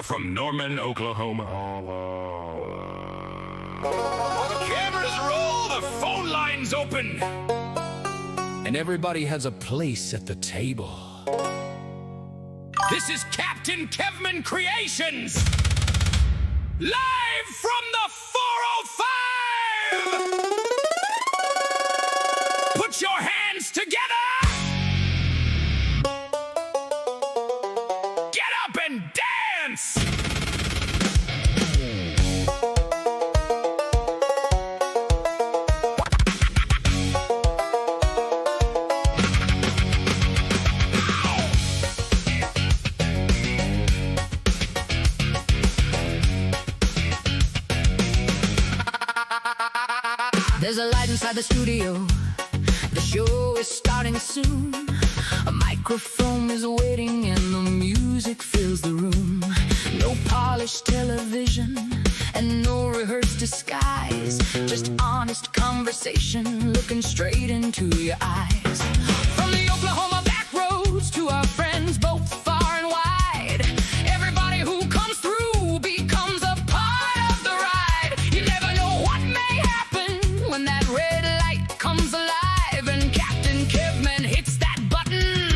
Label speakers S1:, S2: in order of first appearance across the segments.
S1: from Norman, Oklahoma. Cameras roll, the phone line's open. And everybody has a place at the table. This is Captain Kevman Creations, live from the 405! Put your hands together! Get up and dance!
S2: There's a light inside the studio. The show is starting soon. A microphone is waiting and the music fills the room. No polished television and no rehearsed disguise. Just honest conversation looking straight into your eyes. From the Oklahoma back roads to our friends both far and wide, everybody who comes through becomes a part of the ride. You never know what may happen when that red light comes alive and Captain Kevman hits that button.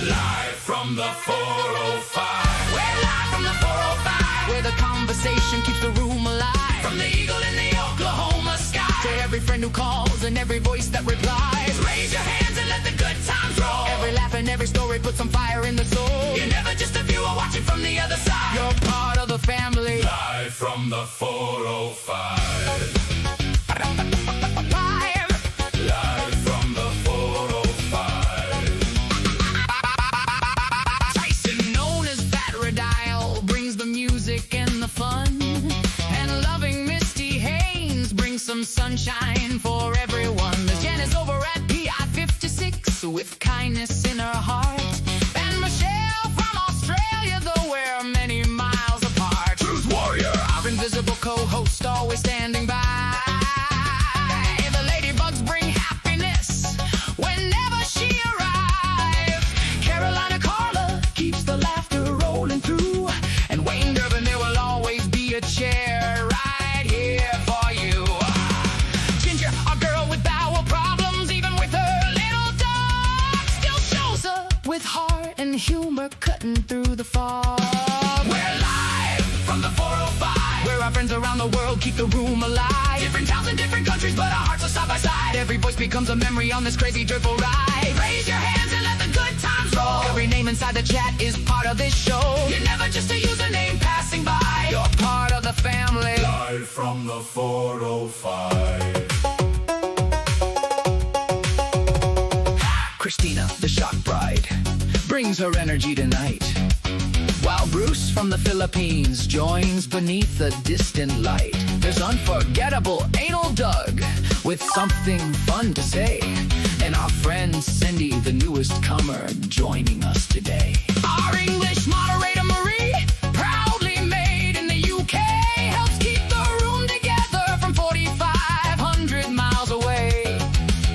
S1: Live from the 405.
S2: We're live from the 405, where the conversation keeps the room alive.
S1: From the eagle in the Oklahoma sky,
S2: To every friend who calls and every voice that replies,
S1: raise your hands and let the good times roll.
S2: every laugh and every story puts some fire in the soul.
S1: You're never just a viewer watching from the other side.
S2: You're part of the family.
S1: Live from the 405.
S2: Live.
S1: Live from the 405.
S2: Tyson, known as Fat Radile, brings the music and the fun. And loving Misty Haynes brings some sunshine for everyone. Miss Janice over at PI 56 with kindness in her heart. And Michelle from Australia, though we're many miles apart.
S1: Truth warrior.
S2: Our invisible co-host always standing by. The ladybugs bring happiness whenever she arrives. Carolina Carla keeps the laughter rolling through. And Wayne Durbin, there will always be a chair right here for you. Ginger, our girl with bowel problems, even with her little dog, still shows up with heart and humor cutting through the fog.
S1: We're live from the 405.
S2: Where our friends around the world keep the room alive.
S1: Different towns and different countries, but our hearts are side by side.
S2: Every voice becomes a memory on this crazy, joyful ride.
S1: Raise your hands and let the good times roll.
S2: Every name inside the chat is part of this show.
S1: You're never just a username passing by.
S2: You're part of the family.
S1: Live from the 405.
S2: Christina, the shock bride, brings her energy tonight, while Bruce from the Philippines joins beneath the distant light. There's unforgettable Anal Doug with something fun to say, and our friend Cindy, the newest comer, joining us today. Our English moderator Marie, proudly made in the UK, helps keep the room together from 4,500 miles away.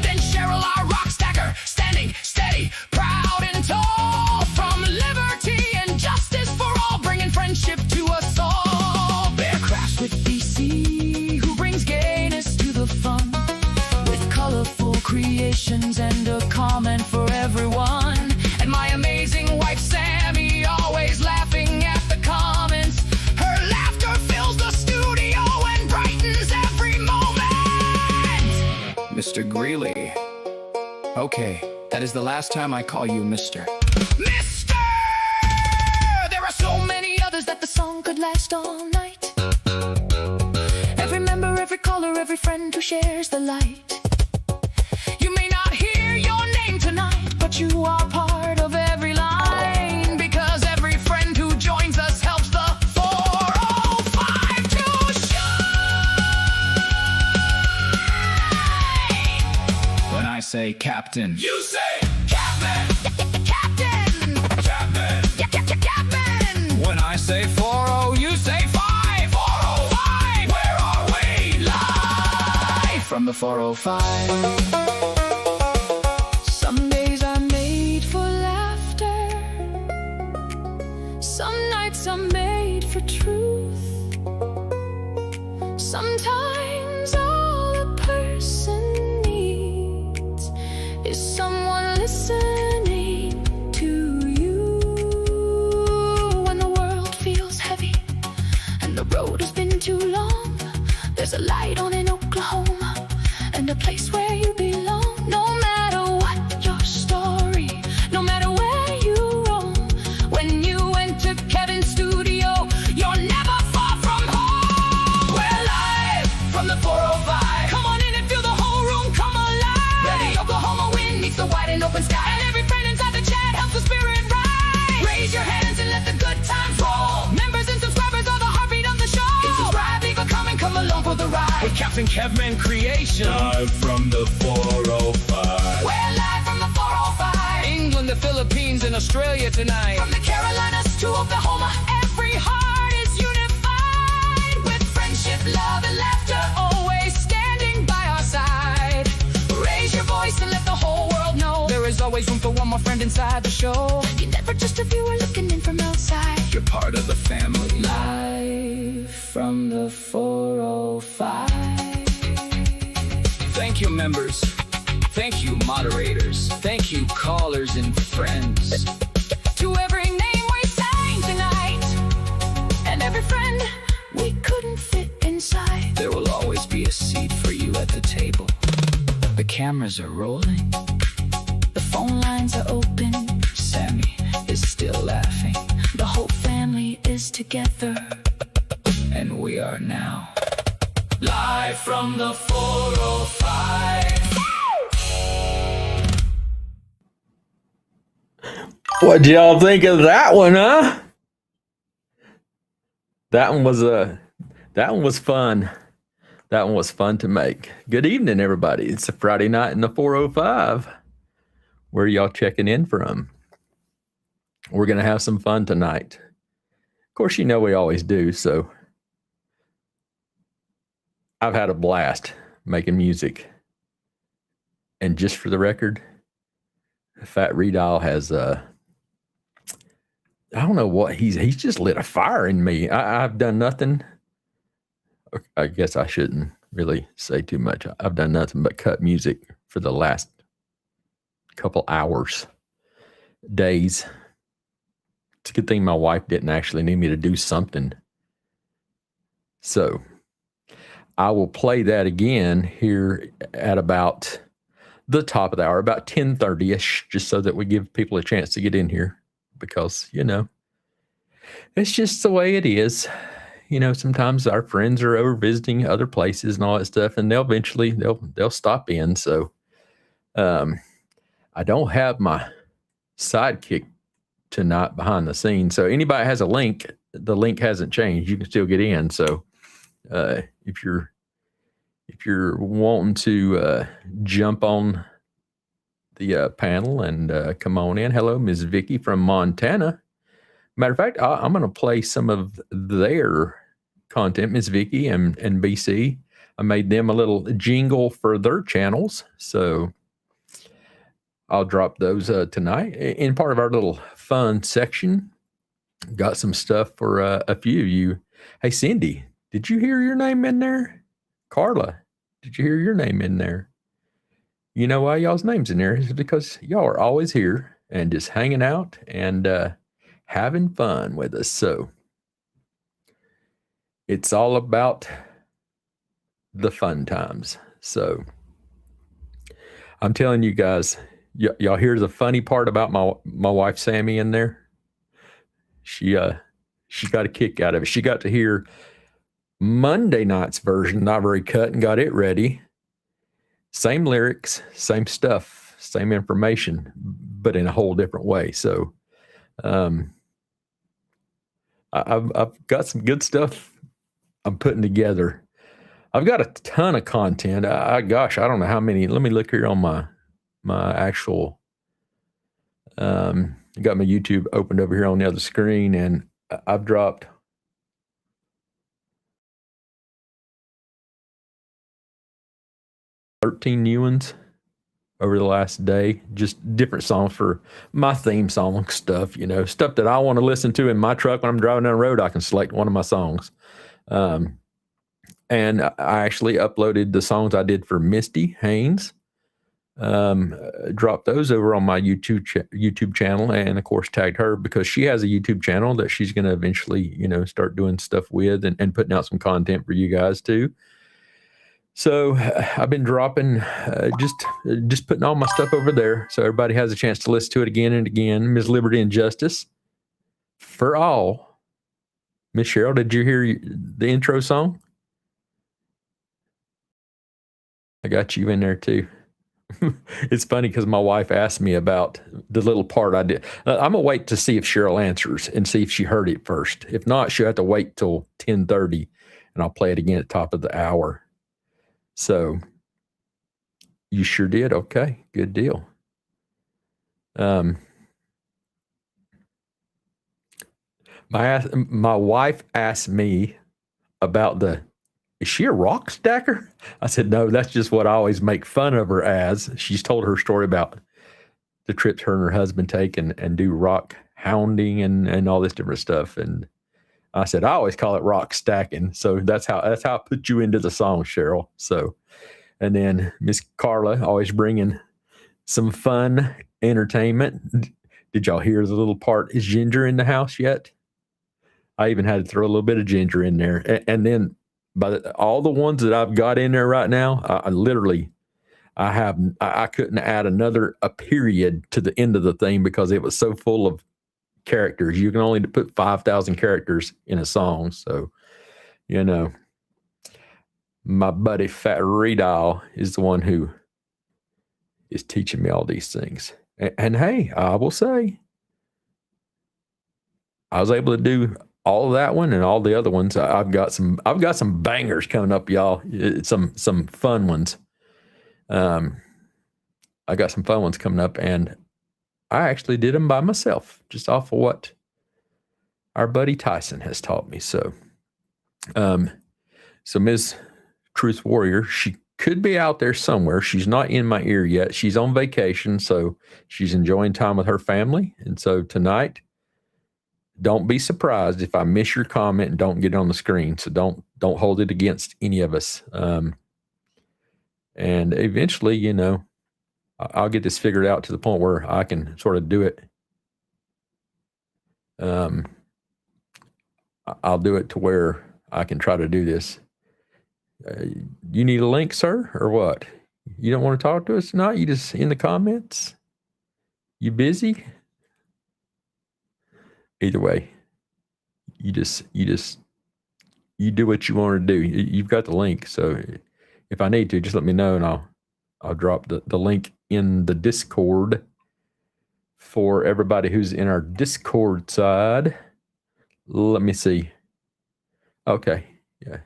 S2: Then Cheryl, our rock stacker, standing steady, proud and tall, from liberty and justice for all, bringing friendship to us all. Bear Crafts with BC, who brings gayness to the fun, with colorful creations and a comment for everyone. And my amazing wife Sammy, always laughing at the comments. Her laughter fills the studio and brightens every moment. Mr. Greeley. Okay, that is the last time I call you Mr. Mister! There are so many others that the song could last all night. Every member, every caller, every friend who shares the light. You may not hear your name tonight, but you are part of every line, because every friend who joins us helps the 405 to shine. When I say Captain,
S1: You say Captain.
S2: Captain!
S1: Captain.
S2: Captain!
S1: When I say 40, you say 5. 405. Where are we? Live
S2: From the 405. Some days are made for laughter, some nights are made need for truth. Sometimes all a person needs is someone listening to you. When the world feels heavy and the road has been too long, there's a light on in Oklahoma and a place where you belong. No matter what your story, no matter where you roam, when you enter Kevin's studio, you're never far from home. We're live from the 405. Come on in and feel the whole room come alive. Ready, Oklahoma wind meets the wide and open sky, and every friend inside the chat helps the spirit rise. Raise your hands and let the good times roll. Members and subscribers are the heartbeat of the show. Hit subscribe, leave a comment, come along for the ride. With Captain Kevman Creation.
S1: Live from the 405.
S2: We're live from the 405.
S3: England, the Philippines, and Australia tonight.
S2: From the Carolinas to Oklahoma, every heart is unified. With friendship, love, and laughter, always standing by our side. Raise your voice and let the whole world know
S3: There is always room for one more friend inside the show.
S2: you're never just a viewer looking in from outside.
S1: You're part of the family.
S2: Live from the 405.
S3: Thank you, members. Thank you, moderators. Thank you, callers and friends.
S2: To every name we sang tonight, and every friend we couldn't fit inside.
S3: There will always be a seat for you at the table. The cameras are rolling.
S2: The phone lines are open.
S3: Sammy is still laughing.
S2: The whole family is together.
S3: And we are now
S2: Live from the 405.
S4: What y'all think of that one, huh? That one was fun. That one was fun to make. Good evening, everybody. It's a Friday night in the 405. Where are y'all checking in from? We're gonna have some fun tonight. Of course, you know we always do, so I've had a blast making music. And just for the record, Fat Redall has I don't know what he's just lit a fire in me. I've done nothing. I guess I shouldn't really say too much. I've done nothing but cut music for the last couple hours, days. It's a good thing my wife didn't actually need me to do something. So I will play that again here at about the top of the hour, about 10:30ish, just so that we give people a chance to get in here. Because, you know, it's just the way it is. You know, sometimes our friends are over visiting other places and all that stuff, and they'll stop in. So I don't have my sidekick tonight behind the scenes. So anybody has a link, the link hasn't changed. You can still get in. So if you're wanting to jump on the panel and come on in. Hello, Ms. Vicky from Montana. Matter of fact, I'm going to play some of their content, Ms. Vicky and BC. I made them a little jingle for their channels, so I'll drop those tonight. In part of our little fun section, got some stuff for a few of you. Hey, Cindy, did you hear your name in there? Carla, did you hear your name in there? You know why y'all's names in there is because y'all are always here and just hanging out and having fun with us. So it's all about the fun times. So I'm telling you guys, y'all hear the funny part about my wife Sammy in there? She got a kick out of it. She got to hear Monday night's version, not very cut, and got it ready. Same lyrics, same stuff, same information, but in a whole different way. So I've got some good stuff I'm putting together. I've got a ton of content. Gosh, I don't know how many. Let me look here on my actual. I got my YouTube opened over here on the other screen, and I've dropped 13 new ones over the last day. Just different songs for my theme song stuff, stuff that I want to listen to in my truck when I'm driving down the road. I can select one of my songs. And I actually uploaded the songs I did for Misty Haynes. Dropped those over on my YouTube channel, and of course tagged her because she has a YouTube channel that she's going to eventually, start doing stuff with and putting out some content for you guys too. So I've been dropping, just putting all my stuff over there so everybody has a chance to listen to it again and again. Ms. Liberty and Justice for all. Miss Cheryl, did you hear the intro song? I got you in there too. It's funny because my wife asked me about the little part I did. I'm gonna wait to see if Cheryl answers and see if she heard it first. If not, she'll have to wait till 10:30, and I'll play it again at the top of the hour. So you sure did. Okay, good deal. My wife asked me about is she a rock stacker? I said, no, that's just what I always make fun of her as. She's told her story about the trips her and her husband take and do rock hounding and all this different stuff. And I said, I always call it rock stacking. So that's how I put you into the song, Cheryl. So, and then Miss Carla always bringing some fun entertainment. Did y'all hear the little part, is Ginger in the house yet? I even had to throw a little bit of Ginger in there. And then all the ones that I've got in there right now, I couldn't add a period to the end of the thing because it was so full of characters. You can only put 5,000 characters in a song. So, my buddy Fat Redall is the one who is teaching me all these things. And hey, I will say, I was able to do all of that one and all the other ones. I've got some bangers coming up, y'all. Some fun ones. I got some fun ones coming up, and I actually did them by myself, just off of what our buddy Tyson has taught me. So, Ms. Truth Warrior, she could be out there somewhere. She's not in my ear yet. She's on vacation, so she's enjoying time with her family. And so tonight, don't be surprised if I miss your comment and don't get it on the screen. So don't hold it against any of us. And eventually, I'll get this figured out to the point where I can sort of do it. I'll do it to where I can try to do this. You need a link, sir, or what? You don't want to talk to us tonight? You just in the comments? You busy? Either way, you do what you want to do. You've got the link. So if I need to, just let me know and I'll drop the link in the Discord for everybody who's in our Discord side. Let me see. Okay. Yeah.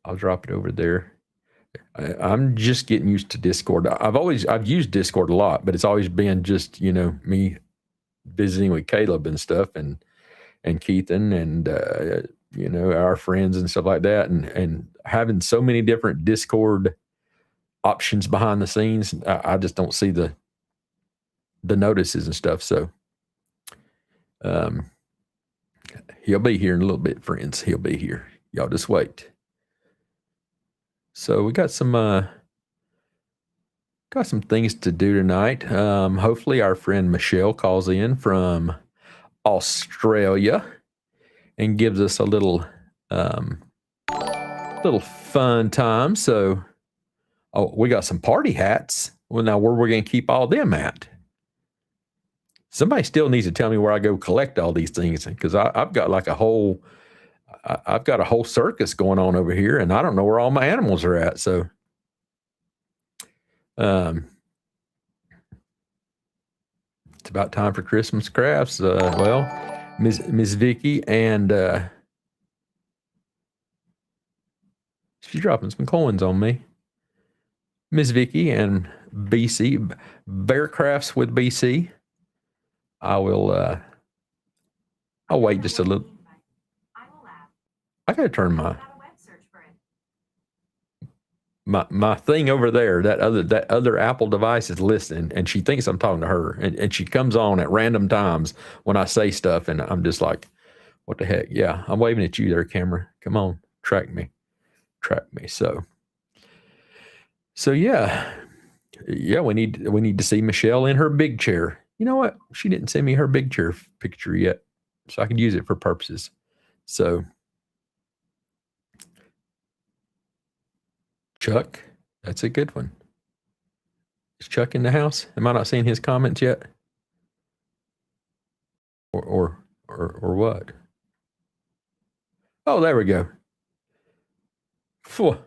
S4: I'll drop it over there. I'm just getting used to Discord. I've used Discord a lot, but it's always been just, me visiting with Caleb and stuff and Keithan and, our friends and stuff like that. And having so many different Discord options behind the scenes, I just don't see the notices and stuff. So, he'll be here in a little bit, friends. He'll be here. Y'all just wait. So we got some things to do tonight. Hopefully our friend Michelle calls in from Australia and gives us a little fun time. So, we got some party hats. Well, now where we're going to keep all them at? Somebody still needs to tell me where I go collect all these things, because I've got like a whole circus going on over here, and I don't know where all my animals are at. So, it's about time for Christmas crafts. Miss Vicky and she's dropping some coins on me. Miss Vicky and BC Bear Crafts with BC. I'll wait just a little. I gotta turn my.
S5: I will laugh. Got a web search for it.
S4: my thing over there, that other Apple device is listening, and she thinks I'm talking to her, and she comes on at random times when I say stuff, and I'm just like, what the heck? Yeah, I'm waving at you there, camera. Come on, track me. So yeah, we need to see Michelle in her big chair. You know what? She didn't send me her big chair picture yet, so I could use it for purposes. So Chuck, that's a good one. Is Chuck in the house? Am I not seeing his comments yet? Or what? Oh, there we go. Phew.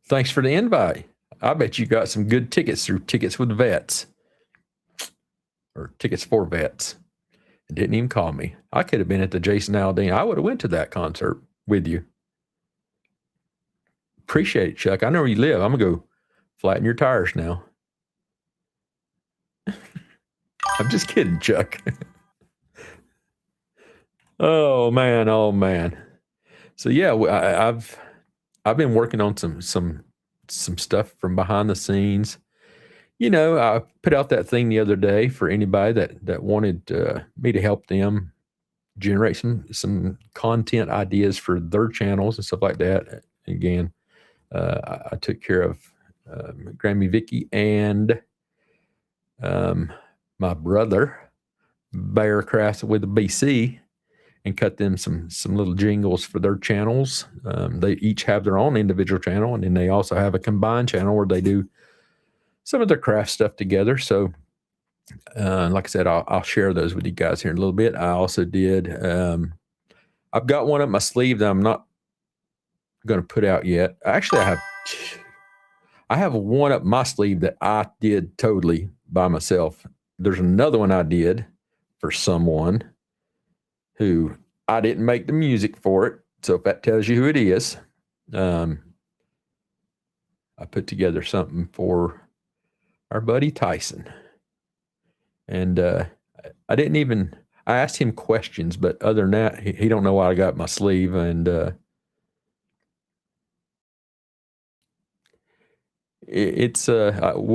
S4: Thanks for the invite. I bet you got some good tickets through Tickets with Vets. Or Tickets for Vets. And didn't even call me. I could have been at the Jason Aldean. I would have went to that concert with you. Appreciate it, Chuck. I know where you live. I'm going to go flatten your tires now. I'm just kidding, Chuck. Oh man. So yeah, I've been working on some stuff from behind the scenes. You know, I put out that thing the other day for anybody that wanted me to help them generate some content ideas for their channels and stuff like that. Again, I took care of Grammy Vicky and my brother Bear Crafts with a BC, and cut them some little jingles for their channels. They each have their own individual channel, and then they also have a combined channel where they do some of their craft stuff together. So like I said, I'll share those with you guys here in a little bit. I also did, I've got one up my sleeve that I'm not going to put out yet. Actually, I have one up my sleeve that I did totally by myself. There's another one I did for someone who I didn't make the music for it. So if that tells you who it is, I put together something for our buddy Tyson. And I asked him questions, but other than that, he don't know what I got up my sleeve. And we'll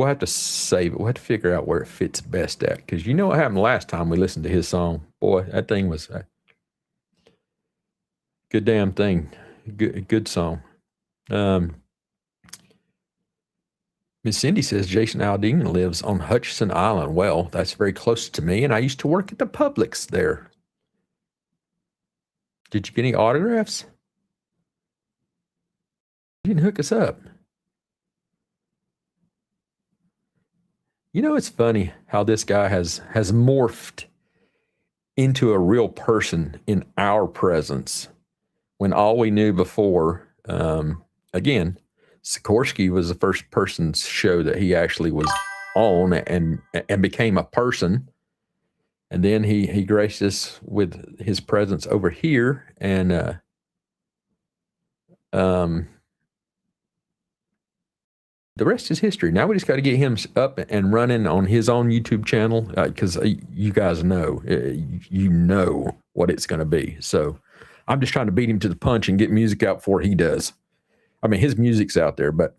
S4: have to save it. We'll have to figure out where it fits best at. Because you know what happened last time we listened to his song? Boy, that thing was a good damn thing. Good song. Miss Cindy says Jason Aldean lives on Hutchinson Island. Well, that's very close to me, and I used to work at the Publix there. Did you get any autographs? You didn't hook us up. You know, it's funny how this guy has morphed into a real person in our presence when all we knew before, again, Sikorsky was the first person's show that he actually was on and became a person. And then he graced us with his presence over here. And the rest is history. Now we just got to get him up and running on his own YouTube channel, because you guys know, you know what it's going to be. So I'm just trying to beat him to the punch and get music out before he does. I mean, his music's out there, but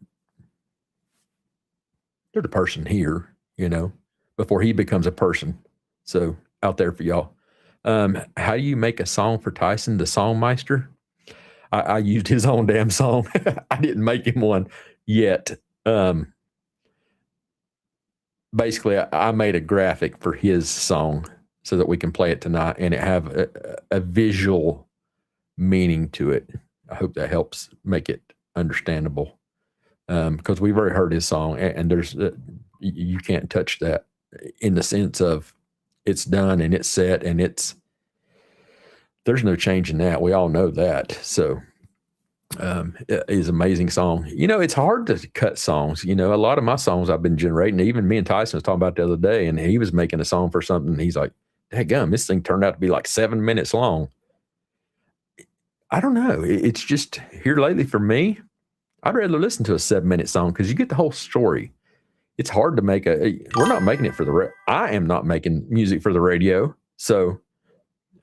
S4: they're the person here, you know, before he becomes a person. So out there for y'all. How do you make a song for Tyson, the Songmeister? I used his own damn song. I didn't make him one yet. Basically, I made a graphic for his song so that we can play it tonight and it have a visual meaning to it. I hope that helps make it understandable, because we've already heard his song, and there's you can't touch that in the sense of it's done and it's set and there's no change in that. We all know that. So it is an amazing song. You know, it's hard to cut songs. You know, a lot of my songs I've been generating, even me and Tyson was talking about the other day, and he was making a song for something. And he's like, "Dadgum, this thing turned out to be like 7 minutes long." I don't know. It's just here lately for me, I'd rather listen to a 7-minute song because you get the whole story. It's hard to make we're not making it for I am not making music for the radio. So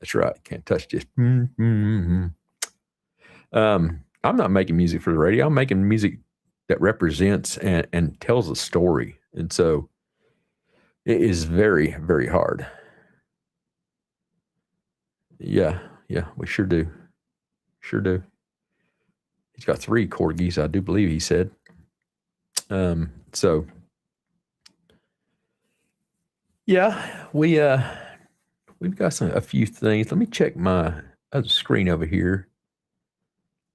S4: that's right. Can't touch this. I'm not making music for the radio. I'm making music that represents and tells a story. And so it is very, very hard. Yeah, we sure do. Sure do. He's got 3 corgis, I do believe he said. So yeah, we've got a few things. Let me check my other screen over here.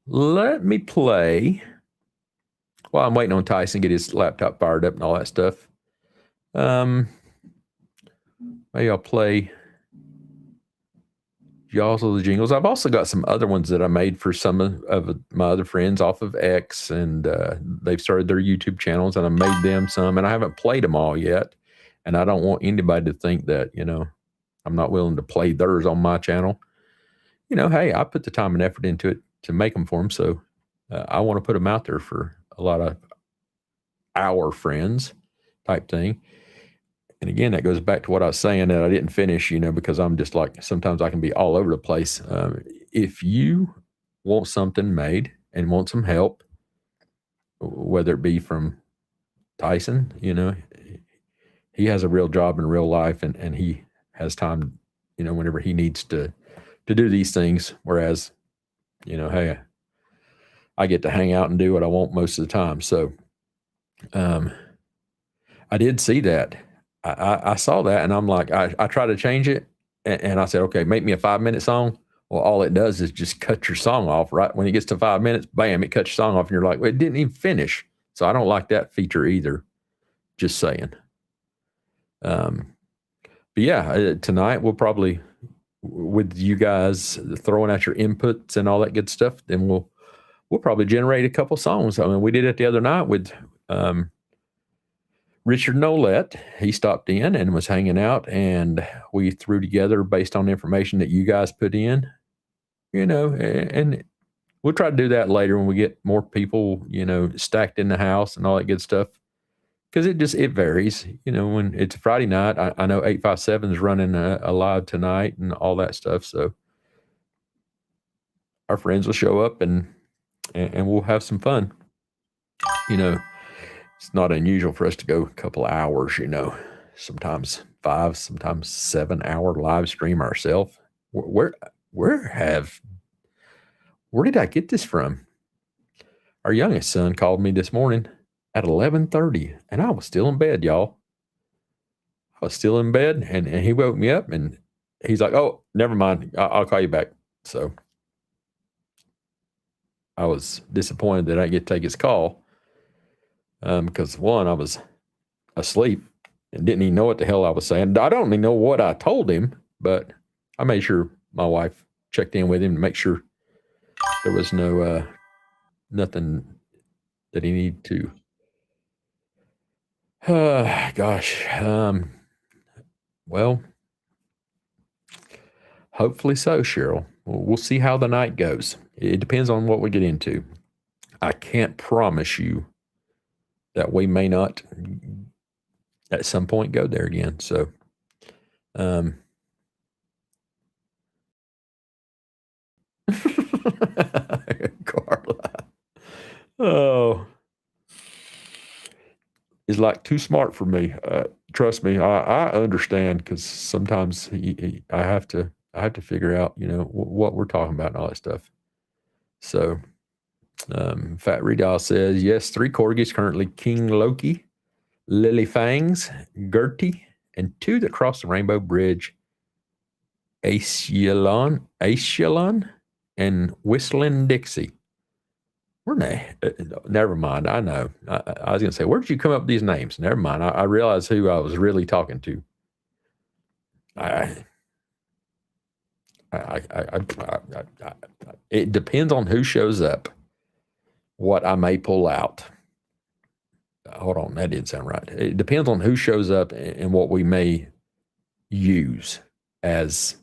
S4: Let me play while I'm waiting on Tyson to get his laptop fired up and all that stuff. Maybe I'll play Jaws of the Jingles. I've also got some other ones that I made for some of my other friends off of X, and they've started their YouTube channels, and I made them some, and I haven't played them all yet. And I don't want anybody to think that, I'm not willing to play theirs on my channel. Hey, I put the time and effort into it to make them for them, so I want to put them out there for a lot of our friends type thing. And again, that goes back to what I was saying that I didn't finish, because I'm just like, sometimes I can be all over the place. If you want something made and want some help, whether it be from Tyson, he has a real job in real life, and he has time, whenever he needs to do these things. Whereas, hey, I get to hang out and do what I want most of the time. So, I did see that. I saw that, and I'm like, I try to change it, and I said, okay, make me a 5-minute song. Well, all it does is just cut your song off, right? When it gets to 5 minutes, bam, it cuts your song off, and you're like, well, it didn't even finish. So I don't like that feature either. Just saying. But yeah, tonight we'll probably, with you guys throwing out your inputs and all that good stuff, then we'll probably generate a couple songs. I mean, we did it the other night with Richard Nolette. He stopped in and was hanging out, and we threw together based on the information that you guys put in, and we'll try to do that later when we get more people, stacked in the house and all that good stuff. Because it varies, when it's a Friday night. I know 857 is running a live tonight and all that stuff. So our friends will show up and we'll have some fun. It's not unusual for us to go a couple of hours, sometimes 5, sometimes 7-hour live stream ourselves. Where did I get this from? Our youngest son called me this morning at 11:30, and I was still in bed, y'all. I was still in bed, and he woke me up, and he's like, oh, never mind. I'll call you back. So I was disappointed that I didn't get to take his call. Because one, I was asleep and didn't even know what the hell I was saying. I don't even know what I told him, but I made sure my wife checked in with him to make sure there was no nothing that he needed to. Gosh. Well, hopefully so, Cheryl. We'll see how the night goes. It depends on what we get into. I can't promise you that we may not at some point go there again. So, Carla. Oh, is like too smart for me. Trust me, I understand, because sometimes I have to figure out, what we're talking about and all that stuff. So, Fat Redal says, yes, 3 corgis currently: King Loki, Lily Fangs, Gertie, and 2 that cross the Rainbow Bridge: Aishalon, and Whistling Dixie. Never mind. I know. I was going to say, where did you come up with these names? Never mind. I realized who I was really talking to. It depends on who shows up, what I may pull out. Hold on, that didn't sound right. It depends on who shows up and what we may use as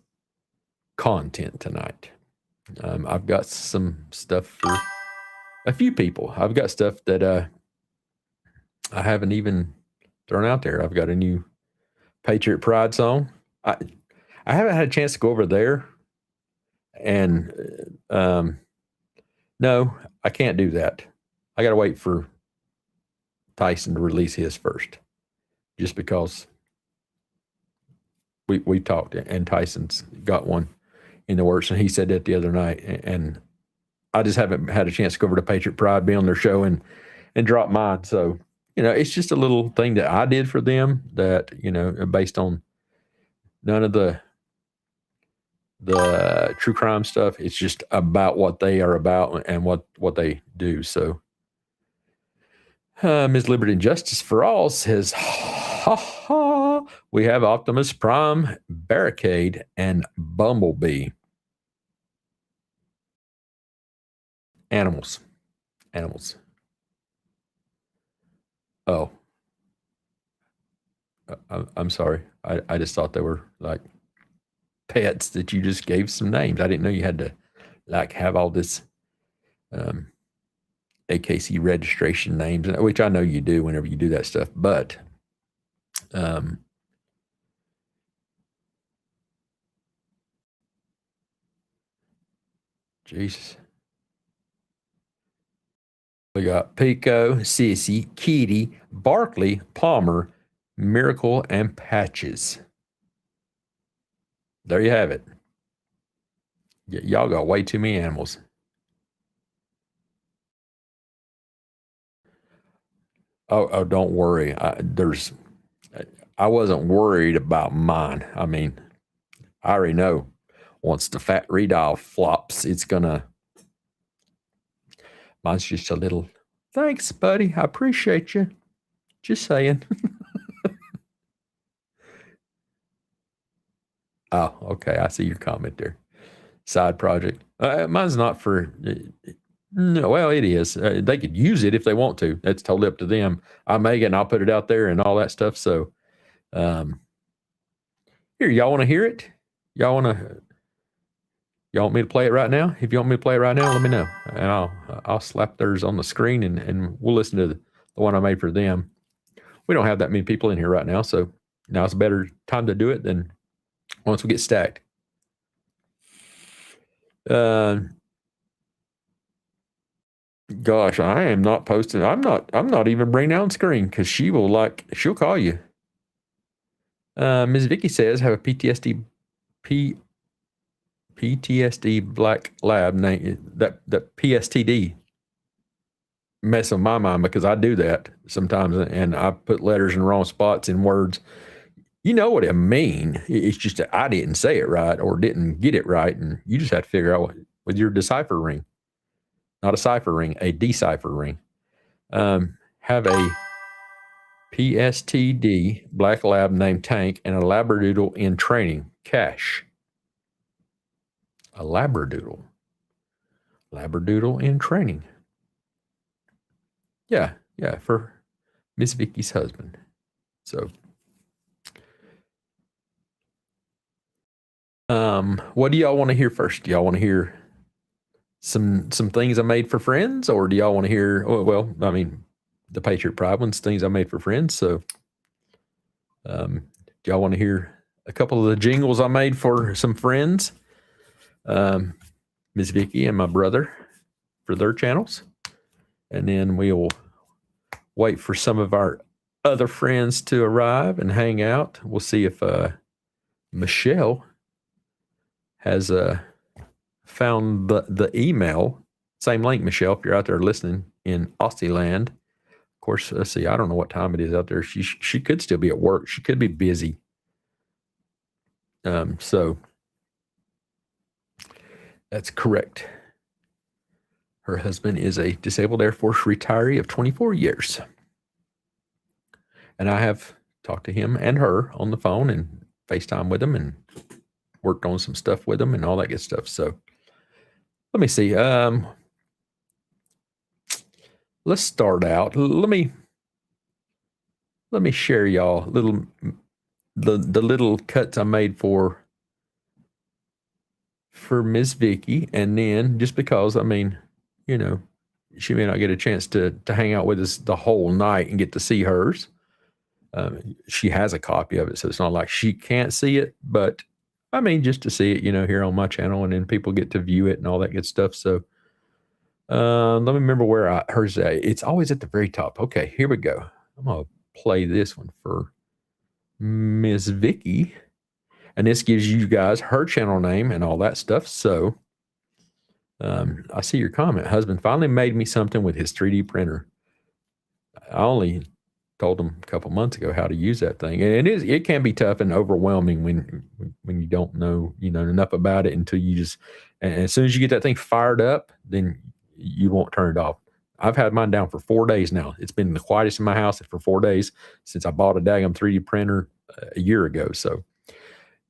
S4: content tonight. I've got some stuff for a few people. I've got stuff that I haven't even thrown out there. I've got a new Patriot Pride song. I haven't had a chance to go over there, and no, I can't do that. I got to wait for Tyson to release his first, just because we talked and Tyson's got one in the works, and he said that the other night, and I just haven't had a chance to go over to Patriot Pride, be on their show, and drop mine. So, it's just a little thing that I did for them that, based on none of the true crime stuff. It's just about what they are about and what they do. So, Ms. Liberty and Justice for All says, ha ha, we have Optimus Prime, Barricade, and Bumblebee. Animals. Oh, I'm sorry. I just thought they were like pets that you just gave some names. I didn't know you had to have all this AKC registration names, which I know you do whenever you do that stuff. But Jesus. We got Pico, Sissy, Kitty, Barkley, Palmer, Miracle, and Patches. There you have it. Y'all got way too many animals. Oh, don't worry. I wasn't worried about mine. I mean, I already know once the fat redial flops, it's gonna. Mine's just a little, thanks, buddy. I appreciate you. Just saying. Oh, okay. I see your comment there. Side project. Mine's not for, no, well, it is. They could use it if they want to. That's totally up to them. I make it and I'll put it out there and all that stuff. So, here, y'all want to hear it? Y'all want me to play it right now? If you want me to play it right now, let me know. And I'll slap theirs on the screen and we'll listen to the one I made for them. We don't have that many people in here right now, so now it's a better time to do it than once we get stacked. Gosh, I am not posting. I'm not even bringing down screen because she'll call you. Ms. Vicky says, have a PTSD black lab name that PSTD mess on my mind because I do that sometimes and I put letters in wrong spots in words. You know what I mean. It's just that I didn't say it right or didn't get it right, and you just have to figure out with your decipher ring. Not a cipher ring, a decipher ring. Have a PSTD black lab named Tank and a Labradoodle in training. Cash. A Labradoodle. Labradoodle in training. Yeah, for Miss Vicky's husband. So, what do y'all want to hear first? Do y'all want to hear some things I made for friends, or do y'all want to hear? Well, I mean, the Patriot Pride ones, things I made for friends. So, do y'all want to hear a couple of the jingles I made for some friends? Miss Vicky and my brother for their channels, and then we'll wait for some of our other friends to arrive and hang out. We'll see if Michelle has found the email. Same link, Michelle, if you're out there listening in Aussie land. Of course, let's see. I don't know what time it is out there. She could still be at work. She could be busy. So that's correct. Her husband is a disabled Air Force retiree of 24 years. And I have talked to him and her on the phone and FaceTime with them and worked on some stuff with them and all that good stuff. So let me see. Let's start out. Let me share y'all the little cuts I made for Miss Vicky, and then just because, I mean, you know, she may not get a chance to hang out with us the whole night and get to see hers. She has a copy of it, so it's not like she can't see it, but I mean, just to see it, you know, here on my channel, and then people get to view it and all that good stuff. So, Let me remember where hers at. It's always at the very top. Okay, here we go. I'm gonna play this one for Miss Vicky, and this gives you guys her channel name and all that stuff. So, I see your comment. Husband finally made me something with his 3D printer. I only told him a couple months ago how to use that thing, and it can be tough and overwhelming when you don't know enough about it until you just. And as soon as you get that thing fired up, then you won't turn it off. I've had mine down for 4 days now. It's been the quietest in my house for 4 days since I bought a daggum 3D printer a year ago. So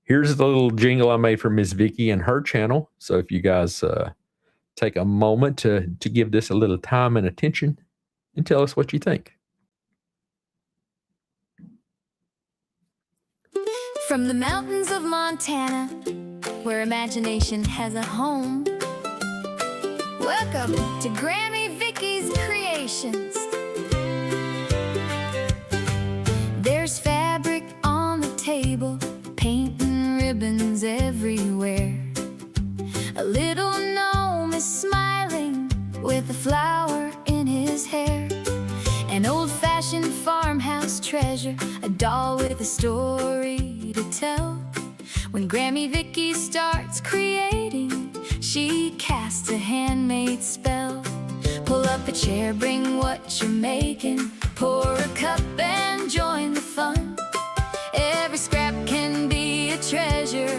S4: here's the little jingle I made for Miss Vicky and her channel. So if you guys take a moment to give this a little time and attention and tell us what you think.
S5: From the mountains of Montana, where imagination has a home, welcome to Grammy Vicky's Creations. There's fabric on the table, paint and ribbons everywhere. A little gnome is smiling with a flower in his hair. An old-fashioned farmhouse treasure, a doll with a story to tell. When Grammy Vicky starts creating, she casts a handmade spell. Pull up a chair, bring what you're making, pour a cup and join the fun. Every scrap can be a treasure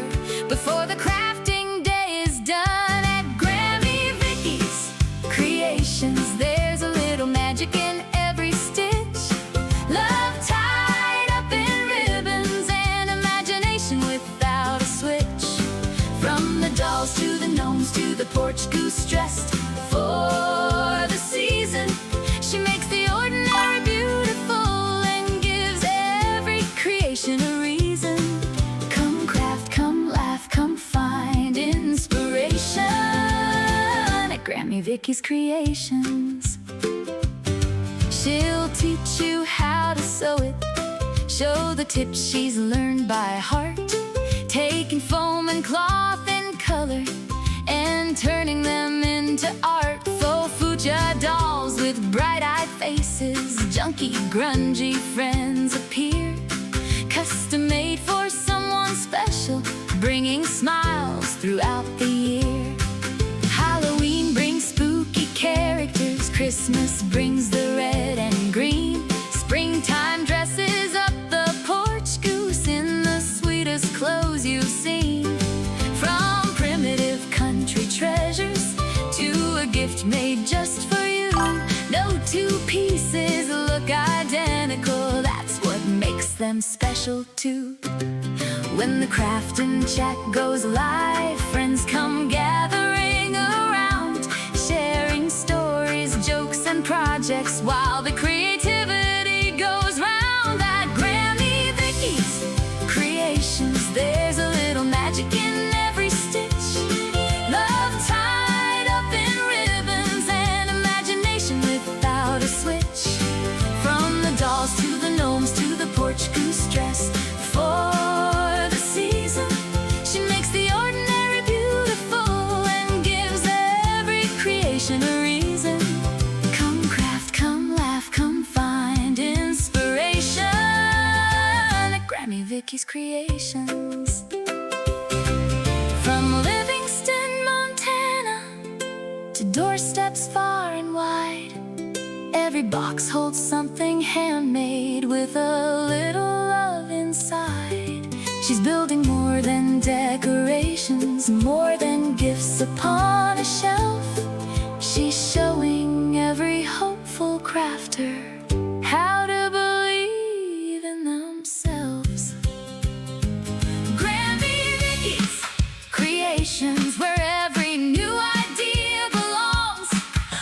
S5: before the crafting day is done. At Grammy Vicky's Creations, there's a little magic in every stitch. Love tied up in ribbons and imagination without a switch. From the dolls to the gnomes to the porch goose dressed for the season, she makes the ordinary beautiful and gives every creation a reason. Come craft, come laugh, come find inspiration at Grammy Vicky's Creations. She'll teach you how to sew it, show the tips she's learned by heart, taking foam and cloth and color and turning them into art. Faux fuchsia dolls with bright-eyed faces, junky, grungy friends appear, custom-made for someone special, bringing smiles throughout the year. Halloween brings spooky characters, Christmas brings the red and green, springtime dresses up the porch goose in the sweetest clothes you've seen. From primitive country treasures to a gift made just for you, no two pieces look identical, that's what makes them special too. When the craft and chat goes live, friends come gathering around, sharing stories, jokes and projects while the creativity goes round. At Grammy Vicky's Creations, there's a little magic in every stitch. Love tied up in ribbons and imagination without a switch. From the dolls to the gnomes to the porch goose dressed for the season, she makes the ordinary beautiful and gives every creation a reason. Come craft, come laugh, come find inspiration at Grammy Vicky's Creations. From Livingston, Montana to doorsteps far and wide, every box holds something handmade with a little love inside. She's building more than decorations, more than gifts upon a shelf. She's showing every hopeful crafter how to believe in themselves. Grammy Vicky's Creations, where every new idea belongs,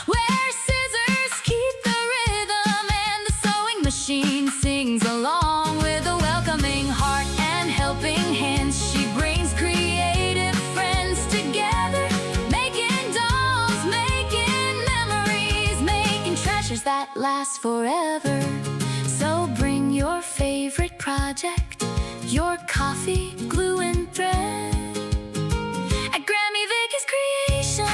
S5: where scissors keep the rhythm and the sewing machine sings along. With a welcoming heart and helping hands, she brings creative friends together, making dolls, making memories, making treasures that last forever. So bring your favorite project, your coffee, glue and thread at Grammy Vicky's Creations.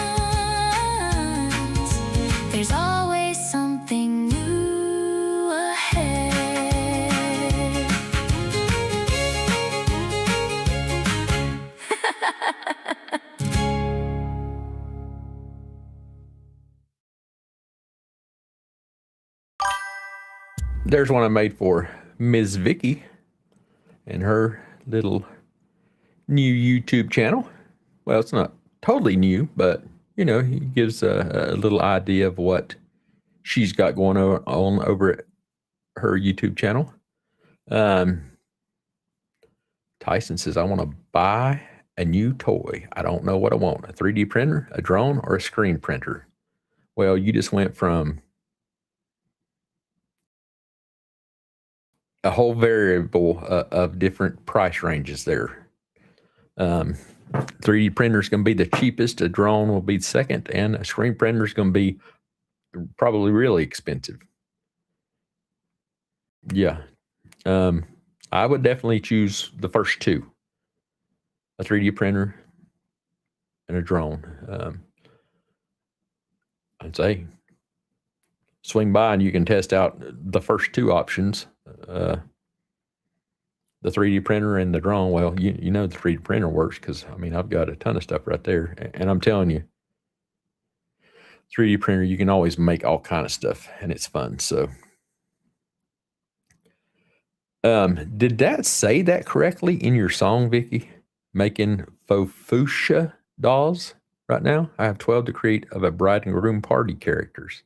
S4: there's one I made for Ms. Vicky and her little new YouTube channel. Well, it's not totally new, but you know, he gives a little idea of what she's got going on over at her YouTube channel. Tyson says, I want to buy a new toy. I don't know what I want. A 3D printer, a drone, or a screen printer. Well, you just went from a whole variable of different price ranges there. 3D printer is going to be the cheapest. A drone will be second, and a screen printer is going to be probably really expensive. Yeah. I would definitely choose the first two, a 3D printer and a drone. I'd say swing by and you can test out the first two options, the 3D printer and the drone. Well, you know the 3D printer works because, I mean, I've got a ton of stuff right there. And I'm telling you, 3D printer, you can always make all kind of stuff, and it's fun. So did that say that correctly in your song, Vicky? Making fuchsia dolls right now? I have 12 to create of a bride and groom party characters.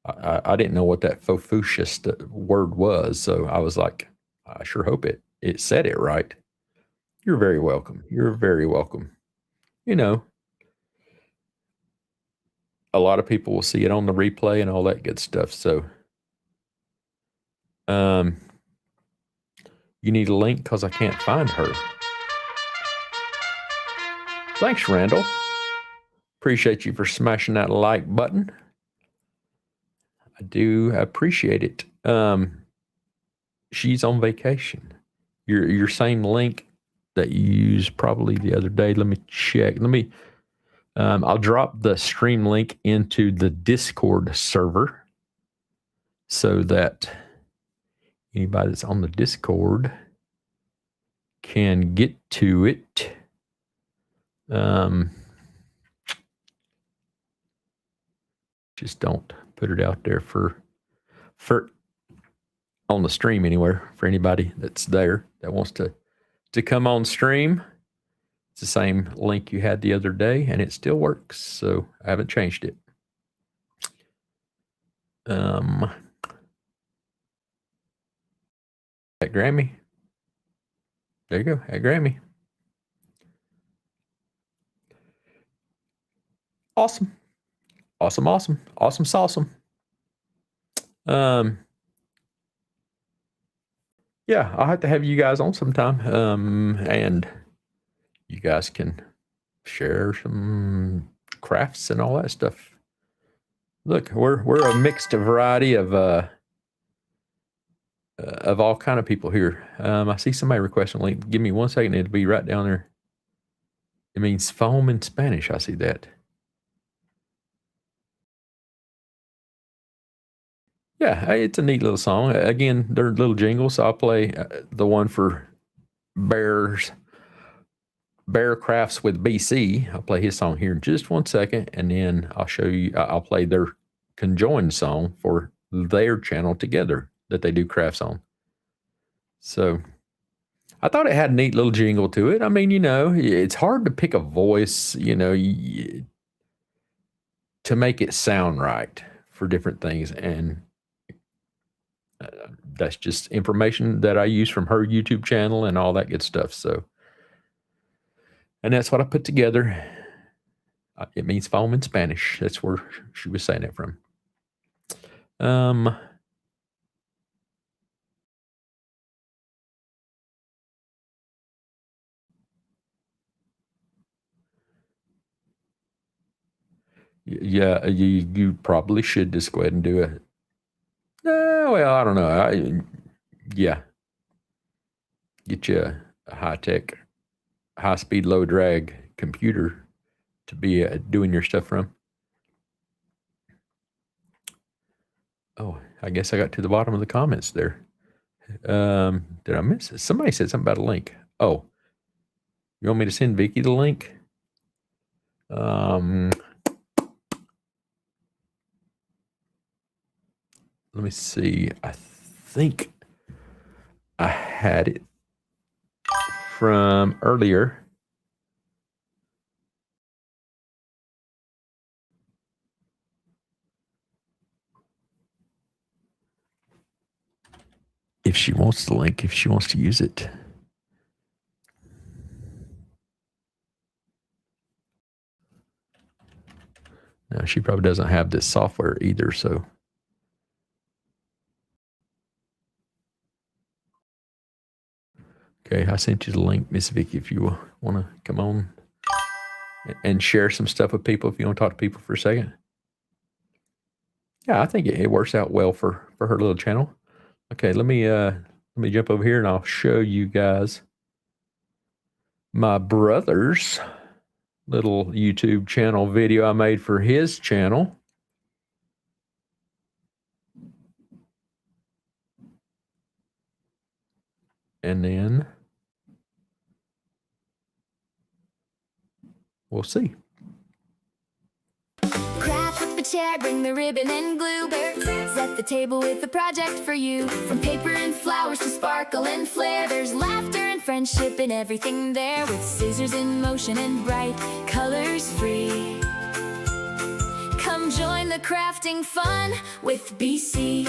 S4: I didn't know what that fuchsia word was, so I was like, I sure hope it said it right. You're very welcome. You're very welcome. You know, a lot of people will see it on the replay and all that good stuff. So, you need a link because I can't find her. Thanks, Randall. Appreciate you for smashing that like button. I do appreciate it. She's on vacation. Your same link that you used probably the other day. Let me check. I'll drop the stream link into the Discord server so that anybody that's on the Discord can get to it. Just don't put it out there for on the stream anywhere for anybody that's there that wants to come on stream. It's the same link you had the other day, and it still works. So I haven't changed it. At Grammy. There you go. At Grammy. Awesome. Awesome. Yeah, I'll have to have you guys on sometime. And you guys can share some crafts and all that stuff. Look, we're a mixed variety of all kind of people here. I see somebody requesting a link. Give me 1 second. It'll be right down there. It means foam in Spanish. I see that. Yeah, it's a neat little song. Again, they're little jingles. So I'll play the one for Bear Crafts with BC. I'll play his song here in just 1 second, and then I'll show you. I'll play their conjoined song for their channel together that they do crafts on. So I thought it had a neat little jingle to it. I mean, you know, it's hard to pick a voice, you know, to make it sound right for different things. And that's just information that I use from her YouTube channel and all that good stuff. So, and that's what I put together. It means foam in Spanish. That's where she was saying it from. Yeah, you probably should just go ahead and do it. Well, I don't know. Yeah. Get you a high-tech, high-speed, low-drag computer to be doing your stuff from. Oh, I guess I got to the bottom of the comments there. Did I miss it? Somebody said something about a link. Oh, you want me to send Vicky the link? let me see. I think I had it from earlier. If she wants the link, if she wants to use it. No, she probably doesn't have this software either, so. Okay, I sent you the link, Miss Vicky, if you want to come on and share some stuff with people, if you want to talk to people for a second. Yeah, I think it works out well for her little channel. Okay, let me jump over here and I'll show you guys my brother's little YouTube channel video I made for his channel. And then we'll see.
S5: Craft up a chair, bring the ribbon and glue. Set the table with a project for you. From paper and flowers to sparkle and flare, there's laughter and friendship and everything there. With scissors in motion and bright colors free. Come join the crafting fun with BC.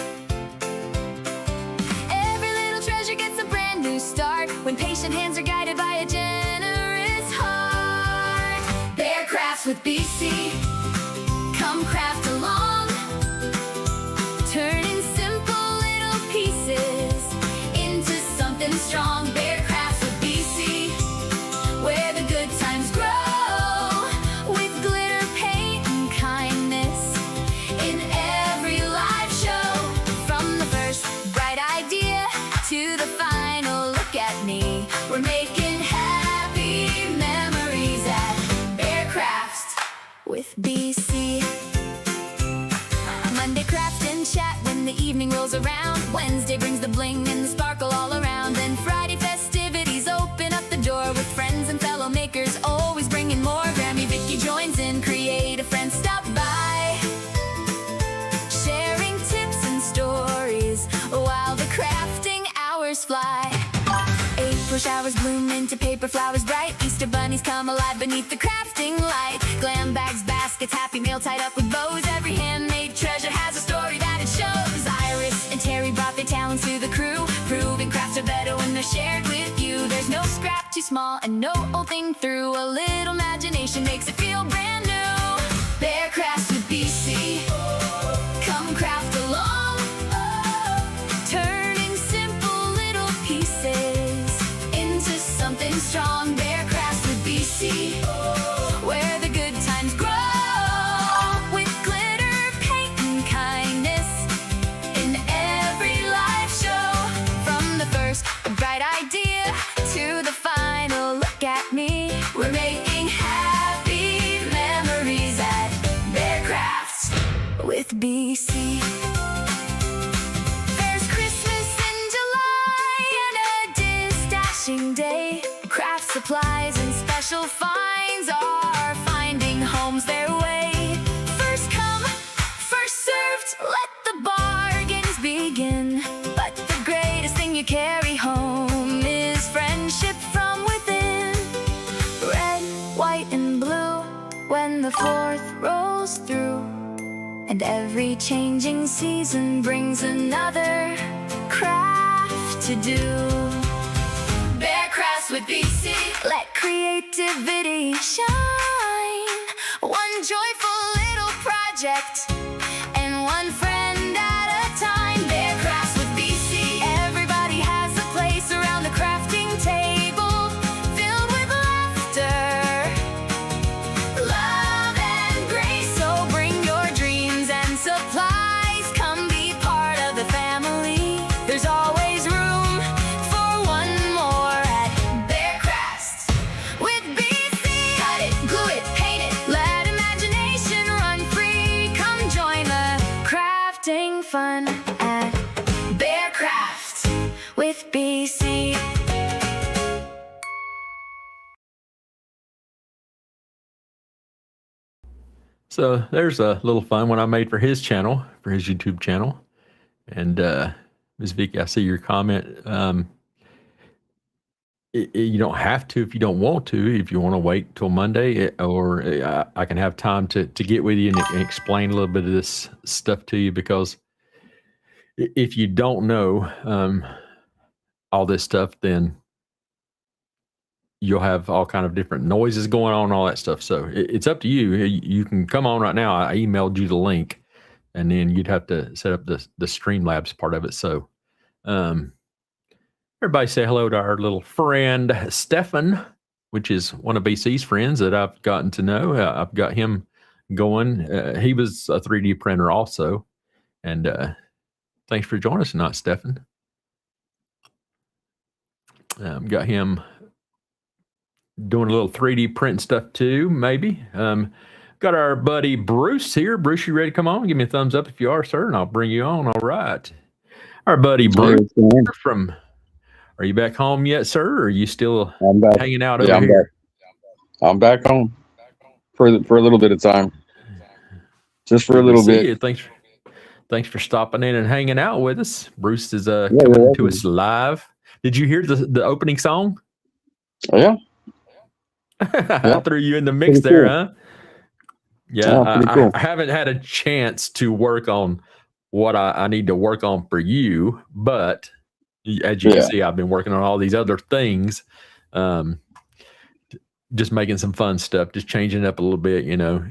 S5: Every little treasure gets a brand new start when patient hands are guided by a generous heart. Bear Crafts with BC. Come craft along, turning simple little pieces into something strong. Bear Crafts with BC, where the good times grow, with glitter, paint, and kindness in every live show. From the first bright idea to the final look at me, we're making happy memories at Bear Crafts with BC. Monday craft and chat when the evening rolls around. Wednesday brings the bling and the sparkle all around. Then Friday festivities open up the door with friends and fellow makers, always bringing more. Grammy Vicky joins in, creative friends stop by, sharing tips and stories while the crafting hours fly. April showers bloom into paper flowers bright. Easter bunnies come alive beneath the crafting light. Glam bags, baskets, happy mail tied up with bows. Every handmade treasure has a story that it shows. Iris and Terry brought their talents to the crew, proving crafts are better when they're shared with you. There's no scrap too small and no old thing through. A little imagination makes it feel brand new. Bear Crafts with BC. Come craft along, turning simple little pieces into something strong. Bear Crafts with BC, where the good times grow, with glitter, paint, and kindness in every live show. From the first bright idea to the final look at me, we're making happy memories at Bear Crafts with BC. There's Christmas in July and a dish-dashing day. Craft supplies and special finds are finding homes their way. First come, first served, let the bargains begin. But the greatest thing you carry home is friendship from within. Red, white, and blue when the 4th rolls through. And every changing season brings another craft to do. Bear Crafts with BC, let creativity shine. One joyful little project and one friend at a time. Bear Crafts with BC, everybody has a place around the crafting table, filled with laughter, love, and grace. So bring your dreams and supplies, come be part of the family. There's always room for one more at Bear Crafts with BC. Cut it, glue it, paint it, let imagination run free. Come join the crafting fun at Bear Crafts with BC.
S4: So there's a little fun one I made for his channel, for his YouTube channel. And Ms. Vicky, I see your comment. You don't have to if you don't want to. If you want to wait till Monday, or I can have time to get with you and explain a little bit of this stuff to you, because if you don't know all this stuff, then you'll have all kind of different noises going on and all that stuff. So it's up to you. You can come on right now. I emailed you the link, and then you'd have to set up the Streamlabs part of it. So everybody say hello to our little friend Stefan, which is one of BC's friends that I've gotten to know. I've got him going. He was a 3D printer also. And thanks for joining us tonight, Stefan. Got him doing a little 3D print stuff too, maybe. Got our buddy Bruce here. Bruce, you ready to come on? Give me a thumbs up if you are, sir, and I'll bring you on. All right. Our buddy Bruce from... Are you back home yet, sir? Or are you still hanging out over here?
S6: I'm back home for a little bit of time. Just for a little bit.
S4: You. Thanks for stopping in and hanging out with us. Bruce is coming to us live. Did you hear the opening song?
S6: Yeah.
S4: I threw you in the mix
S6: pretty
S4: there,
S6: cool.
S4: huh? Yeah,
S6: cool.
S4: I haven't had a chance to work on what I need to work on for you, but as you can see, I've been working on all these other things, just making some fun stuff, just changing it up a little bit. You know,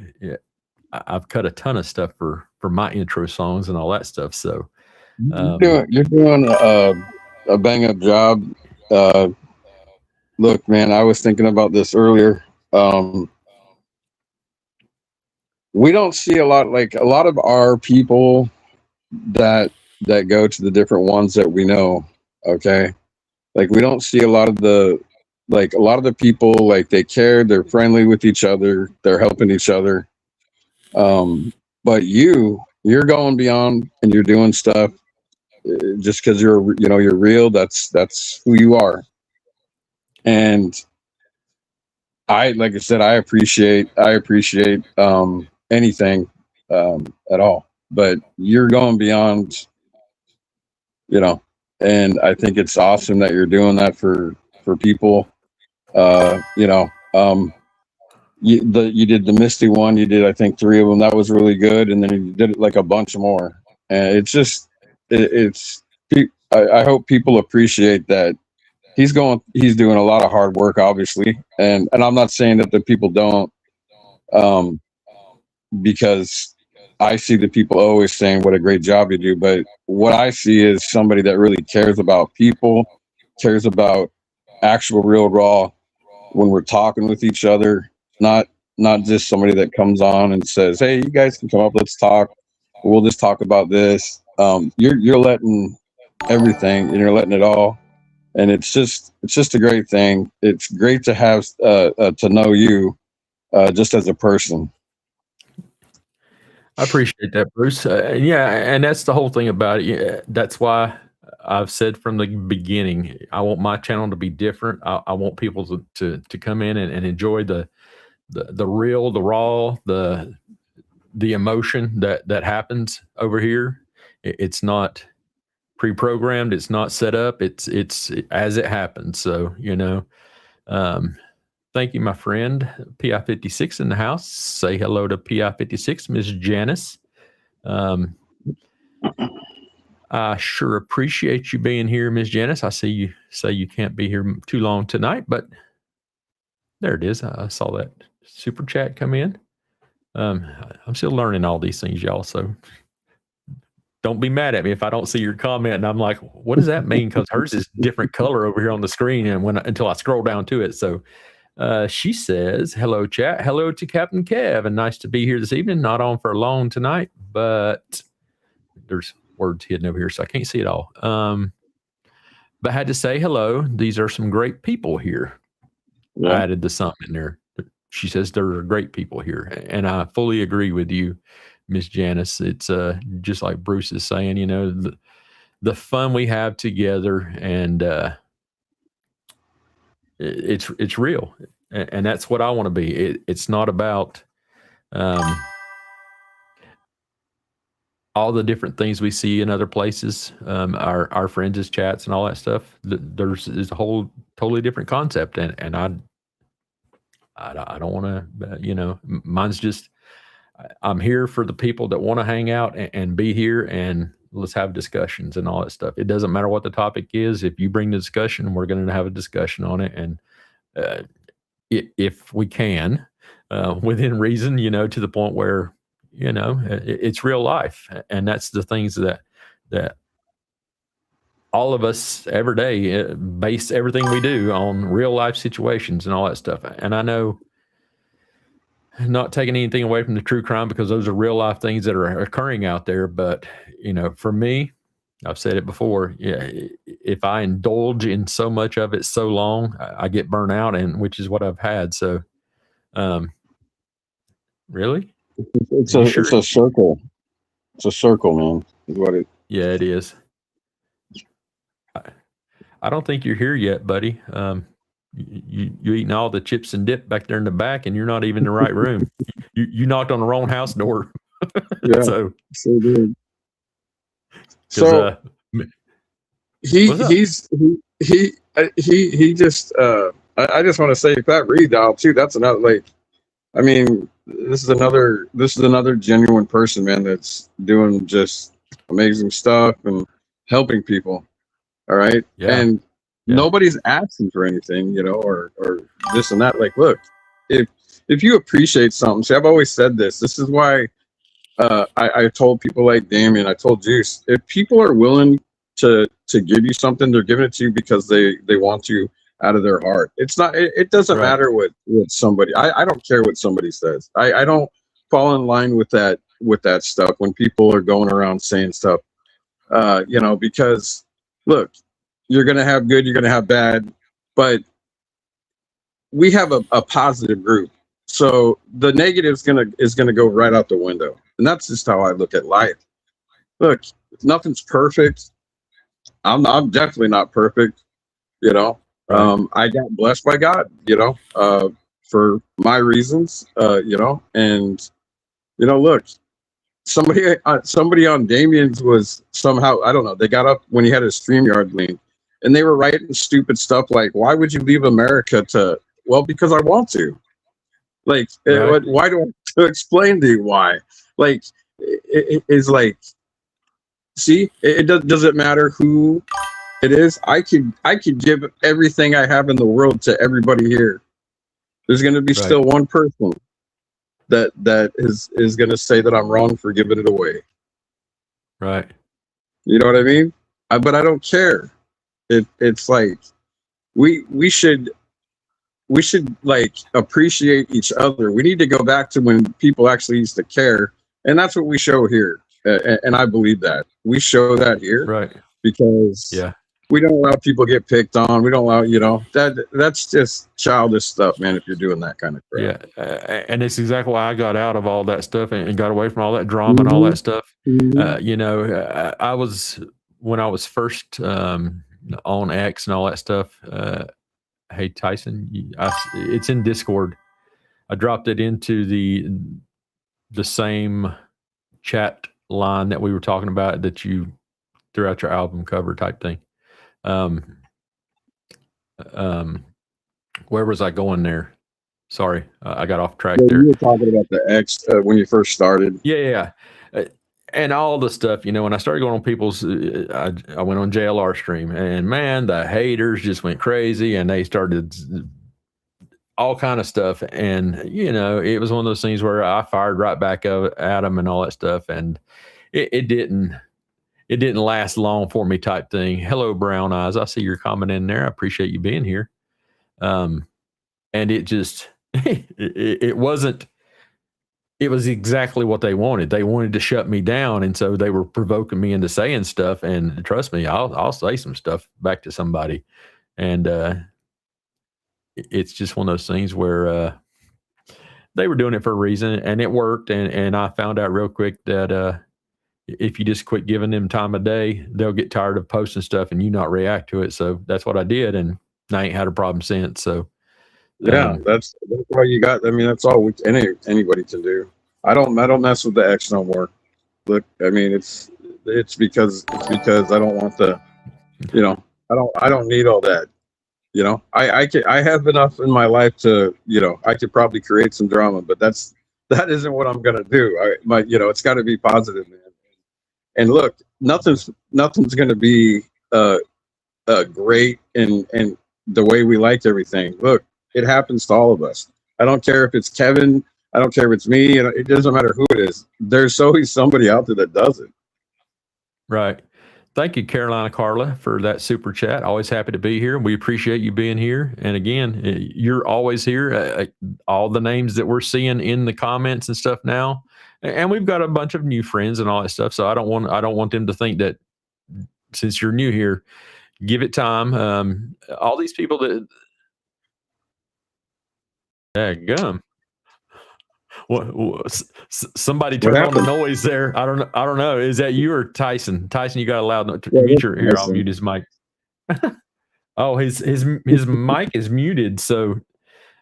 S4: I've cut a ton of stuff for my intro songs and all that stuff. So
S6: you're doing a bang up job. Look, man, I was thinking about this earlier. We don't see a lot of our people that go to the different ones that we know. Okay. Like we don't see a lot of the people, like they care, they're friendly with each other, they're helping each other. But you're going beyond and you're doing stuff just because you're real. That's who you are. And like I said, I appreciate anything at all, but you're going beyond, and I think it's awesome that you're doing that for people. You did the Misty one. You did, I think, 3 of them. That was really good. And then you did like a bunch more. And it's just, I hope people appreciate that he's doing a lot of hard work, obviously. And I'm not saying that the people don't, because I see the people always saying what a great job you do. But what I see is somebody that really cares about people, cares about actual real raw when we're talking with each other, not just somebody that comes on and says, hey, you guys can come up, let's talk, we'll just talk about this. You're letting everything, and you're letting it all, and it's just a great thing. It's great to have to know you just as a person.
S4: I appreciate that, Bruce. Yeah, and that's the whole thing about it. Yeah, that's why I've said from the beginning, I want my channel to be different. I want people to come in and enjoy the real, the raw, the emotion that happens over here. It's not pre-programmed. It's not set up. It's as it happens. So, thank you, my friend. PI56 in the house. Say hello to PI56, Miss Janice. I sure appreciate you being here, Miss Janice. I see you say you can't be here too long tonight, but there it is. I saw that super chat come in. I'm still learning all these things, y'all. So don't be mad at me if I don't see your comment and I'm like, what does that mean? Because hers is different color over here on the screen, and until I scroll down to it. So she says, hello, chat. Hello to Captain Kev, and nice to be here this evening. Not on for long tonight, but there's words hidden over here, so I can't see it all. But had to say hello. These are some great people here. Yeah. I added the something in there. She says there are great people here, and I fully agree with you, Miss Janice. It's just like Bruce is saying, the fun we have together, and it's real, and that's what I want to be. It's not about all the different things we see in other places, our friends' chats and all that stuff. There's is a whole totally different concept, and I don't want to, mine's just I'm here for the people that want to hang out and be here, and let's have discussions and all that stuff. It doesn't matter what the topic is. If you bring the discussion, we're going to have a discussion on it, and if we can, within reason, to the point where it's real life, and that's the things that all of us every day base everything we do on real life situations and all that stuff. And I know, not taking anything away from the true crime, because those are real life things that are occurring out there. But for me, I've said it before. Yeah, if I indulge in so much of it so long, I get burnt out, and which is what I've had. So, really,
S6: it's a circle. It's a circle, man. Is what it.
S4: Yeah, it is. I don't think you're here yet, buddy. You eating all the chips and dip back there in the back, and you're not even in the right room. You knocked on the wrong house door.
S6: Yeah,
S4: so
S6: did. So he just I just want to say, that Reed doll too. That's another, I mean, this is another genuine person, man, that's doing just amazing stuff and helping people. All right.
S4: Yeah.
S6: And nobody's asking for anything, or this and that. Look, if you appreciate something, see, I've always said this. This is why I told people like Damien, I told Juice, if people are willing to give you something, they're giving it to you because they want you out of their heart. It's not, it doesn't matter what somebody, I don't care what somebody says. I don't fall in line with that stuff when people are going around saying stuff, because look, you're going to have good, you're going to have bad, but we have a positive group. So the negative is going to go right out the window. And that's just how I look at life. Look, nothing's perfect. I'm definitely not perfect. I got blessed by God, for my reasons, and, look, somebody on Damien's was somehow, I don't know, they got up when he had his StreamYard link, and they were writing stupid stuff like, why would you leave America well, because I want to. Why do I have to explain to you why? It's see, it doesn't matter who it is. I could give everything I have in the world to everybody here. There's going to be still one person that is going to say that I'm wrong for giving it away.
S4: Right.
S6: You know what I mean? But I don't care. It's like we should appreciate each other. We need to go back to when people actually used to care, and that's what we show here. And I believe that we show that here,
S4: right?
S6: Because we don't allow people to get picked on. We don't allow, that's just childish stuff, man. If you're doing that kind of crap.
S4: Yeah, and it's exactly why I got out of all that stuff and got away from all that drama and all that stuff. I was, when I was first on X and all that stuff. Hey Tyson, it's in Discord. I dropped it into the same chat line that we were talking about, that you threw out your album cover type thing. Where was I going there? Sorry, I got off track there.
S6: You were talking about the X when you first started.
S4: Yeah. And all the stuff, when I started going on people's, I went on JLR stream, and man, the haters just went crazy, and they started all kind of stuff. And, it was one of those things where I fired right back at them and all that stuff. And it didn't last long for me type thing. Hello, Brown Eyes. I see your comment in there. I appreciate you being here. And it just, it wasn't, it was exactly what they wanted. They wanted to shut me down, and so they were provoking me into saying stuff. And trust me, I'll say some stuff back to somebody, and it's just one of those things where they were doing it for a reason, and it worked. And I found out real quick that if you just quit giving them time of day, they'll get tired of posting stuff and you not react to it. So that's what I did, and I ain't had a problem since. So.
S6: Yeah, that's why you got. I mean, that's all anybody can do. I don't mess with the X no more. look, I mean, it's because I don't want the, you know, I don't need all that. You know, I have enough in my life to, you know, I could probably create some drama, but that isn't what I'm gonna do. You know, it's got to be positive, man. And look, nothing's gonna be great and the way we like everything. Look, it happens to all of us. I don't care if it's Kevin. I don't care if it's me. It doesn't matter who it is. There's always somebody out there that does it.
S4: Right. Thank you, Carolina Carla, for that super chat. Always happy to be here. We appreciate you being here. And again, you're always here. All the names that we're seeing in the comments and stuff now, and we've got a bunch of new friends and all that stuff. So I don't want them to think that since you're new here, give it time. All these people that gum. What somebody turned on the noise there. I don't know. Is that you or Tyson? Tyson, you got allowed to mute your ear. I'll mute his mic. Oh, his mic is muted. So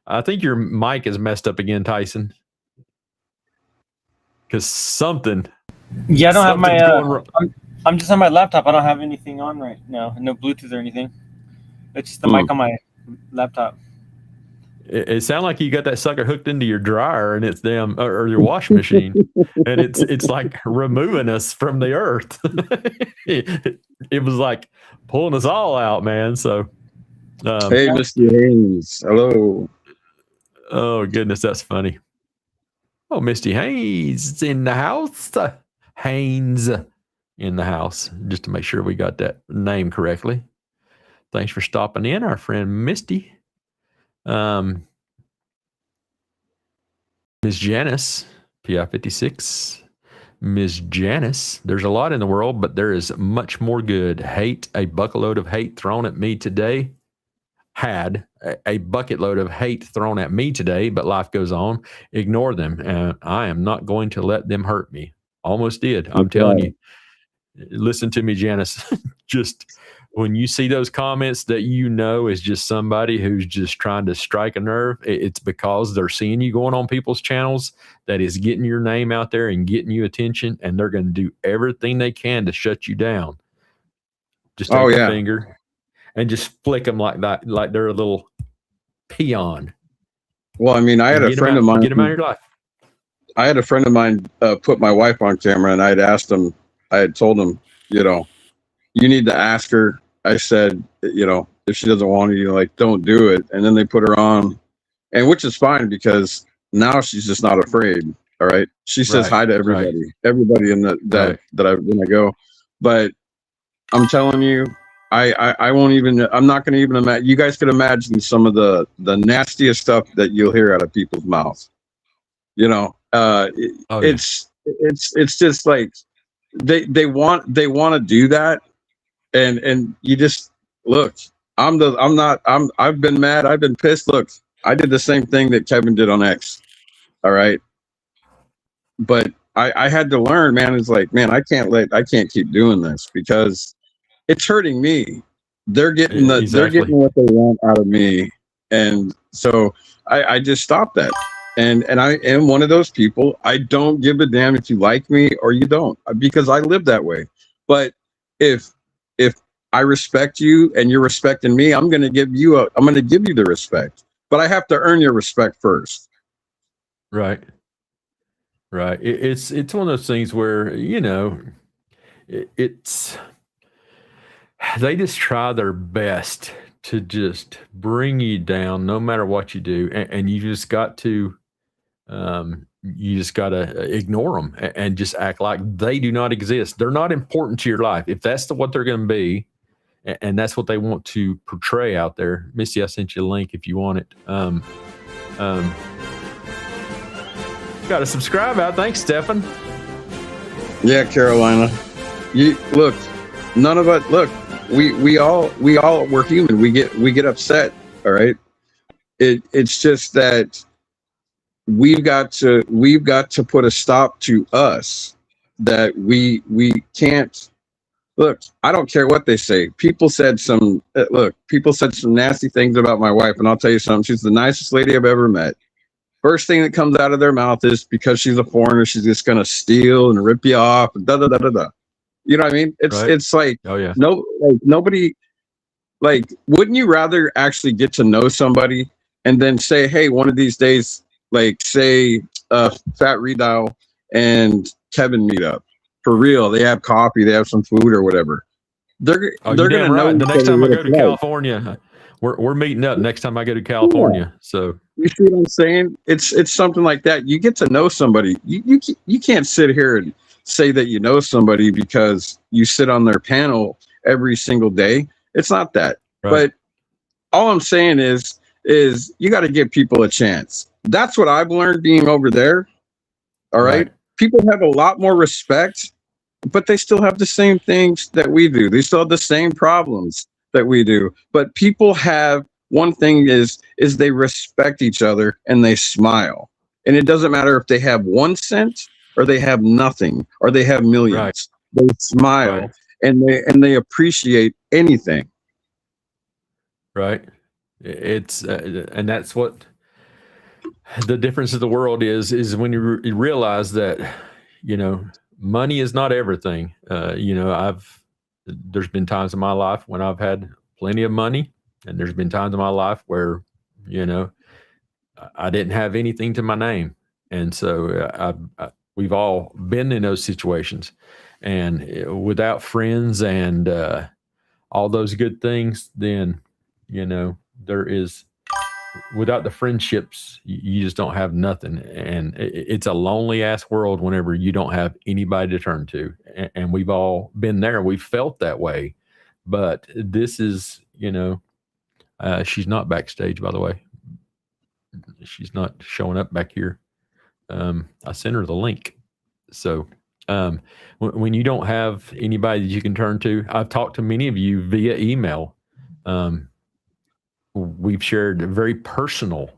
S4: I think your mic is messed up again, Tyson. Because something.
S7: Yeah, I don't have my. I'm just on my laptop. I don't have anything on right now. No Bluetooth or anything. It's just the mic on my laptop.
S4: It sounds like you got that sucker hooked into your dryer and it's damn or your washing machine, and it's like removing us from the earth. It was like pulling us all out, man. So,
S6: hey, Mr. Haynes, hello.
S4: Oh goodness, that's funny. Oh, Misty Haynes is in the house. Haynes in the house, just to make sure we got that name correctly. Thanks for stopping in, our friend Misty. Ms. Janice, PI 56. Ms. Janice, there's a lot in the world, but there is much more good. Hate, a bucket load of hate thrown at me today. Had a bucket load of hate thrown at me today, but life goes on. Ignore them, and I am not going to let them hurt me. Almost did. I'm telling you. Listen to me, Janice. Just when you see those comments that you know is just somebody who's just trying to strike a nerve, it's because they're seeing you going on people's channels that is getting your name out there and getting you attention, and they're going to do everything they can to shut you down. Just take a finger and just flick them like that, like they're a little peon.
S6: Well, I mean, I had a friend of mine.
S4: Get them out of your life.
S6: I had a friend of mine put my wife on camera, and I had told him, you know, you need to ask her. I said, you know, if she doesn't want you, like, don't do it. And then they put her on, and which is fine because now she's just not afraid. All right. She says hi to everybody, everybody in when I go, but I'm telling you, I won't even, I'm not going to even imagine. You guys could imagine some of the nastiest stuff that you'll hear out of people's mouths. You know, it's just like they want to do that. And you just look, I've been mad. I've been pissed. Look, I did the same thing that Kevin did on X. All right. But I had to learn, man. It's like, man, I can't keep doing this because it's hurting me. They're getting they're getting what they want out of me. And so I just stopped that. And I am one of those people. I don't give a damn if you like me or you don't, because I live that way. But if I respect you and you're respecting me, I'm going to give you the respect, but I have to earn your respect first.
S4: Right. Right. It's one of those things where, you know, it's they just try their best to just bring you down no matter what you do. And you just got to, ignore them and just act like they do not exist. They're not important to your life. If that's what they're going to be, and that's what they want to portray out there. Missy, I sent you a link if you want it. Got to subscribe out. Thanks, Stefan.
S6: Yeah, Carolina. You look, none of us look, we all we're human. We get upset. All right. It's just that we've got to put a stop to us, that we can't. Look, I don't care what they say. People said some nasty things about my wife, and I'll tell you something. She's the nicest lady I've ever met. first thing that comes out of their mouth is because she's a foreigner, she's just gonna steal and rip you off. And da da da da da. You know what I mean?
S4: Right.
S6: It's like
S4: Oh yeah.
S6: no, like nobody. Like, wouldn't you rather actually get to know somebody and then say, hey, one of these days, like, say, Fat Redial and Kevin meet up for real? They have coffee, they have some food or whatever. They're gonna know.
S4: The next time I go to
S6: like.
S4: California, we're meeting up. Next time I go to California, so
S6: You see what I'm saying? It's something like that. You get to know somebody. You can't sit here and say that you know somebody because you sit on their panel every single day. It's not that.
S4: Right.
S6: But all I'm saying is you got to give people a chance. That's what I've learned being over there. All right. People have a lot more respect, but they still have the same things that we do. They still have the same problems that we do. But people have one thing is they respect each other and they smile. And it doesn't matter if they have 1 cent or they have nothing or they have millions.
S4: Right.
S6: They smile and they appreciate anything.
S4: Right. It's and that's what the difference of the world is when you realize that, you know, money is not everything. You know, there's been times in my life when I've had plenty of money, and there's been times in my life where, you know, I didn't have anything to my name. And so we've all been in those situations, and without friends and all those good things, then, you know, without the friendships, you just don't have nothing. And it's a lonely ass world whenever you don't have anybody to turn to. And we've all been there. We've felt that way. But this is, you know, she's not backstage, by the way. She's not showing up back here. I sent her the link. So when you don't have anybody that you can turn to, I've talked to many of you via email. We've shared very personal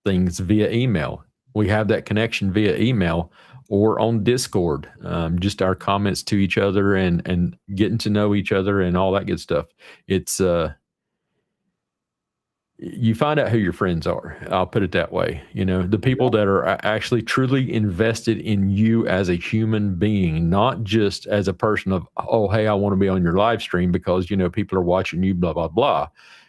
S4: things via email. We have that connection via email or on Discord, just our comments to each other and getting to know each other and all that good stuff. It's you find out who your friends are. I'll put it that way. You know, the people that are actually truly invested in you as a human being, not just as a person of, oh, hey, I want to be on your live stream because, you know, people are watching you, blah, blah, blah.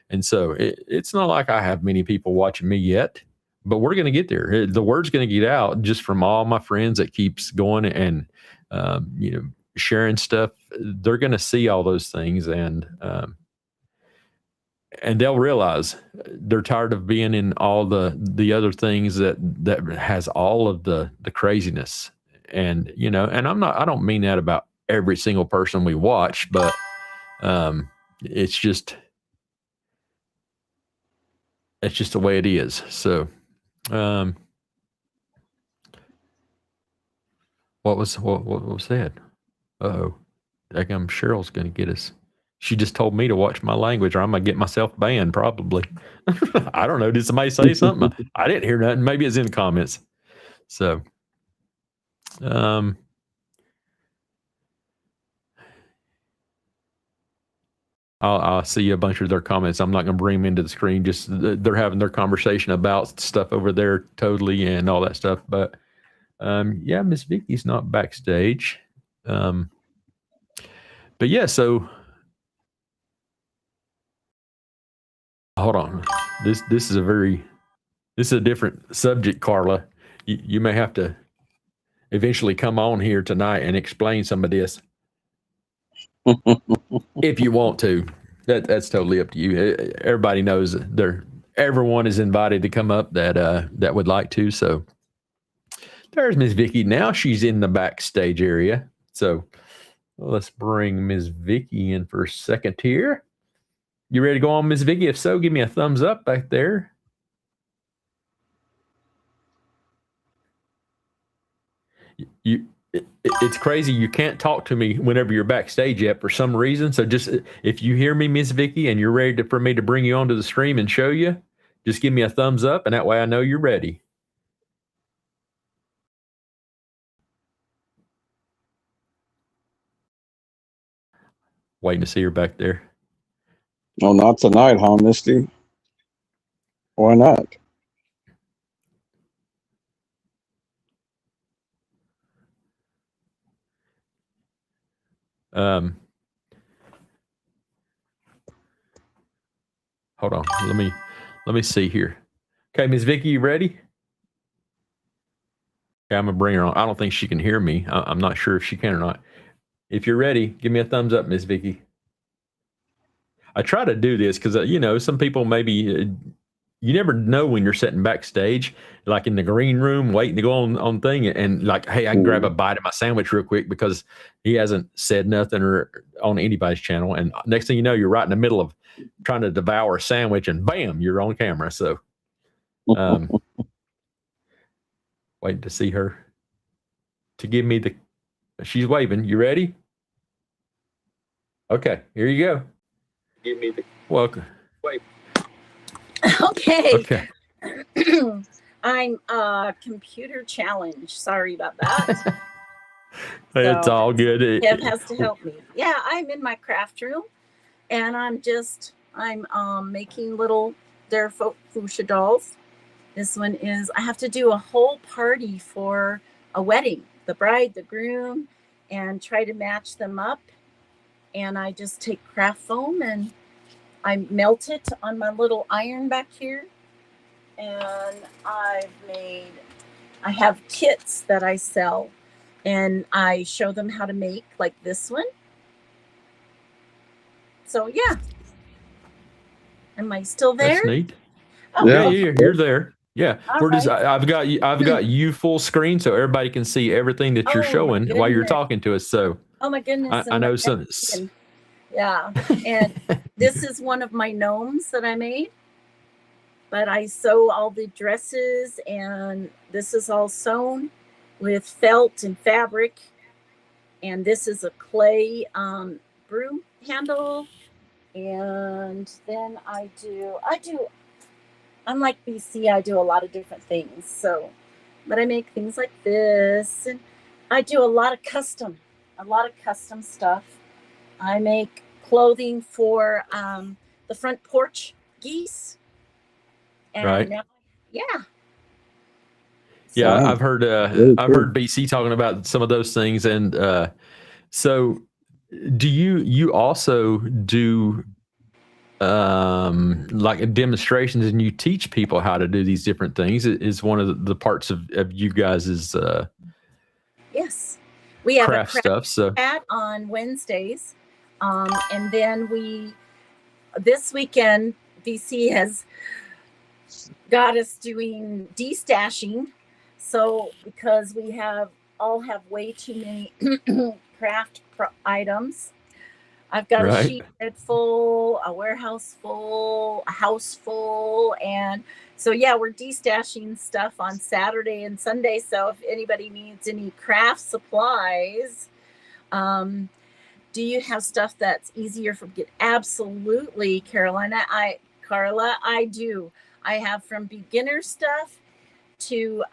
S4: And so it's not like I have many people watching me yet, but we're going to get there. The word's going to get out just from all my friends that keeps going and, you know, sharing stuff. They're going to see all those things and they'll realize they're tired of being in all the other things that has all of the craziness. And, you know, and I don't mean that about every single person we watch, but it's just the way it is. So, what was said? Uh-oh. Cheryl's going to get us. She just told me to watch my language or I'm going to get myself banned probably. I don't know. Did somebody say something? I didn't hear nothing. Maybe it's in the comments. So, I'll see a bunch of their comments. I'm not going to bring them into the screen. Just they're having their conversation about stuff over there totally and all that stuff. But yeah, Miss Vicky's not backstage. But yeah, so hold on. This is a different subject, Carla. You may have to eventually come on here tonight and explain some of this. If you want to, that's totally up to you. Everybody knows everyone is invited to come up that would like to. So there's Miss Vicky. Now she's in the backstage area. So let's bring Miss Vicky in for a second here. You ready to go on, Miss Vicky? If so, give me a thumbs up back there. It's crazy. You can't talk to me whenever you're backstage yet for some reason. So just if you hear me, Miss Vicky, and you're ready for me to bring you onto the stream and show you, just give me a thumbs up, and that way I know you're ready. Waiting to see her back there.
S6: No, not tonight, huh, Misty? Why not?
S4: Hold on. Let me see here. Okay, Miss Vicky, you ready? Okay, I'm gonna bring her on. I don't think she can hear me. I'm not sure if she can or not. If you're ready, give me a thumbs up, Miss Vicky. I try to do this because you know, some people maybe you never know when you're sitting backstage, like in the green room, waiting to go on thing, and like, hey, I can grab a bite of my sandwich real quick because he hasn't said nothing or on anybody's channel, and next thing you know, you're right in the middle of trying to devour a sandwich, and bam, you're on camera. So, waiting to see her to give me the. She's waving. You ready? Okay, here you go. Give me the welcome. Wait.
S8: Okay.
S4: Okay.
S8: I'm computer challenge. Sorry about that.
S4: It's
S8: So,
S4: all good.
S8: Kev has to help me. Yeah, I'm in my craft room, and I'm making little their fuchsia dolls. This one is, I have to do a whole party for a wedding, the bride, the groom, and try to match them up. And I just take craft foam and I melt it on my little iron back here. And I have kits that I sell, and I show them how to make, like this one. So yeah. Am I still there?
S4: That's neat.
S8: Oh,
S6: Yeah.
S4: Yeah, you're there. Yeah,
S8: All
S4: we're just.
S8: right.
S4: I've got you full screen so everybody can see everything that you're
S8: Oh, my
S4: showing while you're
S8: goodness.
S4: talking to us. So
S8: Oh my goodness.
S4: I know some.
S8: Yeah. And this is one of my gnomes that I made. But I sew all the dresses, and this is all sewn with felt and fabric. And this is a clay broom handle. And then unlike BC, I do a lot of different things. So, but I make things like this, and I do a lot of custom stuff. I make clothing for the front porch geese. And
S4: Right.
S8: now, yeah.
S4: Yeah,
S6: Wow.
S4: I've heard BC talking about some of those things, and so do you also do like demonstrations, and you teach people how to do these different things? Is one of the parts of you guys's
S8: Yes, we have
S4: craft
S8: a
S4: stuff. So
S8: chat on Wednesdays, and then this weekend BC has got us doing destashing. So because we all have way too many craft items, I've got a sheet bed full, a warehouse full, a house full, and so yeah, we're destashing stuff on Saturday and Sunday. So if anybody needs any craft supplies, do you have stuff that's easier for get? Absolutely, Carla, I do. I have from beginner stuff to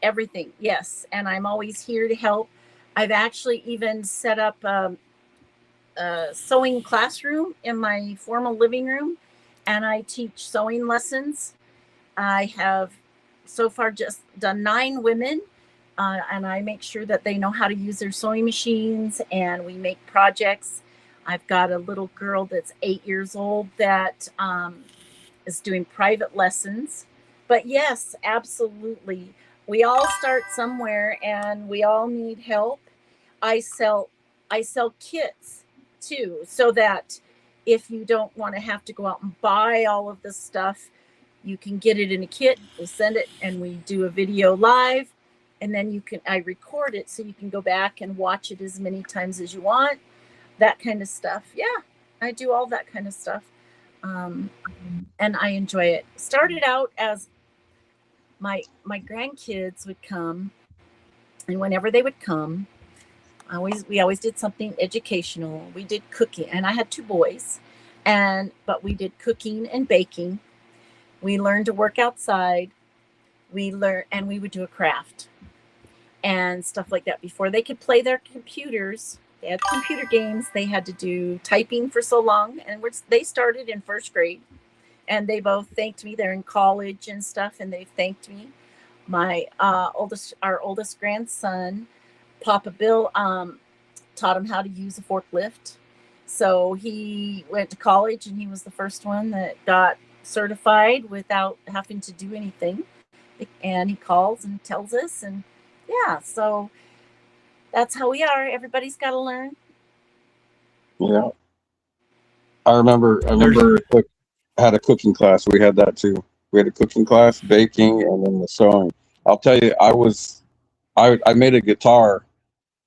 S8: everything. Yes, and I'm always here to help. I've actually even set up a sewing classroom in my formal living room, and I teach sewing lessons. I have so far just done 9 women, and I make sure that they know how to use their sewing machines, and we make projects. I've got a little girl that's 8 years old that is doing private lessons. But yes, absolutely. We all start somewhere, and we all need help. I sell kits too, so that if you don't want to have to go out and buy all of this stuff, you can get it in a kit. We'll send it, and we do a video live, and then I record it so you can go back and watch it as many times as you want. That kind of stuff. Yeah, I do all that kind of stuff, and I enjoy it. Started out as my grandkids would come, and whenever they would come, we always did something educational. We did cooking, and I had 2 boys, but we did cooking and baking. We learned to work outside. And we would do a craft and stuff like that. Before they could play their computers, they had computer games. They had to do typing for so long, and they started in 1st grade, and they both thanked me. They're in college and stuff, and they've thanked me. My our oldest grandson, Papa Bill, taught him how to use a forklift. So he went to college, and he was the first one that got certified without having to do anything. And he calls and tells us, and yeah, so that's how we are. Everybody's got to learn.
S6: Yeah. I remember had a cooking class. We had that too. We had a cooking class, baking, and then the sewing. I'll tell you, I made a guitar,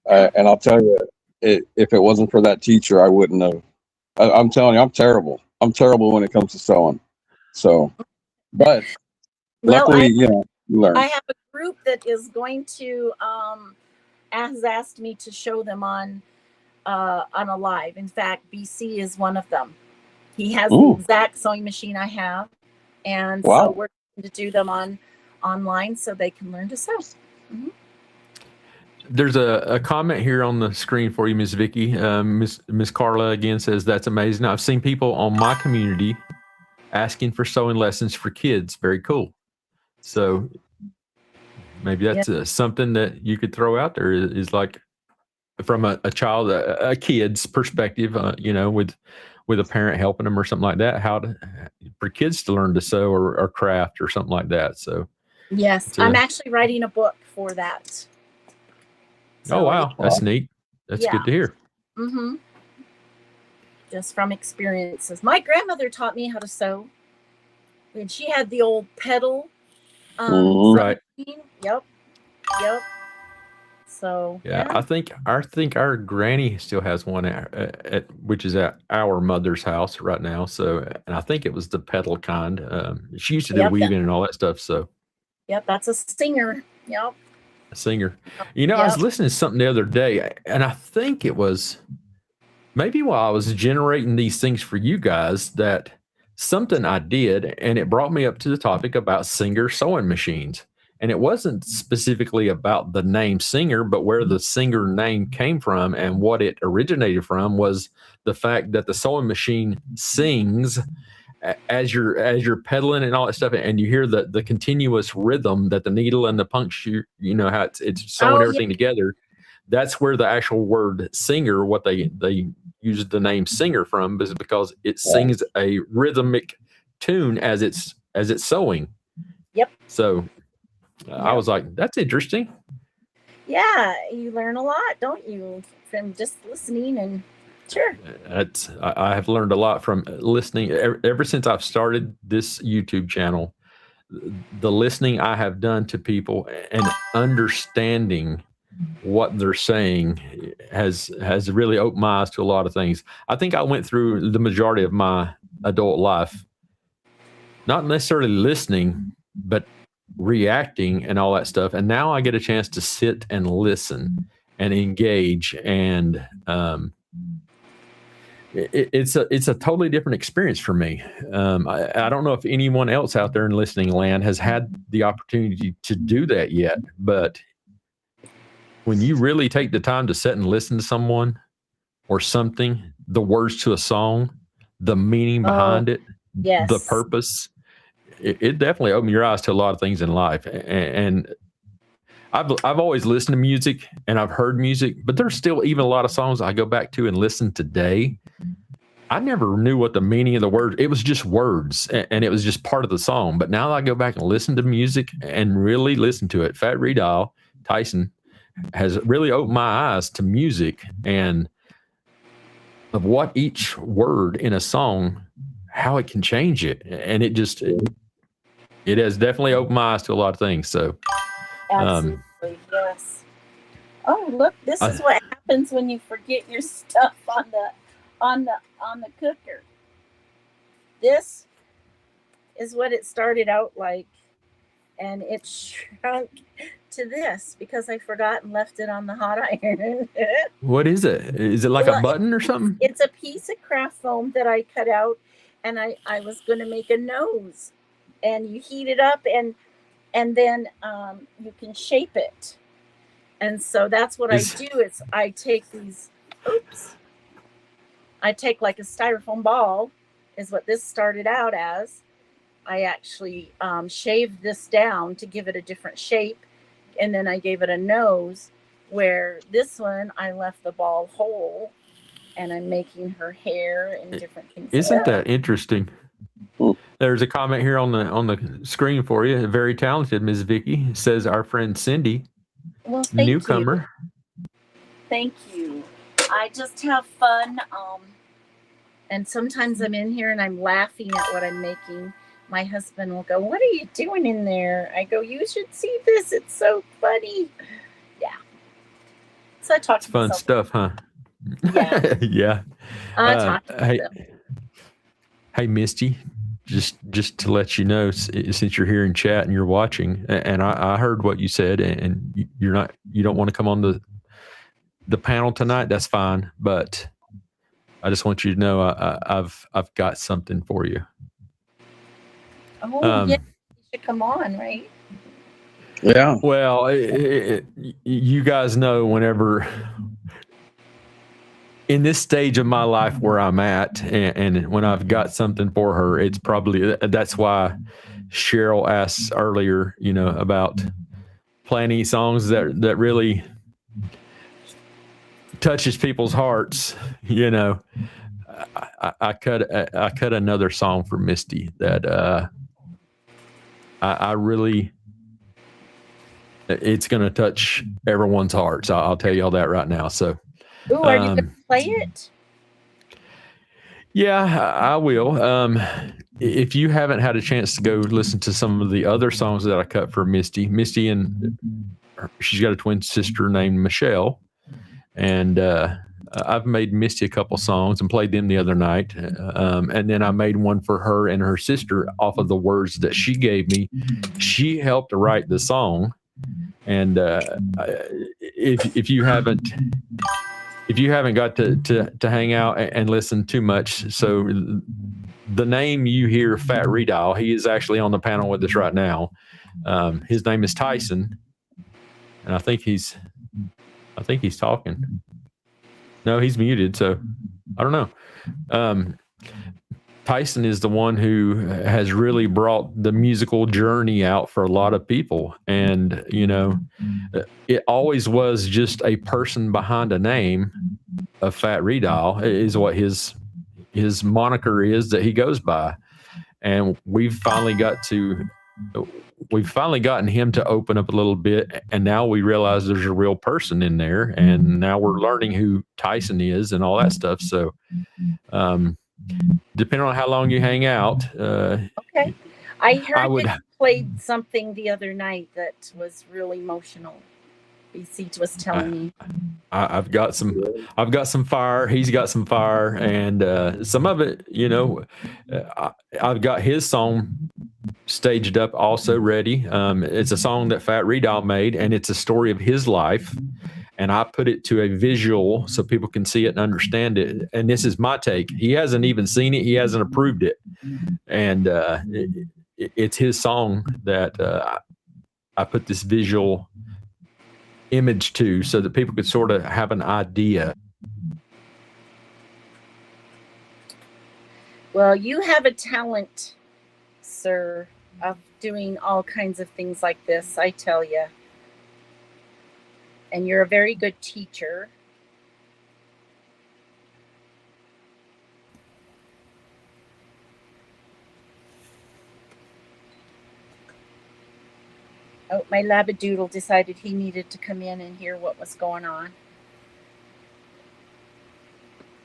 S6: and I'll tell you, if it wasn't for that teacher, I wouldn't have. I'm telling you, I'm terrible. I'm terrible when it comes to sewing. So, but
S8: Well,
S6: luckily, you learn.
S8: I have a group that is going to has asked me to show them on a live. In fact, BC is one of them. He has the exact sewing machine I have, and so we're going to do them online so they can learn to sew. Mm-hmm.
S4: There's a comment here on the screen for you, Miss Vicky. Miss Carla again says that's amazing. I've seen people on my community asking for sewing lessons for kids. Very cool. So maybe that's something that you could throw out there. Is like from a child, a kid's perspective. With a parent helping them or something like that. For kids to learn to sew or craft or something like that. So
S8: yes, I'm actually writing a book for that.
S4: So, wow, that's neat. That's good to hear.
S8: Mm-hmm. Just from experiences. My grandmother taught me how to sew. And she had the old pedal.
S4: Right.
S8: Machine. Yep. So
S4: yeah, I think our granny still has one which is at our mother's house right now. So, and I think it was the pedal kind. She used to do weaving and all that stuff. So,
S8: that's a singer. Yep.
S4: A singer. I was listening to something the other day, and I think it was maybe while I was generating these things for you guys that something I did, and it brought me up to the topic about Singer sewing machines. And it wasn't specifically about the name Singer, but where the Singer name came from and what it originated from was the fact that the sewing machine sings as you're pedaling and all that stuff, and you hear the continuous rhythm that the needle and the puncture, how it's sewing everything together. That's where the actual word singer, what they use the name Singer from, is because it sings a rhythmic tune as it's sewing.
S8: Yep.
S4: So I was like, that's interesting.
S8: Yeah, you learn a lot, don't you, from just listening and. Sure.
S4: I have learned a lot from listening ever since I've started this YouTube channel. The listening I have done to people and understanding what they're saying has really opened my eyes to a lot of things. I think I went through the majority of my adult life, not necessarily listening, but reacting and all that stuff. And now I get a chance to sit and listen and engage and, it's a totally different experience for me. I don't know if anyone else out there in listening land has had the opportunity to do that yet, but when you really take the time to sit and listen to someone or something, the words to a song, the meaning behind it, the purpose, it definitely opened your eyes to a lot of things in life. And I've always listened to music and I've heard music, but there's still even a lot of songs I go back to and listen today. I never knew what the meaning of the words. It was just words, and it was just part of the song. But now that I go back and listen to music and really listen to it, Fat Redall Tyson has really opened my eyes to music and of what each word in a song, how it can change it, and it has definitely opened my eyes to a lot of things. So.
S8: Absolutely, yes. Oh, look! This is what happens when you forget your stuff on the cooker. This is what it started out like, and it shrunk to this because I forgot and left it on the hot iron.
S4: What is it? Is it like a button or something?
S8: It's a piece of craft foam that I cut out, and I was going to make a nose, and you heat it up and then you can shape it. And so that's what I do. Is I take these, I take like a styrofoam ball is what this started out as. I actually shaved this down to give it a different shape. And then I gave it a nose Where this one, I left the ball whole, and I'm making her hair and different things.
S4: Isn't that interesting? There's a comment here on the screen for you. Very talented, Ms. Vicky, says our friend Cindy.
S8: Well, thank
S4: newcomer.
S8: you. Thank you. I just have fun. And sometimes I'm in here and I'm laughing at what I'm making. My husband will go, "What are you doing in there?" I go, "You should see this. It's so funny." Yeah. So I talk
S4: It's
S8: to
S4: fun
S8: myself.
S4: stuff, huh?
S8: Yeah.
S4: Yeah.
S8: I talk to myself.
S4: Hey, Misty, just to let you know, since you're here in chat and you're watching, and I heard what you said, and you don't want to come on the panel tonight. That's fine, but I just want you to know I've got something for you.
S8: Oh, yeah, you should come on, right?
S6: Yeah.
S4: Well, you guys know whenever in this stage of my life where I'm at, and when I've got something for her, it's probably that's why Cheryl asked earlier, about playing songs that really touches people's hearts. I cut another song for Misty that I really, it's going to touch everyone's hearts. I'll tell you all that right now. So,
S8: Ooh, are you going to play it?
S4: Yeah, I will. If you haven't had a chance to go listen to some of the other songs that I cut for Misty, and she's got a twin sister named Michelle, and I've made Misty a couple songs and played them the other night. And then I made one for her and her sister off of the words that she gave me. She helped to write the song. And if you haven't got to hang out and listen too much, so the name you hear, Fat Redile, he is actually on the panel with us right now. His name is Tyson, and I think he's talking. No, he's muted, so I don't know. Tyson is the one who has really brought the musical journey out for a lot of people. And, it always was just a person behind a name of Fat Redile is what his moniker is that he goes by. And we've finally gotten him to open up a little bit, and now we realize there's a real person in there, and now we're learning who Tyson is and all that stuff. So, depending on how long you hang out,
S8: okay. I heard that you played something the other night that was really emotional. BC was telling me.
S4: I've got some fire. He's got some fire, and some of it, I've got his song staged up, also ready. It's a song that Fat Redile made, and it's a story of his life. And I put it to a visual so people can see it and understand it. And this is my take. He hasn't even seen it. He hasn't approved it. And it's his song that I put this visual image to so that people could sort of have an idea.
S8: Well, you have a talent, sir, of doing all kinds of things like this, I tell you. And you're a very good teacher. Oh, my labradoodle decided he needed to come in and hear what was going on.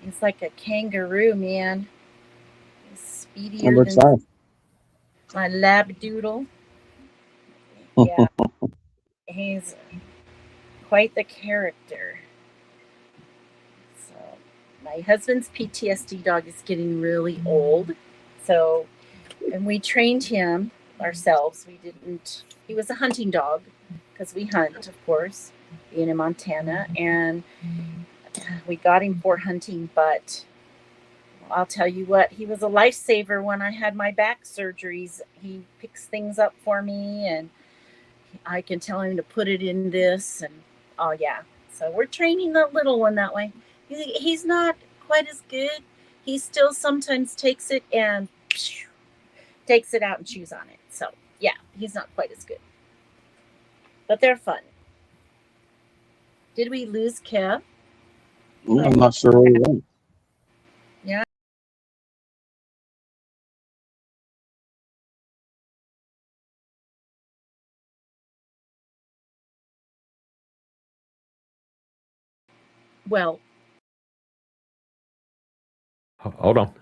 S8: He's like a kangaroo, man. He's speedier than my labradoodle. Yeah. He's quite the character. So my husband's PTSD dog is getting really old. So, and we trained him ourselves. He was a hunting dog because we hunt, of course, being in Montana, and we got him for hunting, but I'll tell you what, he was a lifesaver when I had my back surgeries. He picks things up for me, and I can tell him to put it in this, and oh yeah. So we're training the little one that way. He's not quite as good. He still sometimes takes it and takes it out and chews on it. So yeah, he's not quite as good. But they're fun. Did we lose Kev?
S6: Yeah, I'm not sure where he went.
S8: Yeah. Well,
S4: Hold on.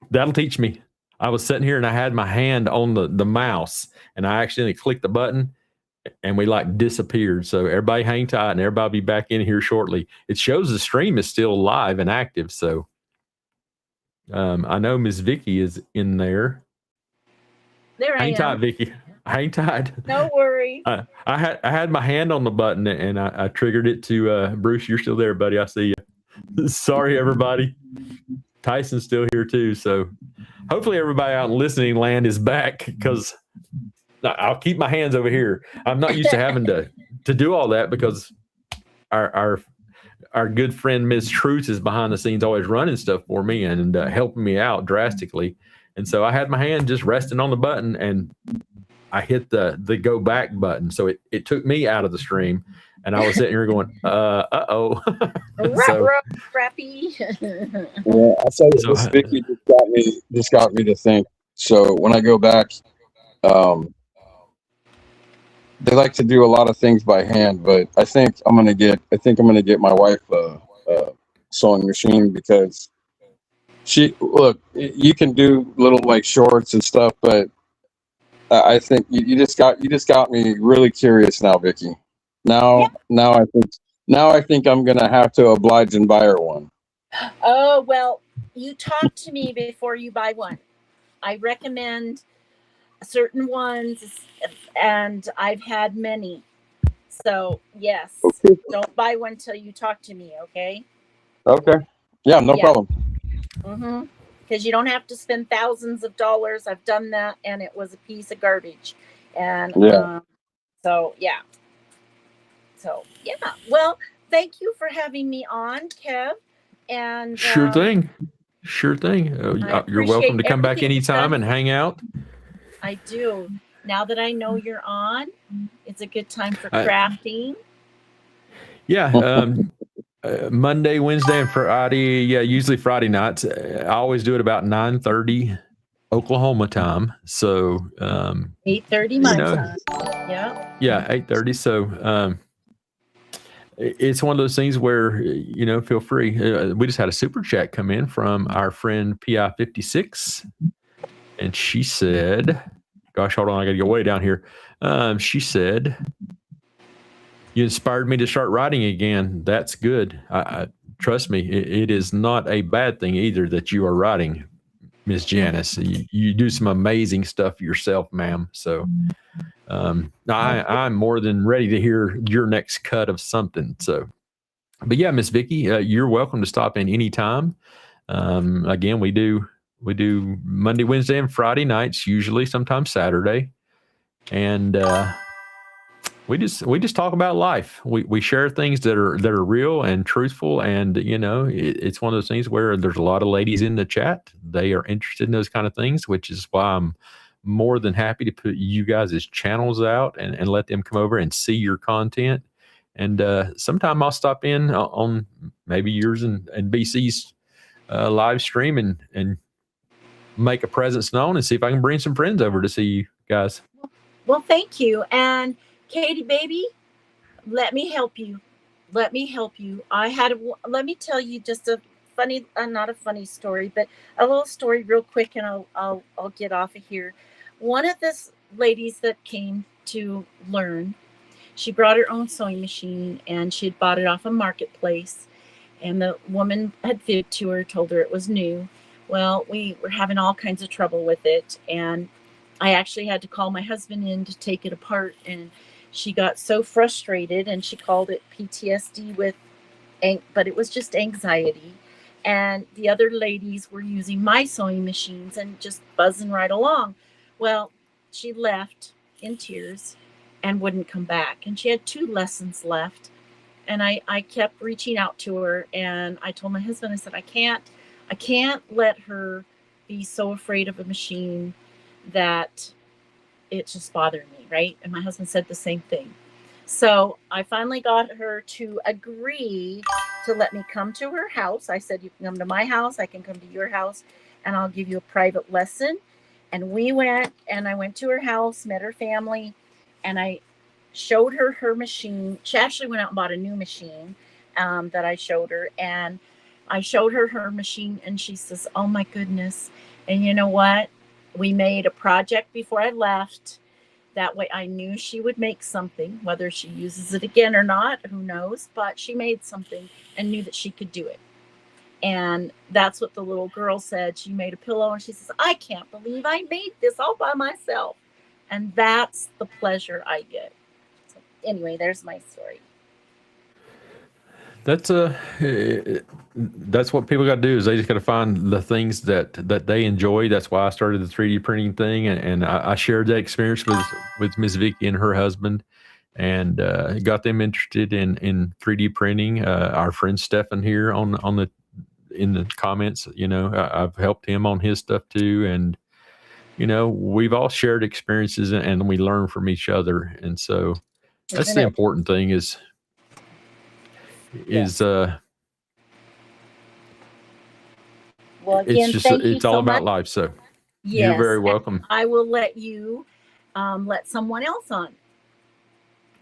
S4: That'll teach me. I was sitting here and I had my hand on the mouse and I accidentally clicked the button and we like disappeared. So everybody hang tight and everybody be back in here shortly. It shows the stream is still live and active. So I know Miss Vicky is in there.
S8: there I
S4: Hang tight,
S8: am.
S4: Vicky. Hang tight.
S8: No worries.
S4: I had my hand on the button and I triggered it to Bruce. You're still there, buddy. I see you. Sorry, everybody. Tyson's still here too. So hopefully everybody out in listening land is back because I'll keep my hands over here. I'm not used to having to do all that because our good friend Miss Truth is behind the scenes always running stuff for me and helping me out drastically. And so I had my hand just resting on the button and I hit the go back button. So it took me out of the stream and I was sitting here going, uh-oh. So,
S8: Crappy.
S6: Yeah, I'll tell you, this Vicky just got me to think. So when I go back, they like to do a lot of things by hand, but I think I'm gonna get my wife a sewing machine because you can do little like shorts and stuff, but I think you just got me really curious now, Vicky. Now I think I'm gonna have to oblige and buy her one.
S8: Oh, well, you talk to me before you buy one. I recommend certain ones, and I've had many. So, yes,
S6: Okay.
S8: don't buy one till you talk to me, okay?
S6: Okay. Yeah, no problem.
S8: Mm-hmm. Because you don't have to spend thousands of dollars. I've done that, and it was a piece of garbage. And
S6: Yeah.
S8: So, yeah. Well, thank you for having me on, Kev. And
S4: sure thing. You're welcome to come back anytime and hang out.
S8: I do. Now that I know you're on, it's a good time for crafting.
S4: Yeah. Monday, Wednesday, and Friday. Yeah, usually Friday nights. I always do it about 9:30 Oklahoma time. So
S8: 8:30 my time. Yeah.
S4: Yeah, 8:30. So it's one of those things where feel free. We just had a super chat come in from our friend PI56, and she said, "Gosh, hold on, I got to go way down here." She said, "You inspired me to start writing again. That's good. I trust me, it is not a bad thing either that you are writing, Miss Janice. You do some amazing stuff yourself, ma'am. So I'm more than ready to hear your next cut of something. So, but yeah, Miss Vicky, you're welcome to stop in anytime. Again, we do Monday, Wednesday, and Friday nights, usually sometimes Saturday, and we just talk about life. We share things that are real and truthful, and it's one of those things where there's a lot of ladies in the chat. They are interested in those kind of things, which is why I'm more than happy to put you guys' channels out and let them come over and see your content. And sometime I'll stop in on maybe yours and BC's live stream and make a presence known and see if I can bring some friends over to see you guys.
S8: Well, thank you. And Katie, baby, let me help you. Let me me tell you just a funny, not a funny story, but a little story real quick, and I'll get off of here. One of the ladies that came to learn, she brought her own sewing machine, and she had bought it off a marketplace, and the woman had fibbed to her, told her it was new. Well, we were having all kinds of trouble with it, and I actually had to call my husband in to take it apart, and she got so frustrated, and she called it PTSD but it was just anxiety. And the other ladies were using my sewing machines and just buzzing right along. Well, she left in tears and wouldn't come back. And she had 2 lessons left. And I kept reaching out to her, and I told my husband, I said, I can't let her be so afraid of a machine that it's just bothering me, right? And my husband said the same thing. So I finally got her to agree to let me come to her house. I said, you can come to my house, I can come to your house, and I'll give you a private lesson. And we went, and I went to her house, met her family, and I showed her her machine. She actually went out and bought a new machine that I showed her. And I showed her her machine, and she says, oh my goodness. And you know what? We made a project before I left. That way I knew she would make something, whether she uses it again or not, who knows, but she made something and knew that she could do it. And that's what the little girl said. She made a pillow, and she says, I can't believe I made this all by myself. And that's the pleasure I get. So anyway, there's my story.
S4: That's what people got to do, is they just got to find the things that they enjoy. That's why I started the 3D printing thing, and I shared that experience with Ms. Vicky and her husband, and got them interested in 3D printing. Our friend Stefan here in the comments, I've helped him on his stuff too, and we've all shared experiences, and we learn from each other, and so that's the important thing is
S8: well, again,
S4: it's all about life. So
S8: yes,
S4: you're very welcome.
S8: I will let you let someone else on.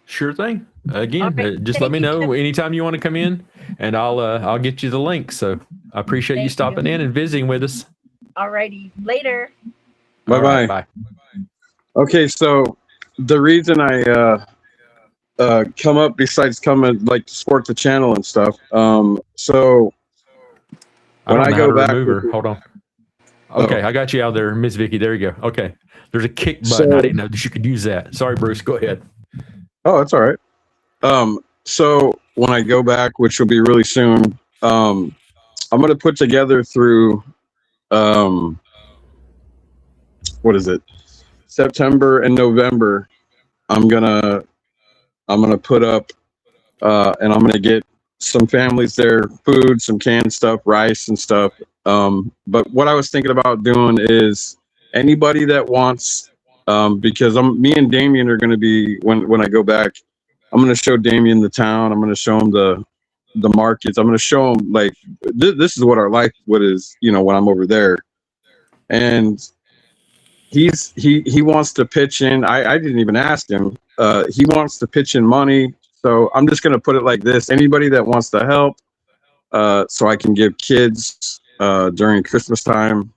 S4: Sure thing. Again,
S8: right.
S4: Just let me know anytime you want to come in, and I'll get you the link. So I appreciate you stopping in and visiting with us.
S8: All righty. Later.
S6: Bye-bye.
S4: Right, bye.
S6: Okay, so the reason I come up, besides coming like to support the channel and stuff, so when I go back,
S4: hold on. Okay, I got you out there, Miss Vicky. There you go. Okay, there's a kick button. I didn't know that you could use that. Sorry, Bruce. Go ahead.
S6: Oh, that's all right. So when I go back, which will be really soon, I'm going to put together through what is it, September and November. I'm gonna put up and I'm gonna get some families their food, some canned stuff, rice and stuff. But what I was thinking about doing is anybody that wants, because me and Damien are gonna be, when I go back, I'm gonna show Damien the town. I'm gonna show him the markets. I'm gonna show him like this is what our life is, when I'm over there. And he wants to pitch in. I didn't even ask him. He wants to pitch in money. So I'm just gonna put it like this: anybody that wants to help, so I can give kids during Christmas time.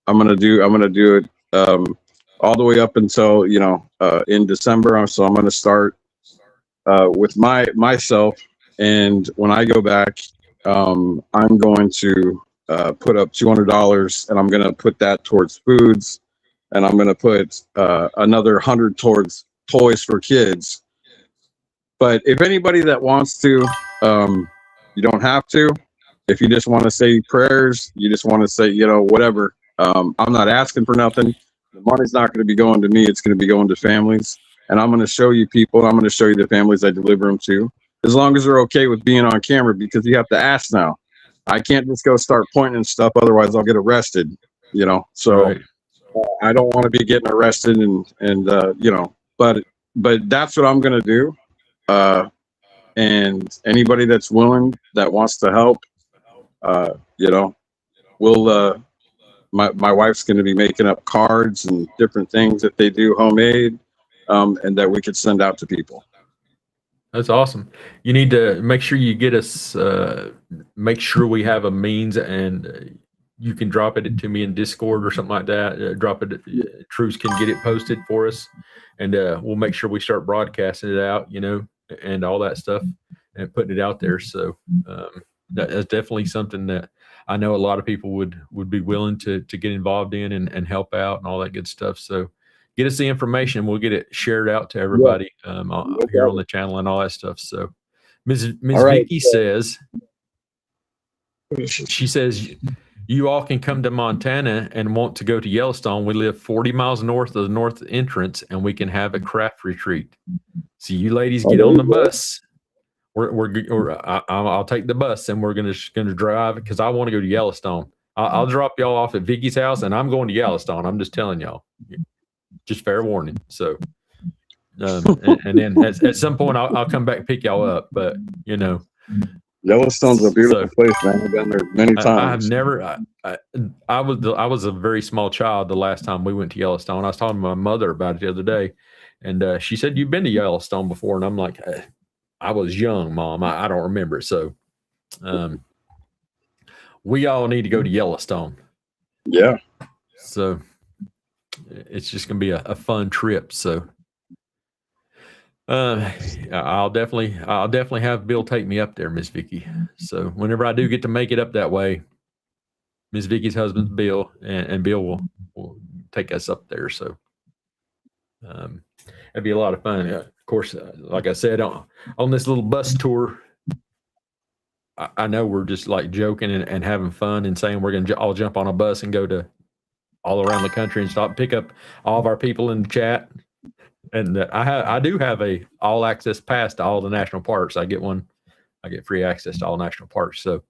S6: I'm gonna do it all the way up until in December. So I'm gonna start with myself, and when I go back, I'm going to put up $200, and I'm going to put that towards foods, and I'm going to put another 100 towards toys for kids. But if anybody that wants to, you don't have to. If you just want to say prayers, you just want to say, whatever. I'm not asking for nothing. The money's not going to be going to me. It's going to be going to families. And I'm going to show you people. I'm going to show you the families I deliver them to, as long as they're okay with being on camera, because you have to ask now. I can't just go start pointing and stuff. Otherwise I'll get arrested, so right. I don't want to be getting arrested and but that's what I'm going to do. And anybody that's willing, that wants to help, we'll, my wife's going to be making up cards and different things that they do homemade, and that we could send out to people.
S4: That's awesome. You need to make sure you get us, make sure we have a means, and you can drop it to me in Discord or something like that. Drop it. Truce can get it posted for us, and we'll make sure we start broadcasting it out, and all that stuff, and putting it out there. So that's definitely something that I know a lot of people would be willing to get involved in and help out and all that good stuff. So get us the information. We'll get it shared out to everybody here on the channel and all that stuff. So Ms. Vicky says, she says, you all can come to Montana and want to go to Yellowstone. We live 40 miles north of the north entrance, and we can have a craft retreat. So you ladies get on the bus. I'll take the bus, and we're gonna drive, because I want to go to Yellowstone. I'll drop y'all off at Vicky's house, and I'm going to Yellowstone. I'm just telling y'all. Just fair warning. So And then at some point I'll come back and pick y'all up. But you know,
S6: Yellowstone's a beautiful
S4: So-
S6: place, man. I've been there many
S4: I have
S6: times.
S4: never. I was a very small child the last time we went to Yellowstone. I was talking to my mother about it the other day, and she said, "You've been to Yellowstone before?" And I'm like, "I was young, Mom. I don't remember." So, we all need to go to Yellowstone.
S6: Yeah.
S4: So, it's just gonna be a fun trip. So, I'll definitely have Bill take me up there, Miss Vicky. So whenever I do get to make it up that way, Miss Vicky's husband's Bill, and Bill will take us up there. So it'd be a lot of fun. Of course, like I said, on this little bus tour, I know we're just like joking and having fun and saying we're going to all jump on a bus and go to all around the country and stop, pick up all of our people in the chat. And I do have a all access pass to all the national parks. I get free access to all national parks. So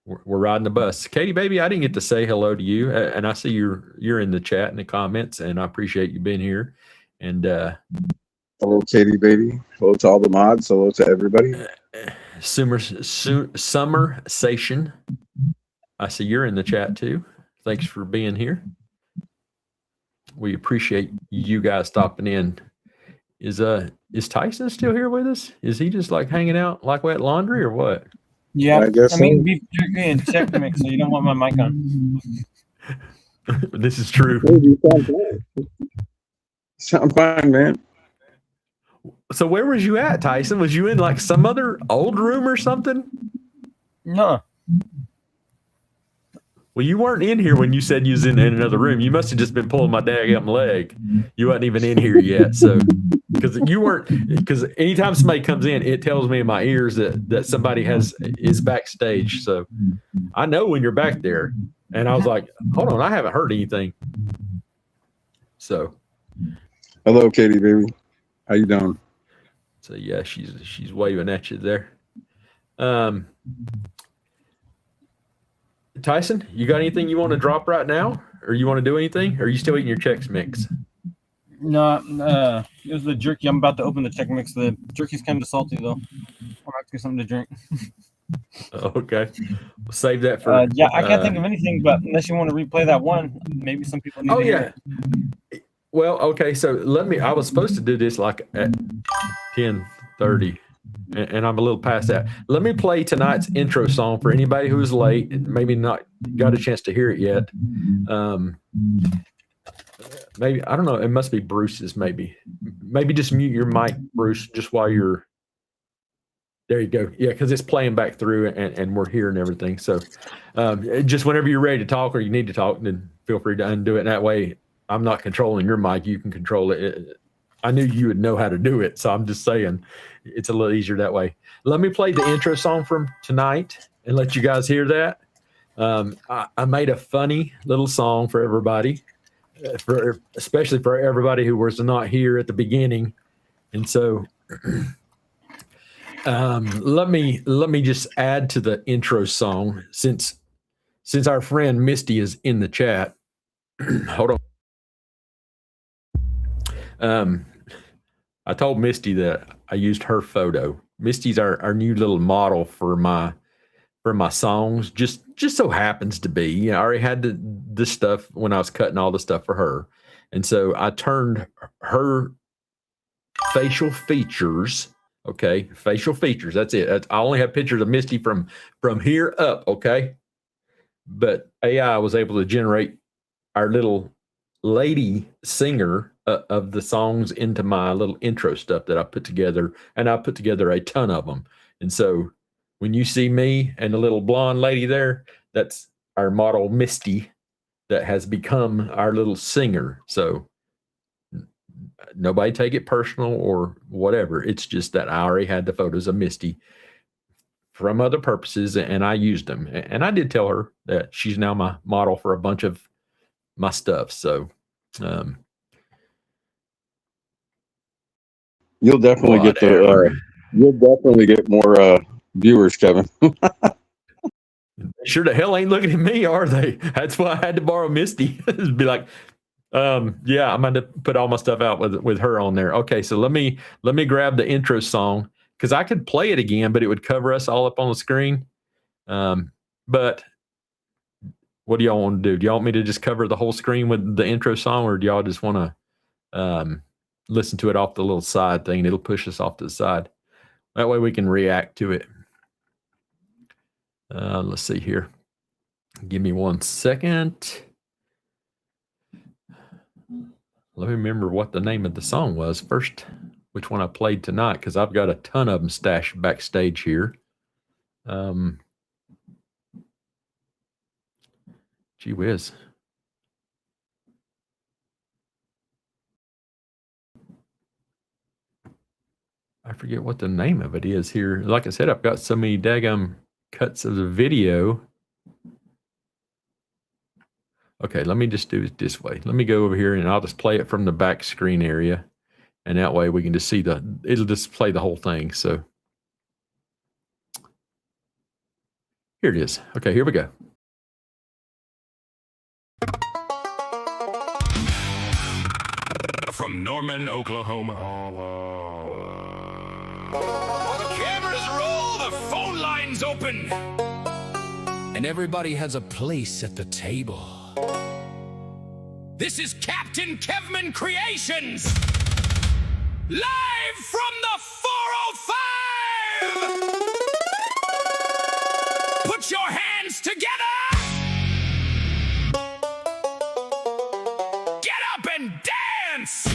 S4: we're riding the bus. Katie, baby, I didn't get to say hello to you, and I see you're in the chat and the comments, and I appreciate you being here. And
S6: hello, Katie, baby. Hello to all the mods. Hello to everybody.
S4: Summer Sation, I see you're in the chat too. Thanks for being here. We appreciate you guys stopping in. Is Tyson still here with us? Is he just like hanging out like wet laundry or what?
S7: Yeah,
S6: I guess
S7: I mean,
S6: so.
S7: beef jerky and check mix, so you don't want my mic on.
S4: This is true.
S6: Hey, you sound fine. Sound fine, man.
S4: So where was you at, Tyson? Was you in like some other old room or something?
S7: No.
S4: Well, you weren't in here when you said you was in another room. You must have just been pulling my daggum leg. You wasn't even in here yet. So, because anytime somebody comes in, it tells me in my ears that somebody is backstage. So I know when you're back there. And I was like, hold on, I haven't heard anything. So,
S6: Hello, Katie, baby. How you doing?
S4: so yeah, she's waving at you there. Tyson, you got anything you want to drop right now, or you want to do anything? Or are you still eating your Chex Mix?
S7: No, it was the jerky. I'm about to open the check mix. The jerky's kind of salty though. I'll have to get something to drink.
S4: Okay, we'll save that for.
S7: Yeah, I can't think of anything, but unless you want to replay that one, maybe some people need to hear it.
S4: Well, okay. So I was supposed to do this like at 10:30, and I'm a little past that. Let me play tonight's intro song for anybody who is late and maybe not got a chance to hear it yet. Maybe, I don't know. It must be Bruce's. Maybe just mute your mic, Bruce, just while you're. There you go. Yeah, because it's playing back through and we're hearing everything. So just whenever you're ready to talk or you need to talk, then feel free to undo it. And that way, I'm not controlling your mic. You can control it. I knew you would know how to do it. So I'm just saying it's a little easier that way. Let me play the intro song from tonight and let you guys hear that. I made a funny little song for everybody, especially for everybody who was not here at the beginning. And so let me just add to the intro song since our friend Misty is in the chat. Hold on. I told Misty that I used her photo. Misty's our new little model for my songs. Just so happens to be. You know, I already had this stuff when I was cutting all the stuff for her, and so I turned her facial features. Okay, facial features. That's it. I only have pictures of Misty from here up. Okay, but AI was able to generate our little lady singer of the songs into my little intro stuff that I put together, and I put together a ton of them. And so when you see me and the little blonde lady there, that's our model Misty that has become our little singer. So nobody take it personal or whatever. It's just that I already had the photos of Misty from other purposes, and I used them. And I did tell her that she's now my model for a bunch of my stuff. So
S6: you'll definitely get more viewers, Kevin.
S4: Sure the hell ain't looking at me, are they? That's why I had to borrow Misty. Be like, Yeah, I'm going to put all my stuff out with her on there. Okay, so let me grab the intro song because I could play it again, but it would cover us all up on the screen. But what do y'all want to do? Do y'all want me to just cover the whole screen with the intro song, or do y'all just want to listen to it off the little side thing? It'll push us off to the side. That way we can react to it. Let's see here. Give me 1 second. Let me remember what the name of the song was first, which one I played tonight, because I've got a ton of them stashed backstage here. Gee whiz. I forget what the name of it is here. Like I said, I've got so many daggum cuts of the video. Okay, let me just do it this way. Let me go over here and I'll just play it from the back screen area. And that way we can just see it'll just play the whole thing. So here it is. Okay, here we go.
S1: From Norman, Oklahoma. Cameras roll, the phone lines open. And everybody has a place at the table. This is Captain Kevman Creations, live from the 405. Put your hands together. Get up and dance.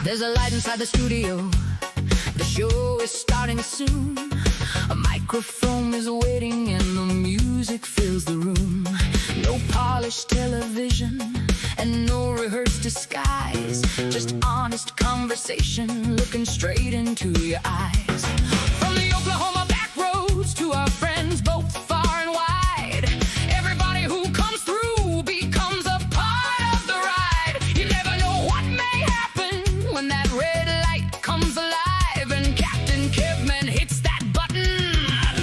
S2: There's a light inside the studio. The show is starting soon. A microphone is waiting and the music fills the room. No polished television and no rehearsed disguise. Just honest conversation looking straight into your eyes. From the Oklahoma back roads to our friends both far and wide. Everybody who comes through becomes a part of the ride. You never know what may happen when that red light comes alive and Captain Kevman hits that button.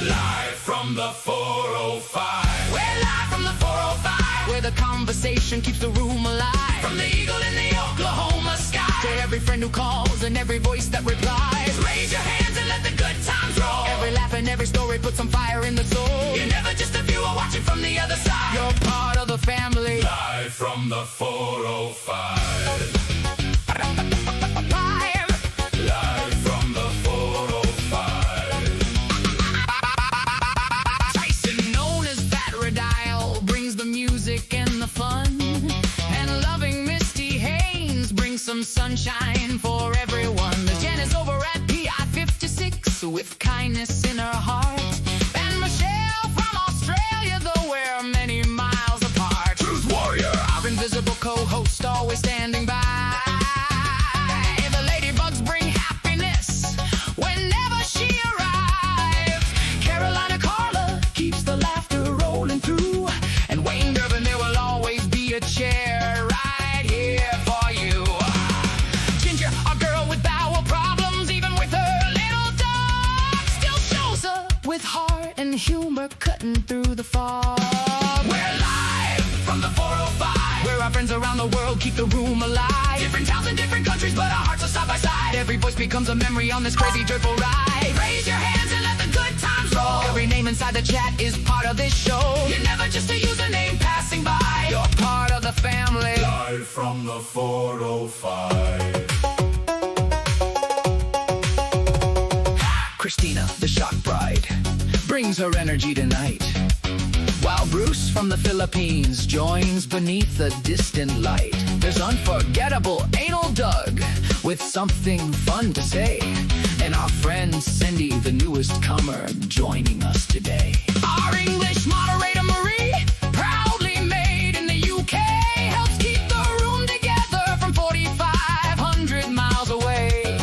S1: Live from the 405.
S2: We're live from the 405, where the conversation keeps the room alive.
S1: From the eagle in the Oklahoma sky.
S2: To every friend who calls and every voice that replies.
S1: Raise your hands and let the good times roll.
S2: Every laugh and every story puts some fire in the soul.
S1: You're never just a viewer watching from the other side.
S2: You're part of the family.
S1: Live from the 405. Live from the 405.
S2: Tyson, known as Fat Radial, brings the music and the fun. And loving Misty Haynes brings some sunshine for everyone. There's Janice over at PI 56 with kindness in her heart. And Michelle from Australia, though we're many miles apart.
S1: Truth warrior.
S2: Our invisible co-host always standing by. The ladybugs bring happiness whenever she arrives. Carolina Carla keeps the laughter rolling through. And Wayne Durbin, there will always be a chair right here for you. Ginger, our girl with bowel problems, even with her little dog, still shows up with heart and humor cutting through the fog.
S1: We're live from the 405.
S2: Where our friends around the world keep the room alive.
S1: Different towns and different countries, but our hearts are side by side.
S2: Every voice becomes a memory on this crazy, joyful ride.
S1: Raise your hands and let the good times roll.
S2: Every name inside the chat is part of this show.
S1: You're never just a username passing by.
S2: You're part of the family.
S1: Live from the 405.
S2: Christina, the shock bride, brings her energy tonight. While Bruce from the Philippines joins beneath the distant light. There's unforgettable Anal Doug with something fun to say. And our friend Cindy, the newest comer, joining us today. Our English moderator Marie, proudly made in the UK, helps keep the room together from 4,500 miles away.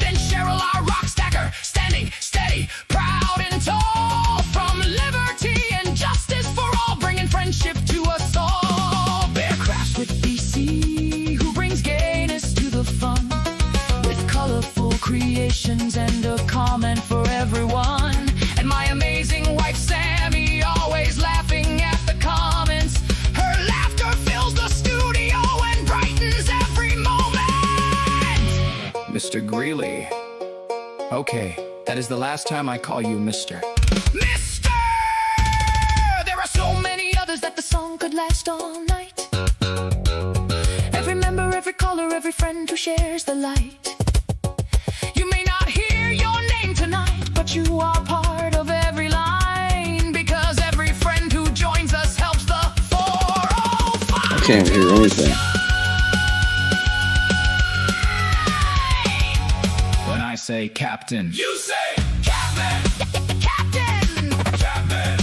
S2: Then Cheryl, our rock stacker, standing steady, proud and tall, from liberty and justice Okay, that is the last time I call you Mr.
S5: Mister! There are so many others that the song could last all night. Every member, every caller, every friend who shares the light. You may not hear your name tonight, but you are part of every line, because every friend who joins us helps the 405.
S6: I can't hear anything.
S2: When I say captain,
S1: You say Captain!
S5: Captain!
S1: Captain!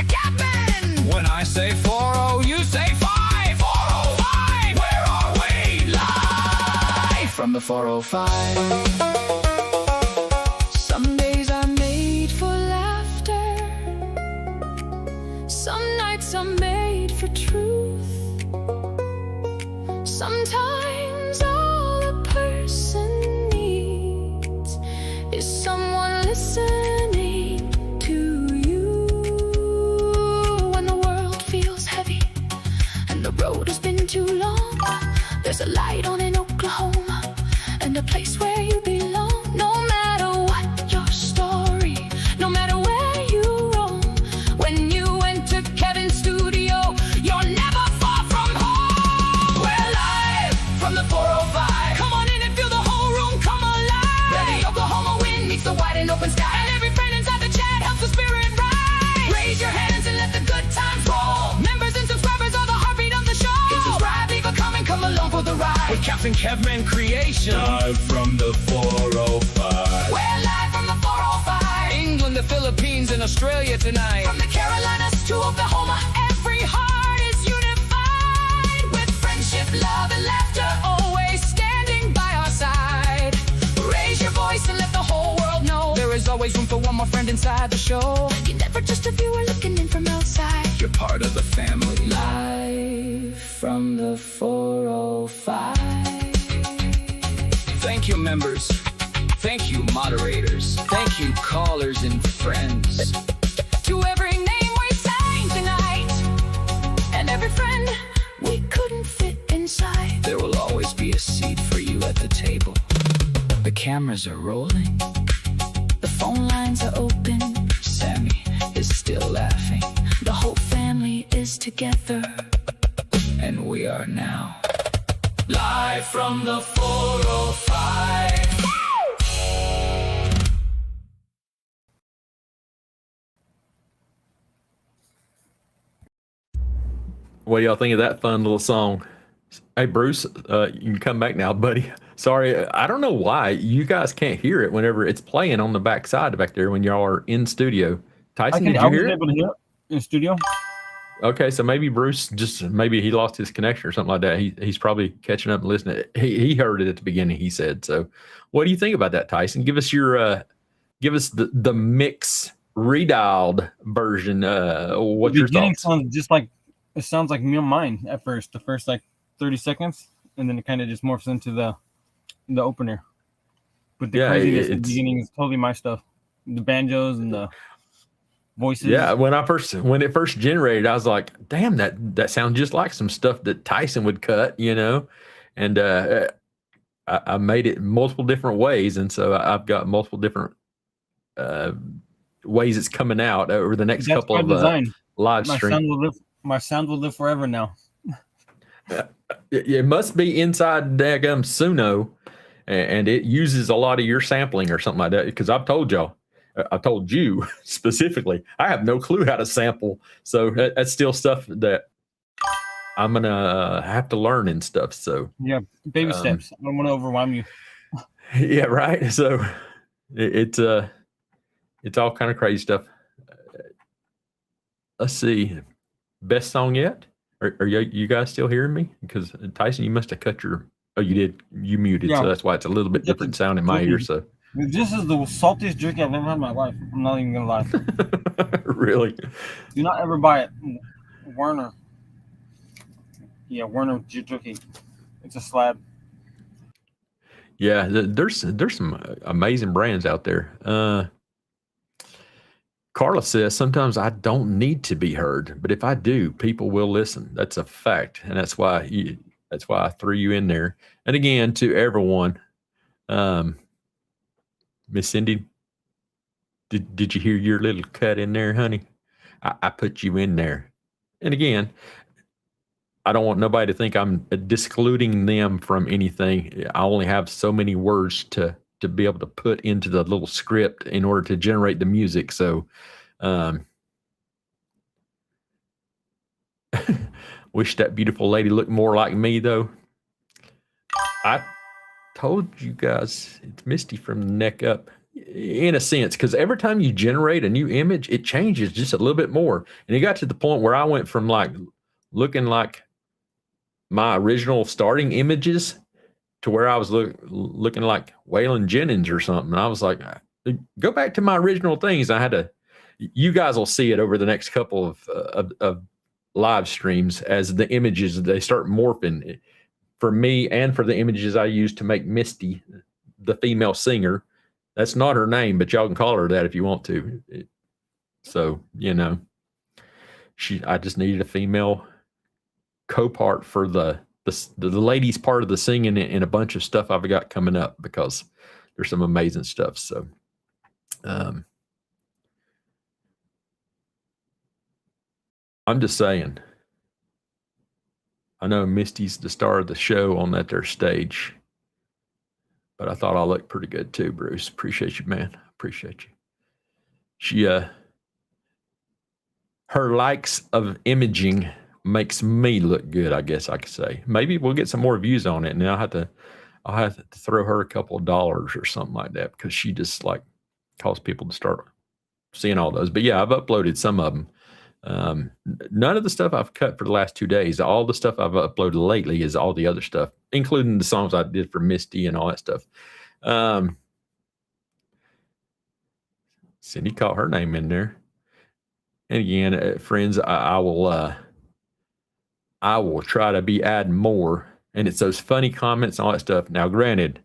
S5: Captain!
S2: when I say 40, you say 5.
S1: 405! Where are we?
S2: Live from the 405.
S5: Some days are made for laughter. Some nights are made for truth. Sometimes all a person needs is someone listening to you. When the world feels heavy and the road has been too long, there's a light on in Oklahoma and a place where you belong. No matter what your story, no matter where you roam, when you enter Kevin's studio, you're never far from home. We're live from the 405. Come on in and feel the whole room come alive. Where the Oklahoma wind meets the wide and open sky, and every friend inside the chat helps the spirit rise. Raise your hands and let the good times roll. Members and subscribers are the heartbeat of the show. Hit subscribe, leave a comment, come along for the ride.
S1: With Captain Kevman Creation. Live from the 405.
S5: We're live from the 405.
S2: England, the Philippines, and Australia tonight.
S5: From the Carolinas to Oklahoma, every heart is unified. With friendship, love, and laughter, always standing by our side. Raise your voice and let the whole world know
S2: There is always room for one more friend inside the show.
S5: you're never just a viewer looking in from outside.
S2: You're part of the family.
S5: Live from the 405.
S2: Thank you, members. Thank you, moderators. Thank you, callers and friends.
S5: To every name we sang tonight, and every friend we couldn't fit inside.
S2: There will always be a seat for you at the table. The cameras are rolling.
S5: The phone lines are open.
S2: Sammy is still laughing.
S5: The whole family is together.
S2: And we are now.
S1: Live from the 405.
S4: What do y'all think of that fun little song? Hey, Bruce, you can come back now, buddy. Sorry, I don't know why you guys can't hear it whenever it's playing on the back side back there when y'all are in studio. Tyson, did
S7: I
S4: you
S7: was
S4: hear it?
S7: able to hear it in the studio.
S4: Okay, so maybe Bruce maybe he lost his connection or something like that. He's probably catching up and listening. He heard it at the beginning. He said so. What do you think about that, Tyson? Give us your give us the mix redialed version. What's
S7: The
S4: your
S7: beginning
S4: thoughts?
S7: sounds like me and mine at first. The first like 30 seconds, and then it kind of just morphs into the opener. But the
S4: Yeah,
S7: craziness at the
S4: it's-
S7: beginning is totally my stuff. The banjos and the voices.
S4: Yeah, when it first generated, I was like, "Damn, that sounds just like some stuff that Tyson would cut," you know. And I made it multiple different ways, and so I've got multiple different ways it's coming out over the next
S7: That's
S4: couple
S7: by
S4: of
S7: design.
S4: live
S7: My
S4: streams.
S7: sound will live. My sound will live forever now.
S4: It must be inside daggum Suno, and it uses a lot of your sampling or something like that. Because I've told y'all, I told you specifically, I have no clue how to sample. So that's still stuff that I'm gonna have to learn and stuff. So
S7: Yeah, baby steps. I don't want to overwhelm you.
S4: yeah, right. So it's all kind of crazy stuff. Let's see, best song yet? Are you guys still hearing me? Because Tyson, you must have cut your. Oh, you did. You muted,
S7: Yeah.
S4: so that's why it's a little bit different sound in my ear. So
S7: This is the saltiest drink I've ever had in my life. I'm not even gonna lie.
S4: really,
S7: Do not ever buy it. Werner. Yeah, Werner Jerky. It's a slab.
S4: yeah. There's some amazing brands out there. Carla says sometimes I don't need to be heard, but if I do, people will listen. That's a fact, and that's why I threw you in there. And again, to everyone, Miss Cindy, did you hear your little cut in there, honey? I put you in there. And again, I don't want nobody to think I'm discluding them from anything. I only have so many words to be able to put into the little script in order to generate the music. So, wish that beautiful lady looked more like me, though. I told you guys it's Misty from the neck up, in a sense, because every time you generate a new image, it changes just a little bit more. And it got to the point where I went from like looking like my original starting images to where I was looking like Waylon Jennings or something. And I was like, go back to my original things. I had to. You guys will see it over the next couple of live streams as the images they start morphing. For me and for the images I use to make Misty, the female singer. That's not her name, but y'all can call her that if you want to. So, you know, I just needed a female co-part for the ladies part of the singing and a bunch of stuff I've got coming up, because there's some amazing stuff. So, I'm just saying, I know Misty's the star of the show on that there stage, but I thought I looked pretty good too, Bruce. Appreciate you, man. Appreciate you. She, her likes of imaging makes me look good, I guess I could say. Maybe we'll get some more views on it, and I'll have to throw her a couple of dollars or something like that, because she just like calls people to start seeing all those. But yeah, I've uploaded some of them. None of the stuff I've cut for the last 2 days. All the stuff I've uploaded lately is all the other stuff, including the songs I did for Misty and all that stuff. Cindy caught her name in there. And again, friends, I will try to be adding more, and it's those funny comments and all that stuff. Now, granted,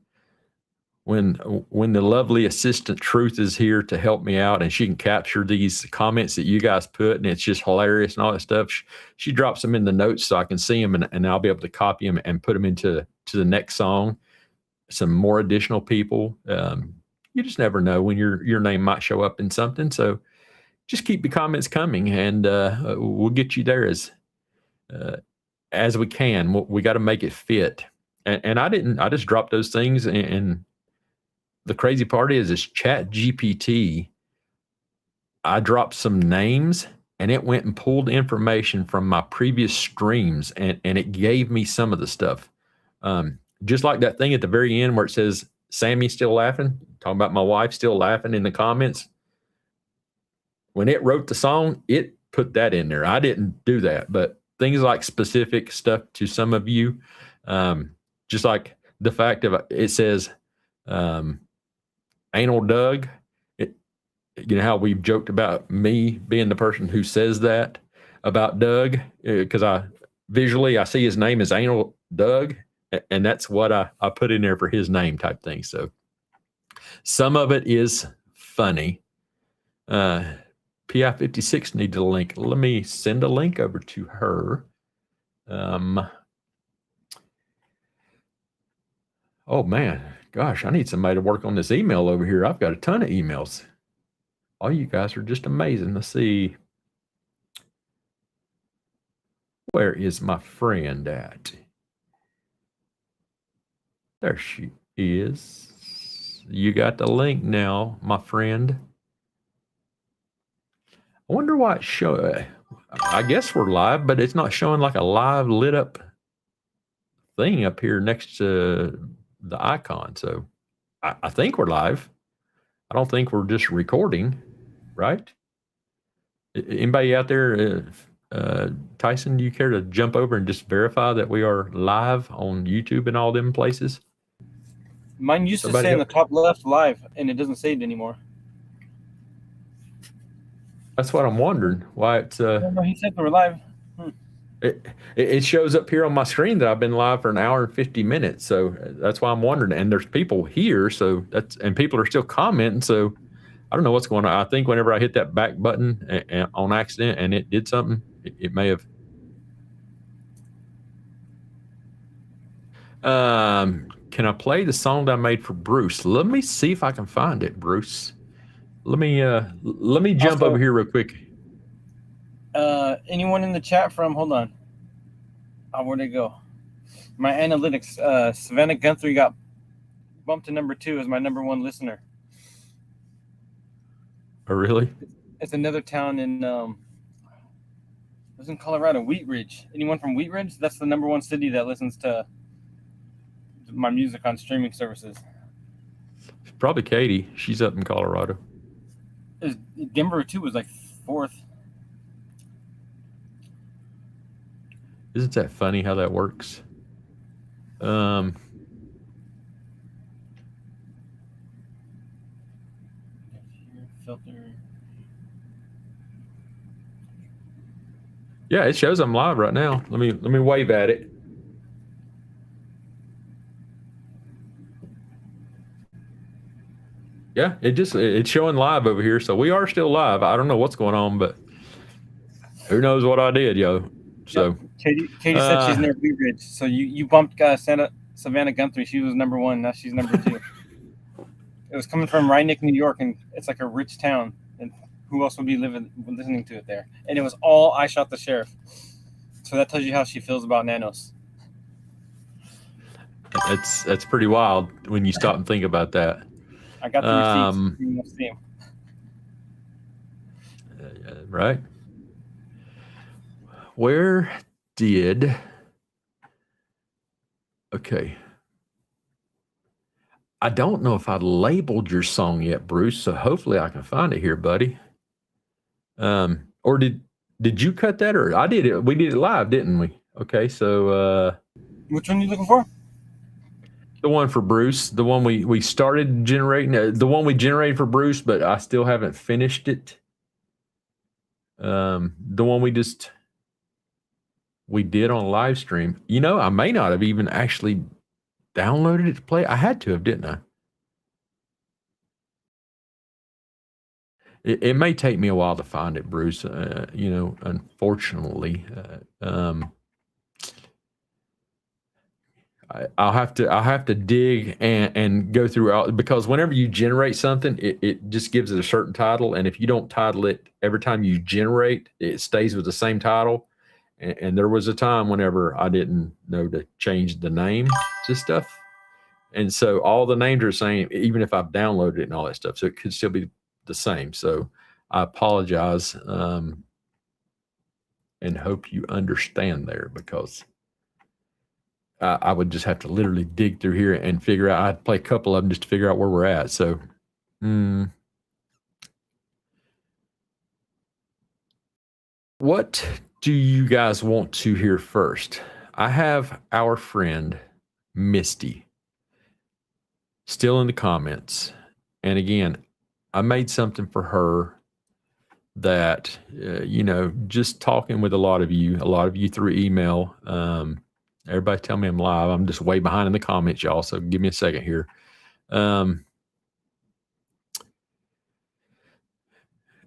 S4: when the lovely assistant Truth is here to help me out, and she can capture these comments that you guys put, and it's just hilarious and all that stuff, she drops them in the notes so I can see them, and I'll be able to copy them and put them into the next song. Some more additional people. You just never know when your name might show up in something. So just keep the comments coming, and we'll get you there as we can. We got to make it fit. And I just dropped those things, and the crazy part is Chat GPT. I dropped some names, and it went and pulled information from my previous streams, and it gave me some of the stuff. Just like that thing at the very end where it says, Sammy's still laughing, talking about my wife still laughing in the comments. When it wrote the song, it put that in there. I didn't do that, but things like specific stuff to some of you, just like the fact of it says, Anal Doug. You know how we've joked about me being the person who says that about Doug, because I see his name as Anal Doug, and that's what I put in there for his name type thing. So some of it is funny. PI56 needs a link. Let me send a link over to her. Oh man, gosh, I need somebody to work on this email over here. I've got a ton of emails. All you guys are just amazing. Let's see. Where is my friend at? There she is. You got the link now, my friend. I wonder why it's showing. I guess we're live, but it's not showing like a live lit up thing up here next to the icon. So I think we're live. I don't think we're just recording, right? Anybody out there, Tyson, do you care to jump over and just verify that we are live on YouTube and all them places?
S7: Mine used to say in the top left live, and it doesn't say it anymore.
S4: That's what I'm wondering. Why it's
S7: No, he said we were live.
S4: It shows up here on my screen that I've been live for an hour and 50 minutes. So that's why I'm wondering. And there's people here, and people are still commenting. So I don't know what's going on. I think whenever I hit that back button on accident and it did something, it may have. can I play the song that I made for Bruce? Let me see if I can find it, Bruce. Let me jump
S7: Also,
S4: over here real quick.
S7: Anyone in the chat from? Hold on. Oh, where'd it go? My analytics. Savannah Guthrie got bumped to number 2 as my number 1 listener.
S4: Oh, really?
S7: It's another town in it was in Colorado, Wheat Ridge. Anyone from Wheat Ridge? That's the number 1 city that listens to my music on streaming services.
S4: Probably Katie. She's up in Colorado.
S7: Denver too was like 4th.
S4: Isn't that funny how that works?
S7: Filter.
S4: Yeah, it shows I'm live right now. Let me wave at it. Yeah, it's showing live over here, so we are still live. I don't know what's going on, but who knows what I did, yo. So
S7: Katie said she's near Blue Ridge. So you bumped Savannah Guthrie. She was number 1. Now she's number 2. It was coming from Rhinebeck, New York, and it's like a rich town. And who else would be listening to it there? And it was all I Shot the Sheriff. So that tells you how she feels about Nanos.
S4: That's pretty wild when you stop and think about that.
S7: I got the receipts.
S4: Right. Where did... Okay. I don't know if I labeled your song yet, Bruce, so hopefully I can find it here, buddy. Or did you cut that, or I did it? We did it live, didn't we? Okay, so
S7: which one are you looking for?
S4: the one for Bruce, the one we started generating, the one we generated for Bruce, but I still haven't finished it. The one we did on a live stream. You know, I may not have even actually downloaded it to play. I had to have, didn't I? It may take me a while to find it, Bruce. You know, unfortunately, I'll have to dig and go through all, because whenever you generate something, it just gives it a certain title, and if you don't title it every time you generate, it stays with the same title. And there was a time whenever I didn't know to change the name to stuff, and so all the names are the same, even if I've downloaded it and all that stuff. So it could still be the same. So I apologize, and hope you understand there, because I would just have to literally dig through here and figure out. I'd play a couple of them just to figure out where we're at. So, what do you guys want to hear first? I have our friend Misty still in the comments. And again, I made something for her that, you know, just talking with a lot of you through email. Everybody tell me I'm live. I'm just way behind in the comments, y'all. So give me a second here. And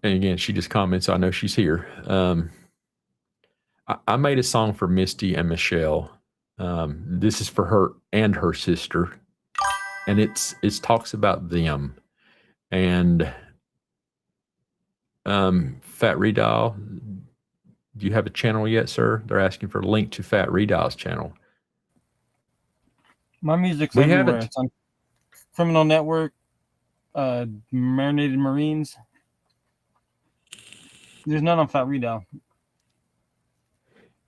S4: again, she just comments, so I know she's here. I made a song for Misty and Michelle. This is for her and her sister, and it talks about them. And Fat Redal, do you have a channel yet, sir? They're asking for a link to Fat Redal's channel.
S7: My music's
S4: we
S7: everywhere.
S4: Haven't.
S7: It's on Criminal Network, Marinated Marines. There's none on Fat Redal.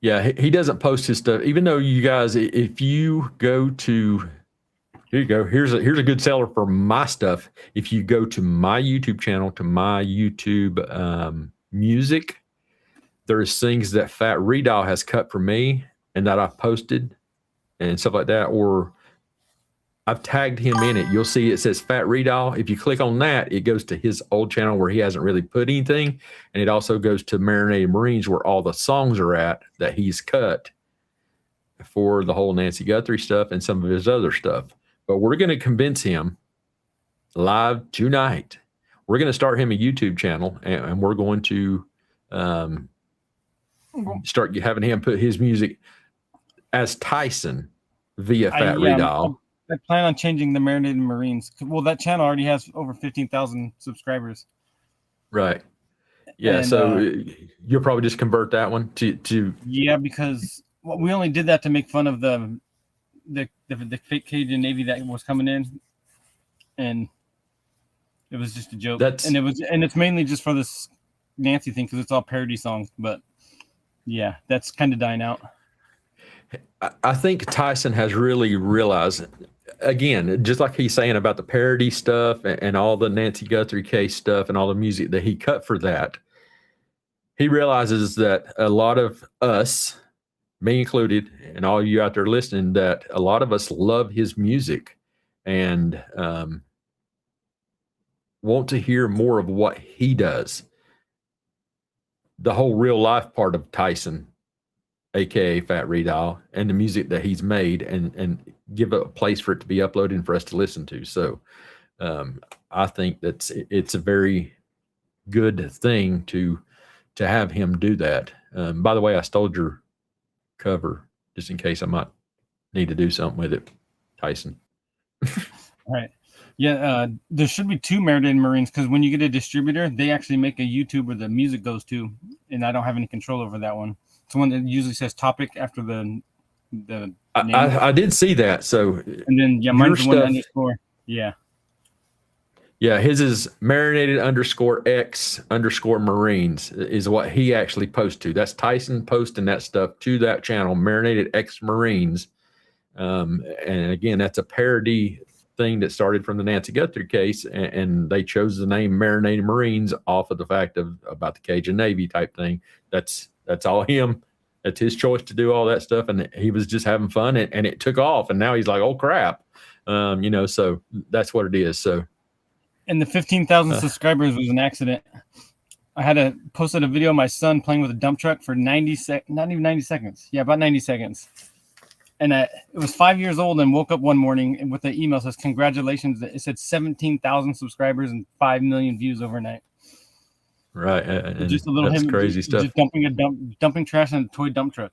S4: Yeah, he doesn't post his stuff. Even though you guys, if you go to, here you go. Here's a good seller for my stuff. If you go to my YouTube channel, to my YouTube music, there's things that Fat Redal has cut for me and that I've posted and stuff like that, or I've tagged him in it. You'll see it says Fat Redal. If you click on that, it goes to his old channel where he hasn't really put anything. And it also goes to Marinated Marines, where all the songs are at that he's cut for the whole Nancy Guthrie stuff and some of his other stuff. But we're going to convince him live tonight. We're going to start him a YouTube channel, and we're going to start having him put his music as Tyson via Fat Redal.
S7: I plan on changing the Marinated Marines. Well, that channel already has over 15,000 subscribers.
S4: Right. Yeah.
S7: And,
S4: So you'll probably just convert that one to.
S7: Yeah, because we only did that to make fun of the fake Cajun Navy that was coming in, and it was just a joke. And it's mainly just for this Nancy thing because it's all parody songs. But yeah, that's kind of dying out.
S4: I think Tyson has really realized, again, just like he's saying about the parody stuff and all the Nancy Guthrie case stuff and all the music that he cut for that, he realizes that a lot of us, me included, and all you out there listening, that a lot of us love his music and want to hear more of what he does. The whole real life part of Tyson, aka Fat Redal, and the music that he's made, and give a place for it to be uploaded and for us to listen to. So I think it's a very good thing to have him do that. By the way, I stole your cover just in case I might need to do something with it, Tyson.
S7: All right. Yeah, there should be 2 Marinated Marines because when you get a distributor, they actually make a YouTube where the music goes to, and I don't have any control over that one. It's one that usually says topic after the name.
S4: I did see that. So
S7: and then mine's one underscore. Yeah.
S4: Yeah, his is marinated_X_Marines is what he actually posts to. That's Tyson posting that stuff to that channel, Marinated X Marines. And again, that's a parody thing that started from the Nancy Guthrie case, and they chose the name Marinated Marines off of the fact about the Cajun Navy type thing. That's all him. That's his choice to do all that stuff, and he was just having fun, and it took off, and now he's like, oh crap, so that's what it is. So.
S7: And the 15,000 subscribers was an accident. I had posted a video of my son playing with a dump truck for not even 90 seconds. Yeah, about 90 seconds. And it was 5 years old and woke up one morning with an email that says, congratulations. It said 17,000 subscribers and 5 million views overnight.
S4: Right. And
S7: just a little
S4: that's crazy stuff.
S7: Just dumping trash in a toy dump truck.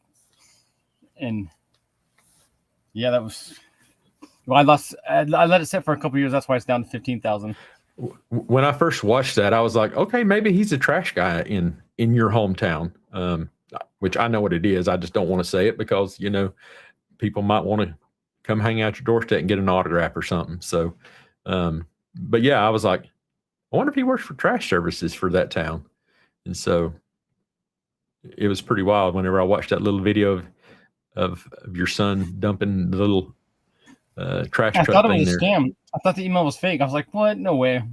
S7: And yeah, that was... Well, I let it sit for a couple of years. That's why it's down to 15,000.
S4: When I first watched that, I was like, okay, maybe he's a trash guy in your hometown, which I know what it is. I just don't want to say it because, people might want to come hang out your doorstep and get an autograph or something. So, but yeah, I was like, I wonder if he works for trash services for that town. And so it was pretty wild whenever I watched that little video of your son dumping the little trash truck.
S7: I thought it
S4: thing
S7: was a scam. I thought the email was fake. I was like, what? No way.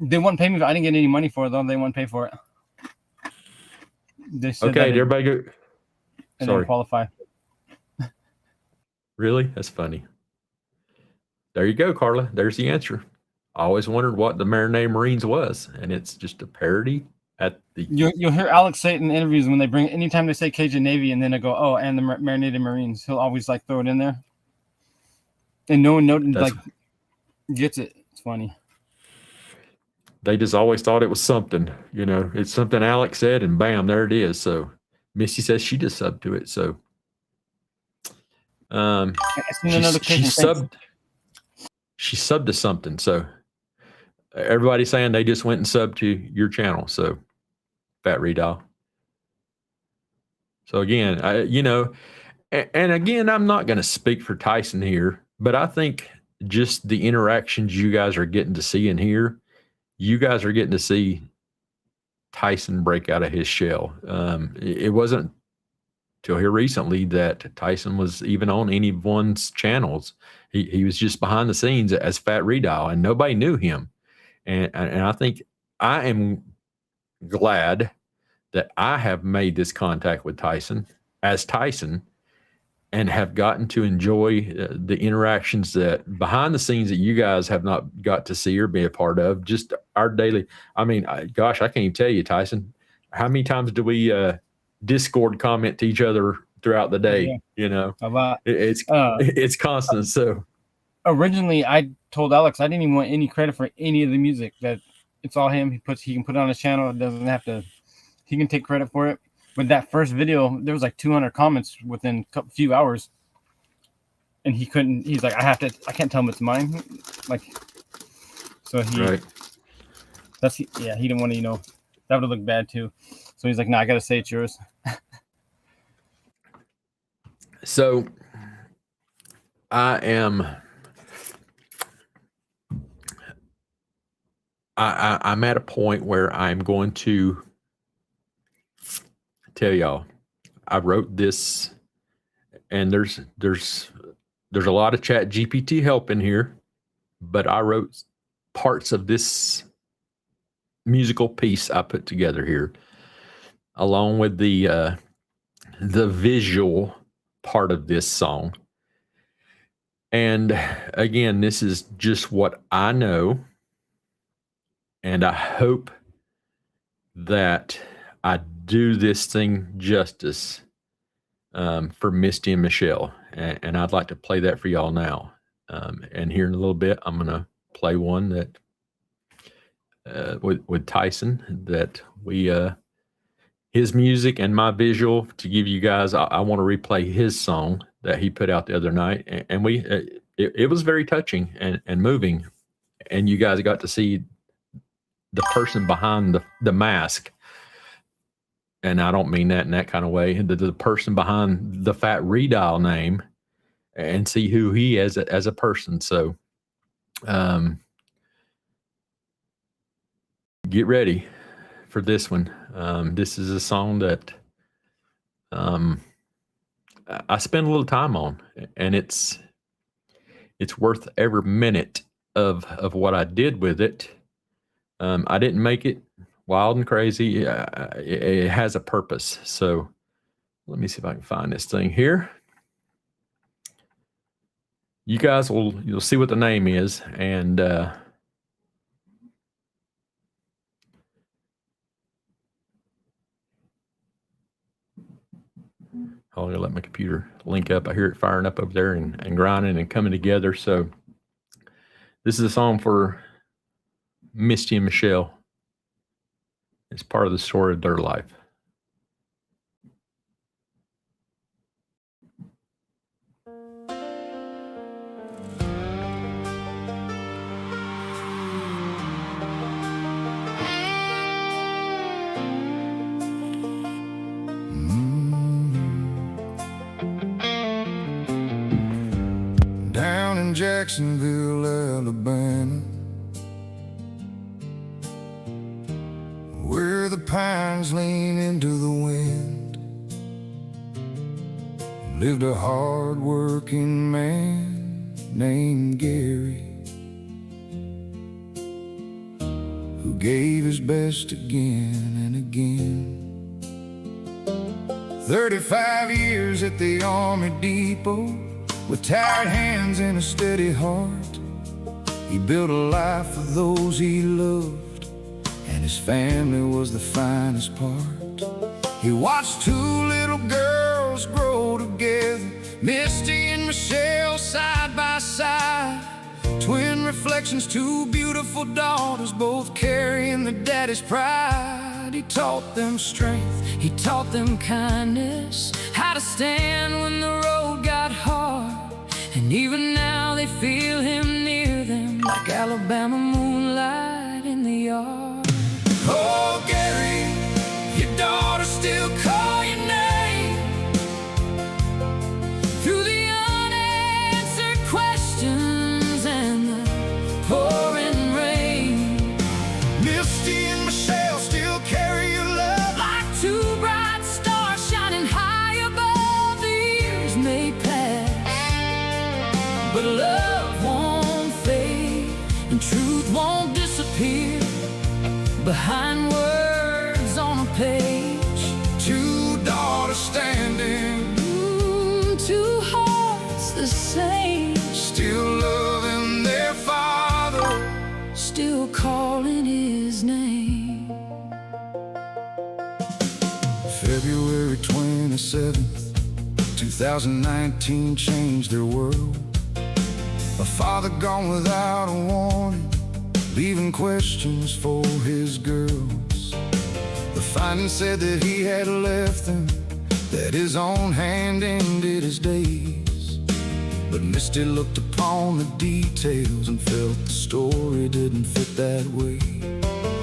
S7: They wouldn't pay me. I didn't get any money for it, though. They wouldn't pay for it. They said
S4: okay, did everybody go?
S7: And sorry. Qualify.
S4: Really? That's funny. There you go, Carla. There's the answer. I always wondered what the Marinated Marines was, and it's just a parody at the...
S7: You'll hear Alex say it in interviews when anytime they say Cajun Navy, and then they go, oh, and the Marinated Marines. He'll always throw it in there. And no one gets it. It's funny.
S4: They just always thought it was something, it's something Alex said, and bam, there it is. So Missy says she just subbed to it. So she subbed to something. So everybody's saying they just went and subbed to your channel. So Fat Redal. So again, and again, I'm not going to speak for Tyson here, but I think just the interactions you guys are getting to see in here, you guys are getting to see Tyson break out of his shell. It wasn't till here recently that Tyson was even on anyone's channels. He was just behind the scenes as Fat Redal, and nobody knew him. And I think I am glad that I have made this contact with Tyson as Tyson, and have gotten to enjoy the interactions that behind the scenes that you guys have not got to see or be a part of. Just our daily. I mean, gosh, I can't even tell you, Tyson, how many times do we Discord comment to each other throughout the day?
S7: Yeah. A lot.
S4: It's constant. So
S7: originally, I told Alex I didn't even want any credit for any of the music. That it's all him. He can put it on his channel. It doesn't have to. He can take credit for it. But that first video, there was 200 comments within a few hours. and he couldn't. He's like, I can't tell him it's mine. Like, so he,
S4: Right.
S7: he didn't want to, that would have looked bad too. So he's like, no, I got to say it's yours.
S4: So I'm at a point where I'm going to tell y'all I wrote this, and there's a lot of Chat GPT help in here, but I wrote parts of this musical piece I put together here, along with the visual part of this song. And again, this is just what I know, and I hope that I do this thing justice for Misty and Michelle. And I'd like to play that for y'all now. And here in a little bit, I'm going to play one that with Tyson, that we his music and my visual to give you guys. I want to replay his song that he put out the other night, and we it was very touching and moving, and you guys got to see the person behind the mask. And I don't mean that in that kind of way. The person behind the Fat Redial name, and see who he is as a person. So, get ready for this one. This is a song that I spend a little time on, and it's worth every minute of what I did with it. I didn't make it wild and crazy. It has a purpose. So let me see if I can find this thing here. You guys you'll see what the name is, and I'll let my computer link up. I hear it firing up over there and grinding and coming together. So this is a song for Misty and Michelle. It's part of the story of their life.
S9: Down in Jacksonville, Alabama, where the pines lean into the wind, lived a hard-working man named Gary, who gave his best again and again. 35 years at the Army Depot, with tired hands and a steady heart, he built a life for those he loved, and his family was the finest part. He watched two little girls grow together, Misty and Michelle, side by side. Twin reflections, two beautiful daughters, both carrying their daddy's pride. He taught them strength, he taught them kindness, how to stand when the road got hard. And even now they feel him near them, like Alabama moonlight in the yard. Oh, Gary, your daughter still call your name through the unanswered questions and the pouring rain. Misty and Michelle still carry your love like two bright stars shining high above. The years may pass, but love won't fade, and truth won't disappear behind words on a page. Two daughters standing, two hearts the same, still loving their father, still calling his name. February 27th, 2019 changed their world. A father gone without a warning, leaving questions for his girls. The finding said that he had left them, that his own hand ended his days. But Misty looked upon the details and felt the story didn't fit that way.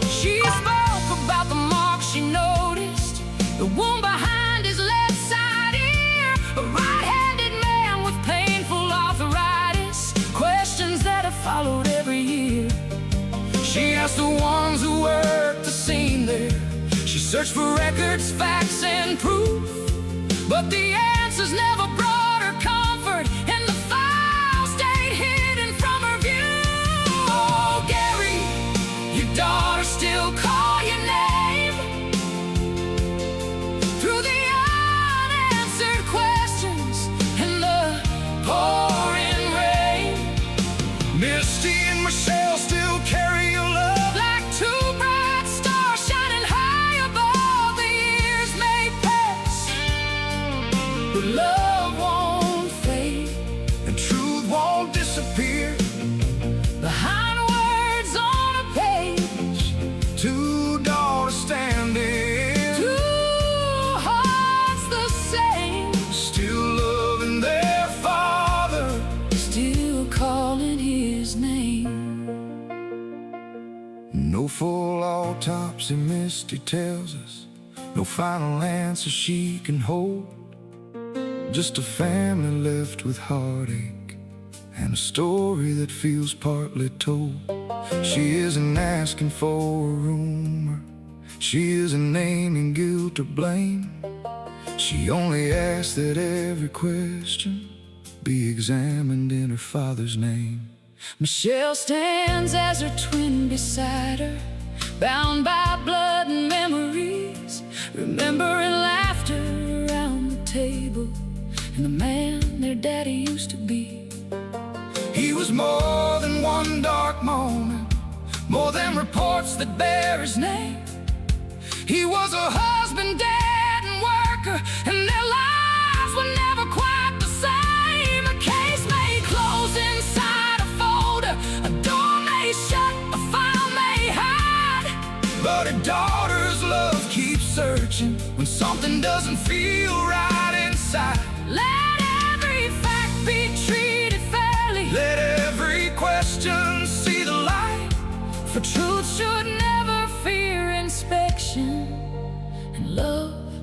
S2: She spoke about the mark she noticed, the wound behind his left side ear, a right-handed man with painful arthritis, questions that have followed every year. She asked the ones who worked the scene there. She searched for records, facts, and proof, but the answers never brought her comfort, and the file stayed hidden from her view. Oh, Gary, your daughter still call your name through the unanswered questions and the pouring rain. Misty and Michelle still carry your love like two bright stars shining high above. The years may pass, but love won't fade
S9: And truth won't disappear.
S2: behind words on a page.
S9: Two daughters standing,
S2: Two hearts the same,
S9: still loving their father.
S2: still calling his name.
S9: No full autopsy, Misty tells us. No final answer she can hold. Just a family left with heartache and a story that feels partly told. She isn't asking for a rumor. She isn't naming guilt or blame. She only asks that every question be examined in her father's name.
S2: Michelle stands as her twin beside her, bound by blood and memories, remembering laughter around the table and the man their daddy used to be.
S9: He was more than one dark moment,
S2: More than reports that bear his name. He was a husband, dad, and worker, and their lives were never quite the same. A case may close inside a folder, a door may shut, a file may hide,
S9: but her daughter's love keeps searching when something doesn't feel right inside.
S2: let every fact be treated fairly.
S9: Let every question see the light.
S2: For truth should never fear inspection, and love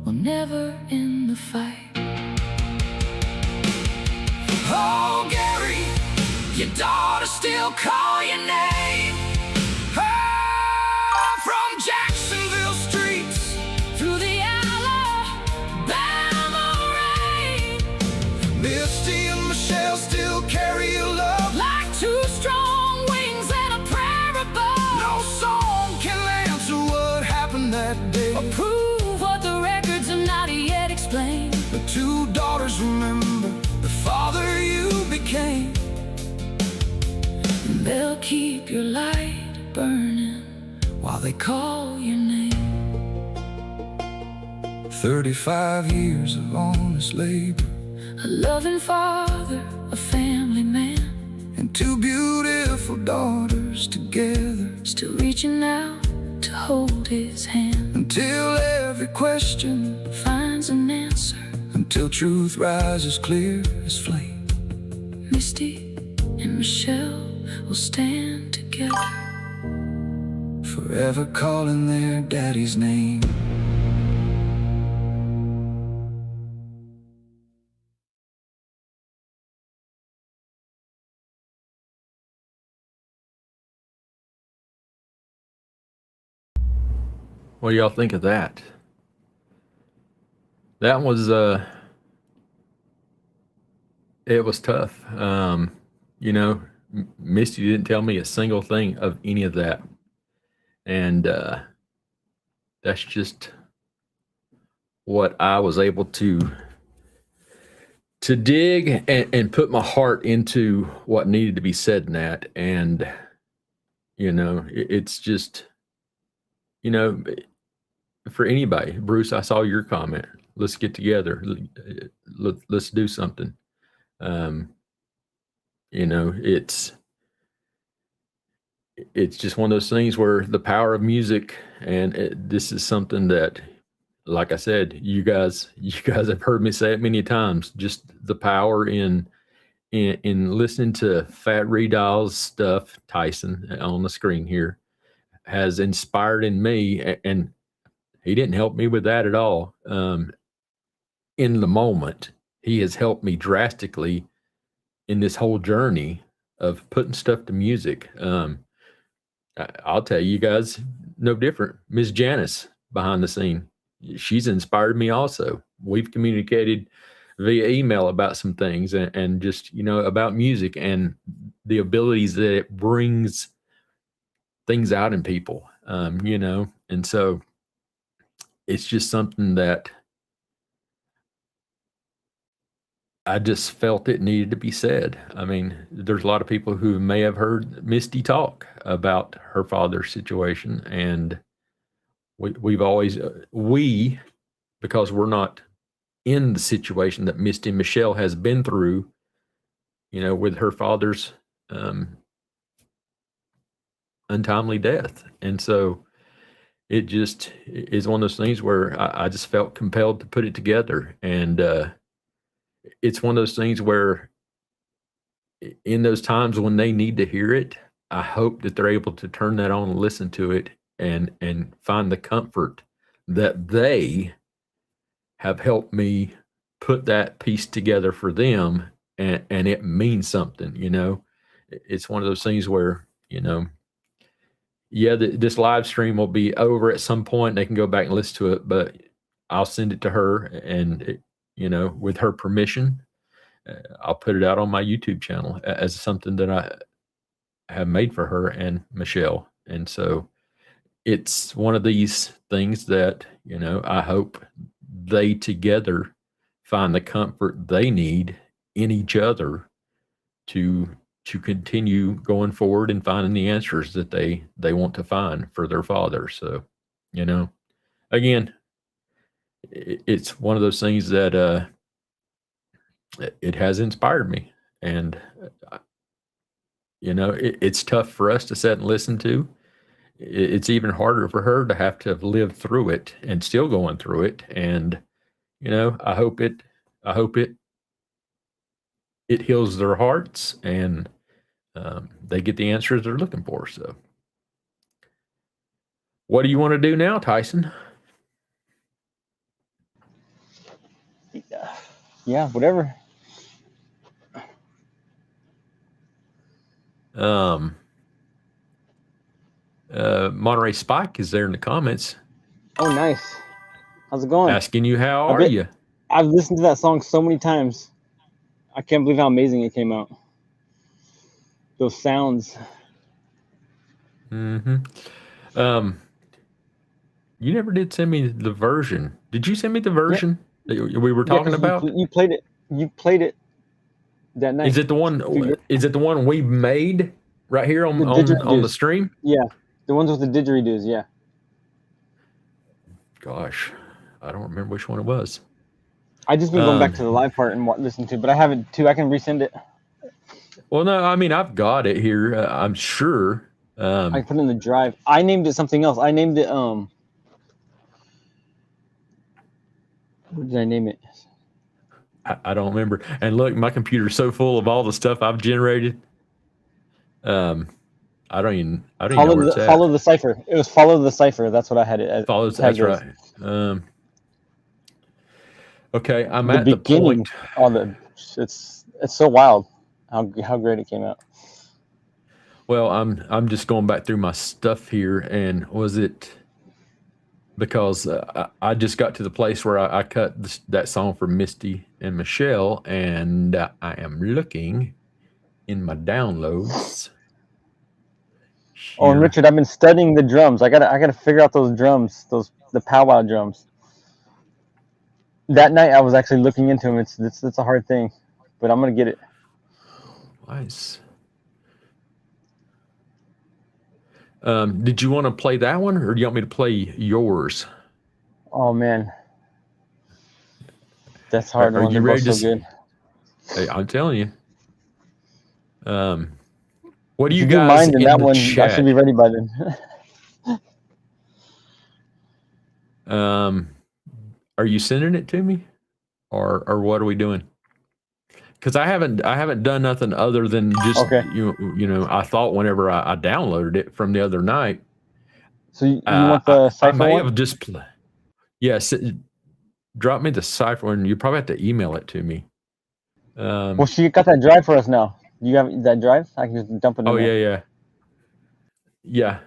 S2: will never end the fight.
S9: Oh, Gary, your daughter still call your name. Oh, from Jacksonville streets
S2: Through the Alabama rain,
S9: Misty and Michelle still carry your love.
S2: like two strong wings and a prayer above.
S9: No song can answer what happened that day,
S2: Or prove what the records have not yet explained.
S9: but two daughters remember the father you became.
S2: And they'll keep your light burning while they call your name.
S9: 35 years of honest labor
S2: A loving father, a family man,
S9: and two beautiful daughters together,
S2: still reaching out to hold his hand.
S9: until every question,
S2: Finds an answer.
S9: until truth rises clear as flame.
S2: Misty and Michelle will stand together,
S9: Forever calling their daddy's name.
S4: What do y'all think of that? That was it was tough. You know, Misty didn't tell me a single thing of any of that. And that's just what I was able to dig and put my heart into what needed to be said in that. And, you know, it's just, you know, for anybody, Bruce, I saw your comment. Let's get together. Let's do something. You know, it's just one of those things where the power of music, and this is something that, like I said, you guys have heard me say it many times, just the power in in listening to Fat Redall's stuff, Tyson on the screen here, has inspired in me, and he didn't help me with that at all. In the moment, he has helped me drastically in this whole journey of putting stuff to music. I'll tell you guys, no different. Miss Janice behind the scene, she's inspired me also. We've communicated via email about some things, and just, about music and the abilities that it brings things out in people, and so it's just something that I just felt it needed to be said. I mean, there's a lot of people who may have heard Misty talk about her father's situation, and we've always, because we're not in the situation that Misty Michelle has been through, with her father's untimely death. And so it just is one of those things where I just felt compelled to put it together. And it's one of those things where in those times when they need to hear it, I hope that they're able to turn that on and listen to it and find the comfort that they have helped me put that piece together for them, and it means something. It's one of those things where, this live stream will be over at some point. They can go back and listen to it, but I'll send it to her, and with her permission, I'll put it out on my YouTube channel as something that I have made for her and Michelle. And so it's one of these things that, I hope they together find the comfort they need in each other to continue going forward and finding the answers that they want to find for their father. So, again, it's one of those things that it has inspired me. And it's tough for us to sit and listen to. It's even harder for her to have lived through it and still going through it. And I hope it heals their hearts, and they get the answers they're looking for. So what do you want to do now, Tyson?
S10: Yeah, whatever.
S4: Monterey Spike is there in the comments.
S10: Oh, nice. How's it going?
S4: Asking you, how are you?
S10: I've listened to that song so many times. I can't believe how amazing it came out. Those sounds.
S4: Mm-hmm. You never did send me the version. Did you send me the version that we were talking about?
S10: You played it. You played it that night.
S4: Is it the one? Is it the one we made right here on the stream?
S10: Yeah, the ones with the didgeridoos. Yeah.
S4: Gosh, I don't remember which one it was.
S10: I just been going back to the live part and listen to, but I have it too. I can resend it.
S4: Well, no, I mean, I've got it here. I'm sure.
S10: I can put it in the drive. I named it something else. I named it what did I name it?
S4: I don't remember. And look, my computer's so full of all the stuff I've generated. I don't even know where it's at.
S10: Follow the cipher. It was Follow the Cipher. That's what I had it as.
S4: That's right. Okay, I'm at the point.
S10: It's so wild how great it came out.
S4: Well, I'm just going back through my stuff here, and was it because I just got to the place where I cut that song for Misty and Michelle, and I am looking in my downloads.
S10: Oh, and Richard, I've been studying the drums. I gotta figure out those drums, the powwow drums. That night I was actually looking into them. It's a hard thing, but I'm gonna get it.
S4: Nice. Did you want to play that one, or do you want me to play yours?
S10: Oh man, that's hard.
S4: Are you ready?
S10: So good.
S4: Hey, I'm telling you. What do you
S10: If
S4: guys
S10: mind in
S4: in
S10: that
S4: the
S10: one?
S4: chat?
S10: I should be ready by then.
S4: Are you sending it to me, or what are we doing? because I haven't done nothing other than just
S10: Okay.
S4: you know, I thought whenever I downloaded it from the other night.
S10: So you want the
S4: I
S10: cipher
S4: may
S10: one?
S4: have just yes. Drop me the cipher one. You probably have to email it to me.
S10: Well, she got that drive for us now. You have that drive? I can just dump it in
S4: Oh
S10: there.
S4: yeah.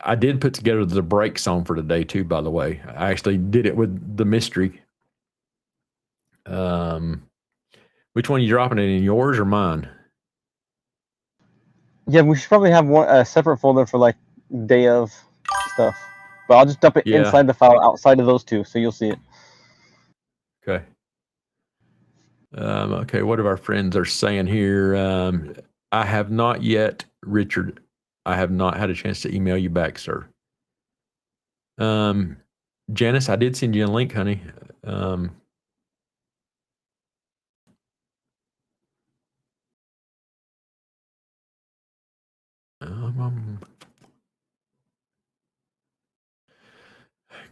S4: I did put together the break song for today too. By the way, I actually did it with the mystery. Which one are you dropping it in? Yours or mine?
S10: Yeah, we should probably have a separate folder for like day of stuff. But I'll just dump it
S4: Yeah.
S10: inside the file outside of those two, so you'll see it.
S4: Okay. Okay, what of our friends are saying here? I have not yet, Richard. I have not had a chance to email you back, sir. Janice, I did send you a link, honey.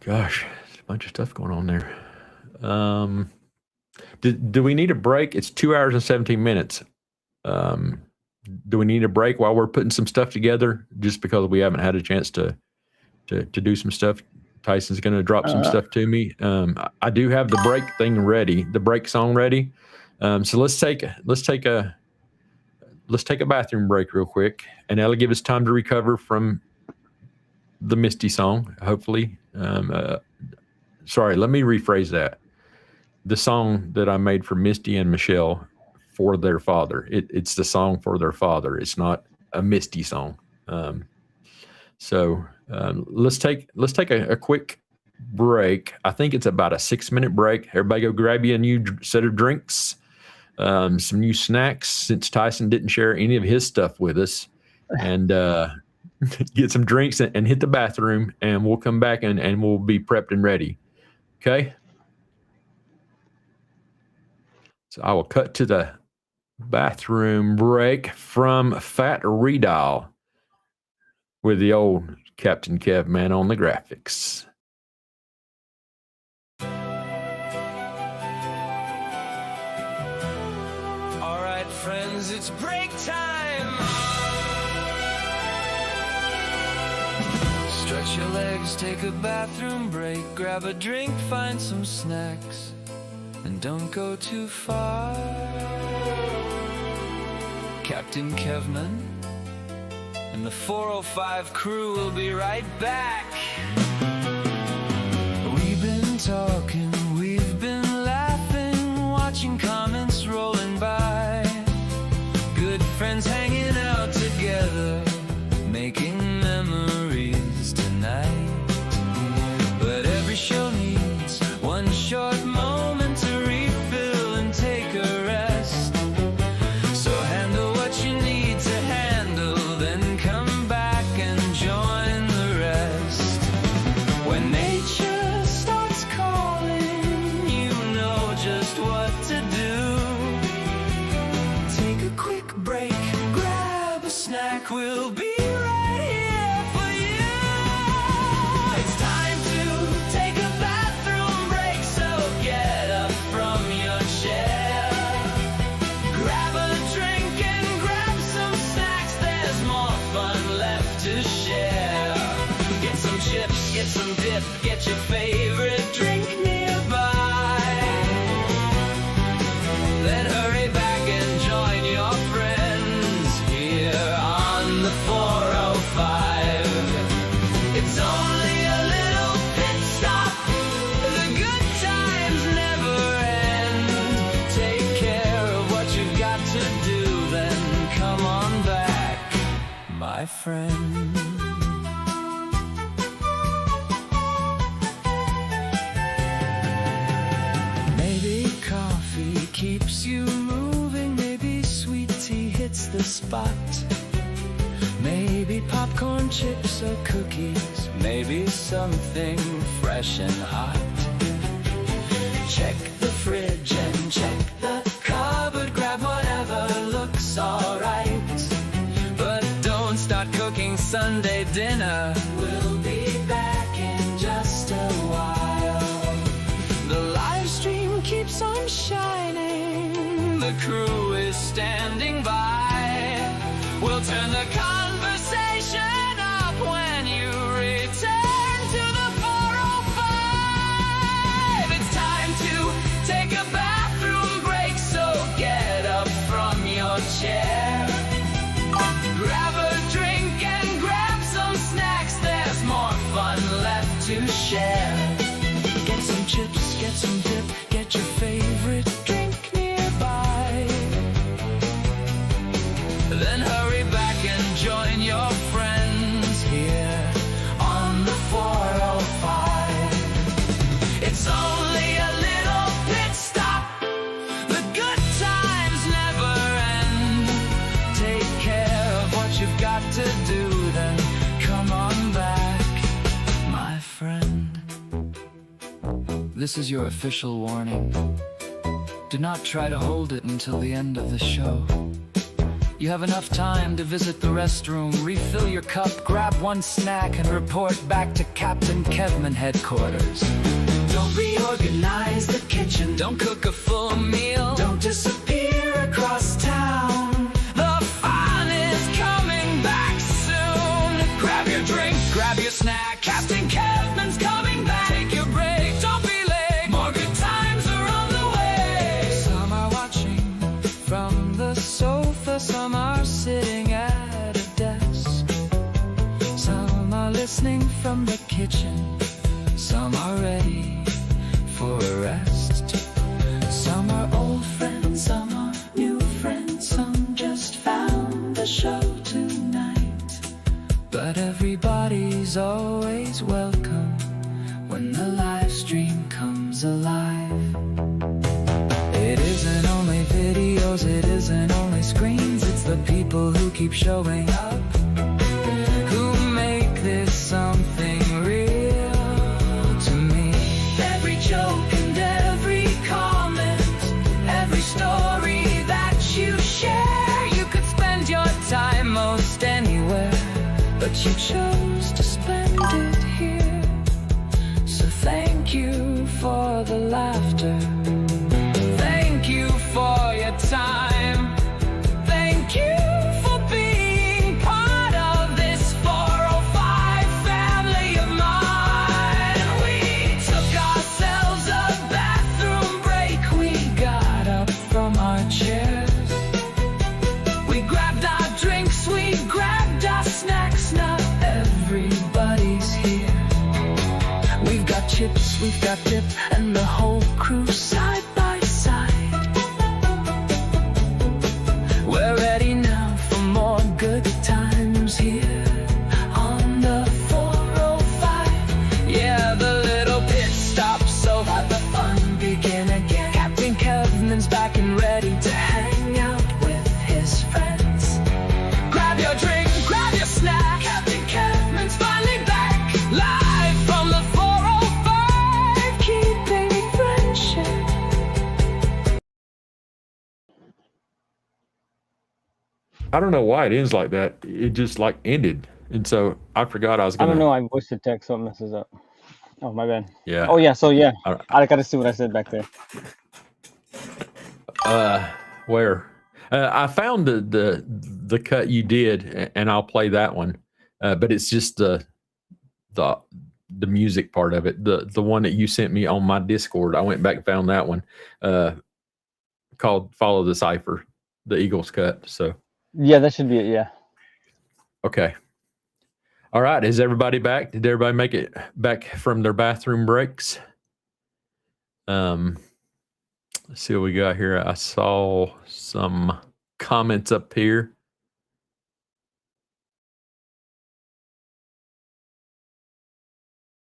S4: Gosh, there's a bunch of stuff going on there. Do we need a break? It's 2 hours and 17 minutes. Do we need a break while we're putting some stuff together? Just because we haven't had a chance to do some stuff. Tyson's going to drop some stuff to me. I do have the break thing ready, the break song ready. So let's take a bathroom break real quick, and that'll give us time to recover from the Misty song, hopefully. Sorry, let me rephrase that. The song that I made for Misty and Michelle for their father. It's the song for their father. It's not a Misty song. So let's take a quick break. I think it's about a 6-minute break. Everybody go grab you a new set of drinks, some new snacks, since Tyson didn't share any of his stuff with us, and get some drinks and hit the bathroom, and we'll come back and we'll be prepped and ready. Okay? So I will cut to the bathroom break from Fat Redial with the old Captain Kev man on the graphics.
S11: All right, friends, it's break time. Stretch your legs, take a bathroom break, grab a drink, find some snacks, and don't go too far. Captain Kevman and the 405 crew will be right back. We've been talking, we've been laughing, watching comments rolling by. Good friends hanging out together, making memories tonight. But every show needs one short moment to refill and take a rest. So handle what you need to handle, then come back and join the rest. When nature starts calling, you know just what to do. Take a quick break, grab a snack, we'll be right here for you. It's time to take a bathroom break, so get up from your chair. Grab a drink and grab some snacks, there's more fun left to share. Get some chips, get some dip, get your favorite drink nearby. Then hurry back and join your friends here on the 405. It's only a little pit stop, the good times never end. Take care of what you've got to do, then come on back, my friend. Maybe coffee keeps you moving, maybe sweet tea hits the spot. Maybe popcorn, chips, or cookies, maybe something fresh and hot. Check the fridge and check the cupboard, grab whatever looks alright. But don't start cooking Sunday dinner, we'll be back in just a while. The live stream keeps on shining. The crew is standing by. We'll turn the conversation up when you return to the 405. It's time to take a bathroom break, so get up from your chair. Grab a drink and grab some snacks. There's more fun left to share. Get some chips, get some dip, get your favorite drink nearby. Then hurry back and join your friends here on the 405. It's only a little pit stop. The good times never end. Take care of what you've got to do, then come on back, my friend. This is your official warning. Do not try to hold it until the end of the show. You have enough time to visit the restroom, refill your cup, grab one snack, and report back to Captain Kevman headquarters. Don't reorganize the kitchen. Don't cook a full meal. Don't disappear across town. The fun is coming back soon. Grab your drink, grab your snack. Captain Kevman's coming back. Take your break, don't be late. More good times are on the way. Some are watching from the sofa. Some are sitting at a desk. Some are listening from the kitchen. Some are ready for a rest. Some are old friends, some are new friends. Some just found the show tonight. But everybody's always welcome when the live stream comes alive. It isn't only videos, it isn't only screens. It's the people who keep showing up, who make this something real to me. Every joke and every comment, every story that you share. You could spend your time most anywhere, but you chose to spend it here. So thank you for the laughter. Thank you for your time. Thank you for being part of this 405 family of mine. We took ourselves a bathroom break. We got up from our chairs. We grabbed our drinks, we grabbed our snacks. Not everybody's here. We've got chips, we've got dip, and the whole crew side by side. We're ready now for more good times here on the 405. Yeah, the little pit stop, so let the fun begin again. Captain Kevin's back and ready to hang out with his friends. Grab your drink, grab your snack. Captain Kevin's finally back, live from the 405, keeping friendship.
S4: I don't know why it ends like that. It just like ended, and so I forgot I was
S10: I
S4: gonna.
S10: don't know. I voice to text, so it messes up. Oh, my bad.
S4: Yeah.
S10: Oh, yeah. So, yeah.
S4: I-
S10: I gotta see what I said back there.
S4: Where? I found the cut you did, and I'll play that one. But it's just the music part of it. The one that you sent me on my Discord. I went back and found that one. Called "Follow the Cipher," the Eagles cut. So.
S10: Yeah, that should be it. Yeah.
S4: Okay. All right. Is everybody back? Did everybody make it back from their bathroom breaks? Let's see what we got here. I saw some comments up here.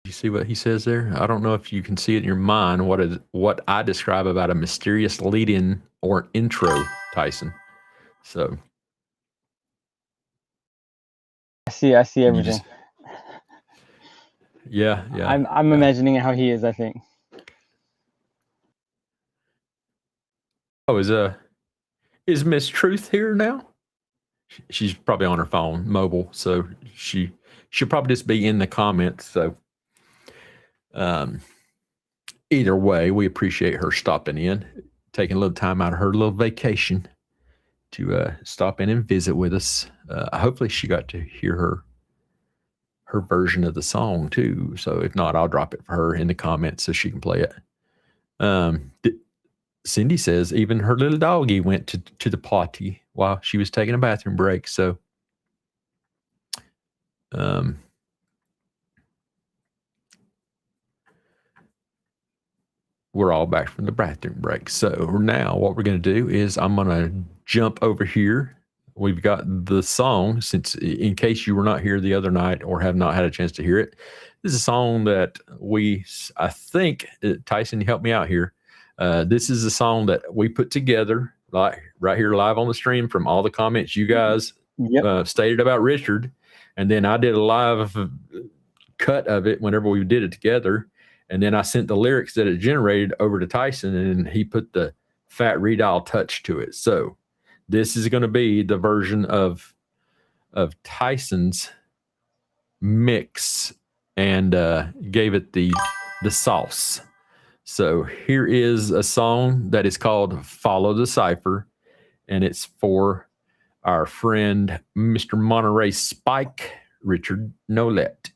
S4: You see what he says there? I don't know if you can see it in your mind. What I describe about a mysterious lead-in or intro, Tyson. So.
S10: I see everything.
S4: Yeah.
S10: I'm imagining how he is, I think.
S4: Oh, is Miss Truth here now? She's probably on her phone, mobile, so she'll probably just be in the comments. So, either way, we appreciate her stopping in. taking a little time out of her little vacation to stop in and visit with us. Hopefully she got to hear her version of the song too. So if not, I'll drop it for her in the comments so she can play it. Cindy says even her little doggy went to the potty while she was taking a bathroom break. So we're all back from the bathroom break. So now what we're going to do is I'm going to jump over here. We've got the song, since in case you were not here the other night or have not had a chance to hear it, this is a song that I think, Tyson, help me out here. This is a song that we put together like right here live on the stream from all the comments you guys stated about Richard. And then I did a live cut of it whenever we did it together. And then I sent the lyrics that it generated over to Tyson, and he put the Fat Redall touch to it. So this is going to be the version of Tyson's mix, and gave it the sauce. So here is a song that is called Follow the Cipher, and it's for our friend Mr. Monterey Spike, Richard Nolette.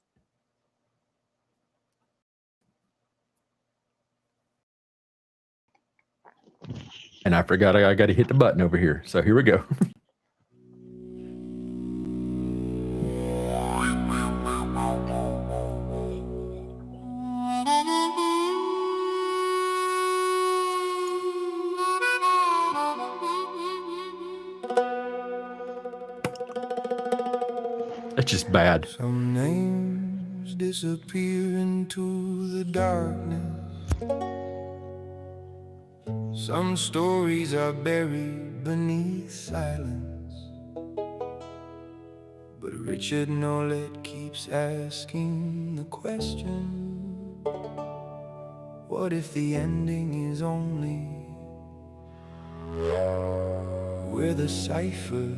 S4: And I forgot I got to hit the button over here. So here we go. That's just bad.
S9: Some names disappear into the darkness. Some stories are buried beneath silence. But Richard Nolette keeps asking the question, what if the ending is only where the cipher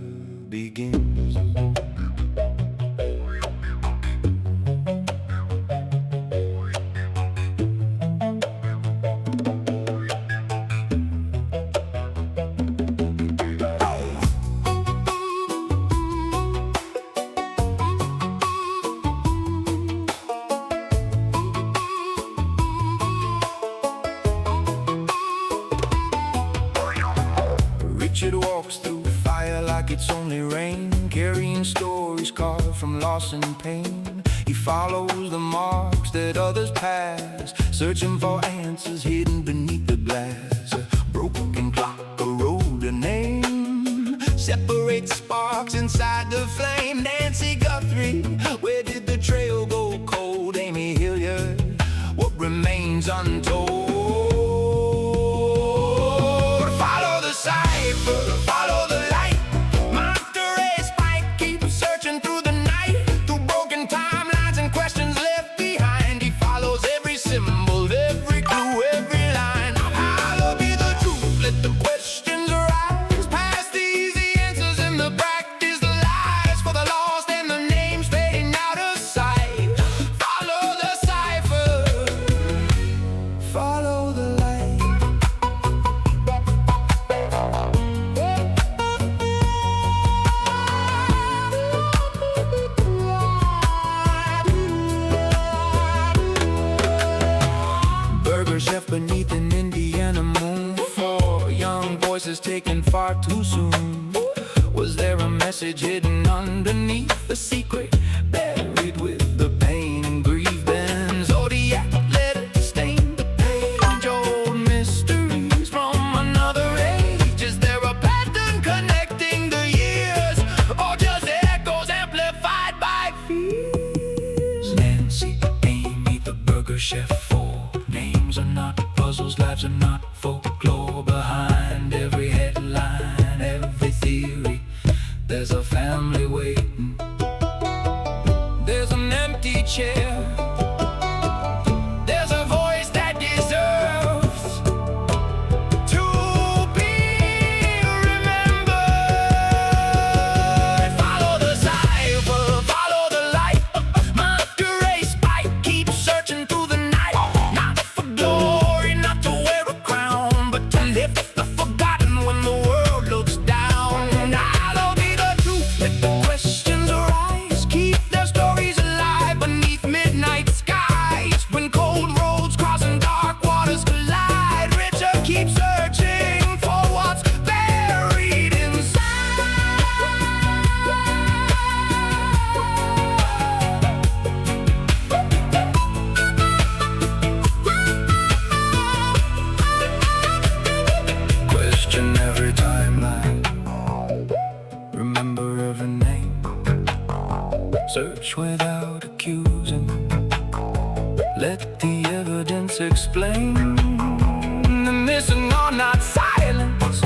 S9: begins? Richard walks through fire like it's only rain, carrying stories carved from loss and pain. He follows the marks that others pass, searching for answers hidden beneath the glass. A broken clock, a road, a name, separates sparks inside the flame. Nancy Guthrie, where did the trail go cold? Amy Hilliard, what remains untold? Follow the light. Monterey Spike keeps searching through the night, through broken timelines and questions left behind. He follows every symbol, every clue, every line. I'll be the truth, let the questions arise. Past the easy answers and the practice, the lies for the lost and the names fading out of sight. Follow the cipher, follow the light. Chef beneath an Indiana moon, for young voices taken far too soon. Was there a message hidden underneath, the secret buried with the pain and grief? Then zodiac letters stain the page, old mysteries from another age. Is there a pattern connecting the years, or just echoes amplified by fears? Nancy, Amy, the burger chef, names are not puzzles, lives are not folklore. Behind every headline, every theory, there's a family waiting. There's an empty chair. There's a voice that deserves to be remembered. Follow the cipher, follow the light. Monterey Spike keeps searching through the night. Not for glory, not to wear a crown, but to lift
S11: without accusing. Let the evidence explain. The missing are not silence,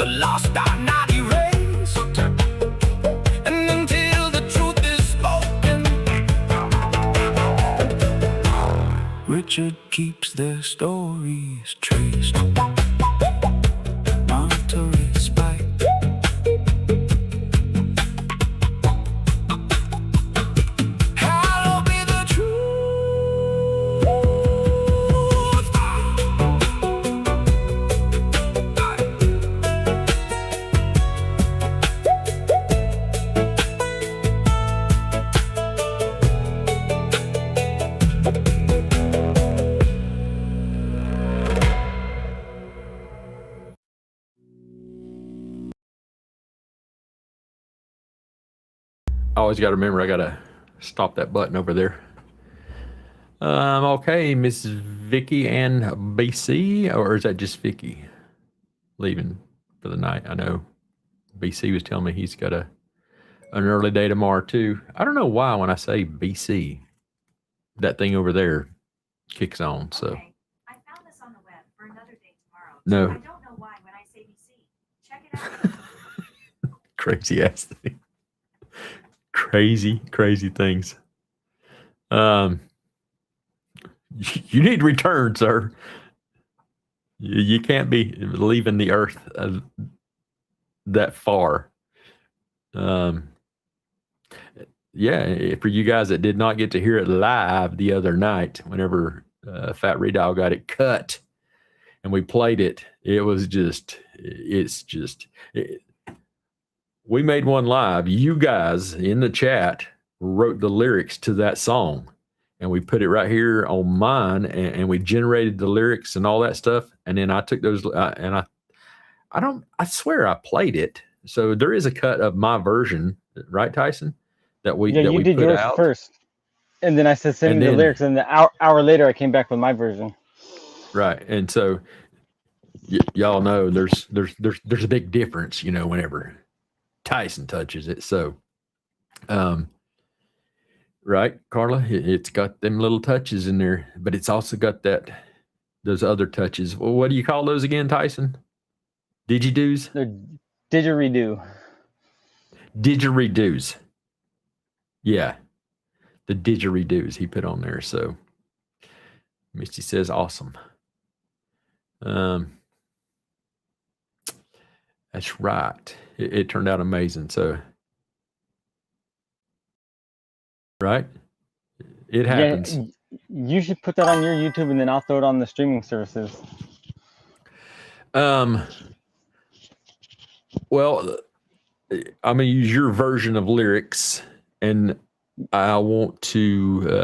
S11: the lost are not erased. And until the truth is spoken, Richard keeps their stories traced. Monitor its spike. Hallowed be the truth.
S4: I always got to remember I got to stop that button over there. Okay, Miss Vicky and BC, or is that just Vicky leaving for the night? I know BC was telling me he's got an early day tomorrow too. I don't know why when I say BC, that thing over there kicks on. So
S12: Okay. I found this on the web for another day tomorrow.
S4: No.
S12: I don't know why when I say BC. Check it out.
S4: crazy ass thing. Crazy things. You need to return, sir. You can't be leaving the earth that far. Yeah, for you guys that did not get to hear it live the other night, whenever Fat Redile got it cut and we played it, we made one live. You guys in the chat wrote the lyrics to that song, and we put it right here on mine, and we generated the lyrics and all that stuff. And then I took those and I swear I played it. So there is a cut of my version, right, Tyson? That we
S10: did
S4: put
S10: yours
S4: out
S10: first, and then I said send me the lyrics, and the hour later I came back with my version.
S4: Right, and so y'all know there's a big difference, whenever Tyson touches it. So, right, Carla, it's got them little touches in there, but it's also got those other touches. Well, what do you call those again, Tyson? Digidoos?
S10: They're didgeridoo.
S4: Didgeridoos. Yeah, the didgeridoos he put on there. So Misty says awesome. That's right. It turned out amazing. So, right? It happens.
S10: Yeah, you should put that on your YouTube, and then I'll throw it on the streaming services.
S4: Well, I'm going to use your version of lyrics, and I want to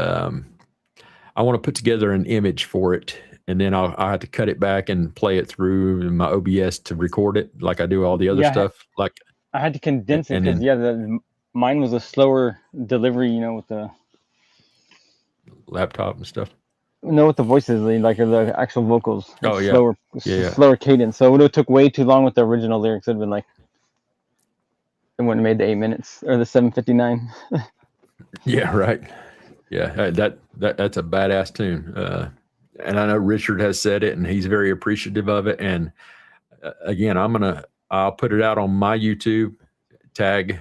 S4: put together an image for it, and then I'll have to cut it back and play it through my OBS to record it, like I do all the other stuff. Like
S10: I had to condense it because mine was a slower delivery, with the
S4: laptop and stuff.
S10: No, with the voices, like the actual vocals.
S4: Oh yeah,
S10: slower cadence. So it would have took way too long with the original lyrics. It'd been like it wouldn't have made the 8 minutes or the 7:59.
S4: Yeah, right. Yeah, that's a badass tune. And I know Richard has said it, and he's very appreciative of it. And again, I'll put it out on my YouTube, tag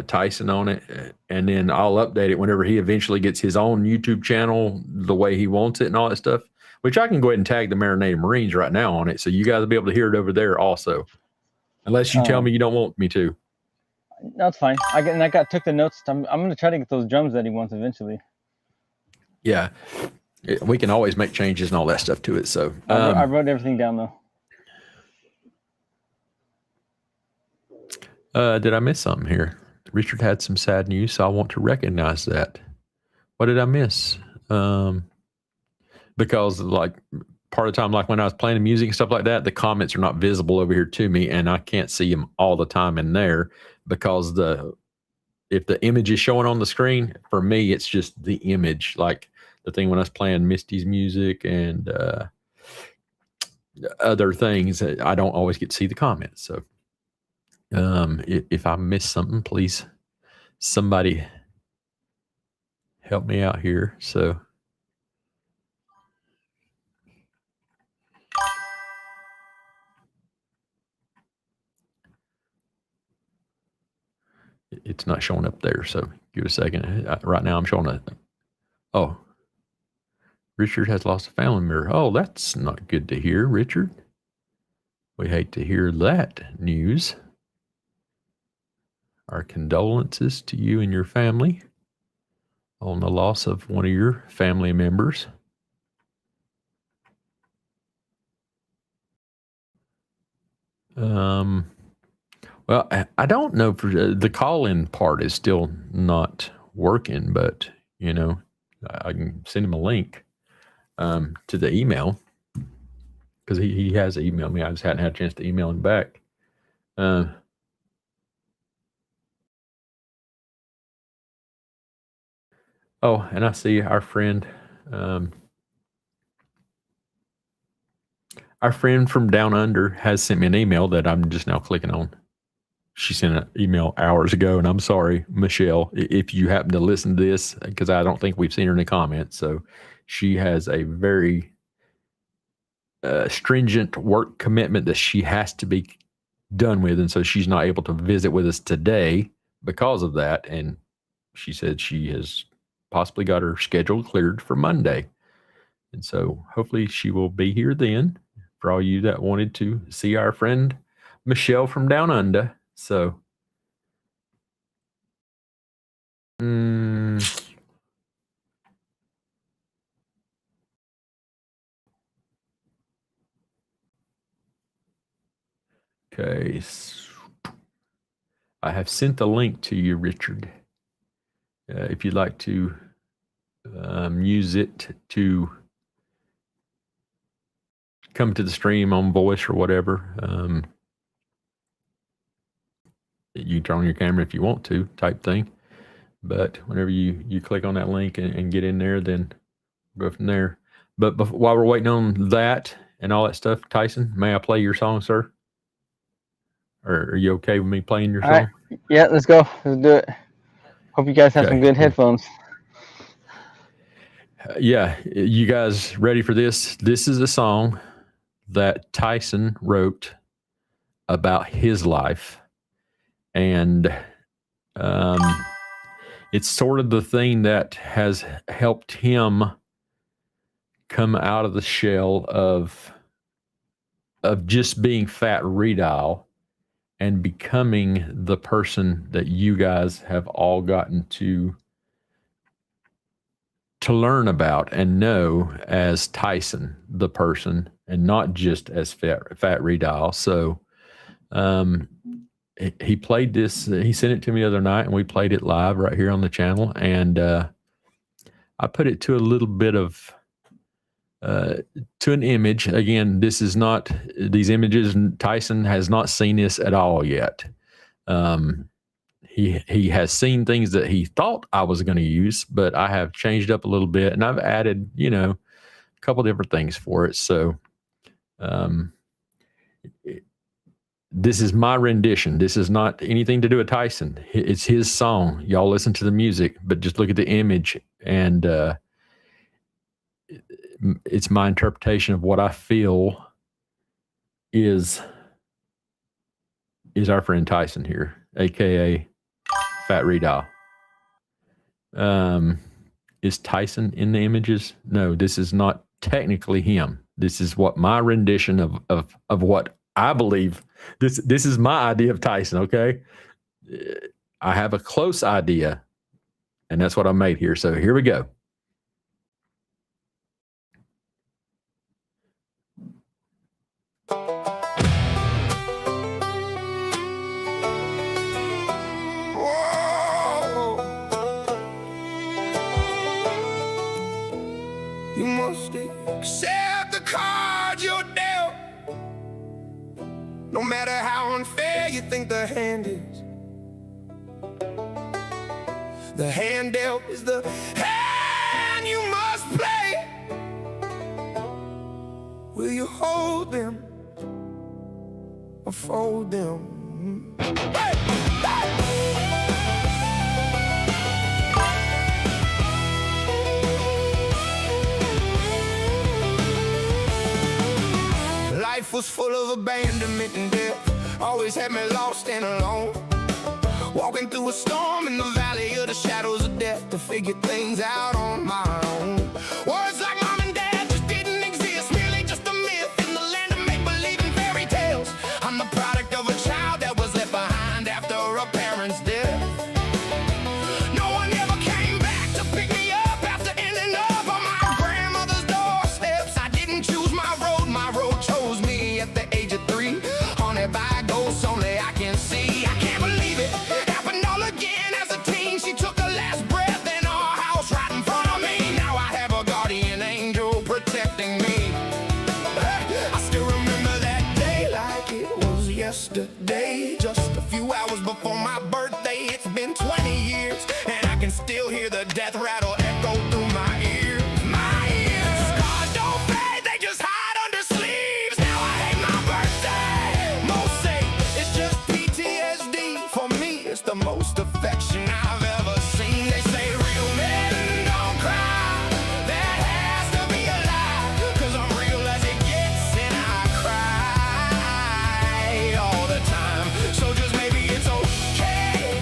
S4: Tyson on it, and then I'll update it whenever he eventually gets his own YouTube channel the way he wants it and all that stuff, which I can go ahead and tag the Marinated Marines right now on it. So you guys will be able to hear it over there also, unless you tell me you don't want me to.
S10: That's fine. Took the notes. I'm going to try to get those drums that he wants eventually.
S4: Yeah. We can always make changes and all that stuff to it. So
S10: I wrote everything down though.
S4: Did I miss something here? Richard had some sad news, so I want to recognize that. What did I miss? Because like part of the time, like when I was playing the music and stuff like that, the comments are not visible over here to me, and I can't see them all the time in there because if the image is showing on the screen, for me, it's just the image. Like the thing when I was playing Misty's music and other things, I don't always get to see the comments. So if I miss something, please somebody help me out here. So it's not showing up there. So give it a second. Right now I'm showing a, oh, Richard has lost a family member. Oh, that's not good to hear, Richard. We hate to hear that news. Our condolences to you and your family on the loss of one of your family members. Well, I don't know for the call-in part is still not working, but you know, I can send him a link to the email because he has emailed me. I just hadn't had a chance to email him back. Oh, and I see our friend from Down Under has sent me an email that I'm just now clicking on. She sent an email hours ago, and I'm sorry, Michelle, if you happen to listen to this, because I don't think we've seen her in the comments. So she has a very stringent work commitment that she has to be done with, and so she's not able to visit with us today because of that. And she said she has possibly got her schedule cleared for Monday. And so hopefully she will be here then for all you that wanted to see our friend Michelle from Down Under. So, okay. I have sent the link to you, Richard. If you'd like to use it to come to the stream on voice or whatever, you turn on your camera if you want to, type thing. But whenever you click on that link and get in there, then go from there. But while we're waiting on that and all that stuff, Tyson, may I play your song, sir? Or are you okay with me playing your song?
S10: All right. Yeah, let's go. Let's do it. Hope you guys have some good headphones.
S4: Yeah, you guys ready for this? This is a song that Tyson wrote about his life. And it's sort of the thing that has helped him come out of the shell of just being Fat Redile and becoming the person that you guys have all gotten to learn about and know as Tyson, the person, and not just as Fat Redile. So he played this, he sent it to me the other night, and we played it live right here on the channel. And I put it to a little bit of, to an image. Again, this is not, these images, Tyson has not seen this at all yet. He has seen things that he thought I was going to use, but I have changed up a little bit, and I've added, you know, a couple different things for it. So this is my rendition. This is not anything to do with Tyson. It's his song. Y'all listen to the music, but just look at the image, and it's my interpretation of what I feel is our friend Tyson here, aka Fat Redile. Is Tyson in the images? No, this is not technically him. This is what my rendition of what I believe. This is my idea of Tyson, okay? I have a close idea, and that's what I made here. So here we go.
S9: You must accept the cards you're dealt, no matter how unfair you think the hand is. The hand dealt is the hand you must play. Will you hold them or fold them? Hey! Hey! life was full of abandonment and death. Always had me lost and alone. Walking through a storm in the valley of the shadows of death to figure things out on my own. Words like mom and dad just didn't exist, merely just a myth in the land of make-believe and fairy tales. I'm the product of a child that was left behind after a parent's death. No one ever came back to pick me up after ending up on my grandmother's doorsteps. I didn't choose my road chose me at the age of 3. Haunted by ghosts only I can see. I can't believe it happened all again as a teen. She took her last breath in our house right in front of me. Now I have a guardian angel protecting me. I still remember that day like it was yesterday. Just a few hours before my birthday. It's been 20 years and I can still hear the death rattle echo through my ears. My ears. Scars don't fade, they just hide under sleeves. Now I hate my birthday. Most say it's just PTSD. For me, it's the most affection I've ever seen. They say real men don't cry. That has to be a lie. 'Cause I'm real as it gets and I cry all the time. So just maybe it's okay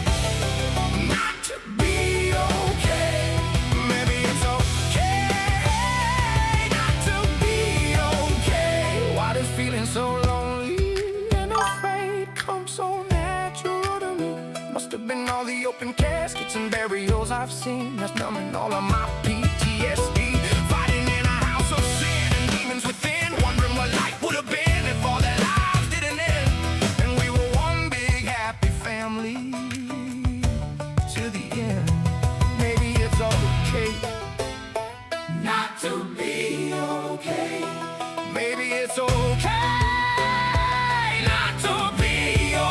S9: not to be okay. Maybe it's okay not to be okay. Why does feeling so lonely and afraid come so natural to me? Must have been all the open caskets and burials I've seen that's numbing all of my PTSD. Fighting in a house of sin and demons within, wondering what life would have been if all their lives didn't end. And we were one big happy family to the end. Maybe it's okay not to be okay. Maybe it's okay not to be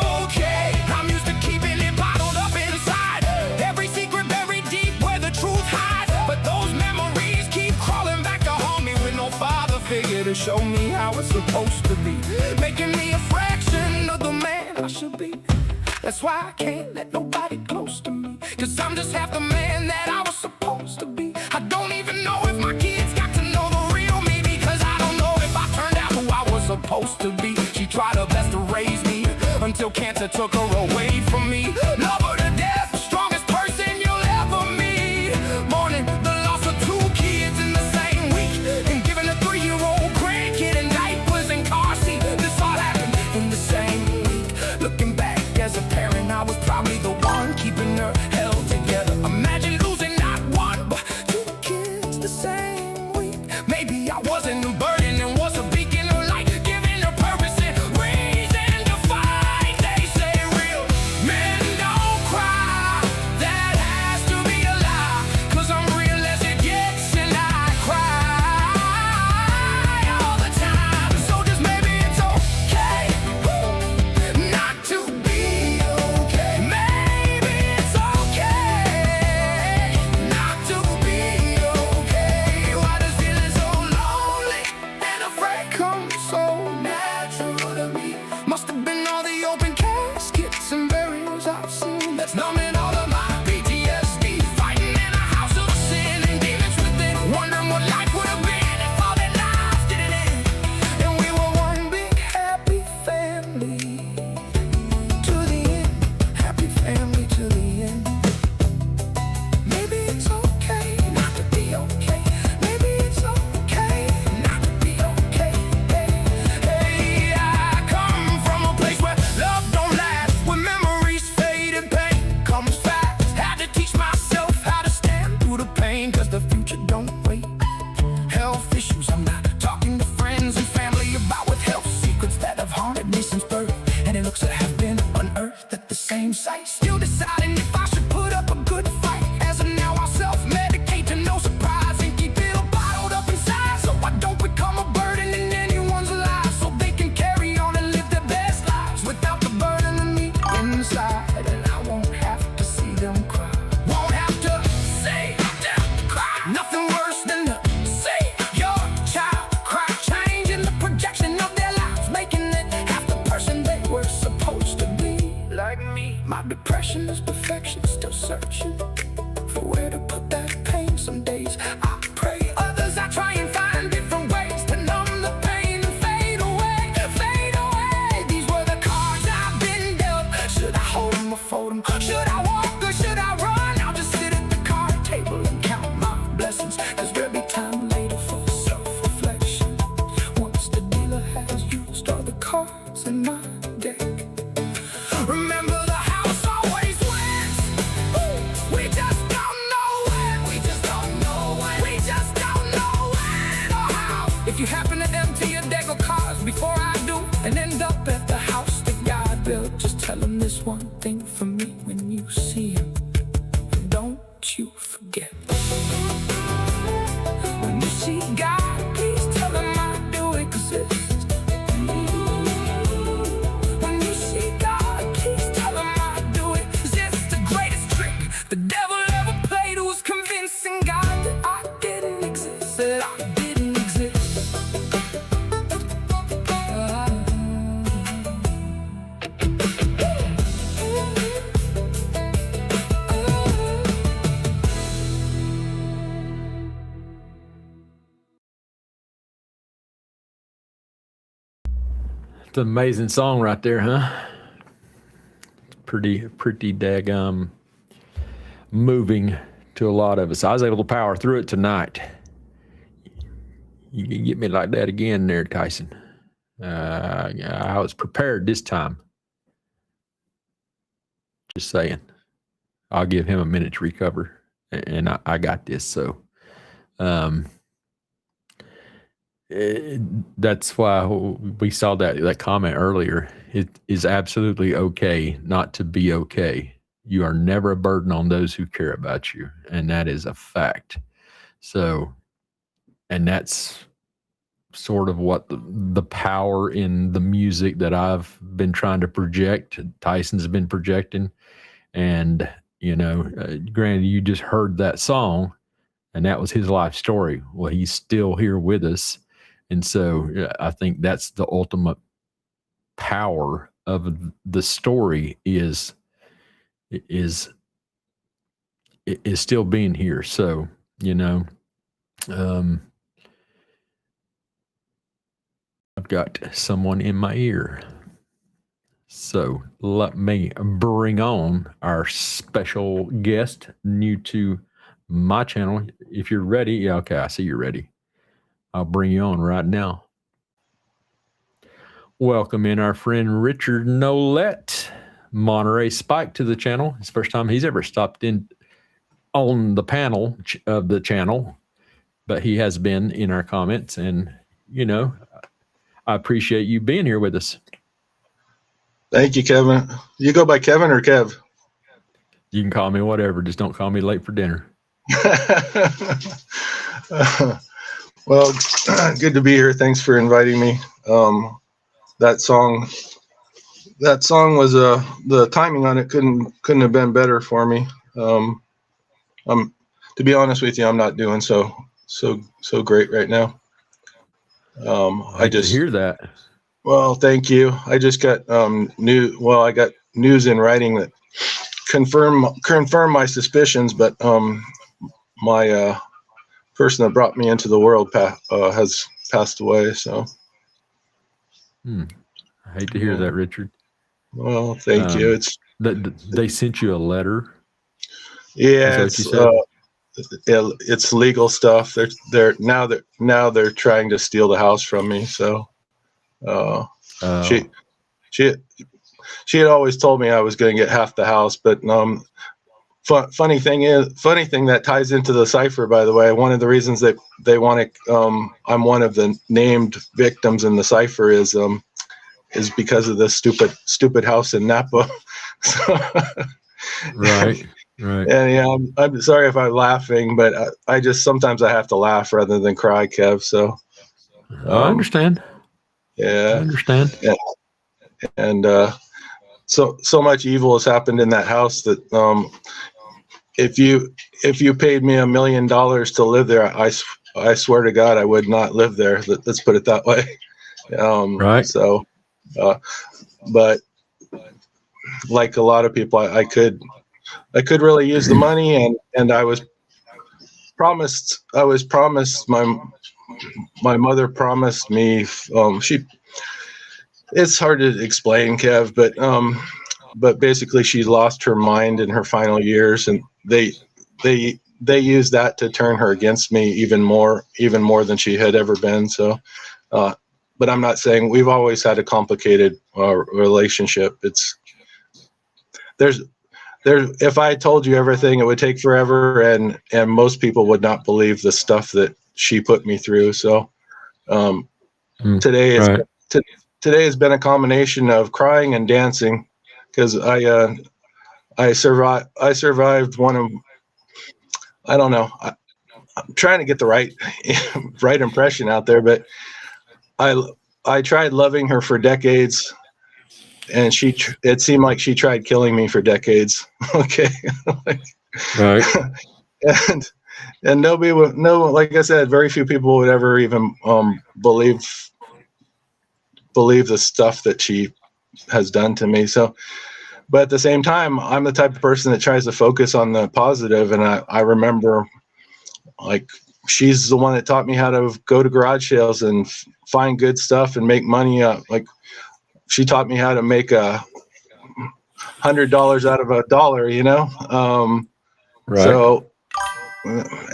S9: okay. I'm used to keeping it bottled up inside. Every secret buried deep where the truth hides. But those memories keep crawling back to haunt me with no father figure to show me how it's supposed to be. Making me a fraction of the man I should be. That's why I can't let nobody close to me. 'Cause I'm just half the man that I was supposed to be. I don't even know if my kids got to know the real me, because I don't know if I turned out who I was supposed to be. She tried her best to raise me until cancer took her away from me. Love her to death, strongest person you'll ever meet. Mourning the loss of 2 kids in the same week, and giving a 3-year-old grandkid in diapers and car seat. This all happened in the same week. Looking back as a parent, I was probably the one keeping her held together. Imagine losing not one, but 2 kids the same week. Maybe I wasn't a burden and was a beacon of light, giving her purpose and reason to fight. They say real men don't cry. That has to be a lie. 'Cause I'm real as it gets and I cry all the time. So just maybe it's okay not to be okay. Maybe it's okay not to be okay. Why does feeling so lonely If you happen to empty your deck of cards before I do and end up at the house that God built, just tell him this one thing for me when you see him. Don't you forget. When you see God, please tell him I do exist. When you see God, please tell him I do exist. The greatest trick the devil ever played was convincing God that I didn't exist, that I didn't exist.
S4: It's an amazing song right there, huh? Pretty daggum moving to a lot of us. I was able to power through it tonight. You can get me like that again there, Tyson. I was prepared this time. Just saying. I'll give him a minute to recover, and I got this. So that's why we saw that comment earlier. It is absolutely okay not to be okay. You are never a burden on those who care about you, and that is a fact. So, and that's sort of what the power in the music that I've been trying to project, Tyson's been projecting. And, you know, granted, you just heard that song, and that was his life story. Well, he's still here with us. And so I think that's the ultimate power of the story is still being here. So, you know, I've got someone in my ear. So let me bring on our special guest, new to my channel. If you're ready, yeah, okay, I see you're ready. I'll bring you on right now. Welcome in our friend Richard Nolette, Monterey Spike, to the channel. It's the first time he's ever stopped in on the panel of the channel, but he has been in our comments, and, you know, I appreciate you being here with us.
S13: Thank you, Kevin. You go by Kevin or Kev?
S4: You can call me whatever. Just don't call me late for dinner.
S13: Well, good to be here. Thanks for inviting me. That song was the timing on it couldn't have been better for me. To be honest with you, I'm not doing so great right now. I just
S4: hear that.
S13: Well, thank you. I just got I got news in writing that confirm my suspicions, but my person that brought me into the world has passed away. So
S4: I hate to hear that, Richard.
S13: Well, thank you. It's
S4: they sent you a letter.
S13: Yeah, it's legal stuff. They're trying to steal the house from me. So she had always told me I was going to get half the house, but funny thing that ties into the cipher, by the way, one of the reasons that they want to I'm one of the named victims in the cipher is because of this stupid house in Napa.
S4: Right.
S13: And yeah, I'm sorry if I'm laughing, but I just sometimes I have to laugh rather than cry, Kev. So
S4: I understand.
S13: Yeah,
S4: I understand.
S13: Yeah. And so much evil has happened in that house that if you paid me $1 million to live there, I swear to God I would not live there. Let's put it that way.
S4: Right.
S13: So, but like a lot of people, I could really use the money, and I was promised my mother promised me, it's hard to explain, Kev, but basically she lost her mind in her final years, and they used that to turn her against me even more than she had ever been. So, but I'm not saying we've always had a complicated relationship. If I told you everything, it would take forever, and most people would not believe the stuff that she put me through. So
S6: Um,
S4: Mm,
S6: today is
S4: right.
S6: today has been a combination of crying and dancing because I survived one of, I don't know, I'm trying to get the right right impression out there, but I tried loving her for decades, and it seemed like she tried killing me for decades. Okay.
S4: Right.
S6: and nobody would, no, like I said, very few people would ever even believe the stuff that she has done to me. So, but at the same time, I'm the type of person that tries to focus on the positive. And I remember, like, she's the one that taught me how to go to garage sales and find good stuff and make money. Like, she taught me how to make $100 out of a dollar, you know?
S4: Right.
S6: So,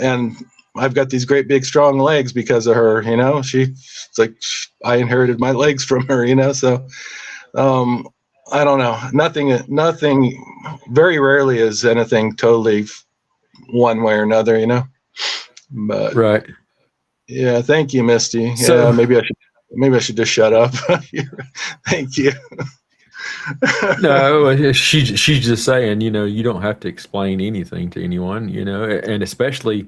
S6: and I've got these great big strong legs because of her, you know. It's like I inherited my legs from her, you know. So I don't know, nothing very rarely is anything totally one way or another, you know. But
S4: Right.
S6: yeah, thank you, Misty.
S4: So-
S6: Yeah, maybe I should just shut up. Thank you.
S4: No, she's just saying, you know, you don't have to explain anything to anyone, you know, and especially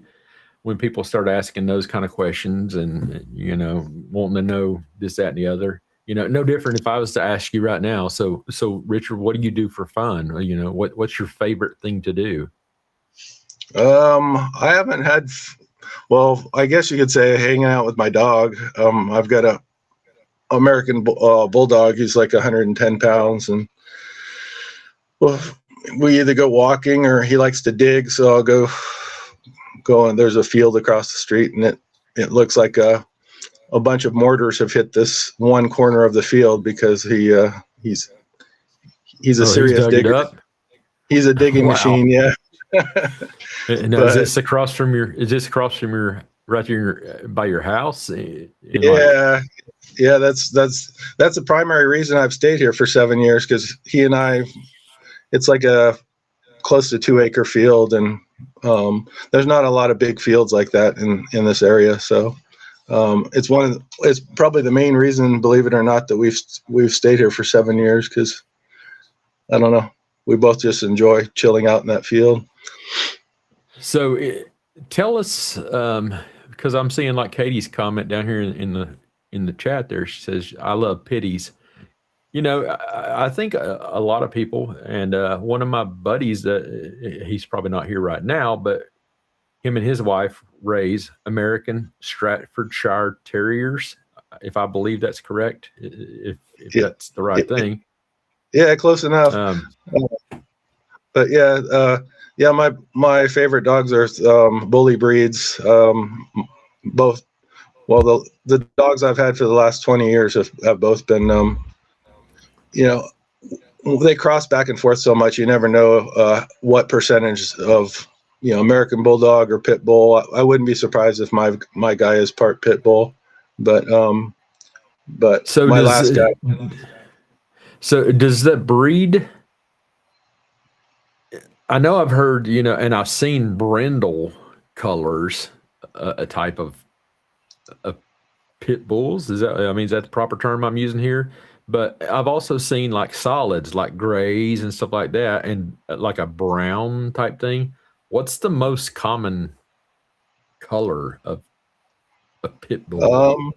S4: when people start asking those kind of questions and, you know, wanting to know this, that, and the other, you know, no different if I was to ask you right now. So Richard, what do you do for fun? Or, you know, what's your favorite thing to do?
S6: I haven't had, well, I guess you could say hanging out with my dog. I've got a American bulldog. He's like 110 pounds, and well, we either go walking or he likes to dig. So I'll go and there's a field across the street, and it looks like a bunch of mortars have hit this one corner of the field because he's a serious digger. He's a digging
S4: Wow.
S6: machine. Yeah.
S4: Now, is this across from your right here by your house?
S6: Yeah. Yeah, that's the primary reason I've stayed here for 7 years, because he and I, it's like a close to 2-acre field, and there's not a lot of big fields like that in this area. So it's probably the main reason, believe it or not, that we've stayed here for 7 years, because I don't know, we both just enjoy chilling out in that field.
S4: So tell us, because I'm seeing like Katie's comment down here in the chat there. She says, I love pitties. You know, I think a lot of people, and one of my buddies, he's probably not here right now, but him and his wife raise American Staffordshire Terriers, if I believe that's correct, if that's the right thing.
S6: Yeah, close enough. But yeah, my favorite dogs are bully breeds. Both, well, the dogs I've had for the last 20 years have both been, you know, they cross back and forth so much, you never know what percentage of, you know, American Bulldog or Pit Bull. I wouldn't be surprised if my guy is part Pit Bull, but
S4: so
S6: my last guy.
S4: So does that breed? I know I've heard, you know, and I've seen brindle colors, a type of pit bulls. Is that the proper term I'm using here? But I've also seen like solids, like grays and stuff like that, and like a brown type thing. What's the most common color of a pit bull?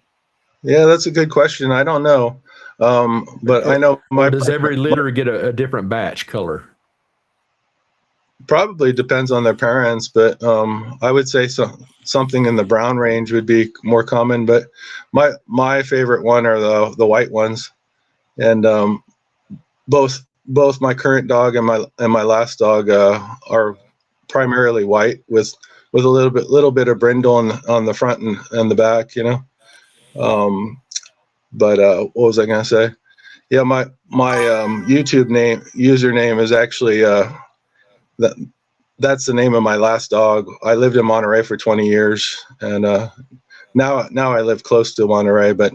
S6: Yeah, that's a good question. I don't know. But I know
S4: does every litter get a different batch color?
S6: Probably depends on their parents, but I would say something in the brown range would be more common. But my favorite one are the white ones, and both my current dog and my last dog are primarily white with a little bit of brindle on the front and the back, you know. But what was I gonna say? Yeah, my YouTube username is actually that's the name of my last dog. I lived in Monterey for 20 years, and now I live close to Monterey. But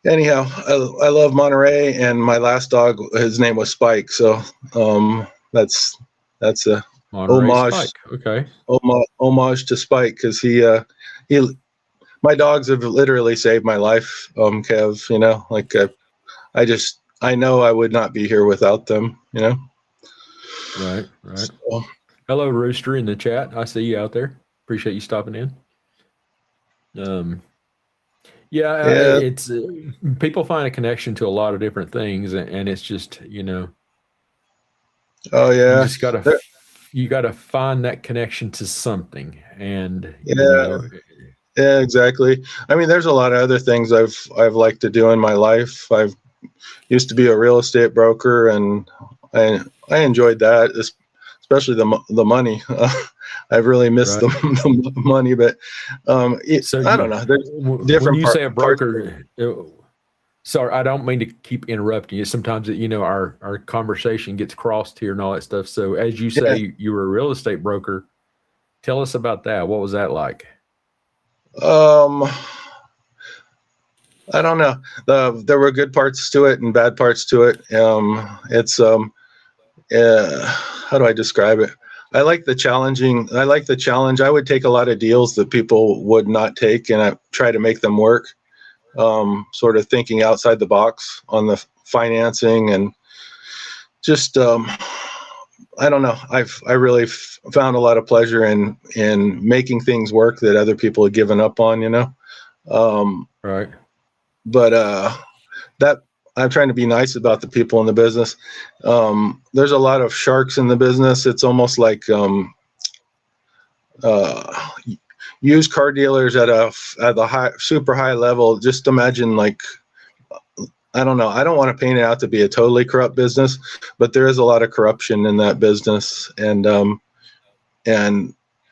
S6: anyhow, I love Monterey, and my last dog, his name was Spike. So that's a
S4: Monterey
S6: homage.
S4: Spike. Okay.
S6: Homage to Spike, because
S13: my dogs have literally saved my life, Kev. You know, like I know I would not be here without them. You know.
S4: Right. Right.
S13: So,
S4: Hello, Rooster, in the chat. I see you out there. Appreciate you stopping in. Yeah,
S13: yeah.
S4: it's people find a connection to a lot of different things, and it's just, you know,
S13: Oh
S4: you
S13: yeah.
S4: just gotta
S13: There-
S4: you gotta find that connection to something, and you
S13: Yeah.
S4: know,
S13: Yeah. Exactly. I mean, there's a lot of other things I've liked to do in my life. I've used to be a real estate broker, and I enjoyed that, especially the money. I've really missed
S4: right.
S13: the money, but
S4: So
S13: I don't know. There's
S4: when
S13: different
S4: you say a
S13: parts.
S4: broker, sorry, I don't mean to keep interrupting you. Sometimes, you know, our conversation gets crossed here and all that stuff. So as you
S13: Yeah.
S4: say, you were a real estate broker. Tell us about that. What was that like?
S13: I don't know. There were good parts to it and bad parts to it. It's how do I describe it? I like the challenge. I would take a lot of deals that people would not take, and I try to make them work. Sort of thinking outside the box on the financing, and just I don't know. I really found a lot of pleasure in making things work that other people had given up on. You know.
S4: Right.
S13: But that I'm trying to be nice about the people in the business. There's a lot of sharks in the business. It's almost like used car dealers at the super high level. Just imagine, like, I don't know. I don't want to paint it out to be a totally corrupt business, but there is a lot of corruption in that business. And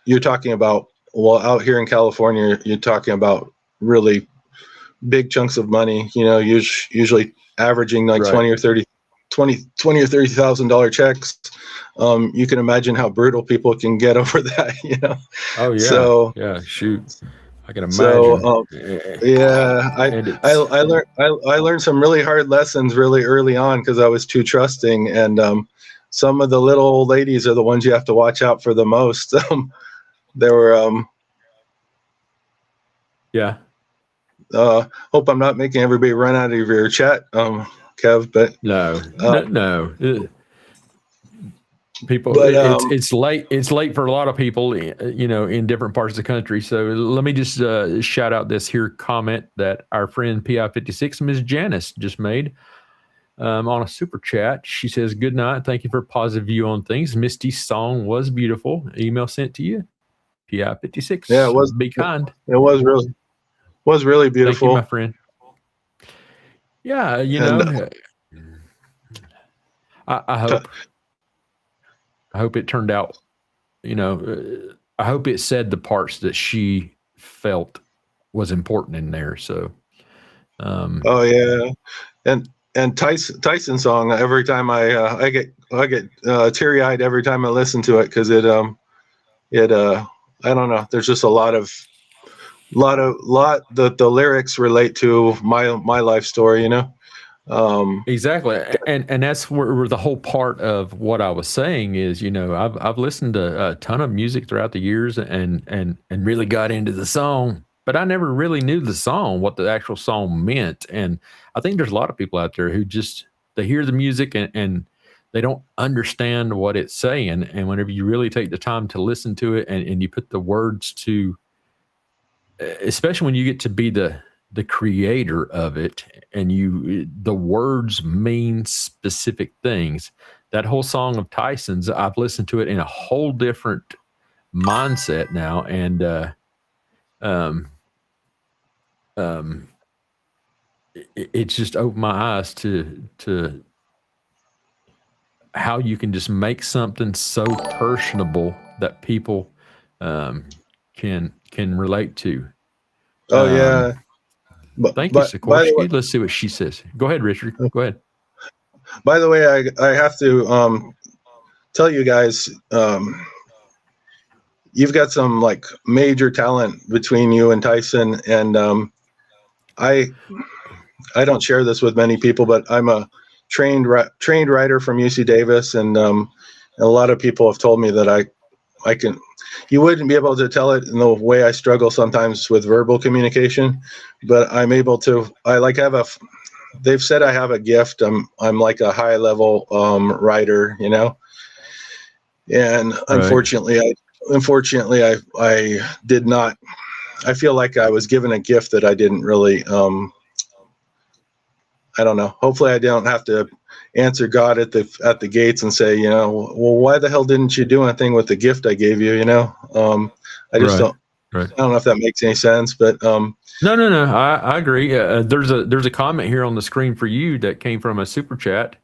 S13: you're talking about, well, out here in California, you're talking about really big chunks of money, you know, usually averaging like
S4: Right.
S13: $20,000 or $30,000 checks. You can imagine how brutal people can get over that, you know?
S4: Oh yeah.
S13: So,
S4: yeah, shoot. I can imagine.
S13: so,
S4: Eh,
S13: yeah,
S4: and
S13: I learned some really hard lessons really early on because I was too trusting. And, some of the little old ladies are the ones you have to watch out for the most. There were,
S4: yeah.
S13: hope I'm not making everybody run out of your chat, Kev, but
S4: No. People,
S13: But,
S4: it's late. It's late for a lot of people, you know, in different parts of the country. So let me just shout out this here comment that our friend PI56, Ms. Janice, just made on a super chat. She says, "Good night. Thank you for a positive view on things. Misty's song was beautiful. Email sent to you, PI56.
S13: yeah, it was.
S4: Be kind.
S13: It was really
S4: Thank you,
S13: beautiful.
S4: my friend. Yeah, you
S13: And,
S4: know, I hope it turned out, you know, I hope it said the parts that she felt was important in there. So,
S13: oh yeah, and Tyson song. Every time I get teary eyed every time I listen to it because it I don't know. There's just a lot that the lyrics relate to my life story. You know.
S4: exactly, and that's where the whole part of what I was saying is, you know, I've listened to a ton of music throughout the years and really got into the song, but I never really knew the song, what the actual song meant. And I think there's a lot of people out there who just they hear the music and they don't understand what it's saying. And whenever you really take the time to listen to it and you put the words to, especially when you get to be the creator of it and the words mean specific things. That whole song of Tyson's, I've listened to it in a whole different mindset now. And it's just opened my eyes to how you can just make something so personable that people can relate to.
S13: Oh yeah.
S4: Thank you, Sikorsky. Let's see what she says. Go ahead, Richard. Go ahead.
S13: By the way, I have to tell you guys, you've got some like major talent between you and Tyson, and I don't share this with many people, but I'm a trained writer from UC Davis, and a lot of people have told me that I can. you wouldn't be able to tell it in the way I struggle sometimes with verbal communication, but I'm able to. I like have a. They've said I have a gift. I'm like a high level writer, you know. And unfortunately, I did not. I feel like I was given a gift that I didn't really. I don't know. Hopefully, I don't have to answer God at the gates and say, you know, well, why the hell didn't you do anything with the gift I gave you? You know, I just don't.
S4: Right.
S13: I don't know if that makes any sense, but
S4: No. I agree. There's a comment here on the screen for you that came from a super chat,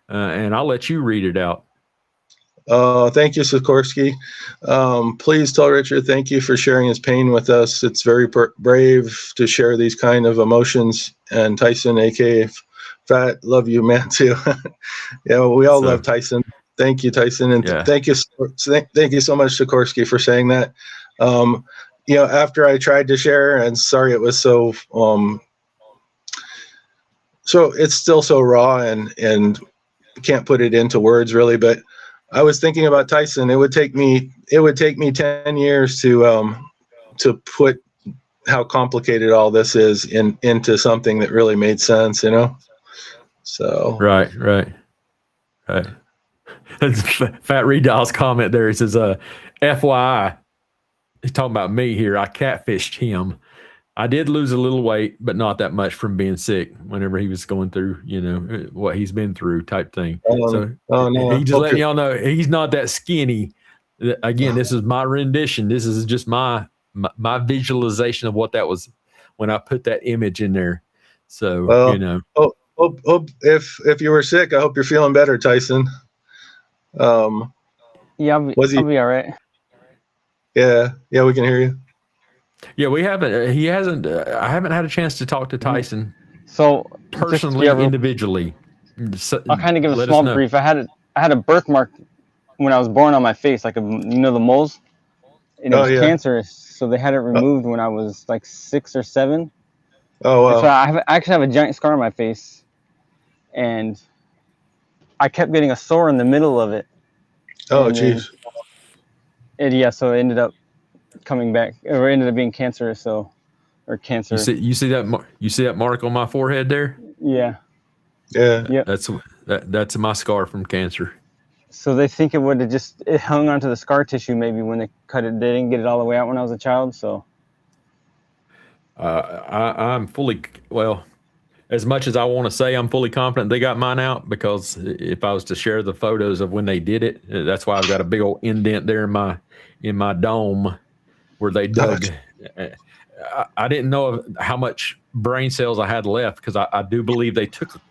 S4: and I'll let you read it out.
S13: Thank you, Sikorsky. Please tell Richard thank you for sharing his pain with us. It's very brave to share these kind of emotions. And Tyson, aka Fat, love you, man, too. Yeah, we all love Tyson. Thank you, Tyson, and thank you so much, Sikorsky, for saying that. You know, after I tried to share, and sorry it was so it's still so raw and can't put it into words really, but I was thinking about Tyson. It would take me 10 years to put how complicated all this is into something that really made sense, you know? So
S4: Right. Fat Redol's comment there. He says, FYI, he's talking about me here. I catfished him. I did lose a little weight, but not that much from being sick whenever he was going through, you know, what he's been through type thing. So
S13: no.
S4: he just letting y'all know he's not that skinny. Again, this is my rendition. This is just my visualization of what that was when I put that image in there. So, you know.
S13: Hope if you were sick, I hope you're feeling better, Tyson.
S10: Yeah, I'll be all right.
S13: Yeah, we can hear you.
S4: Yeah, we haven't. He hasn't. I haven't had a chance to talk to Tyson.
S10: So
S4: personally, individually.
S10: I'll kind of give a small brief. I had a birthmark when I was born on my face, like the moles, and it was cancerous. So they had it removed when I was like 6 or 7.
S13: Oh wow!
S10: And so I actually have a giant scar on my face, and I kept getting a sore in the middle of it.
S13: Oh jeez.
S10: So it ended up coming back, or ended up being cancerous. Or cancer.
S4: You see that mark on my forehead there?
S10: Yeah.
S13: Yep.
S4: That's my scar from cancer.
S10: So they think it hung onto the scar tissue maybe when they cut it. They didn't get it all the way out when I was a child. So
S4: I'm fully, as much as I want to say I'm fully confident they got mine out, because if I was to share the photos of when they did it, that's why I've got a big old indent there in my dome where they dug. I didn't know how much brain cells I had left, because I do believe they took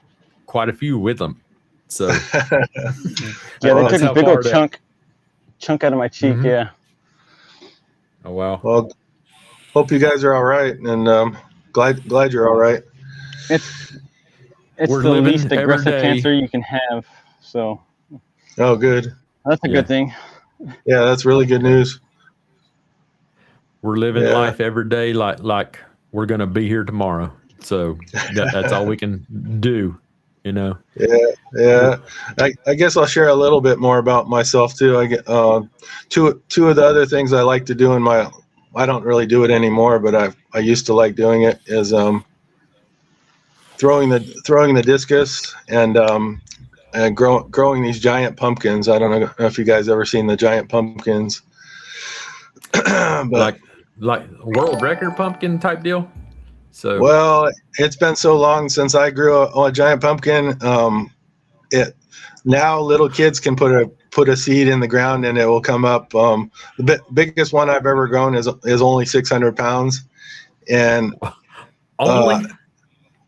S4: quite a few with them. So
S10: yeah, they took a big old chunk out of my cheek. Mm-hmm. Yeah.
S4: Oh wow.
S13: Well, hope you guys are all right, and glad you're all right.
S10: It's the least aggressive cancer you can have. So.
S13: Oh, good.
S10: That's a good thing.
S13: Yeah, that's really good news.
S4: We're living life every day like we're going to be here tomorrow. So that's all we can do, you know?
S13: Yeah. I guess I'll share a little bit more about myself too. I get two of the other things I like to do I don't really do it anymore, but I used to like doing it, is throwing the discus and growing these giant pumpkins. I don't know if you guys ever seen the giant pumpkins. But
S4: like world record pumpkin type deal. So
S13: well, it's been so long since I grew a giant pumpkin. Now little kids can put a seed in the ground and it will come up. The biggest one I've ever grown is only 600 pounds, and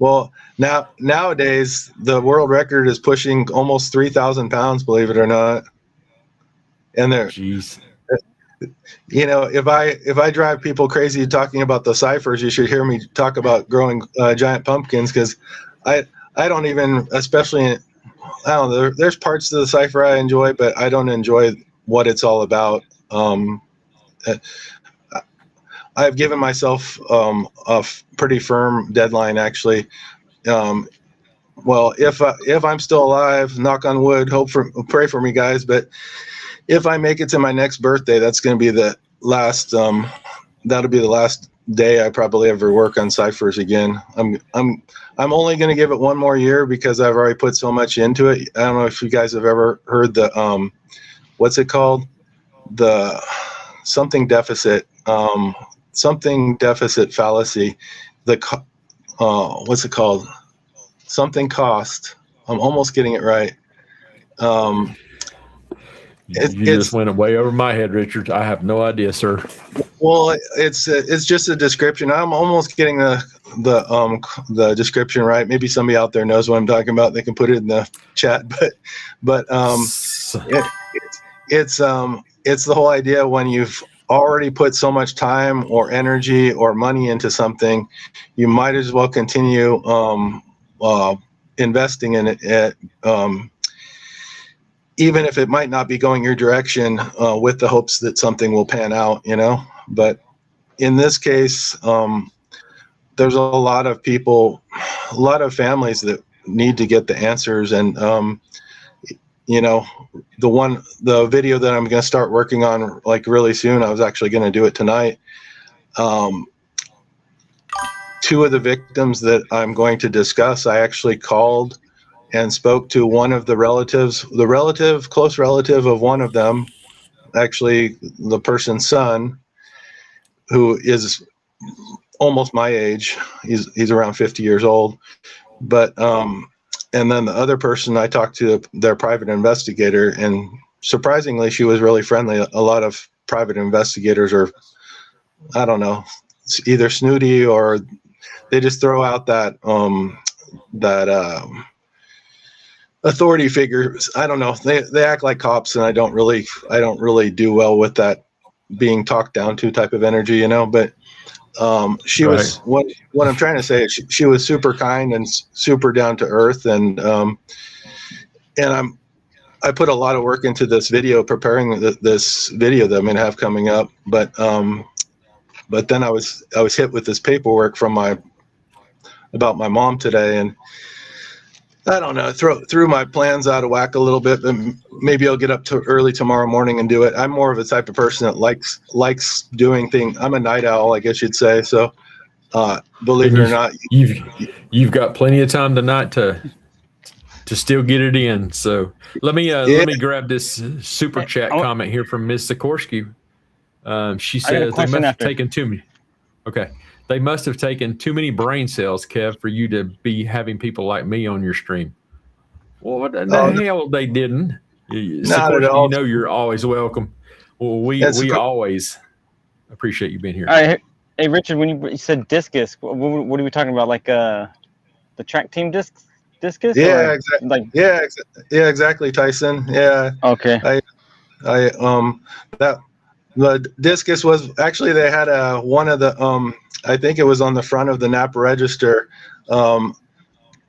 S13: well, nowadays the world record is pushing almost 3,000 pounds, believe it or not. And
S4: jeez.
S13: You know, if I drive people crazy talking about the ciphers, you should hear me talk about growing giant pumpkins, because I don't even, especially, I don't know, there's parts of the cipher I enjoy, but I don't enjoy what it's all about. I've given myself a pretty firm deadline, actually. Well, if I'm still alive, knock on wood, pray for me, guys, but if I make it to my next birthday, that's going to be that'll be the last day I probably ever work on ciphers again. I'm only going to give it one more year because I've already put so much into it. I don't know if you guys have ever heard the what's it called? The something deficit fallacy. What's it called? Something cost. I'm almost getting it right.
S4: You just went way over my head, Richard. I have no idea, sir.
S13: Well, it's just a description. I'm almost getting the description right. Maybe somebody out there knows what I'm talking about. They can put it in the chat. But it's the whole idea when you've already put so much time or energy or money into something, you might as well continue investing in it. Even if it might not be going your direction, with the hopes that something will pan out, But in this case, there's a lot of people, a lot of families that need to get the answers. And, the video that I'm going to start working on like really soon, I was actually going to do it tonight. Two of the victims that I'm going to discuss, I actually called and spoke to one of the relatives, close relative of one of them, actually the person's son, who is almost my age. He's around 50 years old. But, and then the other person, I talked to their private investigator, and surprisingly, she was really friendly. A lot of private investigators are, I don't know, either snooty or they just throw out that authority figures. I don't know. They act like cops, and I don't really do well with that being talked down to type of energy, But she was what I'm trying to say is she was super kind and super down to earth, and I put a lot of work into this video, preparing this video that I'm gonna have coming up. But then I was hit with this paperwork about my mom today, and I don't know, threw my plans out of whack a little bit, but maybe I'll get up to early tomorrow morning and do it. I'm more of a type of person that likes doing things. I'm a night owl, I guess you'd say. So, believe it or not,
S4: you've got plenty of time tonight to still get it in. So let me grab this super chat comment here from Ms. Sikorsky. She says they must have taken too many. Okay. They must have taken too many brain cells, Kev, for you to be having people like me on your stream. Well, what the hell? They didn't.
S13: Not at all.
S4: You're always welcome. Well, we always appreciate you being here.
S10: All right. Hey, Richard, when you said discus, what are we talking about? Like the track team discus?
S13: Yeah, exactly. Yeah, exactly, Tyson. Yeah.
S10: Okay.
S13: The discus was actually, they had one of the I think it was on the front of the Napa register.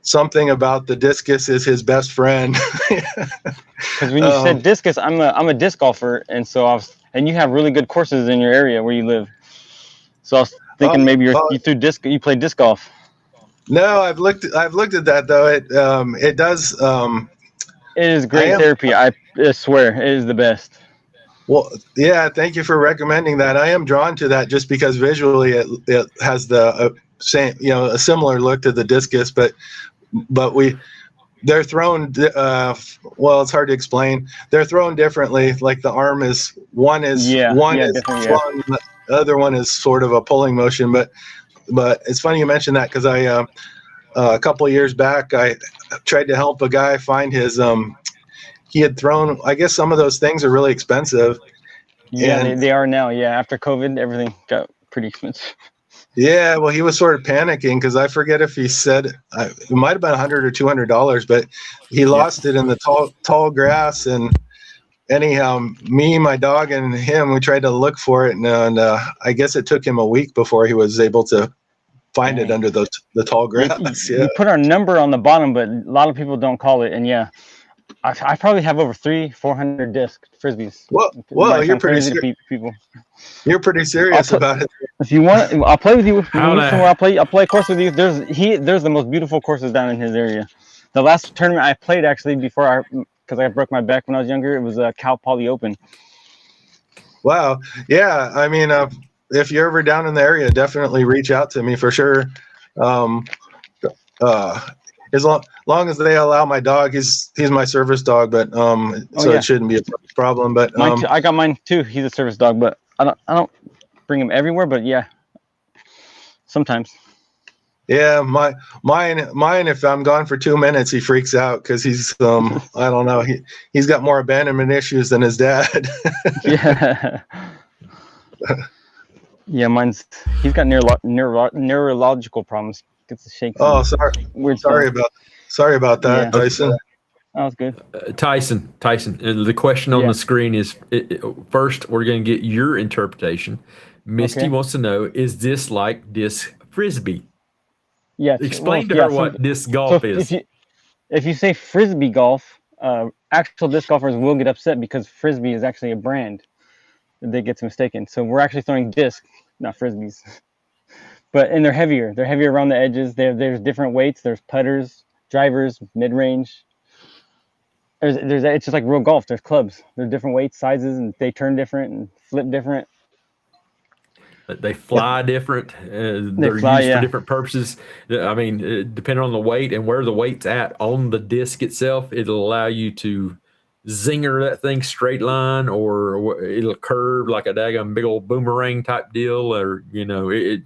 S13: Something about the discus is his best friend.
S10: Because when you said discus, I'm a disc golfer, and so and you have really good courses in your area where you live. So I was thinking maybe you play disc golf.
S13: No, I've looked at that though. It does.
S10: It is great therapy. I swear, it is the best.
S13: Well, yeah, thank you for recommending that. I am drawn to that just because visually it has the same, a similar look to the discus, but they're thrown. Well, it's hard to explain. They're thrown differently. Like the arm is one is swung, the other one is sort of a pulling motion. But it's funny you mentioned that because a couple of years back I tried to help a guy find his he had thrown, I guess some of those things are really expensive.
S10: Yeah, they are now. Yeah, after COVID, everything got pretty expensive.
S13: Yeah, well, he was sort of panicking because I forget if he said it might have been $100 or $200, but he lost it in the tall grass. And anyhow, me, my dog, and him, we tried to look for it, and I guess it took him a week before he was able to find it under the tall grass.
S10: We put our number on the bottom, but a lot of people don't call it, and yeah. I probably have over 300-400 disc frisbees.
S13: Well, you're pretty people. You're pretty serious about it.
S10: If you want, I'll play with you. I'll play a course with you. There's the most beautiful courses down in his area. The last tournament I played actually because I broke my back when I was younger, it was a Cal Poly Open.
S13: Wow. Yeah. I mean, if you're ever down in the area, definitely reach out to me for sure. Um, as long as they allow my dog, he's my service dog, but so
S10: yeah.
S13: it shouldn't be a problem. But
S10: I got mine too. He's a service dog, but I don't bring him everywhere. But yeah, sometimes.
S13: yeah, mine. If I'm gone for 2 minutes, he freaks out because he's I don't know, he's got more abandonment issues than his dad.
S10: Yeah. Yeah, he's got neurological problems. Gets the shakes.
S13: Oh, sorry.
S10: Weird
S13: sorry
S10: stuff.
S13: about that,
S10: Yeah.
S13: Tyson.
S10: That was good.
S4: Tyson, the question on the screen is, first, we're going to get your interpretation. Misty wants to know, is this like disc frisbee?
S10: Yes.
S4: Explain to her what disc golf is.
S10: If you say frisbee golf, actual disc golfers will get upset because frisbee is actually a brand. That gets mistaken. So we're actually throwing disc, not frisbees. And they're heavier. They're heavier around the edges. There's different weights. There's putters, drivers, mid-range. It's just like real golf. There's clubs. There's different weights, sizes, and they turn different and flip different.
S4: They fly different. They're used for different purposes. I mean, depending on the weight and where the weight's at on the disc itself, it'll allow you to zinger that thing straight line, or it'll curve like a daggone big old boomerang type deal, or he'll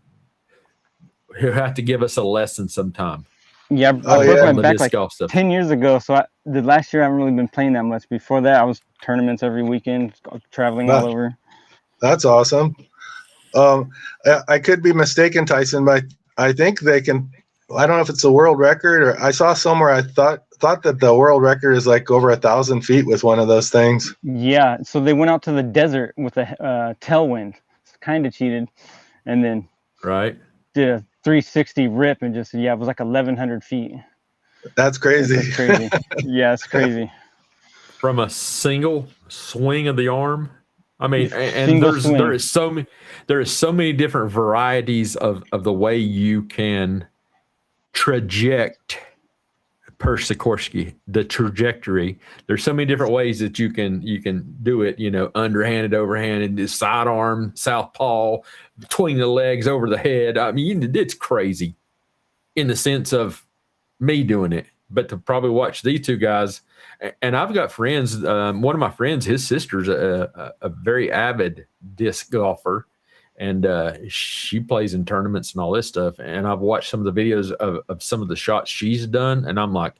S4: have to give us a lesson sometime.
S10: Yeah, I broke my back like 10 years ago, so the last year I haven't really been playing that much. Before that, I was tournaments every weekend, traveling all over.
S13: That's awesome. I could be mistaken, Tyson, but I think they can. I don't know if it's a world record, or I saw somewhere I thought that the world record is like over 1,000 feet with one of those things.
S10: Yeah, so they went out to the desert with a tailwind, kind of cheated, and then did a 360 rip and just it was like 1,100 feet.
S13: That's crazy.
S10: That's crazy. Yeah, it's crazy.
S4: From a single swing of the arm. I mean, and there is so many different varieties of the way you can traject per Sikorsky, the trajectory. There's so many different ways that you can do it, underhanded, overhanded, sidearm, southpaw, between the legs, over the head. I mean, it's crazy in the sense of me doing it, but to probably watch these two guys. And I've got friends, one of my friends, his sister's a very avid disc golfer, and she plays in tournaments and all this stuff. And I've watched some of the videos of some of the shots she's done, and I'm like,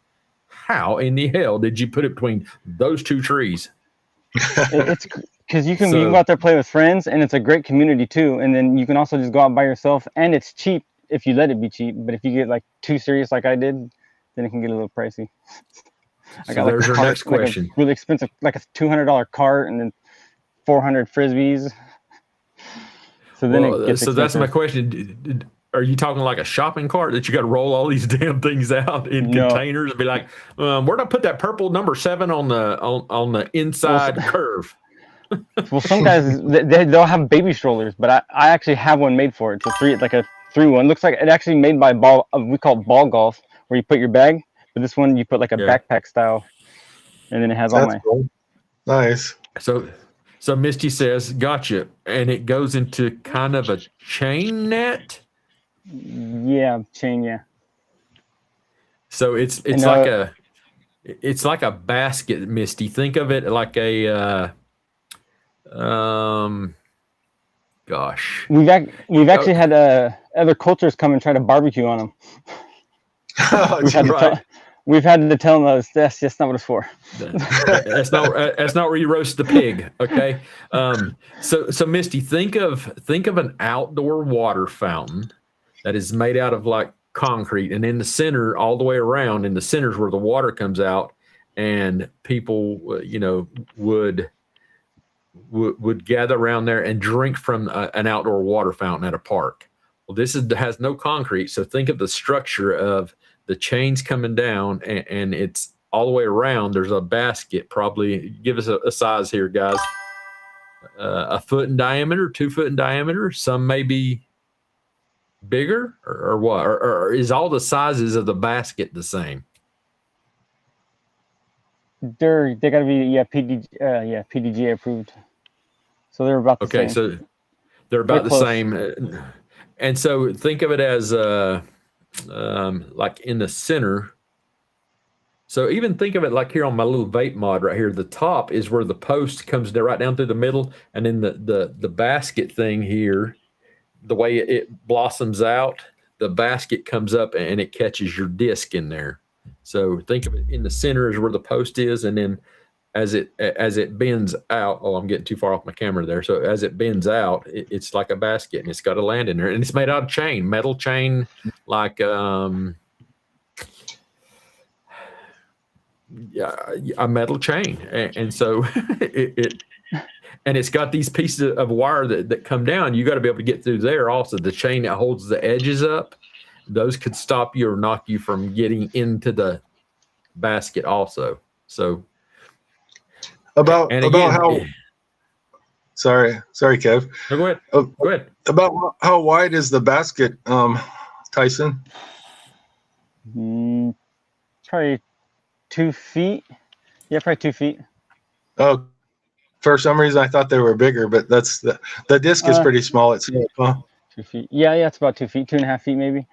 S4: how in the hell did you put it between those two trees?
S10: It's because you can go out there, play with friends, and it's a great community too. And then you can also just go out by yourself, and it's cheap if you let it be cheap. But if you get like too serious like I did, then it can get a little pricey. I got
S4: there's your next question.
S10: Like really expensive, like a $200 cart, and then 400 frisbees. So then it gets expensive.
S4: That's my question. Are you talking like a shopping cart that you got to roll all these damn things out in containers and be like, where'd I put that purple number 7 on the inside curve?
S10: Well, some guys they'll have baby strollers, but I actually have one made for it. It's a 3-1. Looks like it actually made by ball. We call it ball golf, where you put your bag. But this one you put like a backpack style, and then it has all my.
S13: Cool. Nice.
S4: So Misty says, "Gotcha," and it goes into kind of a chain net.
S10: Yeah, chain. Yeah.
S4: So it's like a basket, Misty. Think of it like a gosh.
S10: We've actually had other cultures come and try to barbecue on them. We've had to tell them that's just not what it's for.
S4: That's not where you roast the pig. Okay. So Misty, think of an outdoor water fountain that is made out of like concrete, and in the center, all the way around, in the center is where the water comes out, and people, would gather around there and drink from an outdoor water fountain at a park. Well, this has no concrete, so think of the structure of the chains coming down, and it's all the way around. There's a basket, probably, give us a size here, guys. 1 foot in diameter, 2 foot in diameter. Some may be bigger, or what? Or is all the sizes of the basket the same?
S10: They gotta be PDG approved. So they're about the
S4: Okay,
S10: same.
S4: so they're about the
S10: close.
S4: same. And so think of it as like in the center. So even think of it like here on my little vape mod right here. The top is where the post comes right down through the middle, and then the basket thing here, the way it blossoms out, the basket comes up and it catches your disc in there. So think of it in the center is where the post is, and then as it bends out, oh, I'm getting too far off my camera there. So as it bends out, it's like a basket, and it's got a land in there, and it's made out of chain, metal chain, like yeah, a metal chain, and so and it's got these pieces of wire that come down. You got to be able to get through there. Also, the chain that holds the edges up, those could stop you or knock you from getting into the basket. Also, so
S13: About
S4: and
S13: about
S4: again,
S13: how sorry, Kev.
S4: No, go ahead. Go ahead.
S13: About how wide is the basket, Tyson?
S10: Probably 2 feet. Yeah, probably 2 feet.
S13: Oh, for some reason I thought they were bigger, but that's the disc is pretty small itself, huh?
S10: 2 feet. Yeah, it's about 2 feet, 2.5 feet maybe.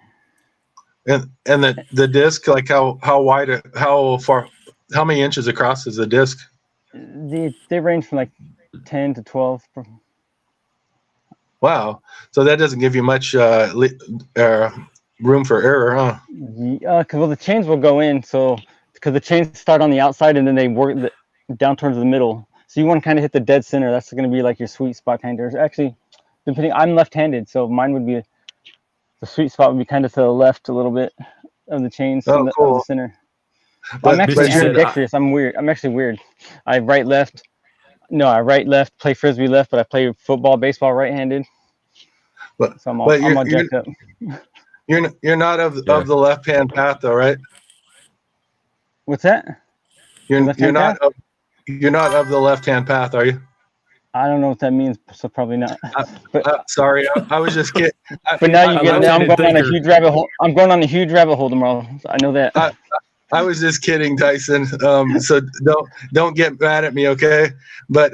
S13: And the disc, like how wide, how far, how many inches across is the disc?
S10: They range from like 10 to 12.
S13: Wow. So that doesn't give you much room for error, huh?
S10: Yeah, well, the chains will go in, so because the chains start on the outside and then they work down towards the middle. So you want to kind of hit the dead center. That's going to be like your sweet spot kind of. Actually, depending, I'm left-handed, so mine would be the sweet spot would be kind of to the left a little bit of the chains of the center. I'm actually ambidextrous. I'm weird. I'm actually weird. I right left. No, I right left. Play frisbee left, but I play football, baseball right-handed.
S13: But
S10: so I'm all jacked up.
S13: You're not of the left-hand path, though, right?
S10: What's that?
S13: You're not of the left-hand path, are you?
S10: I don't know what that means, so probably not.
S13: But sorry, I was just kidding.
S10: But now you get. Now I'm going on a huge rabbit hole. I'm going on a huge rabbit hole tomorrow. I know that.
S13: I was just kidding, Tyson. So don't get mad at me, okay? But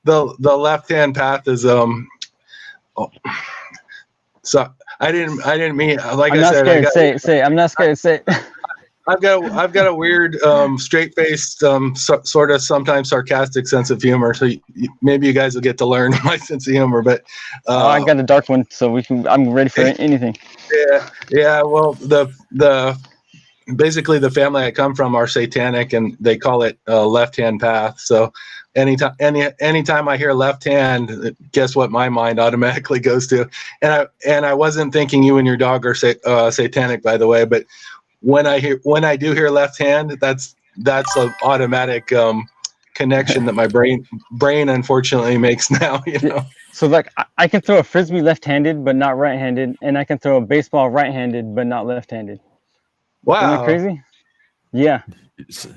S13: the left-hand path is so I didn't mean, like I said.
S10: I'm not scared. Say it. I'm not scared. Say it.
S13: I've got a weird, straight-faced, sort of sometimes sarcastic sense of humor. So maybe you guys will get to learn my sense of humor. But
S10: I got a dark one, so I'm ready for anything.
S13: Yeah. Well, basically the family I come from are satanic, and they call it left-hand path. So anytime I hear left hand, guess what my mind automatically goes to? And I wasn't thinking you and your dog are satanic, by the way, but when I do hear left hand, that's an automatic connection that my brain unfortunately makes now.
S10: So like I can throw a frisbee left-handed but not right-handed, and I can throw a baseball right-handed but not left-handed.
S13: Wow.
S10: Isn't that crazy? Yeah.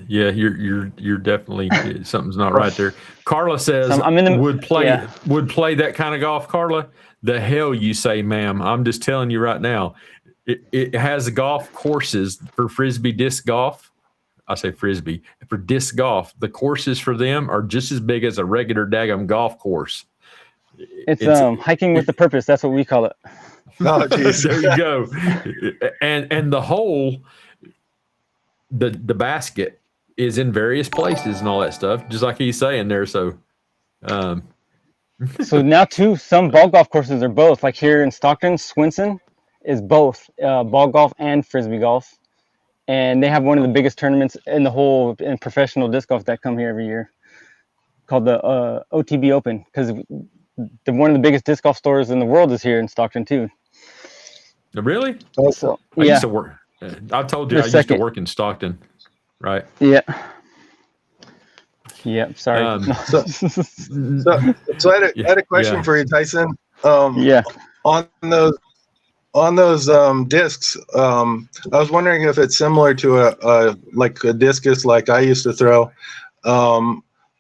S4: Yeah, you're definitely something's not right there. Carla says would play that kind of golf. Carla, the hell you say, ma'am. I'm just telling you right now. It has golf courses for frisbee disc golf. I say frisbee for disc golf. The courses for them are just as big as a regular daggum golf course.
S10: It's hiking with a purpose. That's what we call it.
S13: Oh, geez.
S4: There you go. And the hole, the basket is in various places and all that stuff, just like he's saying there. So,
S10: so now too, some ball golf courses are both. Like here in Stockton, Swinson is both ball golf and frisbee golf, and they have one of the biggest tournaments in professional disc golf that come here every year, called the OTB Open, because one of the biggest disc golf stores in the world is here in Stockton too.
S4: Really?
S10: So,
S4: I used to work. I told you I used to work in Stockton, right?
S10: Yeah. Yeah. Sorry.
S13: So I had a question for you, Tyson.
S10: Yeah.
S13: On those discs, I was wondering if it's similar to a discus like I used to throw.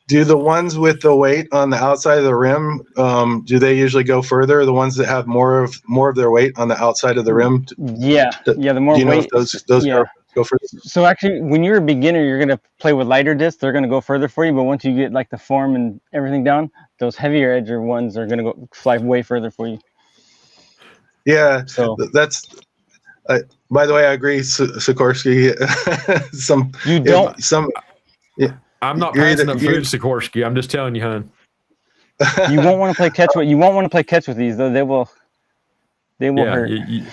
S13: Do the ones with the weight on the outside of the rim, do they usually go further? The ones that have more of their weight on the outside of the rim?
S10: Yeah. The more weight.
S13: Those go further?
S10: So actually, when you're a beginner, you're gonna play with lighter discs. They're gonna go further for you. But once you get like the form and everything down, those heavier edger ones are gonna go fly way further for you.
S13: Yeah,
S10: So
S13: that's. By the way, I agree, Sikorsky.
S10: you don't.
S13: Yeah,
S4: I'm not
S13: you're
S4: passing
S13: either,
S4: up food, Sikorsky. I'm just telling you, hon.
S10: You won't want to play catch with. You won't want to play catch with these though. They will
S4: Yeah,
S10: hurt.
S4: yeah.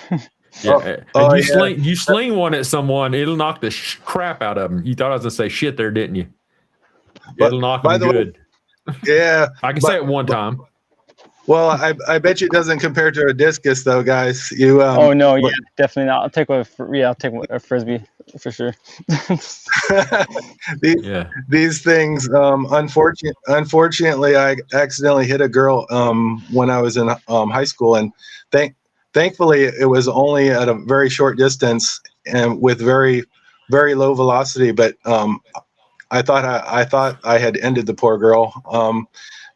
S13: Oh,
S4: And
S13: yeah.
S4: you sling one at someone, it'll knock the crap out of them. You thought I was gonna say shit there, didn't you? It'll knock them good.
S13: Yeah,
S4: I can say it one time.
S13: Well, I bet you it doesn't compare to a discus though, guys. You
S10: Oh no, yeah, definitely not. I'll take a frisbee for sure.
S13: These things, unfortunately, I accidentally hit a girl when I was in high school, and thankfully it was only at a very short distance and with very low velocity. But I thought I had ended the poor girl.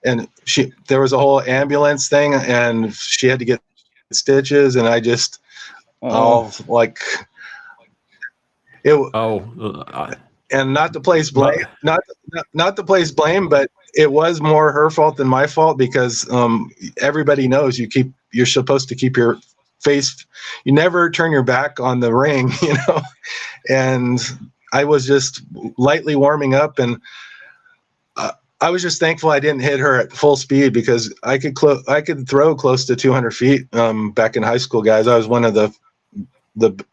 S13: And there was a whole ambulance thing, and she had to get stitches, and I just like it. And not to place blame, not to place blame, but it was more her fault than my fault, because everybody knows you're supposed to keep your face. You never turn your back on the ring, you know. And I was just lightly warming up, and I was just thankful I didn't hit her at full speed, because I could throw close to 200 feet back in high school, guys. I was one of the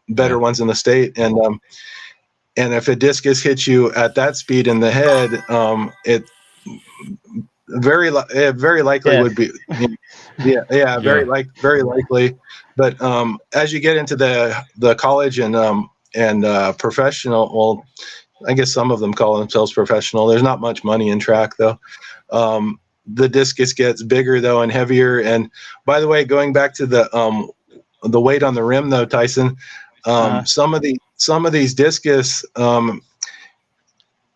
S13: better ones in the state, and if a discus hits you at that speed in the head, it very likely would be very likely. But as you get into the college and professional, well, I guess some of them call themselves professional. There's not much money in track, though. The discus gets bigger, though, and heavier. And by the way, going back to the weight on the rim, though, Tyson, some of these discus,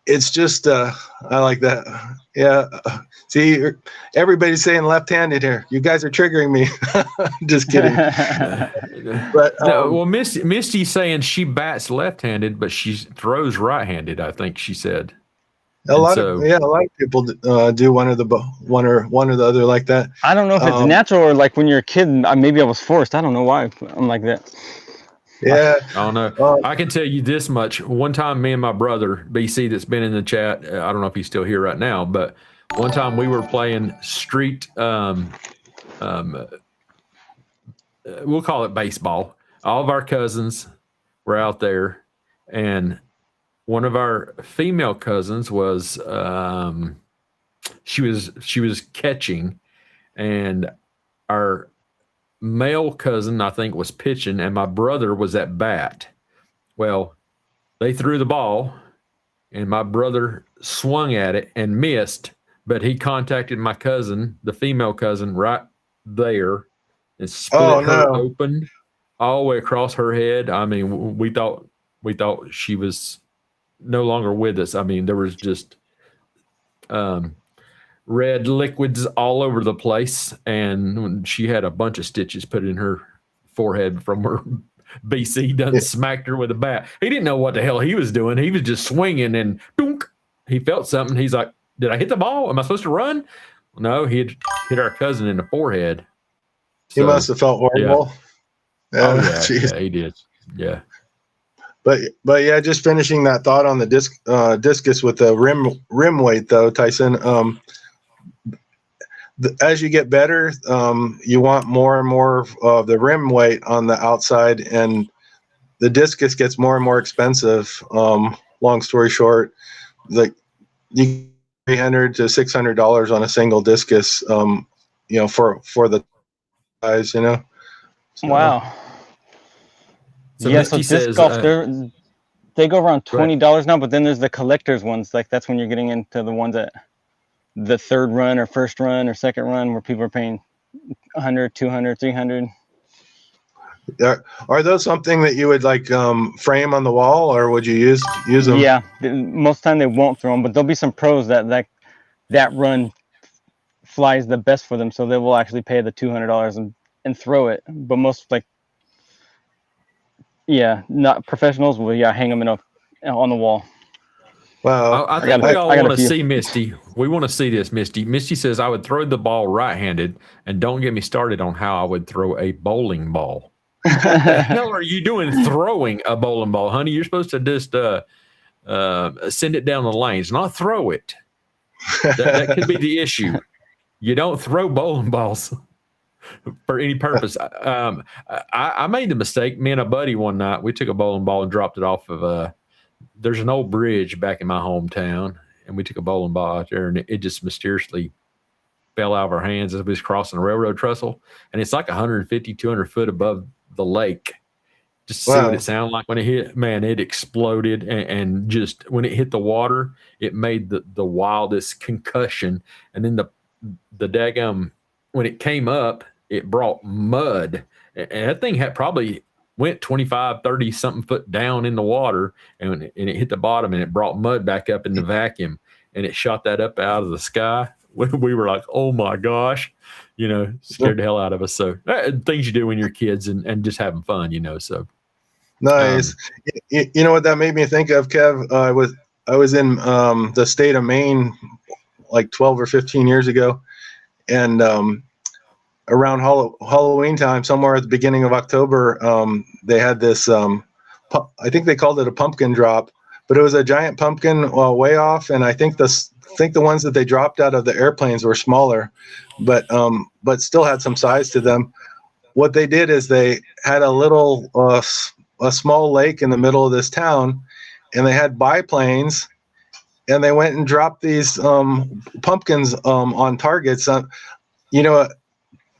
S13: it's just I like that. Yeah. See, everybody's saying left-handed here. You guys are triggering me. Just kidding. But
S4: well, Misty's saying she bats left-handed, but she throws right-handed, I think she said.
S13: A lot of people do one or the other like that.
S10: I don't know if it's natural or like when you're a kid. Maybe I was forced. I don't know why I'm like that.
S13: Yeah,
S4: I don't know. I can tell you this much. One time, me and my brother BC, that's been in the chat, I don't know if he's still here right now, but one time we were playing street. We'll call it baseball. All of our cousins were out there, and one of our female cousins was she was catching, and our male cousin, I think, was pitching, and my brother was at bat. Well, they threw the ball, and my brother swung at it and missed, but he contacted my cousin, the female cousin, right there, and split her open all the way across her head. I mean, we thought she was no longer with us. I mean, there was just red liquids all over the place, and she had a bunch of stitches put in her forehead from her BC done smacked her with a bat. He didn't know what the hell he was doing. He was just swinging, and dunk, he felt something. He's like, did I hit the ball? Am I supposed to run? No, he had hit our cousin in the forehead.
S13: He must have felt horrible.
S4: Yeah, he did. Yeah.
S13: But yeah, just finishing that thought on the discus with the rim weight, though, Tyson. As you get better, you want more and more of the rim weight on the outside, and the discus gets more and more expensive. Long story short, like you $300 to $600 on a single discus, for the guys, So.
S10: Wow.
S4: So
S10: yeah,
S4: Misty
S10: so disc
S4: says,
S10: golf, they go around $20 now, but then there's the collector's ones. Like that's when you're getting into the ones that the third run or first run or second run where people are paying 100, 200, 300.
S13: Are those something that you would like frame on the wall, or would you use them?
S10: Yeah, most of the time they won't throw them, but there'll be some pros that run flies the best for them, so they will actually pay the $200 and throw it. But most not professionals will hang them on the wall.
S13: Wow.
S4: I think we all want to see Misty. We want to see this, Misty. Misty says, I would throw the ball right-handed, and don't get me started on how I would throw a bowling ball. What the hell are you doing throwing a bowling ball, honey? You're supposed to just send it down the lanes, not throw it. That could be the issue. You don't throw bowling balls for any purpose. I made the mistake. Me and a buddy one night, we took a bowling ball and dropped it off of there's an old bridge back in my hometown, and we took a bowling ball out there, and it just mysteriously fell out of our hands as we was crossing a railroad trestle. And it's like 150, 200 foot above the lake. Just to see what it sounded like when it hit. Man, it exploded, and just when it hit the water, it made the wildest concussion. And then the daggum, when it came up, it brought mud, and that thing had probably went 25, 30 something foot down in the water, and it hit the bottom, and it brought mud back up in the vacuum, and it shot that up out of the sky. We were like, oh my gosh, scared the hell out of us. So things you do when you're kids and just having fun, so.
S13: Nice. You know what that made me think of, Kev? I was in the state of Maine like 12 or 15 years ago, and around Halloween time, somewhere at the beginning of October, they had this, I think they called it a pumpkin drop, but it was a giant pumpkin way off. And I think the ones that they dropped out of the airplanes were smaller, but still had some size to them. What they did is they had a small lake in the middle of this town, and they had biplanes, and they went and dropped these pumpkins on targets.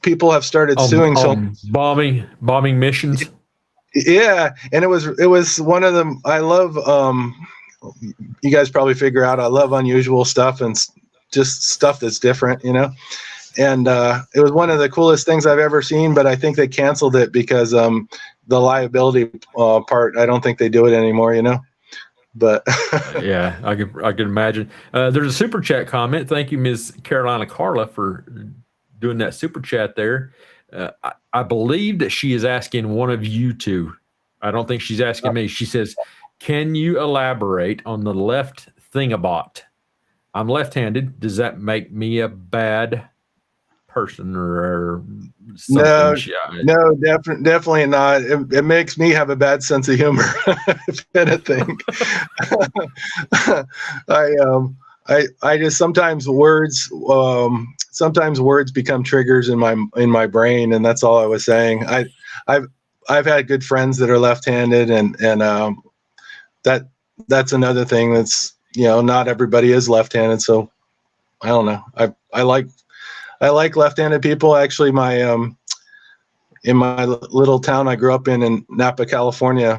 S13: People have started suing.
S4: Bombing missions.
S13: Yeah, and it was one of them. I love. You guys probably figure out I love unusual stuff and just stuff that's different, And it was one of the coolest things I've ever seen. But I think they canceled it because the liability part. I don't think they do it anymore. But
S4: yeah, I could imagine. There's a super chat comment. Thank you, Ms. Carolina Carla, for doing that super chat there. I believe that she is asking one of you two. I don't think she's asking me. She says, can you elaborate on the left thingabot? I'm left-handed. Does that make me a bad person or something?
S13: No, definitely not. It makes me have a bad sense of humor, if anything. I just sometimes words become triggers in my brain, and that's all I was saying. I've had good friends that are left-handed, and that's another thing that's not everybody is left-handed. So I don't know. I like left-handed people. Actually, in my little town I grew up in Napa, California,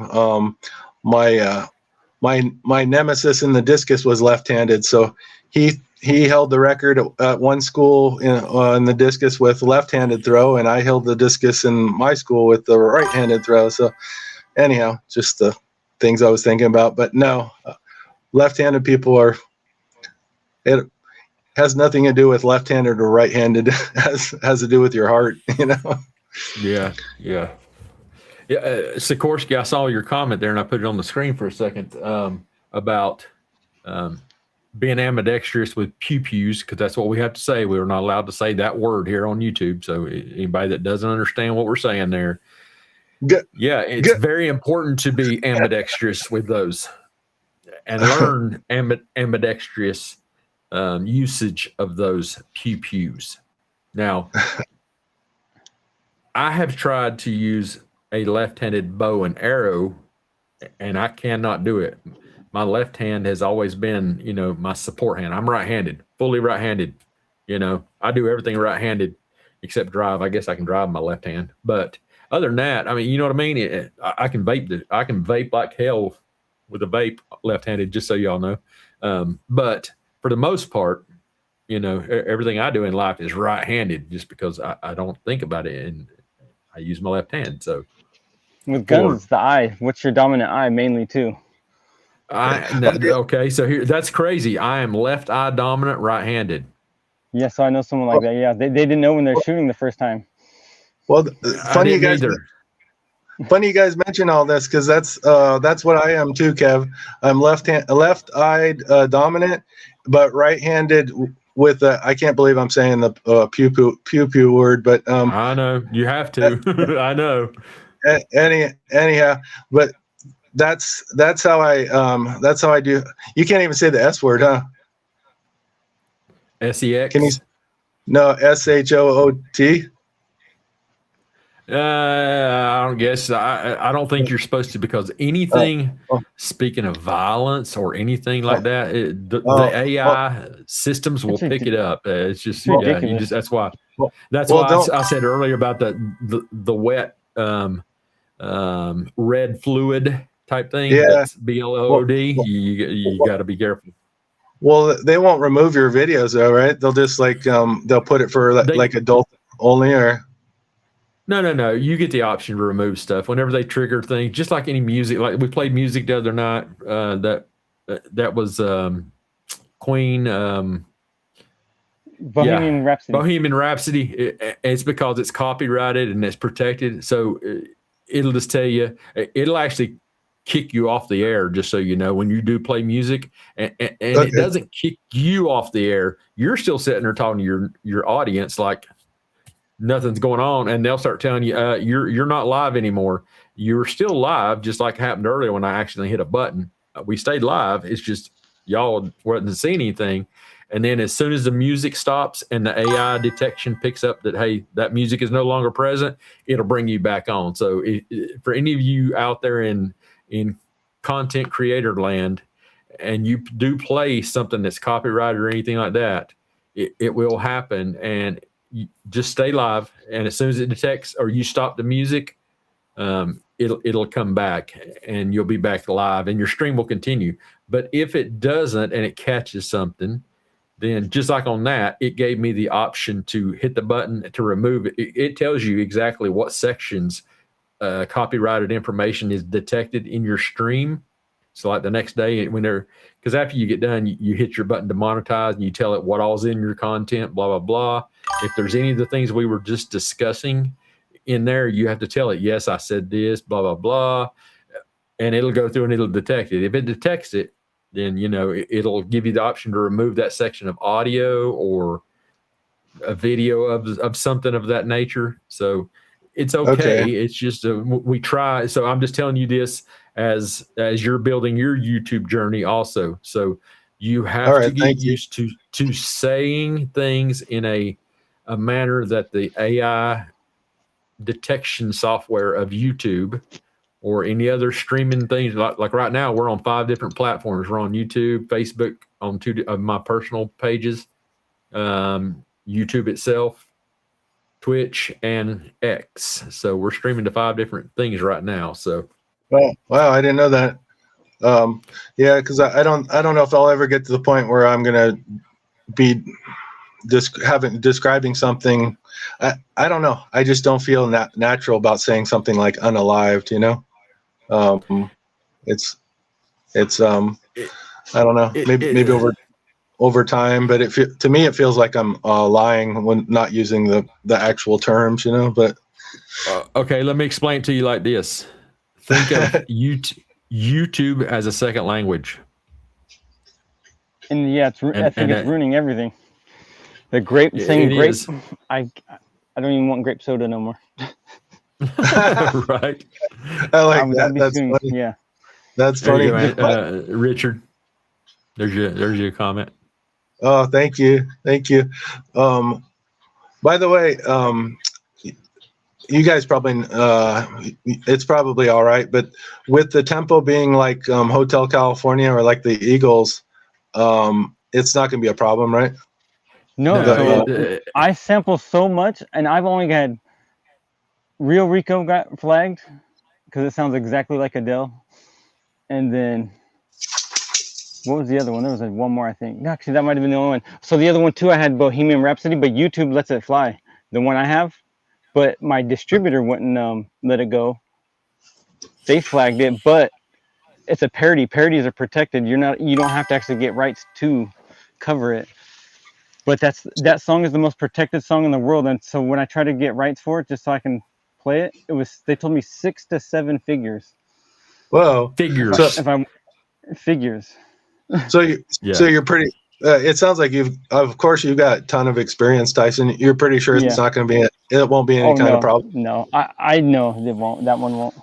S13: my nemesis in the discus was left-handed. So he held the record at one school in the discus with left-handed throw, and I held the discus in my school with the right-handed throw. So anyhow, just the things I was thinking about. But no, left-handed people it has nothing to do with left-handed or right-handed. Has to do with your heart,
S4: Yeah. Sikorsky, I saw your comment there, and I put it on the screen for a second about being ambidextrous with pew-pews, because that's what we have to say. We're not allowed to say that word here on YouTube. So anybody that doesn't understand what we're saying there, it's very important to be ambidextrous with those and learn ambidextrous usage of those pew-pews. Now, I have tried to use a left-handed bow and arrow, and I cannot do it. My left hand has always been, my support hand. I'm right-handed, fully right-handed. I do everything right-handed except drive. I guess I can drive my left hand, but other than that, I mean, you know what I mean? I can vape. I can vape like hell with a vape left-handed, just so y'all know. But for the most part, everything I do in life is right-handed, just because I don't think about it and I use my left hand. So
S10: with guns, it's the eye. What's your dominant eye mainly too?
S4: Okay, so here, that's crazy. I am left eye dominant, right-handed.
S10: Yeah, so I know someone like that. Yeah, they didn't know when they're shooting the first time.
S13: Well, funny you guys. Funny you guys mention all this because that's what I am too, Kev. I'm left-eyed dominant, but right-handed with I can't believe I'm saying the pew pew word, but
S4: I know you have to. I know.
S13: Anyhow, but that's how I do. You can't even say the S word, huh?
S4: SEX.
S13: Can you? No, SHOOT.
S4: I don't guess. I don't think you're supposed to, because anything speaking of violence or anything like that, the AI systems will pick it up. It's just you just that's why I said earlier about the wet red fluid type thing.
S13: Yeah.
S4: That's BLOOD. You got to be careful.
S13: Well, they won't remove your videos though, right? They'll just they'll put it for like adult only, or
S4: no. You get the option to remove stuff whenever they trigger things, just like any music. Like we played music the other night. That was Queen.
S10: Bohemian Rhapsody.
S4: Bohemian Rhapsody. It's because it's copyrighted and it's protected. So it'll just tell you. It'll actually kick you off the air, just so you know, when you do play music, and it doesn't kick you off the air. You're still sitting there talking to your audience like nothing's going on, and they'll start telling you you're not live anymore. You're still live, just like happened earlier when I accidentally hit a button. We stayed live. It's just y'all wasn't seeing anything. And then as soon as the music stops and the AI detection picks up that, hey, that music is no longer present, it'll bring you back on. So for any of you out there in content creator land, and you do play something that's copyrighted or anything like that, it will happen. And you just stay live, and as soon as it detects or you stop the music, it'll come back and you'll be back live and your stream will continue. But if it doesn't and it catches something, then just like on that, it gave me the option to hit the button to remove it. It tells you exactly what sections copyrighted information is detected in your stream. So like the next day because after you get done, you hit your button to monetize and you tell it what all's in your content, blah, blah, blah. If there's any of the things we were just discussing in there, you have to tell it, yes, I said this, blah, blah, blah. And it'll go through and it'll detect it. If it detects it, then, it'll give you the option to remove that section of audio or a video of something of that nature. So it's okay. It's just we try. So I'm just telling you this as you're building your YouTube journey also. So you have to get used to saying things in a manner that the AI detection software of YouTube or any other streaming things, like right now we're on 5 different platforms. We're on YouTube, Facebook, on 2 of my personal pages, YouTube itself, Twitch, and X. So we're streaming to 5 different things right now. So
S13: wow, I didn't know that. Yeah, because I don't know if I'll ever get to the point where I'm gonna be describing something. I don't know. I just don't feel natural about saying something like unalived. It's I don't know. Maybe over time, but to me it feels like I'm lying when not using the actual terms. But
S4: okay, let me explain it to you like this. Think of YouTube as a second language.
S10: And yeah, I think it's ruining everything. The grape saying grape.
S4: Is.
S10: I don't even want grape soda no more.
S4: Right.
S13: I like that. That's funny.
S10: Yeah.
S13: That's funny.
S4: Richard, there's your comment.
S13: Oh, thank you. By the way, you guys probably it's probably all right, but with the tempo being like Hotel California or like the Eagles, it's not going to be a problem, right?
S10: No, I sample so much, and I've only had Real Rico got flagged because it sounds exactly like Adele. And then what was the other one? There was one more, I think. Actually, that might have been the only one. So the other one too, I had Bohemian Rhapsody, but YouTube lets it fly. The one I have, but my distributor wouldn't let it go. They flagged it, but it's a parody. Parodies are protected. You don't have to actually get rights to cover it. But that song is the most protected song in the world, and so when I try to get rights for it, just so I can play it, they told me 6 to 7 figures.
S6: Whoa.
S4: Figures.
S6: So,
S10: If I'm figures.
S6: so you,
S4: Yeah.
S6: so you're pretty. It sounds like of course, you've got a ton of experience, Tyson. You're pretty sure
S10: Yeah.
S6: it's not going to be. It won't be any
S10: Oh
S6: kind
S10: no,
S6: of problem.
S10: no. I know they won't. That one won't.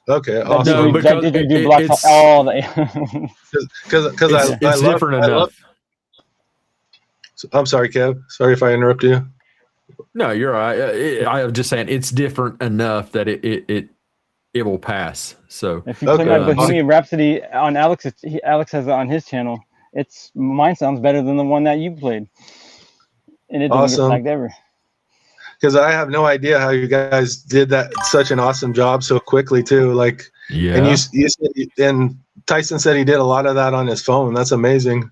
S6: Okay,
S10: That
S6: awesome.
S4: No, because
S10: didgeridoo blocks
S4: it's
S10: all the.
S6: Because I
S4: it's
S6: love
S4: different
S6: I
S4: enough.
S6: love. I'm sorry, Kev. Sorry if I interrupt you.
S4: No, you're right. I was just saying it's different enough that it will pass. So
S10: If you play my
S6: Okay.
S10: Bohemian Rhapsody on Alex, Alex has it on his channel. Mine sounds better than the one that you played, and it doesn't get
S6: Awesome.
S10: flagged ever.
S6: Because I have no idea how you guys did that such an awesome job so quickly too. Like,
S4: yeah.
S6: and you said, and Tyson said he did a lot of that on his phone. That's amazing.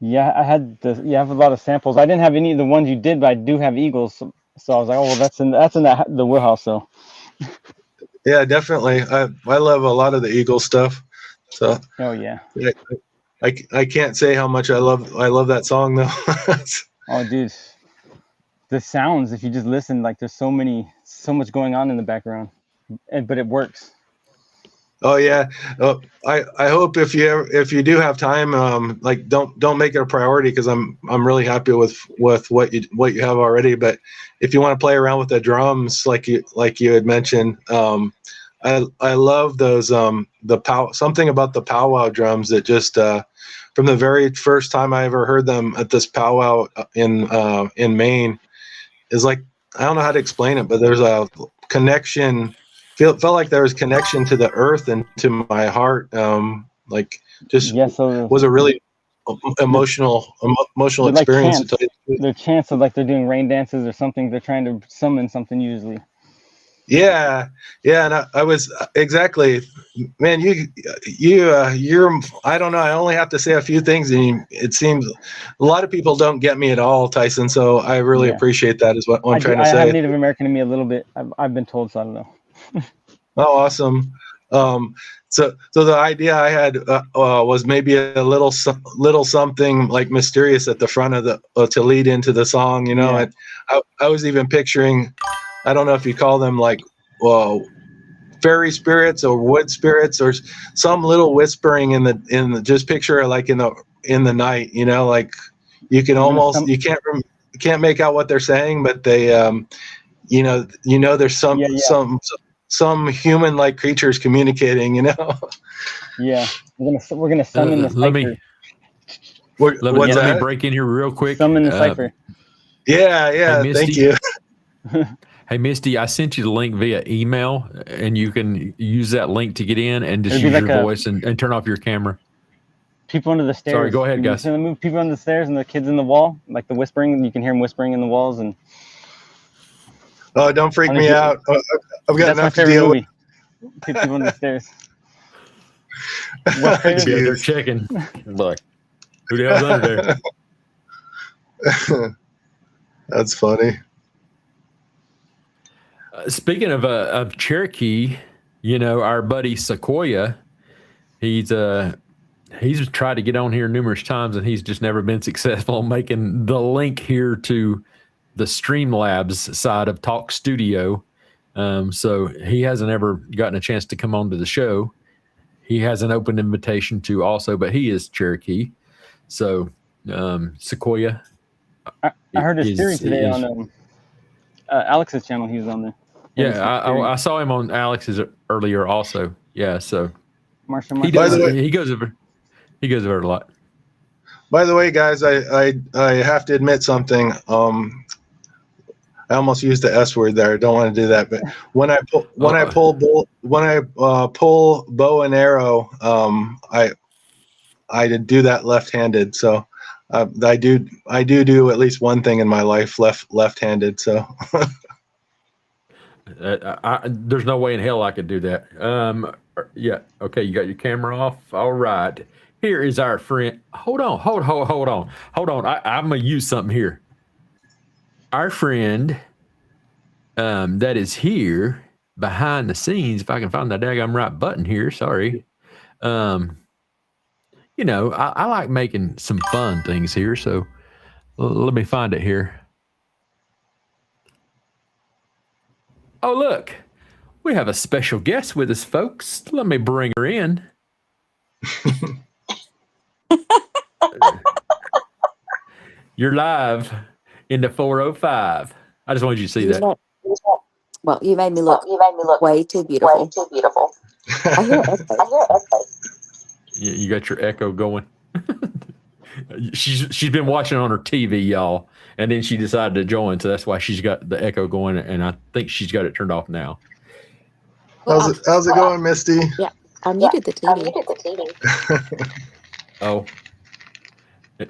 S10: Yeah, I have a lot of samples. I didn't have any of the ones you did, but I do have Eagles. So I was like, oh well, that's in the warehouse. So
S6: Yeah, definitely. I love a lot of the Eagle stuff. So
S10: oh yeah.
S6: I can't say how much I love that song though.
S10: Oh dude, the sounds. If you just listen, like there's so much going on in the background, but it works.
S6: Oh yeah. I hope if you do have time, like don't make it a priority because I'm really happy with what you have already. But if you want to play around with the drums, like you had mentioned, I love those something about the powwow drums that just from the very first time I ever heard them at this powwow in Maine is like, I don't know how to explain it, but there's a connection. Felt like there was connection to the earth and to my heart. Like just was a really emotional
S10: They're like
S6: experience.
S10: chants. They're chants of like they're doing rain dances or something. They're trying to summon something usually.
S6: Yeah, and I was exactly, man. You're. I don't know. I only have to say a few things, and it seems a lot of people don't get me at all, Tyson. So I really appreciate that. Is what I'm trying to say.
S10: I have Native American in me a little bit. I've been told, so I don't know.
S6: Oh, awesome. So the idea I had was maybe a little something like mysterious at the front of the to lead into the song, you know.
S10: Yeah.
S6: And I was even picturing, I don't know if you call them like, fairy spirits or wood spirits or some little whispering in the just picture like in the night, you know, like you can almost you can't make out what they're saying, but they you know there's some human like creatures communicating, you know.
S10: Yeah, we're gonna summon the cipher.
S4: Let me break in here real quick.
S10: Summon the cipher.
S6: Yeah,
S4: hey,
S6: thank you.
S4: Hey Misty, I sent you the link via email, and you can use that link to get in and just use your voice and turn off your camera.
S10: People under the stairs.
S4: Sorry, go ahead, guys.
S10: People under the stairs and the kids in the wall, like the whispering. You can hear them whispering in the walls and.
S6: Oh, don't freak me out. I've got enough to deal with.
S10: People under the stairs.
S4: Yeah, they're checking. Look, who the hell's under
S6: there? That's funny.
S4: Speaking of Cherokee, you know, our buddy Sequoia, he's tried to get on here numerous times, and he's just never been successful in making the link here to the Streamlabs side of Talk Studio. So he hasn't ever gotten a chance to come on to the show. He has an open invitation to also, but he is Cherokee. So Sequoia.
S10: I heard his theory today on Alex's channel. He was on there.
S4: Yeah, I saw him on Alex's earlier also. Yeah, so he goes over a lot.
S6: By the way, guys, I have to admit something. I almost used the S word there. I don't want to do that, but when I pull bow and arrow, I do that left-handed. So I do at least one thing in my life left-handed. So.
S4: There's no way in hell I could do that. Yeah. Okay. You got your camera off. All right. Here is our friend. Hold on. I'm going to use something here. Our friend that is here behind the scenes, if I can find that daggone right button here. Sorry. You know, I like making some fun things here. So let me find it here. Oh, look, we have a special guest with us, folks. Let me bring her in. You're live in the 405. I just wanted you to see that.
S14: Well, you made me look way too beautiful. I hear echo.
S4: You got your echo going. She's been watching on her TV, y'all, and then she decided to join, so that's why she's got the echo going, and I think she's got it turned off now.
S13: How's it going, Misty?
S14: Yeah, I muted the TV.
S4: Oh,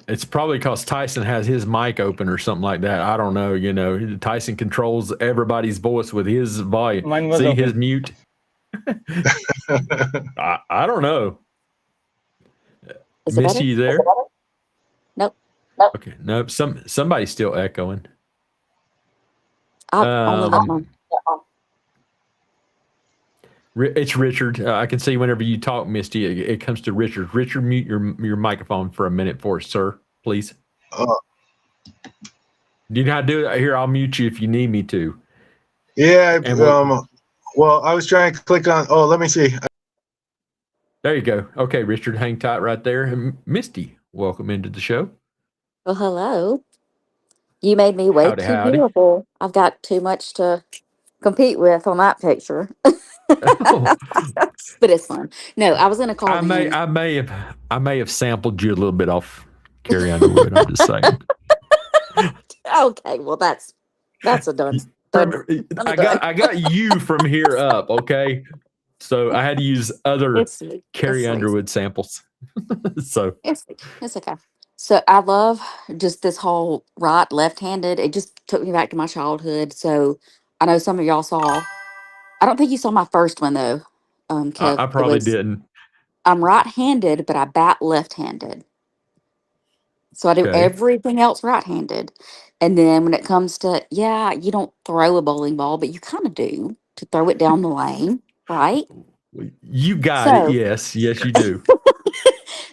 S4: it's probably because Tyson has his mic open or something like that. I don't know. You know, Tyson controls everybody's voice with his volume.
S10: Mine was
S4: See
S10: open.
S4: his mute. I don't know.
S14: Is it
S4: Misty,
S14: better?
S4: you there?
S14: Nope.
S4: Okay, nope. Somebody's still echoing.
S14: I only got mine.
S4: It's Richard. I can see whenever you talk, Misty, it comes to Richard. Richard, mute your microphone for a minute for us, sir, please. Do you know how to do it? Here, I'll mute you if you need me to.
S13: Yeah. Well, I was trying to click on. Oh, let me see.
S4: There you go. Okay, Richard, hang tight right there. And Misty, welcome into the show.
S14: Well, hello. You made me way
S4: Howdy,
S14: too
S4: howdy.
S14: beautiful. I've got too much to compete with on that picture.
S4: Oh,
S14: But it's fun. No, I was gonna call
S4: I may have sampled you a little bit off Carrie Underwood. I'm just saying.
S14: Okay, well that's a done.
S4: I got you from here up, okay? So I had to use other
S14: It's sweet.
S4: Carrie
S14: It's sweet.
S4: Underwood samples. So
S14: It's okay. So I love just this whole right left-handed. It just took me back to my childhood. So I know some of y'all saw. I don't think you saw my first one though, Kev.
S4: I probably didn't.
S14: I'm right-handed, but I bat left-handed. So I do
S4: Okay.
S14: everything else right-handed. And then when it comes to, yeah, you don't throw a bowling ball, but you kind of do to throw it down the lane, right?
S4: You got it.
S14: So,
S4: Yes, you do.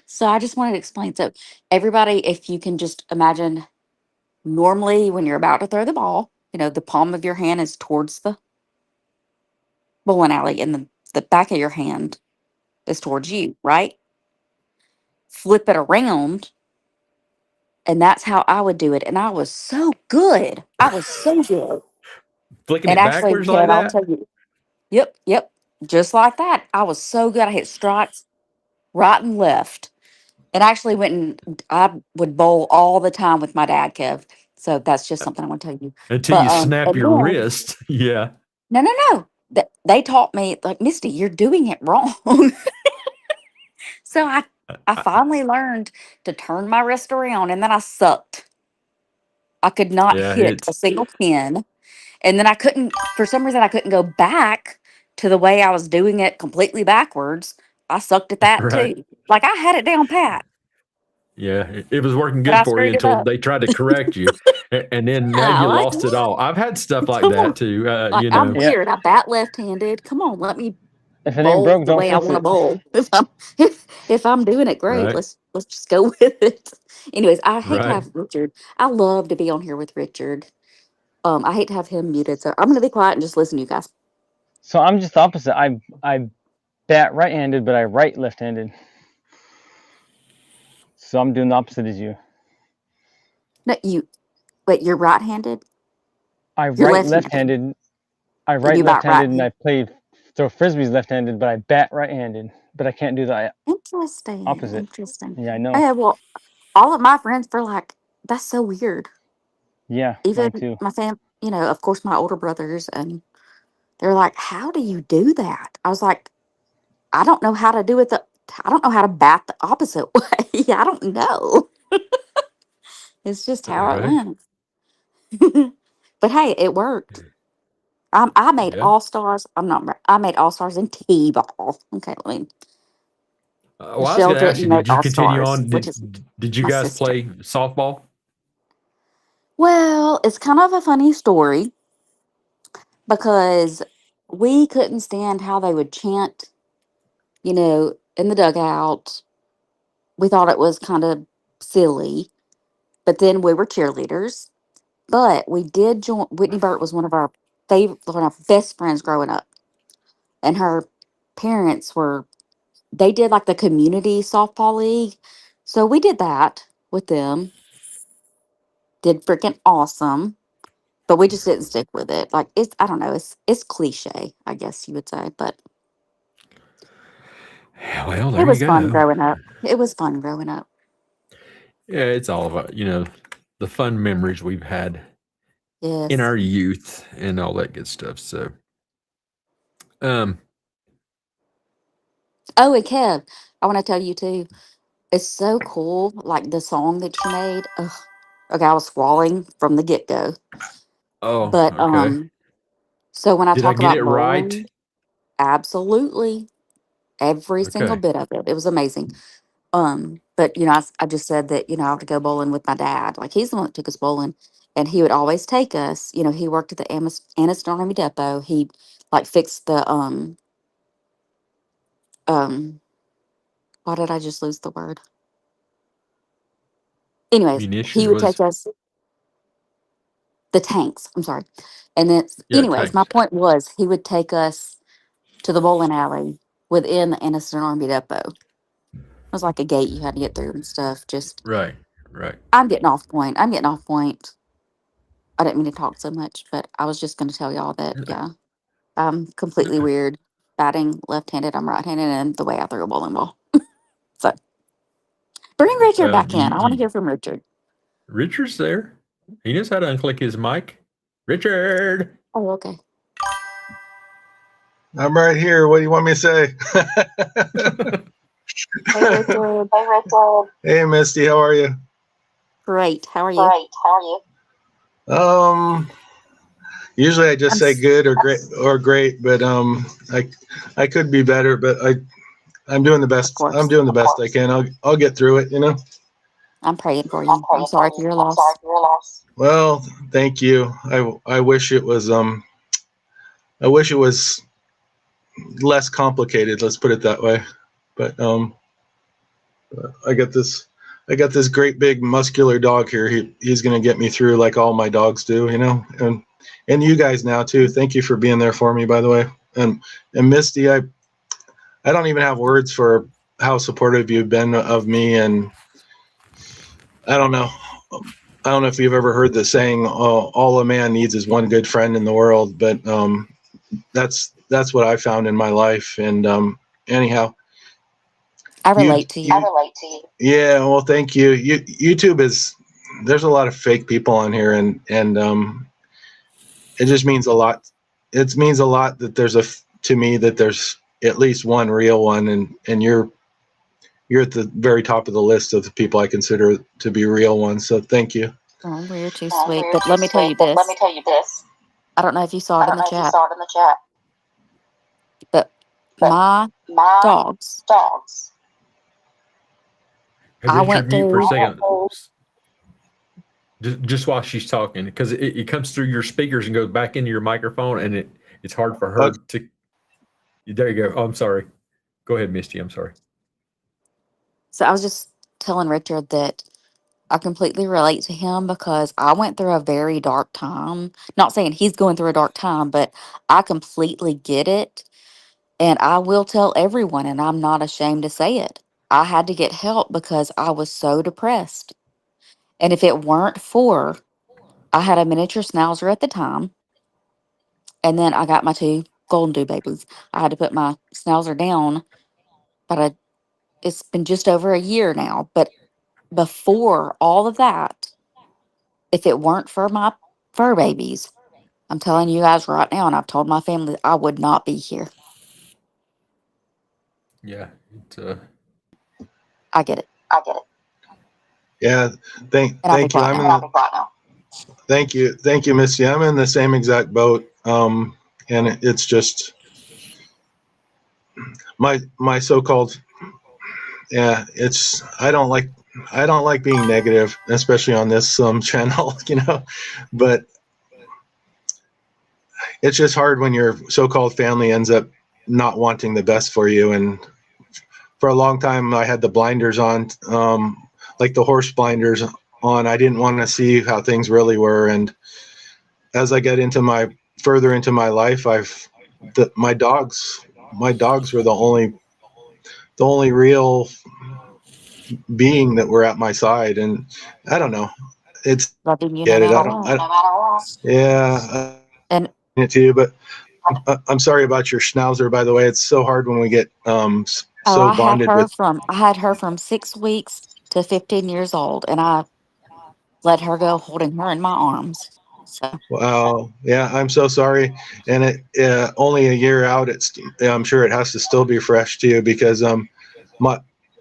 S14: so I just wanted to explain. So everybody, if you can just imagine normally when you're about to throw the ball, the palm of your hand is towards the bowling alley and the back of your hand is towards you, right? Flip it around. And that's how I would do it. And I was so good. I was so good.
S4: Flicking
S14: And
S4: it
S14: actually,
S4: backwards like
S14: Kev, I'll
S4: that?
S14: tell you, yep. Just like that. I was so good. I hit strikes right and left. And actually I would bowl all the time with my dad, Kev. So that's just something I want to tell you.
S4: Until you snap
S14: And
S4: your
S14: then,
S4: wrist. Yeah.
S14: no. They taught me, like, Misty, you're doing it wrong. So I finally learned to turn my wrist around, and then I sucked. I could not
S4: Yeah,
S14: hit a single pin. And then for some reason, I couldn't go back to the way I was doing it completely backwards. I sucked at that
S4: right.
S14: too. Like I had it down pat,
S4: Yeah, it was working
S14: but
S4: good
S14: I
S4: for you
S14: screwed it
S4: until
S14: up.
S4: they tried to correct you, and then now
S14: Yeah,
S4: you
S14: like,
S4: lost it all. I've had stuff like
S14: come
S4: that
S14: on.
S4: too.
S14: Like I'm weird. I bat left-handed. Come on, let me
S10: If it ain't
S14: bowl
S10: broke,
S14: the
S10: don't
S14: way I
S10: fix
S14: want to
S10: it.
S14: bowl. If I'm doing it great,
S4: Right.
S14: let's just go with it. Anyways, I hate to
S4: Right.
S14: have Richard. I love to be on here with Richard. I hate to have him muted, so I'm gonna be quiet and just listen to you guys.
S10: So I'm just the opposite. I bat right-handed, but I write left-handed. So I'm doing the opposite as you.
S14: No, you're right-handed.
S10: I
S14: You're
S10: write
S14: left-handed.
S10: left-handed. I
S14: And
S10: write
S14: you bat
S10: left-handed, and
S14: right.
S10: I play throw frisbees left-handed, but I bat right-handed. But I can't do the
S14: Interesting.
S10: opposite.
S14: Interesting.
S10: Yeah, I know.
S14: Yeah, well, all of my friends were like, that's so weird.
S10: Yeah,
S14: Even
S10: mine too.
S14: my of course, my older brothers, and they're like, how do you do that? I was like, I don't know how to do it. I don't know how to bat the opposite way. I don't know. It's just how it
S4: Right.
S14: went. But hey, it worked. I made
S4: Yeah.
S14: all stars. I made all stars in t-ball. Okay, let me.
S4: Well, I was
S14: Michelle
S4: going to ask
S14: didn't
S4: you,
S14: make
S4: did you
S14: all
S4: continue
S14: stars,
S4: on?
S14: which is
S4: Did you
S14: my
S4: guys
S14: sister.
S4: play softball?
S14: Well, it's kind of a funny story because we couldn't stand how they would chant, in the dugout. We thought it was kind of silly, but then we were cheerleaders. But we did join. Whitney Burt was one of our they were my best friends growing up, and her parents were, they did like the community softball league. So we did that with them. Did freaking awesome. But we just didn't stick with it. Like it's, I don't know, it's cliche, I guess you would say, but
S4: Well,
S14: it
S4: there you
S14: was fun
S4: go.
S14: growing up. It was fun growing up.
S4: Yeah, it's all about, the fun memories we've had in
S14: Yes.
S4: our youth and all that good stuff. So, um,
S14: Oh, and Kev, I want to tell you too. It's so cool, like the song that you made. Ugh, okay, I was squalling from the get go,
S4: oh,
S14: but
S4: okay.
S14: so when I
S4: Did I
S14: talk
S4: get it
S14: about
S4: right?
S14: bowling, absolutely every single
S4: Okay.
S14: bit of it. It was amazing. But I just said that I have to go bowling with my dad. Like he's the one that took us bowling, and he would always take us. He worked at the Anniston Army Depot. He like fixed the um. Why did I just lose the word? Anyways, he
S4: Munition
S14: would
S4: was,
S14: take us the tanks. I'm sorry, and then
S4: yeah,
S14: anyways, my
S4: tanks.
S14: point was he would take us to the bowling alley within the Anniston Army Depot. It was like a gate you had to get through and stuff. Just
S4: Right, right.
S14: I'm getting off point. I'm getting off point. I didn't mean to talk so much, but I was just going to tell y'all that,
S4: Yeah.
S14: yeah, I'm completely weird. Batting left-handed, I'm right-handed, and the way I throw a bowling ball. So bring Richard back in. I want to hear from Richard.
S4: Richard's there. He knows how to unclick his mic. Richard.
S14: Oh, okay.
S13: I'm right here. What do you want me to say?
S14: Hey, Richard.
S13: Hey, Misty, how are you?
S14: Great. How are you?
S13: Um, Usually I just
S14: I'm.
S13: say good or great, but I could be better, but I'm doing the
S14: Of
S13: best. I'm
S14: course.
S13: doing the best I can. I'll get through it,
S14: I'm praying for you. I'm sorry for your loss.
S13: Well, thank you. I wish it was less complicated, let's put it that way. But I got this great big muscular dog here. He's going to get me through like all my dogs do, and you guys now too. Thank you for being there for me, by the way. And Misty, I don't even have words for how supportive you've been of me. And I don't know if you've ever heard the saying, all a man needs is one good friend in the world, but that's what I found in my life. And anyhow,
S14: I relate to you.
S13: yeah, well, thank you. YouTube there's a lot of fake people on here, and it just means a lot. It means a lot that to me that there's at least one real one, and you're at the very top of the list of the people I consider to be real ones. So thank you.
S14: Oh, you're too sweet. But let me tell you this. I don't know if you saw it in the chat, but my dogs,
S4: Hey,
S14: I
S4: Richard,
S14: went
S4: mute for a
S14: through.
S4: second. Just while she's talking, because it comes through your speakers and goes back into your microphone, and it's hard for her to. There you go. Oh, I'm sorry. Go ahead, Misty. I'm sorry.
S14: So I was just telling Richard that I completely relate to him because I went through a very dark time. Not saying he's going through a dark time, but I completely get it. And I will tell everyone, and I'm not ashamed to say it. I had to get help because I was so depressed. And if it weren't for, I had a miniature schnauzer at the time, and then I got my two golden dew babies. I had to put my schnauzer down, but it's been just over a year now. But before all of that, if it weren't for my fur babies, I'm telling you guys right now, and I've told my family, I would not be here.
S4: Yeah.
S14: I get it.
S13: Yeah, thank you. Thank you, Missy. I'm in the same exact boat. And it's just my so-called. Yeah, I don't like being negative, especially on this channel, but it's just hard when your so-called family ends up not wanting the best for you. And for a long time, I had the blinders on, like the horse blinders on. I didn't want to see how things really were. And as I get into my further into my life, my dogs were the only real being that were at my side. And I don't know, it's
S14: Loving you no
S13: get it.
S14: matter what.
S13: Yeah,
S14: And
S13: it to you, but I'm sorry about your schnauzer, by the way. It's so hard when we get
S14: oh,
S13: so bonded with.
S14: I had her from 6 weeks to 15 years old, and I let her go holding her in my arms. So
S13: Wow. Yeah, I'm so sorry. And it only a year out. I'm sure it has to still be fresh to you because my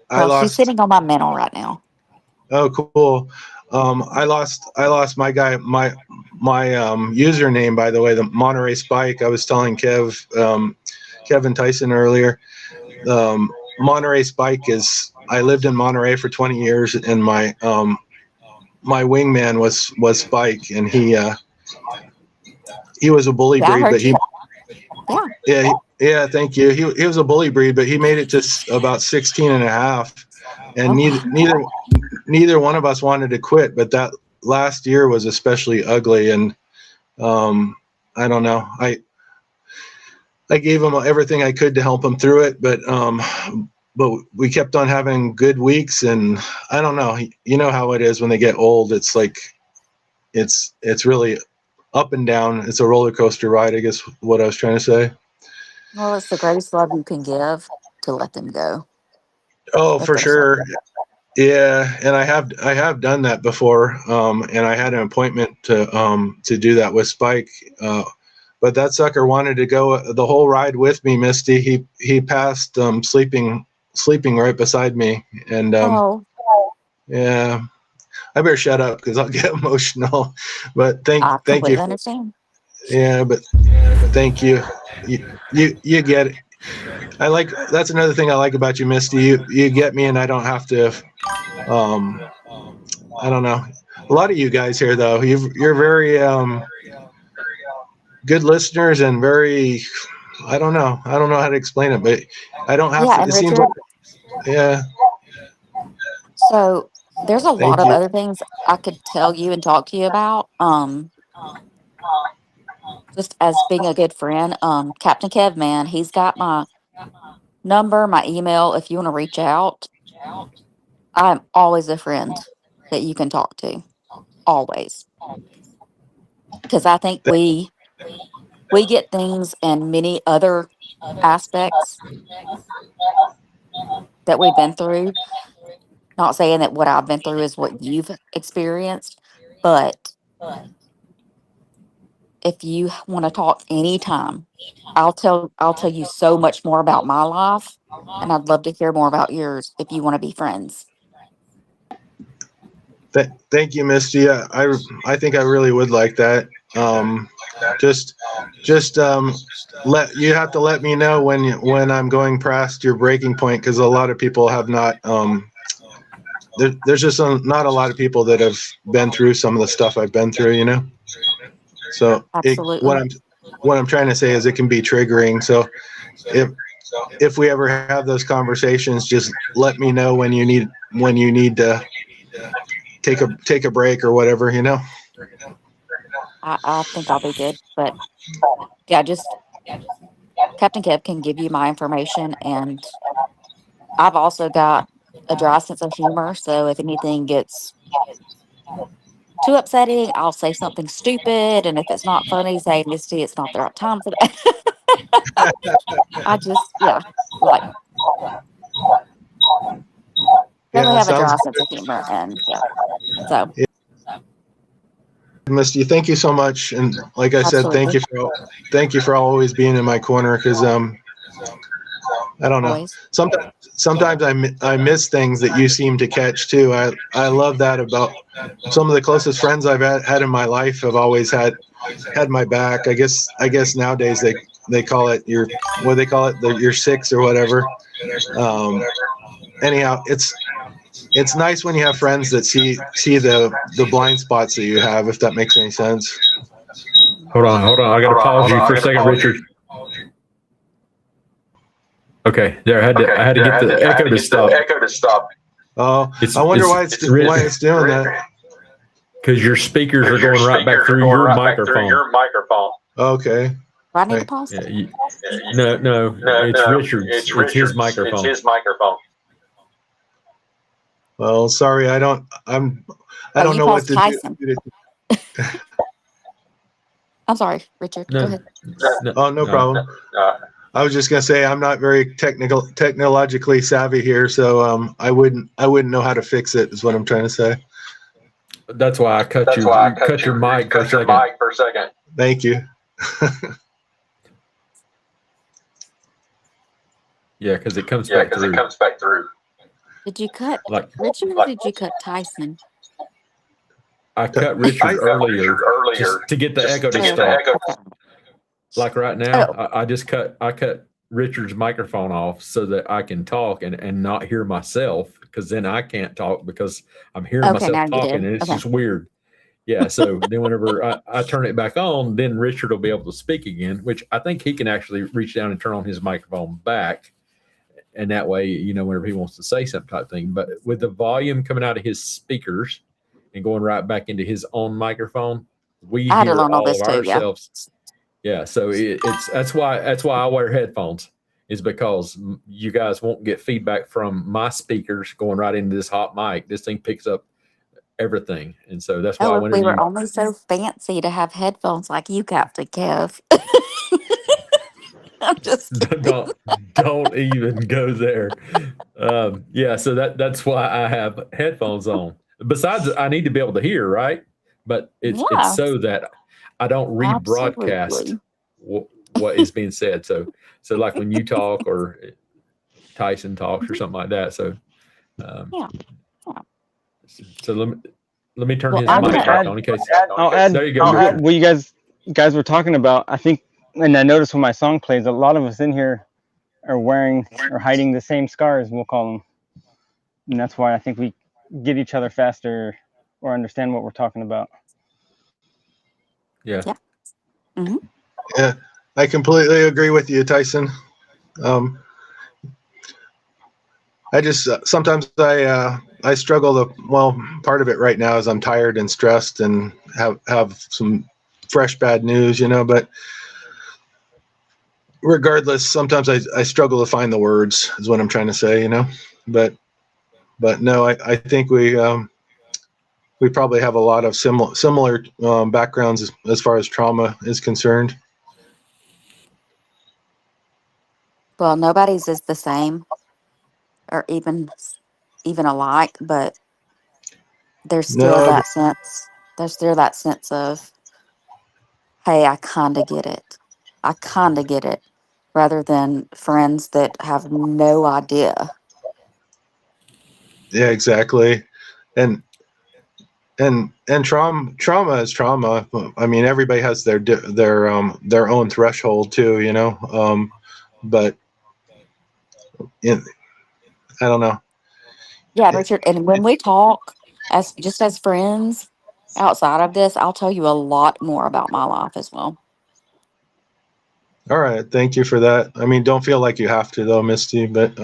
S13: I
S14: well, she's
S13: lost.
S14: sitting on my mantle right now.
S13: Oh, cool. I lost my guy, my username, by the way, the Monterey Spike. I was telling Kevin Tyson earlier. Monterey Spike is. I lived in Monterey for 20 years, and my wingman was Spike, and he was a bully
S14: Yeah, I
S13: breed,
S14: heard
S13: but
S14: you. Yeah.
S13: yeah, thank you. He was a bully breed, but he made it to about 16 and a half, and
S14: Oh,
S13: neither one of us wanted to quit, but that last year was especially ugly. And I don't know, I gave him everything I could to help him through it, but we kept on having good weeks. And I don't know, you know how it is when they get old. It's like it's really up and down. It's a roller coaster ride, I guess what I was trying to say.
S14: well, it's the greatest love you can give to let them go.
S13: Oh,
S14: If
S13: for
S14: there's something.
S13: sure. Yeah, and I have done that before, and I had an appointment to do that with Spike, but that sucker wanted to go the whole ride with me, Misty. He passed sleeping right beside me, and
S14: Oh,
S13: yeah, I better shut up because I'll get emotional. But
S14: I
S13: thank you.
S14: completely understand.
S13: Yeah, but thank you. You get it. That's another thing I like about you, Misty. You get me, and I don't have to. I don't know. A lot of you guys here, though, you're very good listeners and very. I don't know how to explain it, but I don't have
S14: Yeah,
S13: to.
S14: and
S13: It seems like,
S14: Richard,
S13: yeah.
S14: so there's a lot
S13: Thank
S14: of
S13: you.
S14: other things I could tell you and talk to you about. Just as being a good friend. Captain Kev, man, he's got my number, my email. If you want to reach out, I'm always a friend that you can talk to. Always. Because I think we get things in many other aspects that we've been through. Not saying that what I've been through is what you've experienced, but if you want to talk anytime, I'll tell you so much more about my life, and I'd love to hear more about yours if you want to be friends.
S13: Thank you, Misty. I think I really would like that. Just you have to let me know when I'm going past your breaking point, because a lot of people have not. There's just not a lot of people that have been through some of the stuff I've been through, you know. So
S14: Absolutely.
S13: what I'm trying to say is it can be triggering. So if we ever have those conversations, just let me know when you need to take a break or whatever, you know.
S14: I think I'll be good, but yeah, just Captain Kev can give you my information, and I've also got a dry sense of humor. So if anything gets too upsetting, I'll say something stupid, and if it's not funny, say, Misty, it's not the right time for that. I just, yeah, like definitely
S13: Yeah,
S14: have a
S13: sounds
S14: dry sense
S13: good.
S14: of humor, and yeah, so
S13: Misty, thank you so much, and like I said,
S14: absolutely,
S13: thank you for always being in my corner, because I don't know,
S14: always.
S13: sometimes I miss things that you seem to catch too. I love that about some of the closest friends I've had in my life have always had my back. I guess nowadays they call it your six or whatever. Anyhow, it's nice when you have friends that see the blind spots that you have, if that makes any sense.
S4: Hold on. I got to pause you for a second, Richard. Okay, there. I had to get the echo to stop.
S13: Oh, I wonder why it's doing that.
S4: Because your speakers are going right back through your microphone.
S13: Okay.
S14: Do I need to
S13: Right.
S14: pause?
S4: Yeah, no, it's Richard's. It's his microphone.
S13: microphone. Well, sorry, I don't
S14: Oh,
S13: know
S14: you
S13: what
S14: paused
S13: to
S14: Tyson.
S13: do.
S14: I'm sorry, Richard. Go ahead.
S13: Oh, no problem. I was just gonna say I'm not very technologically savvy here, so I wouldn't know how to fix it. Is what I'm trying to say.
S4: That's why I cut your mic for a second.
S13: Thank you.
S4: Yeah, because it comes back through.
S14: Did you cut
S4: Like
S14: Richard or did you cut Tyson?
S4: I cut Richard earlier just to get the echo to stop. Like right now, I cut Richard's microphone off so that I can talk and not hear myself, because then I can't talk because I'm hearing
S14: Okay, now
S4: myself
S14: you
S4: talking
S14: did.
S4: and it's
S14: Okay.
S4: just weird. Yeah, so then whenever I turn it back on, then Richard will be able to speak again, which I think he can actually reach down and turn on his microphone back. And that way, whenever he wants to say some type thing. But with the volume coming out of his speakers and going right back into his own microphone, we
S14: I had to
S4: hear
S14: learn all
S4: all
S14: this
S4: of
S14: too, yeah.
S4: ourselves. Yeah, so that's why I wear headphones, is because you guys won't get feedback from my speakers going right into this hot mic. This thing picks up everything, and so that's why
S14: Oh, if we
S4: whenever
S14: were only so fancy to have headphones like you got to, Kev. I'm just kidding.
S4: don't even go there. Yeah, so that's why I have headphones on. Besides, I need to be able to hear, right? But it's
S14: Yeah,
S4: so that I don't rebroadcast
S14: absolutely.
S4: what is being said. So like when you talk or Tyson talks or something like that. So
S14: Yeah.
S4: so let me turn
S14: Well,
S4: his
S14: I'm
S4: mic
S14: gonna
S4: back on in case.
S10: I'll add.
S4: There you go. You're good.
S10: What you guys were talking about. I think, and I noticed when my song plays, a lot of us in here are wearing or hiding the same scars, we'll call them, and that's why I think we get each other faster or understand what we're talking about.
S4: Yeah.
S14: Yeah. Mm-hmm.
S13: Yeah, I completely agree with you, Tyson. I just sometimes I struggle part of it right now is I'm tired and stressed and have some fresh bad news, but regardless, sometimes I struggle to find the words, is what I'm trying to say, but no, I think we probably have a lot of similar backgrounds as far as trauma is concerned.
S14: Well, nobody's is the same or even alike, but there's still
S13: No,
S14: that sense. There's still that sense of, hey, I kind of get it. I kind of get it, rather than friends that have no idea.
S13: yeah, exactly. And trauma is trauma. I mean, everybody has their own threshold too, but I don't know.
S14: Yeah, Richard. And when we talk as friends outside of this, I'll tell you a lot more about my life as well.
S13: All right, thank you for that. I mean, don't feel like you have to though, Misty, but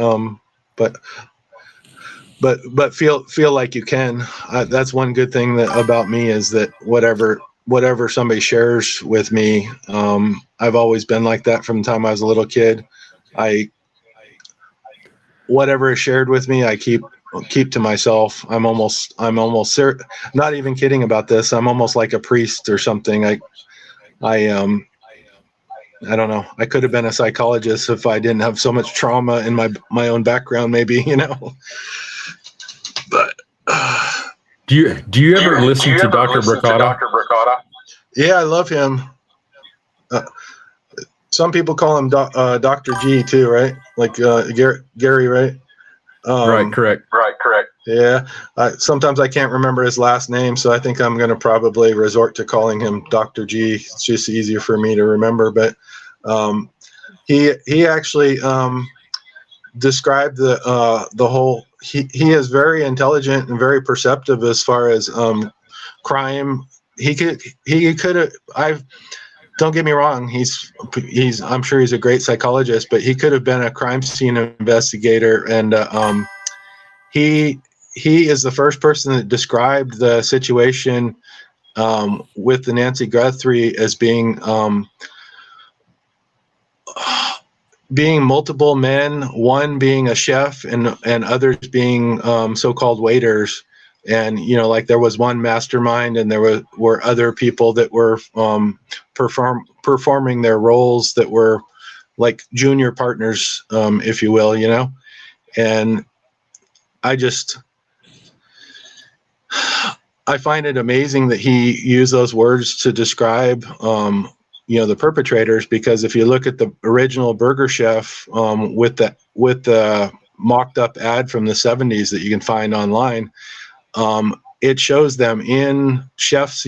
S13: feel like you can. That's one good thing about me is that whatever somebody shares with me, I've always been like that from the time I was a little kid. Whatever is shared with me, I keep to myself. I'm almost not even kidding about this. I'm almost like a priest or something. I don't know. I could have been a psychologist if I didn't have so much trauma in my own background, maybe, But
S4: do you ever listen to Dr. Bricata?
S13: Yeah, I love him. Some people call him Dr. G too, right? Like Gary, right?
S4: Right, correct.
S13: Yeah. Sometimes I can't remember his last name, so I think I'm going to probably resort to calling him Dr. G. It's just easier for me to remember. But he actually described the whole. He is very intelligent and very perceptive as far as crime. He could have. Don't get me wrong. I'm sure he's a great psychologist, but he could have been a crime scene investigator. And he is the first person that described the situation with the Nancy Guthrie as being being multiple men, one being a chef and others being so-called waiters. And, you know, like there was one mastermind and there were other people that were performing their roles that were like junior partners, if you will, you know. And I find it amazing that he used those words to describe you know, the perpetrators, because if you look at the original Burger Chef with the mocked up ad from the 70s that you can find online, it shows them in chef's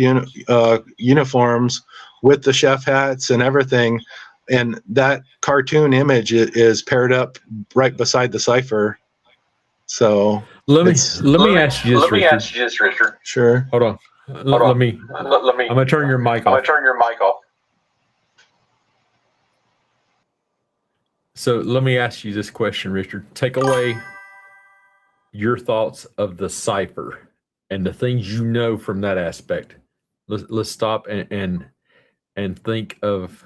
S13: uniforms with the chef hats and everything, and that cartoon image is paired up right beside the cipher. So
S4: let me ask you this, Richard.
S13: Sure.
S4: Hold on. Let me. I'm gonna turn your mic off. So let me ask you this question, Richard. Take away your thoughts of the cipher and the things you know from that aspect. Let's stop and think of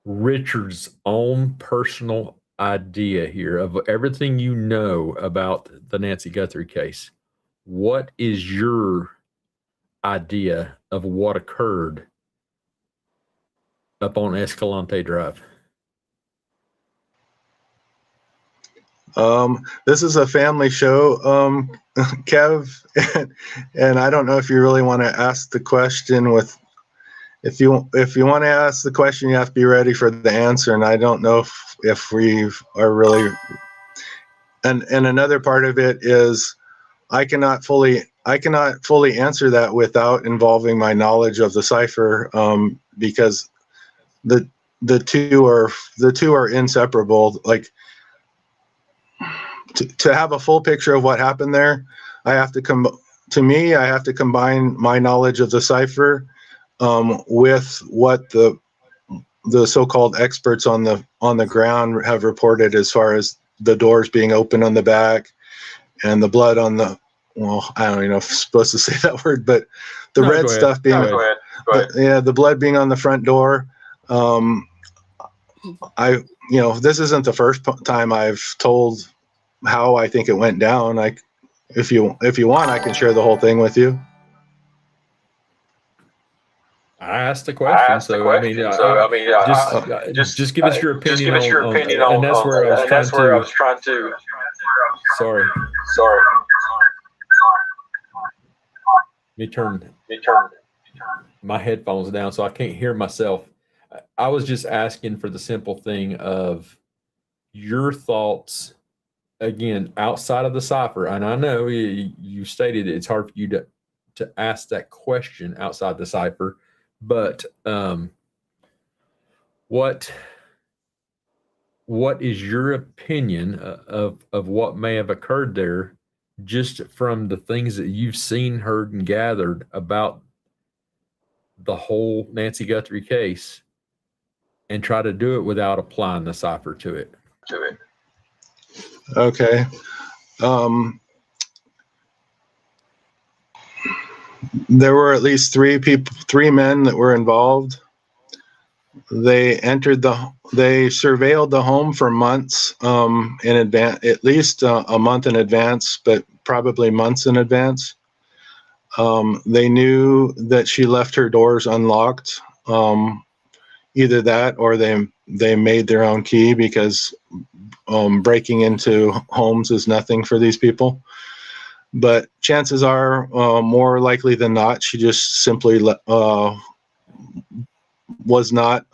S4: Richard's own personal idea here of everything you know about the Nancy Guthrie case. What is your idea of what occurred up on Escalante Drive?
S13: This is a family show, Kev, and I don't know if you really want to ask the question with, if you want to ask the question, you have to be ready for the answer. And I don't know if we are really, and another part of it is I cannot fully answer that without involving my knowledge of the cipher, because the two are inseparable. Like, to have a full picture of what happened there, I have to combine my knowledge of the cipher with what the so-called experts on the ground have reported, as far as the doors being open on the back and the blood on the, well, I don't even know if I'm supposed to say that word, but the red stuff being, yeah, the blood being on the front door. You know, this isn't the first time I've told how I think it went down. Like, if you want, I can share the whole thing with you.
S4: I asked the question, just give us your opinion. And that's where I was trying to. Sorry. Let me turn my headphones down so I can't hear myself. I was just asking for the simple thing of your thoughts, again, outside of the cipher. And I know you stated it's hard for you to ask that question outside the cipher, but what is your opinion of what may have occurred there, just from the things that you've seen, heard, and gathered about the whole Nancy Guthrie case, and try to do it without applying the cipher to it?
S13: Okay. There were at least three men that were involved. They surveilled the home for months in advance, at least a month in advance, but probably months in advance. They knew that she left her doors unlocked. Either that, or they made their own key, because breaking into homes is nothing for these people. But chances are, more likely than not, she just simply was not,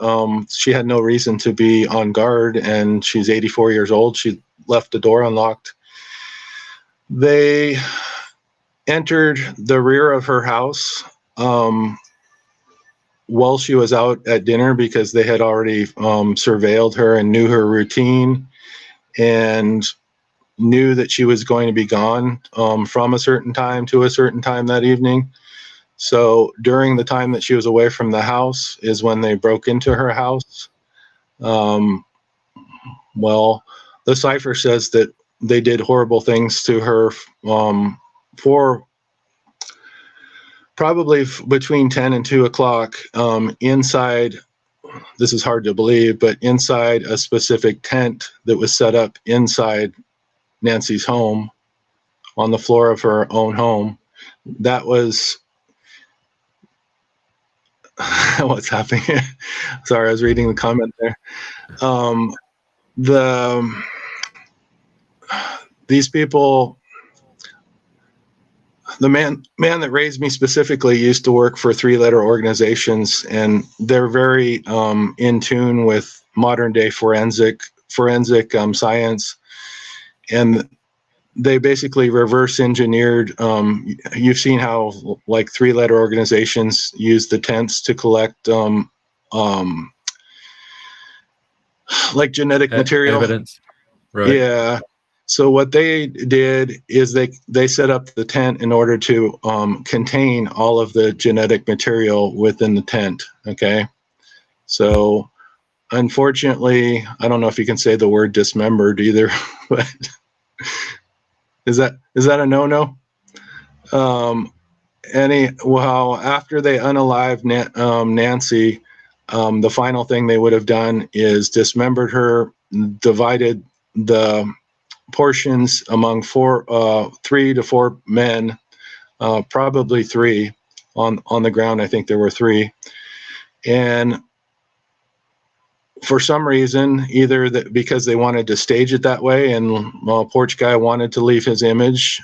S13: she had no reason to be on guard, and she's 84 years old. She left the door unlocked. They entered the rear of her house while she was out at dinner, because they had already surveilled her and knew her routine, and knew that she was going to be gone from a certain time to a certain time that evening. So during the time that she was away from the house is when they broke into her house. Well, the cipher says that they did horrible things to her for probably between 10 and 2 o'clock, inside, this is hard to believe, but inside a specific tent that was set up inside Nancy's home on the floor of her own home. That was what's happening here. Sorry, I was reading the comment there. These people, the man that raised me specifically used to work for 3-letter organizations, and they're very in tune with modern day forensic science, and they basically reverse engineered. You've seen how like 3-letter organizations use the tents to collect like genetic material
S4: evidence, right?
S13: Yeah. So what they did is they set up the tent in order to contain all of the genetic material within the tent. Okay. So unfortunately, I don't know if you can say the word dismembered either, but is that a no-no? Well, after they unalived Nancy, the final thing they would have done is dismembered her, divided the portions among 3 to 4 men, probably 3 on the ground. I think there were 3, and for some reason, either because they wanted to stage it that way, and Porch Guy wanted to leave his image,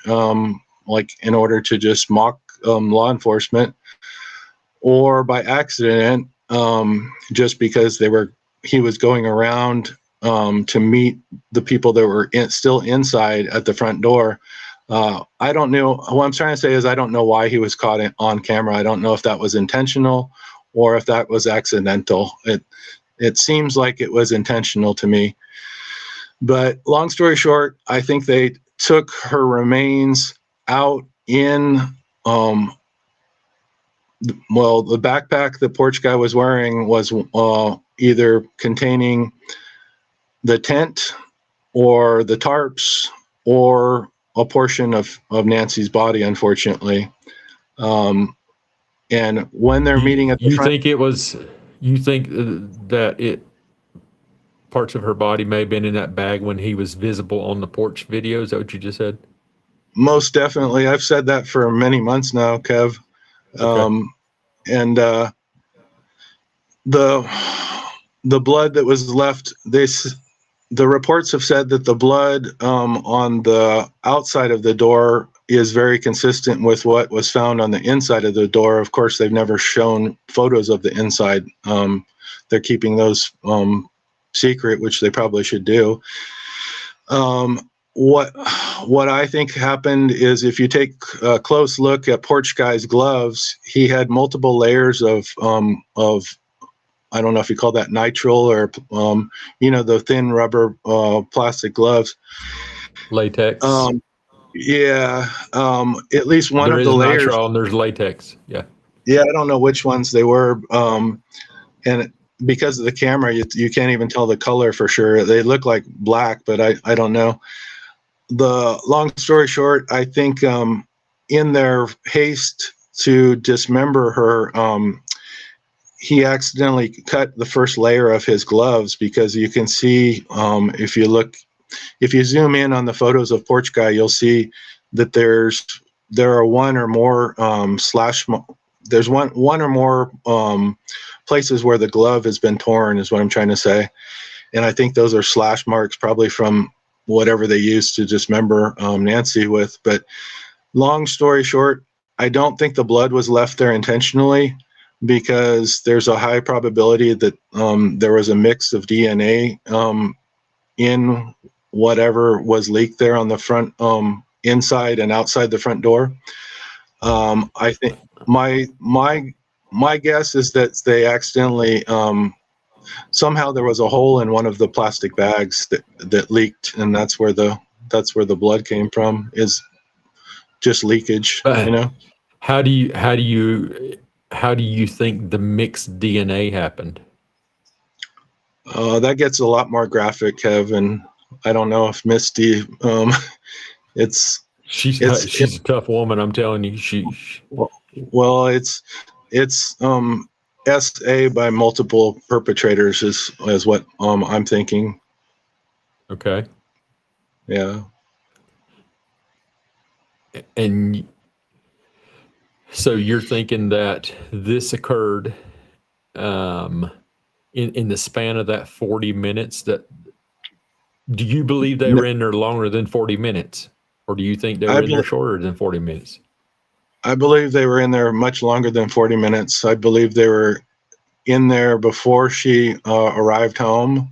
S13: like in order to just mock law enforcement, or by accident, just because he was going around to meet the people that were still inside at the front door. I don't know. What I'm trying to say is I don't know why he was caught on camera. I don't know if that was intentional or if that was accidental. It seems like it was intentional to me. But long story short, I think they took her remains out in, the backpack the Porch Guy was wearing was either containing the tent or the tarps or a portion of Nancy's body, unfortunately. And when they're meeting at the front,
S4: you think that parts of her body may have been in that bag when he was visible on the porch video? Is that what you just said?
S13: Most definitely. I've said that for many months now, Kev. Okay. And the blood that was left, the reports have said that the blood on the outside of the door is very consistent with what was found on the inside of the door. Of course, they've never shown photos of the inside. They're keeping those secret, which they probably should do. What I think happened is, if you take a close look at Porch Guy's gloves, he had multiple layers of I don't know if you call that nitrile or the thin rubber plastic gloves.
S4: Latex.
S13: Yeah. At least one
S4: there
S13: of the layers.
S4: Nitrile and there's latex. Yeah.
S13: Yeah, I don't know which ones they were. And because of the camera, you can't even tell the color for sure. They look like black, but I don't know. The long story short, I think in their haste to dismember her, he accidentally cut the first layer of his gloves, because you can see, if you zoom in on the photos of Porch Guy, you'll see that there are one or more there's one or more places where the glove has been torn, is what I'm trying to say. And I think those are slash marks, probably from whatever they used to dismember Nancy with. But long story short, I don't think the blood was left there intentionally, because there's a high probability that there was a mix of DNA in whatever was leaked there on the front, inside and outside the front door. I think my guess is that they accidentally, somehow there was a hole in one of the plastic bags that leaked, and that's where the blood came from, is just leakage.
S4: How do you think the mixed DNA happened?
S13: That gets a lot more graphic, Kevin. I don't know if Misty, she's
S4: a tough woman. I'm telling you,
S13: Well, it's SA by multiple perpetrators is what I'm thinking.
S4: Okay.
S13: Yeah.
S4: And so you're thinking that this occurred in the span of that 40 minutes? That do you believe they were in there longer than 40 minutes? Or do you think they were in there shorter than 40 minutes?
S13: I believe they were in there much longer than 40 minutes. I believe they were in there before she arrived home.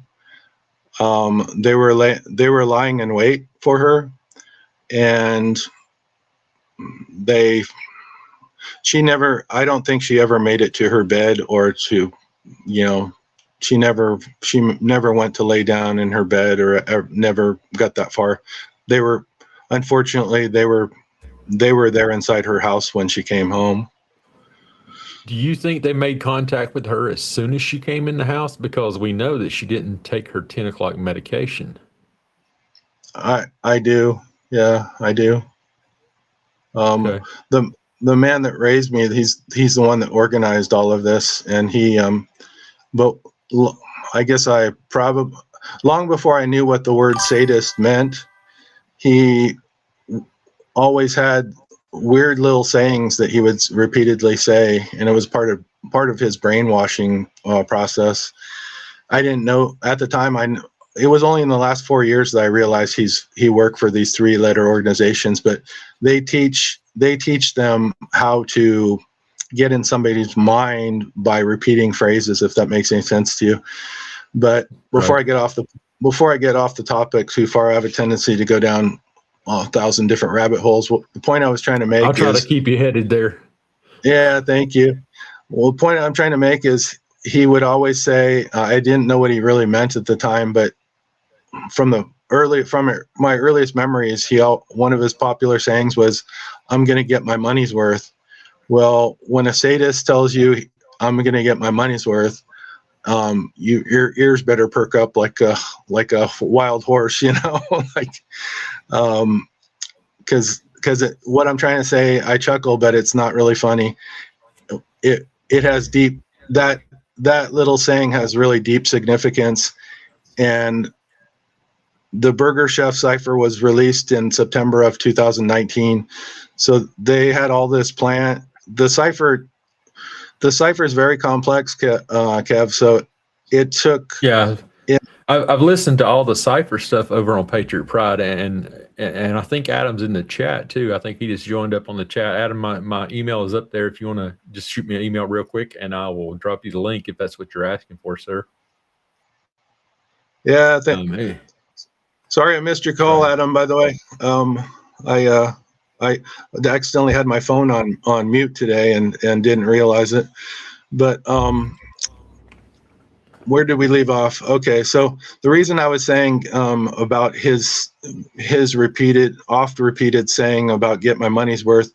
S13: They were lying in wait for her, and I don't think she ever made it to her bed or to, she never went to lay down in her bed or never got that far. Unfortunately, they were there inside her house when she came home.
S4: Do you think they made contact with her as soon as she came in the house? Because we know that she didn't take her 10 o'clock medication.
S13: I do. Yeah, I do.
S4: Okay.
S13: The man that raised me, he's the one that organized all of this, and I guess I probably, long before I knew what the word sadist meant, he always had weird little sayings that he would repeatedly say, and it was part of his brainwashing process. I didn't know at the time. It was only in the last 4 years that I realized he worked for these 3-letter organizations, but they teach them how to get in somebody's mind by repeating phrases, if that makes any sense to you. But before I get off the topic too far, I have a tendency to go down 1,000 different rabbit holes. Well, the point I was trying to make
S4: I'll try to keep you headed there.
S13: Yeah, thank you. Well, the point I'm trying to make is he would always say, I didn't know what he really meant at the time, but from my earliest memories, one of his popular sayings was, "I'm going to get my money's worth." Well, when a sadist tells you, "I'm going to get my money's worth," your ears better perk up like a wild horse, because what I'm trying to say, I chuckle, but it's not really funny. It has deep, that little saying has really deep significance. And the Burger Chef cipher was released in September of 2019. So they had all this plan. The cipher is very complex, Kev. So it took.
S4: Yeah. I've listened to all the cipher stuff over on Patriot Pride, and I think Adam's in the chat too. I think he just joined up on the chat. Adam, my email is up there if you want to just shoot me an email real quick, and I will drop you the link if that's what you're asking for, sir.
S13: Yeah, sorry I missed your call, Adam, by the way. I accidentally had my phone on mute today and didn't realize it. But where did we leave off? Okay, so the reason I was saying about his oft-repeated saying about get my money's worth,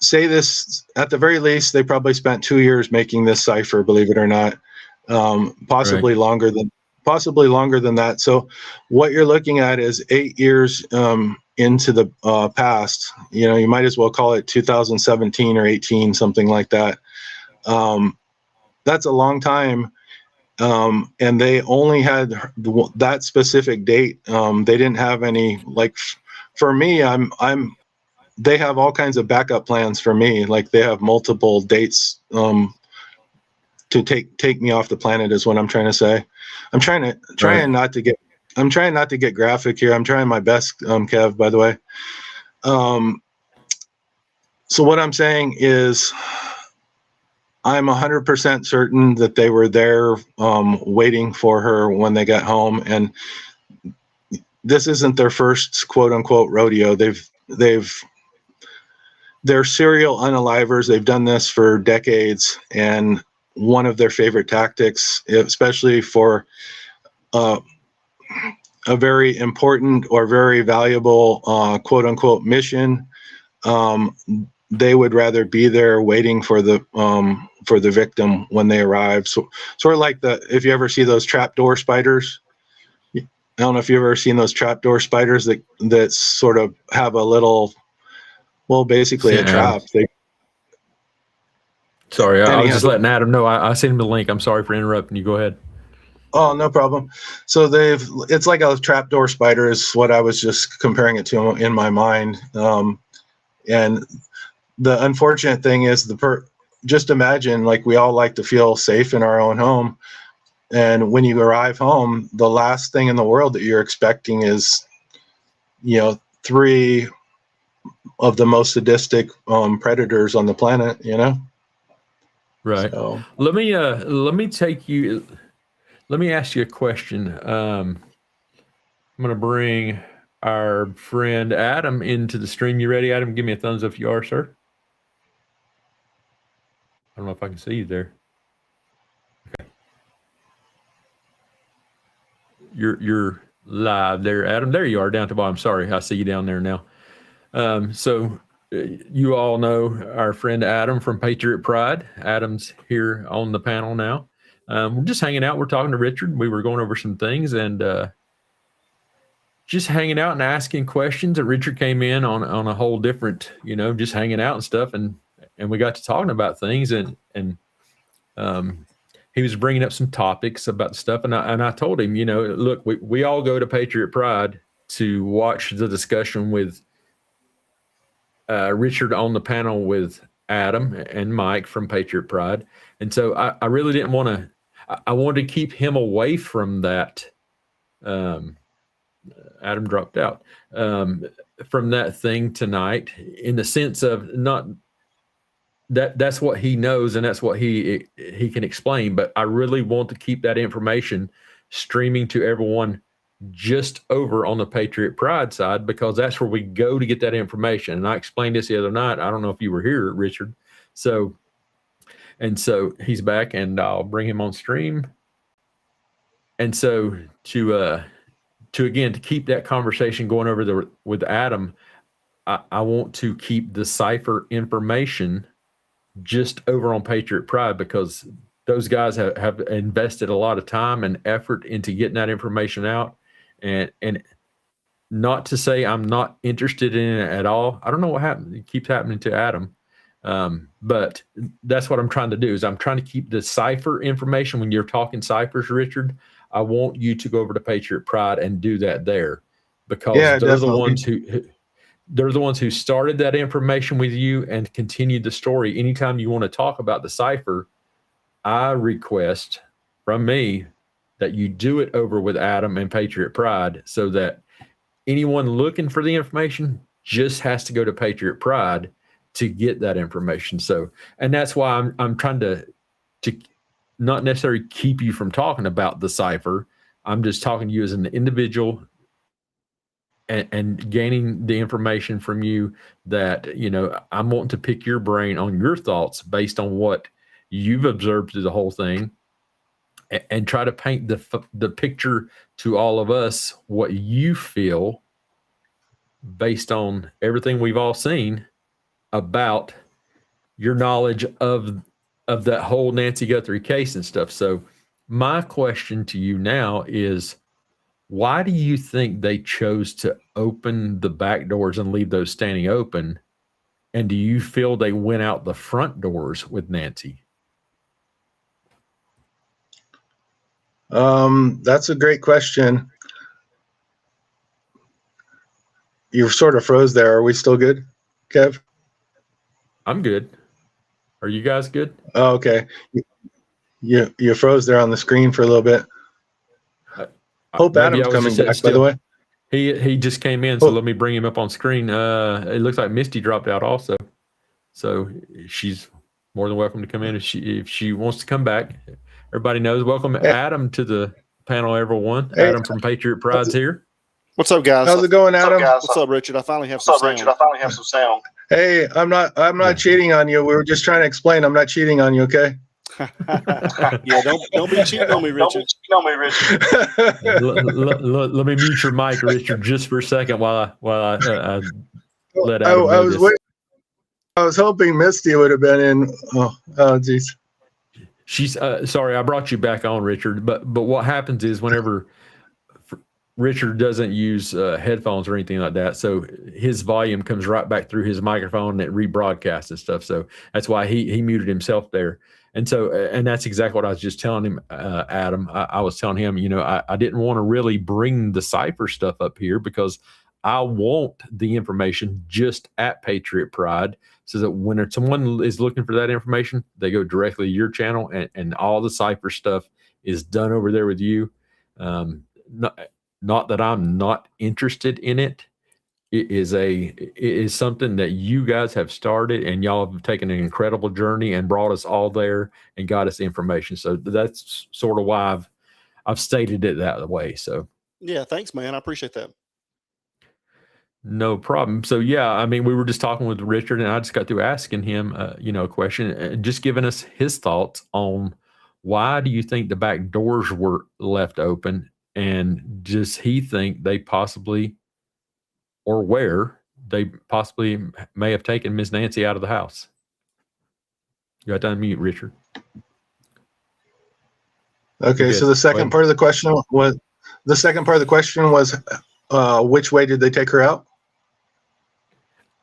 S13: say this, at the very least, they probably spent 2 years making this cipher, believe it or not, possibly longer than that. So what you're looking at is 8 years into the past. You might as well call it 2017 or 18, something like that. That's a long time, and they only had that specific date. They didn't have any, like, for me, they have all kinds of backup plans for me. Like, they have multiple dates to take me off the planet, is what I'm trying to say. I'm trying not to get graphic here. I'm trying my best, Kev, by the way. So what I'm saying is, I'm 100% certain that they were there waiting for her when they got home, and this isn't their first quote unquote rodeo. They're serial unalivers. They've done this for decades, and one of their favorite tactics, especially for a very important or very valuable quote unquote mission, they would rather be there waiting for the victim when they arrive. So sort of like if you ever see those trapdoor spiders, I don't know if you've ever seen those trapdoor spiders that sort of have a little Well, basically a
S4: Sent
S13: trap.
S4: Adam. Sorry, I was just
S13: Anyhow,
S4: letting Adam know. I sent him the link. I'm sorry for interrupting you. Go ahead.
S13: oh, no problem. So it's like a trapdoor spider is what I was just comparing it to in my mind. And the unfortunate thing is just imagine, like, we all like to feel safe in our own home. And when you arrive home, the last thing in the world that you're expecting is, 3 of the most sadistic predators on the planet,
S4: Right.
S13: So.
S4: Let me ask you a question. I'm going to bring our friend Adam into the stream. You ready, Adam? Give me a thumbs up if you are, sir. I don't know if I can see you there. Okay. You're live there, Adam. There you are, down at the bottom. Sorry, I see you down there now. So you all know our friend Adam from Patriot Pride. Adam's here on the panel now. We're just hanging out. We're talking to Richard. We were going over some things and just hanging out and asking questions. And Richard came in on a whole different, just hanging out and stuff. And we got to talking about things and he was bringing up some topics about stuff. And I told him, look, we all go to Patriot Pride to watch the discussion with Richard on the panel with Adam and Mike from Patriot Pride. And so I really didn't want to, I wanted to keep him away from that. Adam dropped out from that thing tonight in the sense of not that's what he knows and that's what he can explain. But I really want to keep that information streaming to everyone just over on the Patriot Pride side, because that's where we go to get that information. And I explained this the other night. I don't know if you were here, Richard. So he's back and I'll bring him on stream. And so to keep that conversation going over with Adam, I want to keep the cipher information just over on Patriot Pride, because those guys have invested a lot of time and effort into getting that information out. And not to say I'm not interested in it at all. I don't know what happened. It keeps happening to Adam. But that's what I'm trying to do is I'm trying to keep the cipher information. When you're talking ciphers, Richard, I want you to go over to Patriot Pride and do that there, because they're the ones who started that information with you and continued the story. Anytime you want to talk about the cipher, I request from me that you do it over with Adam and Patriot Pride, so that anyone looking for the information just has to go to Patriot Pride to get that information. So, and that's why I'm trying to not necessarily keep you from talking about the cipher. I'm just talking to you as an individual and gaining the information from you that, I'm wanting to pick your brain on your thoughts based on what you've observed through the whole thing, and try to paint the picture to all of us, what you feel based on everything we've all seen about your knowledge of that whole Nancy Guthrie case and stuff. So my question to you now is, why do you think they chose to open the back doors and leave those standing open? And do you feel they went out the front doors with Nancy?
S13: That's a great question. You sort of froze there. Are we still good, Kev?
S4: I'm good. Are you guys good?
S13: Oh, okay. You froze there on the screen for a little bit. Hope Adam's coming back, by the way.
S4: He just came in, so let me bring him up on screen. It looks like Misty dropped out also. So she's more than welcome to come in if she wants to come back. Everybody knows. Welcome Adam to the panel, everyone. Hey, Adam from Patriot Pride's here.
S15: What's up, guys?
S13: How's it going, Adam?
S15: What's up, Richard? I finally have some sound.
S13: Hey, I'm not cheating on you. We were just trying to explain. I'm not cheating on you, okay?
S15: Yeah, don't be cheating on me, Richard.
S4: Let me mute your mic, Richard, just for a second while I let Adam
S13: I was hoping Misty would have been in. Oh, geez.
S4: She's sorry, I brought you back on, Richard. But what happens is whenever Richard doesn't use headphones or anything like that, so his volume comes right back through his microphone and it rebroadcasts and stuff. So that's why he muted himself there. And so, and that's exactly what I was just telling him, Adam. I was telling him, I didn't want to really bring the cipher stuff up here because I want the information just at Patriot Pride, so that when someone is looking for that information, they go directly to your channel, and all the cipher stuff is done over there with you. Not that I'm not interested in it. It is something that you guys have started, and y'all have taken an incredible journey and brought us all there and got us the information. So that's sort of why I've stated it that way. So
S15: yeah, thanks, man. I appreciate that.
S4: No problem. So yeah, I mean, we were just talking with Richard, and I just got through asking him, a question, just giving us his thoughts on why do you think the back doors were left open, and does he think they possibly, or where they possibly may have taken Miss Nancy out of the house? You got to unmute, Richard.
S13: Okay, so the second part of the question was, which way did they take her out?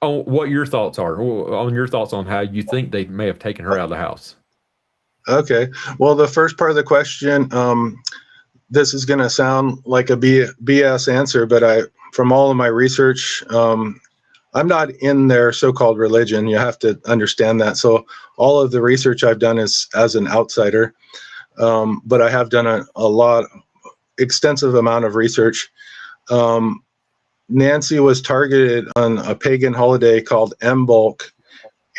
S4: Oh, what your thoughts are on your thoughts on how you think they may have taken her out of the house. Okay.
S13: Well, the first part of the question, this is going to sound like a BS answer, but from all of my research, I'm not in their so-called religion. You have to understand that. So all of the research I've done is as an outsider, but I have done extensive amount of research. Nancy was targeted on a pagan holiday called Imbolc,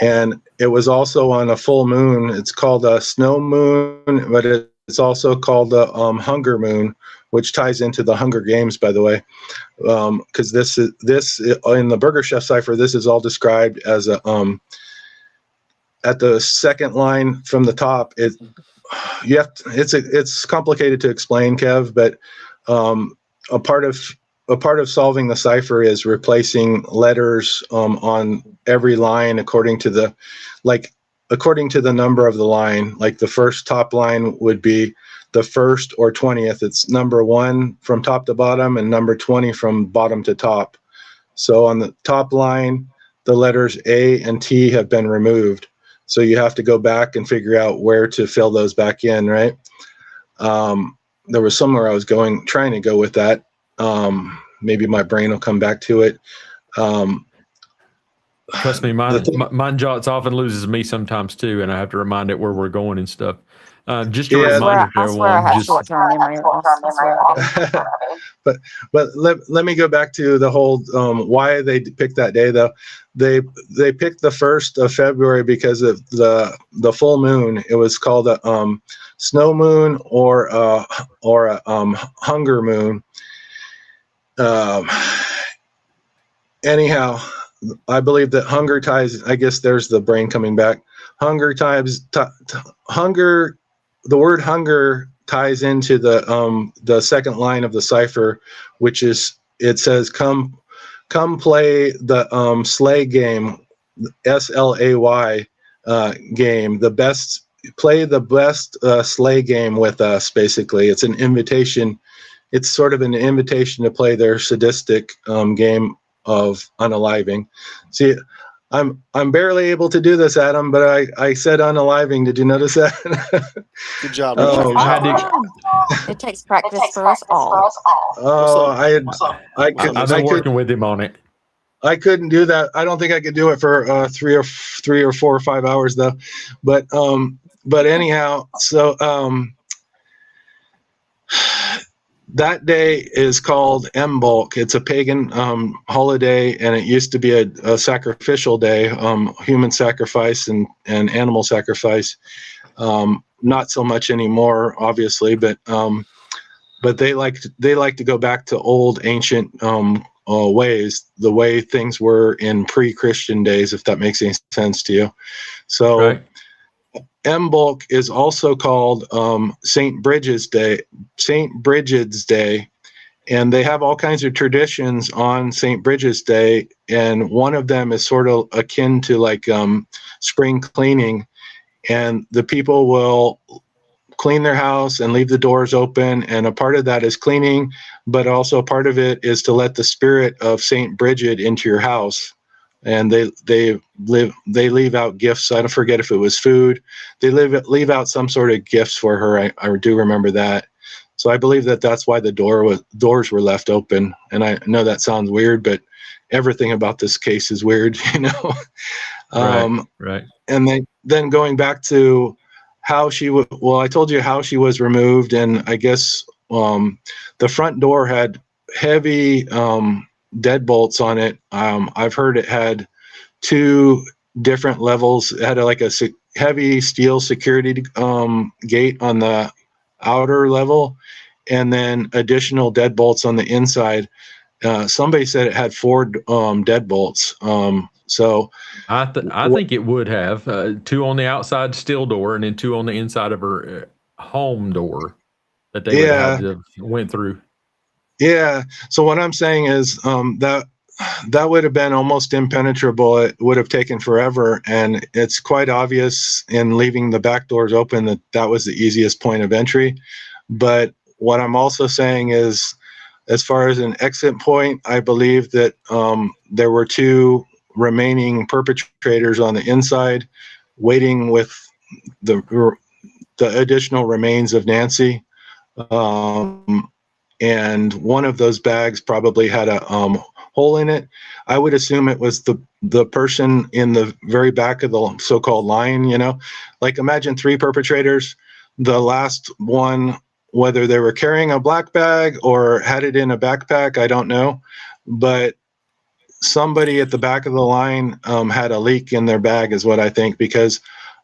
S13: and it was also on a full moon. It's called a snow moon, but it's also called the hunger moon, which ties into the Hunger Games, by the way, because this in the Burger Chef cipher, this is all described as at the second line from the top. It's complicated to explain, Kev, but a part of solving the cipher is replacing letters on every line according to the number of the line. Like the first top line would be the first or 20th. It's number 1 from top to bottom and number 20 from bottom to top. So on the top line, the letters A and T have been removed. So you have to go back and figure out where to fill those back in, right? There was somewhere I was trying to go with that. Maybe my brain will come back to it.
S4: Trust me, mine jots off and loses me sometimes too, and I have to remind it where we're going and stuff. Just a reminder to everyone.
S14: I have short-term memory loss.
S13: But let me go back to the whole why they picked that day though. They picked the 1st of February because of the full moon. It was called a snow moon or a hunger moon. Anyhow, I believe that hunger ties, I guess there's the brain coming back. Hunger ties, hunger, the word hunger ties into the second line of the cipher, which is, it says, come play the slay game, SLAY game, play the best slay game with us, basically. It's an invitation. It's sort of an invitation to play their sadistic game of unaliving. See, I'm barely able to do this, Adam, but I said unaliving. Did you notice that?
S15: Good job.
S14: It takes practice for us all.
S13: Oh, I've
S4: been working with him on it.
S13: I couldn't do that. I don't think I could do it for 3 or 4 or 5 hours though. But anyhow, so that day is called Imbolc. It's a pagan holiday, and it used to be a sacrificial day, human sacrifice and animal sacrifice. Not so much anymore, obviously, but they like to go back to old ancient ways, the way things were in pre-Christian days, if that makes any sense to you. So. Right. Imbolc is also called St. Bridget's Day, and they have all kinds of traditions on St. Bridget's Day, and one of them is sort of akin to like spring cleaning, and the people will clean their house and leave the doors open, and a part of that is cleaning, but also part of it is to let the spirit of Saint Bridget into your house. And they leave out gifts. I don't forget if it was food. They leave out some sort of gifts for her. I do remember that. So I believe that that's why the doors were left open. And I know that sounds weird, but everything about this case is weird, you know.
S4: Right.
S13: And then going back to how I told you how she was removed, and I guess the front door had heavy deadbolts on it. I've heard it had 2 different levels. It had like a heavy steel security gate on the outer level, and then additional deadbolts on the inside. Somebody said it had 4 deadbolts. So
S4: I think it would have 2 on the outside steel door, and then 2 on the inside of her home door that they would have to went through.
S13: Yeah. So what I'm saying is that would have been almost impenetrable. It would have taken forever, and it's quite obvious in leaving the back doors open that was the easiest point of entry. But what I'm also saying is, as far as an exit point, I believe that there were 2 remaining perpetrators on the inside waiting with the additional remains of Nancy. And one of those bags probably had a hole in it. I would assume it was the person in the very back of the so-called line, you know. Like, imagine 3 perpetrators. The last one, whether they were carrying a black bag or had it in a backpack, I don't know. But somebody at the back of the line had a leak in their bag, is what I think, because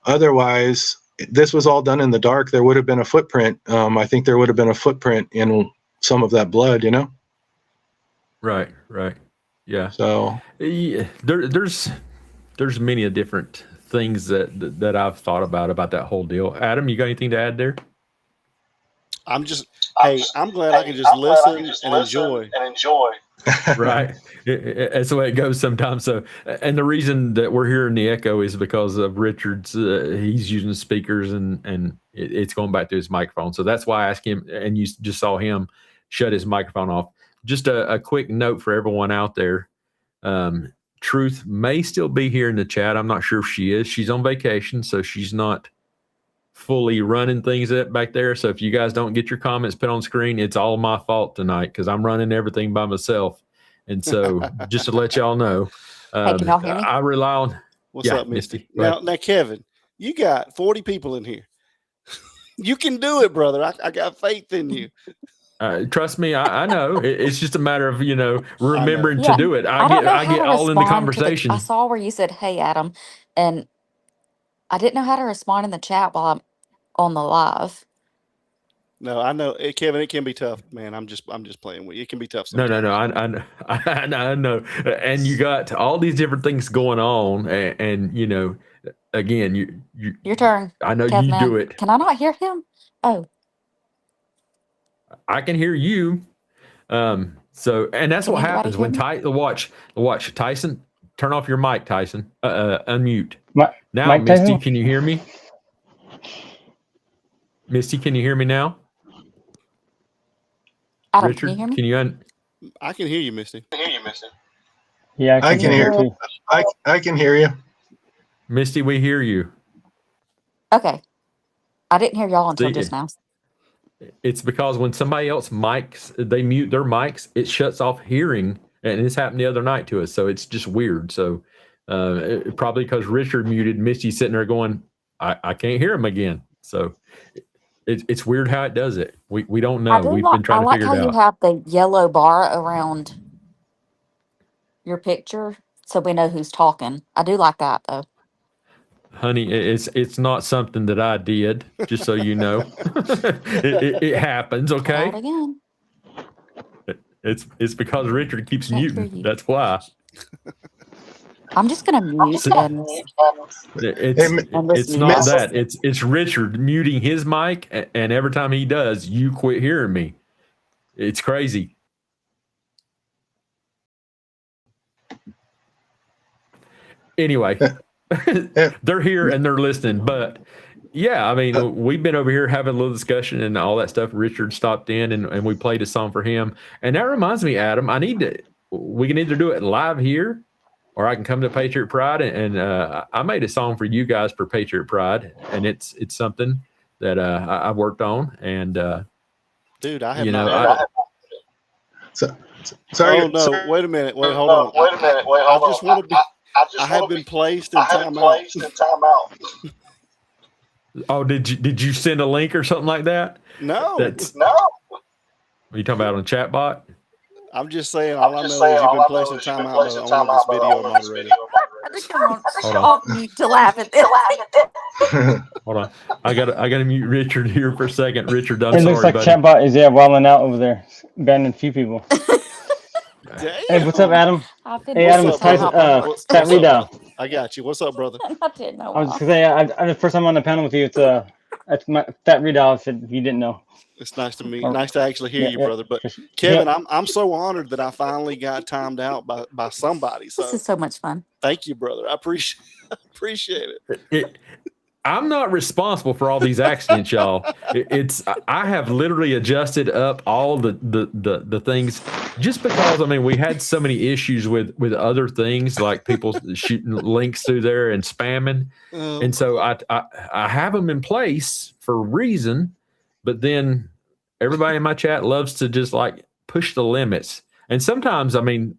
S13: otherwise, this was all done in the dark. There would have been a footprint. I think there would have been a footprint in some of that blood, you know?
S4: Right. Yeah.
S13: So
S4: yeah, there's many different things that I've thought about that whole deal. Adam, you got anything to add there?
S15: I'm glad I can just listen and enjoy.
S4: Right. That's the way it goes sometimes. So, and the reason that we're hearing the echo is because of Richard's, he's using speakers and it's going back to his microphone. So that's why I asked him, and you just saw him shut his microphone off. Just a quick note for everyone out there. Truth may still be here in the chat. I'm not sure if she is. She's on vacation, so she's not fully running things up back there. So if you guys don't get your comments put on screen, it's all my fault tonight because I'm running everything by myself. And so just to let y'all know,
S14: Hey, can y'all hear me?
S4: I rely on.
S15: What's up, Misty? Now, Kevin, you got 40 people in here. You can do it, brother. I got faith in you.
S4: Trust me, I know. It's just a matter of, remembering to do it. I get all in the conversation.
S14: I saw where you said, "Hey, Adam," and I didn't know how to respond in the chat while I'm on the live.
S15: No, I know, Kevin. It can be tough, man. I'm just playing with you. It can be tough sometimes.
S4: No. I know. And you got all these different things going on, and again,
S14: Your turn.
S4: I know
S14: Kev,
S4: you
S14: man.
S4: do it.
S14: Can I not hear him? Oh,
S4: I can hear you. So, and that's
S14: Can
S4: what
S14: anybody
S4: happens
S14: hear
S4: when
S14: me?
S4: watch Tyson. Turn off your mic, Tyson. Unmute.
S10: Mike
S4: Misty,
S10: Tyson?
S4: can you hear me? Misty, can you hear me now?
S14: Adam,
S4: Richard,
S14: can you hear me?
S15: I can hear you, Misty.
S10: Yeah,
S13: I can hear
S10: you
S13: you. I can hear you.
S4: Misty, we hear you.
S14: Okay. I didn't hear y'all until
S4: See,
S14: just now.
S4: It's because when somebody else mics, they mute their mics, it shuts off hearing, and this happened the other night to us. So it's just weird. So probably because Richard muted, Misty's sitting there going, I can't hear him again. So it's weird how it does it. We don't know. We've been trying to
S14: like
S4: figure
S14: how
S4: it
S14: you
S4: out.
S14: have the yellow bar around your picture so we know who's talking. I do like that though.
S4: Honey, it's not something that I did, just so you know. it happens,
S14: Try it
S4: okay?
S14: again.
S4: It's because Richard keeps
S14: Can't hear
S4: muting.
S14: you.
S4: That's why.
S14: I'm just gonna mute and
S4: It's
S14: listen to
S4: not
S14: y'all.
S4: that. It's Richard muting his mic, and every time he does, you quit hearing me. It's crazy. Anyway, they're here and they're listening, but Yeah, I mean, we've been over here having a little discussion and all that stuff. Richard stopped in and we played a song for him. And that reminds me, Adam, we can either do it live here or I can come to Patriot Pride. And I made a song for you guys for Patriot Pride. And it's something that I've worked on. And,
S15: dude, I have
S6: Sorry.
S15: Oh, no.
S6: Sorry.
S15: Wait a minute. Wait, hold on. I just want to be. I have been placed in timeout.
S4: Oh, did you send a link or something like that?
S15: No.
S4: Are you talking about on the chat bot?
S15: I'm just saying, all I know is you've been placed in timeout by the owner of this video moderator.
S14: I think I'm off mute to laugh at this.
S4: Hold on. I gotta mute Richard here for a second. Richard, I'm
S10: It
S4: sorry,
S10: looks like
S4: buddy.
S10: chatbot is wilding out over there, banning a few people. Hey, what's up, Adam? Hey, Adam, it's Tyson. Pat Redow.
S15: I got you. What's up, brother?
S14: I didn't know.
S10: I was just gonna say, I'm the first time on the panel with you. It's my Pat Redow. If you didn't know.
S15: It's nice to meet. Nice to actually hear you, brother. But Kevin, I'm so honored that I finally got timed out by somebody. So
S14: This is so much fun.
S15: thank you, brother. I appreciate it.
S4: I'm not responsible for all these accidents, y'all. I have literally adjusted up all the things just because, I mean, we had so many issues with other things like people shooting links through there and spamming. And so I have them in place for a reason, but then everybody in my chat loves to just like push the limits. And sometimes, I mean,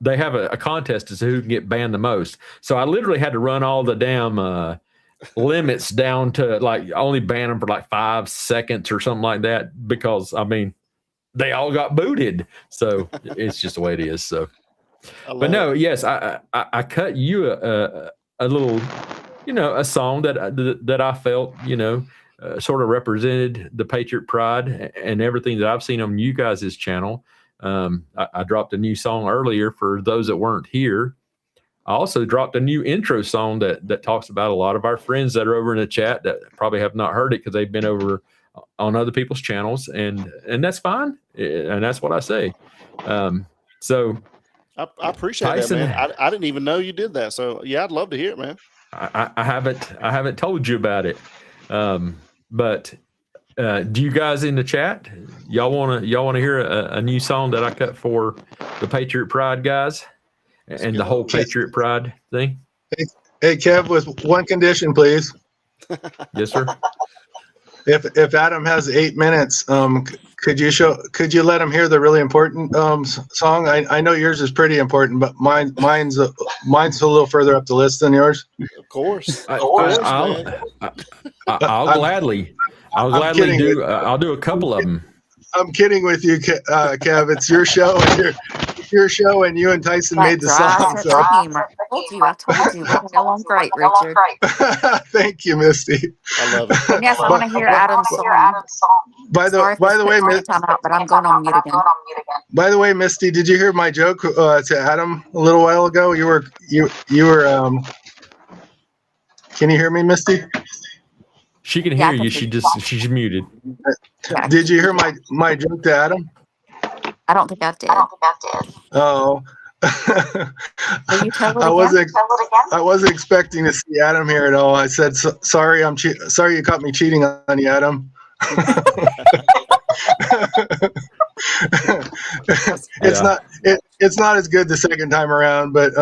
S4: they have a contest to see who can get banned the most. So I literally had to run all the damn limits down to like only ban them for like 5 seconds or something like that, because I mean they all got booted. So it's just the way it is. So but no, yes, I cut you a little, a song that I felt, sort of represented the Patriot Pride and everything that I've seen on you guys' channel. I dropped a new song earlier for those that weren't here. I also dropped a new intro song that talks about a lot of our friends that are over in the chat that probably have not heard it because they've been over on other people's channels, and that's fine, and that's what I say. So
S15: I appreciate
S4: Tyson,
S15: that, man. I didn't even know you did that. So yeah, I'd love to hear it, man.
S4: I haven't told you about it, but do you guys in the chat y'all want to hear a new song that I cut for the Patriot Pride guys? And the whole Patriot Pride thing.
S13: Hey, Kev, with one condition, please.
S4: Yes, sir.
S13: If Adam has 8 minutes, could you let him hear the really important song? I know yours is pretty important, but mine's a little further up the list than yours.
S15: Of course.
S4: I'll gladly do. I'll do a couple of them.
S13: I'm kidding with you, Kev. It's your show, and your show, and you and Tyson made the song. So.
S14: I told you. We'll go on great, Richard.
S13: Thank you, Misty.
S15: I love it.
S14: And yes, I want to hear Adam's song.
S13: By the way,
S14: but I'm going on mute again.
S13: By the way, Misty, did you hear my joke to Adam a little while ago? You were. Can you hear me, Misty?
S4: She can hear you. She's muted.
S13: Did you hear my joke to Adam?
S14: I don't think I did.
S13: Oh.
S14: Will you tell it again?
S13: I wasn't expecting to see Adam here at all. I said, sorry, sorry you caught me cheating on you, Adam. It's not as good the second time around, but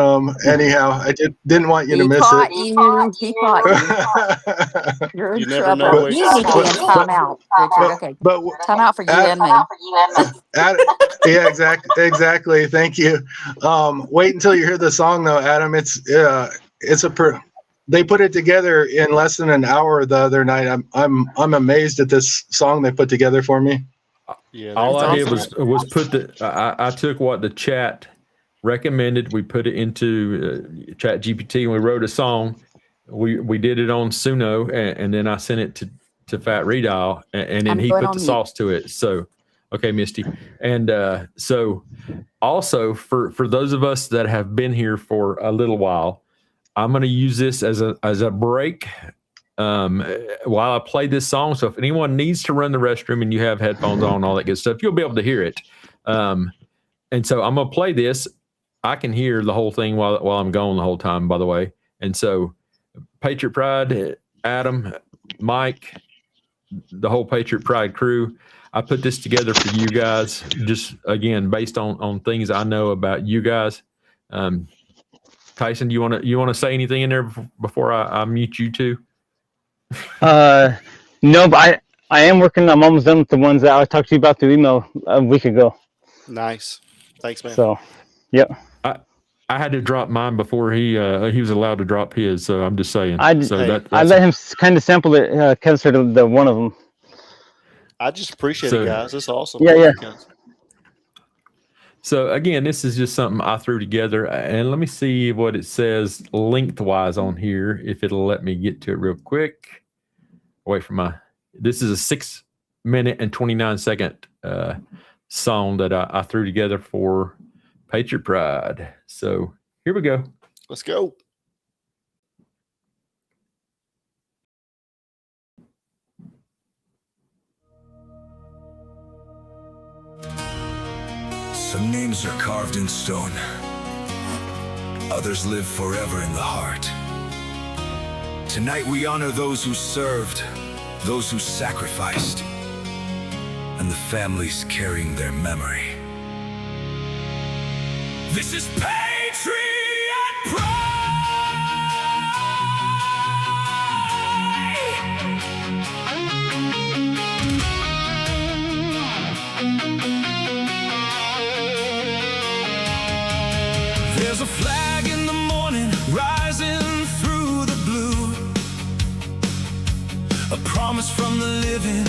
S13: anyhow, I didn't want you to miss it.
S14: He caught you. You're in trouble. You need to be in timeout, Richard. Okay, timeout for you and me.
S13: Yeah, exactly. Thank you. Wait until you hear the song, though, Adam. They put it together in less than an hour the other night. I'm amazed at this song they put together for me.
S4: Yeah, all I did was put I took what the chat recommended. We put it into Chat GPT and we wrote a song. We did it on Suno and then I sent it to Fat Redial and then he put the sauce to it. So, okay, Misty. And so also for those of us that have been here for a little while, I'm going to use this as a break while I play this song. So if anyone needs to run the restroom and you have headphones on, all that good stuff, you'll be able to hear it. And so I'm going to play this. I can hear the whole thing while I'm gone the whole time, by the way. And so Patriot Pride, Adam, Mike, the whole Patriot Pride crew. I put this together for you guys, just again based on things I know about you guys. Tyson, do you want to say anything in there before I mute you two?
S10: No, but I am working. I'm almost done with the ones that I talked to you about through email a week ago.
S15: Nice. Thanks, man.
S10: So, yep.
S4: I had to drop mine before he was allowed to drop his. So I'm just saying.
S10: I let him kind of sample it. Kevin said the one of them.
S15: I just appreciate it, guys. It's awesome.
S10: Yeah.
S4: So again, this is just something I threw together, and let me see what it says lengthwise on here. If it'll let me get to it real quick. Wait for my. This is a 6 minute and 29 second song that I threw together for Patriot Pride. So here we go.
S15: Let's go.
S9: Some names are carved in stone. Others live forever in the heart. Tonight we honor those who served, those who sacrificed, and the families carrying their memory. This is Patriot Pride! There's a flag in the morning rising through the blue, a promise from the living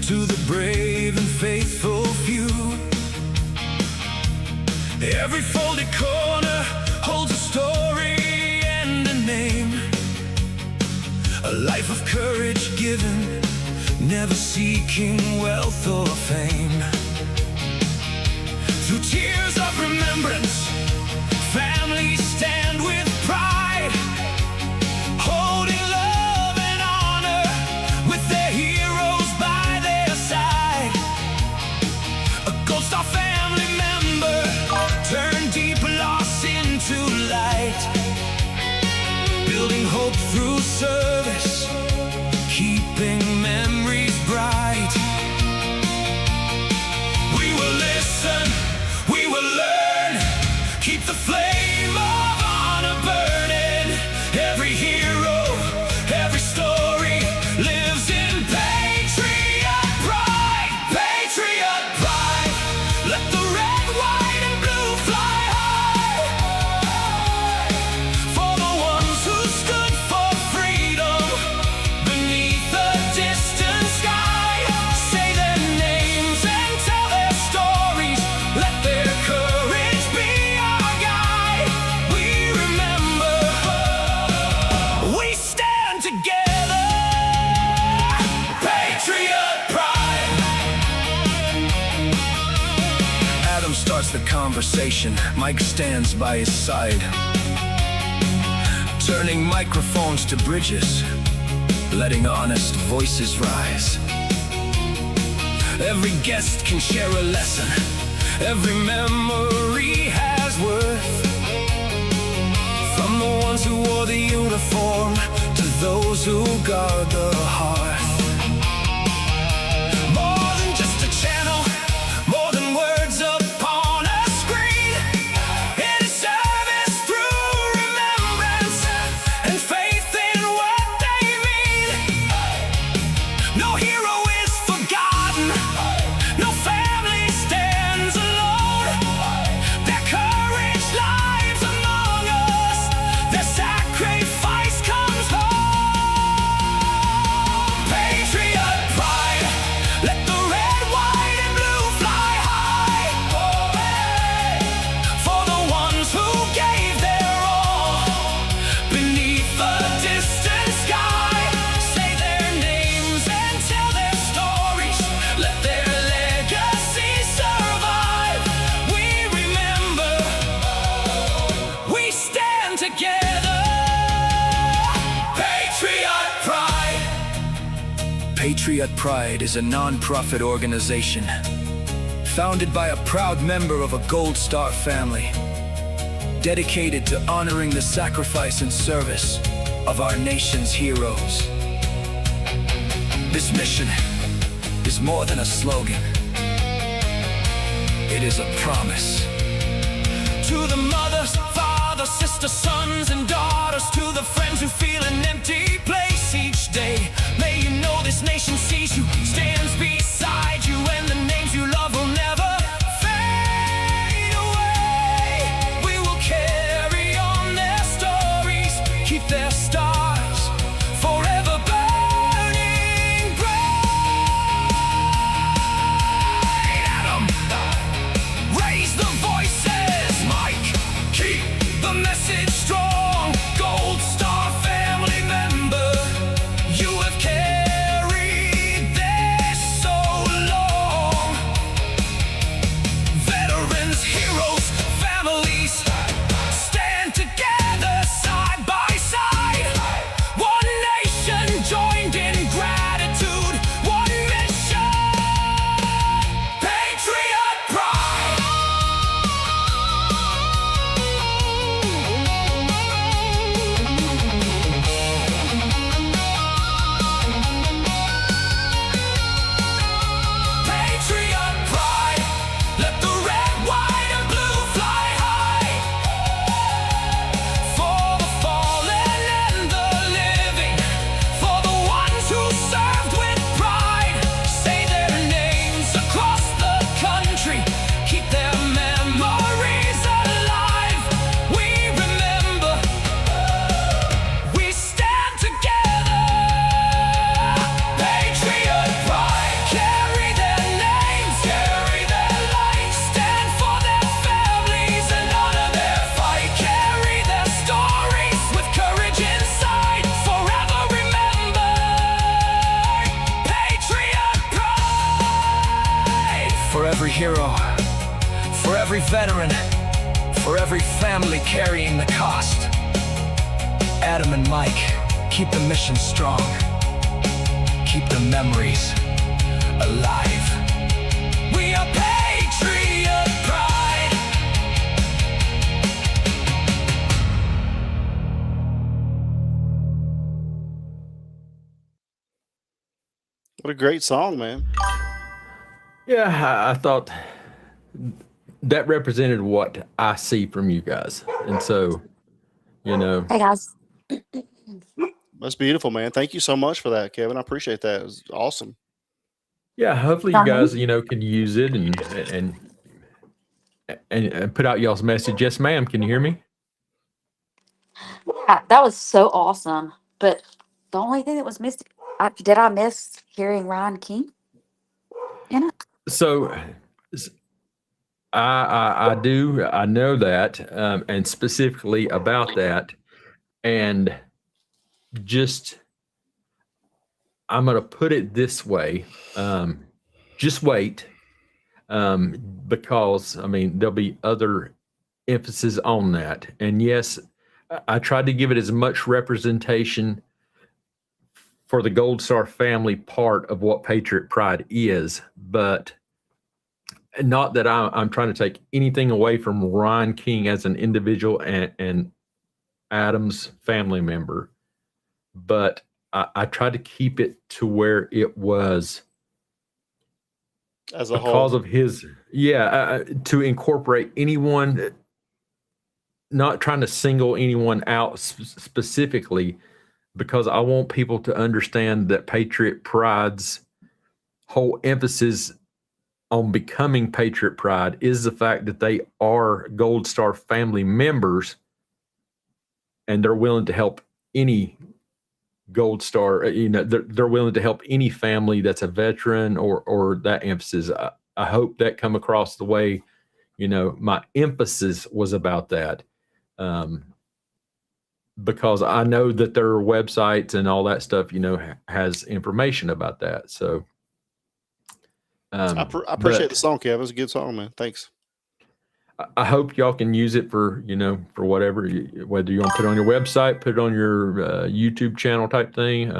S9: to the brave and faithful few. Every folded corner holds a story and a name, a life of courage given, never seeking wealth or fame. Through tears of remembrance, families stand with pride, holding love and honor with their heroes by their side. A Gold Star family member turned deep loss into light, building hope through service, keeping memories bright. We will listen, we will learn, keep the flame of honor burning. Every hero, every story lives in Patriot Pride. Patriot Pride. Let the red, white, and blue fly high. For the ones who stood for freedom beneath the distant sky. Say their names and tell their stories. Let their courage be our guide. We remember, we stand together. Patriot Pride. Adam starts the conversation. Mike stands by his side, turning microphones to bridges, letting honest voices rise. Every guest can share a lesson. Every memory has worth. From the ones who wore the uniform to those who guard the hearth. More than just a channel, more than words upon a screen. It is service through remembrance and faith in what they mean. No hero is forgotten, no family stands alone. Their courage lives among us, their sacrifice comes home. Patriot Pride, let the red, white, and blue fly high. For the ones who gave their all beneath the distant sky. Say their names and tell their stories. Let their legacy survive. We remember, we stand together. Patriot Pride. Patriot Pride is a non-profit organization founded by a proud member of a Gold Star family, dedicated to honoring the sacrifice and service of our nation's heroes.
S2: This mission is more than a slogan. It is a promise. To the mothers, fathers, sisters, sons, and daughters, to the friends who feel an empty place each day, may you know this nation sees you, stands beside you, and the names you love will never fade away. We will carry on their stories, keep their stars forever burning bright. Adam, raise the voices. Mike, keep the message strong. Gold Star family member, you have carried this so long. Veterans, heroes, families, stand together side by side. One nation joined in gratitude. One mission, patriot pride. Patriot pride. Let the red, white, and blue fly high. For the fallen and the living, for the ones who served with pride. Say their names across the country, keep their memories alive. We remember, we stand together. Patriot pride. Carry their names, carry their light. Stand for their families and honor their fight. Carry their stories with courage inside. Forever remembered. Patriot pride. For every hero, for every veteran, for every family carrying the cost. Adam and Mike, keep the mission strong. Keep the memories alive. We are Patriot Pride.
S15: What a great song, man.
S4: Yeah, I thought that represented what I see from you guys. And so, you know,
S14: Hey guys.
S15: That's beautiful, man. Thank you so much for that, Kevin. I appreciate that. It was awesome.
S4: yeah, hopefully you
S14: Sorry.
S4: guys, you know, can use it and put out y'all's message. Yes, ma'am. Can you hear me?
S14: Yeah, that was so awesome. But the only thing that was missed, did I miss hearing Ryan King in it?
S4: So I do. I know that, and specifically about that, and just I'm going to put it this way: just wait, because I mean there'll be other emphasis on that. And yes, I tried to give it as much representation for the Gold Star family part of what Patriot Pride is, but not that I'm trying to take anything away from Ron King as an individual and Adam's family member, but I tried to keep it to where it was
S15: As a
S4: because
S15: whole.
S4: of his, to incorporate anyone, not trying to single anyone out specifically, because I want people to understand that Patriot Pride's whole emphasis on becoming Patriot Pride is the fact that they are Gold Star family members and they're willing to help any Gold Star, you know, they're willing to help any family that's a veteran or that emphasis. I hope that come across the way, you know, my emphasis was about that. Because I know that their websites and all that stuff, you know, has information about that. So
S15: I appreciate the song, Kevin. It's a good song, man. Thanks.
S4: I hope y'all can use it for, you know, for whatever, whether you want to put it on your website, put it on your YouTube channel type thing.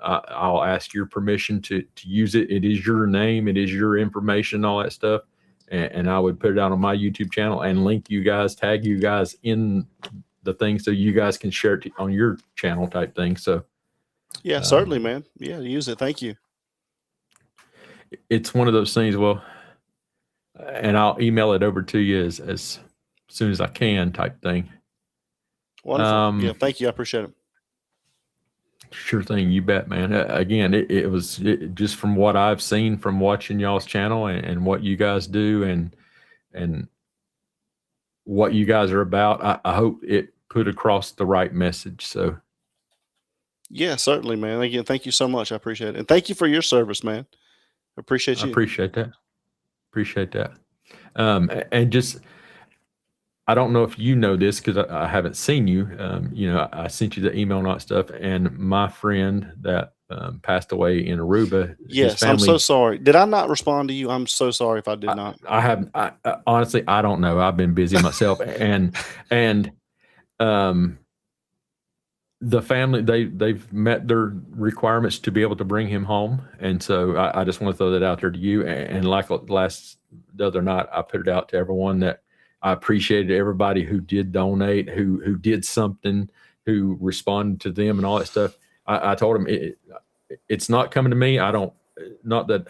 S4: I'll ask your permission to use it. It is your name. It is your information, all that stuff. And I would put it out on my YouTube channel and link you guys, tag you guys in the thing so you guys can share it on your channel type thing. So
S15: Yeah, certainly, man. Yeah, use it. Thank you.
S4: It's one of those things. Well, and I'll email it over to you as soon as I can, type thing.
S15: Wonderful. Yeah, thank you. I appreciate it.
S4: Sure thing. You bet, man. Again, it was just from what I've seen from watching y'all's channel and what you guys do and what you guys are about. I hope it put across the right message. So
S15: yeah, certainly, man. Again, thank you so much. I appreciate it. And thank you for your service, man. I appreciate you.
S4: I appreciate that. Appreciate that. And just, I don't know if you know this because I haven't seen you. You know, I sent you the email and all that stuff. And my friend that passed away in Aruba.
S15: Yes, I'm so sorry. Did I not respond to you? I'm so sorry if I did not.
S4: I haven't. Honestly, I don't know. I've been busy myself, and the family they've met their requirements to be able to bring him home, and so I just want to throw that out there to you. And like the other night, I put it out to everyone that I appreciated everybody who did donate, who did something, who responded to them and all that stuff. I told them it's not coming to me. Not that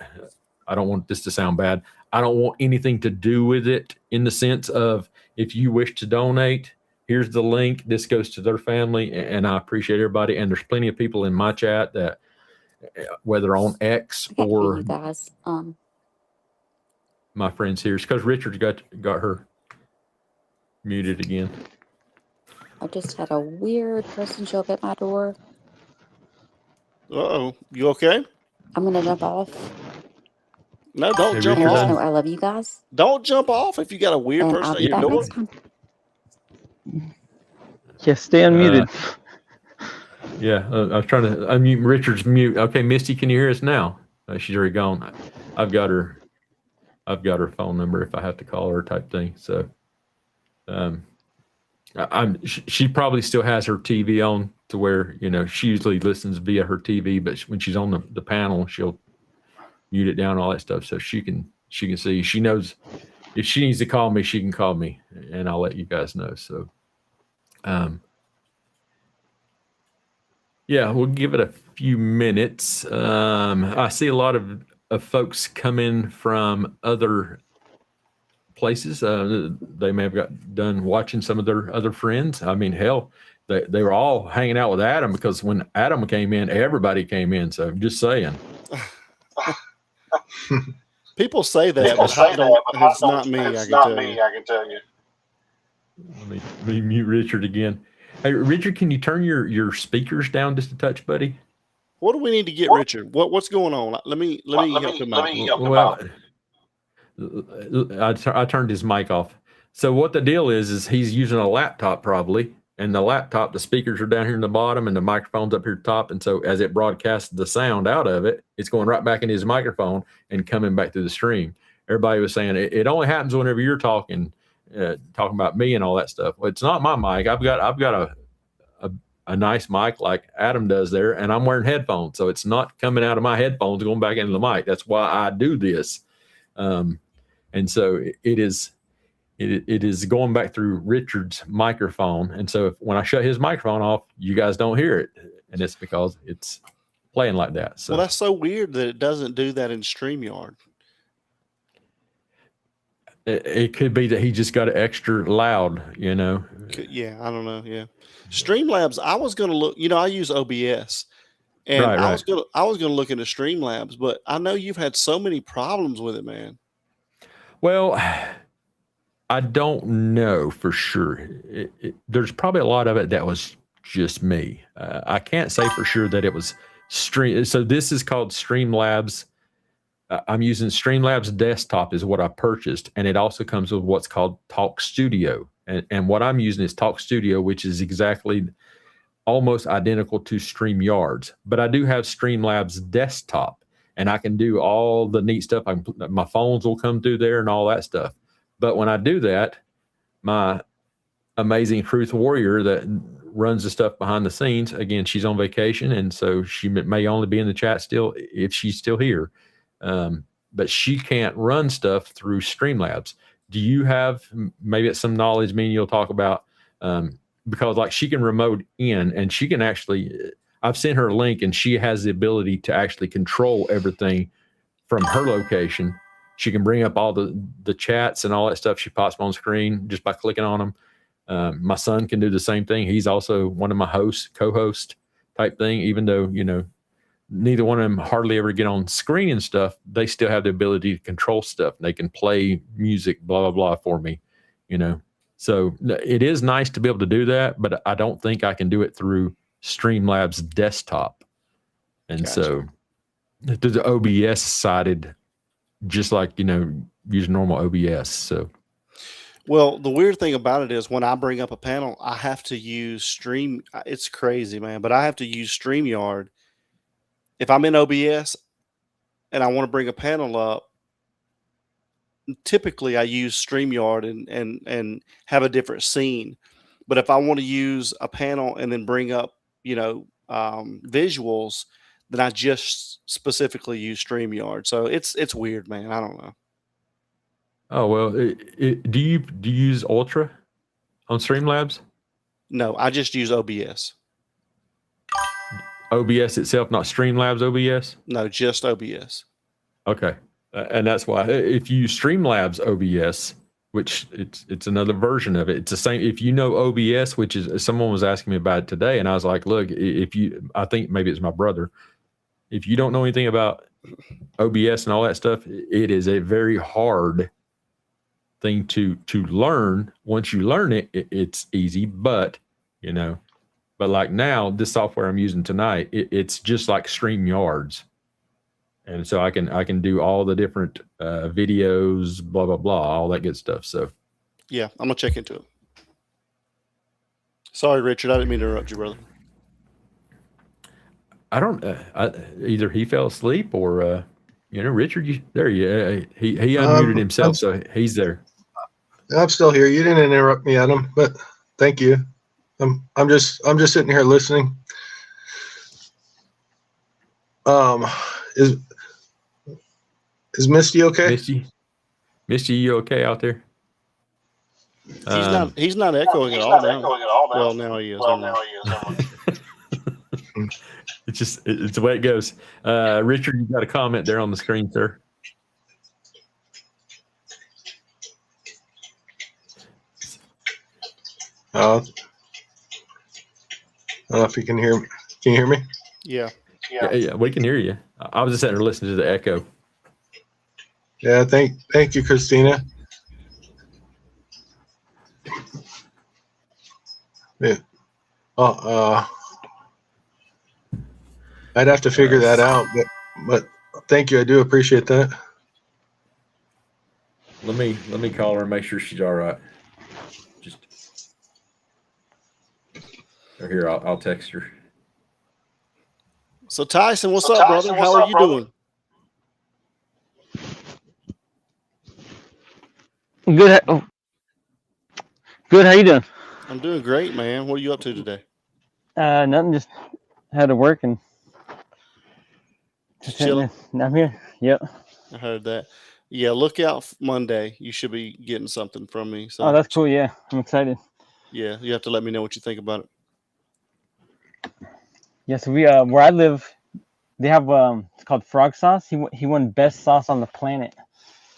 S4: I don't want this to sound bad. I don't want anything to do with it in the sense of if you wish to donate, here's the link. This goes to their family, and I appreciate everybody. And there's plenty of people in my chat that, whether on X or
S14: you guys,
S4: my friends here, it's because Richard's got her muted again.
S14: I just had a weird person show up at my door.
S15: Uh-oh. You okay?
S14: I'm gonna jump off.
S15: No, don't jump
S14: Just
S15: off.
S14: know I love you guys.
S15: Don't jump off if you got a weird
S14: And
S15: person
S14: I'll
S15: at
S14: be
S15: your
S14: back
S15: door.
S14: next time.
S10: Yeah, stay unmuted.
S4: Yeah, I was trying to unmute Richard's mute. Okay, Misty, can you hear us now? She's already gone. I've got her phone number if I have to call her type thing. So, she probably still has her TV on to where, you know, she usually listens via her TV, but when she's on the panel, she'll mute it down, all that stuff, so she can see. She knows if she needs to call me, she can call me, and I'll let you guys know. So, yeah, we'll give it a few minutes. I see a lot of folks come in from other places. They may have got done watching some of their other friends. I mean, hell, they were all hanging out with Adam because when Adam came in, everybody came in. So I'm just saying.
S15: People say that, but it's not me. I can tell you.
S4: Let me mute Richard again. Hey, Richard, can you turn your speakers down just a touch, buddy?
S15: What do we need to get Richard? What's going on? Let me help him out.
S4: I turned his mic off. So what the deal is he's using a laptop probably, and the laptop, the speakers are down here in the bottom and the microphone's up here top. And so as it broadcasts the sound out of it, it's going right back into his microphone and coming back through the stream. Everybody was saying it only happens whenever you're talking about me and all that stuff. Well, it's not my mic. I've got a nice mic like Adam does there, and I'm wearing headphones. So it's not coming out of my headphones, going back into the mic. That's why I do this. And so it is going back through Richard's microphone. And so when I shut his microphone off, you guys don't hear it. And it's because it's playing like that. So
S15: well, that's so weird that it doesn't do that in StreamYard.
S4: It could be that he just got it extra loud, you know?
S15: Yeah, I don't know. Yeah. Streamlabs, I was going to look, I use OBS. And
S4: right.
S15: I was gonna look into Streamlabs, but I know you've had so many problems with it, man.
S4: Well, I don't know for sure. There's probably a lot of it that was just me. I can't say for sure that it was stream. So this is called Streamlabs. I'm using Streamlabs Desktop is what I purchased, and it also comes with what's called Talk Studio. And what I'm using is Talk Studio, which is exactly almost identical to StreamYards. But I do have Streamlabs Desktop, and I can do all the neat stuff. My phones will come through there and all that stuff. But when I do that, my amazing truth warrior that runs the stuff behind the scenes, again, she's on vacation, and so she may only be in the chat still if she's still here. But she can't run stuff through Streamlabs. Do you have maybe it's some knowledge me and you'll talk about? Because like she can remote in and she can actually, I've sent her a link, and she has the ability to actually control everything from her location. She can bring up all the chats and all that stuff. She pops them on screen just by clicking on them. My son can do the same thing. He's also one of my co-host type thing. Even though neither one of them hardly ever get on screen and stuff, they still have the ability to control stuff. They can play music, blah blah blah, for me. So it is nice to be able to do that, but I don't think I can do it through Streamlabs desktop. And so the OBS sided, just like, use normal OBS. So,
S15: well, the weird thing about it is when I bring up a panel, I have to use Stream. It's crazy, man, but I have to use StreamYard. If I'm in OBS and I want to bring a panel up, typically I use StreamYard and have a different scene. But if I want to use a panel and then bring up, visuals, then I just specifically use StreamYard. So it's weird, man. I don't know.
S4: Oh, well, do you use Ultra on Streamlabs?
S15: No, I just use OBS.
S4: OBS itself, not Streamlabs OBS?
S15: No, just OBS.
S4: Okay. And that's why if you use Streamlabs OBS, which it's another version of it, it's the same. If you know OBS, which is, someone was asking me about it today, and I was like, look, I think maybe it's my brother. If you don't know anything about OBS and all that stuff, it is a very hard thing to learn. Once you learn it, it's easy. But like now, this software I'm using tonight, it's just like StreamYards, and so I can do all the different videos, blah blah blah, all that good stuff. So
S15: yeah, I'm gonna check into it. Sorry, Richard, I didn't mean to interrupt you, brother.
S4: I don't. Either he fell asleep or, Richard. He unmuted himself, so he's there.
S13: I'm still here. You didn't interrupt me, Adam, but thank you. I'm just sitting here listening. Is Misty okay?
S4: Misty, you okay out there?
S15: He's not echoing at all now. Well, now he is.
S4: It's the way it goes. Richard, you got a comment there on the screen, sir.
S13: I don't know if you can hear me. Can you hear me?
S15: Yeah,
S4: we can hear you. I was just sitting there listening to the echo.
S13: Yeah, thank you, Christina. Yeah. I'd have to figure that out, but thank you. I do appreciate that.
S4: Let me call her and make sure she's all right. Here, I'll text her.
S15: So Tyson, what's up, brother? How are you doing?
S10: Good. Good. How you doing?
S15: I'm doing great, man. What are you up to today?
S10: Nothing. Just had to work and just chilling. I'm here. Yep.
S15: I heard that. Yeah, look out Monday. You should be getting something from me. So.
S10: Oh, that's cool. Yeah, I'm excited.
S15: Yeah, you have to let me know what you think about it.
S10: Yes, we where I live, they have it's called frog sauce. He won best sauce on the planet.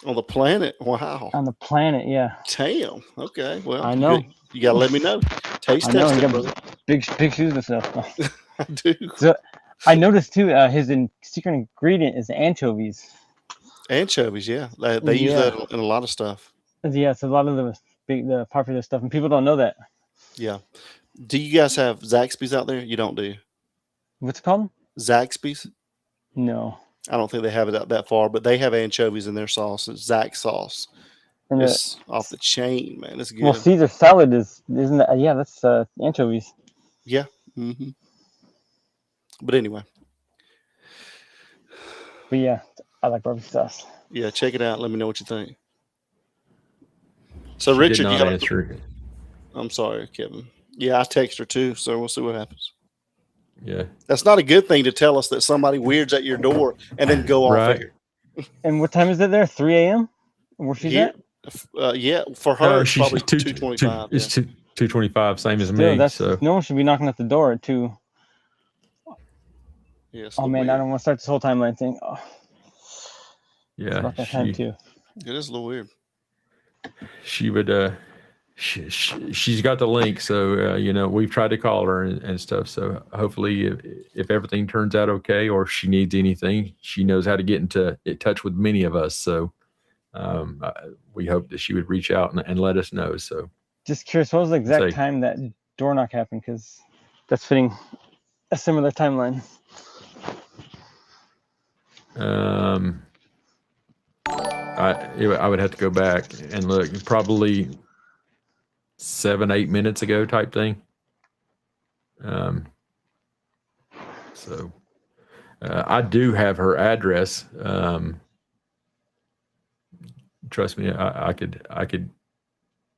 S15: On the planet? Wow.
S10: On the planet, yeah.
S15: Damn. Okay. Well,
S10: I know.
S15: You gotta let me know. Taste test it, brother.
S10: Big shoes and stuff.
S15: I do.
S10: So I noticed too. His secret ingredient is anchovies.
S15: Anchovies, yeah. They use that in a lot of stuff.
S10: Yeah, it's a lot of the popular stuff, and people don't know that.
S15: Yeah. Do you guys have Zaxby's out there? You don't, do you?
S10: What's it called?
S15: Zaxby's?
S10: No.
S15: I don't think they have it out that far, but they have anchovies in their sauce. It's Zax sauce. And it's off the chain, man. It's good.
S10: Well, Caesar salad isn't that? Yeah, that's anchovies.
S15: Yeah. Mm-hmm. But anyway.
S10: But yeah, I like barbecue sauce.
S15: Yeah, check it out. Let me know what you think. So, Richard, you got to... I'm sorry, Kevin. Yeah, I text her too, so we'll see what happens.
S4: Yeah.
S15: That's not a good thing to tell us that somebody weirds at your door and then go off air.
S10: And what time is it there? 3 a.m.? Where she's at?
S15: Yeah, for her, it's probably 2:25.
S4: It's 2:25, same as me.
S10: No one should be knocking at the door at 2.
S15: Yes.
S10: Oh man, I don't want to start this whole timeline thing. Oh, it's
S4: Yeah,
S10: about that time too.
S15: It is a little weird.
S4: she would. She's got the link, so we've tried to call her and stuff. So hopefully, if everything turns out okay, or she needs anything, she knows how to get into touch with many of us. So we hope that she would reach out and let us know. So
S10: just curious, what was the exact time that door knock happened? Because that's fitting a similar timeline.
S4: I would have to go back and look. Probably 7-8 minutes ago, type thing. So I do have her address. Trust me, I could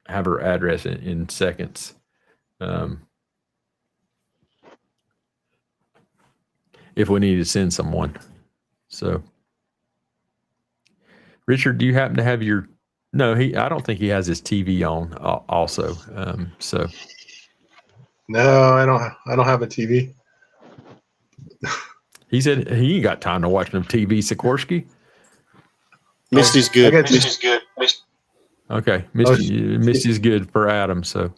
S4: have her address in seconds. If we need to send someone. So Richard, do you happen to have your? No, I don't think he has his TV on. Also, so.
S13: No, I don't have a TV.
S4: He said he ain't got time to watch no TV. Sikorsky.
S15: Misty's good.
S13: Misty's good.
S4: Okay, Misty's good for Adam. So.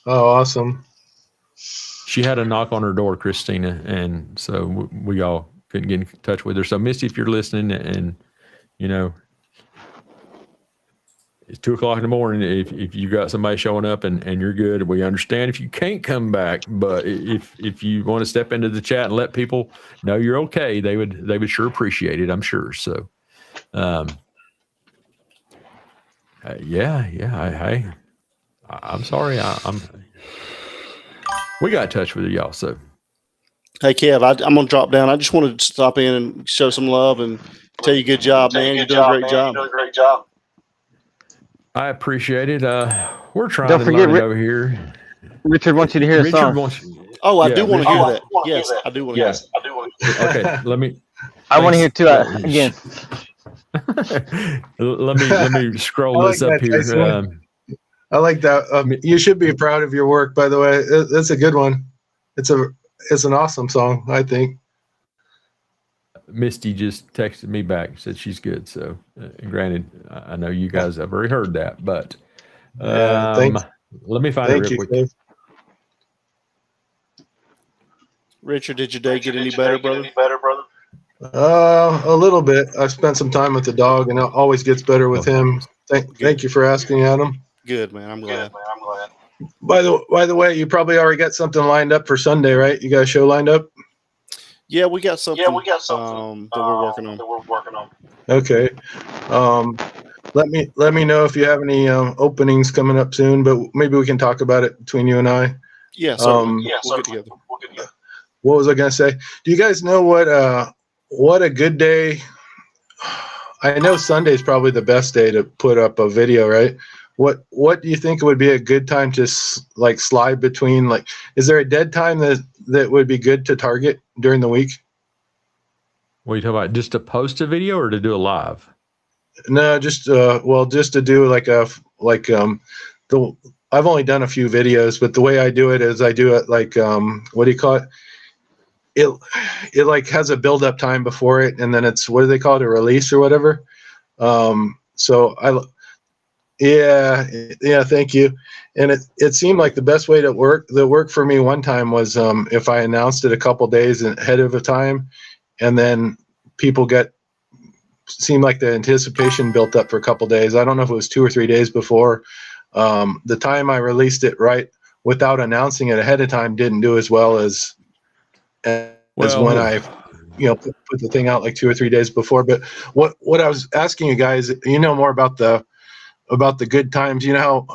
S13: Oh, awesome.
S4: She had a knock on her door, Christina, and so we all couldn't get in touch with her. So, Misty, if you're listening, and it's 2:00 in the morning. If you got somebody showing up and you're good, we understand if you can't come back. But if you want to step into the chat and let people know you're okay, they would sure appreciate it. I'm sure. So, yeah. I'm sorry. We got in touch with y'all. So,
S15: hey Kev, I'm gonna drop down. I just wanted to stop in and show some love and tell you good job, man. You're doing a great job.
S13: You're doing a great job.
S4: I appreciate it. We're trying to learn it over here.
S10: Richard wants you to hear a song.
S15: I do want to hear that. Yes, I do want to hear that.
S4: Okay, let me.
S10: I want to hear too again.
S4: let me scroll this up here.
S13: I like that. You should be proud of your work, by the way. That's a good one. It's an awesome song, I think.
S4: Misty just texted me back, said she's good. So, granted, I know you guys have already heard that, but let me find it real quick.
S15: Richard, did your day get any better, brother?
S13: A little bit. I spent some time with the dog, and it always gets better with him. Thank you for asking, Adam.
S15: Good, man. I'm glad.
S13: By the way, you probably already got something lined up for Sunday, right? You got a show lined up?
S15: Yeah, we got something. That we're working on.
S13: Okay. Let me know if you have any openings coming up soon, but maybe we can talk about it between you and I.
S15: Yeah. We'll get together.
S13: What was I gonna say? Do you guys know what a good day? I know Sunday's probably the best day to put up a video, right? What do you think would be a good time to slide between? Is there a dead time that would be good to target during the week?
S4: What are you talking about? Just to post a video or to do a live?
S13: No, just to do I've only done a few videos, but the way I do it is I do it what do you call it? It has a build up time before it, and then it's, what do they call it, a release or whatever. Yeah, thank you. And it seemed like the best way that worked for me one time was if I announced it a couple days ahead of a time, and then people seemed like the anticipation built up for a couple days. I don't know if it was 2 or 3 days before. The time I released it right without announcing it ahead of time didn't do as well as when I put the thing out 2 or 3 days before. But what I was asking you guys, more about the good times. You know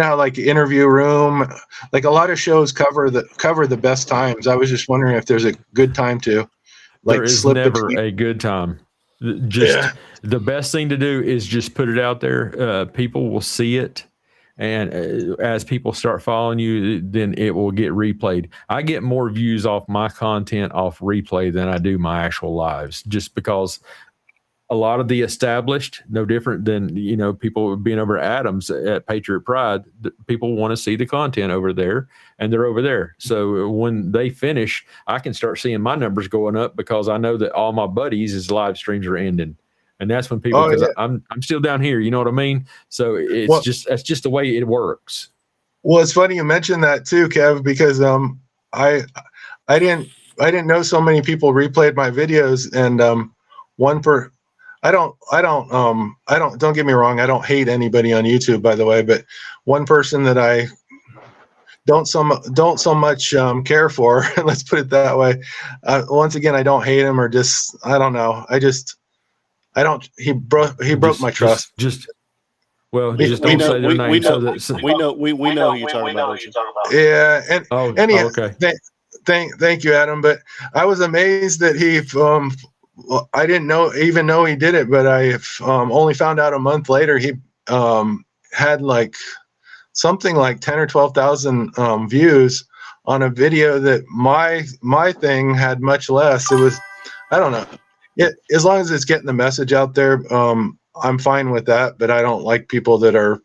S13: how like Interview Room, a lot of shows cover the best times. I was just wondering if there's a good time to
S4: there is never a good time. The best thing to do is just put it out there. People will see it, and as people start following you, then it will get replayed. I get more views off my content off replay than I do my actual lives, just because a lot of the established, no different than, people being over at Adams at Patriot Pride, people want to see the content over there, and they're over there. So when they finish, I can start seeing my numbers going up because I know that all my buddies' live streams are ending. And that's when people, because I'm still down here, you know what I mean? So that's just the way it works.
S13: Well, it's funny you mentioned that too, Kev, because I didn't know so many people replayed my videos, and don't get me wrong, I don't hate anybody on YouTube, by the way, but one person that I don't so much care for, let's put it that way. Once again, I don't hate him, or just, I don't know. He broke my trust.
S15: We know who you're talking about.
S13: Yeah, and anyhow,
S4: okay.
S13: Thank you, Adam. But I was amazed that he I didn't even know he did it, but I only found out a month later he had like something like 10 or 12,000 views on a video that my thing had much less. It was, I don't know. As long as it's getting the message out there, I'm fine with that, but I don't like people that are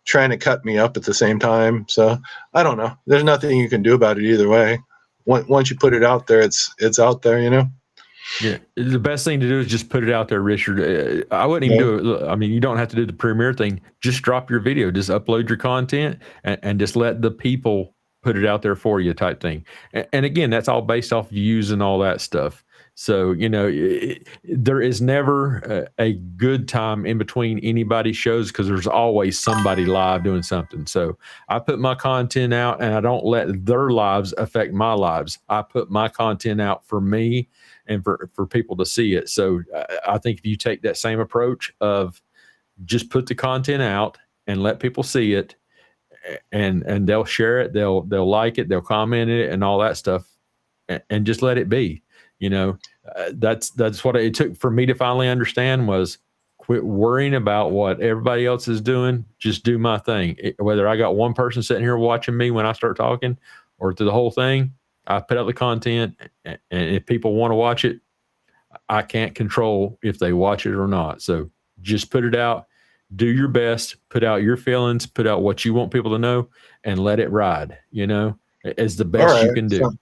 S13: trying to cut me up at the same time. So I don't know. There's nothing you can do about it either way. Once you put it out there, it's out there,
S4: Yeah. The best thing to do is just put it out there, Richard. I wouldn't even do it. I mean, you don't have to do the premiere thing. Just drop your video, just upload your content and just let the people put it out there for you type thing. And again, that's all based off views and all that stuff. So, there is never a good time in between anybody's shows because there's always somebody live doing something. So I put my content out and I don't let their lives affect my lives. I put my content out for me and for people to see it. So I think if you take that same approach of just put the content out and let people see it, and they'll share it, they'll like it, they'll comment it and all that stuff, and just let it be. That's what it took for me to finally understand was quit worrying about what everybody else is doing. Just do my thing. Whether I got one person sitting here watching me when I start talking or through the whole thing, I put out the content, and if people want to watch it, I can't control if they watch it or not. So just put it out, do your best, put out your feelings, put out what you want people to know, and let it ride, as the best you can do.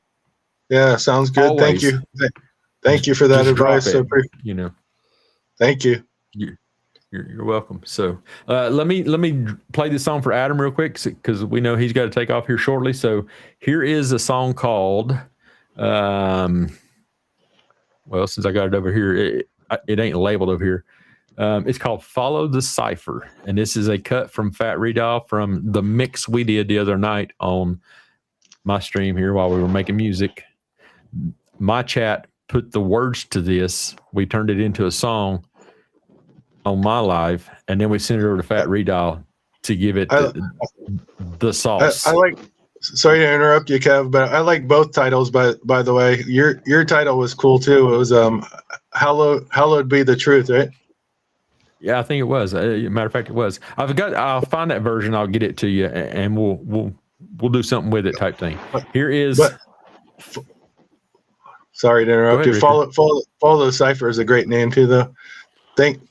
S13: Yeah, sounds good.
S4: Always.
S13: Thank you. Thank you for that advice. So thank you.
S4: You're welcome. So let me play this song for Adam real quick because we know he's got to take off here shortly. So here is a song called, since I got it over here, it ain't labeled over here. It's called Follow the Cipher. And this is a cut from Fat Redoll from the mix we did the other night on my stream here while we were making music. My chat put the words to this. We turned it into a song on my live, and then we sent it over to Fat Redoll to give it the sauce.
S13: Sorry to interrupt you, Kev, but I like both titles. By the way, your title was cool too. It was "Hallowed Be the Truth," right?
S4: Yeah, I think it was. Matter of fact, it was. I'll find that version. I'll get it to you, and we'll do something with it, type thing. Here is.
S13: Sorry to interrupt you. Follow the Cipher is a great name too, though. Thank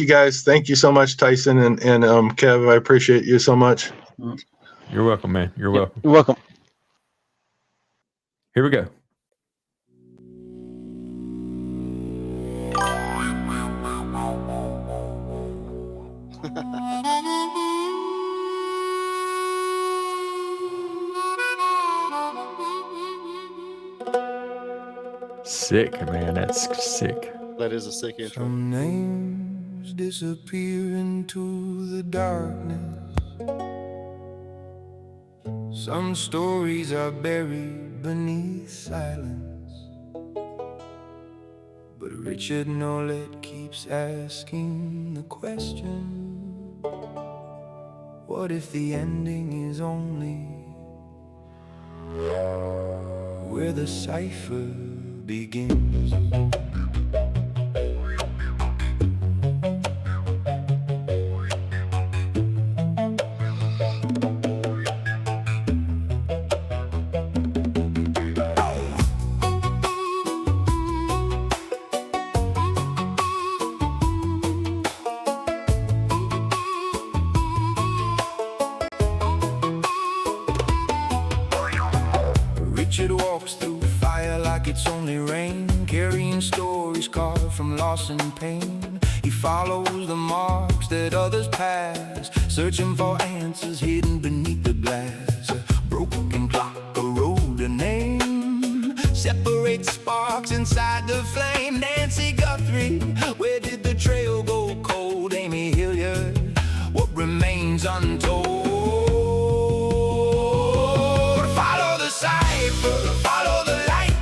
S13: you guys. Thank you so much, Tyson and Kev. I appreciate you so much.
S4: You're welcome, man. You're welcome.
S10: You're welcome.
S4: Here we go. Sick, man. That's sick.
S15: That is a sick intro.
S9: Some names disappear into the darkness. Some stories are buried beneath silence. But Richard Nolette keeps asking the question, what if the ending is only where the cipher begins? Richard walks through fire like it's only rain, carrying stories carved from loss and pain. He follows the marks that others pass, searching for answers hidden beneath the glass. A broken clock, a road, a name, separate sparks inside the flame. Nancy Guthrie, where did the trail go cold? Amy Hilliard, what remains untold? Follow the cipher, follow the light.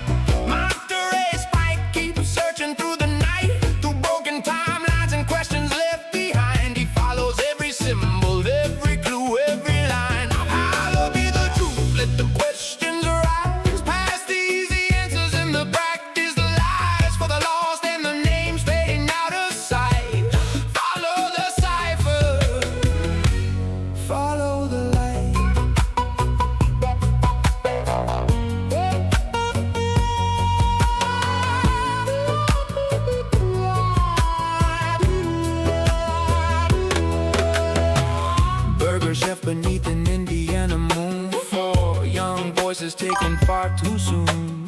S9: Monterey Spike, keep searching through the night, through broken timelines and questions left behind. He follows every symbol, every clue, every line. Hallowed be the truth, let the questions arise. Past the easy answers and the practice, the lies for the lost and the names fading out of sight. Follow the cipher, follow the light. Burger chef beneath an Indiana moon, four young voices taken far too soon.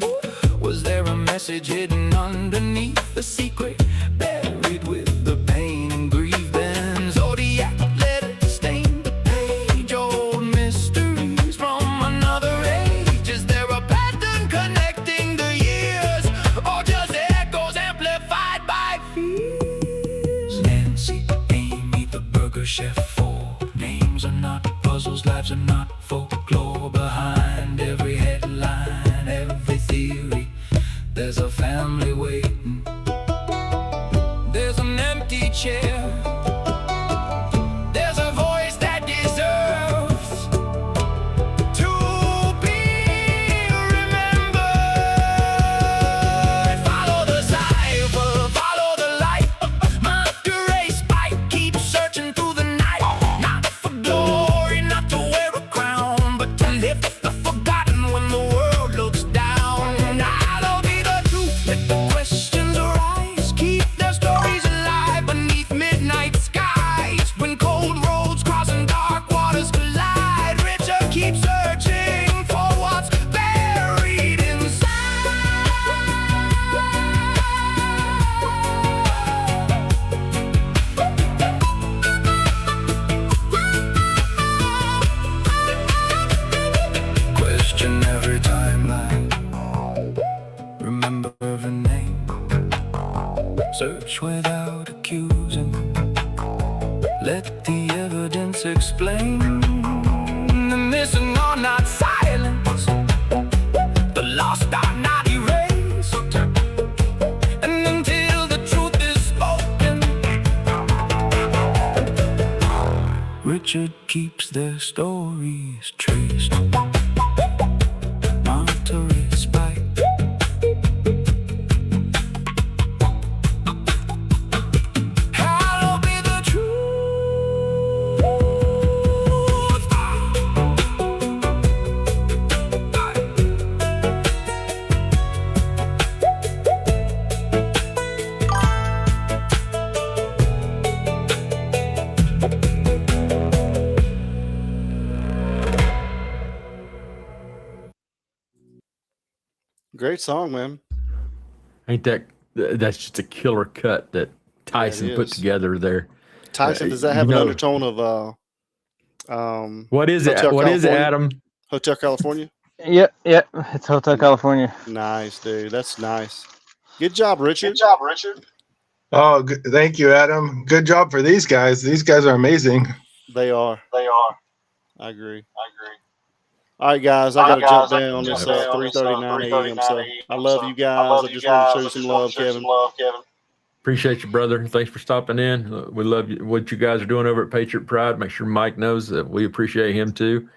S9: Was there a message hidden underneath the secret, buried with the pain and grief? Then zodiac letters stain the page, old mysteries from another age. Is there a pattern connecting the years, or just echoes amplified by fears? Nancy, Amy, the burger chef, four names are not puzzles, lives are not folklore. Behind every headline, every theory, there's a family waiting. There's an empty chair, there's a voice that deserves to be remembered. Follow the cipher, follow the light. Monterey Spike, keep searching through the night. Not for glory, not to wear a crown, but to lift the forgotten when the world looks down. Hallowed be the truth, let the questions arise. Keep their stories alive beneath midnight skies. When cold roads cross and dark waters collide, Richard keeps searching for what's buried inside. Question every timeline, remember every name. Search without accusing, let the evidence explain. The missing are not silenced, the lost are not erased. And until the truth is spoken, Richard keeps their stories traced. Monterey Spike. Hallowed be the truth.
S15: Great song, man.
S4: Ain't that's just a killer cut that Tyson put
S15: is.
S4: together there.
S15: Tyson, does that have
S4: you
S15: an
S4: know-
S15: undertone of
S4: What is it?
S15: Hotel
S4: What is it,
S15: California?
S4: Adam?
S15: Hotel California?
S10: Yeah, it's Hotel California.
S15: Nice, dude. That's nice. Good job, Richard.
S13: Oh, thank you, Adam. Good job for these guys. These guys are amazing.
S15: They are. I agree. All right, guys. I got to jump down. It's 3:39 a.m. So I love you guys. I just want to show you some love, Kevin.
S4: Appreciate you, brother. Thanks for stopping in. We love what you guys are doing over at Patriot Pride. Make sure Mike knows that we appreciate him too,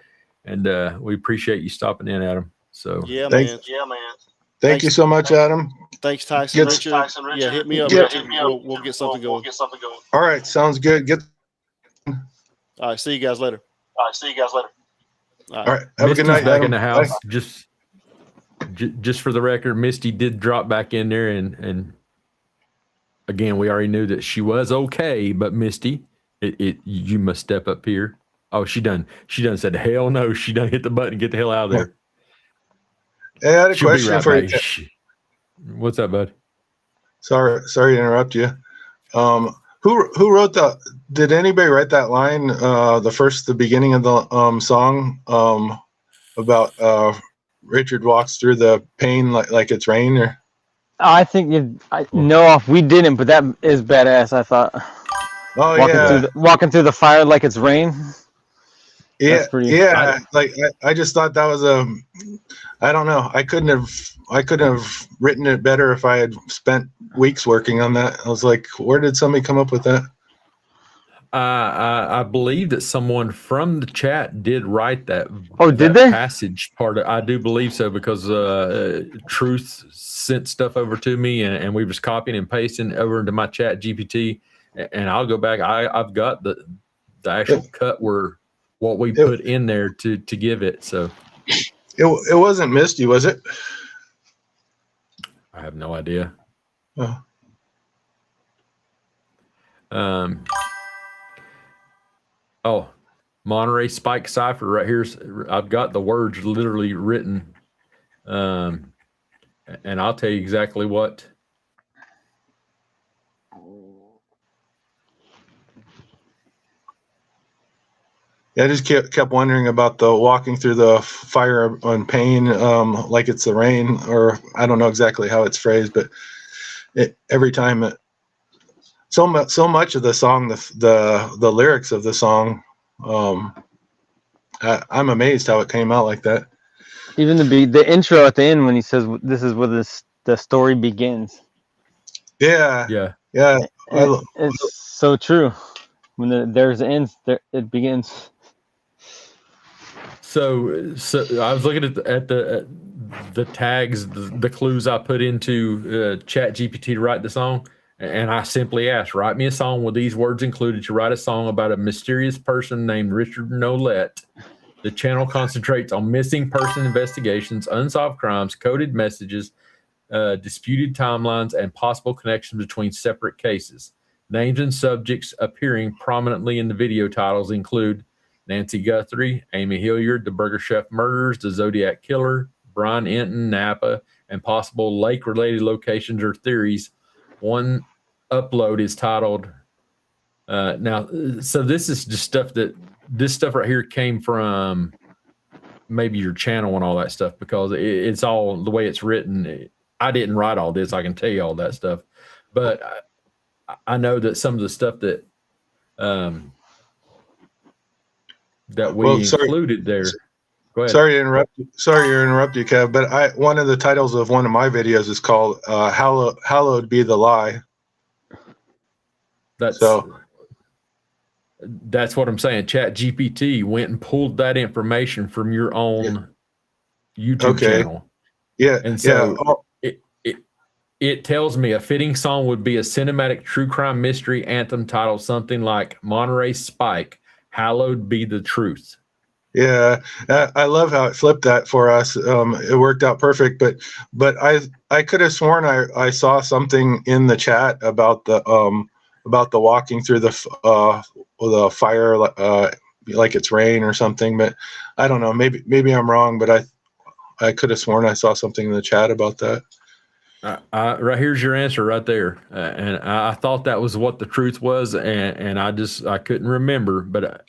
S4: and we appreciate you stopping in, Adam. So
S15: Yeah,
S13: Thanks.
S15: man.
S13: Thank you so much, Adam.
S15: Thanks, Tyson.
S13: Get-
S15: Richard. Yeah, hit me up,
S13: Yeah.
S15: Richard. We'll get something going.
S13: All right, sounds good.
S15: All right, see you guys later.
S13: All right, have a
S4: Misty's
S13: good night,
S4: back
S13: Adam.
S4: in the house.
S13: Bye.
S4: Just for the record, Misty did drop back in there, and again, we already knew that she was okay. But Misty, you must step up here. Oh, she done said hell no. She done hit the button. Get the hell out of there.
S13: I had a
S4: She'll be
S13: question
S4: right
S13: for
S4: back.
S13: you.
S4: What's up, bud?
S13: Sorry to interrupt you. Who wrote the? Did anybody write that line? The beginning of the song about Richard walks through the pain like it's rain, or?
S10: I think no, we didn't, but that is badass. I thought.
S13: Oh yeah.
S10: Walking through the fire like it's rain.
S13: Yeah,
S10: That's pretty.
S13: yeah. I just thought that was I don't know. I couldn't have written it better if I had spent weeks working on that. I was like, where did somebody come up with that?
S4: I believe that someone from the chat did write that.
S10: Oh, did they?
S4: Passage part? I do believe so, because Truth sent stuff over to me, and we was copying and pasting over into my chat GPT, and I'll go back. I've got the actual cut where what we put in there to give it. So
S13: it wasn't Misty, was it?
S4: I have no idea.
S13: Oh.
S4: Oh, Monterey Spike Cipher right here. I've got the words literally written. And I'll tell you exactly what.
S13: Yeah, I just kept wondering about the walking through the fire and pain, like it's the rain, or I don't know exactly how it's phrased, but every time so much of the song, the lyrics of the song, I'm amazed how it came out like that.
S10: Even the intro at the end when he says, "This is where the story begins."
S13: Yeah.
S10: It's so true. When there's an end, it begins.
S4: So I was looking at the tags, the clues I put into Chat GPT to write the song, and I simply asked, write me a song with these words included. To write a song about a mysterious person named Richard Nolette. The channel concentrates on missing person investigations, unsolved crimes, coded messages, disputed timelines, and possible connections between separate cases. Names and subjects appearing prominently in the video titles include Nancy Guthrie, Amy Hilliard, the Burger Chef Murders, the Zodiac Killer, Brian Enton, Napa, and possible lake-related locations or theories. One upload is titled, now, so this is just this stuff right here came from maybe your channel and all that stuff, because it's all the way it's written. I didn't write all this. I can tell you all that stuff, but I know that some of the stuff that we included there. Go ahead.
S13: Sorry to interrupt you, Kev, but one of the titles of one of my videos is called "Hallowed Be the Lie."
S4: That's what I'm saying. Chat GPT went and pulled that information from your own YouTube channel.
S13: Yeah.
S4: And so it tells me a fitting song would be a cinematic true crime mystery anthem titled something like Monterey Spike, Hallowed Be the Truth.
S13: Yeah, I love how it flipped that for us. It worked out perfect, but I could have sworn I saw something in the chat about the walking through the fire like it's rain or something, but I don't know. Maybe I'm wrong, but I could have sworn I saw something in the chat about that.
S4: Right here's your answer right there, and I thought that was what the truth was, and I couldn't remember, but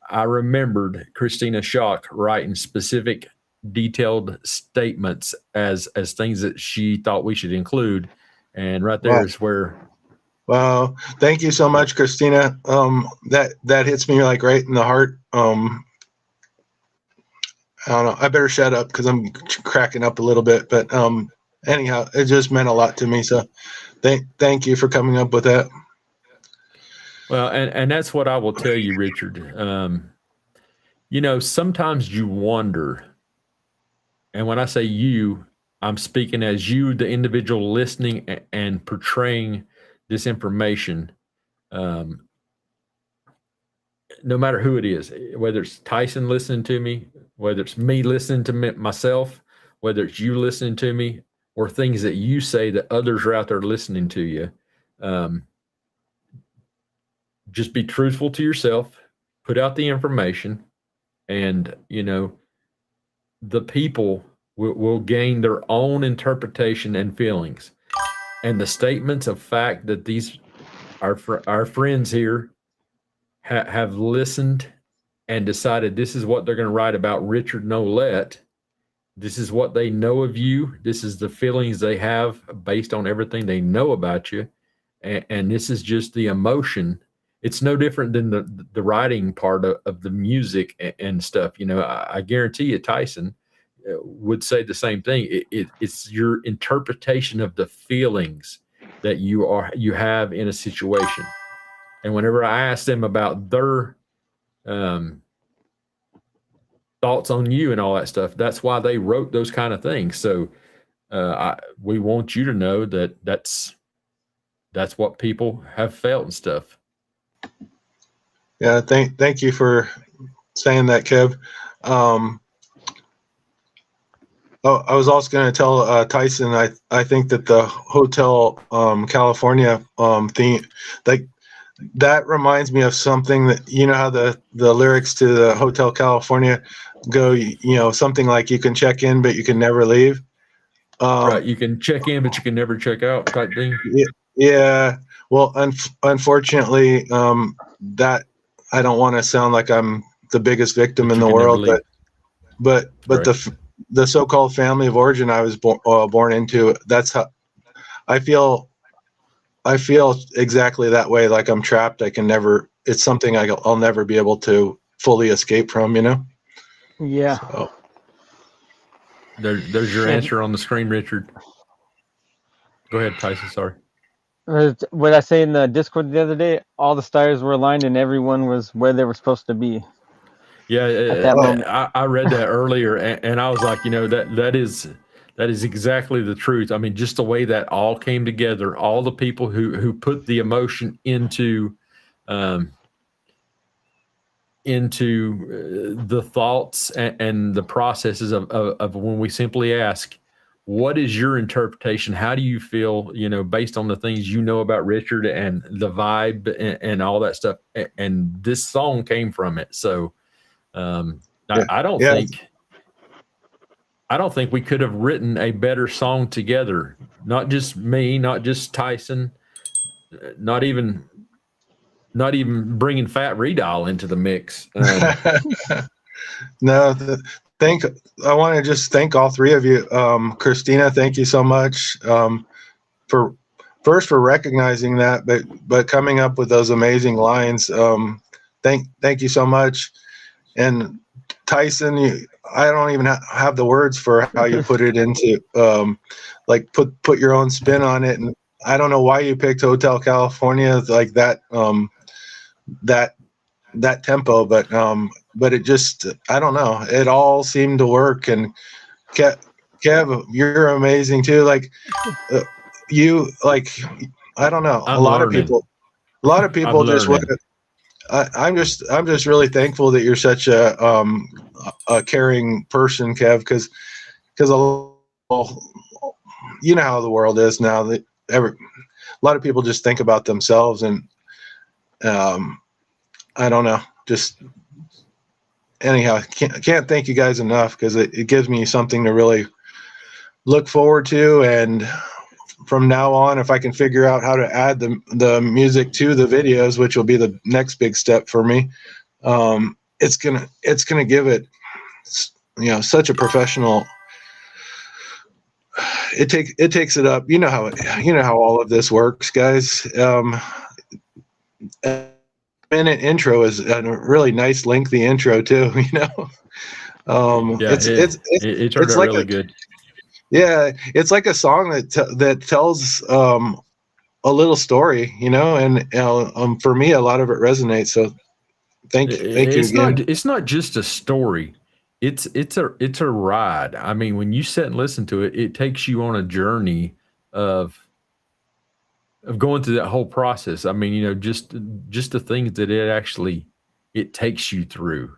S4: I remembered Christina Schock writing specific, detailed statements as things that she thought we should include, and right there is where.
S13: Wow! Thank you so much, Christina. That hits me like right in the heart. I don't know. I better shut up because I'm cracking up a little bit. But anyhow, it just meant a lot to me. So, thank you for coming up with that.
S4: Well, and that's what I will tell you, Richard. Sometimes you wonder, and when I say you, I'm speaking as you, the individual listening and portraying this information, no matter who it is, whether it's Tyson listening to me, whether it's me listening to myself, whether it's you listening to me, or things that you say that others are out there listening to you. Just be truthful to yourself, put out the information, and the people will gain their own interpretation and feelings. And the statements of fact that these our friends here have listened and decided this is what they're going to write about Richard Nolette. This is what they know of you. This is the feelings they have based on everything they know about you. And this is just the emotion. It's no different than the writing part of the music and stuff. You know, I guarantee you Tyson would say the same thing. It's your interpretation of the feelings that you have in a situation. And whenever I ask them about their thoughts on you and all that stuff, that's why they wrote those kind of things. So we want you to know that that's what people have felt and stuff.
S13: Yeah, thank you for saying that, Kev. I was also going to tell Tyson, I think that the Hotel California theme, like that reminds me of something that, you know how the lyrics to the Hotel California go, you know, something like you can check in but you can never leave.
S4: Right, you can check in but you can never check out type thing.
S13: Yeah. Well, unfortunately, that I don't want to sound like I'm the biggest victim in the world, but right. The so-called family of origin I was born into, that's how I feel exactly that way. Like I'm trapped. I can never, it's something I'll never be able to fully escape from, you know?
S10: Yeah.
S13: So.
S4: There's your answer on the screen, Richard. Go ahead, Tyson. Sorry.
S10: What I say in the Discord the other day, all the stars were aligned and everyone was where they were supposed to be.
S4: Yeah,
S10: at that moment.
S4: I read that earlier, and I was like, you know, that is exactly the truth. I mean, just the way that all came together, all the people who put the emotion into the thoughts and the processes of when we simply ask, what is your interpretation? How do you feel, you know, based on the things you know about Richard and the vibe and all that stuff? And this song came from it. So I don't think we could have written a better song together. Not just me, not just Tyson, not even bringing Fat Redall into the mix.
S13: No, I want to just thank all three of you. Christina, thank you so much for recognizing that, but coming up with those amazing lines. Thank you so much. And Tyson, I don't even have the words for how you put it into like put your own spin on it. And I don't know why you picked Hotel California like that that tempo, but it just, I don't know, it all seemed to work. And Kev, you're amazing too. Like you, like, I don't know, a lot of people just want to, I'm just really thankful that you're such a caring person, Kev, because you know how the world is now, that a lot of people just think about themselves, and I don't know, just anyhow, can't thank you guys enough, because it gives me something to really look forward to. And from now on, if I can figure out how to add the music to the videos, which will be the next big step for me, it's gonna give it, you know, such a professional. It takes it up. You know how all of this works, guys. Minute intro is a really nice lengthy intro too. You know,
S4: it turned out
S13: like
S4: really good.
S13: Yeah, it's like a song that tells a little story, you know, and for me, a lot of it resonates. So thank you again.
S4: It's not just a story. It's a ride. I mean, when you sit and listen to it, it takes you on a journey of going through that whole process. I mean, you know, just the things that it takes you through.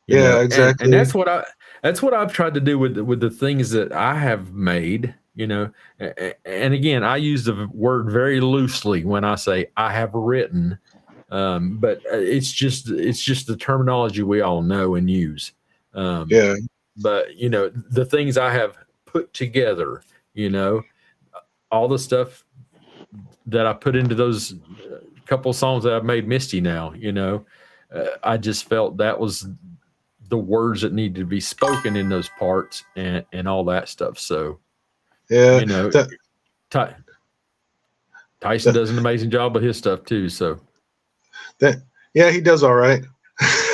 S4: You know?
S13: Exactly.
S4: And that's what I've tried to do with the things that I have made, you know. And again, I use the word very loosely when I say I have written, but it's just the terminology we all know and use. but you know, the things I have put together, you know, all the stuff that I put into those couple songs that I've made Misty now, you know, I just felt that was the words that needed to be spoken in those parts and all that stuff. So,
S13: yeah,
S4: you know, Tyson does an amazing job of his stuff too. So,
S13: yeah, he does all right.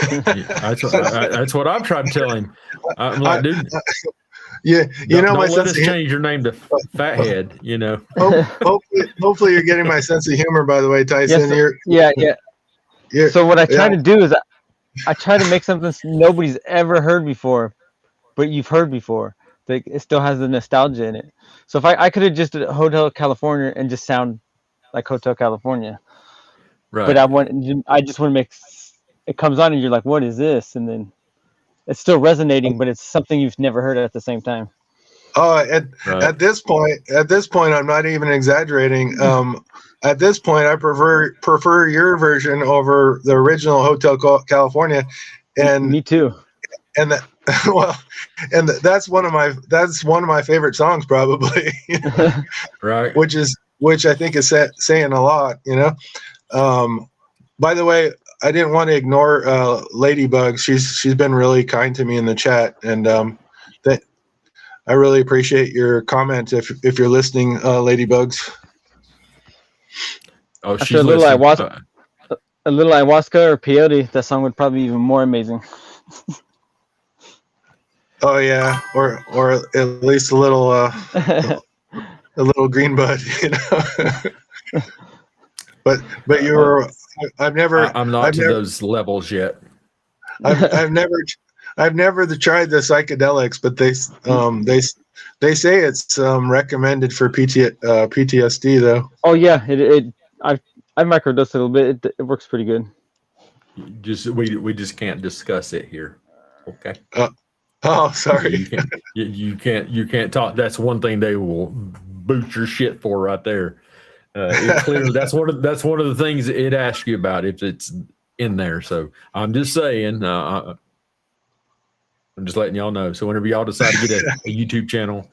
S4: That's what I'm trying to tell him. I'm like, dude,
S13: yeah, you know,
S4: don't
S13: my
S4: let us
S13: sense of
S4: change your name to Fathead. You know.
S13: Hopefully, you're getting my sense of humor. By the way, Tyson,
S10: So what I try to do is I try to make something nobody's ever heard before, but you've heard before. Like it still has the nostalgia in it. So if I could have just did Hotel California and just sound like Hotel California,
S4: right?
S10: But I just want to make it comes on and you're like, what is this? And then it's still resonating, but it's something you've never heard at the same time.
S13: Oh, at this point, I'm not even exaggerating. At this point, I prefer your version over the original Hotel California, and
S10: me too.
S13: And that, well, and that's one of my favorite songs, probably.
S4: Right.
S13: Which I think is saying a lot, you know. By the way, I didn't want to ignore Ladybug. She's been really kind to me in the chat, and that I really appreciate your comment. If you're listening, Ladybugs.
S4: Oh,
S10: after a little ayahuasca or peyote, that song would probably be even more amazing.
S13: Oh yeah, or at least a little green bud, you know. but you were. I'm not
S4: to those levels yet.
S13: I've never tried the psychedelics, but they say it's recommended for PTSD though.
S10: Oh yeah, I've microdosed a little bit. It works pretty good.
S4: We just can't discuss it here. Okay.
S13: Oh, sorry.
S4: You can't talk. That's one thing they will boot your shit for right there. It's clear that's one of the things it asks you about if it's in there. So I'm just saying. I'm just letting y'all know. So whenever y'all decide to get a YouTube channel,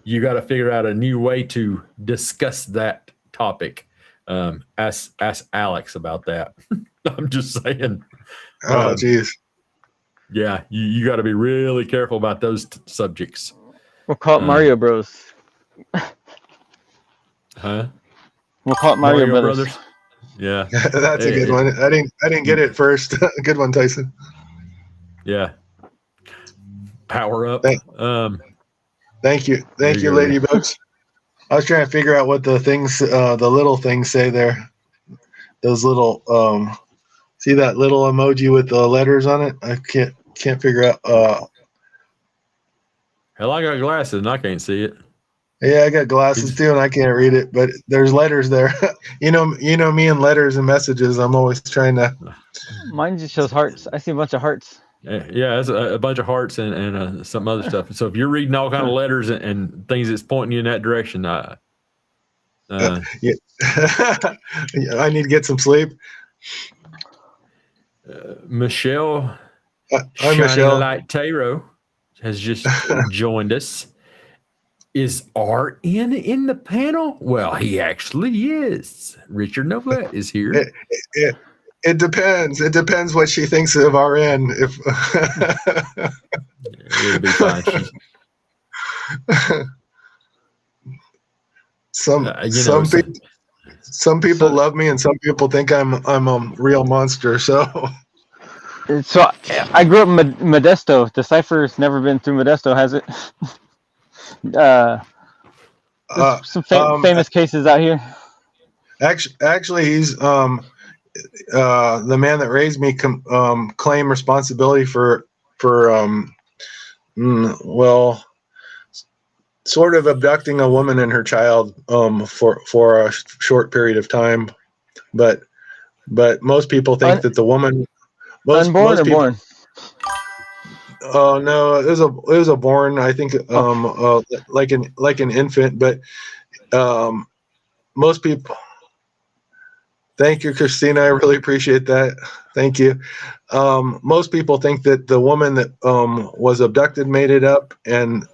S4: you got to figure out a new way to discuss that topic. Ask Alex about that. I'm just saying.
S13: Oh, jeez.
S4: Yeah, you got to be really careful about those subjects.
S10: We'll call it Mario Bros.
S4: Huh?
S10: We'll call it Mario Brothers.
S4: Yeah,
S13: that's a good one. I didn't get it first. Good one, Tyson.
S4: Yeah. Power up.
S13: Thank you, Ladybugs. I was trying to figure out what the things, the little things say there. Those little, see that little emoji with the letters on it? I can't figure out.
S4: Hell, I got glasses and I can't see it.
S13: Yeah, I got glasses too, and I can't read it. But there's letters there. you know me and letters and messages. I'm always trying to.
S10: Mine just shows hearts. I see a bunch of hearts.
S4: Yeah, it's a bunch of hearts and some other stuff. So if you're reading all kind of letters and things that's pointing you in that direction,
S13: yeah. I need to get some sleep.
S4: Michelle,
S13: hi Michelle.
S4: Light Tarot has just joined us. Is RN in the panel? Well, he actually is. Richard Nolette is here.
S13: It depends. It depends what she thinks of RN. If
S4: it'll be fine.
S13: Some people love me, and some people think I'm a real monster. So
S10: I grew up in Modesto. The Cypher's never been through Modesto, has it? Some famous cases out here.
S13: Actually, he's the man that raised me. Claim responsibility for sort of abducting a woman and her child for a short period of time, but most people think that the woman
S10: unborn or born.
S13: Oh no, it was a born. I think like an infant, but most people. Thank you, Christina. I really appreciate that. Thank you. Most people think that the woman that was abducted made it up, and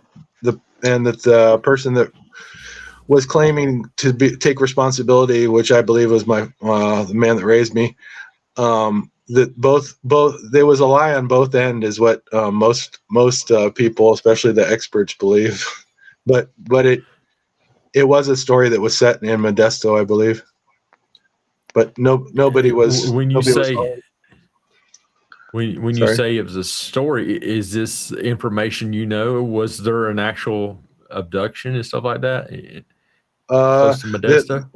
S13: that the person that was claiming to take responsibility, which I believe was the man that raised me. That both there was a lie on both end, is what most people, especially the experts, believe. but it was a story that was set in Modesto, I believe. But nobody was.
S4: When you
S13: nobody was
S4: say
S13: harmed.
S4: when you
S13: Sorry?
S4: say it was a story, is this information you know? Was there an actual abduction and stuff like that close to Modesto?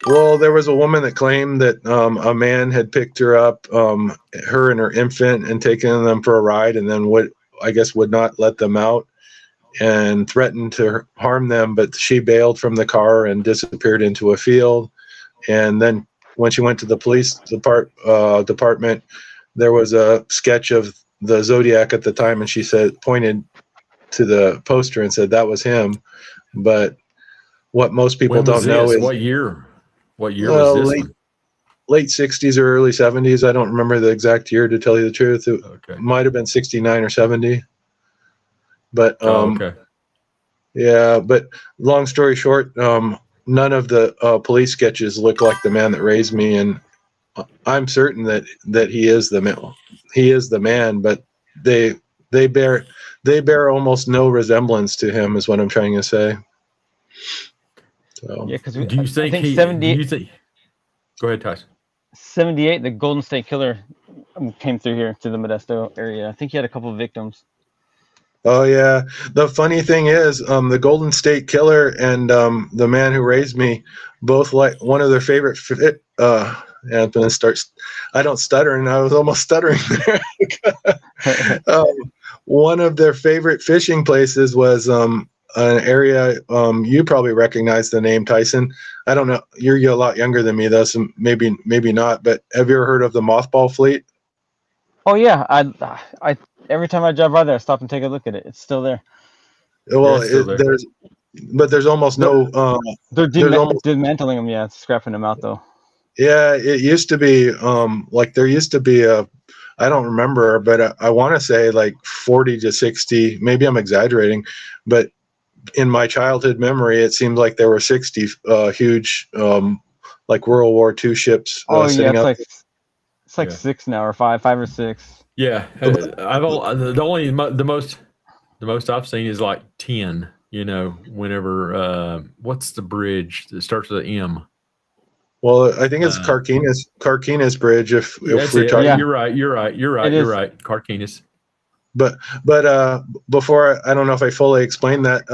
S13: Well, there was a woman that claimed that a man had picked her up, her and her infant, and taken them for a ride, and then would not let them out and threatened to harm them. But she bailed from the car and disappeared into a field. And then when she went to the police department, there was a sketch of the Zodiac at the time, and she pointed to the poster and said that was him. But what most people
S4: When was
S13: don't know
S4: this?
S13: is
S4: What year? What year was this one?
S13: late 60s or early 70s. I don't remember the exact year, to tell you the truth. It might have been 69 or 70. But
S4: okay.
S13: Yeah, but long story short, none of the police sketches look like the man that raised me, and I'm certain that he is the man. He is the man, but they bear almost no resemblance to him, is what I'm trying to say. So,
S10: Yeah, because
S4: do you think
S10: he? 78.
S4: Do you think? Go ahead, Tyson.
S10: 78, the Golden State Killer came through here to the Modesto area. I think he had a couple of victims.
S13: Oh yeah, the funny thing is, the Golden State Killer and the man who raised me, both like one of their favorite. Yeah, I'm gonna start. I don't stutter, and I was almost stuttering there. One of their favorite fishing places was an area. You probably recognize the name, Tyson. I don't know. You're a lot younger than me, though, so maybe not. But have you ever heard of the Mothball Fleet?
S10: Oh yeah, I every time I drive by there, I stop and take a look at it. It's still there.
S13: Well,
S4: Yeah, there.
S13: there's almost no.
S10: They're
S13: there's almost
S10: dismantling them. Yeah, scrapping them out though.
S13: Yeah, it used to be like there used to be I don't remember, but I want to say like 40 to 60. Maybe I'm exaggerating, but in my childhood memory, it seemed like there were 60 huge like World War II ships.
S10: Oh yeah, it's like
S4: Yeah.
S10: 6 now, or five or six.
S4: Yeah, the most I've seen is like 10. You know, whenever what's the bridge that starts with an M?
S13: Well, I think it's Carquinez Bridge. If
S4: That's
S13: we're
S4: it.
S13: talking,
S4: Yeah. You're right. Carquinez.
S13: But before, I don't know if I fully explained that.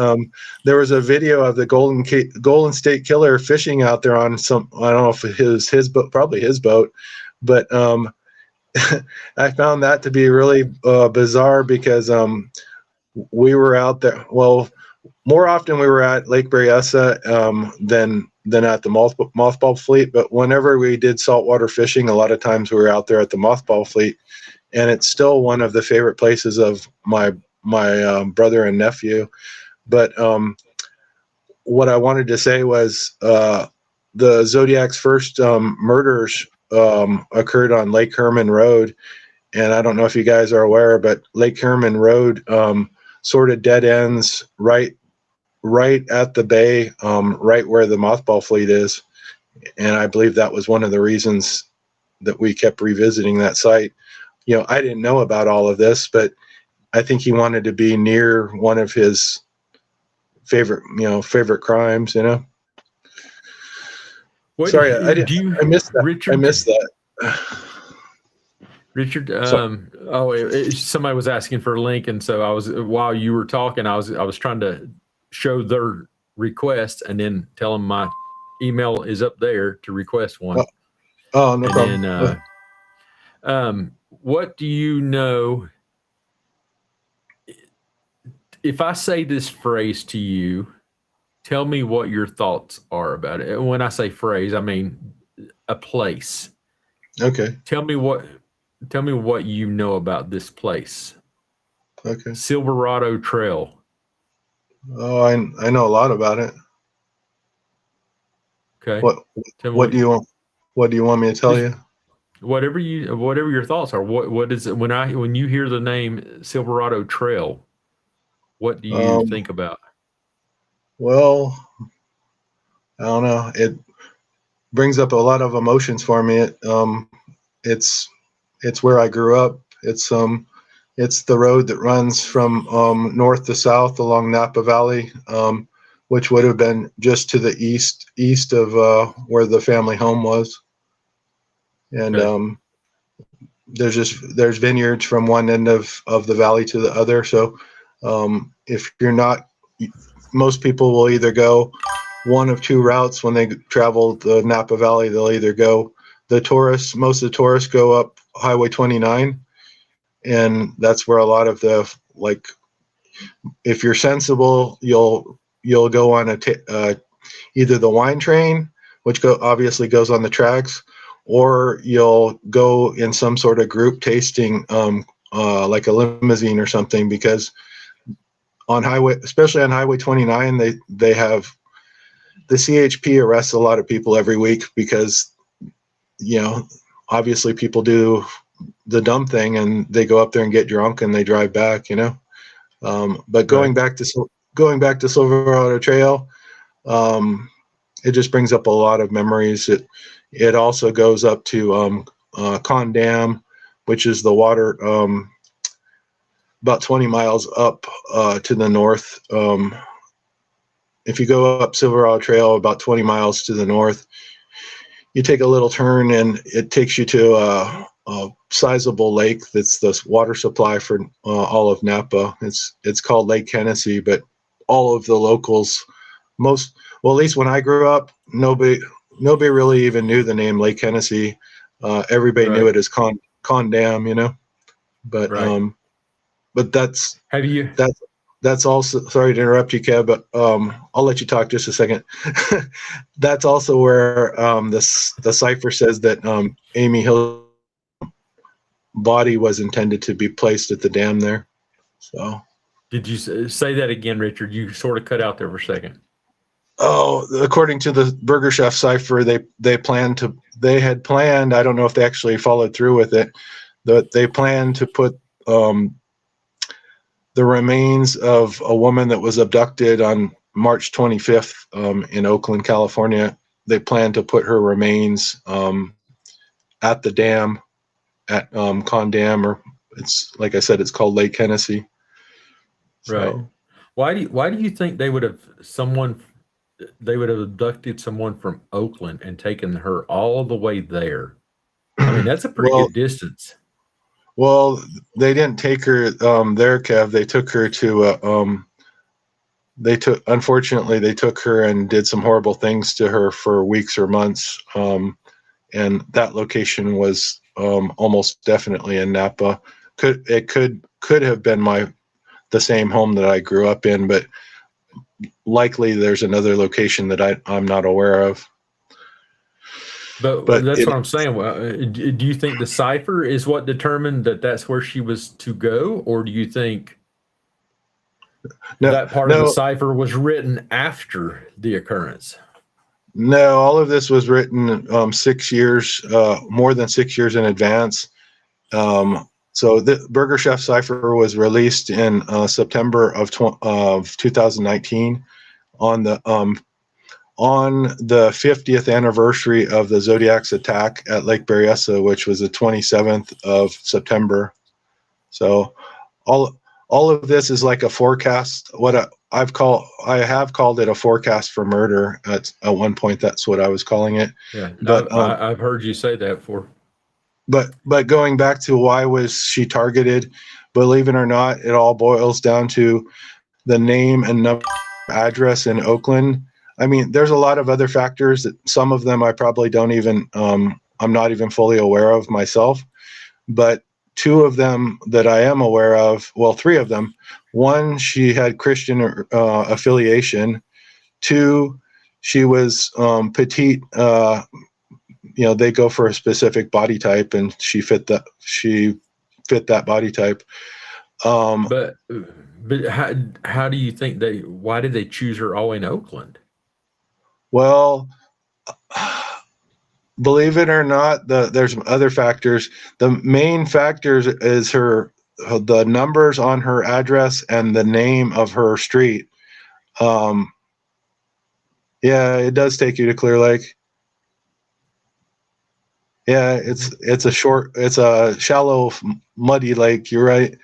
S13: There was a video of the Golden State Killer fishing out there on some. I don't know if it was his boat, probably his boat, but I found that to be really bizarre because we were out there. Well, more often we were at Lake Berryessa than at the mothball fleet. But whenever we did saltwater fishing, a lot of times we were out there at the mothball fleet, and it's still one of the favorite places of my brother and nephew. But what I wanted to say was the Zodiac's first murders occurred on Lake Herman Road, and I don't know if you guys are aware, but Lake Herman Road sort of dead ends right at the bay, right where the mothball fleet is. And I believe that was one of the reasons that we kept revisiting that site. You know, I didn't know about all of this, but I think he wanted to be near one of his favorite crimes, you know. Sorry, I missed that.
S4: Richard,
S13: I missed that.
S4: Richard, somebody was asking for a link, and so while you were talking, I was trying to show their request and then tell them my email is up there to request one.
S13: Oh, no
S4: and
S13: problem.
S4: Then, what do you know? If I say this phrase to you, tell me what your thoughts are about it. When I say phrase, I mean a place.
S13: Okay.
S4: Tell me what you know about this place.
S13: Okay.
S4: Silverado Trail.
S13: Oh, I know a lot about it.
S4: Okay.
S13: What do you want? What do you want me to tell you?
S4: Whatever your thoughts are. What is it when you hear the name Silverado Trail? What do you think about?
S13: Well, I don't know. It brings up a lot of emotions for me. It's where I grew up. It's the road that runs from north to south along Napa Valley, which would have been just to the east of where the family home was. And
S4: Okay.
S13: there's vineyards from one end of the valley to the other. So if you're not, most people will either go one of two routes when they travel the Napa Valley. They'll either go most of the tourists go up Highway 29, and that's where a lot of the, like, if you're sensible, you'll go on either the wine train, which obviously goes on the tracks, or you'll go in some sort of group tasting, like a limousine or something, because especially on Highway 29, they have the CHP arrests a lot of people every week because, obviously people do the dumb thing and they go up there and get drunk and they drive back, but going back to Silverado Trail, it just brings up a lot of memories. It also goes up to Con Dam, which is the water, about 20 miles up to the north. If you go up Silverado Trail about 20 miles to the north, you take a little turn and it takes you to a sizable lake that's the water supply for all of Napa. It's called Lake Hennessy, but all of the locals, at least when I grew up, nobody really even knew the name Lake Hennessy. Everybody knew it as Con Dam, but but that's also, sorry to interrupt you, Kev, but I'll let you talk just a second. That's also where the cipher says that Amy Hill's body was intended to be placed at the dam there. So,
S4: did you say that again, Richard? You sort of cut out there for a second.
S13: Oh, according to the Burger Chef cipher, they had planned. I don't know if they actually followed through with it. That they planned to put the remains of a woman that was abducted on March 25th in Oakland, California. They planned to put her remains at the dam, at Con Dam, or it's, like I said, it's called Lake Hennessy.
S4: Right. Why do you think they would have abducted someone from Oakland and taken her all the way there? I mean, that's a pretty good distance.
S13: Well, they didn't take her there, Kev. They took her to unfortunately they took her and did some horrible things to her for weeks or months. And that location was almost definitely in Napa. Could have been the same home that I grew up in, but likely there's another location that I'm not aware of.
S4: But that's what I'm saying. Do you think the cipher is what determined that that's where she was to go, or do you think that part of the cipher was written after the occurrence?
S13: No, all of this was written 6 years, more than 6 years in advance. So the Burger Chef cipher was released in September of 2019 on the 50th anniversary of the Zodiac's attack at Lake Berryessa, which was the 27th of September. So all of this is like a forecast. I have called it a forecast for murder. At one point, that's what I was calling it.
S4: Yeah, but I've heard you say that before.
S13: But going back to why was she targeted, believe it or not, it all boils down to the name and number address in Oakland. I mean, there's a lot of other factors that some of them I probably don't even, I'm not even fully aware of myself, but two of them that I am aware of, well, three of them. One, she had Christian affiliation. Two, she was petite. They go for a specific body type, and she fit that body type.
S4: But how do you think why did they choose her all in Oakland?
S13: Well, believe it or not, there's other factors. The main factors is the numbers on her address and the name of her street. Yeah, it does take you to Clear Lake. Yeah, it's a shallow, muddy lake. You're right.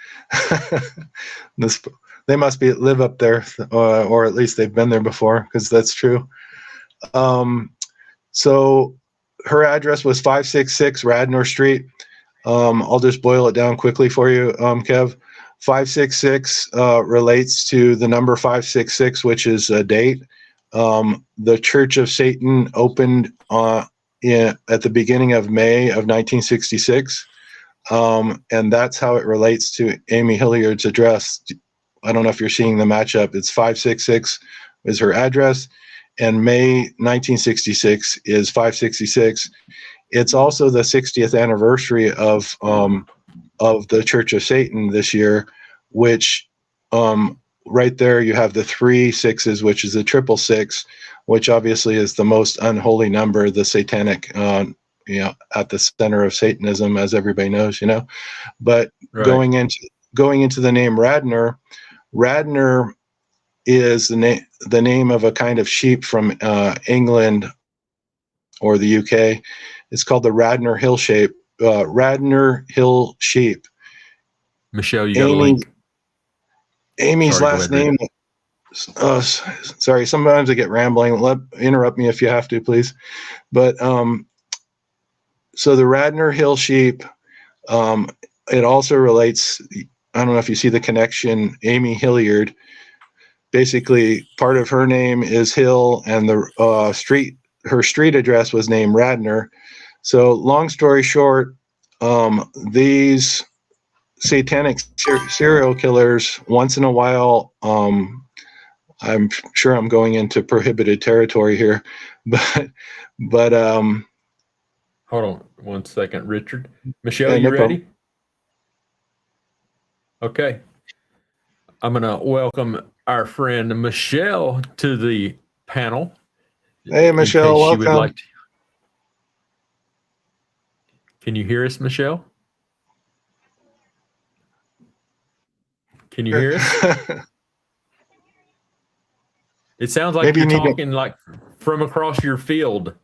S13: They must live up there, or at least they've been there before, because that's true. So her address was 566 Radnor Street. I'll just boil it down quickly for you, Kev. 566 relates to the number 566, which is a date. The Church of Satan opened at the beginning of May of 1966, and that's how it relates to Amy Hilliard's address. I don't know if you're seeing the matchup. It's 566 is her address, and May 1966 is 566. It's also the 60th anniversary of the Church of Satan this year, which right there you have the 3 6s, which is the 666, which obviously is the most unholy number, the satanic, at the center of Satanism, as everybody knows, But right. going into the name Radnor, Radnor is the name of a kind of sheep from England or the UK. It's called the Radnor Hill sheep. Radnor Hill sheep.
S4: Michelle, you got a link.
S13: Amy's last name. Sorry, sometimes I get rambling. Interrupt me if you have to, please. But so the Radnor Hill sheep. It also relates. I don't know if you see the connection. Amy Hilliard. Basically, part of her name is Hill, and the her street address was named Radnor. So, long story short, these satanic serial killers, once in a while, I'm sure I'm going into prohibited territory here, but
S4: hold on one second, Richard. Michelle, you ready? Okay. I'm going to welcome our friend Michelle to the panel.
S13: Hey, Michelle, welcome.
S4: Can you hear us, Michelle? Can you hear us? It sounds like you're talking like from across your field.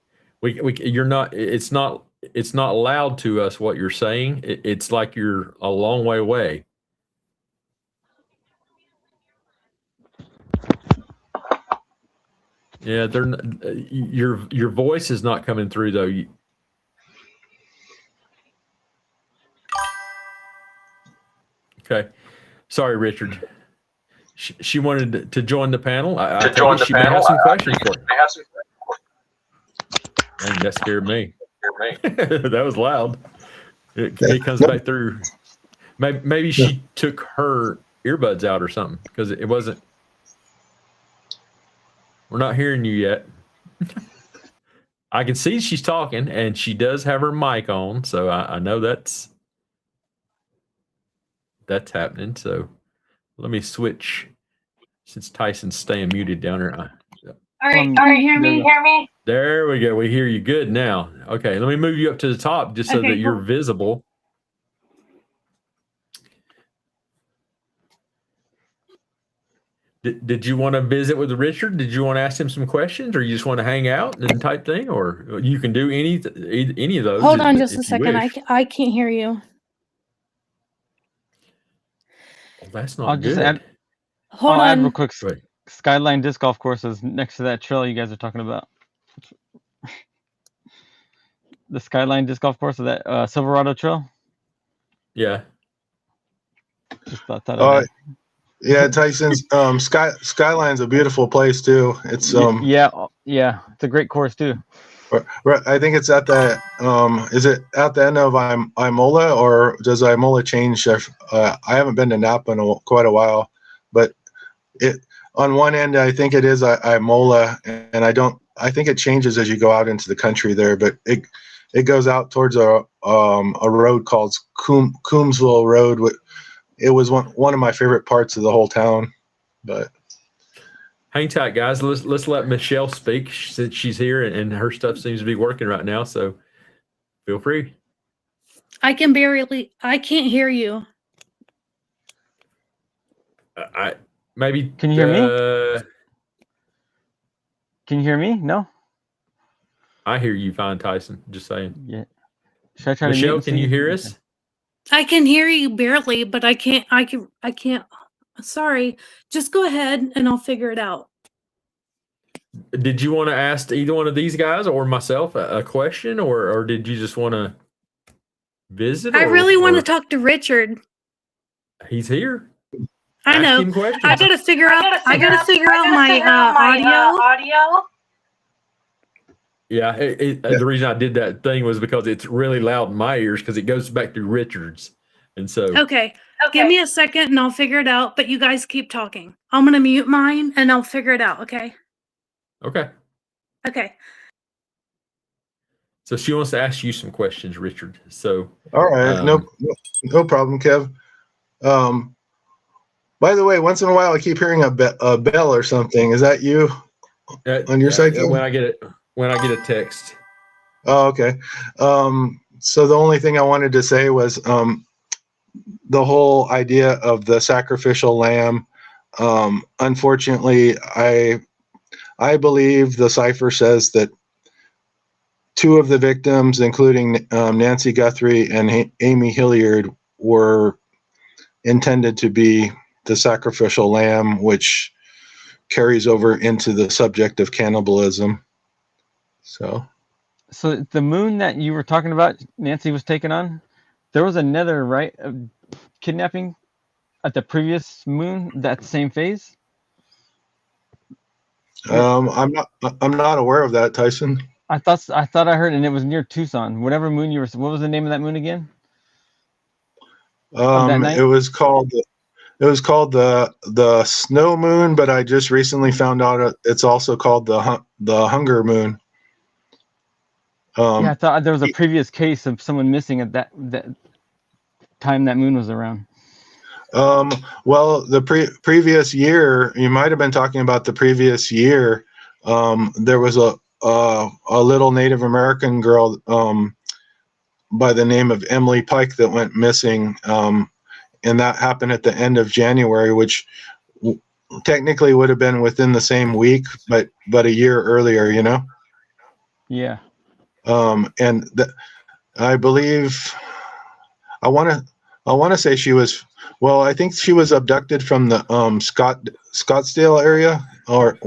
S4: You're not. It's not loud to us what you're saying. It's like you're a long way away. Yeah, your voice is not coming through though. Okay, sorry, Richard. She wanted to join the panel. She may have some questions for you. Dang, that scared me. That was loud. It comes back through. Maybe she took her earbuds out or something, because it wasn't. We're not hearing you yet. I can see she's talking, and she does have her mic on, so I know that's happening. So let me switch, since Tyson's staying muted down here.
S12: All right, hear me?
S4: There we go. We hear you good now. Okay, let me move you up to the top just so that you're visible. Did you want to visit with Richard? Did you want to ask him some questions, or you just want to hang out and type thing, or you can do any of those?
S16: Hold on just a second. I can't hear you.
S4: Well, that's not good.
S10: I'll add real quick. Skyline Disc Golf Course is next to that trail you guys are talking about. The Skyline Disc Golf Course, that Silverado Trail.
S4: Yeah.
S10: Just thought that.
S13: Yeah, Tyson's Skyline's a beautiful place too. It's
S10: yeah, it's a great course too.
S13: I think it's at the is it at the end of Imola, or does Imola change? I haven't been to Napa in quite a while, but it on one end I think it is Imola, and I think it changes as you go out into the country there, but it goes out towards a road called Coombsville Road. It was one of my favorite parts of the whole town. But
S4: hang tight, guys. Let's let Michelle speak, since she's here and her stuff seems to be working right now. So Feel free.
S16: I can't hear you.
S4: I maybe.
S10: Can you hear me? Can you hear me? No.
S4: I hear you fine, Tyson. Just saying.
S10: Yeah. Should I try
S4: Michelle,
S10: to mute?
S4: can you hear us?
S16: I can hear you barely, but I can't. Sorry. Just go ahead and I'll figure it out.
S4: Did you want to ask either one of these guys or myself a question, or did you just want to visit?
S16: I really want to talk to Richard.
S4: He's here.
S16: I know.
S4: Him questions.
S16: I gotta figure out my audio.
S4: Yeah, the reason I did that thing was because it's really loud in my ears because it goes back to Richard's, and so.
S16: Okay. Give me a second and I'll figure it out. But you guys keep talking. I'm gonna mute mine and I'll figure it out. Okay.
S4: Okay.
S16: Okay.
S4: So she wants to ask you some questions, Richard. So.
S13: All right. No problem, Kev. By the way, once in a while I keep hearing a bell or something. Is that you on your side?
S4: When I get a text.
S13: Oh, okay. So the only thing I wanted to say was the whole idea of the sacrificial lamb. Unfortunately, I believe the cipher says that two of the victims, including Nancy Guthrie and Amy Hilliard, were intended to be the sacrificial lamb, which carries over into the subject of cannibalism. So
S10: the moon that you were talking about, Nancy was taken on, there was another kidnapping at the previous moon, that same phase.
S13: I'm not aware of that, Tyson.
S10: I thought I heard, and it was near Tucson. Whatever moon you were. What was the name of that moon again?
S13: It was called the snow moon, but I just recently found out it's also called the hunger moon.
S10: Yeah, I thought there was a previous case of someone missing at that time that moon was around.
S13: Well, the previous year, you might have been talking about the previous year. There was a little Native American girl by the name of Emily Pike that went missing, and that happened at the end of January, which technically would have been within the same week, but a year earlier, you know.
S10: Yeah.
S13: And I believe I want to say she was. Well, I think she was abducted from the Scottsdale area or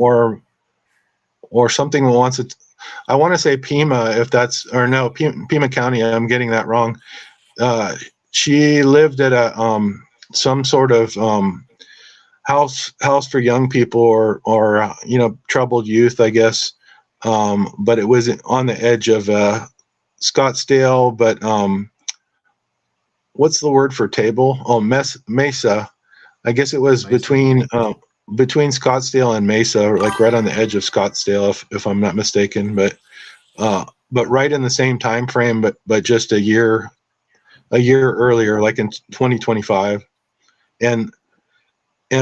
S13: something. I want to say Pima, if that's Pima County. I'm getting that wrong. She lived at a some sort of house for young people or troubled youth, I guess. But it was on the edge of Scottsdale, but what's the word for table? Oh, Mesa. I guess it was between Scottsdale and Mesa, like right on the edge of Scottsdale, if I'm not mistaken. But right in the same time frame, but just a year earlier, like in 2025. And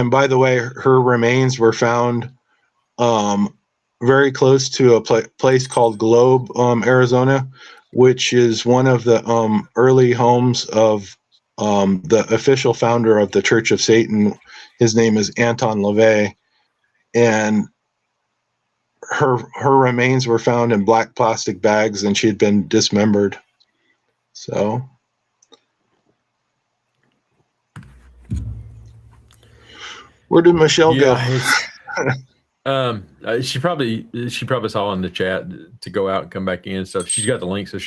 S13: by the way, her remains were found very close to a place called Globe, Arizona, which is one of the early homes of the official founder of the Church of Satan. His name is Anton LaVey, and her remains were found in black plastic bags, and she had been dismembered. So, where did Michelle go?
S4: She probably saw in the chat to go out and come back in. So she's got the link, so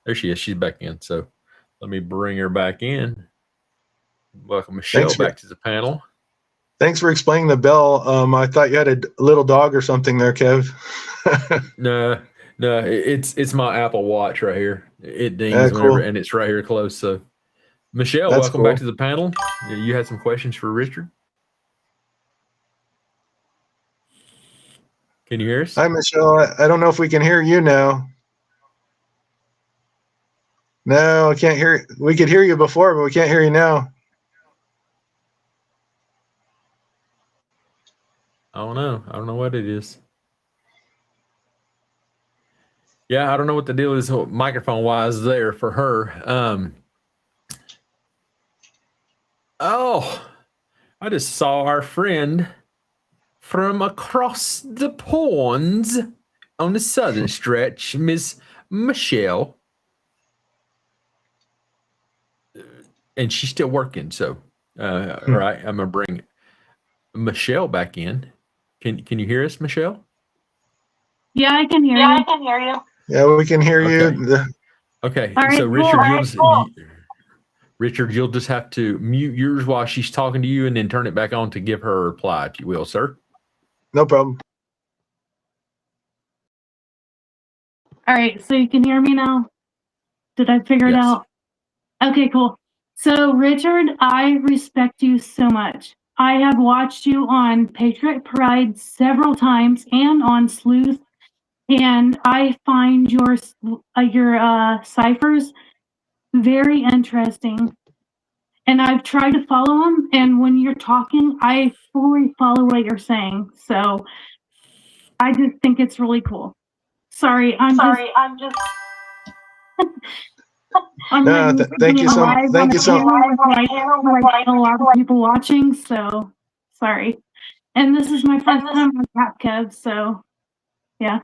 S4: there she is. She's back in. So let me bring her back in. Welcome Michelle back to the panel.
S13: Thanks for explaining the bell. I thought you had a little dog or something there, Kev.
S4: No, it's my Apple Watch right here. It dings whenever, and it's right here close. So Michelle, welcome back to the panel. You had some questions for Richard. Can you hear us?
S13: Hi, Michelle. I don't know if we can hear you now. No, I can't hear. We could hear you before, but we can't hear you now.
S4: I don't know. I don't know what it is. Yeah, I don't know what the deal is microphone wise there for her. Oh, I just saw our friend from across the ponds on the southern stretch, Miss Michelle. And she's still working, so right, I'm gonna bring Michelle back in. Can you hear us, Michelle?
S16: Yeah, I can hear you.
S13: Yeah, we can hear
S4: Okay.
S13: you.
S4: Okay,
S16: All right,
S4: so Richard,
S16: cool.
S4: Richard, you'll just have to mute yours while she's talking to you, and then turn it back on to give her a reply, if you will, sir.
S13: No problem.
S16: All right, so you can hear me now? Did I figure it
S4: Yes.
S16: out? Okay, cool. So, Richard, I respect you so much. I have watched you on Patriot Pride several times and on Sleuth, and I find your ciphers very interesting. And I've tried to follow them, and when you're talking, I fully follow what you're saying. So, I just think it's really cool. Sorry, I'm just I'm
S13: No,
S16: like
S13: thank you so much.
S16: live on
S13: Thank
S16: a
S13: you so
S16: camera with like a lot of people watching, so sorry. And this is my first time on CapCev, so yeah.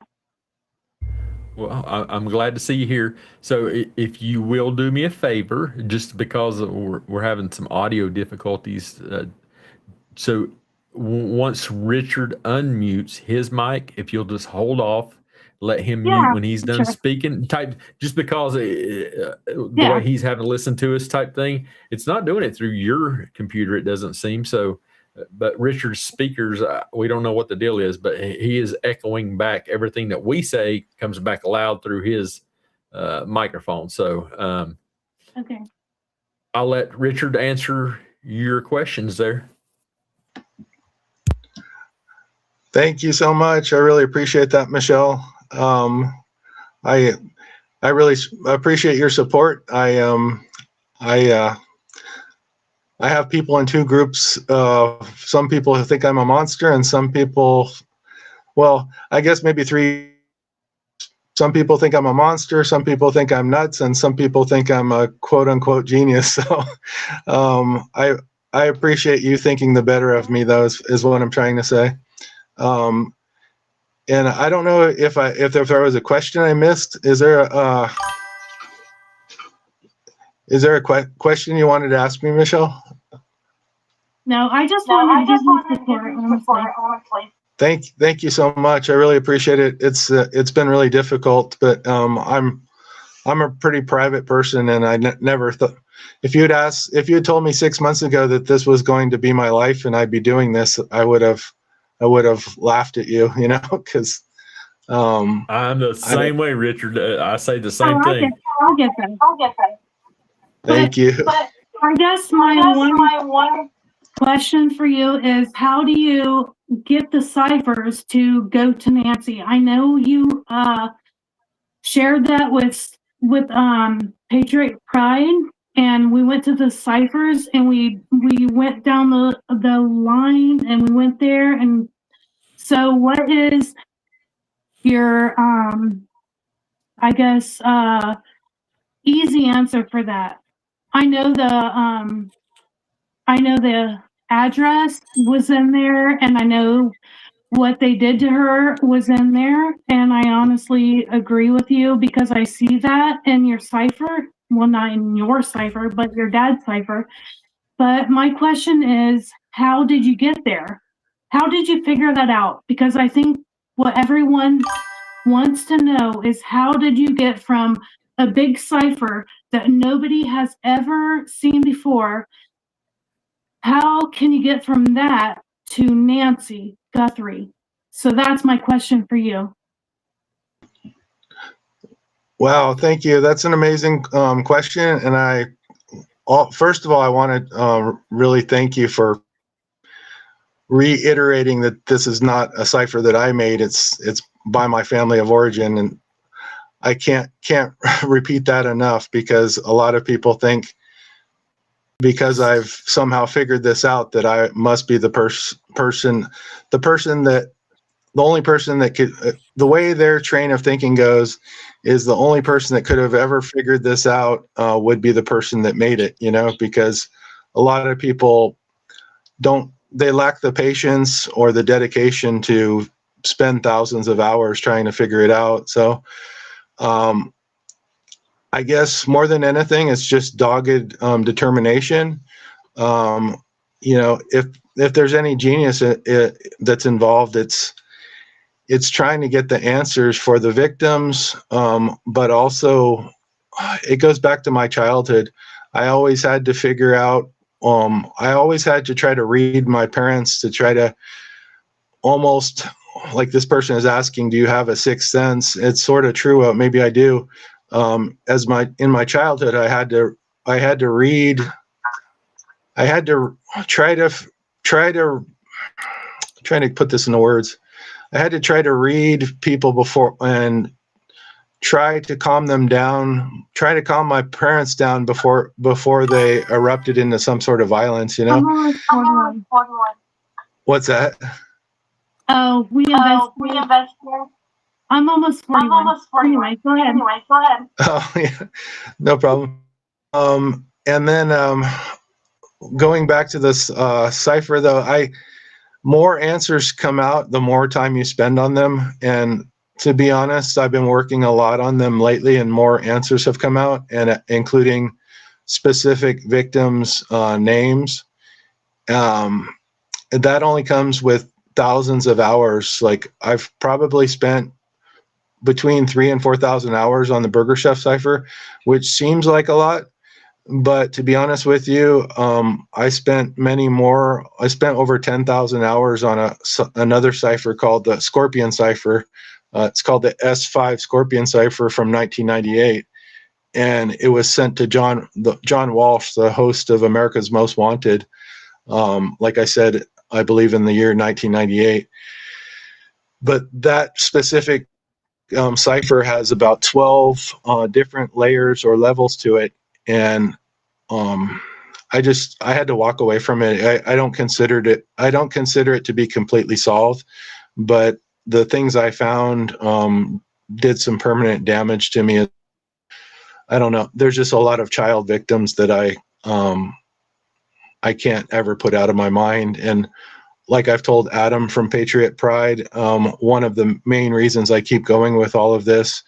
S4: Well, I'm glad to see you here. So, if you will do me a favor, just because we're having some audio difficulties, so once Richard unmutes his mic, if you'll just hold off, let him mute when he's done speaking. Type just because the way he's having to listen to us, type thing. It's not doing it through your computer. It doesn't seem so. But Richard's speakers, we don't know what the deal is, but he is echoing back everything that we say comes back loud through his microphone. So
S16: Okay.
S4: I'll let Richard answer your questions there.
S13: Thank you so much. I really appreciate that, Michelle. I really appreciate your support. I have people in two groups. Some people who think I'm a monster, and some people, well, I guess maybe three. Some people think I'm a monster. Some people think I'm nuts, and some people think I'm a quote unquote genius. So, I appreciate you thinking the better of me, though, is what I'm trying to say. And I don't know if there was a question I missed. Is there a question you wanted to ask me, Michelle?
S16: No, I just wanted to give you support, honestly.
S13: Thank you so much. I really appreciate it. It's been really difficult, but I'm a pretty private person, and I never thought, if you had told me 6 months ago that this was going to be my life and I'd be doing this, I would have laughed at you, because
S4: I'm the same way, Richard. I say the same thing.
S16: I'll get that.
S13: Thank you.
S16: But I guess my one question for you is, how do you get the ciphers to go to Nancy? I know you shared that with Patriot Pride, and we went to the ciphers, and we went down the line, and we went there. And so what is your I guess easy answer for that? I know the address was in there, and I know what they did to her was in there, and I honestly agree with you because I see that in your cipher. Well, not in your cipher, but your dad's cipher. But my question is, how did you get there? How did you figure that out? Because I think what everyone wants to know is, how did you get from a big cipher that nobody has ever seen before? How can you get from that to Nancy Guthrie? So that's my question for you.
S13: Wow, thank you. That's an amazing question, and first of all, I want to really thank you for reiterating that this is not a cipher that I made. It's by my family of origin, and I can't repeat that enough, because a lot of people think because I've somehow figured this out that I must be the person that the only person that could, the way their train of thinking goes, is the only person that could have ever figured this out would be the person that made it, because a lot of people they lack the patience or the dedication to spend thousands of hours trying to figure it out. So I guess more than anything, it's just dogged determination. If there's any genius that's involved, it's trying to get the answers for the victims, but also it goes back to my childhood. I always had to figure out, I always had to try to read my parents to try to almost, like this person is asking, do you have a sixth sense? It's sort of true. Maybe I do. In my childhood, I had to read. I had to trying to put this into words. I had to try to read people before and try to calm them down, try to calm my parents down before they erupted into some sort of violence,
S16: I'm almost 41.
S13: What's that?
S16: Oh, we invest here. I'm almost 41. Anyway, go ahead.
S13: Oh, yeah, no problem. And then going back to this cipher, though, more answers come out the more time you spend on them. And to be honest, I've been working a lot on them lately, and more answers have come out, and including specific victims' names. That only comes with thousands of hours. Like, I've probably spent between 3,000 and 4,000 hours on the Burger Chef cipher, which seems like a lot. But to be honest with you, I spent many more. I spent over 10,000 hours on another cipher called the Scorpion cipher. It's called the S5 Scorpion cipher from 1998, and it was sent to John Walsh, the host of America's Most Wanted. Like I said, I believe in the year 1998. But that specific cipher has about 12 different layers or levels to it. And I had to walk away from it. I don't consider it to be completely solved, but the things I found did some permanent damage to me. I don't know. There's just a lot of child victims that I can't ever put out of my mind. And like I've told Adam from Patriot Pride, one of the main reasons I keep going with all of this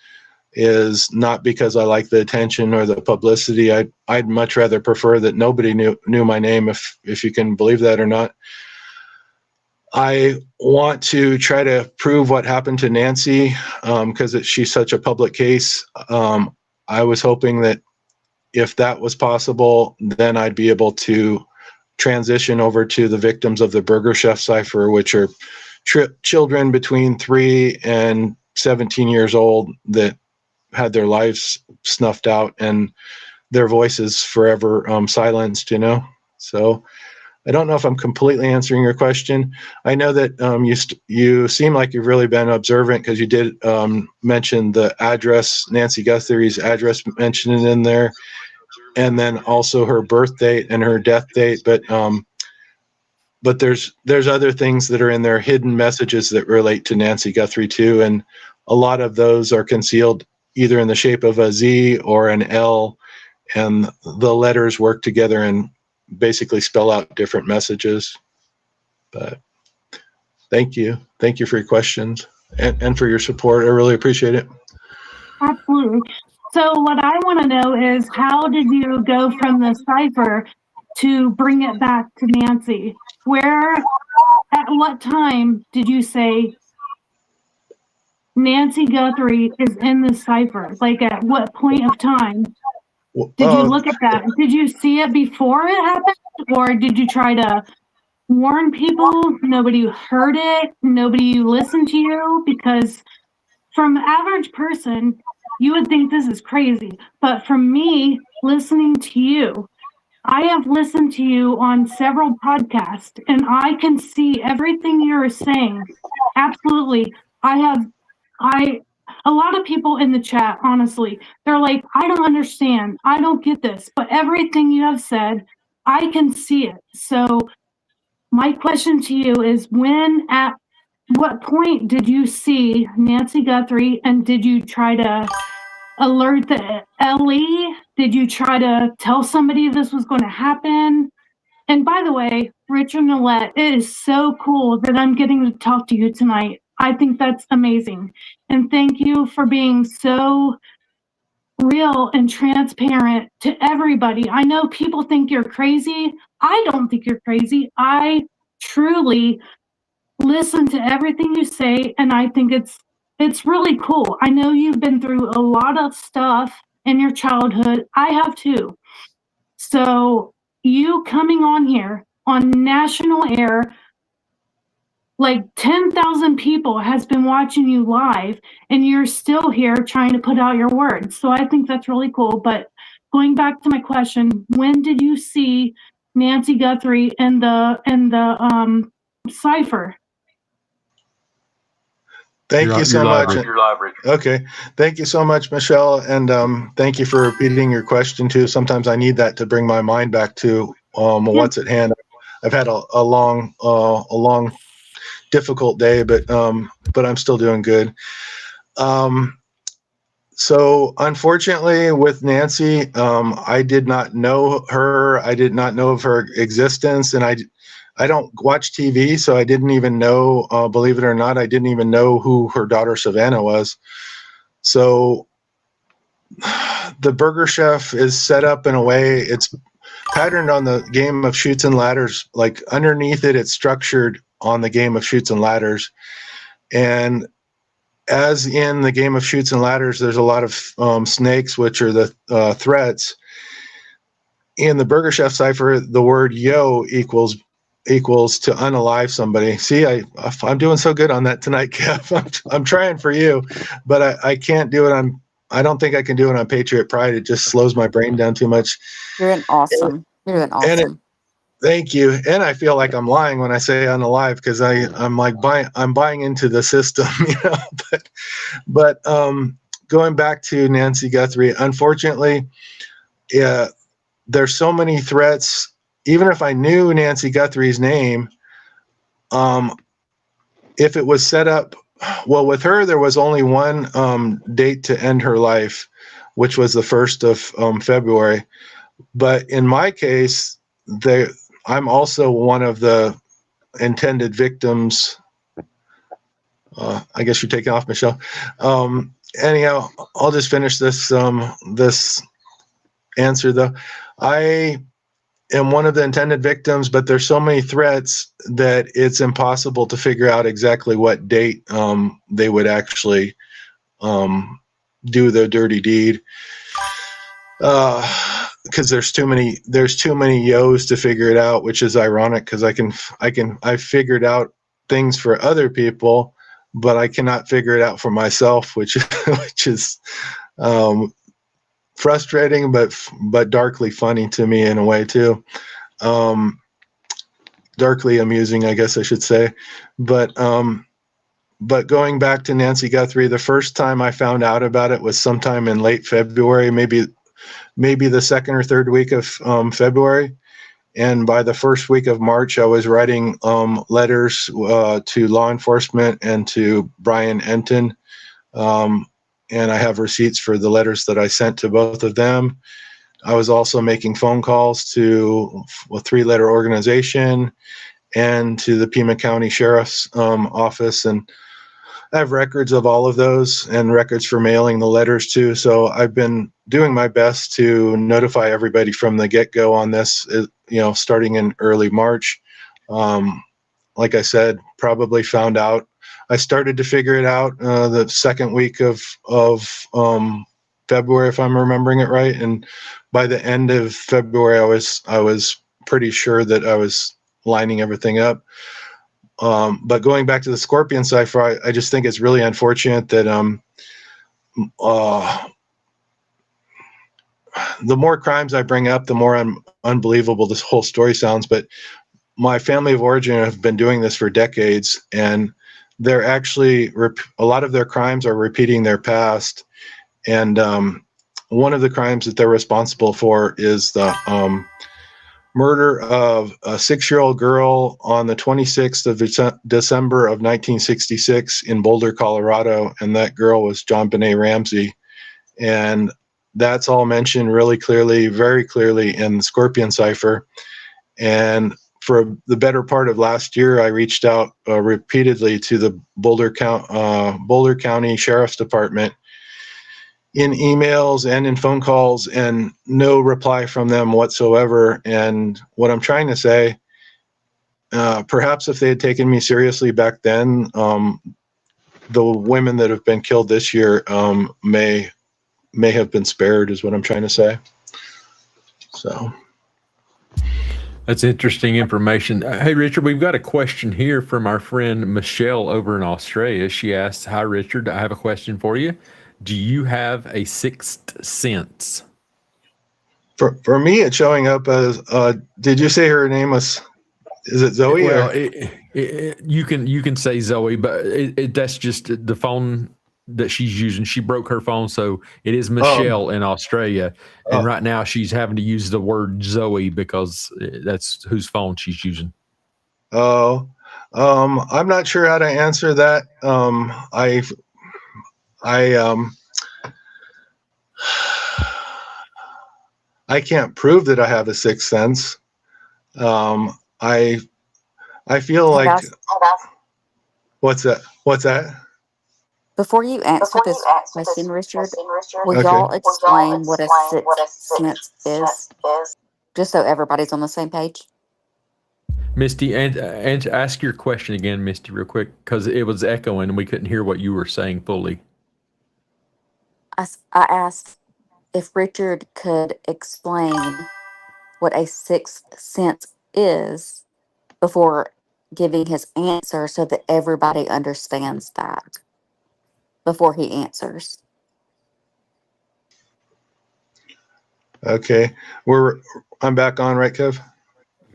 S13: is not because I like the attention or the publicity. I'd much rather prefer that nobody knew my name, if you can believe that or not. I want to try to prove what happened to Nancy because she's such a public case. I was hoping that if that was possible, then I'd be able to transition over to the victims of the Burger Chef cipher, which are children between 3 and 17 years old that had their lives snuffed out and their voices forever silenced, So I don't know if I'm completely answering your question. I know that you seem like you've really been observant, because you did mention the address, Nancy Guthrie's address mentioned in there, and then also her birth date and her death date. But there's other things that are in there, hidden messages that relate to Nancy Guthrie too, and a lot of those are concealed either in the shape of a Z or an L, and the letters work together and basically spell out different messages. But thank you for your questions and for your support. I really appreciate it.
S16: Absolutely. So what I want to know is, how did you go from the cipher to bring it back to Nancy? At what time did you say Nancy Guthrie is in the cipher? Like, at what point of time did you look at that? Did you see it before it happened, or did you try to warn people? Nobody heard it. Nobody listened to you? Because from the average person, you would think this is crazy. But from me listening to you, I have listened to you on several podcasts, and I can see everything you're saying. Absolutely. A lot of people in the chat, honestly, they're like, I don't understand. I don't get this. But everything you have said, I can see it. So my question to you is, what point did you see Nancy Guthrie, and did you try to alert the LE? Did you try to tell somebody this was going to happen? And by the way, Richard Nolette, it is so cool that I'm getting to talk to you tonight. I think that's amazing. And thank you for being so real and transparent to everybody. I know people think you're crazy. I don't think you're crazy. I truly listen to everything you say, and I think it's really cool. I know you've been through a lot of stuff in your childhood. I have too. So you coming on here on national air, like 10,000 people has been watching you live, and you're still here trying to put out your words. So I think that's really cool. But going back to my question, when did you see Nancy Guthrie and the cipher?
S13: Thank you so much. Okay. Thank you so much, Michelle. And thank you for repeating your question too. Sometimes I need that to bring my mind back to what's at hand. I've had a long, difficult day, but I'm still doing good. So unfortunately with Nancy, I did not know her. I did not know of her existence, and I don't watch TV, so I didn't even know, believe it or not, I didn't even know who her daughter Savannah was. So the Burger Chef is set up in a way, it's patterned on the game of Chutes and Ladders. Like underneath it, it's structured on the game of Chutes and Ladders. And as in the game of Chutes and Ladders, there's a lot of snakes, which are the threats. In the Burger Chef cipher, the word yo equals to unalive somebody. See, I'm doing so good on that tonight, Kev. I'm trying for you, but I can't do it I don't think I can do it on Patriot Pride. It just slows my brain down too much.
S14: You're awesome.
S13: Thank you. And I feel like I'm lying when I say unalive, because I'm buying into the system, you know. But going back to Nancy Guthrie, unfortunately, there's so many threats. Even if I knew Nancy Guthrie's name, if it was set up, well, with her, there was only one date to end her life, which was the 1st of February. But in my case, I'm also one of the intended victims. I guess you're taking off, Michelle. Anyhow, I'll just finish this answer though. I am one of the intended victims, but there's so many threats that it's impossible to figure out exactly what date they would actually do the dirty deed. Because there's too many yos to figure it out, which is ironic, because I figured out things for other people, but I cannot figure it out for myself, which is frustrating, but darkly funny to me in a way too. Darkly amusing, I guess I should say. But going back to Nancy Guthrie, the first time I found out about it was sometime in late February, maybe the second or third week of February. And by the first week of March, I was writing letters to law enforcement and to Brian Enton. And I have receipts for the letters that I sent to both of them. I was also making phone calls to a 3-letter organization and to the Pima County Sheriff's Office. And I have records of all of those and records for mailing the letters too. So I've been doing my best to notify everybody from the get-go on this, starting in early March. Like I said, probably found out. I started to figure it out the second week of February, if I'm remembering it right. And by the end of February, I was pretty sure that I was lining everything up. But going back to the Scorpion cipher, I just think it's really unfortunate that the more crimes I bring up, the more unbelievable this whole story sounds. But my family of origin have been doing this for decades, and they're actually a lot of their crimes are repeating their past. And one of the crimes that they're responsible for is the murder of a 6-year-old girl on the 26th of December of 1966 in Boulder, Colorado, and that girl was John Benet Ramsey. And that's all mentioned really clearly, very clearly in the Scorpion Cipher. And for the better part of last year, I reached out repeatedly to the Boulder County Sheriff's Department in emails and in phone calls, and no reply from them whatsoever. And what I'm trying to say, perhaps if they had taken me seriously back then, the women that have been killed this year may have been spared, is what I'm trying to say. So
S4: that's interesting information. Hey, Richard, we've got a question here from our friend Michelle over in Australia. She asks, "Hi, Richard. I have a question for you. Do you have a sixth sense?"
S13: For me, it's showing up as. Did you say her name was? Is it Zoe?
S4: Well, you can say Zoe, but that's just the phone that she's using. She broke her phone, so it is Michelle in Australia, and right now she's having to use the word Zoe because that's whose phone she's using.
S13: Oh, I'm not sure how to answer that. I can't prove that I have a sixth sense. I feel like. What's that?
S14: Before you answer this question, Richard, will y'all explain what a sixth sense is? Just so everybody's on the same page.
S4: Misty, and ask your question again, Misty, real quick, because it was echoing and we couldn't hear what you were saying fully.
S14: I asked if Richard could explain what a sixth sense is before giving his answer so that everybody understands that before he answers.
S13: Okay. I'm back on, right, Kev?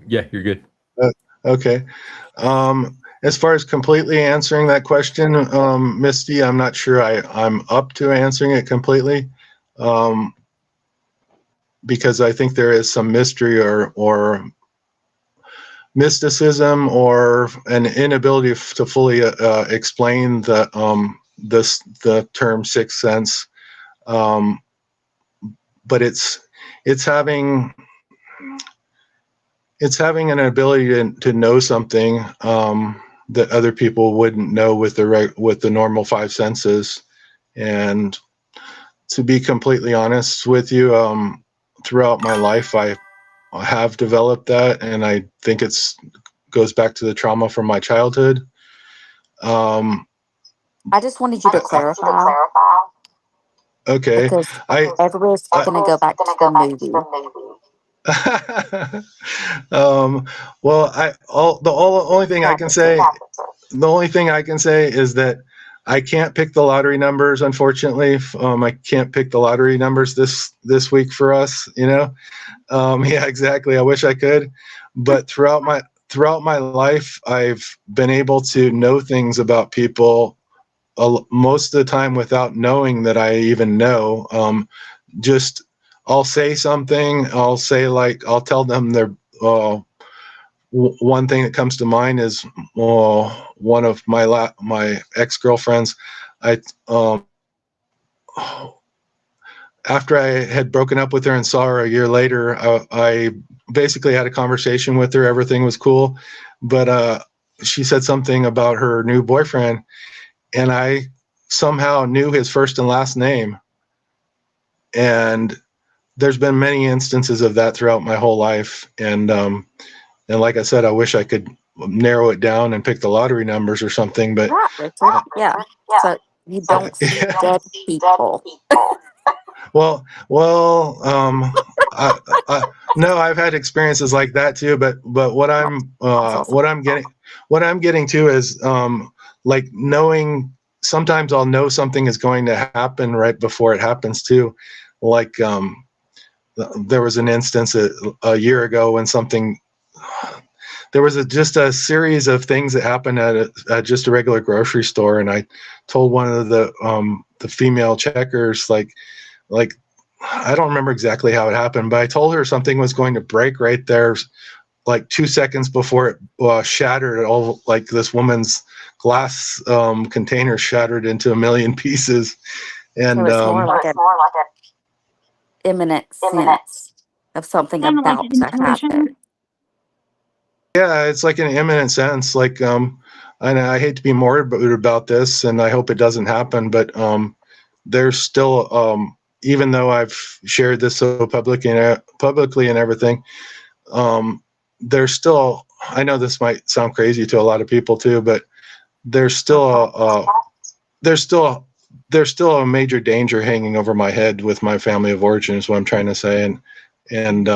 S4: Yeah, you're good.
S13: Okay. As far as completely answering that question, Misty, I'm not sure I'm up to answering it completely, because I think there is some mystery or mysticism or an inability to fully explain the term sixth sense, but it's having an ability to know something that other people wouldn't know with the normal five senses. And to be completely honest with you, throughout my life, I have developed that, and I think goes back to the trauma from my childhood.
S14: I just wanted you to clarify.
S13: Okay.
S14: Because everybody's going to go back to the movie.
S13: Well, the only thing I can say is that I can't pick the lottery numbers, unfortunately. I can't pick the lottery numbers this week for us, Yeah, exactly. I wish I could, but throughout my life, I've been able to know things about people most of the time without knowing that I even know. Just I'll say something. I'll tell them they're. One thing that comes to mind is one of my ex-girlfriends. After I had broken up with her and saw her a year later, I basically had a conversation with her. Everything was cool, but she said something about her new boyfriend, and I somehow knew his first and last name. And there's been many instances of that throughout my whole life. And like I said, I wish I could narrow it down and pick the lottery numbers or something, but
S14: yeah. So you don't see dead people.
S13: Well, no, I've had experiences like that too, but what I'm getting to is like knowing. Sometimes I'll know something is going to happen right before it happens too. Like there was an instance a year ago when there was just a series of things that happened at just a regular grocery store, and I told one of the female checkers like I don't remember exactly how it happened, but I told her something was going to break right there, like 2 seconds before it shattered. All like this woman's glass container shattered into a million pieces, and
S14: So it's more like an imminent sense of something
S16: Kind of like
S14: about to happen.
S16: intuition.
S13: yeah, it's like an imminent sense. Like, and I hate to be morbid about this, and I hope it doesn't happen, but there's still, even though I've shared this so publicly and everything, there's still. I know this might sound crazy to a lot of people too, but there's still there's still a major danger hanging over my head with my family of origin is what I'm trying to say. And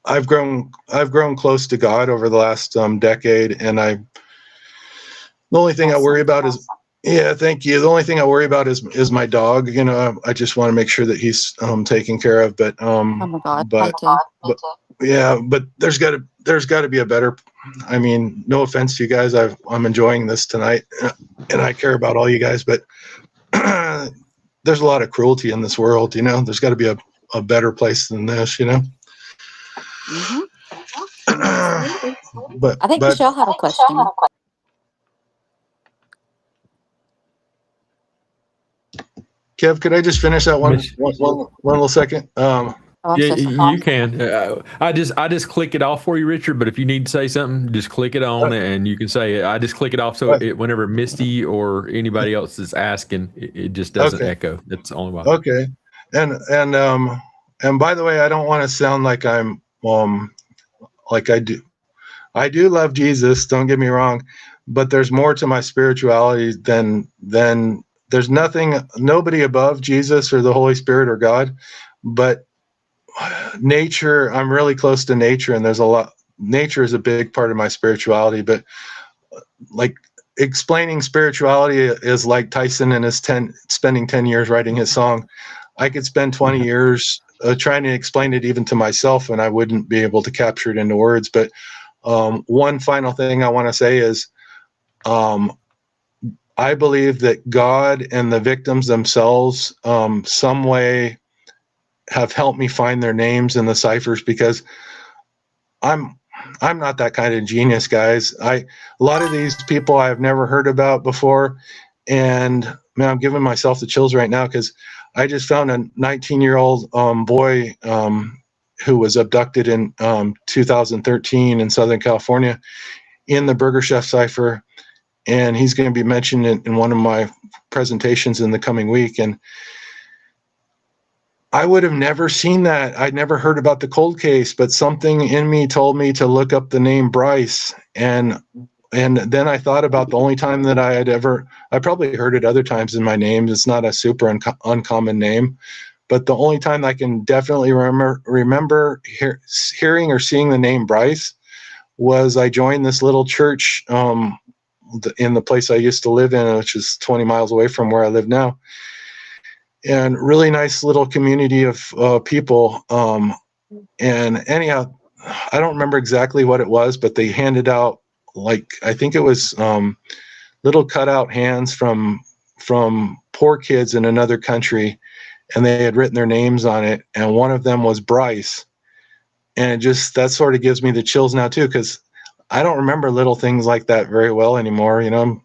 S13: I've grown close to God over the last decade. And the only thing I worry about is, yeah, thank you. The only thing I worry about is my dog. You know, I just want to make sure that he's taken care of, but,
S14: Oh my God.
S13: but yeah, but there's gotta be a better, I mean, no offense to you guys. I'm enjoying this tonight and I care about all you guys, but there's a lot of cruelty in this world, you know. There's got to be a better place than this, you know. But
S14: I think Michelle had a question.
S13: Kev, could I just finish that one little second?
S4: Yeah, you can. I just click it off for you, Richard. But if you need to say something, just click it on, and you can say it. I just click it off so whenever Misty or anybody else is asking, it just doesn't echo. That's the only why.
S13: Okay, and by the way, I don't want to sound like I'm like I do. I do love Jesus. Don't get me wrong, but there's more to my spirituality than there's nobody above Jesus or the Holy Spirit or God, but nature. I'm really close to nature, and there's a lot. Nature is a big part of my spirituality, but like explaining spirituality is like Tyson and his spending 10 years writing his song. I could spend 20 years trying to explain it even to myself, and I wouldn't be able to capture it into words. But one final thing I want to say is I believe that God and the victims themselves some way have helped me find their names in the ciphers, because I'm not that kind of genius, guys. A lot of these people I've never heard about before, and man, I'm giving myself the chills right now because I just found a 19-year-old boy who was abducted in 2013 in Southern California in the Burger Chef cipher, and he's going to be mentioned in one of my presentations in the coming week. And I would have never seen that. I'd never heard about the cold case, but something in me told me to look up the name Bryce. And then I thought about the only time that I probably heard it other times in my name. It's not a super uncommon name, but the only time I can definitely remember hearing or seeing the name Bryce was I joined this little church in the place I used to live in, which is 20 miles away from where I live now. And really nice little community of people. And anyhow, I don't remember exactly what it was, but they handed out, like, I think it was little cutout hands from poor kids in another country, and they had written their names on it, and one of them was Bryce. And that sort of gives me the chills now too, because I don't remember little things like that very well anymore. You know, I'm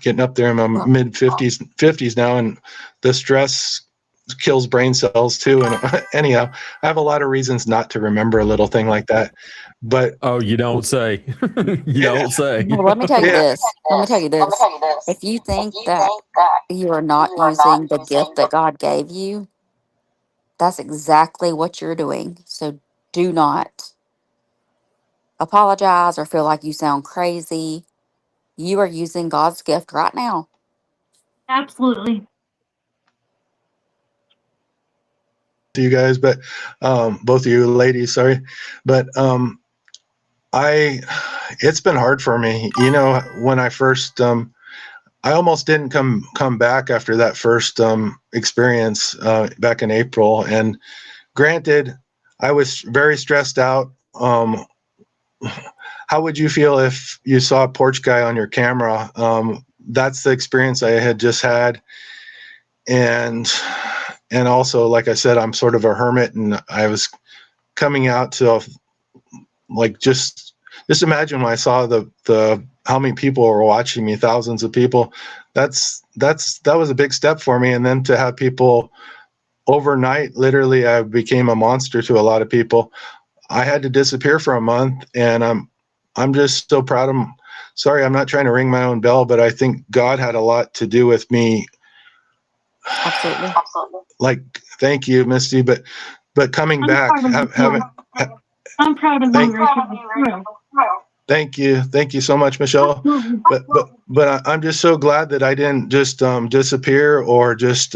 S13: getting up there in my mid 50s now, and the stress kills brain cells too. And anyhow, I have a lot of reasons not to remember a little thing like that. But
S4: you don't say. You don't say.
S14: Well, let me tell you this. Let me tell you this. If you think that you are not using the gift that God gave you, that's exactly what you're doing. So do not apologize or feel like you sound crazy. You are using God's gift right now.
S16: Absolutely.
S13: to you guys, but both of you ladies, sorry, but it's been hard for me. You know, when I first I almost didn't come back after that first experience back in April. And granted, I was very stressed out. How would you feel if you saw a porch guy on your camera? That's the experience I had just had. And and also, like I said, I'm sort of a hermit, and I was coming out to like just imagine when I saw the how many people were watching me, thousands of people. That was a big step for me, and then to have people overnight, literally, I became a monster to a lot of people. I had to disappear for a month, and I'm just so proud of. Sorry, I'm not trying to ring my own bell, but I think God had a lot to do with me.
S14: Absolutely.
S13: Like, thank you, Misty, but coming back, having.
S16: I'm proud of you, Richard.
S13: Thank you so much, Michelle. But I'm just so glad that I didn't just disappear or just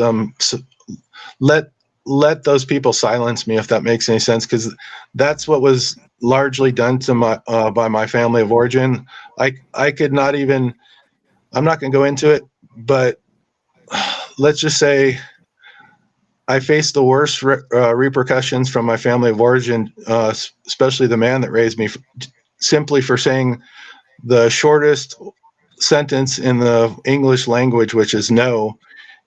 S13: let those people silence me, if that makes any sense, because that's what was largely done to my by my family of origin. I could not even. I'm not going to go into it, but let's just say I faced the worst repercussions from my family of origin, especially the man that raised me, simply for saying the shortest sentence in the English language, which is no.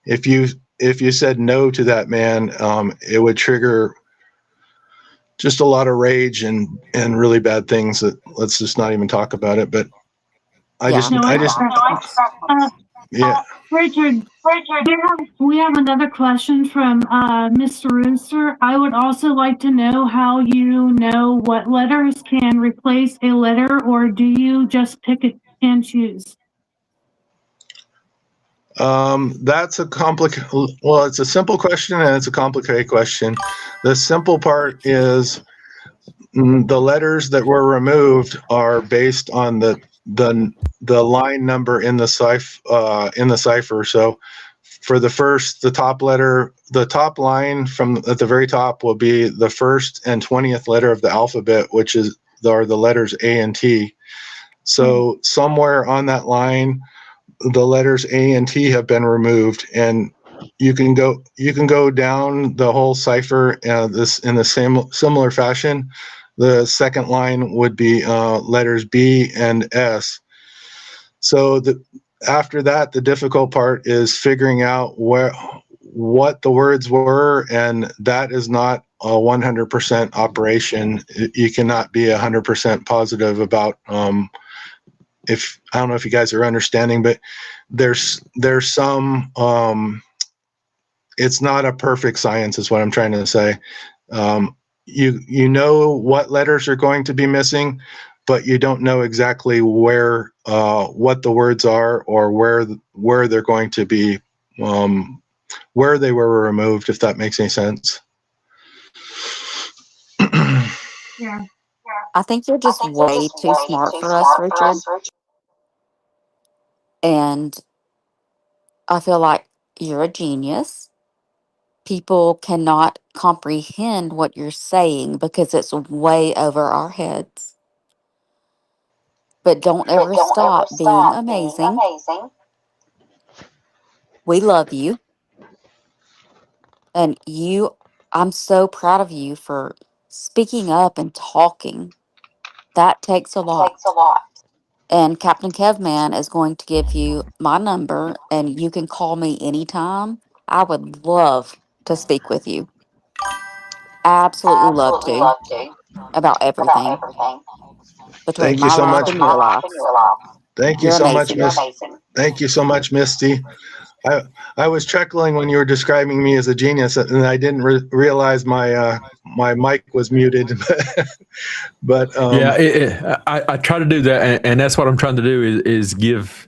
S13: If you said no to that man, it would trigger just a lot of rage and really bad things that let's just not even talk about it. But yeah.
S16: Richard, we have another question from Mr. Rooster. I would also like to know how you know what letters can replace a letter, or do you just pick it and choose?
S13: That's a well, it's a simple question and it's a complicated question. The simple part is the letters that were removed are based on the line number in the cipher. So for the top letter, the top line from at the very top will be the first and 20th letter of the alphabet, which are the letters A and T. So somewhere on that line, the letters A and T have been removed, and you can go down the whole cipher this in the similar fashion. The second line would be letters B and S. So after that, the difficult part is figuring out what the words were, and that is not a 100% operation. You cannot be 100% positive about if I don't know if you guys are understanding, but there's some it's not a perfect science is what I'm trying to say. You know what letters are going to be missing, but you don't know exactly where what the words are or where they're going to be, where they were removed, if that makes any sense.
S16: Yeah.
S14: I think you're just way too smart for us, Richard. And I feel like you're a genius. People cannot comprehend what you're saying because it's way over our heads. But don't ever stop being amazing. We love you. And I'm so proud of you for speaking up and talking. That takes a lot. And Captain Kevman is going to give you my number, and you can call me anytime. I would love to speak with you. Absolutely love to about everything between
S13: Thank you
S14: my
S13: so
S14: life
S13: much.
S14: and your life.
S13: Thank you
S14: You're
S13: so much,
S14: amazing.
S13: Thank you so much, Misty. I was chuckling when you were describing me as a genius, and I didn't realize my my mic was muted. But
S4: yeah, I try to do that, and that's what I'm trying to do is give.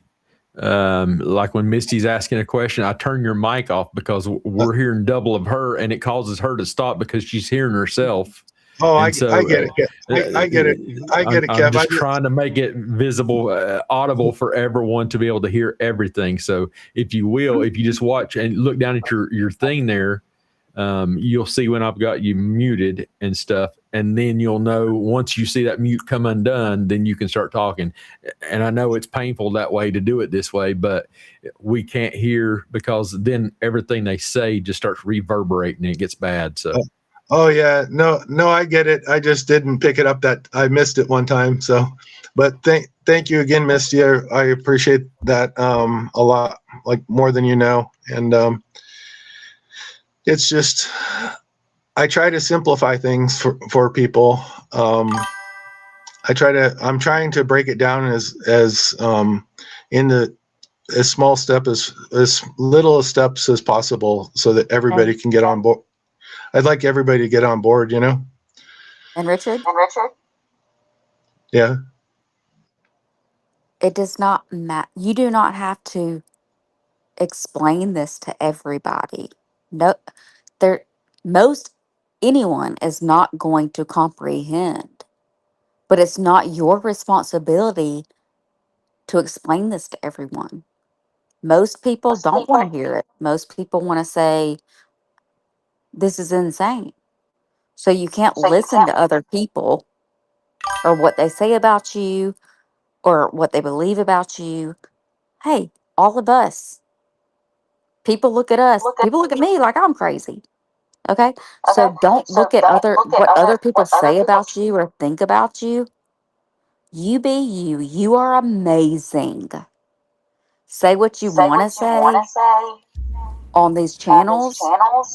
S4: Like when Misty's asking a question, I turn your mic off because we're hearing double of her, and it causes her to stop because she's hearing herself.
S13: Oh, I get it. I get it. I get it, Kev.
S4: I'm just trying to make it visible, audible for everyone to be able to hear everything. So if you will, if you just watch and look down at your thing there, you'll see when I've got you muted and stuff. And then you'll know once you see that mute come undone, then you can start talking. And I know it's painful that way to do it this way, but we can't hear because then everything they say just starts reverberating and it gets bad. So.
S13: Oh yeah, no, I get it. I just didn't pick it up that I missed it one time. So, but thank you again, Misty. I appreciate that a lot, like more than you know. And it's just, I try to simplify things for people. I'm trying to break it down as into as small step as little steps as possible so that everybody can get on board. I'd like everybody to get on board, you know?
S14: And Richard,
S13: Yeah.
S14: it does not matter. You do not have to explain this to everybody. No, there, most anyone is not going to comprehend, but it's not your responsibility to explain this to everyone. Most people don't want to hear it. Most people want to say, this is insane. So you can't listen to other people or what they say about you or what they believe about you. Hey, all of us, people look at us, people look at me like I'm crazy. Okay. So don't look at what other people say about you or think about you. You be you. You are amazing. Say what you want to say on these channels,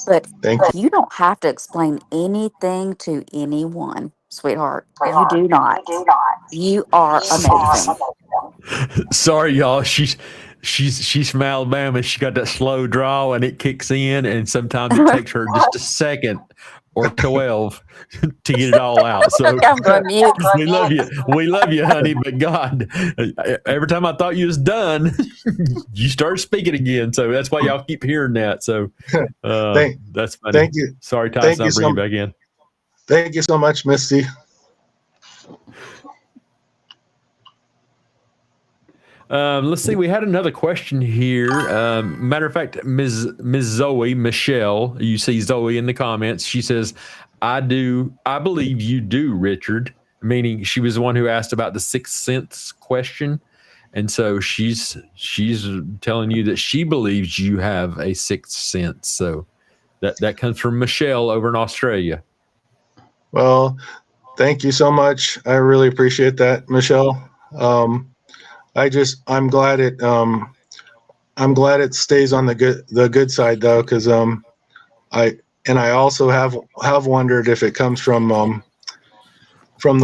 S14: but
S13: Thank you.
S14: you don't have to explain anything to anyone, sweetheart. You do not. You are amazing.
S4: Sorry, y'all. She's from Alabama. She got that slow draw, and it kicks in, and sometimes it takes her just a second or 12 to get it all out. So
S14: I'm going mute.
S4: we love you, honey. But God, every time I thought you was done, you start speaking again. So that's why y'all keep hearing that. So that's funny.
S13: Thank you.
S4: Sorry, Tyson. I'll bring you back in.
S13: Thank you so much, Misty.
S4: Let's see. We had another question here. Matter of fact, Ms. Zoe Michelle, you see Zoe in the comments. She says, "I believe you do, Richard." Meaning, she was the one who asked about the sixth sense question, and so she's telling you that she believes you have a sixth sense. So that comes from Michelle over in Australia.
S13: Well, thank you so much. I really appreciate that, Michelle. I'm glad it stays on the good side though, because I also have wondered if it comes from the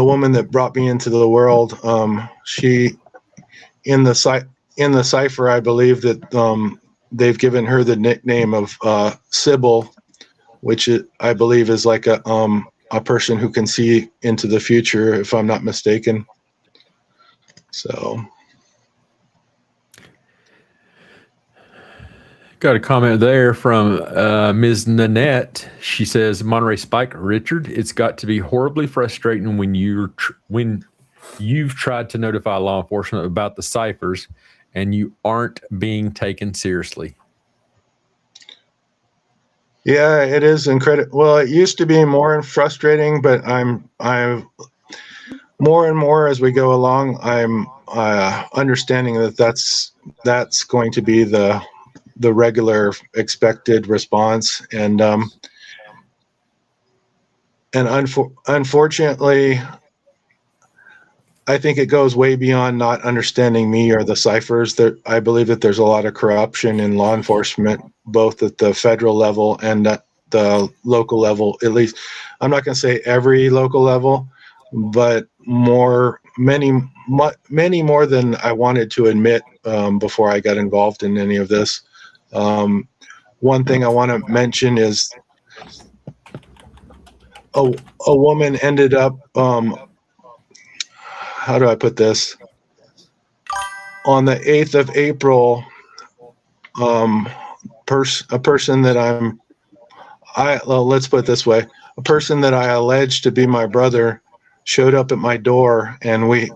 S13: woman that brought me into the world. She in the cipher, I believe that they've given her the nickname of Sybil, which I believe is like a person who can see into the future, if I'm not mistaken. So.
S4: Got a comment there from Ms. Nanette. She says, "Monterey Spike, Richard, it's got to be horribly frustrating when you've tried to notify law enforcement about the ciphers and you aren't being taken seriously."
S13: Yeah, it is incredible. Well, it used to be more frustrating, but I'm more and more as we go along. I'm understanding that that's going to be the regular expected response, and unfortunately, I think it goes way beyond not understanding me or the ciphers. I believe that there's a lot of corruption in law enforcement, both at the federal level and at the local level. At least, I'm not going to say every local level, but many more than I wanted to admit before I got involved in any of this. One thing I want to mention is a woman ended up, how do I put this? On the 8th of April, a person that let's put it this way, a person that I alleged to be my brother showed up at my door, and we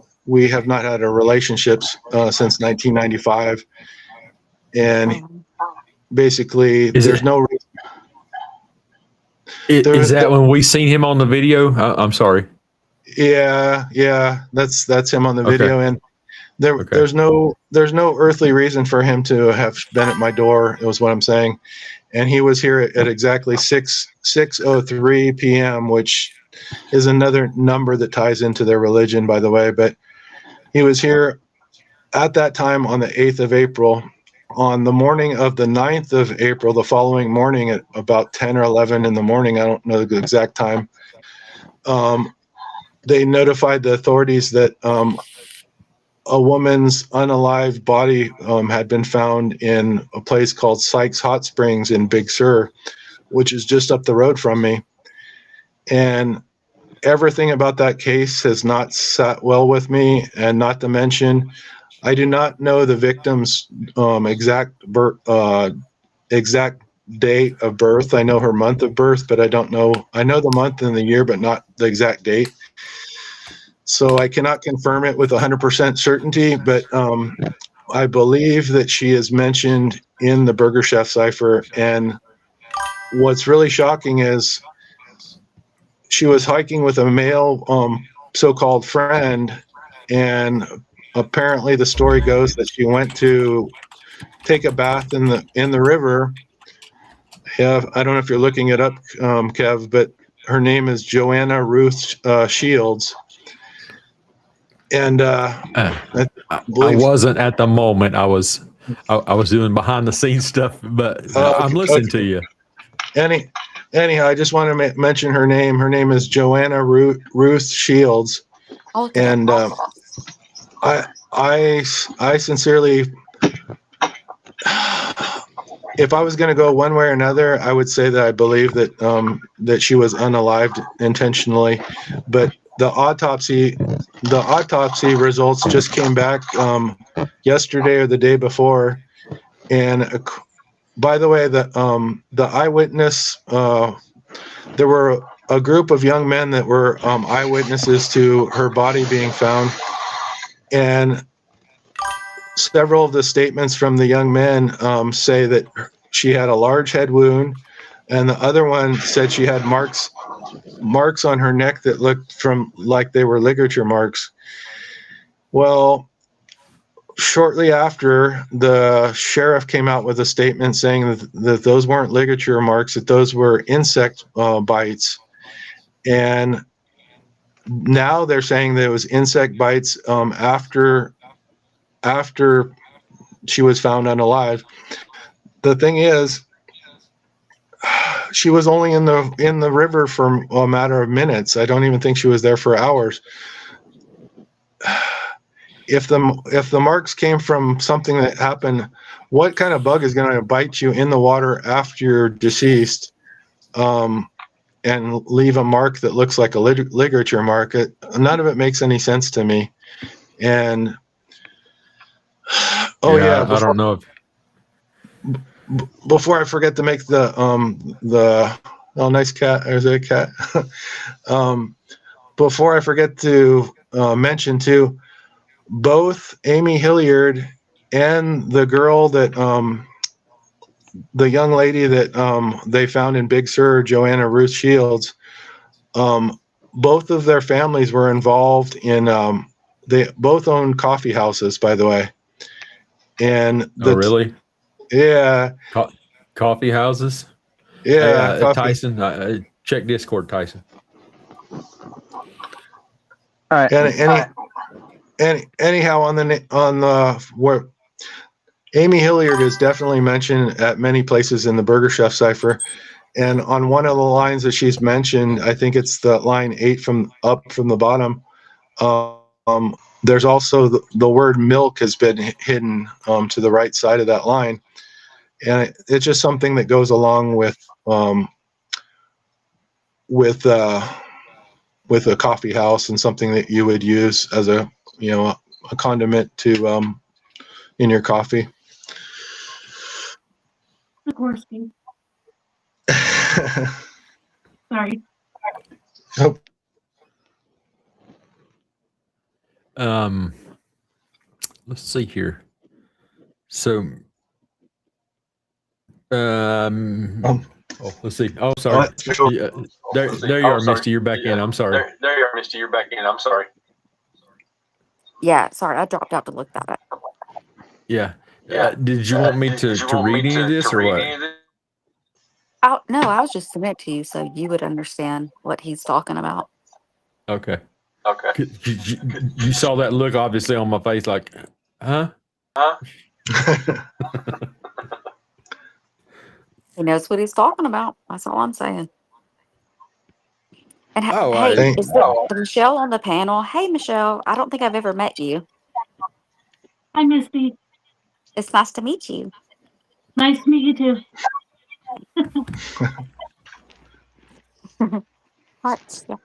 S13: have not had a relationship since 1995. And basically, there's no reason.
S4: Is that when we seen him on the video? I'm sorry.
S13: Yeah, that's him on the video, and there's no earthly reason for him to have been at my door. Is what I'm saying, and he was here at exactly 6:03 p.m., which is another number that ties into their religion, by the way. But he was here at that time on the 8th of April. on the morning of the 9th of April, the following morning at about 10 or 11 in the morning, I don't know the exact time, they notified the authorities that a woman's unalived body had been found in a place called Sykes Hot Springs in Big Sur, which is just up the road from me. And everything about that case has not sat well with me, and not to mention, I do not know the victim's exact date of birth. I know her month of birth, but I don't know. I know the month and the year, but not the exact date. So I cannot confirm it with 100% certainty, but I believe that she is mentioned in the Burger Chef cipher. And what's really shocking is she was hiking with a male so-called friend, and apparently the story goes that she went to take a bath in the river. Yeah, I don't know if you're looking it up, Kev, but her name is Joanna Ruth Shields. And
S4: I wasn't at the moment. I was doing behind the scenes stuff, but I'm listening to you.
S13: Anyhow, I just want to mention her name. Her name is Joanna Ruth Shields, and I sincerely, if I was going to go one way or another, I would say that I believe that that she was unalived intentionally, but the autopsy results just came back yesterday or the day before, and by the way, the eyewitness, there were a group of young men that were eyewitnesses to her body being found, and several of the statements from the young men say that she had a large head wound, and the other one said she had marks on her neck that looked like they were ligature marks. Well, shortly after, the sheriff came out with a statement saying that those weren't ligature marks, that those were insect bites. And now they're saying that it was insect bites after she was found unalive. The thing is, she was only in the river for a matter of minutes. I don't even think she was there for hours. If the marks came from something that happened, what kind of bug is going to bite you in the water after you're deceased, and leave a mark that looks like a ligature mark? None of it makes any sense to me. And
S4: I don't know if.
S13: Before I forget to make the nice cat, there's a cat. Before I forget to mention too, both Amy Hilliard and the girl that the young lady that they found in Big Sur, Joanna Ruth Shields, both of their families were involved in they both owned coffee houses, by the way. And
S4: really?
S13: Yeah.
S4: Coffee houses?
S13: Yeah.
S4: Hey, Tyson, check Discord, Tyson.
S10: All right.
S13: Anyhow, on the where Amy Hilliard is definitely mentioned at many places in the Burger Chef cipher, and on one of the lines that she's mentioned, I think it's the line 8 from the bottom. There's also the word milk has been hidden to the right side of that line. And it's just something that goes along with a coffee house, and something that you would use as a condiment to in your coffee.
S16: Of course. Sorry.
S13: Oh.
S4: Let's see here. So. Let's see. Oh, sorry. There you are, Misty. You're back in. I'm sorry.
S17: There you are, Misty. You're back in. I'm sorry.
S14: Yeah, sorry, I dropped out to look that up.
S4: Yeah. Did you want me to read any of this or what?
S14: No, I was just submit to you so you would understand what he's talking about.
S4: Okay. You saw that look obviously on my face, like, huh?
S14: He knows what he's talking about. That's all I'm saying. And
S4: Oh,
S14: hey,
S6: Thank,
S14: is the Michelle on the panel? Hey, Michelle. I don't think I've ever met you.
S16: Hi, Misty.
S14: It's nice to meet you.
S16: Nice to meet you too.
S14: Hearts. Yeah.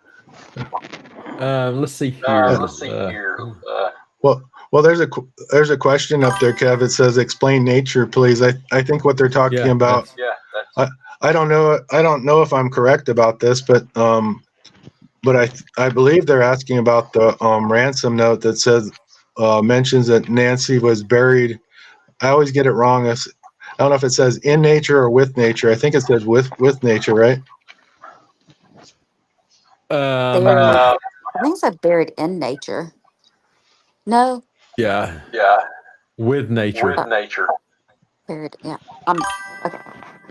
S4: Let's see here.
S17: Let's see here.
S13: Well, there's a question up there, Kev. It says, "Explain nature, please." I think what they're talking
S4: Yeah,
S13: about. I don't know. I don't know if I'm correct about this, but I believe they're asking about the ransom note that says mentions that Nancy was buried. I always get it wrong. I don't know if it says in nature or with nature. I think it says with nature, right?
S14: I think it's like buried in nature. No.
S4: Yeah. With nature.
S17: nature.
S14: Buried. Yeah. Okay.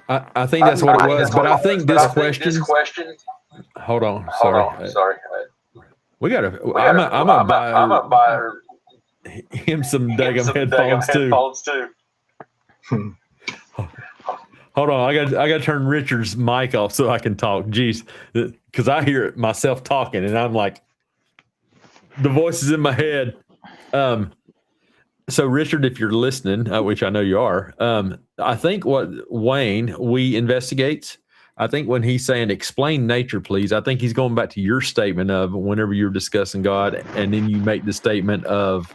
S4: I think that's what it was, but I think this question. Hold on, sorry. We gotta. I'm gonna buy him some daggum headphones too. Hold on, I got to turn Richard's mic off so I can talk. Jeez, because I hear myself talking and I'm like, the voices in my head. So Richard, if you're listening, which I know you are, I think what Wayne investigates. I think when he's saying explain nature, please, I think he's going back to your statement of whenever you're discussing God, and then you make the statement of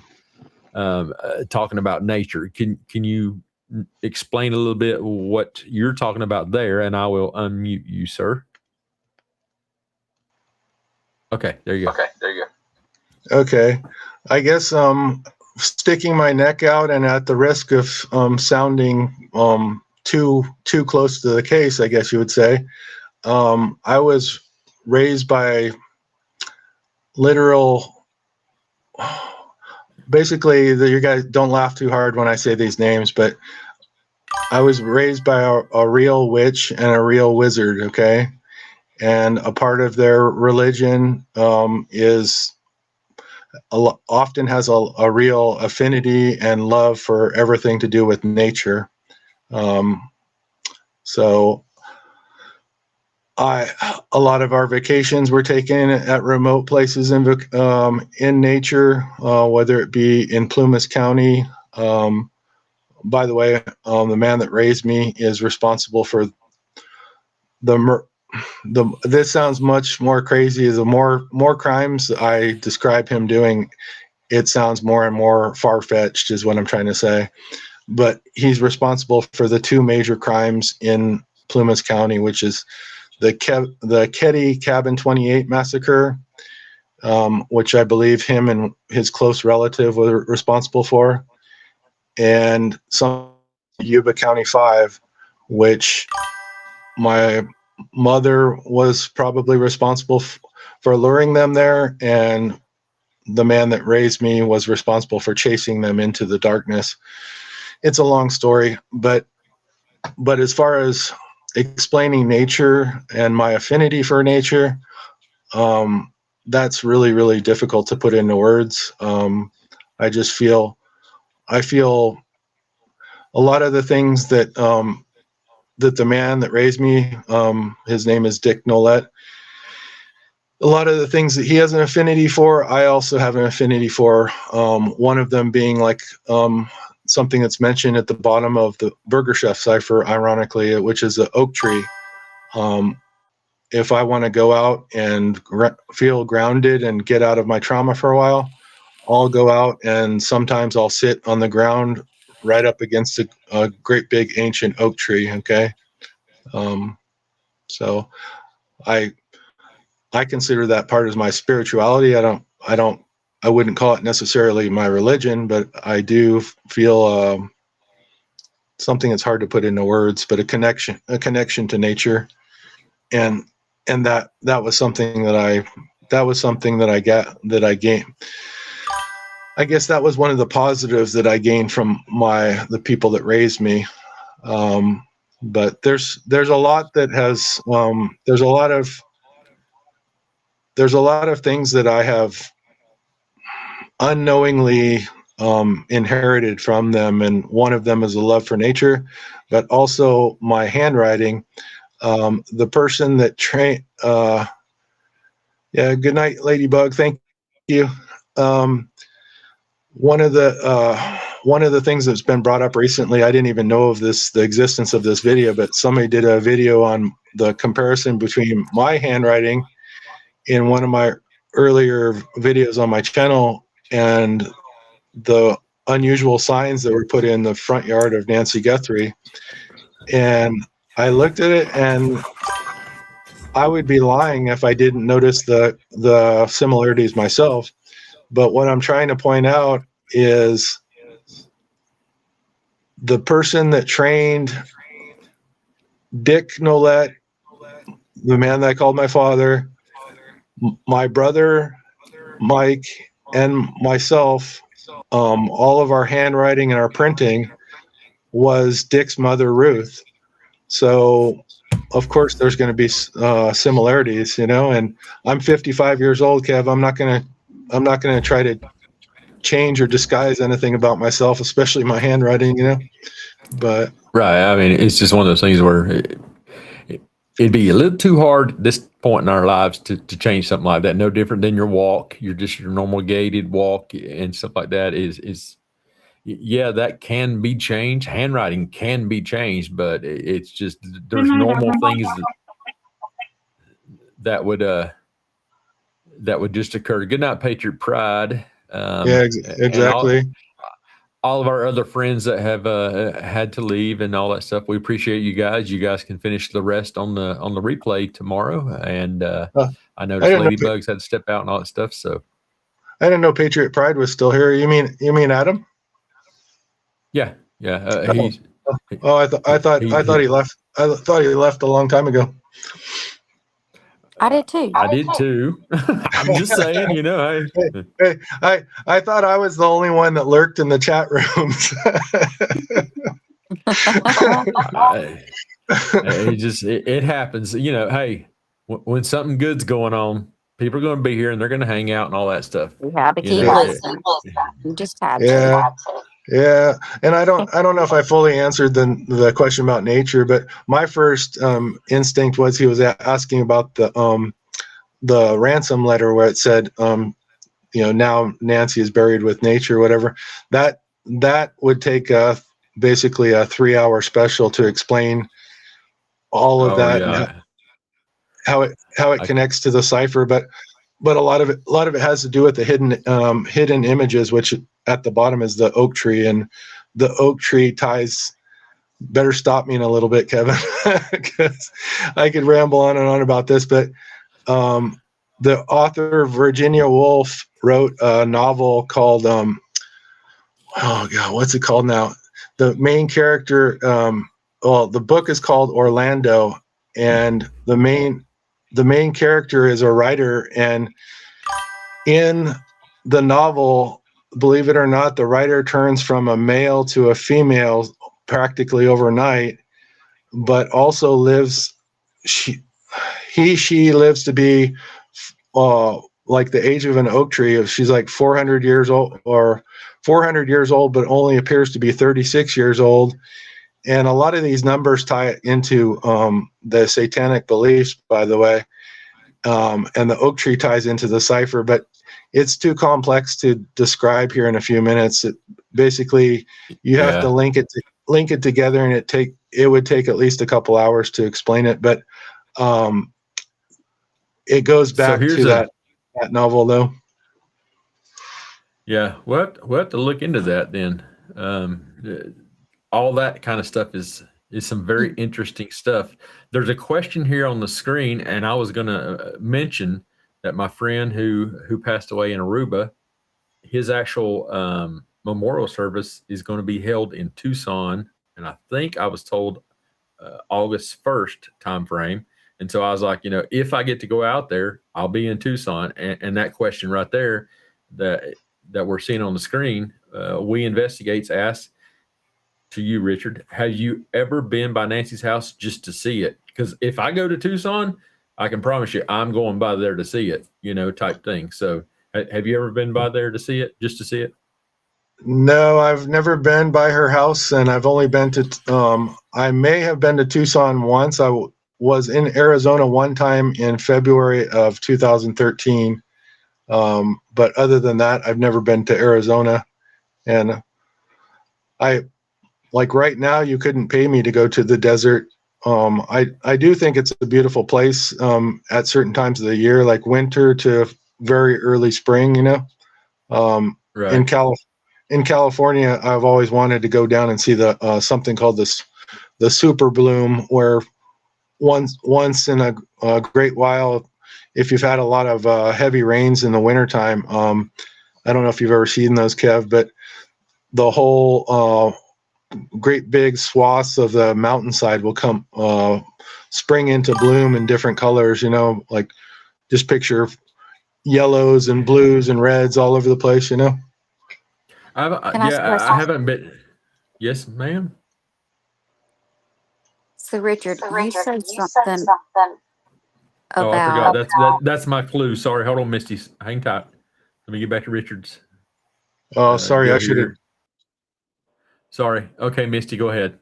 S4: talking about nature. Can you explain a little bit what you're talking about there, and I will unmute you, sir. Okay, there you go.
S13: Okay, I guess sticking my neck out, and at the risk of sounding too close to the case, I guess you would say, I was raised by literal. Basically, you guys don't laugh too hard when I say these names, but I was raised by a real witch and a real wizard, okay? And a part of their religion is often has a real affinity and love for everything to do with nature. So a lot of our vacations were taken at remote places in nature, whether it be in Plumas County. By the way, the man that raised me is responsible for this sounds much more crazy. The more crimes I describe him doing, it sounds more and more far-fetched is what I'm trying to say. But he's responsible for the two major crimes in Plumas County, which is the Ketty Cabin 28 massacre, which I believe him and his close relative were responsible for, and some Yuba County 5, which my mother was probably responsible for luring them there, and the man that raised me was responsible for chasing them into the darkness. It's a long story, but as far as explaining nature and my affinity for nature, that's really, really difficult to put into words. I feel a lot of the things that that the man that raised me, his name is Dick Nolette, a lot of the things that he has an affinity for, I also have an affinity for. One of them being like something that's mentioned at the bottom of the Burger Chef cipher, ironically, which is the oak tree. If I want to go out and feel grounded and get out of my trauma for a while, I'll go out and sometimes I'll sit on the ground right up against a great big ancient oak tree. Okay. So I consider that part of my spirituality. I wouldn't call it necessarily my religion, but I do feel something that's hard to put into words, but a connection to nature. And that was something that I gained. I guess that was one of the positives that I gained from the people that raised me. But there's a lot that has there's a lot of things that I have unknowingly inherited from them, and one of them is a love for nature, but also my handwriting. The person that trained, yeah, good night, Ladybug. Thank you. One of the things that's been brought up recently, I didn't even know of the existence of this video, but somebody did a video on the comparison between my handwriting in one of my earlier videos on my channel and the unusual signs that were put in the front yard of Nancy Guthrie. And I looked at it, and I would be lying if I didn't notice the similarities myself. But what I'm trying to point out is the person that trained Dick Nolette, the man that I called my father, my brother Mike, and myself, all of our handwriting and our printing was Dick's mother, Ruth. So of course there's going to be similarities, you know, and I'm 55 years old, Kev. I'm not going to try to change or disguise anything about myself, especially my handwriting, you know. But
S4: right, I mean, it's just one of those things where it'd be a little too hard at this point in our lives to change something like that. No different than your walk, your normal gated walk and stuff like that. Is yeah, that can be changed. Handwriting can be changed, but it's just there's normal things that would just occur. Good night, Patriot Pride.
S13: Yeah, exactly.
S4: All of our other friends that have had to leave and all that stuff. We appreciate you guys. You guys can finish the rest on the replay tomorrow. And I noticed Ladybugs had to step out and all that stuff. So
S13: I didn't know Patriot Pride was still here. You mean Adam?
S4: Yeah.
S13: I thought he left. I thought he left a long time ago.
S14: I did too.
S4: I did too. I'm just saying, you know.
S13: I thought I was the only one that lurked in the chat rooms.
S4: It happens, you know. Hey, when something good's going on, people are going to be here and they're going to hang out and all that stuff.
S14: You have to keep listening. You just had to.
S13: Yeah, and I don't know if I fully answered the question about nature, but my first instinct was he was asking about the ransom letter where it said, you know, now Nancy is buried with nature, whatever. That would take basically a 3-hour special to explain all of that, and how it connects to the cipher, but a lot of it has to do with the hidden images, which at the bottom is the oak tree, and the oak tree ties. Better stop me in a little bit, Kevin, because I could ramble on and on about this. But the author Virginia Woolf wrote a novel called oh God, what's it called now? The main character, the book is called Orlando, and the main character is a writer, and in the novel, believe it or not, the writer turns from a male to a female practically overnight, but also she lives to be like the age of an oak tree. She's like 400 years old, but only appears to be 36 years old. And a lot of these numbers tie into the satanic beliefs, by the way. And the oak tree ties into the cipher, but it's too complex to describe here in a few minutes. Basically, you have to link it together, and it would take at least a couple hours to explain it. But it goes back to that novel, though.
S4: Yeah, we'll have to look into that then. All that kind of stuff is some very interesting stuff. There's a question here on the screen, and I was going to mention that my friend who passed away in Aruba, his actual memorial service is going to be held in Tucson, and I think I was told August 1st time frame. And so I was like, you know, if I get to go out there, I'll be in Tucson. And that question right there that we're seeing on the screen, We Investigates asks to you, Richard, have you ever been by Nancy's house just to see it? Because if I go to Tucson, I can promise you I'm going by there to see it, you know, type thing. So have you ever been by there to see it, just to see it?
S13: No, I've never been by her house, and I've only been to. I may have been to Tucson once. Was in Arizona one time in February of 2013. But other than that, I've never been to Arizona, and I like right now you couldn't pay me to go to the desert. I do think it's a beautiful place at certain times of the year, like winter to very early spring.
S4: Right.
S13: In California, I've always wanted to go down and see the something called the super bloom, where once in a great while, if you've had a lot of heavy rains in the wintertime, I don't know if you've ever seen those, Kev, but the whole great big swaths of the mountainside will come spring into bloom in different colors. Like just picture yellows and blues and reds all over the place.
S14: Can I ask a
S4: I
S14: question?
S4: haven't been. Yes, ma'am.
S14: So, Richard, you said something
S4: Oh, I forgot.
S14: about
S4: That's my clue. Sorry. Hold on, Misty. Hang tight. Let me get back to Richard's
S13: Oh, sorry, I
S4: deal
S13: should have.
S4: here. Sorry. Okay, Misty, go ahead.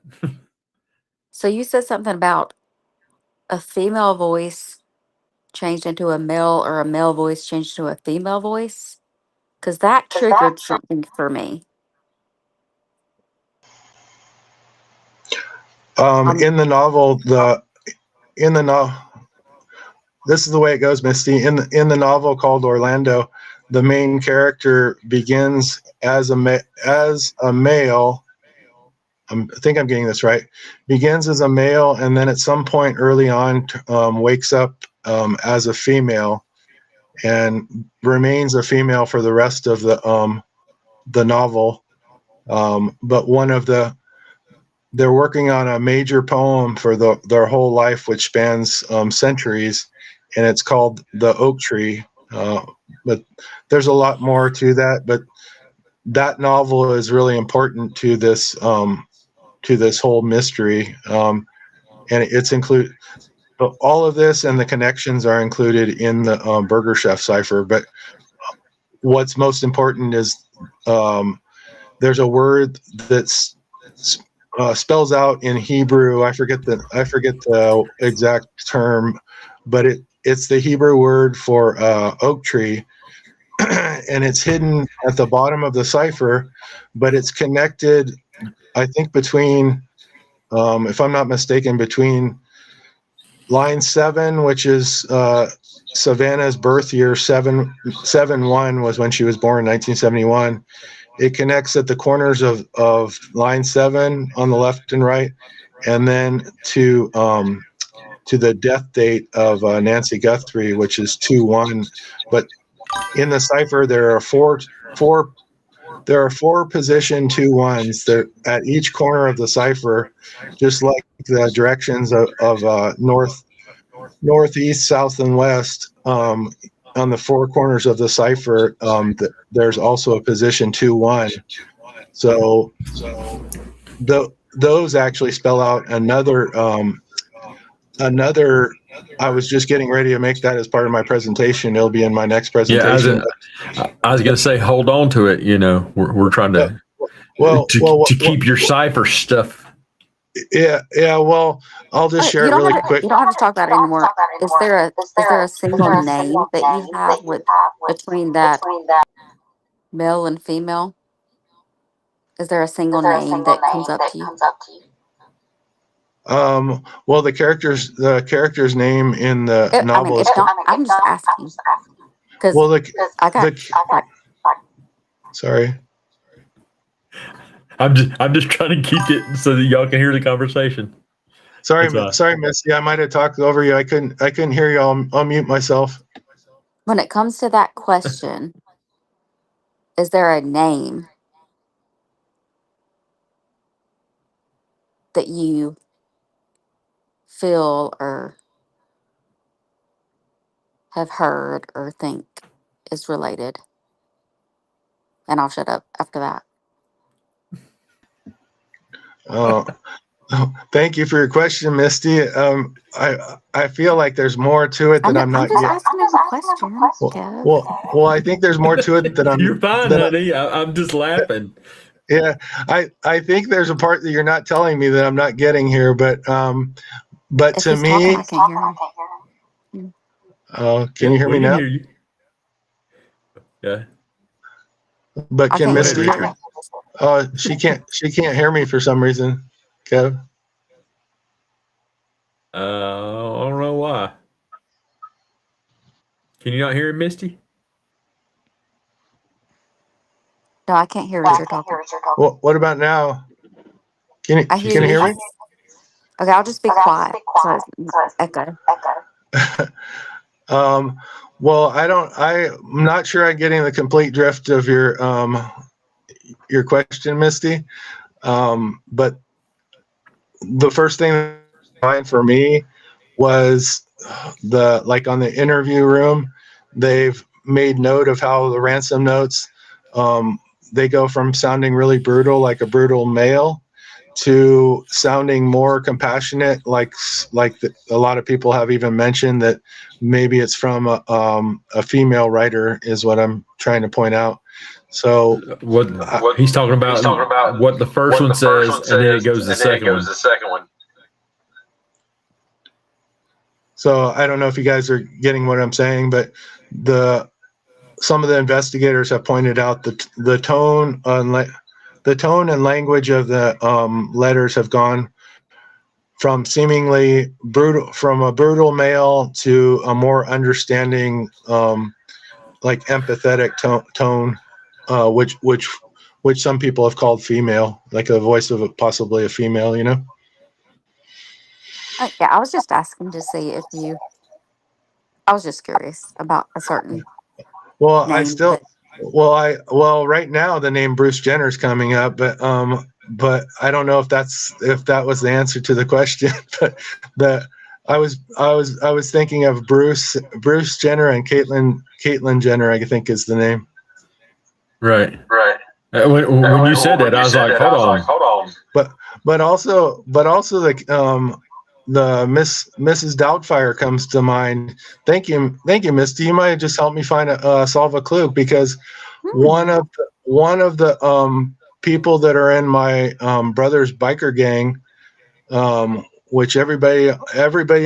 S14: so you said something about a female voice changed into a male or a male voice changed to a female voice? Because that triggered something for me.
S13: In the novel, this is the way it goes, Misty. In the novel called Orlando, the main character begins as a male. I think I'm getting this right. Begins as a male, and then at some point early on, wakes up as a female, and remains a female for the rest of the novel. But they're working on a major poem for their whole life, which spans centuries, and it's called The Oak Tree. But there's a lot more to that. But that novel is really important to this whole mystery, and it's included. All of this and the connections are included in the Burger Chef cipher. But what's most important is there's a word that's spells out in Hebrew. I forget the exact term, but it's the Hebrew word for oak tree, and it's hidden at the bottom of the cipher, but it's connected, I think, between, if I'm not mistaken, between line 7, which is Savannah's birth year, 7/1 was when she was born in 1971. It connects at the corners of line 7 on the left and right, and then to the death date of Nancy Guthrie, which is 2/1. But in the cipher, there are four position 2/1s there at each corner of the cipher, just like the directions of northeast, south, and west. On the four corners of the cipher, there's also a position 2/1. So those actually spell out another. I was just getting ready to make that as part of my presentation. It'll be in my next presentation.
S4: I was going to say, hold on to it. We're trying to keep your cipher stuff.
S13: Yeah. Well, I'll just share it really quick.
S14: You don't have to talk about it anymore. Is there a single name that you have between that male and female? Is there a single name that comes up to you?
S13: Well, the character's name in the novel is.
S14: I'm just asking.
S13: Well, sorry.
S4: I'm just trying to keep it so that y'all can hear the conversation.
S13: Sorry, Missy. I might have talked over you. I couldn't hear you. I'll mute myself.
S14: When it comes to that question, is there a name that you feel or have heard or think is related? And I'll shut up after that.
S13: Thank you for your question, Misty. I feel like there's more to it that I'm
S14: I'm
S13: not
S14: just
S13: getting.
S14: asking him a question, Kev.
S13: Well, I think there's more to it that
S4: You're fine, honey. I'm just laughing.
S13: Yeah, I think there's a part that you're not telling me that I'm not getting here, but
S14: If
S13: to
S14: he's talking,
S13: me,
S14: I can't hear him.
S13: can you hear me
S4: We can
S13: now?
S4: hear you. Yeah.
S13: But
S14: I
S13: can
S14: can't hear
S13: Misty?
S14: you.
S13: She can't hear me for some reason. Kev.
S4: I don't know why. Can you not hear him, Misty?
S14: No, I can't hear what you're talking.
S13: What about now? Can
S14: I
S13: you
S14: hear you.
S13: hear me?
S14: Okay, I'll just be quiet so it's not echo.
S13: Well, I'm not sure I'm getting the complete drift of your question, Misty. But the first thing for me was like on the interview room, they've made note of how the ransom notes, they go from sounding really brutal, like a brutal male, to sounding more compassionate, like a lot of people have even mentioned that maybe it's from a female writer, is what I'm trying to point out. So
S4: what he's talking about, what the first one says, and then it goes to the second one.
S13: So I don't know if you guys are getting what I'm saying, but some of the investigators have pointed out that the tone and language of the letters have gone from seemingly brutal, from a brutal male to a more understanding, like empathetic tone, which some people have called female, like a voice of possibly a female, you know?
S14: Yeah, I was just asking to see if you. I was just curious about a certain
S13: Well,
S14: name.
S13: Right now the name Bruce Jenner is coming up, but I don't know if that was the answer to the question. But I was thinking of Bruce Jenner and Caitlyn Jenner, I think is the name.
S4: Right. When you said that, I was like, hold on.
S13: But also the Mrs. Doubtfire comes to mind. Thank you, Misty. You might have just helped me solve a clue, because one of the people that are in my brother's biker gang, which everybody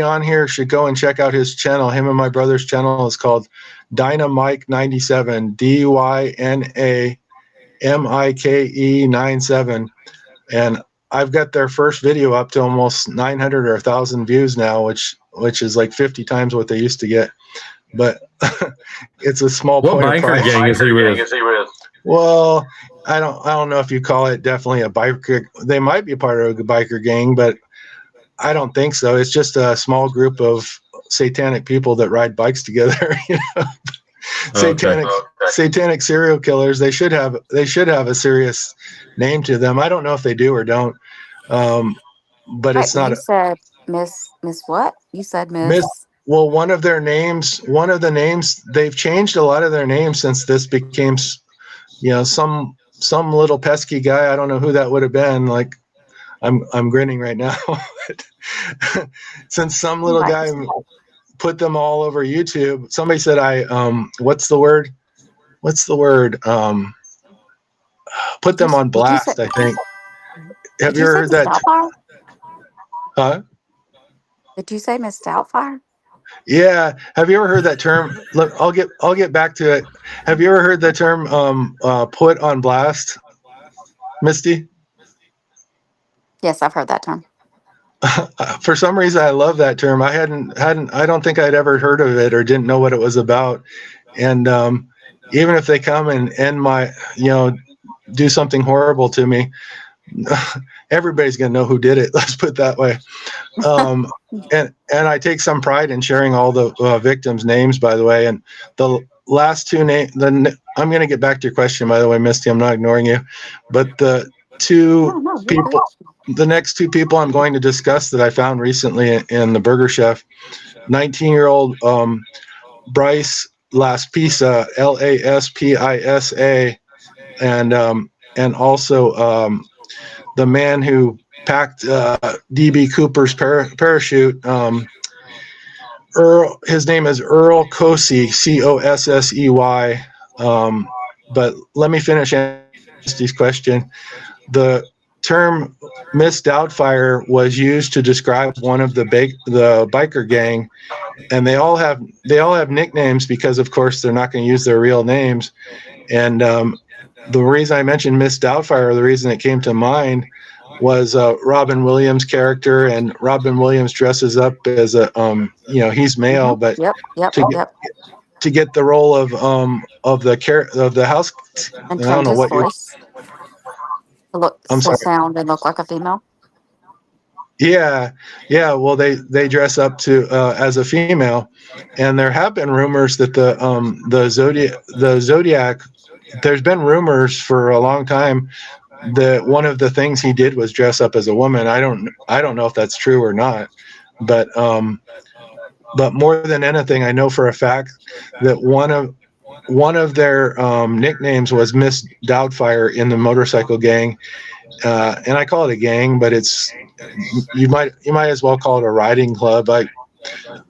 S13: on here should go and check out his channel. Him and my brother's channel is called Dynamike 97, DYNAMIKE 97, and I've got their first video up to almost 900 or 1,000 views now, which is like 50 times what they used to get. But it's a small point of pride.
S4: What biker gang is he with?
S13: Well, I don't know if you call it definitely a biker. They might be part of a biker gang, but I don't think so. It's just a small group of satanic people that ride bikes together. You know? Satanic serial killers. They should have a serious name to them. I don't know if they do or don't. But it's not.
S14: You said Miss what? You said Miss.
S13: Well, one of the names, they've changed a lot of their names since this became, some little pesky guy. I don't know who that would have been. Like, I'm grinning right now. Since some little guy put them all over YouTube. Somebody said what's the word? Put them on blast, I think. Have you ever heard that? Huh?
S14: Did you say Miss Doubtfire?
S13: Yeah. Have you ever heard that term? Look, I'll get back to it. Have you ever heard the term put on blast, Misty?
S14: Yes, I've heard that term.
S13: For some reason, I love that term. I don't think I'd ever heard of it or didn't know what it was about. And even if they come and end do something horrible to me, everybody's going to know who did it. Let's put it that way. And I take some pride in sharing all the victims' names, by the way. And the last two names, I'm going to get back to your question, by the way, Misty. I'm not ignoring you. But the next two people I'm going to discuss that I found recently in the Burger Chef, 19-year-old Bryce Laspisa, Laspisa, and also the man who packed DB Cooper's parachute. Earl, his name is Earl Cossey, Cossey. But let me finish Andy's question. The term Miss Doubtfire was used to describe one of the biker gang, and they all have nicknames because, of course, they're not going to use their real names. And the reason I mentioned Miss Doubtfire, the reason it came to mind, was Robin Williams' character, and Robin Williams dresses up as a he's male, but to get the role of the house.
S14: And
S13: I don't
S14: change
S13: know
S14: his
S13: what you.
S14: voice.
S13: I'm sorry.
S14: Sound and look like a female.
S13: Yeah. Well, they dress up to as a female, and there have been rumors that the Zodiac. There's been rumors for a long time that one of the things he did was dress up as a woman. I don't know if that's true or not, but more than anything, I know for a fact that one of their nicknames was Miss Doubtfire in the motorcycle gang, and I call it a gang, but you might as well call it a riding club. Like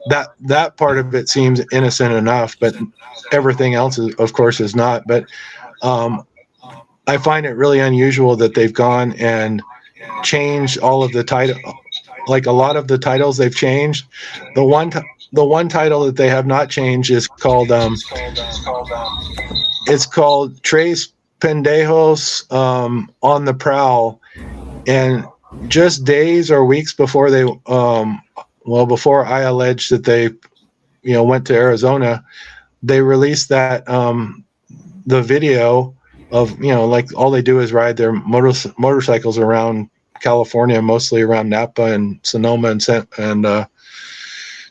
S13: that part of it seems innocent enough, but everything else is, of course, is not. But I find it really unusual that they've gone and changed all of the title. Like a lot of the titles they've changed. The one title that they have not changed is called it's called Tres Pendejos on the Prowl. And just days or weeks before they before I alleged that they went to Arizona, they released that the video of like all they do is ride their motorcycles around California, mostly around Napa and Sonoma, and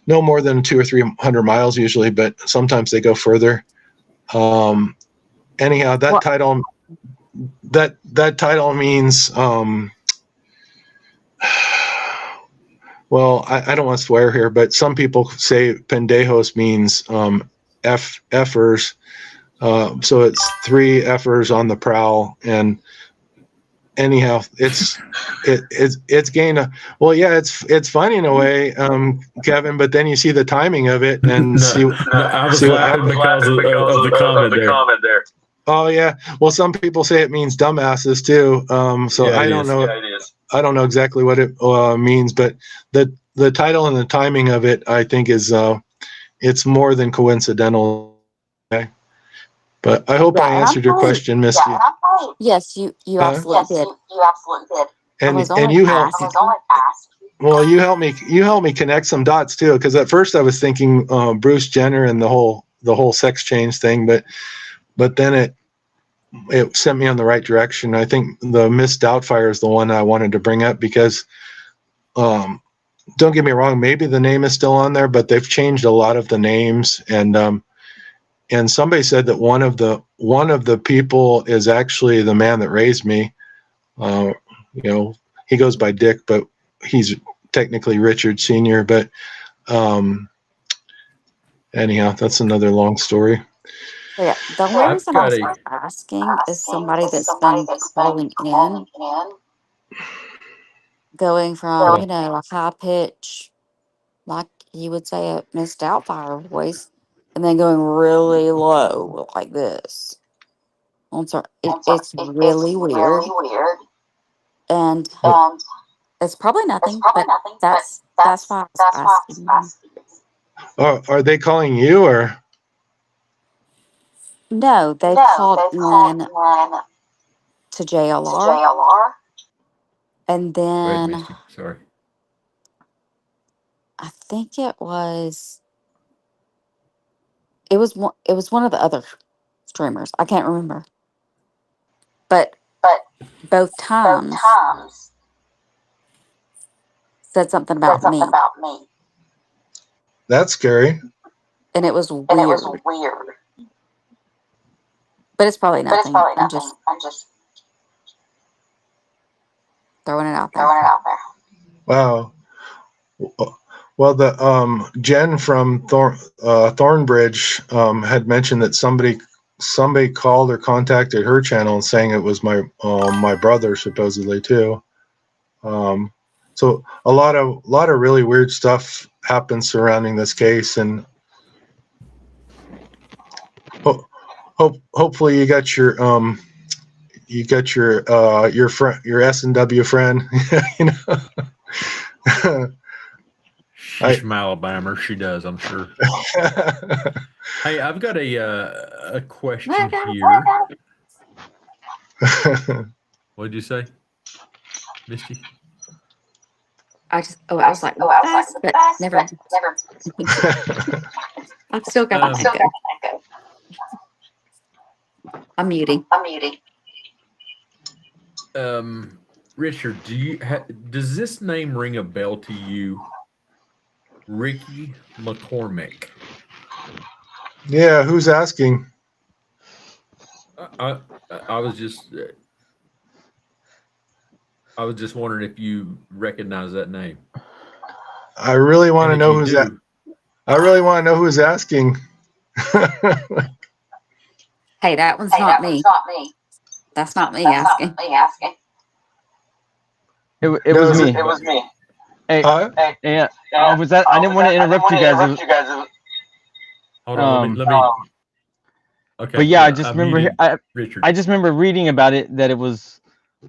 S13: no more than 200 or 300 miles usually, but sometimes they go further. Anyhow, that title means well, I don't want to swear here, but some people say pendejos means effers. So it's 3 effers on the prowl, and anyhow, it's gained a, well, yeah, it's funny in a way, Kevin, but then you see the timing of it and
S4: I was laughing because of the comment there.
S13: Oh yeah, well, some people say it means dumbasses too. So
S4: Yeah,
S13: I
S4: it
S13: don't
S4: is.
S13: know.
S4: Yeah, it is.
S13: I don't know exactly what it means, but the title and the timing of it, I think, is it's more than coincidental. Okay? But I hope I answered your question, Misty.
S14: Yes, you absolutely did.
S13: And you helped. Well, you helped me connect some dots too, because at first I was thinking Bruce Jenner and the whole sex change thing, but then it sent me on the right direction. I think the Miss Doubtfire is the one I wanted to bring up because, don't get me wrong, maybe the name is still on there, but they've changed a lot of the names, and somebody said that one of the people is actually the man that raised me. He goes by Dick, but he's technically Richard Sr. But anyhow, that's another long story.
S14: Yeah, the only reason I was asking is somebody that's been calling in, going from, a high pitch, like you would say a Miss Doubtfire voice, and then going really low like this. I'm sorry, it's really weird. And it's probably nothing, but that's why I was asking.
S13: Are they calling you or?
S14: No, they called in to JLR. And then
S4: Sorry.
S14: I think it was one of the other streamers. I can't remember. But both times said something about me.
S13: That's scary.
S14: And it was weird. But it's probably nothing. I'm just throwing it out there.
S13: Wow. Well, the Jen from Thornbridge had mentioned that somebody called or contacted her channel saying it was my brother supposedly too. So a lot of really weird stuff happens surrounding this case, and hopefully you got your friend, your S&W friend. You know.
S4: She's from Alabama. She does, I'm sure. Hey, I've got a question here. What did you say, Misty?
S14: I was like, but never. I've still got the echo. I'm muting.
S4: Richard, does this name ring a bell to you? Ricky McCormick.
S13: Yeah, who's asking?
S4: I was just wondering if you recognize that name.
S13: I really want to know who's that. I really want to know who's asking.
S14: Hey, that one's not me. That's not me asking.
S10: It was me. It was me. Hey, yeah. Was that? I didn't want to interrupt you guys.
S4: Hold on, let me. Okay.
S10: But yeah, I just remember. I just remember reading about it, that it was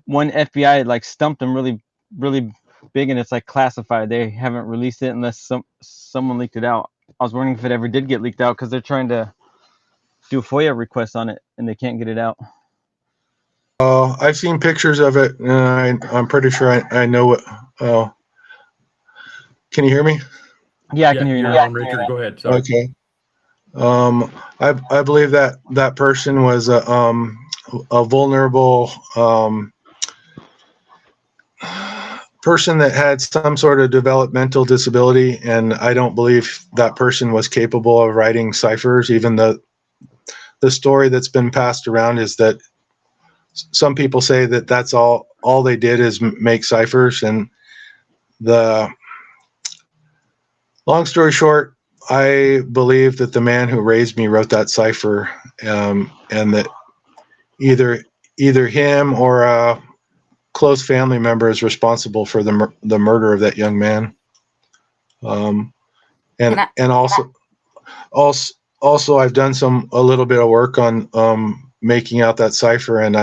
S10: one FBI like stumped them really, really big, and it's like classified. They haven't released it unless someone leaked it out. I was wondering if it ever did get leaked out, because they're trying to do a FOIA request on it and they can't get it out.
S13: I've seen pictures of it, and I'm pretty sure I know what. Can you hear me?
S10: Yeah, I can hear you now.
S4: Richard, go ahead. Sorry.
S13: Okay. I believe that person was a vulnerable person that had some sort of developmental disability, and I don't believe that person was capable of writing ciphers. Even the story that's been passed around is that some people say that that's all they did is make ciphers. And the long story short, I believe that the man who raised me wrote that cipher, and that either him or a close family member is responsible for the murder of that young man. And also I've done a little bit of work on making out that cipher, and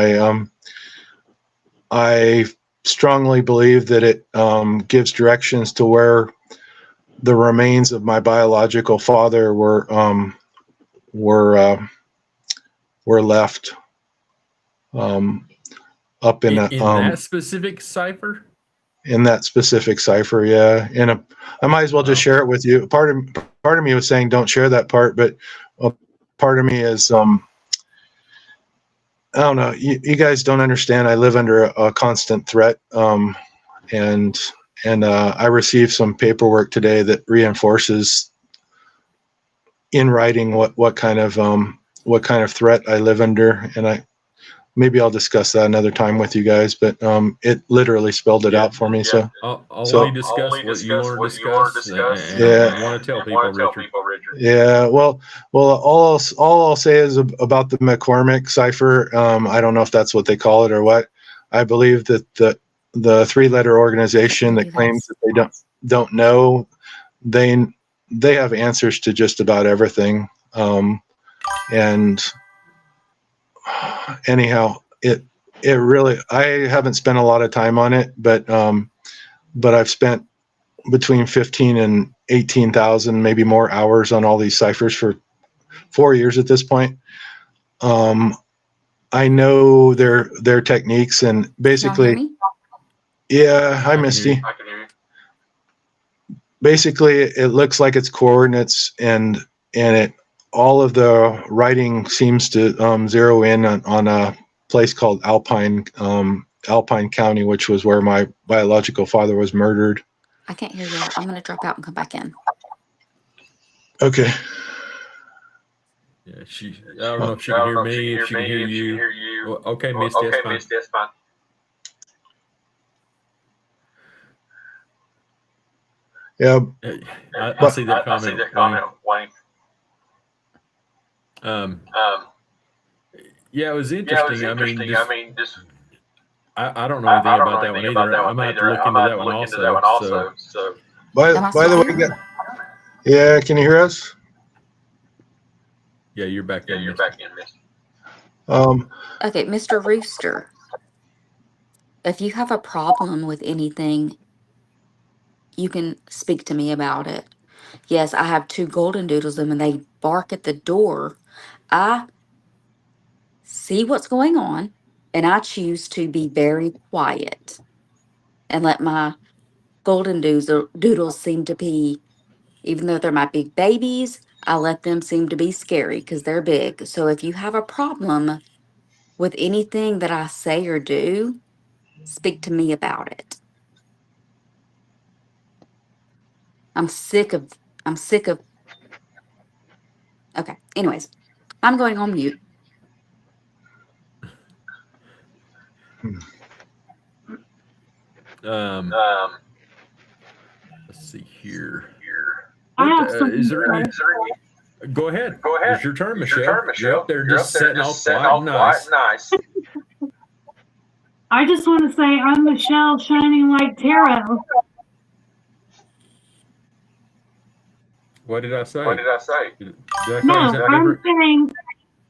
S13: I strongly believe that it gives directions to where the remains of my biological father were left, up in
S4: that specific cipher.
S13: In that specific cipher, yeah. And I might as well just share it with you. Part of me was saying don't share that part, but part of me is I don't know. You guys don't understand. I live under a constant threat, and I received some paperwork today that reinforces in writing what kind of threat I live under, and maybe I'll discuss that another time with you guys, but it literally spelled it out for me. So
S4: I'll only discuss what you want to discuss.
S13: Yeah.
S4: I want to tell people, Richard.
S13: Yeah, well, all I'll say is about the McCormick cipher. I don't know if that's what they call it or what. I believe that the three-letter organization that claims that they don't know, they have answers to just about everything. And anyhow, it really, I haven't spent a lot of time on it, but I've spent between 15 and 18,000, maybe more hours on all these ciphers for 4 years at this point. I know their techniques, and basically, yeah, hi Misty.
S17: I can hear you.
S13: Basically, it looks like it's coordinates, and all of the writing seems to zero in on a place called Alpine County, which was where my biological father was murdered.
S14: I can't hear you. I'm going to drop out and come back in.
S13: Okay.
S4: Yeah, I don't know if she can hear me, if she can hear you. Well, okay, Misty, that's fine.
S13: Yeah.
S4: I see that comment.
S17: Wayne.
S4: Yeah, it was interesting. I don't know anything about that one either. I'm gonna have to look into that one also. So
S6: By
S14: Am I
S6: the
S14: still
S6: way,
S14: here?
S6: yeah, can you hear us?
S4: yeah, you're back in.
S14: Okay, Mr. Rooster, if you have a problem with anything, you can speak to me about it. Yes, I have two golden doodles, and when they bark at the door, I see what's going on, and I choose to be very quiet and let my doodles seem to be, even though they're my big babies, I let them seem to be scary because they're big. So if you have a problem with anything that I say or do, speak to me about it. I'm sick of, okay. Anyways, I'm going on mute.
S4: Let's see here.
S16: I
S4: What,
S16: have something
S4: is
S16: to
S4: there any?
S16: say.
S4: Go ahead. It's your turn, Michelle. You're up there just sitting all quiet and nice.
S16: I just want to say I'm Michelle Shining Light Tarot.
S4: What did I say? Did I
S16: No,
S4: call you something
S16: I'm
S4: different?
S16: saying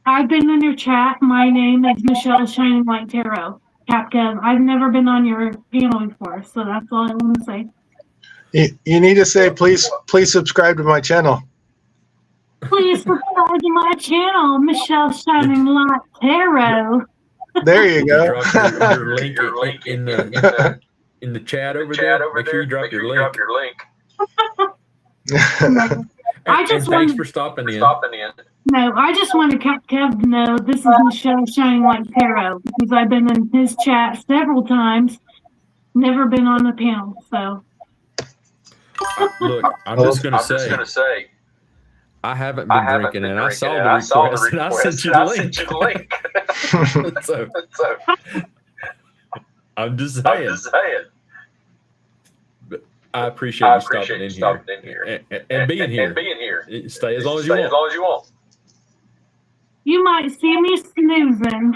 S16: I've been in your chat. My name is Michelle Shining Light Tarot. Captain, I've never been on your panel before, so that's all I want to say.
S13: You need to say, please subscribe to my channel.
S16: Please subscribe to my channel, Michelle Shining Light Tarot.
S13: There you go.
S4: Drop your link in the chat over there. Make sure you drop your link.
S16: I just
S4: and thanks for stopping in.
S16: No, I just want to Kev to know this is Michelle Shining Light Tarot because I've been in his chat several times, never been on the panel. So
S4: look, I'm just gonna say I haven't been drinking, and I saw the request, and I sent you the link. so I'm just saying. But I appreciate you stopping in here and being here. Stay as long as you want.
S16: you might see me snoozing.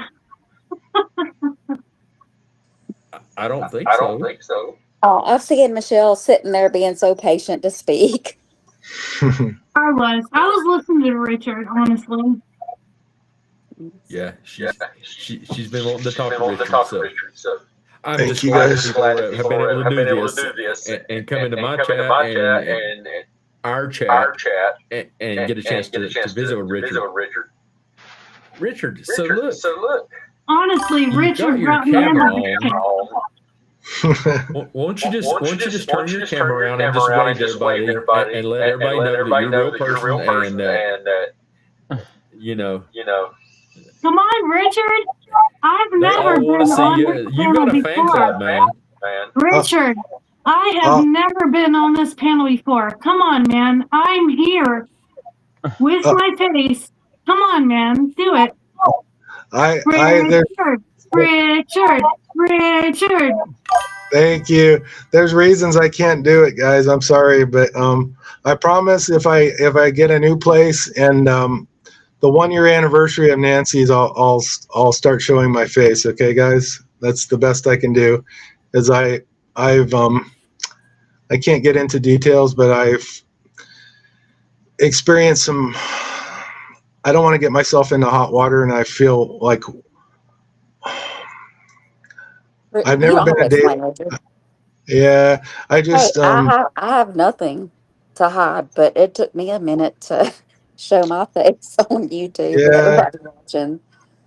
S4: I don't think so.
S14: Oh, I've seen Michelle sitting there being so patient to speak.
S16: I was listening to Richard, honestly.
S4: Yeah, she's been wanting to talk to Richard. So I'm
S13: Thank
S4: just
S13: you
S4: glad
S13: guys.
S4: that people have been able to do this and come into my chat and our chat and get a chance to visit with Richard. Richard, so look.
S16: Honestly,
S4: You
S16: Richard
S4: got your
S16: brought me
S4: camera
S16: in.
S4: Won't you just turn your camera around and just wave to everybody and let everybody know that you're a real person and you know.
S16: Come on, Richard. I've
S4: They
S16: never
S4: all
S16: been
S4: want to see
S16: on
S4: you.
S16: this
S4: You
S16: panel
S4: got a fan
S16: before.
S4: club, man.
S16: Richard, I have never been on this panel before. Come on, man. I'm here with my face. Come on, man. Do it. Richard.
S13: Thank you. There's reasons I can't do it, guys. I'm sorry, but I promise if I get a new place and the 1 year anniversary of Nancy's, I'll start showing my face. Okay, guys, that's the best I can do. As I can't get into details, but I've experienced some. I don't want to get myself into hot water, and I feel like I've never been a date. Yeah, I just.
S14: I have nothing to hide, but it took me a minute to show my face on YouTube with everybody watching.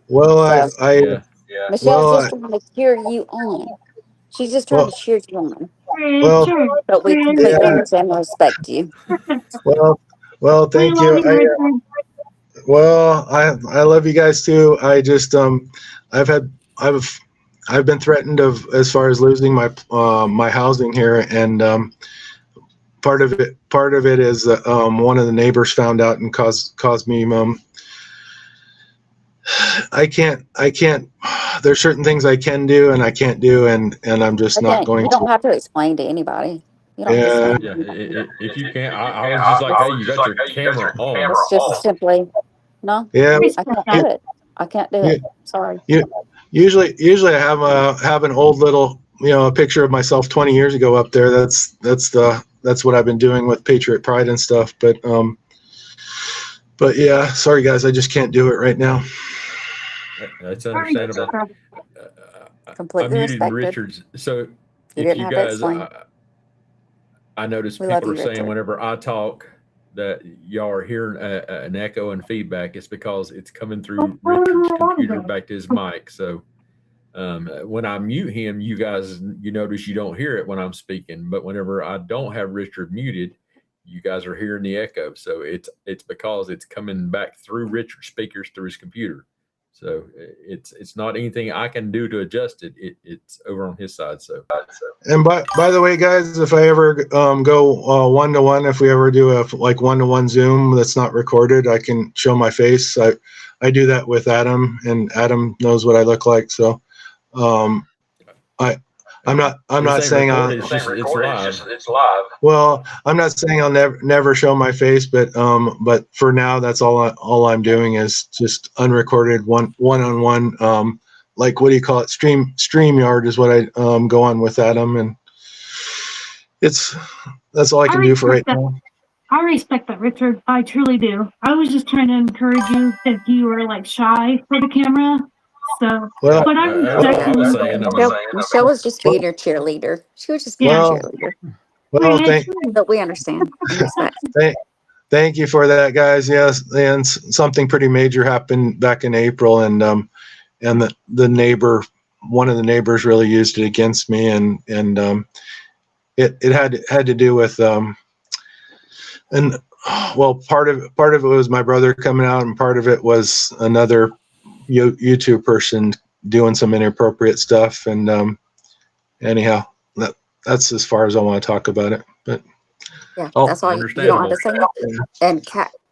S13: Well,
S14: So, Michelle's just trying to cheer you on. She's just trying to cheer you on. But we completely understand and respect you.
S13: Well, thank you. I love you guys too. I just I've been threatened as far as losing my my housing here, and part of it is that one of the neighbors found out and caused me I can't there's certain things I can do and I can't do, and I'm just not going
S14: to. You don't have to explain to anybody. You don't have to explain.
S4: Yeah, if you can't, I was just like, hey, you got your camera on.
S14: It's just simply, no.
S13: Yeah.
S14: I can't do it. I can't do it. Sorry.
S13: Usually I have an old little, a picture of myself 20 years ago up there. That's what I've been doing with Patriot Pride and stuff. But yeah, sorry guys, I just can't do it right now.
S4: That's understandable. I
S14: Completely
S4: muted
S14: respected.
S4: Richards. So
S14: You
S4: if
S14: didn't
S4: you
S14: have to
S4: guys,
S14: explain.
S4: I noticed
S14: We love
S4: people
S14: you,
S4: are saying
S14: Richard.
S4: whenever I talk that y'all are hearing an echo and feedback. It's because it's coming through Richard's computer back to his mic. So when I mute him, you guys, you notice you don't hear it when I'm speaking. But whenever I don't have Richard muted, you guys are hearing the echo. So it's because it's coming back through Richard's speakers through his computer. So it's not anything I can do to adjust it. It's over on his side. So.
S13: And by the way, guys, if I ever go 1-to-1, if we ever do a like 1-to-1 Zoom that's not recorded, I can show my face. I do that with Adam, and Adam knows what I look like. So I'm not saying
S17: It's live.
S13: well, I'm not saying I'll never show my face, but for now, that's all I'm doing is just unrecorded one-on-one. Like, what do you call it? StreamYard is what I go on with Adam, and that's all I can do for right now.
S16: I respect that, Richard. I truly do. I was just trying to encourage you if you were like shy for the camera. So,
S13: Well,
S16: but I was
S14: Michelle was just being your cheerleader. She was just being a cheerleader.
S13: Well,
S14: But we understand and respect.
S13: Thank you for that, guys. Yes, and something pretty major happened back in April, and the neighbor, one of the neighbors, really used it against me, and it had to do with and well, part of it was my brother coming out, and part of it was another YouTube person doing some inappropriate stuff, and anyhow, that's as far as I want to talk about it. But
S14: yeah, that's all. You don't have to say nothing. And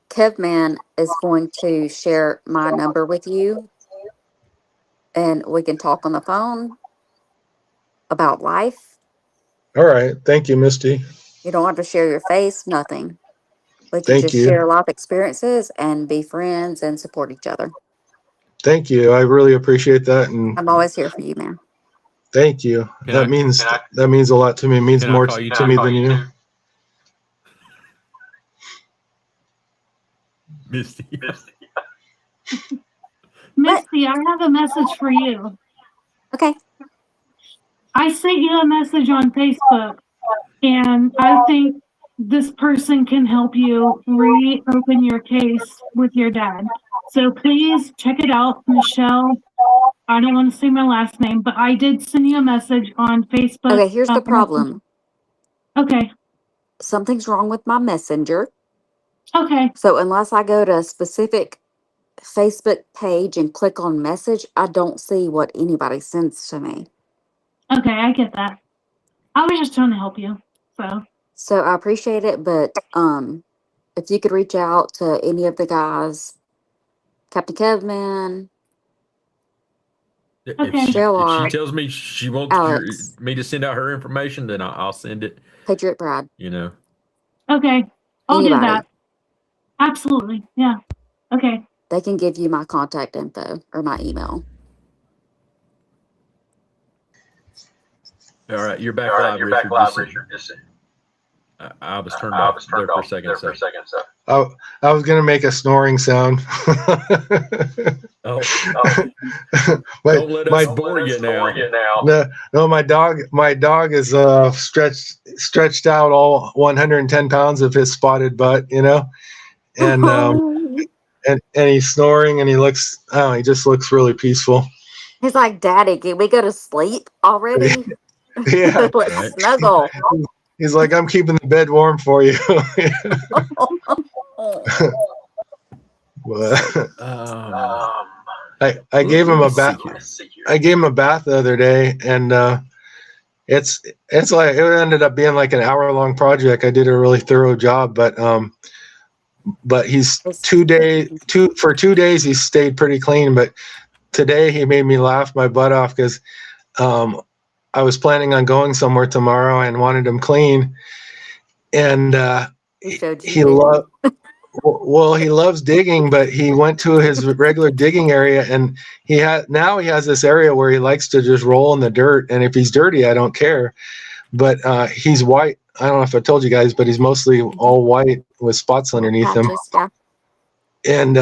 S14: Kevman is going to share my number with you, and we can talk on the phone about life.
S13: All right, thank you, Misty.
S14: You don't have to share your face, nothing. We can
S13: Thank
S14: just
S13: you.
S14: share life experiences and be friends and support each other.
S13: Thank you. I really appreciate that, and
S14: I'm always here for you, man.
S13: thank you. That means a lot to me. It means more to me than you.
S4: Misty.
S16: Misty, I have a message for you.
S14: Okay.
S16: I sent you a message on Facebook, and I think this person can help you reopen your case with your dad. So please check it out, Michelle. I don't want to say my last name, but I did send you a message on Facebook.
S14: Okay, here's the problem.
S16: Okay.
S14: Something's wrong with my messenger.
S16: Okay.
S14: So unless I go to a specific Facebook page and click on message, I don't see what anybody sends to me.
S16: Okay, I get that. I was just trying to help you.
S14: So I appreciate it, but if you could reach out to any of the guys, Captain Kevman,
S4: If she tells me she wants me to send out her information, then I'll send it.
S14: Patriot Pride.
S4: You know.
S16: Okay, I'll do that. Absolutely, yeah. Okay.
S14: They can give you my contact info or my email.
S4: All right, you're back live, Richard. I was turned off there for a second.
S13: I was gonna make a snoring sound.
S4: Don't let us bore you now.
S13: No, my dog is stretched out all 110 pounds of his spotted butt, and and he's snoring, and he just looks really peaceful.
S14: He's like, Daddy, can we go to sleep already?
S13: Yeah.
S14: Let's snuggle.
S13: He's like, I'm keeping the bed warm for you. I gave him a bath. I gave him a bath the other day, and it's like it ended up being like an hour-long project. I did a really thorough job, but he's 2 days he stayed pretty clean. But today he made me laugh my butt off because I was planning on going somewhere tomorrow and wanted him clean, and he loved. Well, he loves digging, but he went to his regular digging area, and he has this area where he likes to just roll in the dirt. And if he's dirty, I don't care. But he's white. I don't know if I told you guys, but he's mostly all white with spots underneath him. And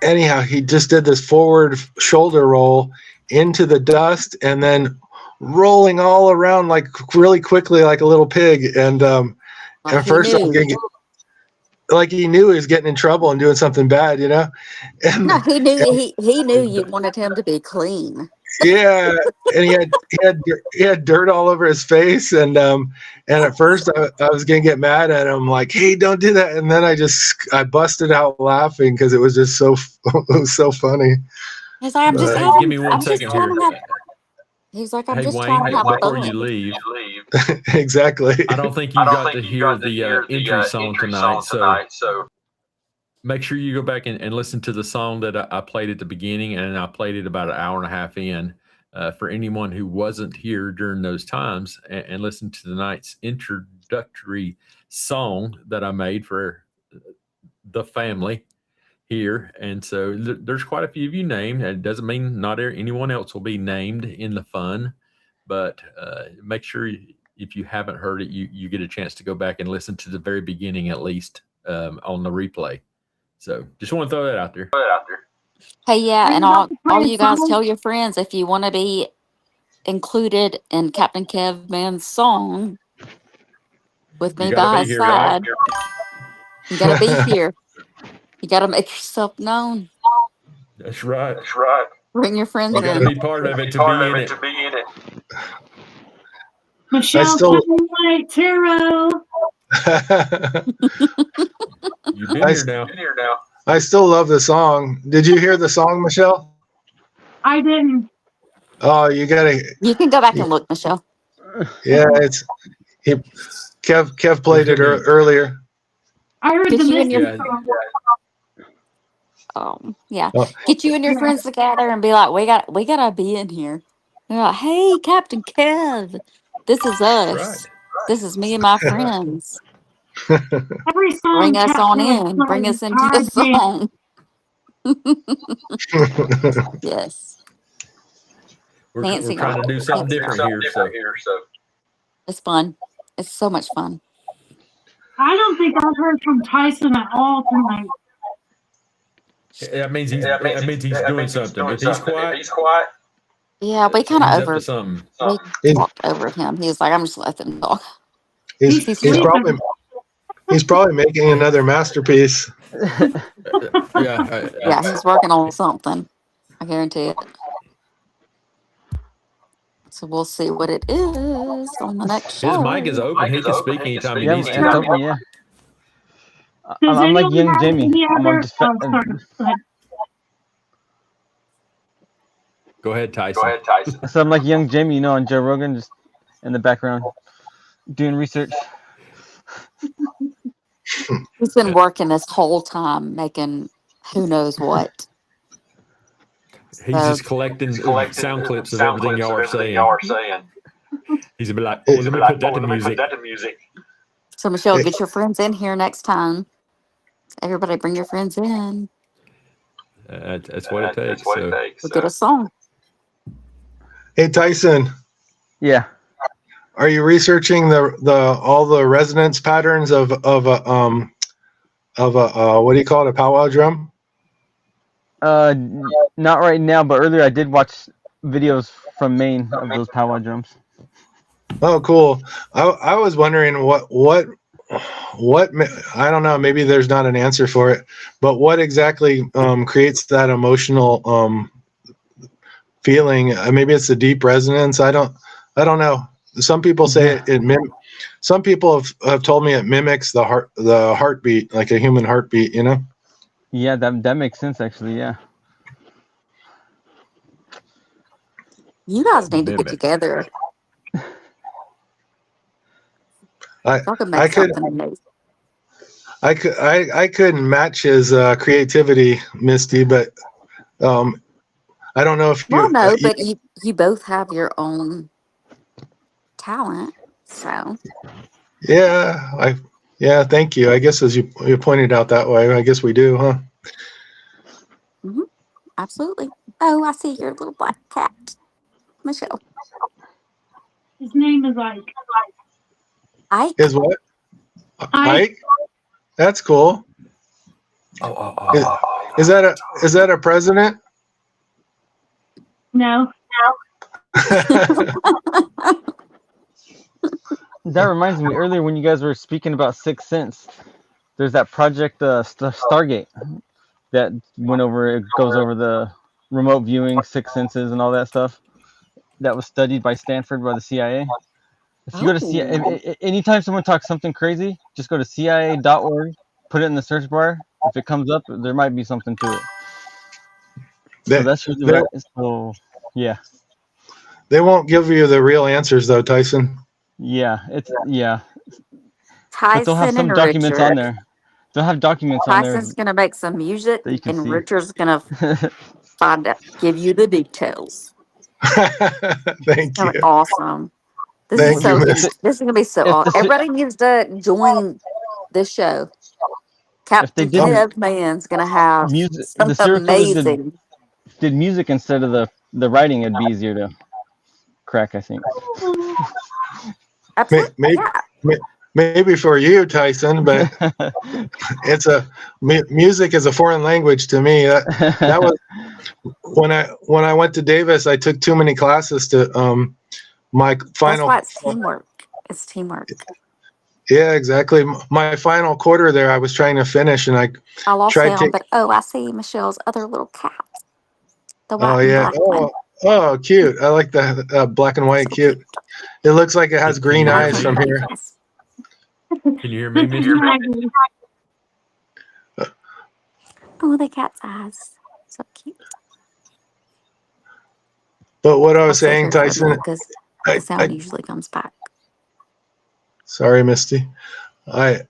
S13: anyhow, he just did this forward shoulder roll into the dust, and then rolling all around like really quickly, like a little pig. And at first, I was getting. Like he knew he was getting in trouble and doing something bad, you know. And,
S14: No, he knew he knew you wanted him to be clean.
S13: yeah, and he had dirt all over his face, and at first I was gonna get mad at him, like, hey, don't do that, and then I busted out laughing because it was just so it was so funny.
S14: He's like, I'm just
S4: Hey,
S14: having.
S4: give me one
S14: I'm just
S4: second
S14: trying
S4: here.
S14: to have. He's like, I'm
S4: Hey,
S14: just
S4: Wayne,
S14: trying to have
S4: before
S14: fun.
S4: you leave,
S13: Exactly.
S4: I don't think you got to hear the entry song tonight, so make sure you go back and listen to the song that I played at the beginning, and I played it about an hour and a half in. For anyone who wasn't here during those times, and listen to tonight's introductory song that I made for the family here. And so there's quite a few of you named. It doesn't mean not anyone else will be named in the fun, but make sure if you haven't heard it, you get a chance to go back and listen to the very beginning, at least on the replay. So just want to throw that out there.
S14: Hey, yeah, and all you guys tell your friends if you want to be included in Captain Kevman's song with me by his side. You gotta be here. You gotta make yourself known.
S4: That's right.
S14: Bring your friends
S4: You gotta
S14: in.
S4: be part of it to be in it.
S16: Michelle, White Tarot.
S4: You've been here now.
S13: I still love the song. Did you hear the song, Michelle?
S16: I didn't.
S13: Oh, you gotta.
S14: You can go back and look, Michelle.
S13: Yeah, Kev played it earlier.
S16: I heard
S14: Get
S16: the
S14: you and your
S16: song.
S14: yeah.
S13: Oh.
S14: Get you and your friends together and be like, we gotta be in here. They're like, hey, Captain Kev, this is us. This is me and my friends.
S16: Every song
S14: Bring us on
S16: Captain
S14: in. Bring us into
S16: Kev
S14: the song. Yes.
S4: We're
S14: Fancy
S4: trying to do something different here. So
S14: it's fun. It's so much fun.
S16: I don't think I've heard from Tyson at all tonight.
S4: that means he's doing something. If he's quiet,
S14: Yeah, we kind of
S4: he's up to something.
S14: we talked over him. He was like, I'm just letting him talk.
S13: He's probably making another masterpiece.
S14: Yeah, he's working on something. I guarantee it. So we'll see what it is on the next show.
S4: His mic is open. He can speak anytime he needs to.
S10: It's open, yeah. I'm like young Jamie. I'm just
S4: Go ahead, Tyson.
S10: So I'm like young Jamie, you know, on Joe Rogan, just in the background doing research.
S14: He's been working this whole time making who knows what.
S4: He's just collecting sound clips of everything y'all are saying. He's gonna be like, let me put that to music.
S14: So Michelle, get your friends in here next time. Everybody bring your friends in.
S4: That's what it takes.
S14: We'll get a song.
S13: Hey Tyson.
S10: Yeah.
S13: Are you researching all the resonance patterns of a what do you call it, a powwow drum?
S10: Not right now, but earlier I did watch videos from Maine of those powwow drums.
S13: Oh, cool. I was wondering what I don't know, maybe there's not an answer for it, but what exactly creates that emotional feeling? Maybe it's the deep resonance. I don't know. Some people say some people have told me it mimics the heartbeat, like a human heartbeat, you know?
S10: Yeah, that makes sense actually, yeah.
S14: You guys need to get together.
S13: I couldn't match his creativity, Misty, but I don't know if you.
S14: Well, no, but you both have your own talent, so.
S13: Yeah, Yeah, thank you. I guess as you pointed out that way, I guess we do, huh?
S14: Hmm. Absolutely. Oh, I see your little black cat, Michelle.
S16: His name is Ike.
S14: Ike.
S13: Is what? Ike? That's cool. Is that a president?
S16: No.
S10: That reminds me, earlier when you guys were speaking about Sixth Sense, there's that project Stargate that went over. It goes over the remote viewing, Sixth Senses, and all that stuff. That was studied by Stanford by the CIA. If you go to CIA, anytime someone talks something crazy, just go to CIA.org, put it in the search bar. If it comes up, there might be something to it. So that's really what. So yeah.
S13: They won't give you the real answers though, Tyson.
S10: Yeah, yeah.
S14: Tyson
S10: but they'll have some documents
S14: Richard.
S10: on there. They'll have documents on there.
S14: Tyson's gonna make some music,
S10: that you can
S14: and
S10: see.
S14: Richard's gonna give you the details.
S13: Thank you.
S14: Awesome. This
S13: Thank
S14: is so.
S13: you,
S14: This is gonna be so awesome. Everybody needs to join this show. Captain Ted Man's gonna have
S10: music,
S14: some
S10: the serial killers
S14: amazing.
S10: did music instead of the writing, it'd be easier to crack, I think.
S14: Absolutely.
S13: Maybe for you, Tyson, but it's music is a foreign language to me. That was when I went to Davis. I took too many classes to my final.
S14: That's why it's teamwork. It's teamwork.
S13: Yeah, exactly. My final quarter there, I was trying to finish, and I
S14: lost
S13: tried
S14: sound, but I see Michelle's other little cat. The white and black one.
S13: Oh, cute! I like the black and white. Cute. It looks like it has green eyes from here.
S4: Can you hear me, Misty?
S14: Oh, the cat's eyes. So cute.
S13: But what I was saying, Tyson,
S14: because the sound usually comes back.
S13: Sorry, Misty. I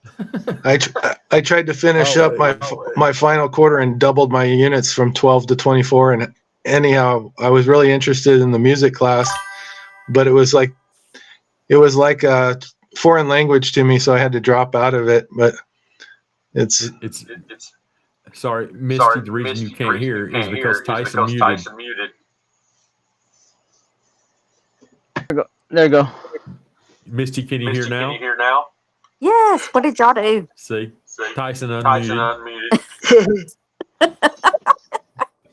S13: tried to finish up my final quarter and doubled my units from 12 to 24. And anyhow, I was really interested in the music class, but it was like a foreign language to me, so I had to drop out of it. But it's
S4: sorry, Misty. The reason you can't hear is because Tyson muted.
S10: There you go.
S4: Misty, can you hear now?
S14: Yes. What did y'all do?
S4: See? Tyson unmuted.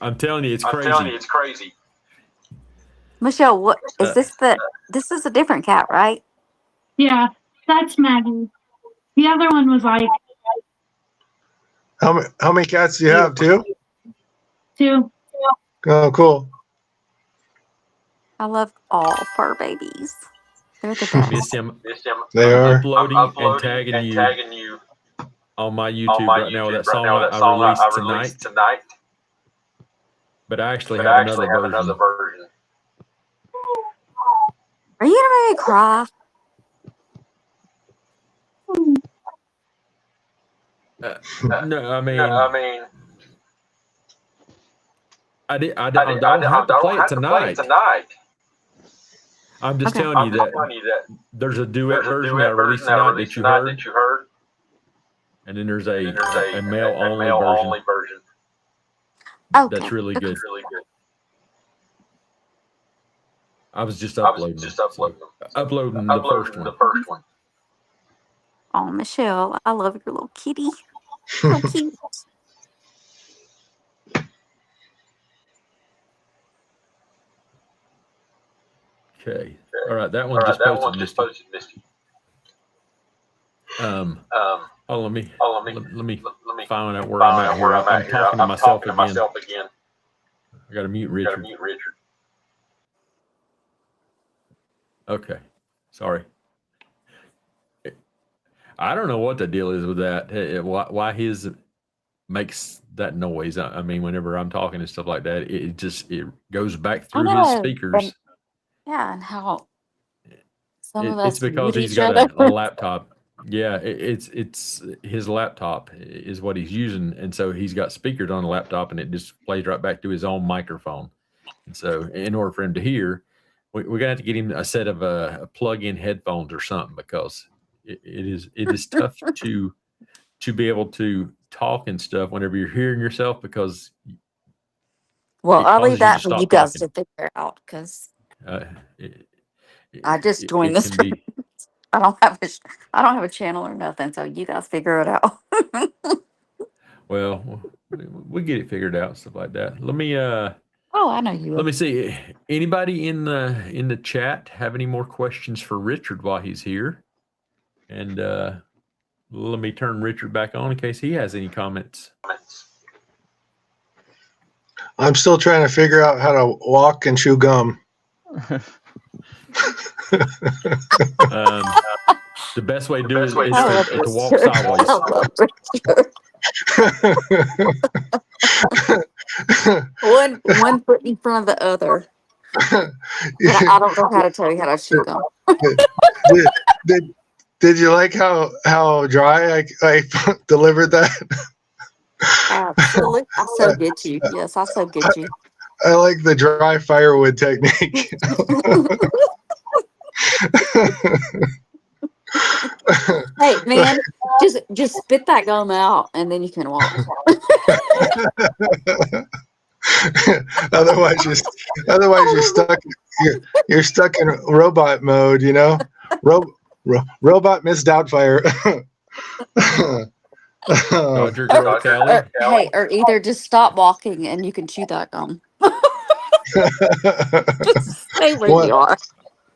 S4: I'm telling you, it's crazy.
S14: Michelle, what is this? This is a different cat, right?
S16: Yeah, that's Maggie. The other one was like.
S13: How many cats do you have? Two. Oh, cool.
S14: I love all fur babies. They're the best.
S4: Misty,
S13: they are
S4: uploading and tagging you on my YouTube right now. That song I released tonight. But I actually have another version.
S14: Are you gonna make me cry?
S4: No, I mean, I don't have to play it tonight. I'm just telling you that there's a duet version that I released tonight that you heard, and then there's a male only version.
S14: Okay.
S4: That's really good. I was just uploading the first one.
S14: Oh, Michelle, I love your little kitty. So cute.
S4: Okay. All right. That one just posted, Misty. Let me find out where I'm at here. I'm talking to myself again. I got to mute Richard. Okay. Sorry. I don't know what the deal is with that. Why his makes that noise. I mean, whenever I'm talking and stuff like that, it goes back through his speakers.
S14: Yeah, and how some of us
S4: it's because
S14: mute
S4: he's
S14: each
S4: got
S14: other.
S4: a laptop. Yeah, it's his laptop is what he's using, and so he's got speakers on the laptop, and it just plays right back to his own microphone. And so, in order for him to hear, we're gonna have to get him a set of plug-in headphones or something, because it is tough to be able to talk and stuff whenever you're hearing yourself, because
S14: Well,
S4: it
S14: I'll
S4: causes
S14: leave
S4: you to
S14: that for you
S4: stop
S14: guys
S4: talking.
S14: to figure out because
S4: It,
S14: I just joined
S4: it
S14: this
S4: can
S14: room.
S4: be.
S14: I don't have a channel or nothing, so you guys figure it out.
S4: Well, we get it figured out, stuff like that. Let me
S14: Oh, I know you
S4: let
S14: will.
S4: me see. Anybody in the chat have any more questions for Richard while he's here? And let me turn Richard back on in case he has any comments.
S13: I'm still trying to figure out how to walk and chew gum.
S4: The best way to do it is
S14: I love
S4: to walk
S14: Richard.
S4: sideways.
S14: I love Richard. One foot in front of the other. But I don't know how to tell you how to chew gum.
S13: Did you like how dry I delivered that?
S14: Absolutely. I so get you. Yes, I so get you.
S13: I like the dry firewood technique.
S14: Hey man, just spit that gum out and then you can walk.
S13: otherwise you're stuck in robot mode, you know. Robot Miss Doubtfire.
S4: Dodger Girl Kelly.
S14: Hey, or either just stop walking and you can chew that gum. Just stay where you are.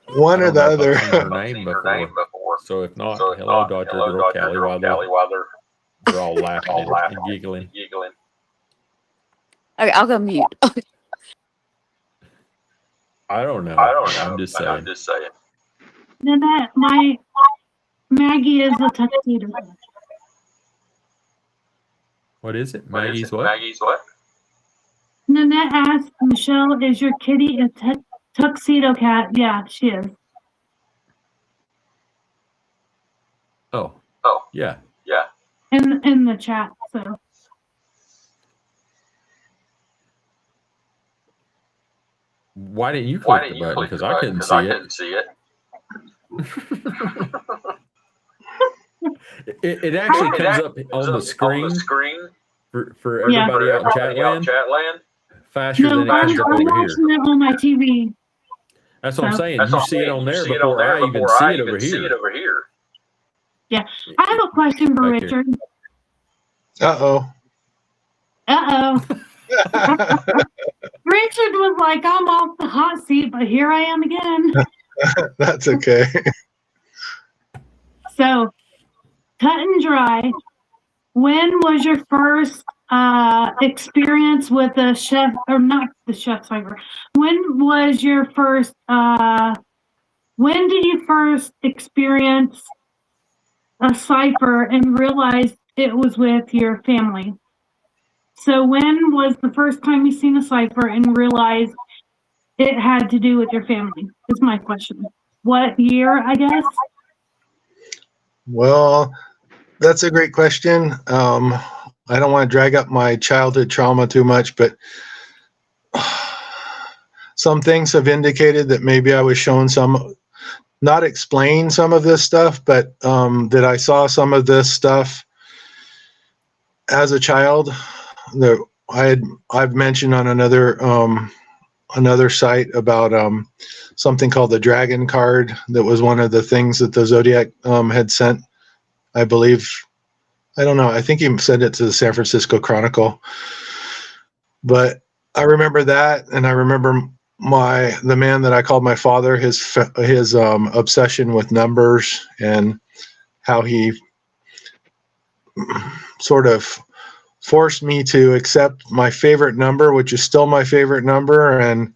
S13: One or the other.
S4: I've seen her name before. So if not, hello, Dodger Girl Kelly. While they're all laughing and giggling.
S14: Okay, I'll go mute.
S4: I don't know. I'm just saying.
S16: Nanette, my Maggie is a tuxedo.
S4: What is it? Maggie's what?
S16: Nanette asked Michelle, "Is your kitty a tuxedo cat?" Yeah, she is.
S4: Oh, yeah.
S16: In the chat. So
S4: Why didn't you click the button? Because I couldn't see it. It actually comes up on the screen for everybody out in chat land faster than it comes up
S16: I'm
S4: over here.
S16: watching it on my TV.
S4: That's what I'm saying. You see it on there before I even see it over here.
S16: Yeah, I have a question for
S4: Back here.
S16: Richard.
S13: Uh-oh.
S16: Richard was like, "I'm off the hot seat," but here I am again.
S13: That's okay.
S16: So, cut and dry. When was your first experience with the chef, or not the chef cipher? When was your first? When did you first experience a cipher and realize it was with your family? So, when was the first time you seen a cipher and realized it had to do with your family? Is my question. What year, I guess?
S13: Well, that's a great question. I don't want to drag up my childhood trauma too much, but some things have indicated that maybe I was shown some, not explain some of this stuff, but that I saw some of this stuff as a child. That I've mentioned on another site about something called the Dragon card. That was one of the things that the Zodiac had sent, I believe. I don't know. I think he sent it to the San Francisco Chronicle. But I remember that, and I remember the man that I called my father, his obsession with numbers, and how he sort of forced me to accept my favorite number, which is still my favorite number. And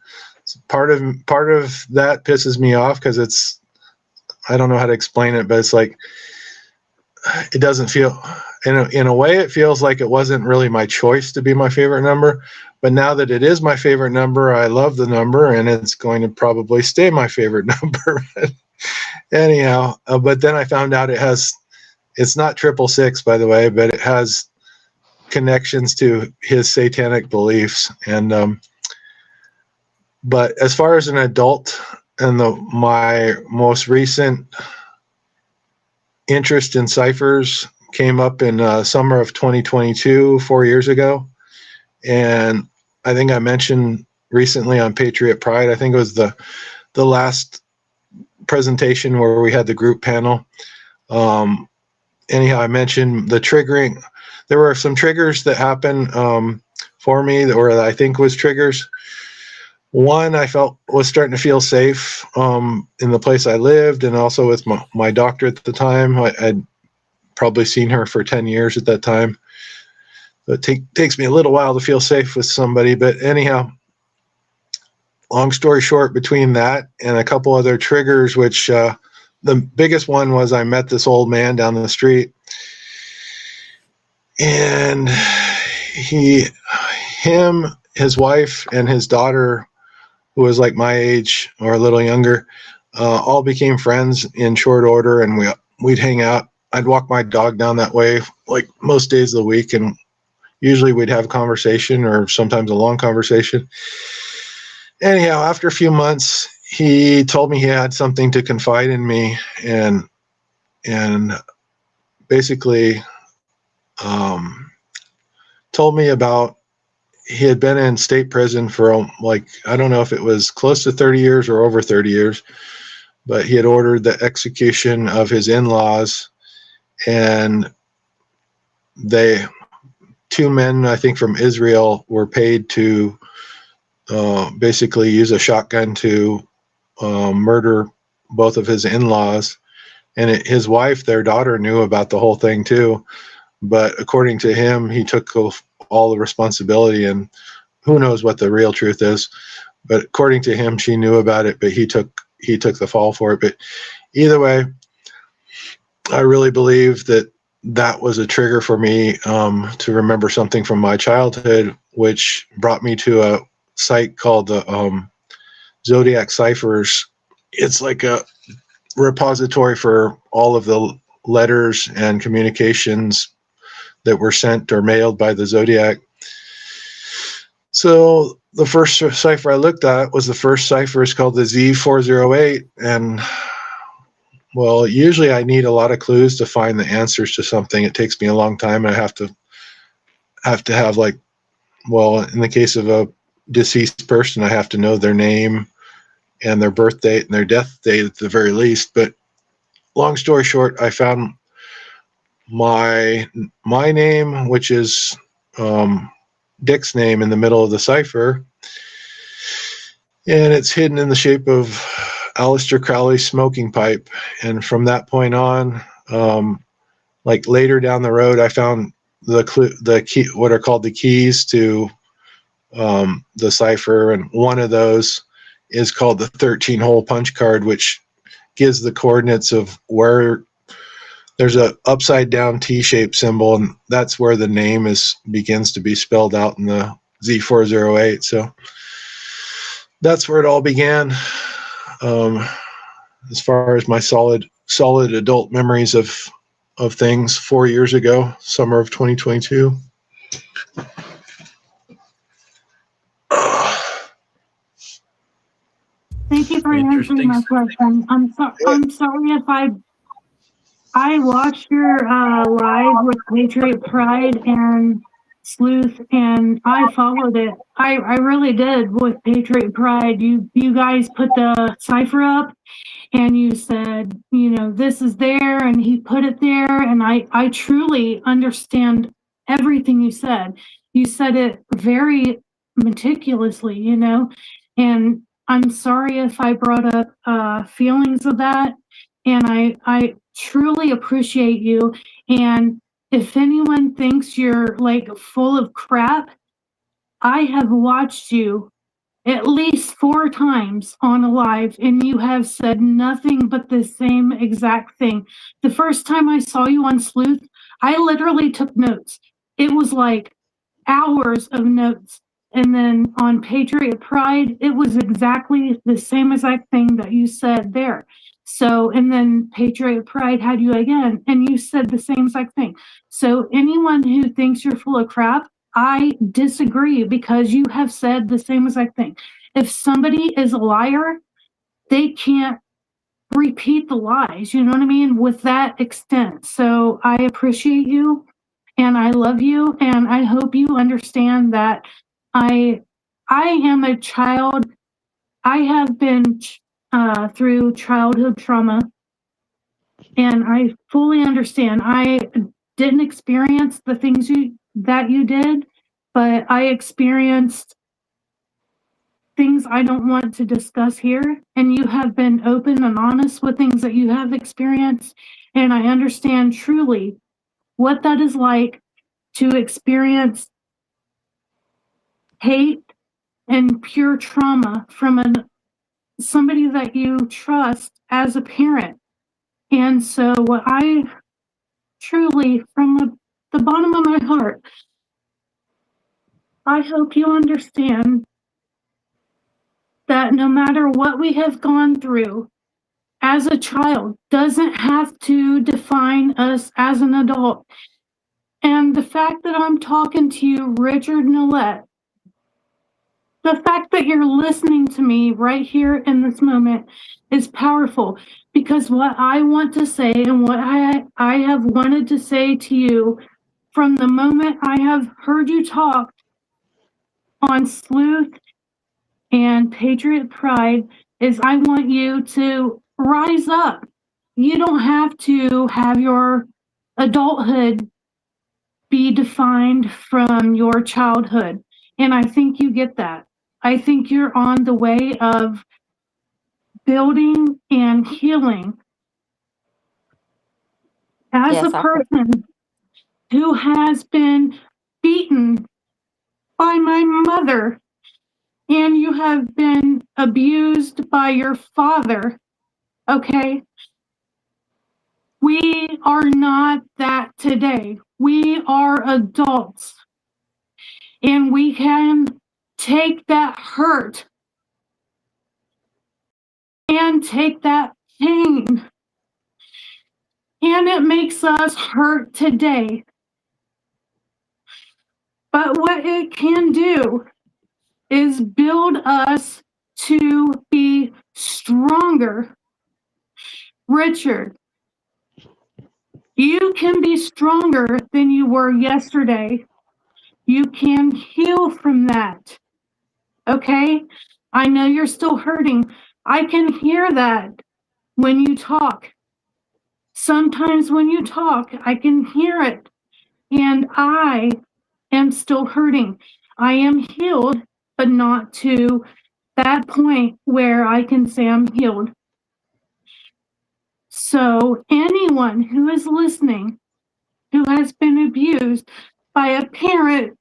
S13: part of that pisses me off because I don't know how to explain it, but it's like, it doesn't feel, in a way, it feels like it wasn't really my choice to be my favorite number. But now that it is my favorite number, I love the number, and it's going to probably stay my favorite number. Anyhow, but then I found out it's not 666, by the way, but it has connections to his satanic beliefs. And but as far as an adult, and my most recent interest in ciphers came up in summer of 2022, 4 years ago. And I think I mentioned recently on Patriot Pride, I think it was the last presentation where we had the group panel. Anyhow, I mentioned the triggering. There were some triggers that happened for me, or that I think was triggers. One, I felt was starting to feel safe in the place I lived, and also with my doctor at the time. I'd probably seen her for 10 years at that time. It takes me a little while to feel safe with somebody, but anyhow, long story short, between that and a couple other triggers, which the biggest one was I met this old man down the street, and his wife, and his daughter, who was like my age or a little younger, all became friends in short order, and we'd hang out. I'd walk my dog down that way like most days of the week, and usually we'd have a conversation, or sometimes a long conversation. Anyhow, after a few months, he told me he had something to confide in me, and basically told me about, he had been in state prison for like, I don't know if it was close to 30 years or over 30 years, but he had ordered the execution of his in-laws, and two men, I think from Israel, were paid to basically use a shotgun to murder both of his in-laws. And his wife, their daughter, knew about the whole thing too, but according to him, he took all the responsibility, and who knows what the real truth is. But according to him, she knew about it, but he took the fall for it. But either way, I really believe that was a trigger for me to remember something from my childhood, which brought me to a site called the Zodiac Ciphers. It's like a repository for all of the letters and communications that were sent or mailed by the Zodiac. So the first cipher I looked at was the first cipher. Is called the Z408, and well, usually I need a lot of clues to find the answers to something. It takes me a long time, and I have to have, like, well, in the case of a deceased person, I have to know their name and their birth date and their death date at the very least. But long story short, I found my name, which is Dick's name, in the middle of the cipher, and it's hidden in the shape of Aleister Crowley's smoking pipe. And from that point on, like later down the road, I found the key, what are called the keys to the cipher, and one of those is called the 13-hole punch card, which gives the coordinates of where there's a upside down T-shaped symbol, and that's where the name begins to be spelled out in the Z408. So that's where it all began. As far as my solid adult memories of things 4 years ago, summer of 2022.
S16: Thank you for answering my question. I'm sorry if I watched your live with Patriot Pride and Sleuth, and I followed it. I really did with Patriot Pride. You guys put the cipher up, and you said, this is there, and he put it there, and I truly understand everything you said. You said it very meticulously, and I'm sorry if I brought up feelings of that, and I truly appreciate you. And if anyone thinks you're like full of crap, I have watched you at least 4 times on a live, and you have said nothing but the same exact thing. The first time I saw you on Sleuth, I literally took notes. It was like hours of notes. And then on Patriot Pride, it was exactly the same exact thing that you said there. So, and then Patriot Pride had you again, and you said the same exact thing. So anyone who thinks you're full of crap, I disagree, because you have said the same exact thing. If somebody is a liar, they can't repeat the lies, you know what I mean, with that extent. So I appreciate you and I love you, and I hope you understand that I am a child. I have been through childhood trauma, and I fully understand. I didn't experience the things that you did, but I experienced things I don't want to discuss here, and you have been open and honest with things that you have experienced, and I understand truly what that is like to experience hate and pure trauma from somebody that you trust as a parent. And so what I truly, from the bottom of my heart, I hope you understand that no matter what we have gone through as a child doesn't have to define us as an adult. And the fact that I'm talking to you, Richard Nolette, the fact that you're listening to me right here in this moment is powerful, because what I want to say and what I have wanted to say to you from the moment I have heard you talk on Sleuth and Patriot Pride is I want you to rise up. You don't have to have your adulthood be defined from your childhood. And I think you get that. I think you're on the way of building and healing. As a person who has been beaten by my mother, and you have been abused by your father, okay? We are not that today. We are adults. And we can take that hurt and take that pain, and it makes us hurt today. But what it can do is build us to be stronger. Richard, you can be stronger than you were yesterday. You can heal from that. Okay? I know you're still hurting. I can hear that when you talk. Sometimes when you talk, I can hear it. And I am still hurting. I am healed, but not to that point where I can say I'm healed. So anyone who is listening, who has been abused by a parent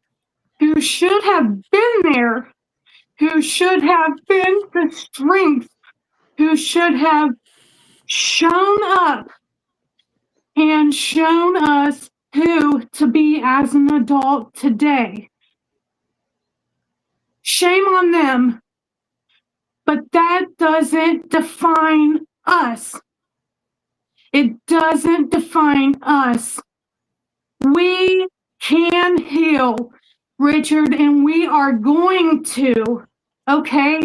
S16: who should have been there, who should have been the strength, who should have shown up and shown us who to be as an adult today. Shame on them, but that doesn't define us. It doesn't define us. We can heal, Richard, and we are going to, okay?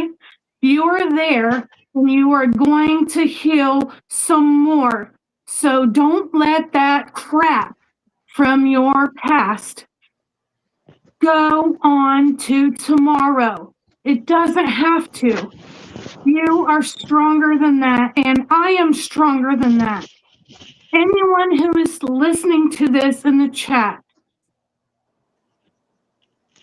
S16: You are there, and you are going to heal some more. So don't let that crap from your past go on to tomorrow. It doesn't have to. You are stronger than that, and I am stronger than that. Anyone who is listening to this in the chat,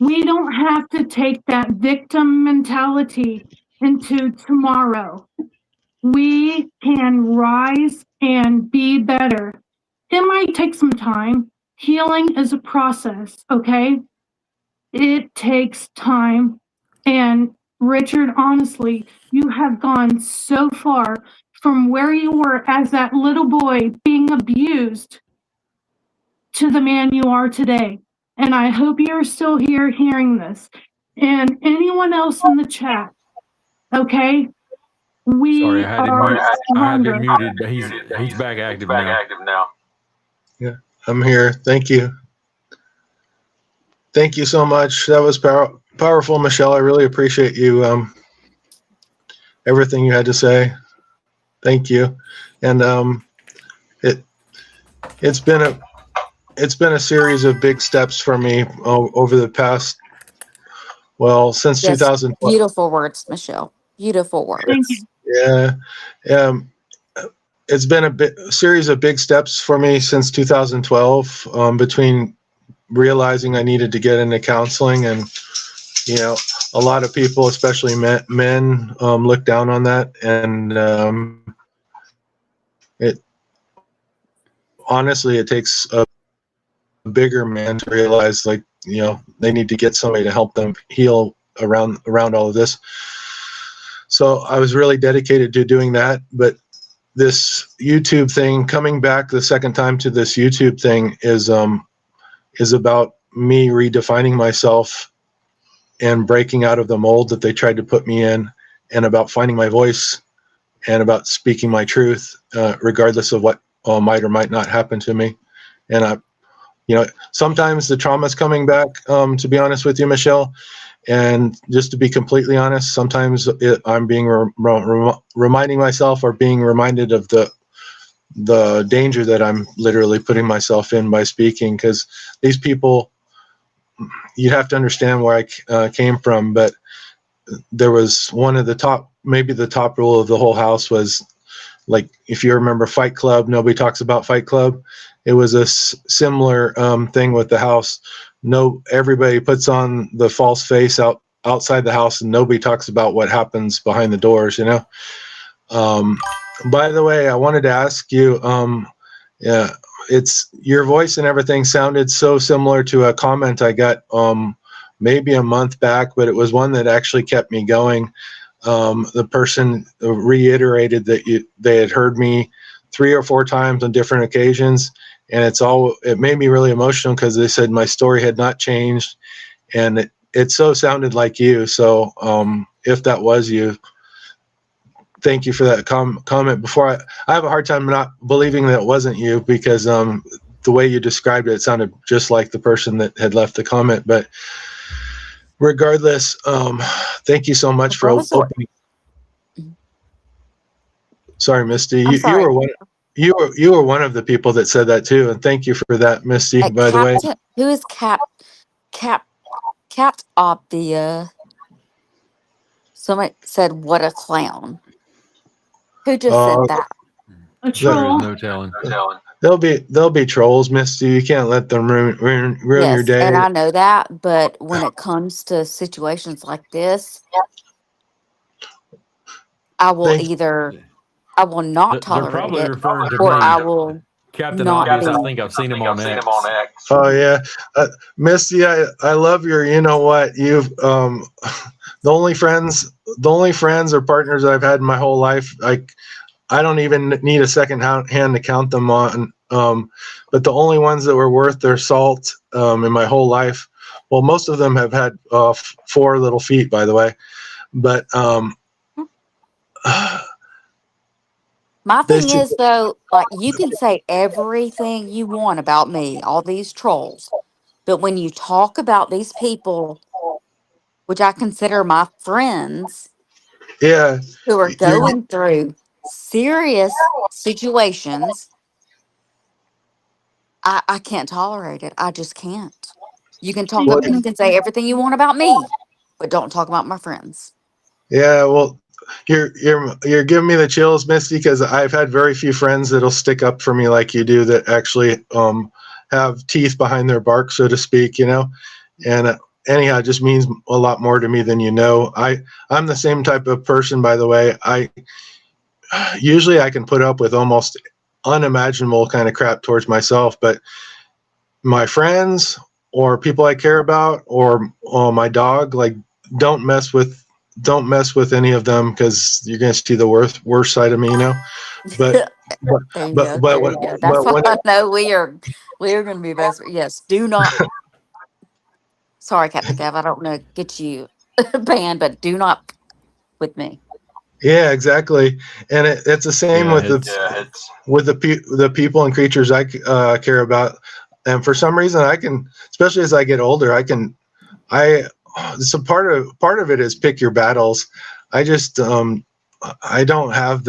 S16: we don't have to take that victim mentality into tomorrow. We can rise and be better. It might take some time. Healing is a process, okay? It takes time. And Richard, honestly, you have gone so far from where you were as that little boy being abused to the man you are today. And I hope you're still here hearing this. And anyone else in the chat, okay?
S4: Sorry, I had him muted, but he's back active now.
S13: Yeah, I'm here. Thank you. Thank you so much. That was powerful, Michelle. I really appreciate you, everything you had to say. Thank you. And it's been a series of big steps for me over the past, since
S14: Yes,
S13: 2012.
S14: beautiful words, Michelle. Beautiful words.
S13: Yeah. It's been a series of big steps for me since 2012, between realizing I needed to get into counseling, and a lot of people, especially men, look down on that, and it honestly, it takes a bigger man to realize, like, they need to get somebody to help them heal around all of this. So I was really dedicated to doing that. But this YouTube thing, coming back the second time to this YouTube thing, is about me redefining myself and breaking out of the mold that they tried to put me in, and about finding my voice, and about speaking my truth, regardless of what might or might not happen to me. And sometimes the trauma is coming back, to be honest with you, Michelle. And just to be completely honest, sometimes I'm being reminding myself, or being reminded of the danger that I'm literally putting myself in by speaking, because these people, you have to understand where I came from. But there was one of the top, maybe the top rule of the whole house was, like, if you remember Fight Club, nobody talks about Fight Club. It was a similar thing with the house. Everybody puts on the false face outside the house, and nobody talks about what happens behind the doors. By the way, I wanted to ask you, it's your voice and everything sounded so similar to a comment I got maybe a month back, but it was one that actually kept me going. The person reiterated that they had heard me 3 or 4 times on different occasions, and it made me really emotional, because they said my story had not changed, and it so sounded like you. So if that was you, thank you for that comment. Before I have a hard time not believing that it wasn't you, because the way you described it sounded just like the person that had left the comment. But regardless, thank you so much for opening. Sorry, Misty. You were one of the people that said that too, and thank you for that, Misty. By the way,
S14: Who is Capped Obvia? Somebody said, "What a clown." Who just said that?
S16: A troll.
S4: No telling.
S13: There'll be trolls, Misty. You can't let them ruin your
S14: Yes,
S13: day.
S14: and I know that, but when it comes to situations like this, I will not
S4: They're
S14: tolerate
S4: probably
S14: it,
S4: referring to
S14: or
S4: me.
S14: I will
S4: Captain
S14: not
S4: Obvious.
S14: be.
S4: I think I've seen him on X.
S13: Oh yeah, Misty, I love your. You know what? You've the only friends or partners I've had in my whole life. I don't even need a second hand to count them on. But the only ones that were worth their salt in my whole life. Well, most of them have had 4 little feet, by the way. But
S14: My thing is, though, like, you can say everything you want about me, all these trolls, but when you talk about these people, which I consider my friends,
S13: yeah,
S14: who are going through serious situations, I can't tolerate it. I just can't. You can you can say everything you want about me, but don't talk about my friends.
S13: Yeah, well, you're giving me the chills, Misty, because I've had very few friends that'll stick up for me like you do, that actually have teeth behind their bark, so to speak. And anyhow, it just means a lot more to me than you know. I'm the same type of person, by the way. Usually I can put up with almost unimaginable kind of crap towards myself, but my friends or people I care about, or my dog, like, don't mess with any of them, because you're going to see the worst side of me, But
S14: There you go. That's why I know we are going to be best. Yes, do not. Sorry, Captain Gav, I don't want to get you banned, but do not with me.
S13: Yeah, exactly. And it's the same with the people and creatures I care about. And for some reason, I can, especially as I get older, so part of it is pick your battles. I just I don't have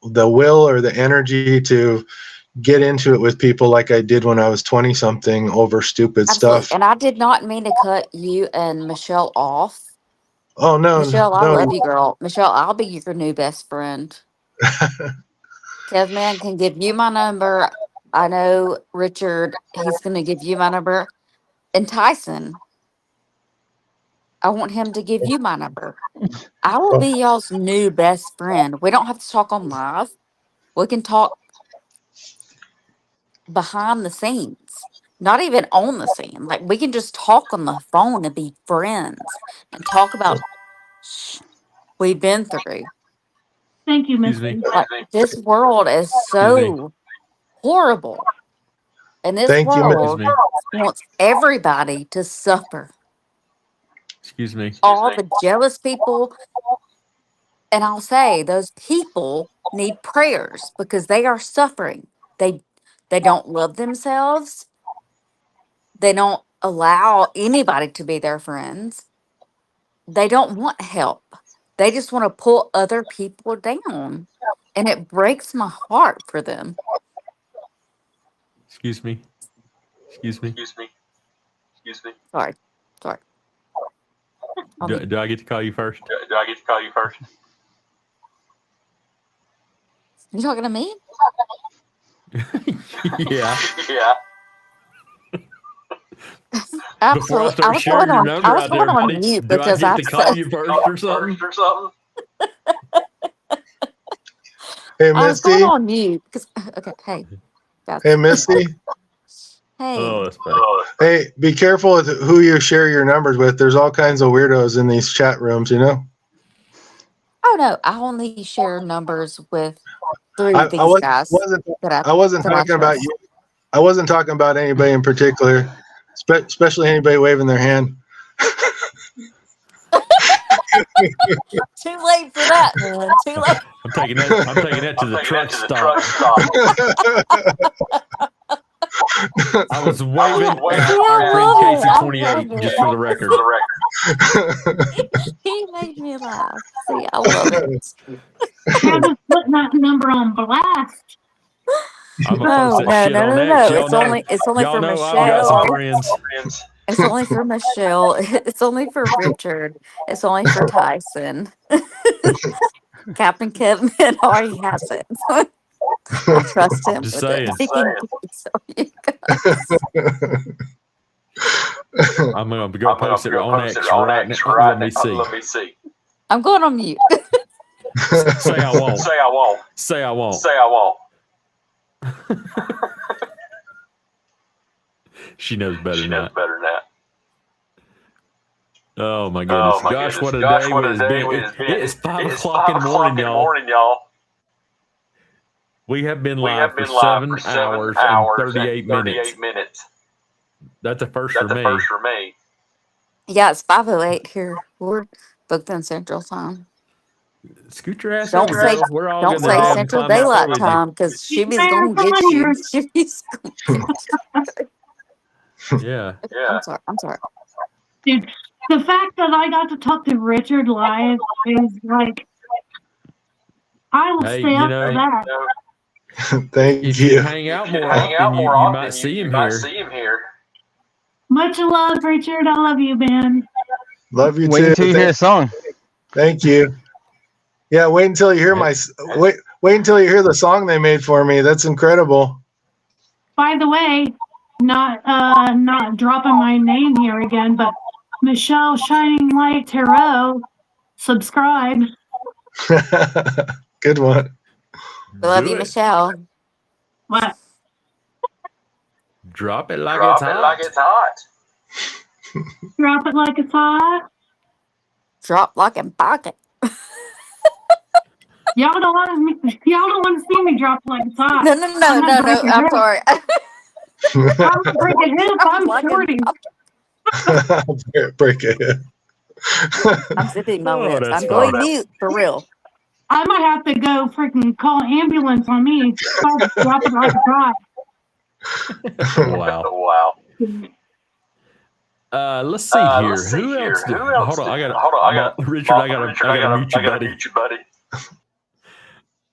S13: the will or the energy to get into it with people like I did when I was 20 something over stupid
S14: Absolutely.
S13: stuff.
S14: And I did not mean to cut you and Michelle off.
S13: Oh no,
S14: Michelle, I
S13: no.
S14: love you, girl. Michelle, I'll be your new best friend. Kevman can give you my number. I know Richard, he's going to give you my number. And Tyson, I want him to give you my number. I will be y'all's new best friend. We don't have to talk on live. We can talk behind the scenes, not even on the scene. Like we can just talk on the phone and be friends and talk about we've been through.
S16: Thank you,
S4: Excuse me.
S16: Misty.
S14: Like this world is
S4: Excuse me.
S14: so horrible. And this
S13: Thank you,
S4: Excuse
S14: world
S4: me.
S14: wants everybody to suffer.
S4: Excuse me.
S14: All the jealous people. And I'll say those people need prayers because they are suffering. They don't love themselves. They don't allow anybody to be their friends. They don't want help. They just want to pull other people down. And it breaks my heart for them.
S4: Excuse me. Excuse me.
S14: Sorry. Sorry.
S4: Do I get to call you first?
S14: You talking to me?
S4: Yeah. Before I
S14: Absolutely.
S4: start sharing your number
S14: I was
S4: out there,
S14: going on
S4: buddy,
S14: mute
S4: do I
S14: because
S4: get
S14: I
S4: to call you first or something?
S13: Hey,
S14: I was going
S13: Misty.
S14: on mute because okay, hey. Guys.
S13: Hey, Misty.
S14: Hey.
S4: Oh, that's funny.
S13: Hey, be careful with who you share your numbers with. There's all kinds of weirdos in these chat rooms, you know?
S14: Oh no, I only share numbers with through
S13: I
S14: these guys
S13: I wasn't
S14: that I
S13: talking about
S14: trust.
S13: you. I wasn't talking about anybody in particular, especially anybody waving their hand.
S14: Too late for that, man. Too late.
S4: I'm taking that to the truck stop. I was waving at our friend Casey 28, just for the record.
S14: He made me laugh. See, I love it.
S16: I'm just putting that number on blast.
S4: I'm gonna post that shit on X. Y'all
S14: It's only
S4: y'all
S14: for
S4: know I've got some
S14: Michelle.
S4: friends.
S14: It's only for Michelle. It's only for Richard. It's only for Tyson. Captain Kevin already has it. I trust him
S4: Just
S14: with
S4: saying.
S14: it. He can give it to you guys.
S4: I'm gonna go post it on X right now. Let me see.
S14: I'm going on mute.
S4: Say I won't. Say I won't. She knows better than that. Oh my goodness. Gosh, what a day it has been. It is 5 o'clock in the morning, y'all. We have been live for 7 hours and 38 minutes. That's a first for me.
S14: Yeah, it's 5:08 here. We're booked in Central Time.
S4: Scoot your ass
S14: Don't
S4: over,
S14: say
S4: girl. We're all
S14: don't
S4: gonna
S14: say Central
S4: climb out there
S14: Daylight
S4: with you.
S14: Time because
S16: Hey,
S14: Shimmy's gonna get
S16: somebody
S14: you.
S16: heard-
S14: Shimmy's gonna
S4: Yeah.
S14: I'm sorry.
S16: Dude, the fact that I got to talk to Richard live is like, I will
S4: Hey,
S16: stay
S4: you
S16: up
S4: know,
S16: for that.
S13: Thank
S4: if
S13: you.
S4: you hang out more often, you might see him here.
S16: Much love, Richard. I love you, man.
S13: Love you
S10: Wait
S13: too.
S10: until you hear a song.
S13: Thank you. Yeah, wait until you hear wait until you hear the song they made for me. That's incredible.
S16: By the way, not dropping my name here again, but Michelle Shining Light Tarot, subscribe.
S13: Good one.
S14: We love
S4: Do
S14: you,
S4: it.
S14: Michelle.
S16: What?
S4: Drop it like it's hot.
S16: Drop it like it's hot.
S14: Drop like a pocket.
S16: Y'all don't want to see me drop like it's hot.
S14: No. I'm sorry.
S16: I'm breaking hip. I'm
S14: Like a
S16: 40.
S13: Break it.
S14: I'm zipping my lips.
S4: that's
S14: I'm going
S4: funny.
S14: mute for real.
S16: I might have to go freaking call ambulance on me. I'll drop it like it's hot.
S4: Wow. Let's see here. Who else? Hold on. I got Richard. I got to mute you, buddy.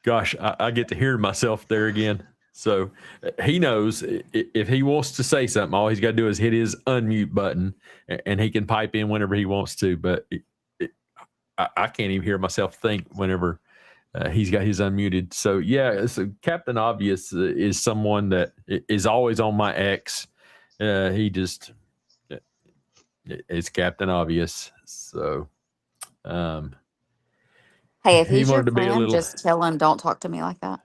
S4: Gosh, I get to hear myself there again. So he knows if he wants to say something, all he's got to do is hit his unmute button, and he can pipe in whenever he wants to. But I can't even hear myself think whenever he's got his unmuted. So yeah, so Captain Obvious is someone that is always on my X. He just is Captain Obvious. So
S14: Hey, if
S4: he
S14: he's your
S4: wanted to be a
S14: friend,
S4: little.
S14: just tell him don't talk to me like that.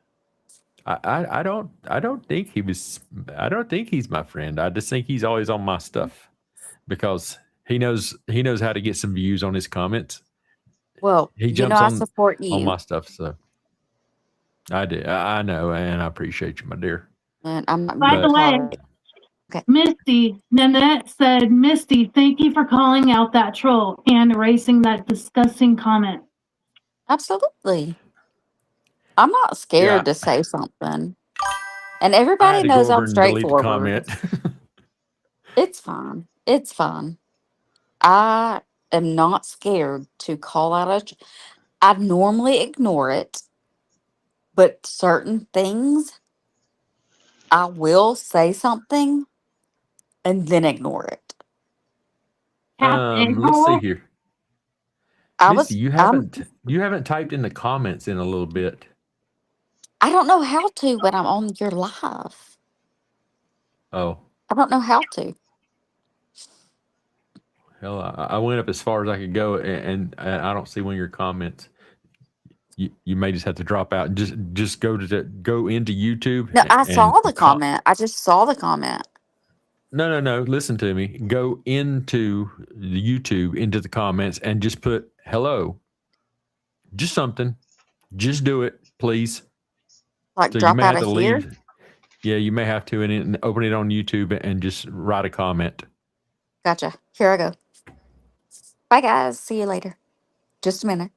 S4: I don't think he was. I don't think he's my friend. I just think he's always on my stuff because he knows how to get some views on his comments.
S14: Well,
S4: He jumps
S14: I
S4: on
S14: support
S4: on
S14: you.
S4: my stuff, so I do. I know, and I appreciate you, my dear.
S14: And I'm not
S16: By
S14: being
S16: the way,
S14: tolerant. Okay.
S16: Misty, Nanette said, Misty, thank you for calling out that troll and erasing that disgusting comment.
S14: Absolutely. I'm not scared
S4: Yeah.
S14: to say something. And
S4: I
S14: everybody
S4: had to go
S14: knows
S4: over
S14: I'm
S4: and delete the
S14: straightforward.
S4: comment.
S14: It's fine. It's fine. I am not scared to call out I normally ignore it, but certain things I will say something and then ignore it.
S4: Let's see here.
S14: I
S4: Misty,
S14: was
S4: you haven't typed in the comments in a little bit.
S14: I don't know how to when I'm on your live.
S4: Oh,
S14: I don't know how to.
S4: hell, I went up as far as I could go, and I don't see one of your comments. You may just have to drop out and just go into YouTube.
S14: No, I
S4: and
S14: saw the comment. I just saw the comment.
S4: No. Listen to me. Go into the YouTube, into the comments, and just put hello. Just something. Just do it, please.
S14: Like
S4: So you
S14: drop
S4: may
S14: out
S4: have
S14: of
S4: to
S14: here.
S4: leave. Yeah, you may have to and open it on YouTube and just write a comment.
S14: Gotcha. Here I go. Bye guys. See you later. Just a minute.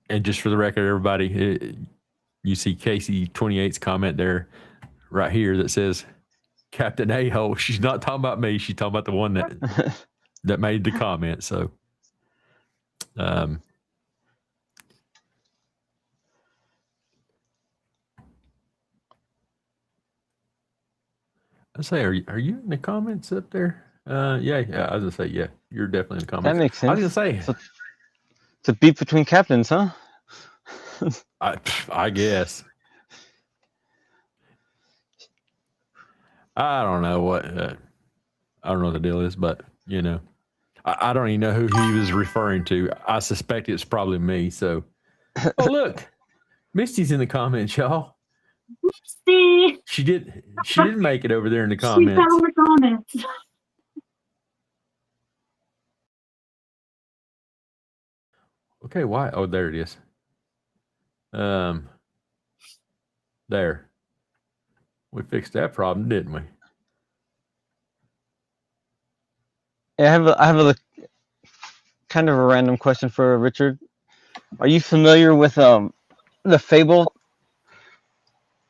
S4: And just for the record, everybody, you see Casey 28's comment there, right here, that says Captain A-hole. She's not talking about me. She's talking about the one that made the comment. So, I say, are you in the comments up there? Yeah. I was gonna say, yeah, you're definitely in the comments.
S10: That makes sense.
S4: I was gonna say,
S10: so, it's a beef between captains, huh?
S4: I guess. I don't know what the deal is, but I don't even know who he was referring to. I suspect it's probably me. So, oh look, Misty's in the comments, y'all.
S16: Misty,
S4: She didn't make it over there in the
S16: she
S4: comments.
S16: found the comments.
S4: Okay, why? Oh, there it is. There. We fixed that problem, didn't we?
S10: Yeah, I have a kind of a random question for Richard. Are you familiar with the fable,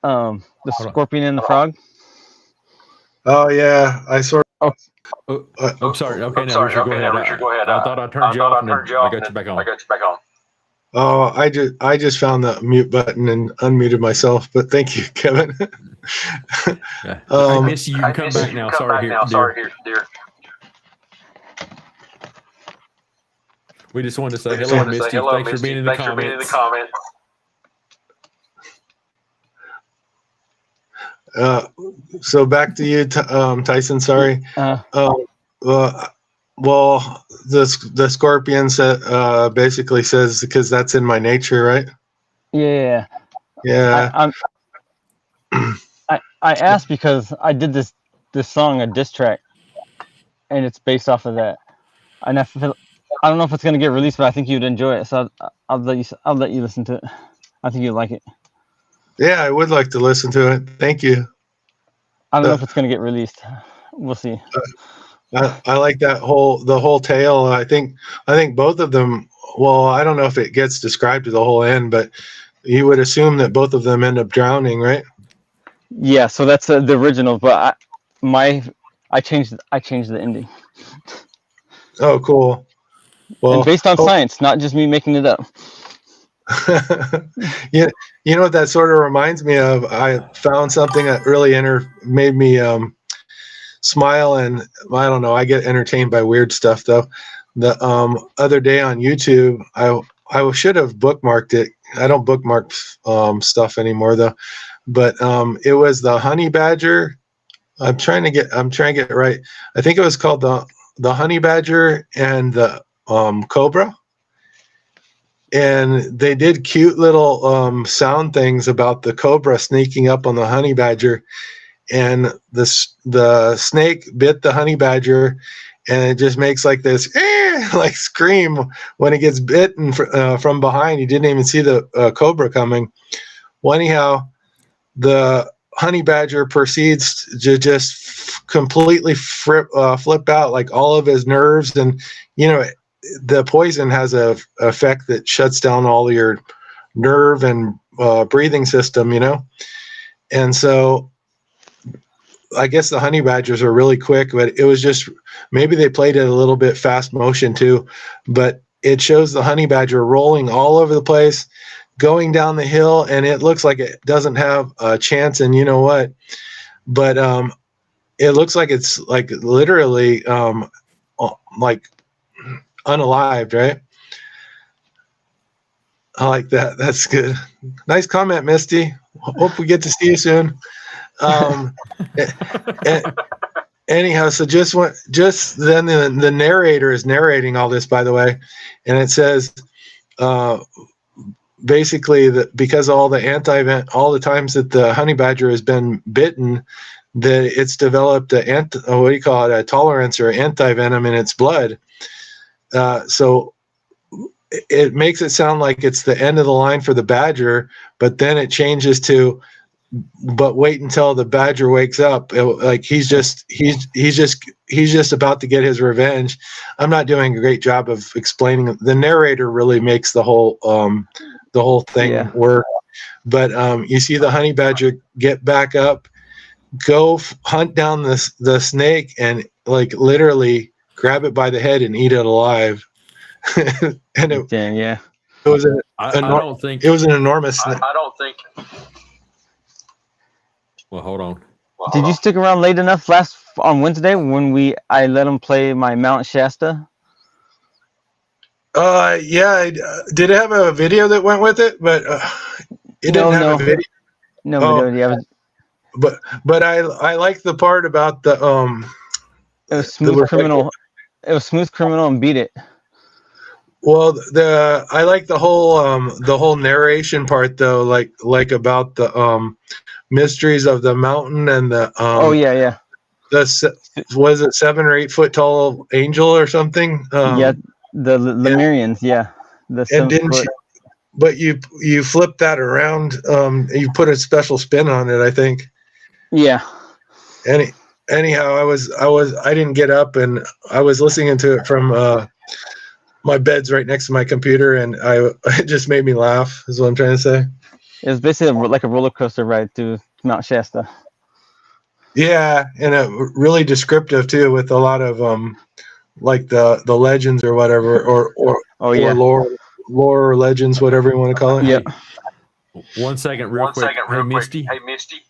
S10: the scorpion and the frog?
S13: Oh yeah, I sort of.
S4: I'm sorry. Okay,
S17: I'm
S4: now
S17: sorry.
S4: Richard,
S17: Okay, now Richard, go ahead.
S4: I thought I turned you off, and then I got you back on.
S17: I got you back on.
S13: Oh, I just found the mute button and unmuted myself. But thank you, Kevin.
S4: Yeah. I miss you. You can come back now. Sorry,
S17: dear.
S4: We just wanted to say hello, Misty. Thanks for being in the comments.
S13: So back to you, Tyson. Sorry. Well, the scorpion basically says because that's in my nature, right?
S10: Yeah.
S13: Yeah.
S10: I asked because I did this song, a diss track, and it's based off of that. And I don't know if it's gonna get released, but I think you'd enjoy it. So I'll let you listen to it. I think you'd like it.
S13: Yeah, I would like to listen to it. Thank you.
S10: I don't know if it's gonna get released. We'll see.
S13: I like the whole tale. I think both of them. Well, I don't know if it gets described to the whole end, but you would assume that both of them end up drowning, right?
S10: Yeah, so that's the original, but I changed the ending.
S13: Oh, cool. Well,
S10: And based on science, not just me making it up.
S13: yeah, you know what that sort of reminds me of? I found something that really made me smile, and I don't know. I get entertained by weird stuff though. The other day on YouTube, I should have bookmarked it. I don't bookmark stuff anymore though. But it was the honey badger. I'm trying to get it right. I think it was called the honey badger and the cobra. And they did cute little sound things about the cobra sneaking up on the honey badger, and the snake bit the honey badger, and it just makes like this like scream when it gets bitten from behind. You didn't even see the cobra coming. Well, anyhow, the honey badger proceeds to just completely flip out, like all of his nerves, and the poison has a effect that shuts down all your nerve and breathing system, and so I guess the honey badgers are really quick, but it was just, maybe they played it a little bit fast motion too, but it shows the honey badger rolling all over the place, going down the hill, and it looks like it doesn't have a chance. And you know what? But it looks like it's like literally like unalived, right? I like that. That's good. Nice comment, Misty. Hope we get to see you soon. Anyhow, so just then the narrator is narrating all this, by the way, and it says basically that because all the times that the honey badger has been bitten, that it's developed a tolerance or anti-venom in its blood. So it makes it sound like it's the end of the line for the badger, but then it changes to, but wait until the badger wakes up. Like he's just about to get his revenge. I'm not doing a great job of explaining. The narrator really makes the whole thing work. But you see the honey badger get back up, go hunt down the snake, and like literally grab it by the head and eat it alive. And it was
S4: I don't think
S13: it was an enormous snake.
S17: I don't think.
S4: Well, hold on.
S10: Did you stick around late enough on Wednesday when I let him play my Mount Shasta?
S13: Yeah. Did it have a video that went with it? But it didn't have a video.
S10: No video.
S13: But I like the part about the
S10: It was Smooth Criminal. It was Smooth Criminal and Beat It.
S13: Well, I like the whole narration part though, like about the mysteries of the mountain and the was it 7 or 8 foot tall angel or something?
S10: The Lemurians,
S13: And didn't you? But you flip that around. You put a special spin on it, I think.
S10: Yeah.
S13: Anyhow, I didn't get up, and I was listening to it from my bed's right next to my computer, and it just made me laugh. Is what I'm trying to say.
S10: It was basically like a roller coaster ride through Mount Shasta.
S13: Yeah, and really descriptive too, with a lot of like the legends or whatever, or lore or legends, whatever you want to call it.
S10: Yeah.
S4: 1 second, real quick. Hey, Misty.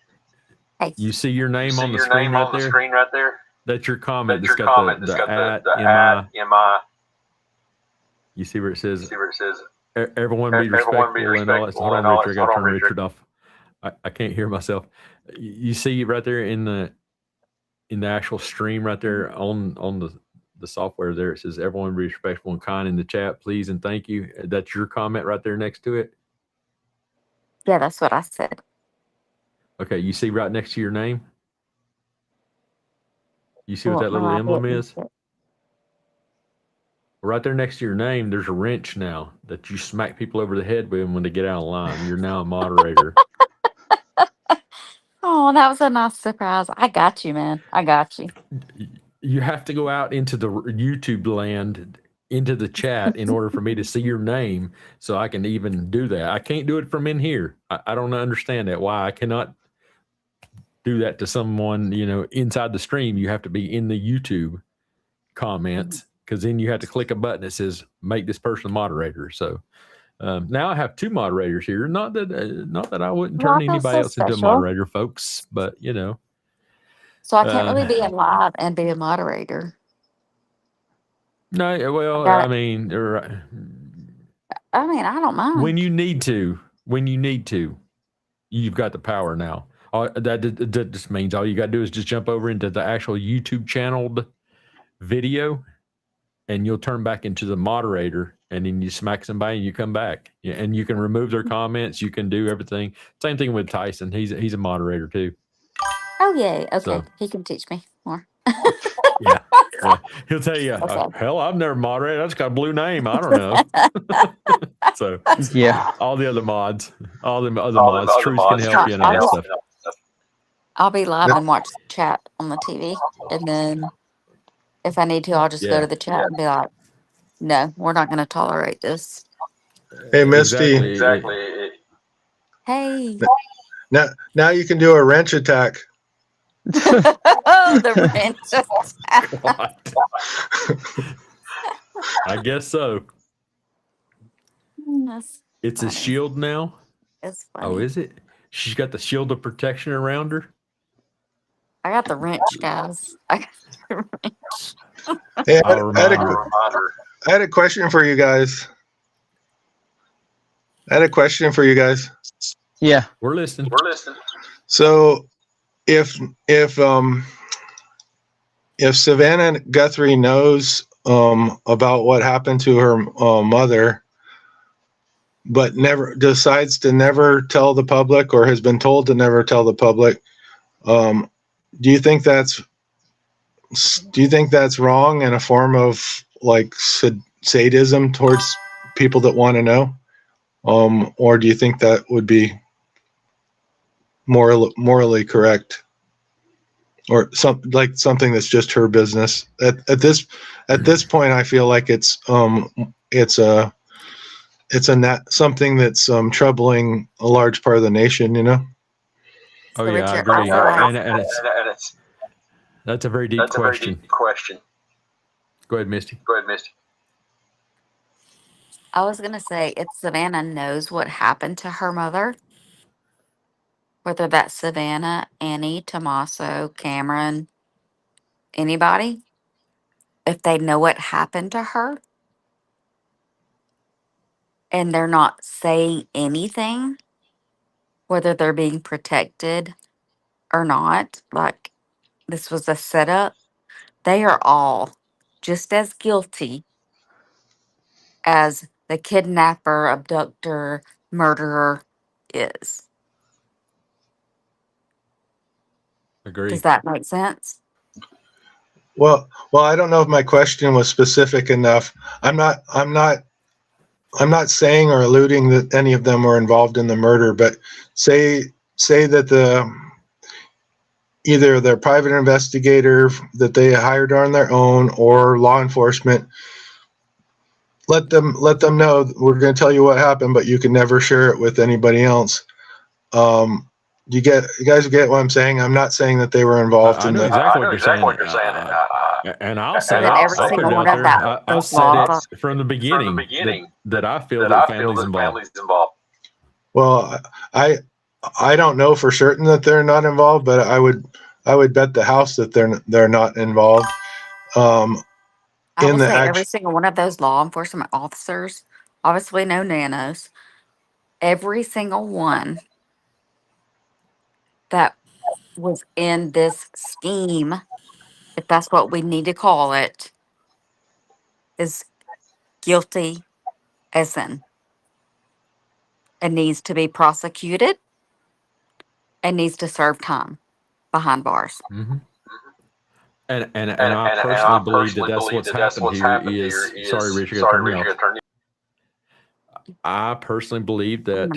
S5: Hey.
S4: You see your name on the screen right there? That's your comment.
S17: That's your comment.
S4: The
S17: at MI.
S4: You see where it says? Everyone be respectful and all that. Hold on, Richard. I gotta turn Richard off. I can't hear myself. You see right there in the actual stream right there on the software there, it says everyone be respectful and kind in the chat, please and thank you. That's your comment right there next to it.
S14: Yeah, that's what I said.
S4: Okay, you see right next to your name? You see what that little emblem is? Right there next to your name, there's a wrench now that you smack people over the head with when they get out of line. You're now a moderator.
S14: Oh, that was a nice surprise. I got you, man. I got you.
S4: You have to go out into the YouTube land, into the chat, in order for me to see your name so I can even do that. I can't do it from in here. I don't understand that, why I cannot do that to someone, inside the stream. You have to be in the YouTube comments, because then you have to click a button that says make this person a moderator. So now I have 2 moderators here. Not that I wouldn't turn
S14: Well, I feel
S4: anybody
S14: so
S4: else into a
S14: special.
S4: moderator, folks, but
S14: So I can't really be
S4: uh,
S14: alive and be a moderator.
S4: no, well,
S14: Got
S4: I
S14: it.
S4: mean,
S14: I mean, I don't mind.
S4: when you need to, you've got the power now. That just means all you got to do is just jump over into the actual YouTube channeled video, and you'll turn back into the moderator, and then you smack somebody and you come back. Yeah, and you can remove their comments. You can do everything. Same thing with Tyson. He's a moderator too.
S14: Oh, yay. Okay.
S4: So
S14: He can teach me more.
S4: yeah. He'll tell you,
S14: Okay.
S4: hell, I've never moderated. I just got a blue name. I don't know. So
S10: Yeah.
S4: all the other mods, all the other mods, Truth can help you and all that stuff.
S14: I'll be live and watch the chat on the TV. And then if I need to, I'll just go
S4: Yeah.
S14: to the chat and be like, no, we're not going to tolerate this.
S13: Hey, Misty.
S4: Exactly.
S14: Hey.
S13: Now you can do a wrench attack.
S14: Oh, the wrench.
S4: God. I guess so. It's
S14: funny.
S4: a shield now.
S14: It's funny.
S4: Oh, is it? She's got the shield of protection around her.
S14: I got the wrench, guys. I got the wrench.
S13: Hey,
S4: I'll remind her.
S13: I had a question for you guys.
S10: Yeah.
S4: We're listening.
S13: So if Savannah Guthrie knows about what happened to her mother, but decides to never tell the public, or has been told to never tell the public, do you think that's wrong and a form of like sadism towards people that want to know, or do you think that would be morally correct, or something that's just her business at this point? I feel like it's something that's troubling a large part of the nation,
S4: Oh yeah, I agree. And that's a very deep question. Go ahead, Misty.
S14: I was going to say, if Savannah knows what happened to her mother, whether that's Savannah, Annie, Tommaso, Cameron, anybody, if they know what happened to her and they're not saying anything, whether they're being protected or not, like this was a setup, they are all just as guilty as the kidnapper, abductor, murderer is.
S4: Agree.
S14: Does that make sense?
S13: Well, I don't know if my question was specific enough. I'm not saying or alluding that any of them were involved in the murder, but say that either their private investigator that they hired on their own or law enforcement, let them know, we're going to tell you what happened, but you can never share it with anybody else. You guys get what I'm saying? I'm not saying that they were involved in
S4: know
S13: the.
S4: exactly what you're saying. And I'll say it.
S14: every
S4: I'll put
S14: single
S4: it
S14: one
S4: out
S14: of
S4: there.
S14: that
S4: I've
S14: was
S4: said
S14: law.
S4: it from the beginning that I feel that family's involved.
S13: Well, I don't know for certain that they're not involved, but I would bet the house that they're not involved.
S14: I will say every single one of those law enforcement officers, obviously no nanos, every single one that was in this scheme, if that's what we need to call it, is guilty as in and needs to be prosecuted and needs to serve time behind bars.
S4: Mm-hmm. And I personally believe that that's what's happened here is, sorry, Richard, I turn me off. I personally believe that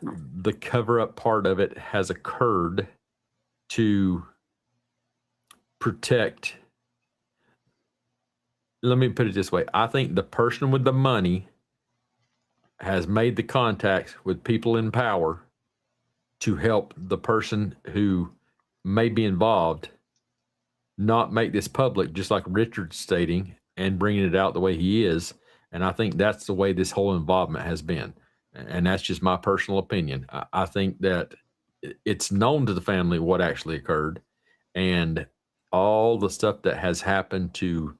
S4: the cover-up part of it has occurred to protect. Let me put it this way. I think the person with the money has made the contacts with people in power to help the person who may be involved not make this public, just like Richard's stating, and bringing it out the way he is. And I think that's the way this whole involvement has been. And that's just my personal opinion. I think that it's known to the family what actually occurred, and all the stuff that has happened to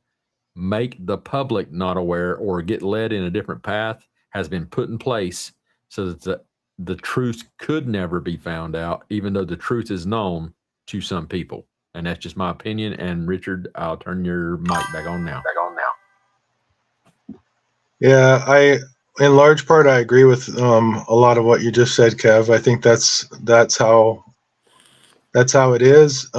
S4: make the public not aware or get led in a different path has been put in place so that the truth could never be found out, even though the truth is known to some people. And that's just my opinion. And Richard, I'll turn your mic back on now.
S13: Yeah, in large part, I agree with a lot of what you just said, Kev. I think that's how it is.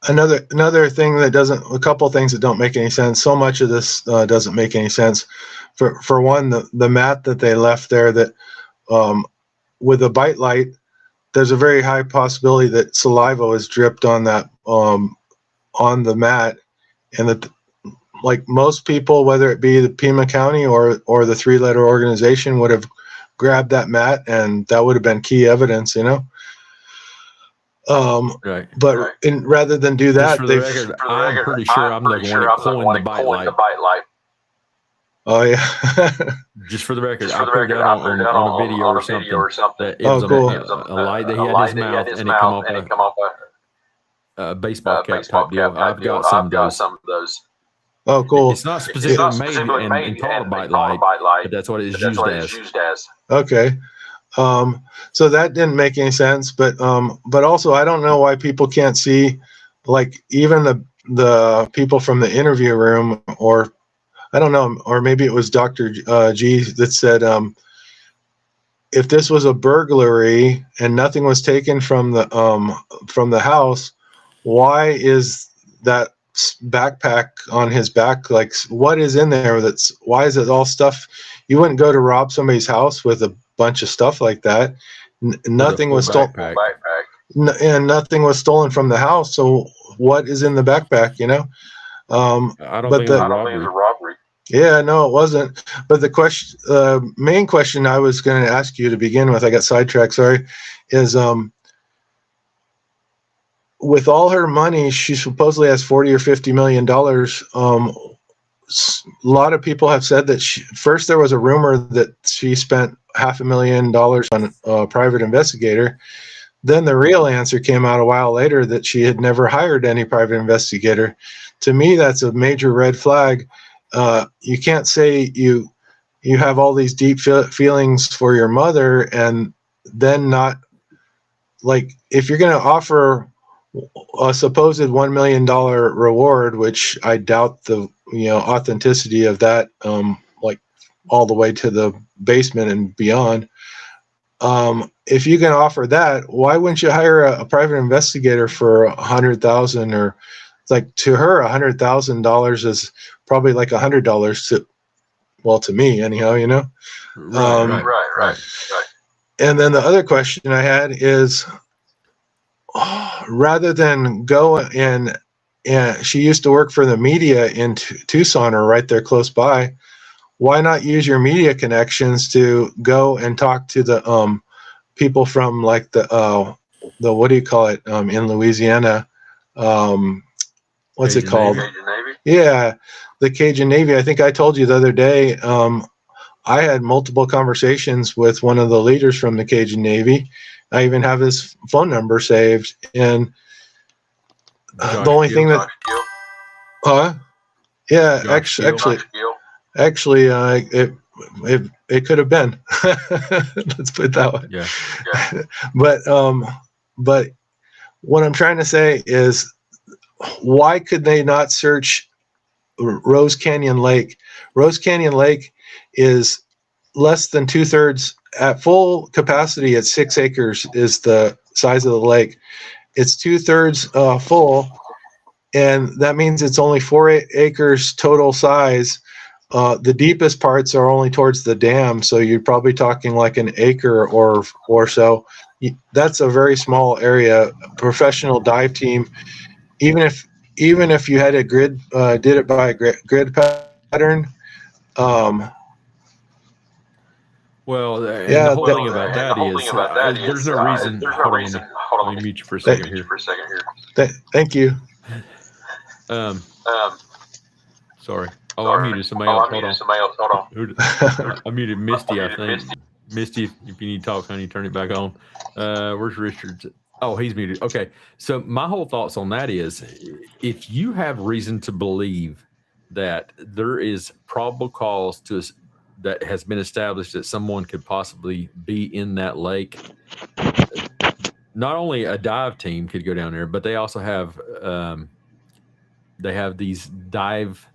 S13: Another thing a couple things that don't make any sense. So much of this doesn't make any sense. For one, the mat that they left there, that with a bite light, there's a very high possibility that saliva was dripped on that on the mat, and that, like most people, whether it be the Pima County or the three-letter organization, would have grabbed that mat, and that would have been key evidence,
S4: Right.
S13: But rather than do that,
S4: for the record, I'm pretty sure I'm the one that coined the bite light.
S13: Oh yeah.
S4: Just for the record, I put that on a video or something. That it was
S13: cool.
S4: a light that he had in his mouth, and it come off a baseball cap type deal. I've got some of those.
S13: Oh, cool.
S4: It's not specifically made and called a bite light, but that's what it's used as.
S13: Okay. So that didn't make any sense, but also I don't know why people can't see, like, even the people from the interview room, or I don't know, or maybe it was Dr. G that said, if this was a burglary and nothing was taken from the house, why is that backpack on his back? Like, what is in there? Why is it all stuff? You wouldn't go to rob somebody's house with a bunch of stuff like that. Nothing was stolen, and nothing was stolen from the house. So what is in the backpack?
S4: I don't think it was a robbery.
S13: Yeah, no, it wasn't. But the main question I was going to ask you to begin with, I got sidetracked, sorry, is with all her money, she supposedly has $40 or $50 million. A lot of people have said that first there was a rumor that she spent $500,000 on a private investigator. Then the real answer came out a while later that she had never hired any private investigator. To me, that's a major red flag. You can't say you have all these deep feelings for your mother and then not, like, if you're going to offer a supposed $1 million reward, which I doubt the authenticity of that, like all the way to the basement and beyond. If you can offer that, why wouldn't you hire a private investigator for $100,000? Or, like, to her, $100,000 is probably like $100 to me anyhow,
S4: Right.
S13: And then the other question I had is, rather than go and she used to work for the media in Tucson or right there close by, why not use your media connections to go and talk to the people from, like, the what do you call it, in Louisiana, what's it called?
S4: Cajun Navy?
S13: Yeah, the Cajun Navy. I think I told you the other day, I had multiple conversations with one of the leaders from the Cajun Navy. I even have his phone number saved. And the only thing that, yeah, actually, it could have been. Let's put it that way.
S4: Yeah.
S13: But what I'm trying to say is, why could they not search Rose Canyon Lake? Rose Canyon Lake is less than 2/3 at full capacity. At 6 acres is the size of the lake. It's 2/3 full, and that means it's only 4 acres total size. The deepest parts are only towards the dam, so you're probably talking like an acre or so. That's a very small area. Professional dive team, even if you had a grid, did it by a grid pattern.
S4: Well, Well, and
S13: Yeah,
S4: the whole thing about that is there's no reason. Hold on, let me mute you for a second here.
S13: Thank you.
S4: Sorry. Oh, I muted somebody else. Hold on. I muted Misty, I think. Misty, if you need to talk, honey, turn it back on. Where's Richard? Oh, he's muted. Okay. So my whole thoughts on that is if you have reason to believe that there is probable cause that has been established that someone could possibly be in that lake, not only a dive team could go down there, but they also have these dive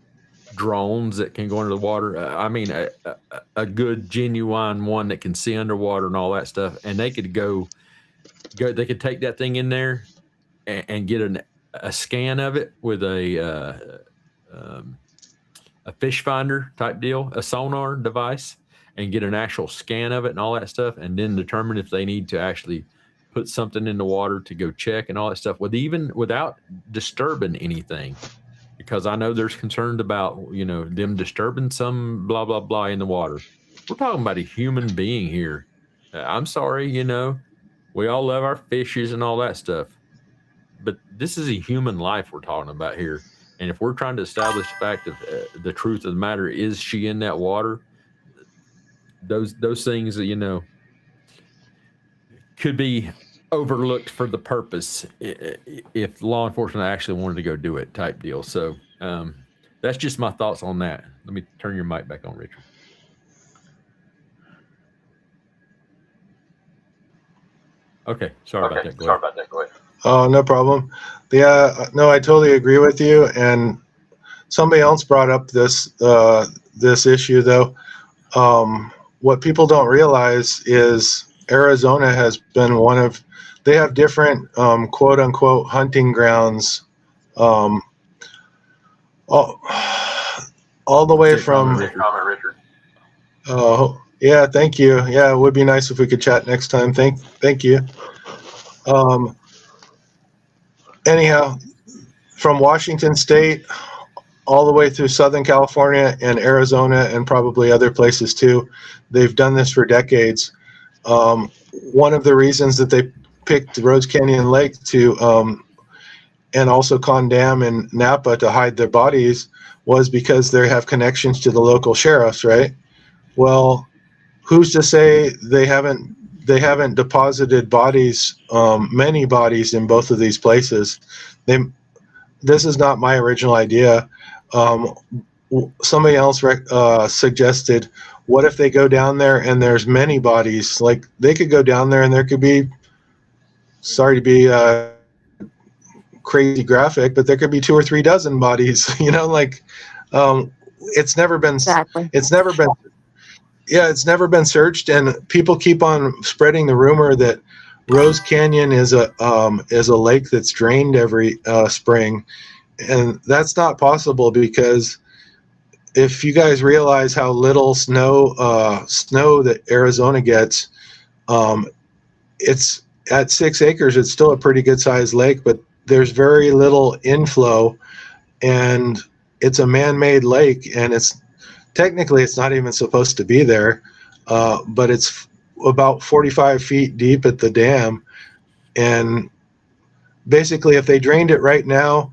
S4: drones that can go under the water. I mean, a good genuine one that can see underwater and all that stuff. And they could go. They could take that thing in there and get a scan of it with a fish finder type deal, a sonar device, and get an actual scan of it and all that stuff, and then determine if they need to actually put something in the water to go check and all that stuff without disturbing anything. Because I know there's concern about, them disturbing some blah, blah, blah in the water. We're talking about a human being here. I'm sorry, we all love our fishes and all that stuff. But this is a human life we're talking about here. And if we're trying to establish the fact of the truth of the matter, is she in that water? Those things that, could be overlooked for the purpose if law enforcement actually wanted to go do it type deal. So that's just my thoughts on that. Let me turn your mic back on, Richard. Okay. Sorry about that. Go ahead.
S13: Oh, no problem. Yeah, no, I totally agree with you. And somebody else brought up this issue though. What people don't realize is Arizona has been they have different quote unquote hunting grounds all the way from oh yeah, thank you. Yeah, it would be nice if we could chat next time. Thank you. Anyhow, from Washington State all the way through Southern California and Arizona and probably other places too, they've done this for decades. One of the reasons that they picked Rose Canyon Lake and also Con Dam and Napa to hide their bodies was because they have connections to the local sheriffs, right? Well, who's to say they haven't deposited bodies, many bodies in both of these places? This is not my original idea. Somebody else suggested, what if they go down there and there's many bodies? Like they could go down there and there could be, sorry to be crazy graphic, but there could be 2 or 3 dozen bodies. It's never been searched, and people keep on spreading the rumor that Rose Canyon is a lake that's drained every spring, and that's not possible because if you guys realize how little snow that Arizona gets, it's at 6 acres. It's still a pretty good sized lake, but there's very little inflow, and it's a man-made lake, and technically it's not even supposed to be there, but it's about 45 feet deep at the dam. And basically if they drained it right now,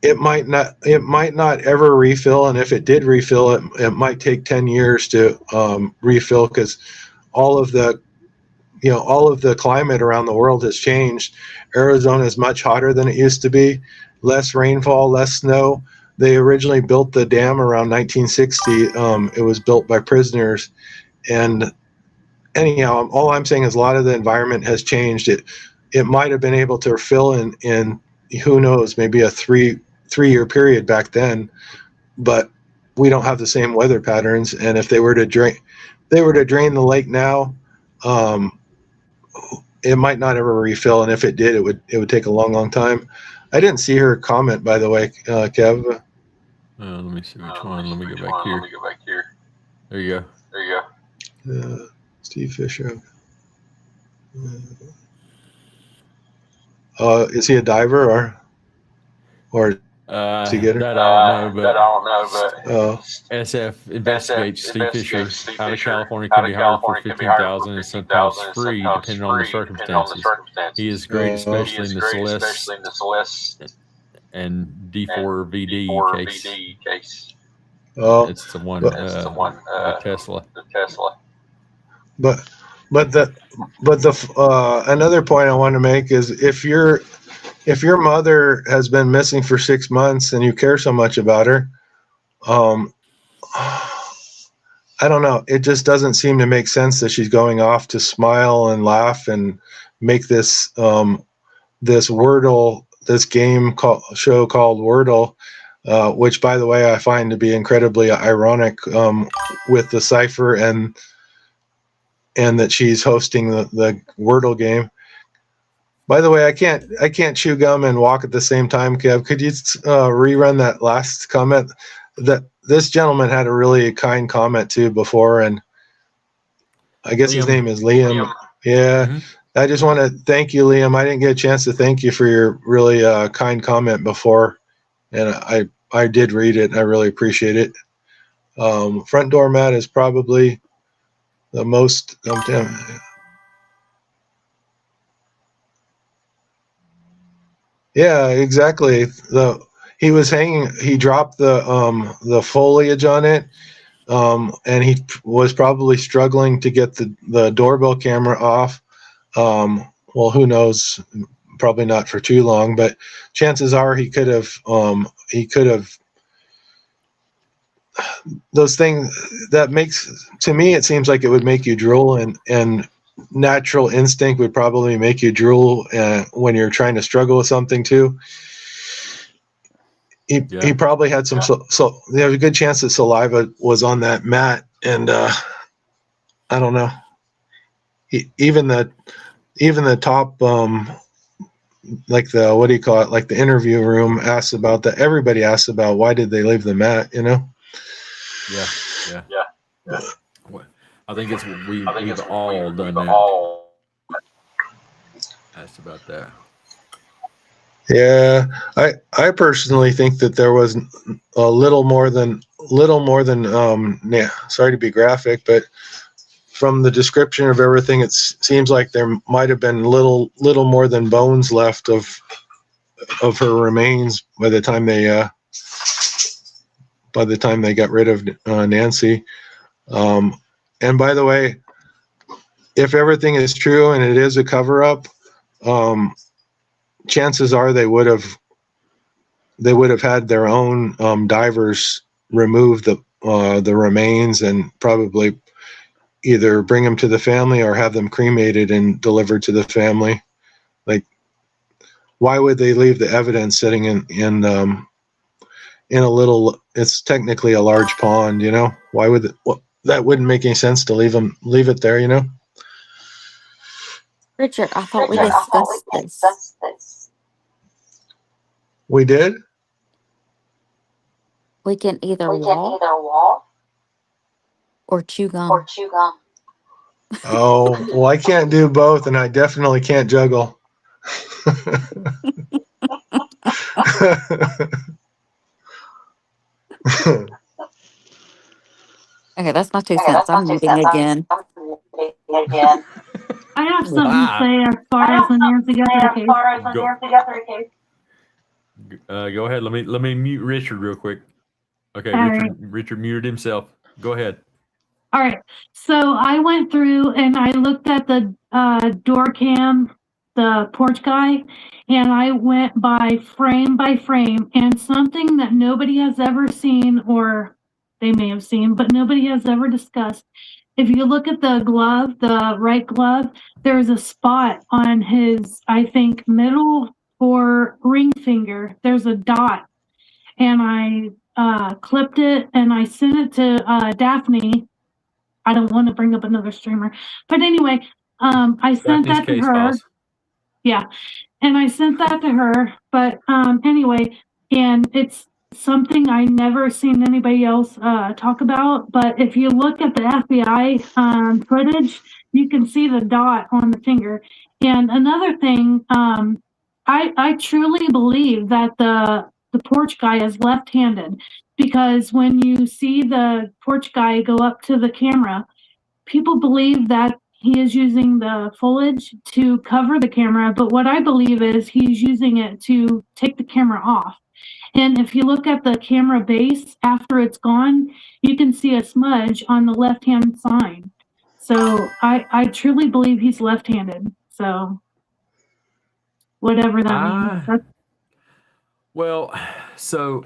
S13: it might not ever refill. And if it did refill, it might take 10 years to refill, because all of the climate around the world has changed. Arizona is much hotter than it used to be, less rainfall, less snow. They originally built the dam around 1960. It was built by prisoners. And anyhow, all I'm saying is a lot of the environment has changed. It might have been able to fill in who knows, maybe a three-year period back then, but we don't have the same weather patterns. And if they were to drain the lake now, it might not ever refill. And if it did, it would take a long, long time. I didn't see her comment, by the way, Kev.
S4: Let me see which one. Let me go back here. There you go.
S13: Steve Fisher. Is he a diver or She get her?
S4: That I don't know, but
S17: That I don't know, but
S4: SF investigates Steve Fisher
S17: Steve
S4: out of
S17: Fisher
S4: California
S17: out
S4: can
S17: of
S4: be hired for
S17: California can be hired for
S4: 15,000 and sometimes
S17: 15,000 and
S4: free,
S17: sometimes
S4: depending on the
S17: free, depending on the
S4: circumstances.
S17: circumstances.
S4: He is great,
S17: He
S4: especially
S17: is
S4: in the
S17: great,
S4: Celeste
S17: especially in the Celeste
S4: and
S17: and
S4: D4VD case.
S17: D4VD case.
S4: It's the one,
S17: It's the one,
S4: the Tesla.
S17: the Tesla.
S13: But another point I want to make is if your mother has been missing for 6 months and you care so much about her, I don't know. It just doesn't seem to make sense that she's going off to smile and laugh and make this this Wordle, this show called Wordle, which, by the way, I find to be incredibly ironic with the cipher and that she's hosting the Wordle game. By the way, I can't chew gum and walk at the same time. Kev, could you rerun that last comment? That this gentleman had a really kind comment too before, and I guess his name is Liam. Yeah.
S4: Mm-hmm.
S13: I just want to thank you, Liam. I didn't get a chance to thank you for your really kind comment before, and I did read it. And I really appreciate it. Front door mat is probably the most. Yeah, exactly. He was hanging. He dropped the foliage on it, and he was probably struggling to get the doorbell camera off. Well, who knows? Probably not for too long, but chances are he could have. Those things that makes, to me, it seems like it would make you drool, and natural instinct would probably make you drool when you're trying to struggle with something too. He probably had some, so there's a good chance that saliva was on that mat, and I don't know. Even the top, like the, what do you call it? Like the interview room asks about that. Everybody asks about why did they leave the mat, you know?
S4: Yeah.
S13: But,
S4: I think we've all done that. Asked about that.
S13: Yeah, I personally think that there was a little more than sorry to be graphic, but from the description of everything, it seems like there might have been little more than bones left of her remains by the time they got rid of Nancy. And by the way, if everything is true and it is a cover-up, chances are they would have had their own divers remove the remains and probably either bring them to the family or have them cremated and delivered to the family. Like, why would they leave the evidence sitting in a little? It's technically a large pond, you know. Why would that wouldn't make any sense to leave it there, you know?
S14: Richard, I thought we discussed this.
S13: We did?
S14: We can either walk or chew gum.
S13: Oh, well, I can't do both, and I definitely can't juggle.
S14: Okay, that's my 2 cents. I'm muting again.
S16: I have something to say as far as the Nancy Guthrie case.
S4: Go ahead. Let me mute Richard real quick. Okay, Richard muted himself. Go ahead.
S16: All right. So I went through and I looked at the door cam, the porch guy, and I went by frame, and something that nobody has ever seen, or they may have seen, but nobody has ever discussed. If you look at the glove, the right glove, there's a spot on his, I think, middle or ring finger. There's a dot. And I clipped it and I sent it to Daphne. I don't want to bring up another streamer. But anyway, I sent that to her.
S4: Files.
S16: Yeah. And I sent that to her. But anyway, and it's something I never seen anybody else talk about. But if you look at the FBI footage, you can see the dot on the finger. And another thing, I truly believe that the the porch guy is left-handed, because when you see the porch guy go up to the camera, people believe that he is using the foliage to cover the camera, but what I believe is he's using it to take the camera off. And if you look at the camera base after it's gone, you can see a smudge on the left-hand side. So I truly believe he's left-handed. So whatever that means.
S4: Well, so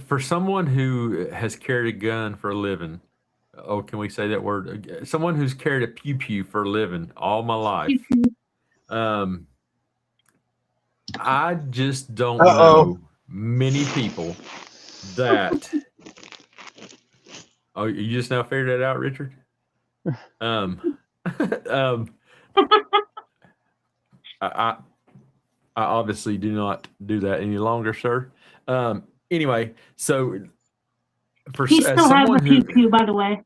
S4: for someone who has carried a gun for a living, oh, can we say that word? Someone who's carried a pew pew for a living all my life. I just don't know many people that. Oh, you just now figured it out, Richard? I obviously do not do that any longer, sir. Anyway, so for
S16: he still has a pew pew, by the way.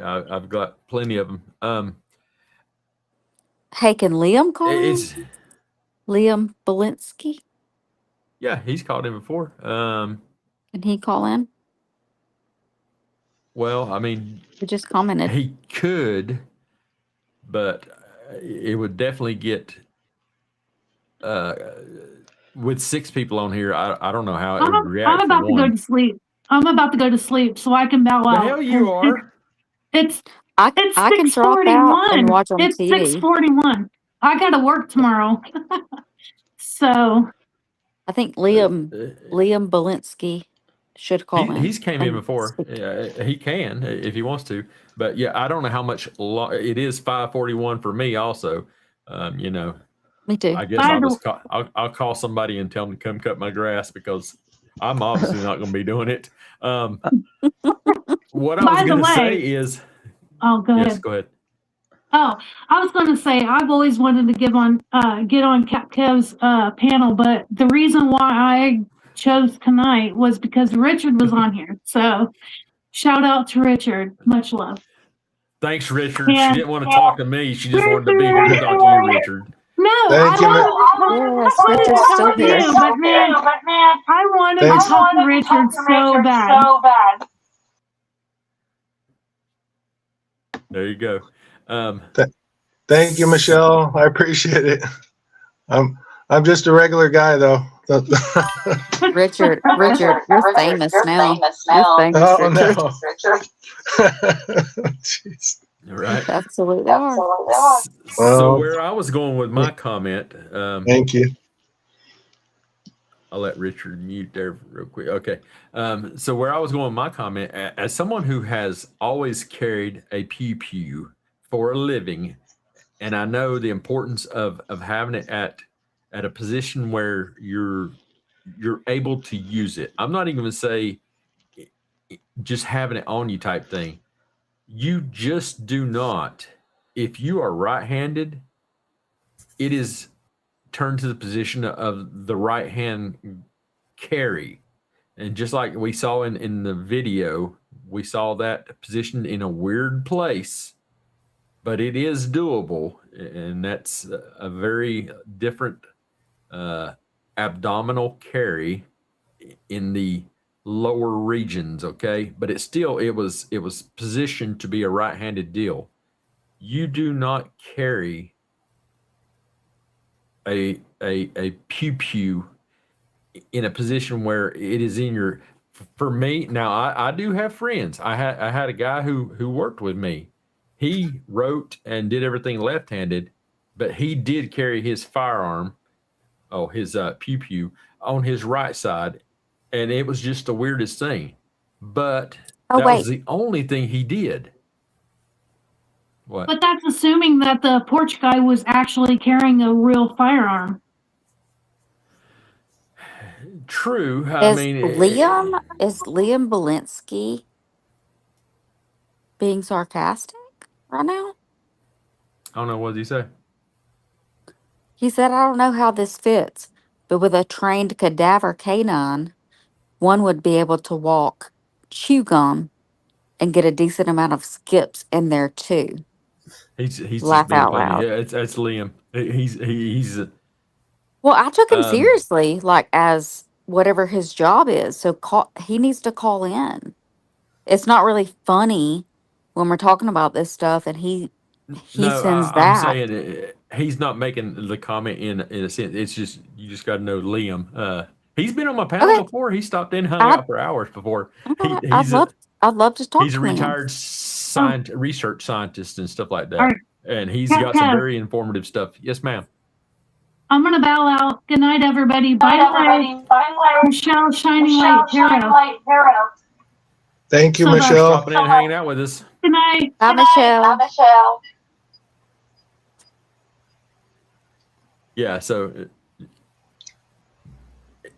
S4: I've got plenty of them.
S14: Hey, can Liam call in? Liam Belinsky?
S4: Yeah, he's called in before.
S14: Can he call in?
S4: Well, I mean,
S14: he just commented.
S4: He could, but it would definitely get with 6 people on here. I don't know how it would react.
S16: I'm about to go to sleep. I'm about to go to sleep so I can bow out.
S4: The hell you are.
S16: It's
S14: I can drop out and watch on
S16: it's
S14: TV.
S16: It's 6:41. I got to work tomorrow. So
S14: I think Liam Belinsky should call in.
S4: He's came in before. He can if he wants to. But yeah, I don't know how much it is 5:41 for me also. You know.
S14: Me too.
S4: I guess I'll call somebody and tell them to come cut my grass because I'm obviously not going to be doing it. What I was going to say is.
S16: Oh, go ahead.
S4: Yes, go ahead.
S16: Oh, I was going to say I've always wanted to get on Cap Kev's panel, but the reason why I chose tonight was because Richard was on here. So shout out to Richard. Much love.
S4: Thanks, Richard. She didn't want to talk to me. She just wanted to be here to talk to you, Richard.
S16: No,
S4: Thank you,
S14: Richard's still here.
S16: But man, I wanted to talk to Richard so bad.
S4: There you go.
S13: Thank you, Michelle. I appreciate it. I'm just a regular guy, though.
S14: Richard, you're famous now. You're famous, Richard.
S13: No. Jeez.
S4: Right.
S14: Absolutely are.
S4: So where I was going with my comment.
S13: Thank you.
S4: I'll let Richard mute there real quick. Okay. So where I was going with my comment, as someone who has always carried a pew pew for a living, and I know the importance of having it at a position where you're able to use it. I'm not even going to say just having it on you type thing. You just do not, if you are right-handed, it is turned to the position of the right hand carry. And just like we saw in the video, we saw that positioned in a weird place, but it is doable. And that's a very different abdominal carry in the lower regions, okay? But it was positioned to be a right-handed deal. You do not carry a pew pew in a position where it is in your. For me now, I do have friends. I had a guy who worked with me. He wrote and did everything left-handed, but he did carry his firearm, his pew pew, on his right side, and it was just the weirdest thing. But that was the only thing he did. What?
S16: But that's assuming that the porch guy was actually carrying a real firearm.
S4: True.
S14: Is Liam Belinsky being sarcastic right now?
S4: I don't know. What did he say?
S14: He said, I don't know how this fits, but with a trained cadaver canine, one would be able to walk, chew gum, and get a decent amount of skips in there too.
S4: He's
S14: laugh
S4: just being
S14: out
S4: funny.
S14: loud.
S4: Yeah, it's Liam. He's
S14: Well, I took him seriously, like as whatever his job is. So he needs to call in. It's not really funny when we're talking about this stuff, and he
S4: No,
S14: sends
S4: I'm
S14: that.
S4: saying he's not making the comment in a sense. It's just you just got to know Liam. He's been on my panel
S14: Okay,
S4: before. He stopped in, hung
S14: I
S4: out for hours before.
S14: okay,
S4: He's
S14: I'd love to talk
S4: he's a
S14: to Liam.
S4: retired research scientist and stuff like
S16: All
S4: that,
S16: right.
S4: and he's
S16: Kev,
S4: got some
S16: Kev,
S4: very informative stuff. Yes, ma'am.
S16: I'm gonna bow out. Good night, everybody. Bye,
S12: Everybody, bye,
S16: Michelle, Shining
S12: Michelle,
S16: Light,
S12: shine
S16: Hero.
S12: light, hero.
S13: Thank you,
S16: So
S4: Thanks for
S13: Michelle.
S4: stopping in and hanging out with us.
S16: Good night.
S14: Bye,
S12: Good night,
S14: Michelle.
S12: Michelle.
S4: Yeah, so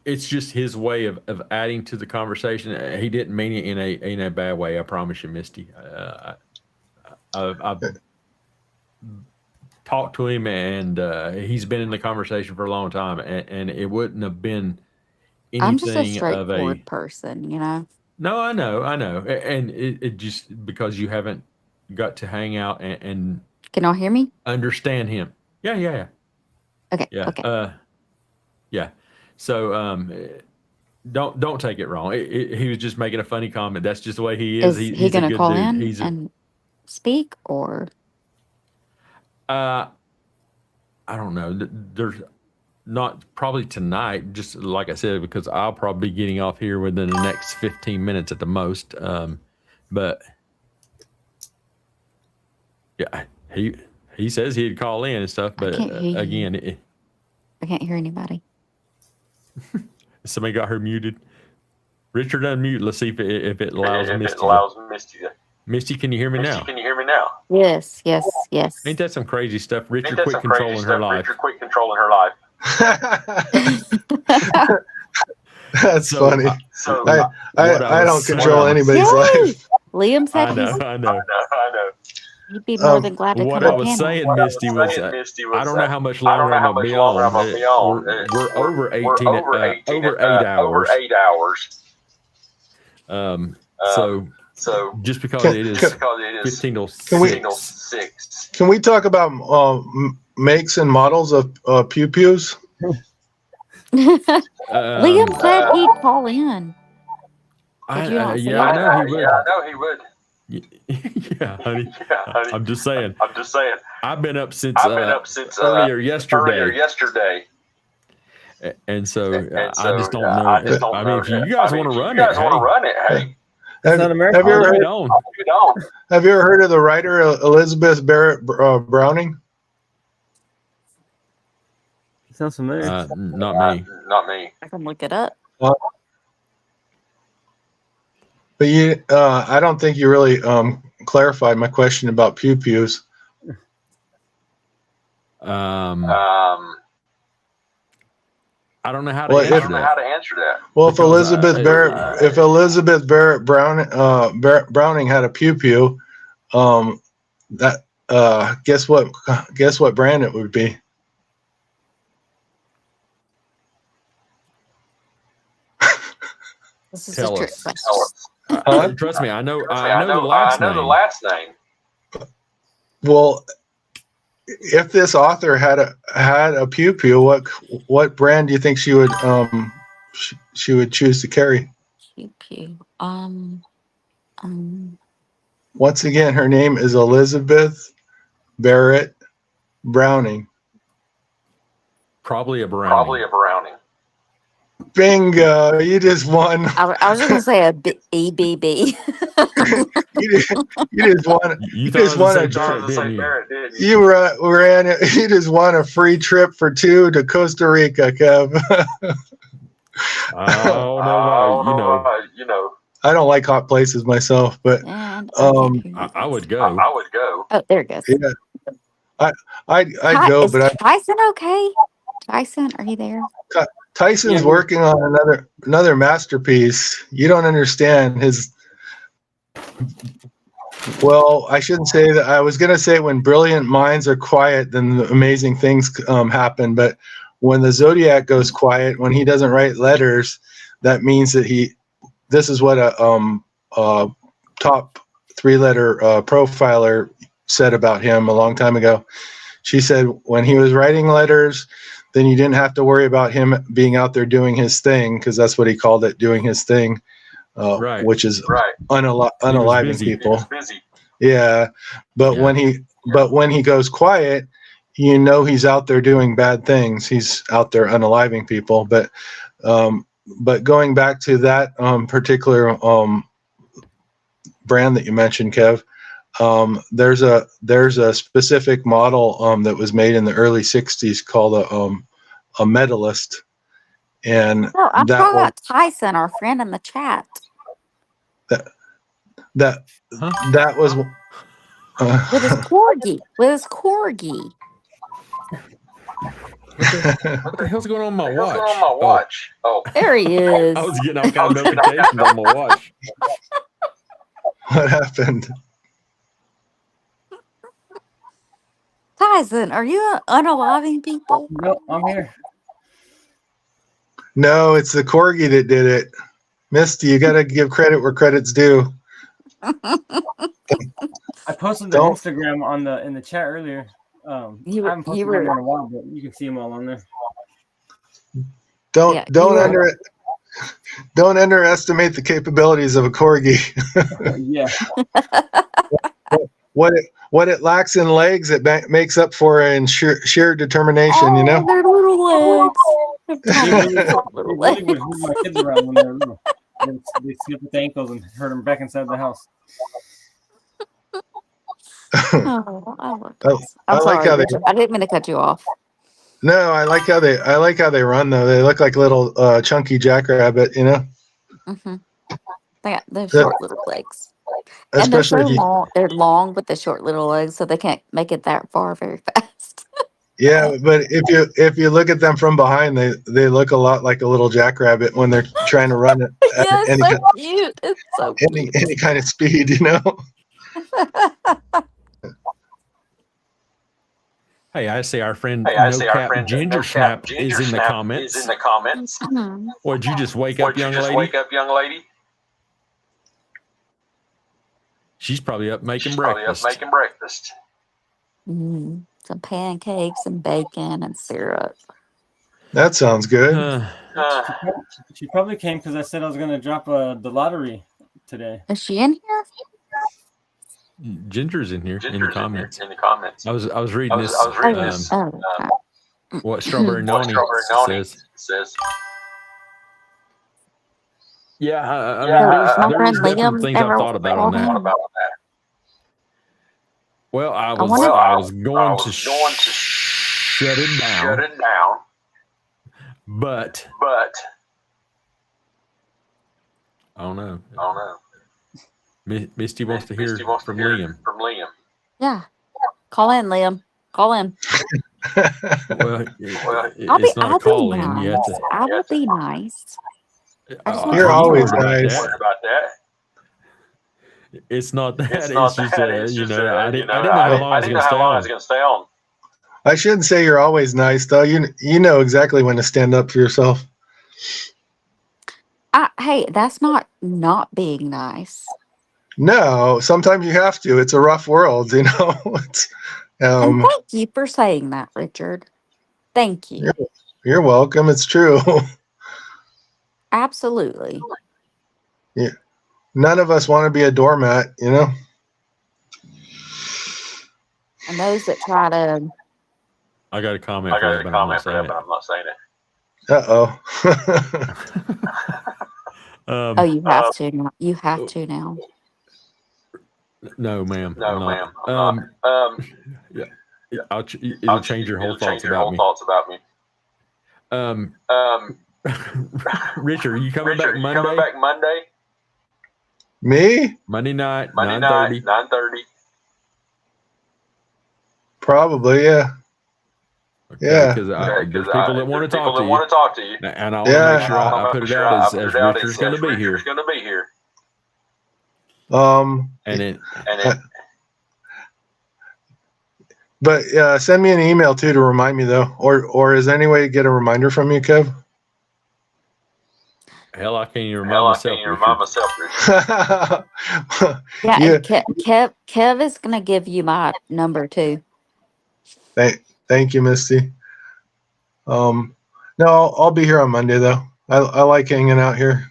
S4: it's just his way of adding to the conversation. He didn't mean it in a bad way. I promise you, Misty. I've talked to him, and he's been in the conversation for a long time, and it wouldn't have been
S14: I'm just a
S4: anything of a.
S14: straightforward person, you know.
S4: No, I know, and it just because you haven't got to hang out and
S14: Can y'all hear me?
S4: understand him. Yeah.
S14: Okay.
S4: Yeah.
S14: Okay.
S4: Yeah. So don't take it wrong. He was just making a funny comment. That's just the way he is.
S14: Is he
S4: He's a
S14: gonna
S4: good
S14: call
S4: dude.
S14: in
S4: He's
S14: and speak, or
S4: I don't know. There's not probably tonight, just like I said, because I'll probably be getting off here within the next 15 minutes at the most. But yeah, he says he'd call in and stuff, but
S14: can't hear you.
S4: again,
S14: I can't hear anybody?
S4: somebody got her muted. Richard, unmute. Let's see if it allows
S17: If
S4: Misty.
S17: it allows Misty to.
S4: Misty, can you hear me
S17: Misty,
S4: now?
S17: can you hear me now?
S14: Yes. Yes. Yes.
S4: Ain't that some crazy stuff? Richard
S17: Ain't that
S4: quit
S17: some crazy
S4: controlling her
S17: stuff?
S4: life.
S17: Richard quit controlling her life.
S13: That's
S4: So,
S13: funny.
S17: So
S13: I don't control anybody's
S14: Yay!
S13: life.
S14: Liam said
S4: I know.
S17: I know.
S14: he'd be more than glad to
S4: What
S14: come
S4: I
S14: on
S4: was
S14: panel.
S4: saying,
S17: What I was
S4: Misty, was
S17: saying, Misty, was
S4: I don't know how much
S17: I don't
S4: longer
S17: know
S4: I'm
S17: how
S4: gonna
S17: much
S4: be
S17: longer
S4: on.
S17: I'm gonna be on.
S4: We're over 18,
S17: We're over 18,
S4: over 8 hours.
S17: Over 8 hours.
S4: So just because
S13: Can-
S4: it is
S13: can-
S4: 15 till
S13: Can we-
S4: 6.
S13: Can we talk about makes and models of pew pews?
S14: Liam said he'd call in. Did you not see
S4: Yeah, I
S14: it?
S4: know he would.
S17: Yeah, I know he would.
S4: Yeah, honey.
S17: Yeah, honey.
S4: I'm just saying.
S17: I'm just saying.
S4: I've been up since
S17: Earlier
S4: yesterday.
S17: yesterday.
S4: And so
S17: And
S4: I just don't know.
S17: I just don't
S4: I
S17: know.
S4: mean, if you guys want to run
S17: you guys
S4: it,
S17: want to
S4: hey,
S17: run it, hey,
S13: Have,
S10: not American.
S13: have you
S4: I'll
S13: ever
S4: leave it
S13: heard,
S4: on.
S17: you know.
S13: have you ever heard of the writer Elizabeth Barrett Browning?
S10: Sounds familiar.
S4: Not me.
S17: Not me.
S14: I can look it up.
S13: But you, I don't think you really clarified my question about pew pews.
S4: I don't know how to
S13: Well,
S4: answer
S17: I don't know how
S4: that.
S17: to answer that.
S13: Well, if
S4: Because,
S13: Elizabeth Barrett Browning had a pew pew, that guess what brand it would be?
S14: This is
S4: Tell
S14: a trick
S4: us.
S14: question.
S4: Trust me, I know.
S17: I
S4: I know the last
S17: I know the
S4: name.
S17: last name.
S13: Well, if this author had a pew pew, what brand do you think she would choose to carry?
S14: Pew pew.
S13: Once again, her name is Elizabeth Barrett Browning.
S4: Probably a Browning.
S17: Probably a Browning.
S13: Bingo! You just won.
S14: I was just gonna say a EBB.
S13: You just won.
S4: You
S13: just
S4: thought
S13: won
S4: it was
S13: a
S4: the same Barrett, didn't you?
S13: You just won a free trip for 2 to Costa Rica, Kev.
S17: You know.
S13: I don't like hot places myself, but
S14: And
S4: I would go.
S17: I would go.
S14: oh, there it goes.
S13: yeah, I'd go,
S14: Is
S13: but
S14: Tyson okay? Tyson, are you there?
S13: Tyson's working on another masterpiece. You don't understand his. Well, I shouldn't say that. I was going to say when brilliant minds are quiet, then amazing things happen. But when the Zodiac goes quiet, when he doesn't write letters, that means that this is what a top 3-letter profiler said about him a long time ago. She said when he was writing letters, then you didn't have to worry about him being out there doing his thing, because that's what he called it, doing his thing, which is unaliving people. Yeah, but when he goes quiet, you know he's out there doing bad things. He's out there unaliving people. But going back to that particular brand that you mentioned, Kev, there's a specific model that was made in the early '60s called a medalist, and
S14: Oh, I'm
S13: that
S14: talking
S13: was
S14: about Tyson, our friend in the chat.
S13: that was
S14: With his corgi. With his corgi.
S4: What the hell's going on my watch?
S17: Oh,
S14: There he is.
S4: I was getting all kind of notifications on my watch.
S13: what happened.
S14: Tyson, are you unaliving people?
S7: No, I'm here.
S13: No, it's the corgi that did it. Misty, you got to give credit where credit's due.
S7: I posted the Instagram in the chat earlier. I haven't posted them in a while, but you can see them all on there.
S13: Don't underestimate the capabilities of a corgi.
S7: Yeah.
S13: What it lacks in legs, it makes up for in sheer determination. You know.
S14: Their little legs.
S7: Little legs. Would move my kids around when they were little. They slip with the ankles and hurt them back inside the house.
S14: Oh, I love this.
S13: I
S14: I'm
S13: like
S14: sorry,
S13: how they.
S14: Richard. I didn't mean to cut you off.
S13: No, I like how they run though. They look like little chunky jackrabbit, you know.
S14: Mm-hmm. They got those short little legs, and
S13: Especially
S14: they're so long. They're long with the short little legs, so they can't make it that far very fast.
S13: Yeah, but if you look at them from behind, they look a lot like a little jackrabbit when they're trying to run it at
S14: Yeah, it's so cute. It's so cute.
S13: any kind of speed, you know.
S4: Hey, I see our friend Ginger Snap is in the comments.
S14: Mhm.
S4: Would you just wake up, young lady? She's probably up making breakfast.
S14: Some pancakes and bacon and syrup.
S13: That sounds good.
S7: She probably came because I said I was going to drop the lottery today.
S14: Is she in here?
S4: Ginger's in here in the comments. I was reading this. What Strawberry Noni says. Yeah, I mean, there's definitely some things I've thought about on that. Well, I was going to shut it down, but I don't know. Misty wants to hear from Liam.
S14: Yeah. Call in, Liam. Call in.
S4: Well, it's not a call in. You have to.
S14: I will be nice.
S13: You're always nice.
S4: It's not that. It's just I didn't know how long I was going to stay on.
S13: I shouldn't say you're always nice, though. You know exactly when to stand up for yourself.
S14: Hey, that's not being nice.
S13: No, sometimes you have to. It's a rough world, you know.
S14: And thank you for saying that, Richard. Thank you.
S13: You're welcome. It's true.
S14: Absolutely.
S13: Yeah. None of us want to be a doormat, you know.
S14: And those that try to.
S4: I got a comment. But I'm not saying it.
S13: Uh-oh.
S14: Oh, you have to. You have to now.
S4: No, ma'am. Yeah. It'll change your whole thoughts about me. Richard, you coming back Monday?
S13: Me?
S4: Monday night, 9:30.
S13: Probably, yeah.
S4: Okay,
S13: yeah.
S4: Because there's people that want to talk to you. And I want to make sure I put it out as Richard's going to be here.
S13: But send me an email too to remind me though, or is there any way to get a reminder from you, Kev?
S4: Hell, I can't even remind myself.
S14: Yeah, Kev is gonna give you my number too.
S13: Thank you, Misty. No, I'll be here on Monday though. I like hanging out here.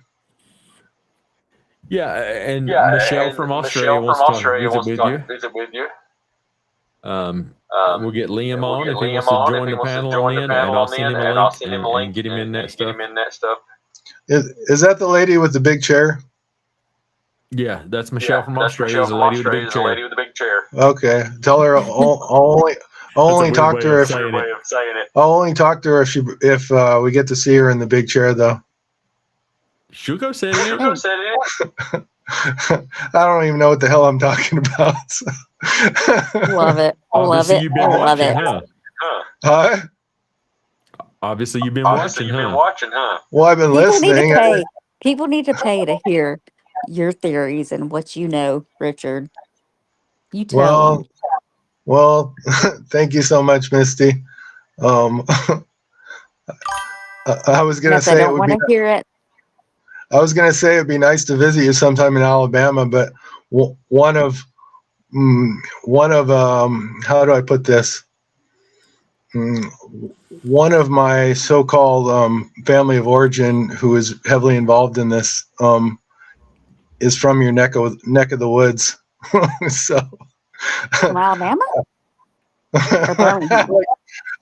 S4: Yeah, and
S17: Yeah,
S4: Michelle
S17: and
S4: from Australia
S17: Michelle from
S4: wants to
S17: Australia
S4: visit
S17: wants
S4: with you.
S17: to visit with you.
S4: We'll get Liam
S17: We'll
S4: on
S17: get
S4: if he
S17: Liam
S4: wants to
S17: on if
S4: join
S17: he
S4: the
S17: wants to
S4: panel on
S17: join
S4: the
S17: the
S4: end, and
S17: panel
S4: I'll
S17: on the
S4: send
S17: end,
S4: him a
S17: and I'll
S4: link
S17: send him a link
S4: and get him in that
S17: and get
S4: stuff.
S17: him in that stuff.
S13: Is that the lady with the big chair?
S4: Yeah, that's Michelle from
S17: That's
S4: Australia.
S17: Michelle
S4: Is the
S17: from
S4: lady with the
S17: Australia.
S4: big
S17: Is the lady
S4: chair.
S17: with the big chair.
S13: Okay, tell her I'll
S4: That's a
S13: only
S4: weird
S13: talk
S4: way
S13: to her
S4: of
S13: if
S4: saying
S17: Way
S4: it.
S17: of saying it.
S13: I'll only talk to her if we get to see her in the big chair though.
S4: She'll go sit in it.
S17: Go sit in.
S13: I don't even know what the hell I'm talking about. So.
S14: Love it. Love
S4: Obviously,
S14: it.
S4: you've been
S14: Love
S4: watching,
S14: it.
S4: huh?
S13: Huh?
S4: Obviously, you've been
S17: Obviously,
S4: watching,
S17: you've been
S4: huh?
S17: watching, huh?
S13: Well, I've been
S14: People need to
S13: listening.
S14: pay. People need to pay to hear your theories and what you know, Richard. You tell them.
S13: Well, thank you so much, Misty. I was
S14: And
S13: gonna
S14: if they
S13: say it
S14: don't
S13: would
S14: want
S13: be.
S14: to hear it,
S13: I was gonna say it'd be nice to visit you sometime in Alabama, but one of how do I put this? One of my so-called family of origin who is heavily involved in this is from your neck of the woods. So
S14: from Alabama or Birmingham.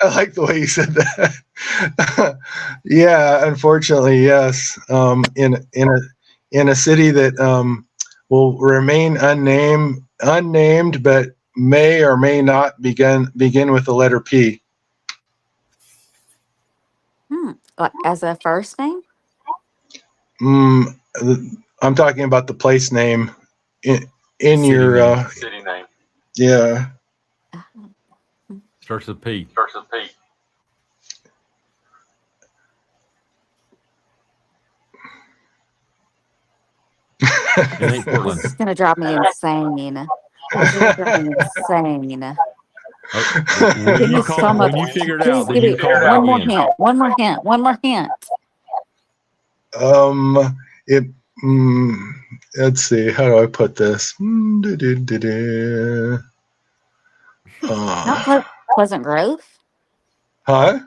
S13: I like the way you said that. Yeah, unfortunately, yes. In a city that will remain unnamed, but may or may not begin with the letter P.
S14: Like as a first name?
S13: I'm talking about the place name in
S4: City
S13: your
S4: name.
S17: City name.
S13: yeah.
S4: Starts with P.
S17: Starts with P.
S4: It ain't Portland.
S14: This is gonna drive me insane. This is gonna drive me insane. Give me some of
S4: When you figure it
S14: please
S4: out, then
S14: give
S4: you
S14: me
S4: call
S14: one
S4: back
S14: more
S4: in.
S14: hint. One more hint. One more hint.
S13: It let's see, how do I put this?
S14: Not Pleasant Grove?
S13: Huh?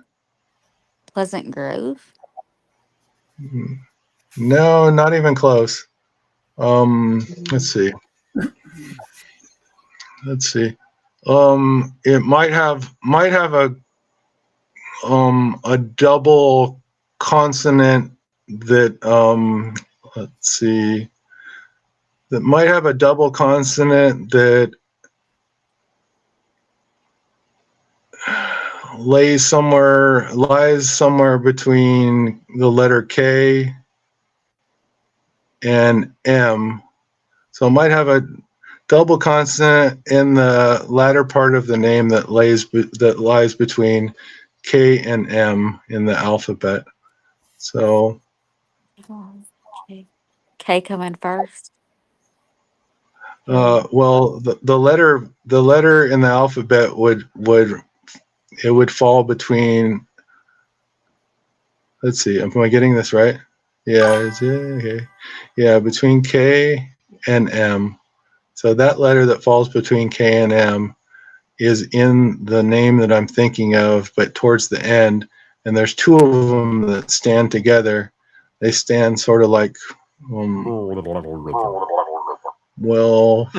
S14: Pleasant Grove?
S13: No, not even close. Let's see. Let's see. It might have a double consonant that let's see. That might have a double consonant that lies somewhere between the letter K and M. So it might have a double consonant in the latter part of the name that lies between K and M in the alphabet. So
S14: K coming first.
S13: well, the letter in the alphabet would fall between. Let's see. Am I getting this right? Yeah. Is it okay? Yeah, between K and M. So that letter that falls between K and M is in the name that I'm thinking of, but towards the end. And there's two of them that stand together. They stand sort of like. Well,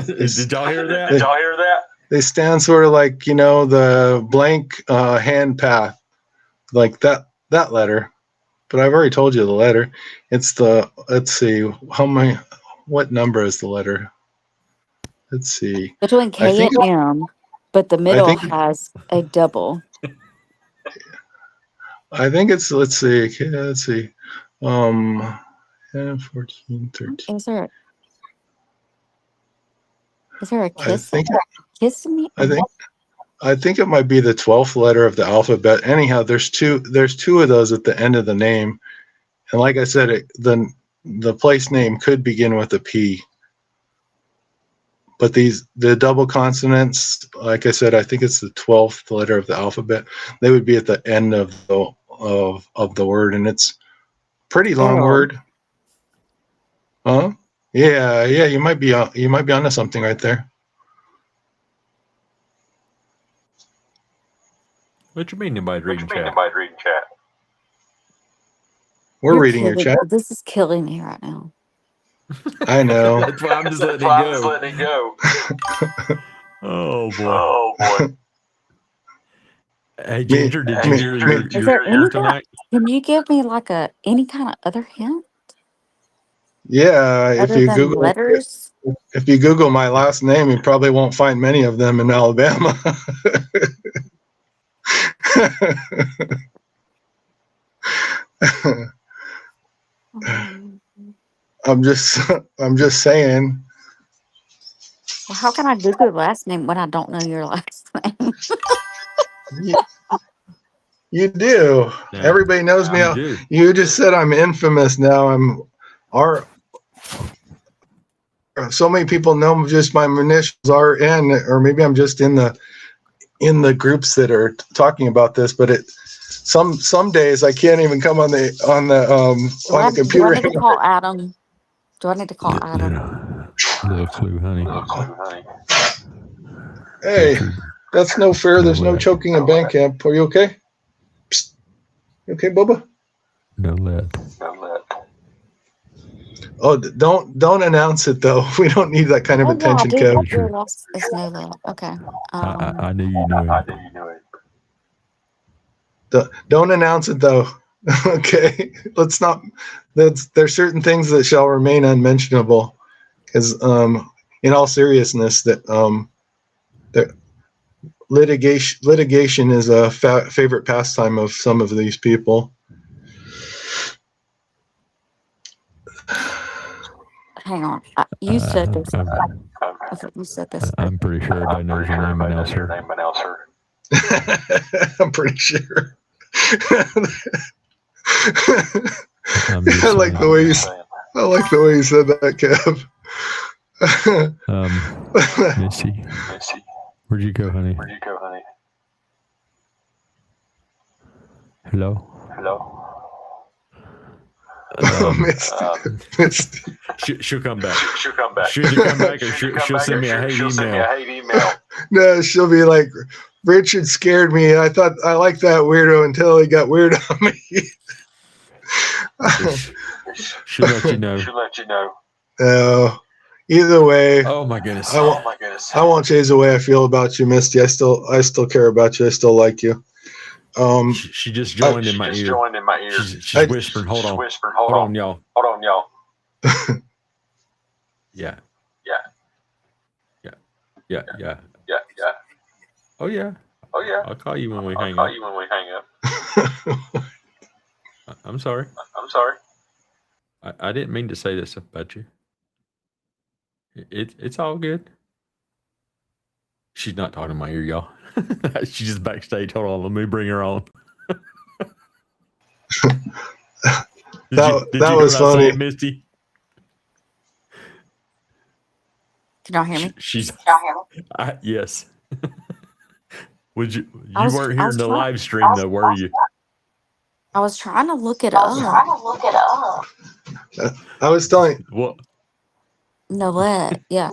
S4: did y'all hear that?
S17: Did y'all hear that?
S13: They stand sort of like, the blank hand path, like that letter. But I've already told you the letter. It's the, let's see, what number is the letter? Let's see.
S14: Between K and M, but the middle has a double.
S13: I think it's, let's see. 10, 14, 13.
S14: Is there a kiss? Kiss me?
S13: I think it might be the 12th letter of the alphabet. Anyhow, there's two of those at the end of the name. And like I said, the place name could begin with a P. But the double consonants, like I said, I think it's the 12th letter of the alphabet. They would be at the end of the word, and it's pretty long word. Huh? Yeah, you might be onto something right there.
S4: What you mean nobody's
S17: What you
S4: reading
S17: mean
S4: chat?
S17: nobody's reading chat?
S6: We're
S14: You're
S6: reading your
S14: killing.
S6: chat.
S14: This is killing me right now.
S6: I know.
S4: That's why I'm just
S17: That's
S4: letting
S17: why
S4: it
S17: I'm just
S4: go.
S17: letting it go.
S4: Oh boy.
S17: Oh boy.
S4: Hey Ginger, did you
S6: me-
S4: hear
S6: me-
S4: your
S14: Is there
S4: your
S14: any kind?
S4: tonight?
S14: Can you give me like any kind of other hint
S6: Yeah,
S14: other than letters?
S6: if you Google my last name, you probably won't find many of them in Alabama. I'm just saying.
S14: Well, how can I Google your last name when I don't know your last name?
S6: You do.
S4: Yeah,
S6: Everybody knows me.
S4: you do.
S6: You just said I'm infamous now. So many people know just my initials RN, or maybe I'm just in the groups that are talking about this. But some days I can't even come on the
S14: Do I
S6: computer.
S14: need to call Adam? Do I need to call Adam?
S4: Little clue, honey.
S6: Hey,
S4: Richard,
S6: that's no fair. There's no
S4: Nolette.
S6: choking in band camp. Are you okay? Psst. You okay, Bubba?
S4: Nolette.
S6: Oh, don't announce it though. We don't need that kind of
S14: Oh yeah, I
S6: attention,
S14: do.
S6: Kev.
S14: Your last is Nolette. Okay.
S4: I knew you knew
S17: I
S4: it.
S17: knew you knew it.
S6: Don't announce it though. Okay, let's not. There's certain things that shall remain unmentionable, because in all seriousness, that litigation is a favorite pastime of some of these people.
S14: Hang on. You said this.
S4: I'm,
S14: I thought you said this.
S4: I'm pretty sure everybody knows your name, announcer.
S6: I'm pretty sure.
S4: I'm just
S6: I like
S4: saying.
S6: the way you said that, Kev.
S4: Missy, where'd you go, honey? Hello. She'll come back. She'll come back. She'll come back, or she'll send me a hate email.
S6: No, she'll be like, Richard scared me. I thought I liked that weirdo until he got weird on me.
S4: She'll let you know.
S6: Either way.
S4: Oh my goodness.
S6: I won't change the way I feel about you, Misty. I still care about you. I still like you.
S4: She just joined in my ear. She's whispering. Hold on. Hold on, y'all. Yeah. Oh yeah. I'll call you when we hang up. I'm sorry. I didn't mean to say this about you. It's all good. She's not talking in my ear, y'all. She's just backstage. Hold on, let me bring her on.
S6: That was funny,
S4: Misty.
S14: Can y'all hear me?
S4: She's. Yes. Would you? You weren't here in the live stream though, were you?
S14: I was trying to look it up.
S6: I was telling.
S4: What?
S14: Nolette. Yeah.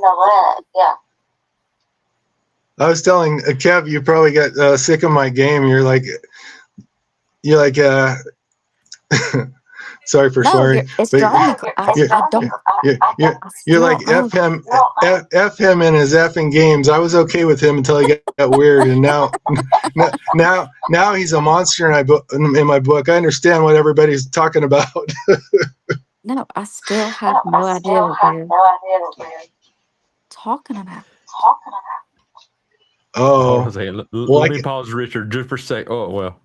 S6: I was telling Kev, you probably got sick of my game. You're like, sorry for swearing.
S14: It's driving me. I don't.
S6: You're like F him and his effing games. I was okay with him until he got weird, and now he's a monster in my book. I understand what everybody's talking about.
S14: No, I still have no idea what you're talking about.
S6: Oh,
S4: Hold on a second. Let me pause, Richard, just for a sec. Oh well.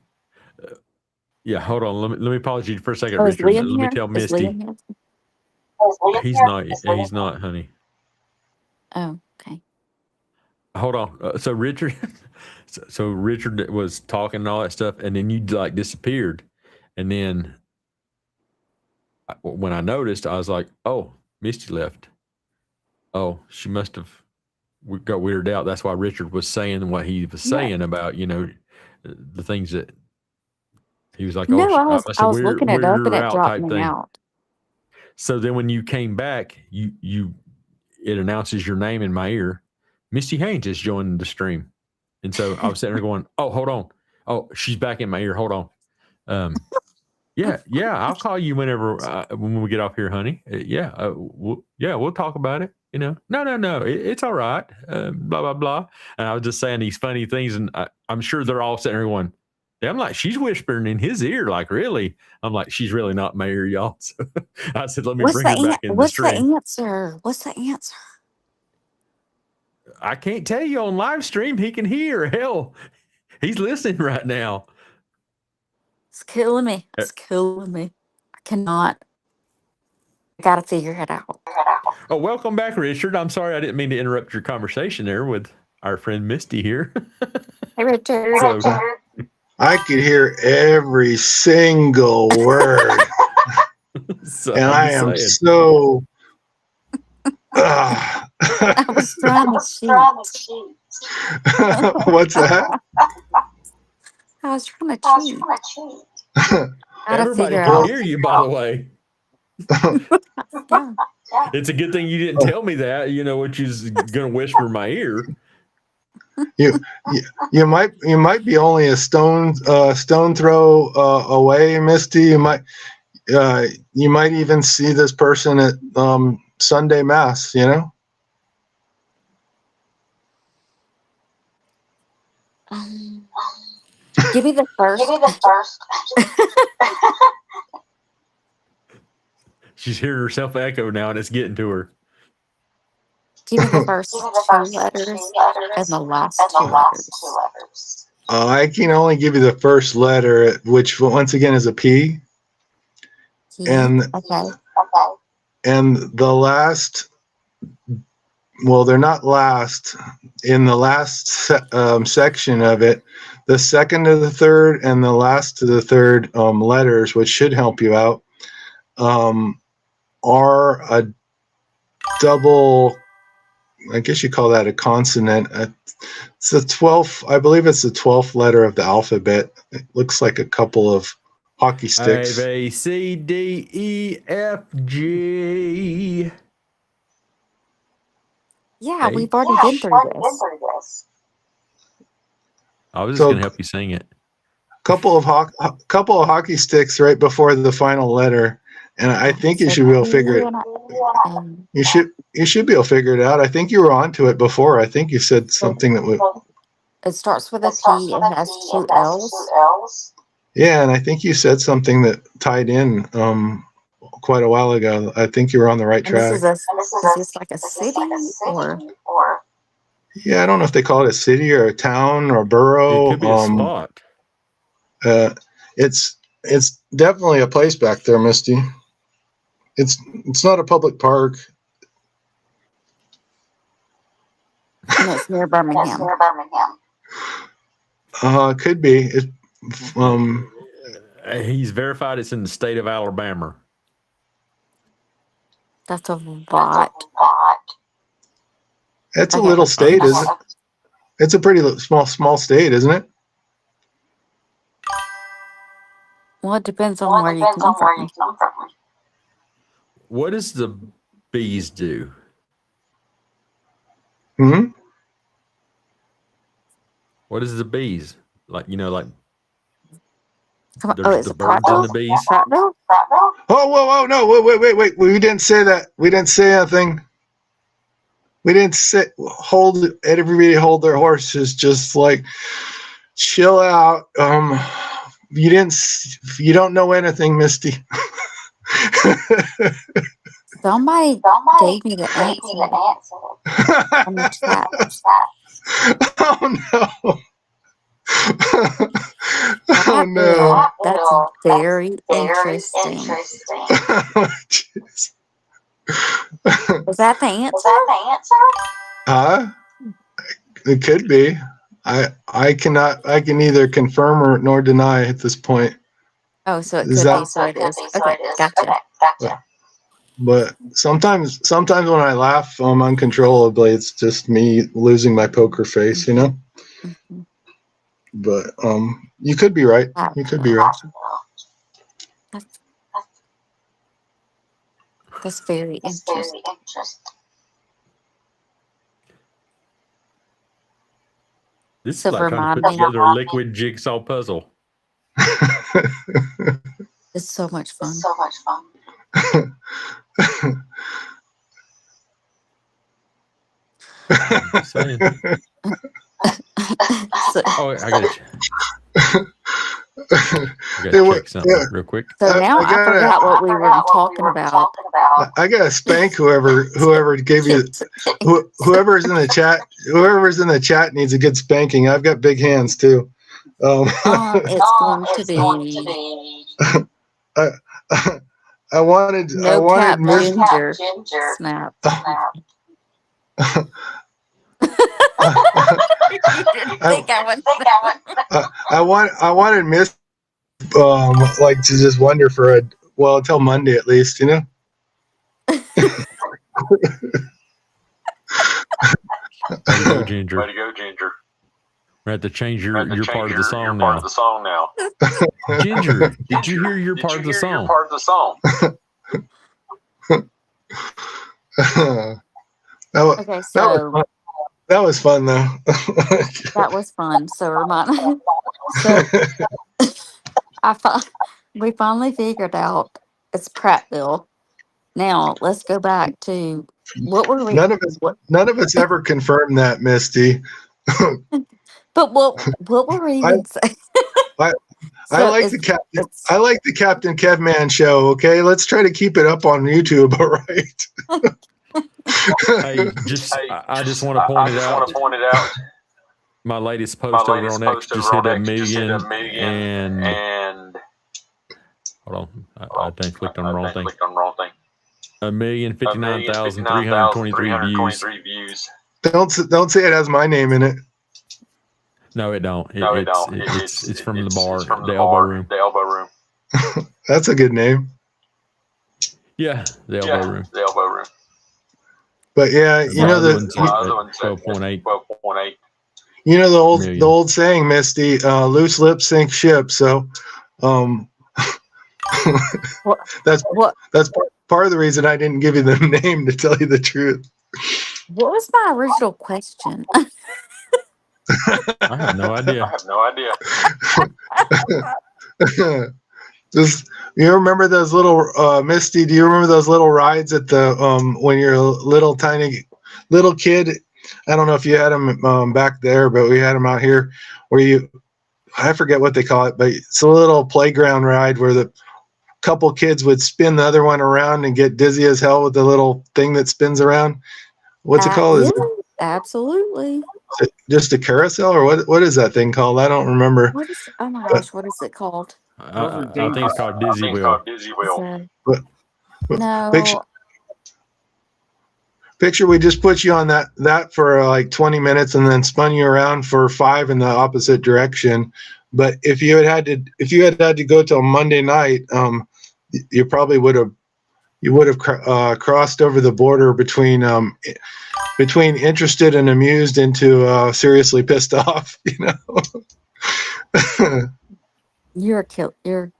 S4: Yeah, hold on. Let me pause you for a second,
S14: Is
S4: Richard.
S14: Liam
S4: Let me
S14: here?
S4: tell
S14: Is
S4: Misty.
S14: Liam here?
S4: He's not, honey.
S14: Oh, okay.
S4: Hold on. So Richard, so Richard was talking and all that stuff, and then you like disappeared, and then when I noticed, I was like, "Oh, Misty left. Oh, she must have got weirded out." That's why Richard was saying what he was saying about the things that he was like.
S14: No,
S4: Oh,
S14: I was looking it up and it dropped
S4: type
S14: me
S4: thing.
S14: out.
S4: So then when you came back, it announces your name in my ear. Misty Haynes just joined the stream. And so I was sitting there going, oh, hold on. Oh, she's back in my ear. Hold on. Yeah, I'll call you whenever when we get off here, honey. We'll talk about it. No, it's all right. Blah blah blah. And I was just saying these funny things, and I'm sure they're all sitting there going, yeah, I'm like, she's whispering in his ear, like, really? I'm like, she's really not in my ear, y'all. So I said, let me bring her back in the stream.
S14: What's the answer?
S4: I can't tell you on live stream. He can hear. Hell, he's listening right now.
S14: It's killing me. It's killing me. I cannot. I gotta figure it out.
S4: Oh, welcome back, Richard. I'm sorry I didn't mean to interrupt your conversation there with our friend Misty here.
S14: Hey, Richard.
S4: So,
S13: I could hear every single word.
S4: so
S13: And I am so.
S14: I was trying to cheat.
S13: What's that?
S14: I was trying to cheat.
S4: Everybody can hear you, by the way.
S14: Yeah.
S4: It's a good thing you didn't tell me that, which is going to whisper in my ear.
S13: You might be only a stone throw away, Misty. You might even see this person at Sunday Mass.
S14: Give me the first.
S4: She's hearing herself echo now, and it's getting to her.
S14: Give me the first two letters and the last two letters.
S13: I can only give you the first letter, which once again is a P. And the last, well, they're not last. In the last section of it, the second to the third and the last to the third letters, which should help you out, are a double, I guess you call that a consonant. It's the 12th, I believe it's the 12th letter of the alphabet. It looks like a couple of hockey sticks.
S4: A, C, D, E, F, G.
S14: Yeah, we've already been through this.
S4: I was just going to help you sing it.
S13: Couple of hockey sticks right before the final letter, and I think you should be able to figure it. You should be able to figure it out. I think you were onto it before. I think you said something that would.
S14: It starts with a P. It has two L's.
S13: Yeah, and I think you said something that tied in quite a while ago. I think you were on the right track.
S14: Is this like a city or?
S13: Yeah, I don't know if they call it a city or a town or a borough.
S4: It could be a spot.
S13: It's definitely a place back there, Misty. It's not a public park.
S14: And it's near Birmingham.
S13: Could be.
S4: He's verified it's in the state of Alabama.
S14: That's a lot.
S13: It's a little state, isn't it? It's a pretty small state, isn't it?
S14: Well, it depends on where you come from.
S4: What does the bees do? What is the bees? Like, there's the birds and the bees.
S13: Oh, whoa, no, wait. We didn't say that. We didn't say anything. We didn't say everybody hold their horses, just like chill out. You don't know anything, Misty.
S14: Somebody gave me the answer on the chat.
S13: Oh no.
S14: Oh no. That's very interesting. Was that the answer?
S13: It could be. I can neither confirm or nor deny at this point.
S14: Oh, so it could be, so it is. Okay, gotcha.
S13: But sometimes when I laugh uncontrollably, it's just me losing my poker face,
S14: Mm-hmm.
S13: But you could be right. You could be right.
S14: That's very interesting.
S4: This
S14: So
S4: is like trying to
S14: remind
S4: put
S14: me.
S4: together a liquid jigsaw puzzle.
S14: It's so much fun.
S13: So much fun.
S4: Just saying.
S14: So,
S4: Oh, I gotta check something real quick.
S14: so now I forgot what we were talking about.
S13: I gotta spank whoever gave you whoever's in the chat needs a good spanking. I've got big hands too.
S14: It's going to be
S13: I wanted
S14: no cap ginger snap.
S13: I wanted Miss like to just wonder for until Monday at least, you know.
S4: Way to go, Ginger.
S17: Way to go, Ginger.
S4: We have to change your
S17: Change
S4: part of the song
S17: your
S4: now.
S17: part of the song now.
S4: Ginger, did you hear your part of the song?
S17: Part of the song.
S14: Okay, so
S13: that was fun though.
S14: that was fun. So remind. So we finally figured out it's Prattville. Now let's go back to what were we?
S13: None of us ever confirmed that, Misty.
S14: But what were we even saying?
S13: I like the Captain. I like the Captain Kevman show. Okay, let's try to keep it up on YouTube. All right.
S4: I just want to point it out. My latest post over on X just hit a million, and hold on, I think I clicked on the wrong thing. 1,059,323 views.
S13: Don't say it has my name in it.
S4: No, it don't. It's from the bar, the elbow room.
S17: The elbow room.
S13: That's a good name.
S4: Yeah, the elbow room.
S17: The elbow room.
S13: But yeah, you know the
S4: 12.8.
S17: 12.8.
S13: You know the old saying, Misty, loose lips sink ships. So, that's part of the reason I didn't give you the name, to tell you the truth.
S14: What was my original question?
S4: I have no idea.
S13: Just, you remember those little Misty? Do you remember those little rides at the when you're a little tiny little kid? I don't know if you had them back there, but we had them out here where I forget what they call it, but it's a little playground ride where the couple kids would spin the other one around and get dizzy as hell with the little thing that spins around. What's it called?
S14: Yeah, absolutely.
S13: Is it just a carousel, or what is that thing called? I don't remember.
S14: Oh my gosh, what is it called?
S4: I think it's called Dizzy Wheel.
S14: No.
S13: Picture we just put you on that for like 20 minutes and then spun you around for 5 in the opposite direction. But if you had to go till Monday night, you probably would have crossed over the border between interested and amused into seriously pissed off, you know.
S14: You're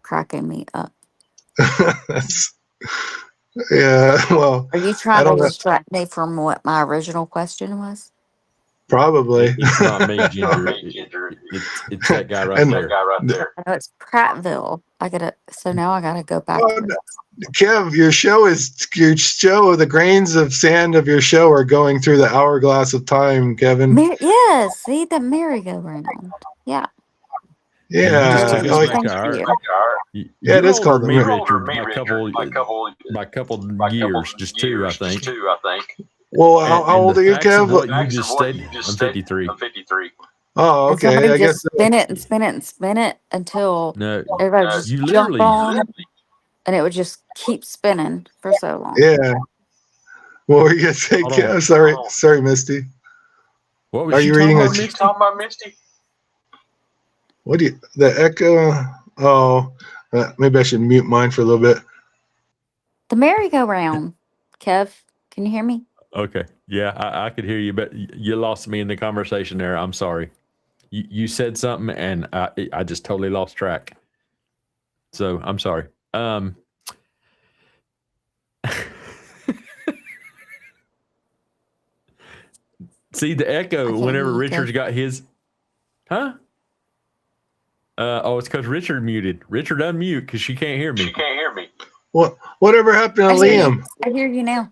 S14: cracking me up.
S13: Yeah, well.
S14: Are you trying to distract me from what my original question was?
S13: Probably.
S4: It's not me, Ginger. It's that guy right there.
S14: I know it's Prattville. So now I gotta go back.
S13: Kev, your show, the grains of sand of your show are going through the hourglass of time, Kevin.
S14: Yeah, see the merry-go-round. Yeah.
S13: Yeah.
S4: It is called me, Richard, by a couple years, just 2, I think.
S13: Well, how old are you, Kev?
S4: What you just said, I'm 53.
S13: Oh, okay.
S14: Somebody
S13: I guess
S14: spin it and spin it and spin it until everybody just jump on, and it would just keep spinning for so long.
S13: Yeah. What were you gonna say, Kev? Sorry, Misty.
S4: What was you reading?
S17: Talking about Misty?
S13: What do you? The echo? Oh, maybe I should mute mine for a little bit.
S14: The merry-go-round. Kev, can you hear me?
S4: Okay. Yeah, I could hear you, but you lost me in the conversation there. I'm sorry. You said something, and I just totally lost track. So I'm sorry. See the echo whenever Richard's got his. Huh? It's because Richard muted. Richard unmute because she can't hear me.
S17: She can't hear me.
S6: Whatever happened to Liam?
S14: I hear you now.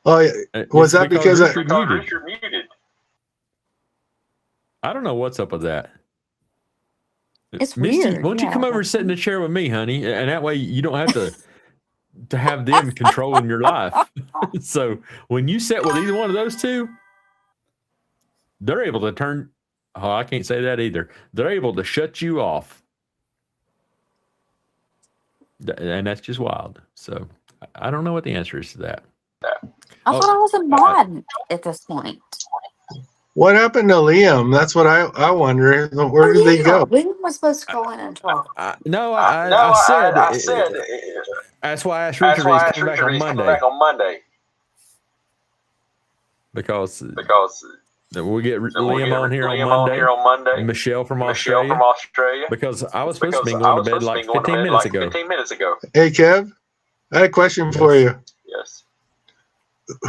S6: Oh, yeah. Was that because
S4: Richard muted?
S17: Richard muted.
S4: I don't know what's up with that.
S14: It's
S4: Misty,
S14: weird.
S4: won't you come over and sit in the chair with me, honey? And that way you don't have to have them controlling your life. So when you sit with either one of those two, they're able to turn. Oh, I can't say that either. They're able to shut you off. And that's just wild. So I don't know what the answer is to that.
S14: I thought I was a mod at this point.
S13: What happened to Liam? That's what I wonder. Where did they go?
S14: Liam was supposed to call in and talk.
S4: I said. That's why I asked Richard if he's coming back on Monday. Because we'll get Liam on here on Monday. And Michelle from Australia. Because I was supposed to be going to bed like 15 minutes ago.
S13: Hey, Kev, I had a question for you.
S17: Yes.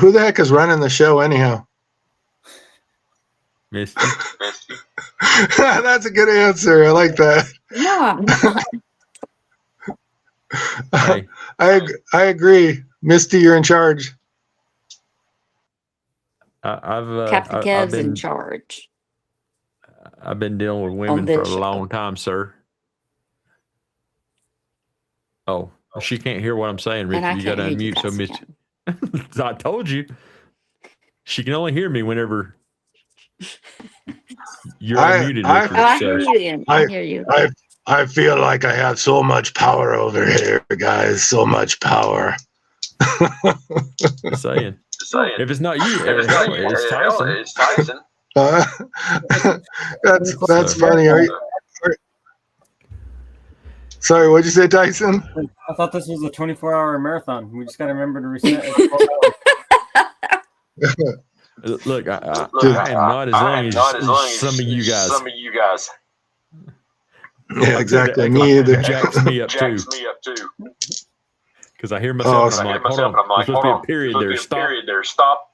S13: Who the heck is running the show anyhow?
S4: Misty.
S13: That's a good answer. I like that.
S14: No, I'm not.
S4: Hey.
S13: I agree. Misty, you're in charge.
S14: Captain Kev's in charge.
S4: I've been dealing with women for a long time, sir. Oh, she can't hear what I'm saying, Richard. You got to unmute. So, Misty, I told you. She can only hear me whenever you're unmuted, Richard.
S14: I hear you. I hear you.
S13: I feel like I have so much power over here, guys. So much power.
S4: Just saying. If it's not you, it's Tyson.
S13: That's funny. Sorry, what'd you say, Tyson?
S7: I thought this was a 24-hour marathon. We just got to remember to reset it.
S4: Look, I am not as long as some of you guys.
S13: Yeah, exactly. Me either.
S4: Jacks me up too. Because I hear myself and I'm like, hold on. There's supposed to be a period there. Stop.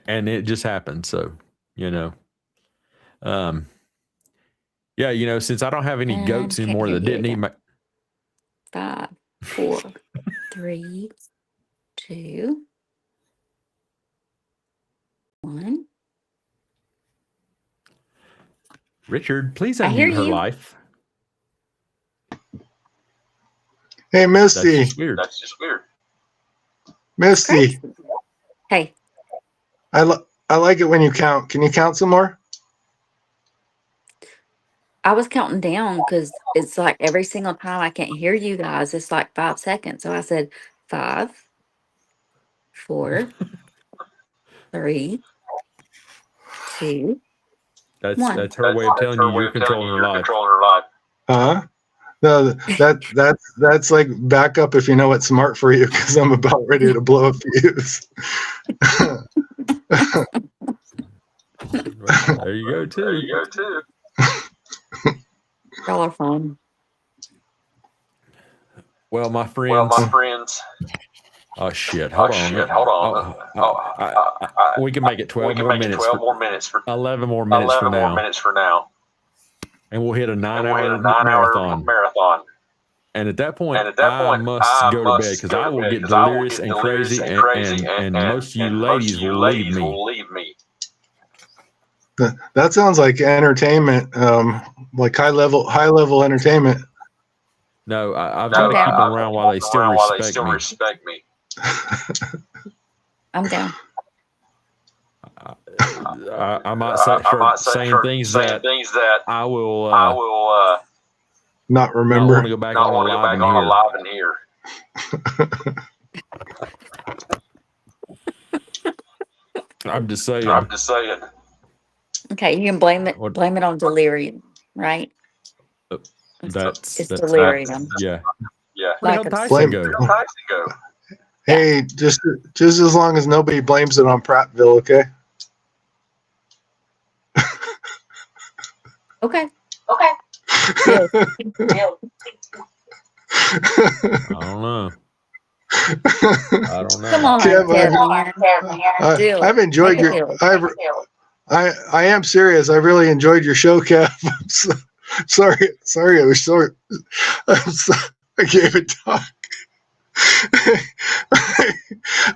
S4: And it just happened. So, yeah, since I don't have any goats anymore that didn't eat my
S14: 5, 4, 3, 2, 1.
S4: Richard, please unmute her life.
S13: Hey, Misty.
S4: That's just weird.
S13: Misty.
S14: Hey.
S13: I like it when you count. Can you count some more?
S14: I was counting down because it's like every single time I can't hear you guys, it's like 5 seconds. So I said 5, 4, 3, 2.
S4: That's her way of telling you you're controlling her life.
S13: No, that's like backup if you know what's smart for you, because I'm about ready to blow a fuse.
S4: There you go too.
S14: Y'all are fun.
S4: Well, my friends. Oh shit! Hold on. We can make it 12 more minutes. 11 more minutes for now. And we'll hit a 9-hour marathon. And at that point, I must go to bed because I will get delirious and crazy, and most of you ladies will leave me.
S13: That sounds like entertainment, like high level entertainment.
S4: No, I've got to keep them around while they still respect me.
S14: I'm down.
S4: I might start saying things that I will
S13: not remember.
S4: I want to go back on live in here. I'm just saying.
S14: Okay, you can blame it on delirium, right?
S4: It's
S14: delirium.
S4: Yeah.
S14: Like
S4: Where Tyson go?
S13: Hey, just as long as nobody blames it on Prattville, okay?
S14: Okay.
S4: I don't know.
S14: Come on,
S13: I've enjoyed I am serious. I really enjoyed your show, Kev. I'm sorry. It was so. I can't even talk.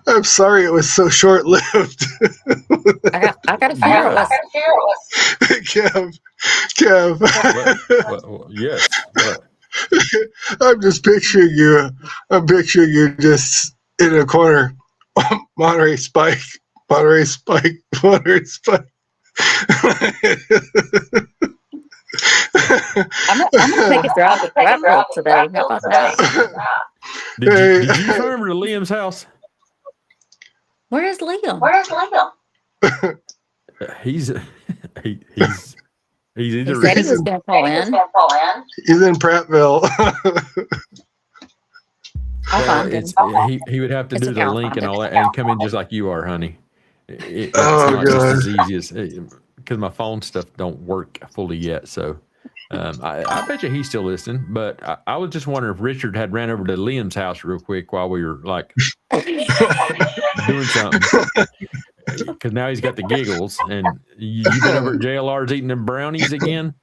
S13: I'm sorry it was so short lived.
S14: I got a fearless.
S13: Kev.
S4: Yes. What?
S13: I'm just picturing you. I'm picturing you just in a corner. Monterey Spike. I'm gonna
S14: take a drive with Rap Roll today. How about that?
S4: Did you come over to Liam's house?
S14: Where is Liam?
S4: He's either
S14: He said he was going to call in.
S13: He's in Prattville.
S14: I'll find him.
S4: He would have to
S14: It's
S4: do
S14: okay,
S4: the
S14: I'll
S4: link
S14: find
S4: and
S14: it.
S4: all that, and come in just like you are, honey. It's
S13: Oh,
S4: not just
S13: God.
S4: as easy as because my phone stuff don't work fully yet. So I bet you he's still listening. But I was just wondering if Richard had ran over to Liam's house real quick while we were like doing something. Because now he's got the giggles, and you been over at JLR's eating them brownies again.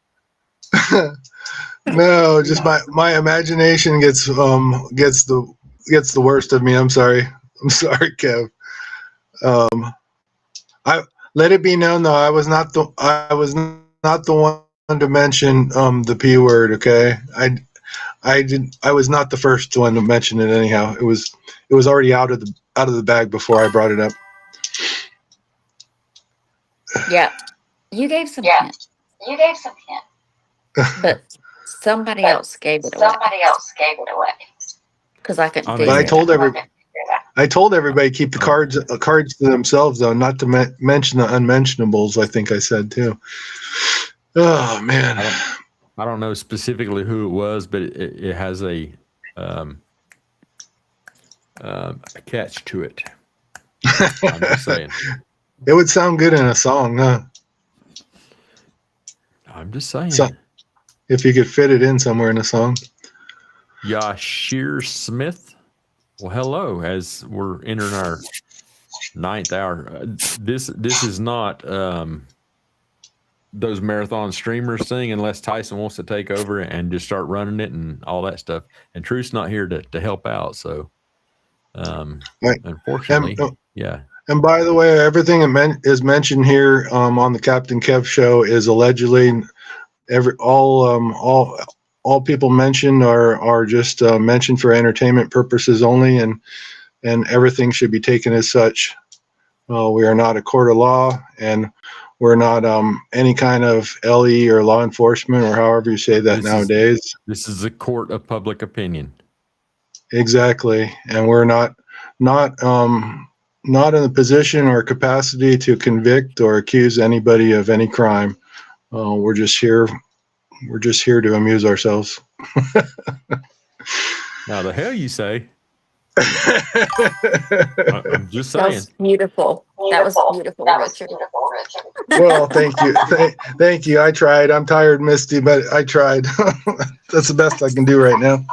S13: No, just my imagination gets the worst of me. I'm sorry, Kev. I let it be known though, I was not the one to mention the P word. Okay, I was not the first one to mention it. Anyhow, it was already out of the bag before I brought it up.
S14: Yeah, you gave some hint, but somebody else gave it away. Because I couldn't
S4: I
S14: figure
S4: mean,
S14: it out.
S13: I told everybody keep the cards to themselves though, not to mention the unmentionables. I think I said too. Oh man,
S4: I don't know specifically who it was, but it has a catch to it. I'm just saying.
S13: It would sound good in a song, huh?
S4: I'm just saying.
S13: So, if you could fit it in somewhere in a song.
S4: Yashir Smith. Well, hello, as we're entering our 9th hour. This is not those marathon streamers thing unless Tyson wants to take over and just start running it and all that stuff. And Truth's not here to help out, so unfortunately, yeah.
S13: And by the way, everything is mentioned here on the Captain Kev show is allegedly all people mentioned are just mentioned for entertainment purposes only, and everything should be taken as such. We are not a court of law, and we're not any kind of LE or law enforcement or however you say that nowadays.
S4: This is a court of public opinion.
S13: Exactly, and we're not in a position or capacity to convict or accuse anybody of any crime. We're just here to amuse ourselves.
S4: Now the hell you say? I'm just saying.
S14: That was beautiful. That was beautiful, Richard.
S13: Well, thank you. Thank you. I tried. I'm tired, Misty, but I tried. That's the best I can do right now.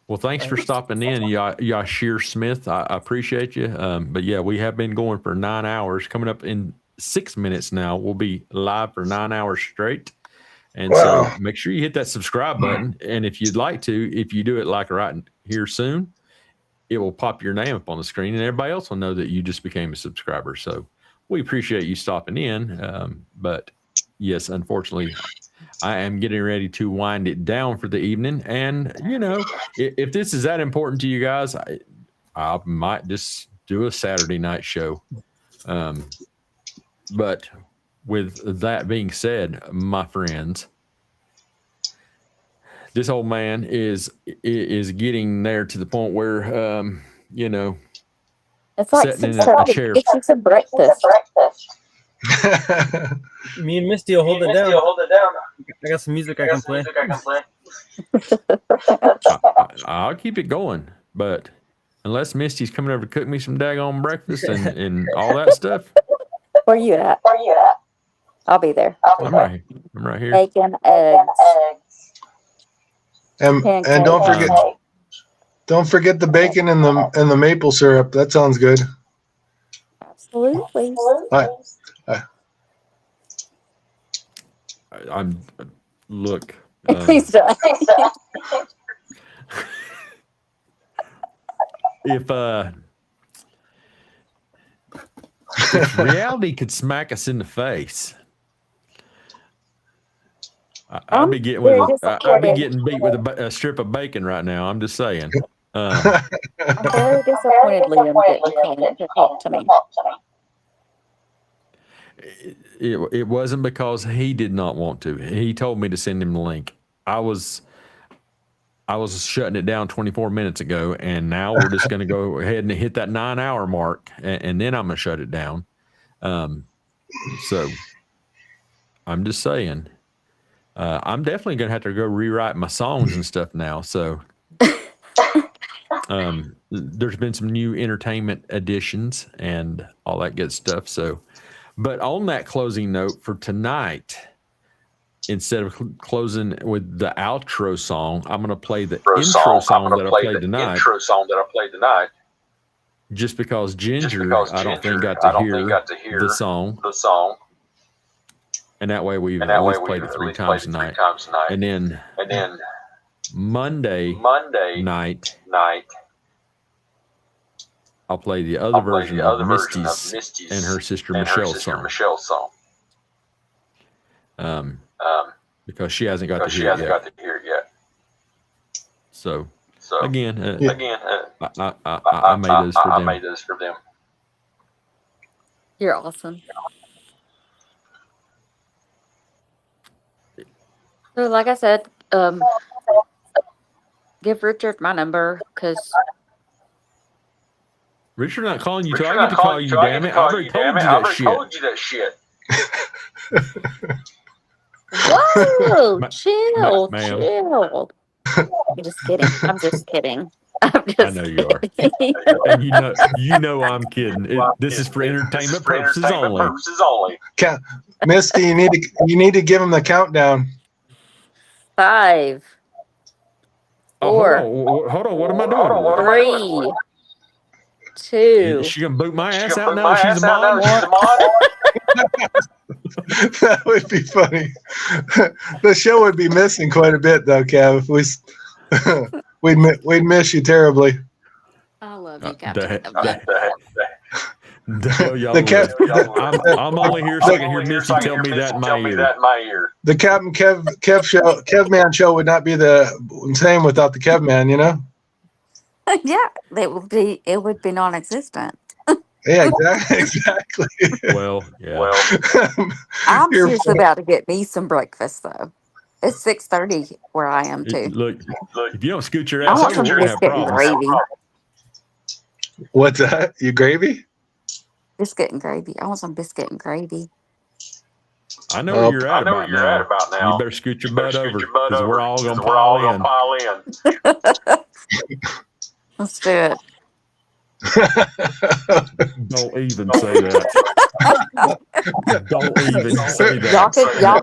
S4: Well, thanks for stopping in, Yashir Smith. I appreciate you. But yeah, we have been going for 9 hours. Coming up in 6 minutes now, we'll be live for 9 hours straight. And so make sure you hit that subscribe button. And if you'd like to, if you do it like right here soon, it will pop your name up on the screen and everybody else will know that you just became a subscriber. So we appreciate you stopping in. But yes, unfortunately, I am getting ready to wind it down for the evening. And, if this is that important to you guys, I might just do a Saturday night show. But with that being said, my friends, this old man is getting there to the point where,
S14: It's like
S4: sitting in a chair.
S14: Get you some breakfast.
S7: Me and Misty will hold it down. I got some music I can play.
S4: I'll keep it going, but unless Misty's coming over to cook me some daggone breakfast and all that stuff.
S14: Where you at? I'll be there.
S4: I'm right here.
S14: Bacon, eggs.
S13: And don't forget the bacon and the maple syrup. That sounds good.
S14: Absolutely.
S4: I'm look.
S14: Please don't.
S4: If reality could smack us in the face, I'd be getting I'd be getting beat with a strip of bacon right now. I'm just saying.
S14: I'm very disappointed Liam didn't come to talk to me.
S4: It wasn't because he did not want to. He told me to send him the link. I was shutting it down 24 minutes ago, and now we're just going to go ahead and hit that 9-hour mark, and then I'm going to shut it down. So I'm just saying, I'm definitely going to have to go rewrite my songs and stuff now. So there's been some new entertainment additions and all that good stuff. So, but on that closing note for tonight, instead of closing with the outro song, I'm going to play the intro song that I played tonight. Just because Ginger, I don't think got to hear the song. And that way we've at least played it 3 times tonight. And then Monday night, I'll play the other version of Misty's and her sister Michelle's song. Because she hasn't got to hear it yet. So again, I made those for them.
S14: You're awesome. So, like I said, give Richard my number because
S4: Richard not calling you till I get to call you. Damn it! I've already told you that shit.
S14: Whoa, chill,
S4: ma'am.
S14: chill. I'm just kidding. I'm just kidding. I
S4: know you are. And you know I'm kidding. This is for entertainment purposes only.
S13: Misty, you need to give him the countdown.
S14: 5, 4.
S4: Hold on. What am I doing?
S14: 3, 2.
S4: Is she gonna boot my ass out now? She's a mom.
S13: That would be funny. The show would be missing quite a bit, though, Kev. We'd miss you terribly.
S14: I love you, Captain.
S4: I'm only here so I can hear Misty tell me that in my ear.
S13: The Captain Kev Man show would not be the same without the Kev Man, you know?
S14: Yeah, it would be non-existent.
S13: Yeah, exactly.
S4: Well, yeah.
S14: I'm seriously about to get me some breakfast though. It's 6:30 where I am too.
S4: Look, if you don't scoot your
S14: I
S4: ass
S14: want
S4: over,
S14: some
S4: we're gonna have
S14: biscuit and
S4: problems.
S14: gravy.
S13: What's that? You gravy?
S14: Biscuit and gravy. I want some biscuit and gravy.
S4: I know where you're at about now. You better scoot your butt over because we're all gonna pile in.
S14: Let's do it.
S4: Don't even say that. Don't even say that.
S14: Y'all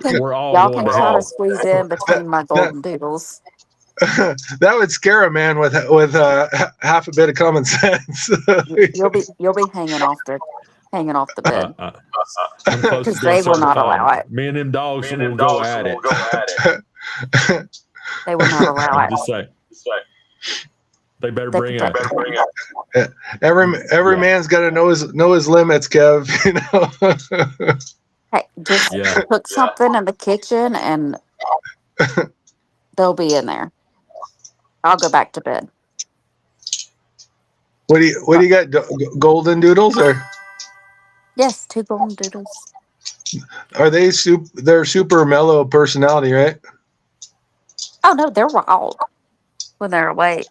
S14: can try to squeeze in between my golden doodles.
S13: That would scare a man with half a bit of common sense.
S14: You'll be hanging off the bed because they will not allow it.
S4: Me and them dogs will go at it.
S14: They will not allow it.
S4: Just say. They better bring it.
S13: Every man's got to know his limits, Kev. You know.
S14: Hey, just cook something in the kitchen, and they'll be in there. I'll go back to bed.
S13: What do you got? Golden doodles or?
S14: Yes, 2 golden doodles.
S13: Are they They're super mellow personality, right?
S14: Oh no, they're wild when they're awake.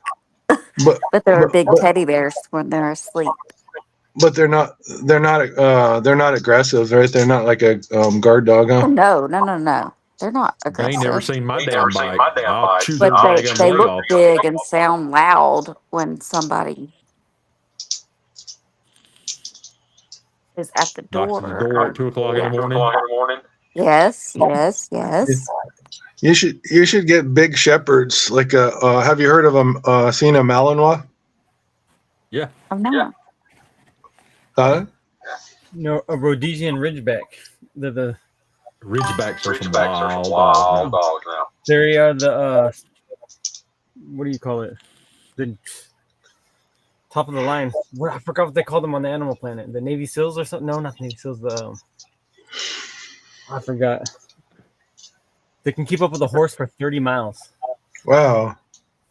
S14: But they're big teddy bears when they're asleep.
S13: But they're not aggressive, right? They're not like a guard dog, huh?
S14: Oh, no. They're not aggressive.
S4: They ain't never seen my damn bite. I'll chew
S14: but
S4: their
S14: they look big and sound loud when somebody is at the door.
S4: Knocks on the door at 2 o'clock in the morning.
S14: Yes.
S13: You should get big shepherds. Like have you heard of seen a Malinois?
S4: Yeah.
S14: I'm not.
S13: Huh?
S7: No, a Rhodesian Ridgeback. The
S4: Ridgebacks are some
S17: Wild
S4: wild dogs
S17: dogs now.
S7: They are the what do you call it? The top of the line. I forgot what they call them on the Animal Planet. The Navy SEALs or something? No, not Navy SEAls. I forgot. They can keep up with a horse for 30 miles.
S13: Wow.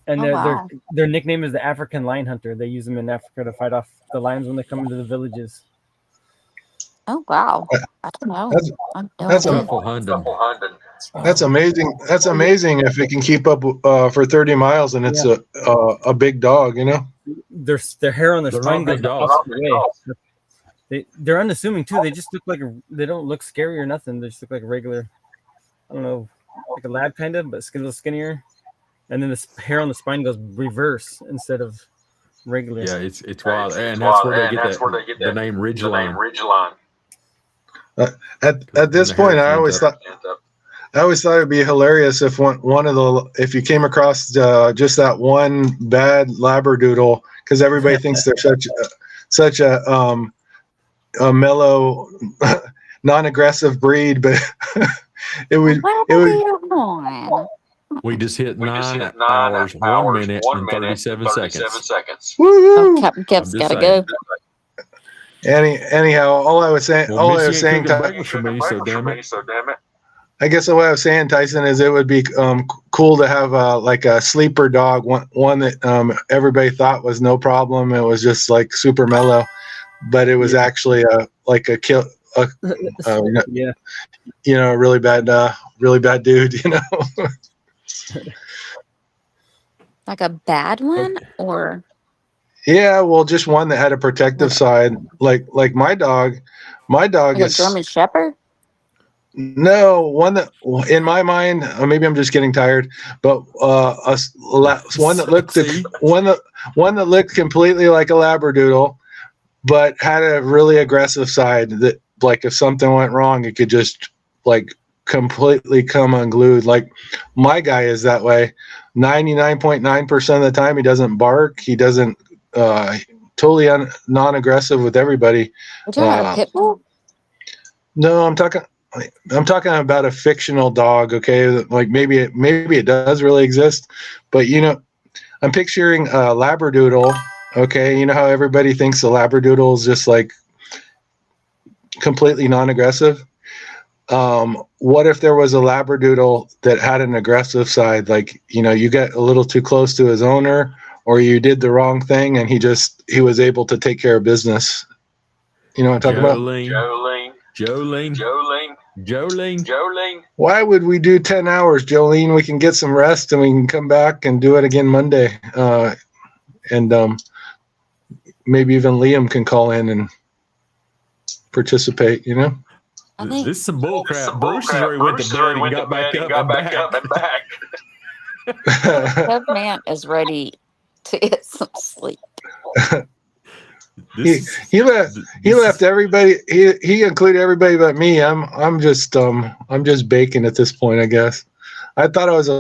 S7: And
S14: Oh, wow.
S7: their nickname is the African Lion Hunter. They use them in Africa to fight off the lions when they come into the villages.
S14: Oh, wow. I don't know.
S13: That's
S14: I have no
S13: that's,
S14: idea.
S4: Truffle hunting.
S13: that's amazing. That's amazing if it can keep up for 30 miles and it's a big dog, you know.
S7: Their hair on their
S4: They're
S7: spine
S4: not
S7: goes
S4: big dogs.
S7: across the way. They're unassuming too. They just look like they don't look scary or nothing. They just look like a regular, I don't know, like a lab kind of, but a little skinnier. And then the hair on the spine goes reverse instead of regular.
S4: Yeah, it's wild, and that's where they get the name Ridgeline.
S13: At this point, I always thought it'd be hilarious if if you came across just that one bad Labradoodle, because everybody thinks they're such a mellow, non-aggressive breed, but it would.
S4: We just hit 9 hours, 1 minute, and 37 seconds.
S14: Oh, Captain Kev's got to go.
S13: Anyhow, all I was saying,
S4: breakfast for me, so damn it.
S13: I guess what I was saying, Tyson, is it would be cool to have like a sleeper dog, one that everybody thought was no problem. It was just like super mellow, but it was actually a really bad dude, you know.
S14: Like a bad one, or
S13: Yeah, well, just one that had a protective side, like my dog. My dog
S14: like
S13: is
S14: a German Shepherd.
S13: no one that, in my mind, maybe I'm just getting tired, but one that looked completely like a Labradoodle, but had a really aggressive side that, like, if something went wrong, it could just like completely come unglued. Like my guy is that way. 99.9% of the time, he doesn't bark. He doesn't totally non-aggressive with everybody.
S14: We're talking about a pit bull.
S13: No, I'm talking about a fictional dog. Okay, like maybe it does really exist, but you know, I'm picturing a Labradoodle. Okay, you know how everybody thinks a Labradoodle is just like completely non-aggressive. What if there was a Labradoodle that had an aggressive side? Like, you know, you get a little too close to his owner, or you did the wrong thing, and he was able to take care of business. You know what I'm talking about?
S4: Jolene.
S13: Why would we do 10 hours, Jolene? We can get some rest and we can come back and do it again Monday. And maybe even Liam can call in and participate, you know?
S4: This is some bull crap. Bruce has already went to bed and got back up and back.
S14: That man is ready to get some sleep.
S13: He left everybody. He included everybody but me. I'm just baking at this point, I guess. I thought I was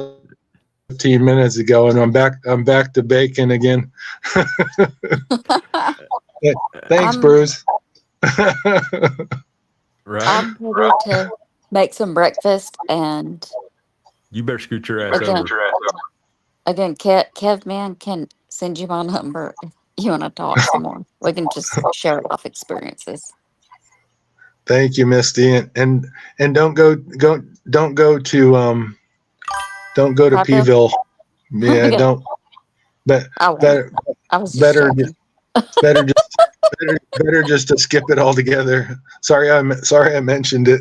S13: 15 minutes ago, and I'm back to bacon again. Thanks, Bruce.
S14: Right. I'm ready to make some breakfast, and
S4: you better scoot your ass over.
S14: Again, Kev, man, can send you my number if you want to talk some more. We can just share off experiences.
S13: Thank you, Misty, and don't go to Peeville. Yeah, don't. But better just to skip it altogether. Sorry, I mentioned it.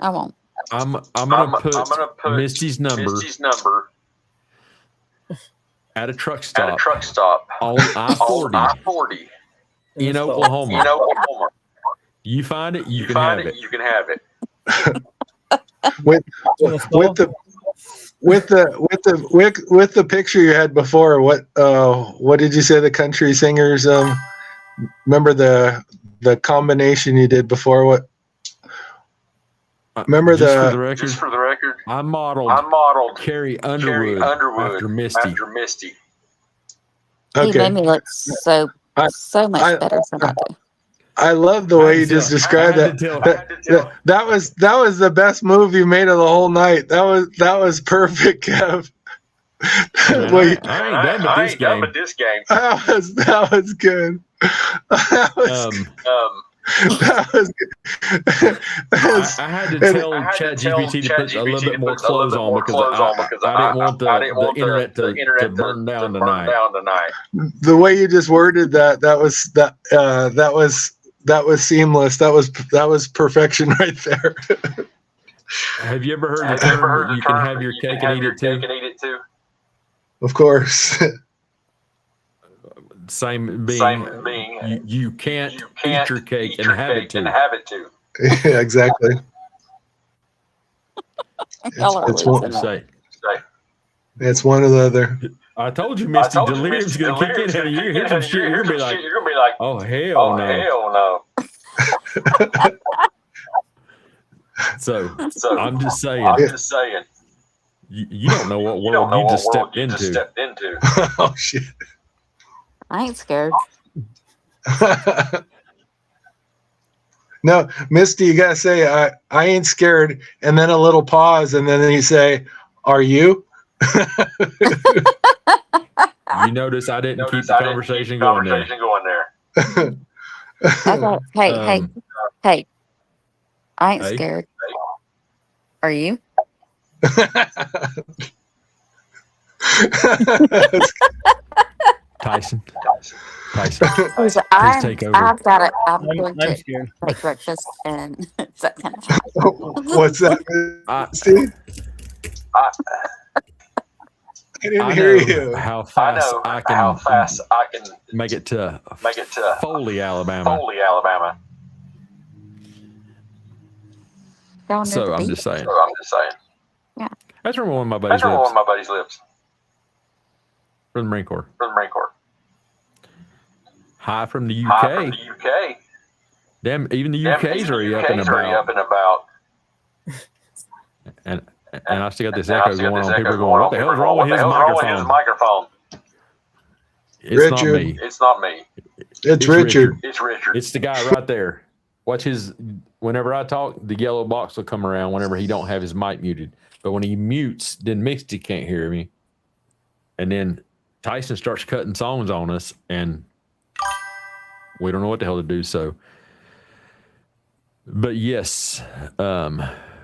S14: I won't.
S4: I'm gonna put Misty's number at a truck stop on I-40 in Oklahoma. You find it, you can have it.
S13: With the picture you had before, what did you say the country singers? Remember the combination you did before? What? Remember
S4: just for the record, I modeled Carrie Underwood after Misty.
S14: He made me look so much better than I do.
S13: I love the way you just described that. That was the best move you made of the whole night. That was perfect, Kev.
S4: Man, I ain't done with this game.
S13: That was good. That was good.
S4: I had to tell ChatGPT to put a little bit more clothes on because I didn't want the internet to burn down tonight.
S13: The way you just worded that was seamless. That was perfection right there.
S4: Have you ever heard the term you can have your cake and eat it too?
S13: Of course.
S4: Same being you can't eat your cake and have it too.
S13: Yeah, exactly. It's one or the other.
S4: I told you, Misty, delirium's gonna kick in. And you hear some shit, you're gonna be like, "Oh hell no!" So I'm just saying. You don't know what world you just stepped into.
S13: Oh shit!
S14: I ain't scared.
S13: No, Misty, you gotta say I ain't scared, and then a little pause, and then you say, "Are you?"
S4: You notice I didn't keep the conversation going there.
S14: Okay. Hey. I ain't scared. Are you?
S4: Tyson.
S14: Please
S4: take over.
S14: I've got it. I'm going
S10: I'm
S14: to
S10: scared.
S14: make breakfast and it's that kind of
S13: What's that, Misty? I didn't hear you.
S4: How fast I can make it to Foley, Alabama. So I'm just saying.
S14: Yeah.
S4: That's where one of my buddies lives. From the Marine Corps. Hi from the UK. Damn, even the UK's already up and about. And I still got this echo going on. People are going, "What the hell's wrong with his microphone?" It's not me.
S13: It's Richard.
S4: It's the guy right there. Watch his. Whenever I talk, the yellow box will come around whenever he don't have his mic muted. But when he mutes, then Misty can't hear me. And then Tyson starts cutting songs on us, and we don't know what the hell to do. So, but yes,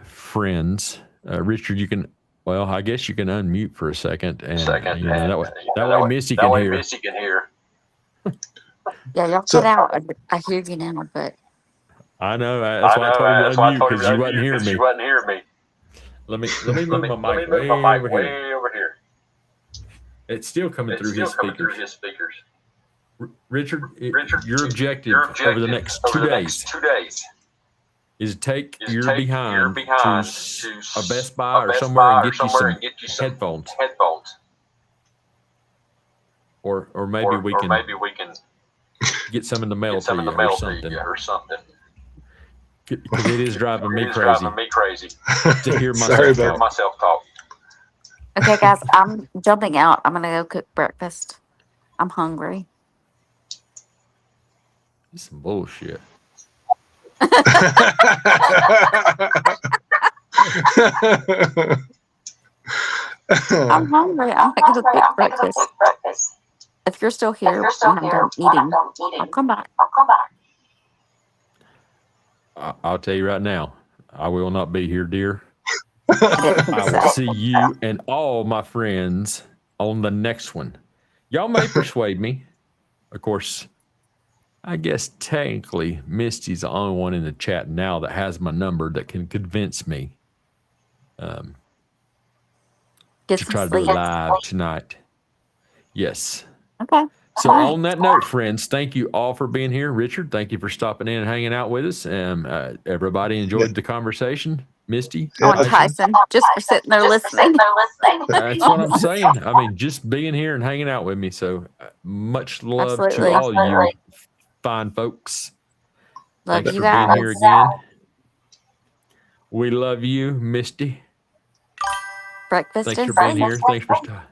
S4: friends, Richard, you can. Well, I guess you can unmute for a second, and that way Misty can hear.
S14: Yeah, y'all cut out. I hear you now, but
S4: I know. That's why I told you to unmute because you wasn't hearing me. Let me move my mic way over here. It's still coming through his speakers. Richard, your objective over the next 2 days is take your behind to a Best Buy or somewhere and get you some headphones. Or maybe we can get some in the mail to you or something. Because it is driving me crazy to hear myself talk.
S14: okay, guys, I'm jumping out. I'm gonna go cook breakfast. I'm hungry.
S4: This is some bullshit.
S14: I'm hungry. I'm gonna cook breakfast. If you're still here when I'm done eating, I'll come back.
S4: I'll tell you right now, I will not be here, dear. I will see you and all my friends on the next one. Y'all may persuade me. Of course, I guess technically Misty's the only one in the chat now that has my number that can convince me to try to do live tonight. Yes.
S14: Okay.
S4: So on that note, friends, thank you all for being here. Richard, thank you for stopping in and hanging out with us. Everybody enjoyed the conversation. Misty.
S14: And Tyson, just for sitting there listening.
S4: That's what I'm saying. I mean, just being here and hanging out with me. So much love to all of you fine folks.
S14: Love
S4: Thanks
S14: you
S4: for being
S14: guys.
S4: here again. We love you, Misty.
S14: Breakfast
S4: Thanks
S14: and
S4: for being
S14: friends.
S4: here.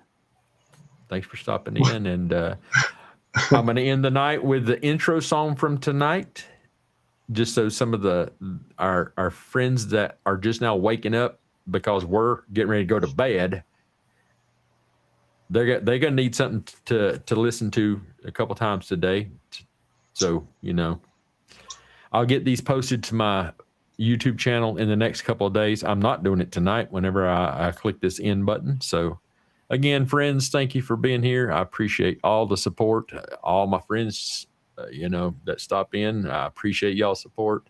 S4: Thanks for stopping in. And I'm going to end the night with the intro song from tonight. just so some of our friends that are just now waking up because we're getting ready to go to bed, they're gonna need something to listen to a couple times today. So, you know, I'll get these posted to my YouTube channel in the next couple of days. I'm not doing it tonight whenever I click this end button. So again, friends, thank you for being here. I appreciate all the support, all my friends, you know, that stop in. I appreciate y'all's support.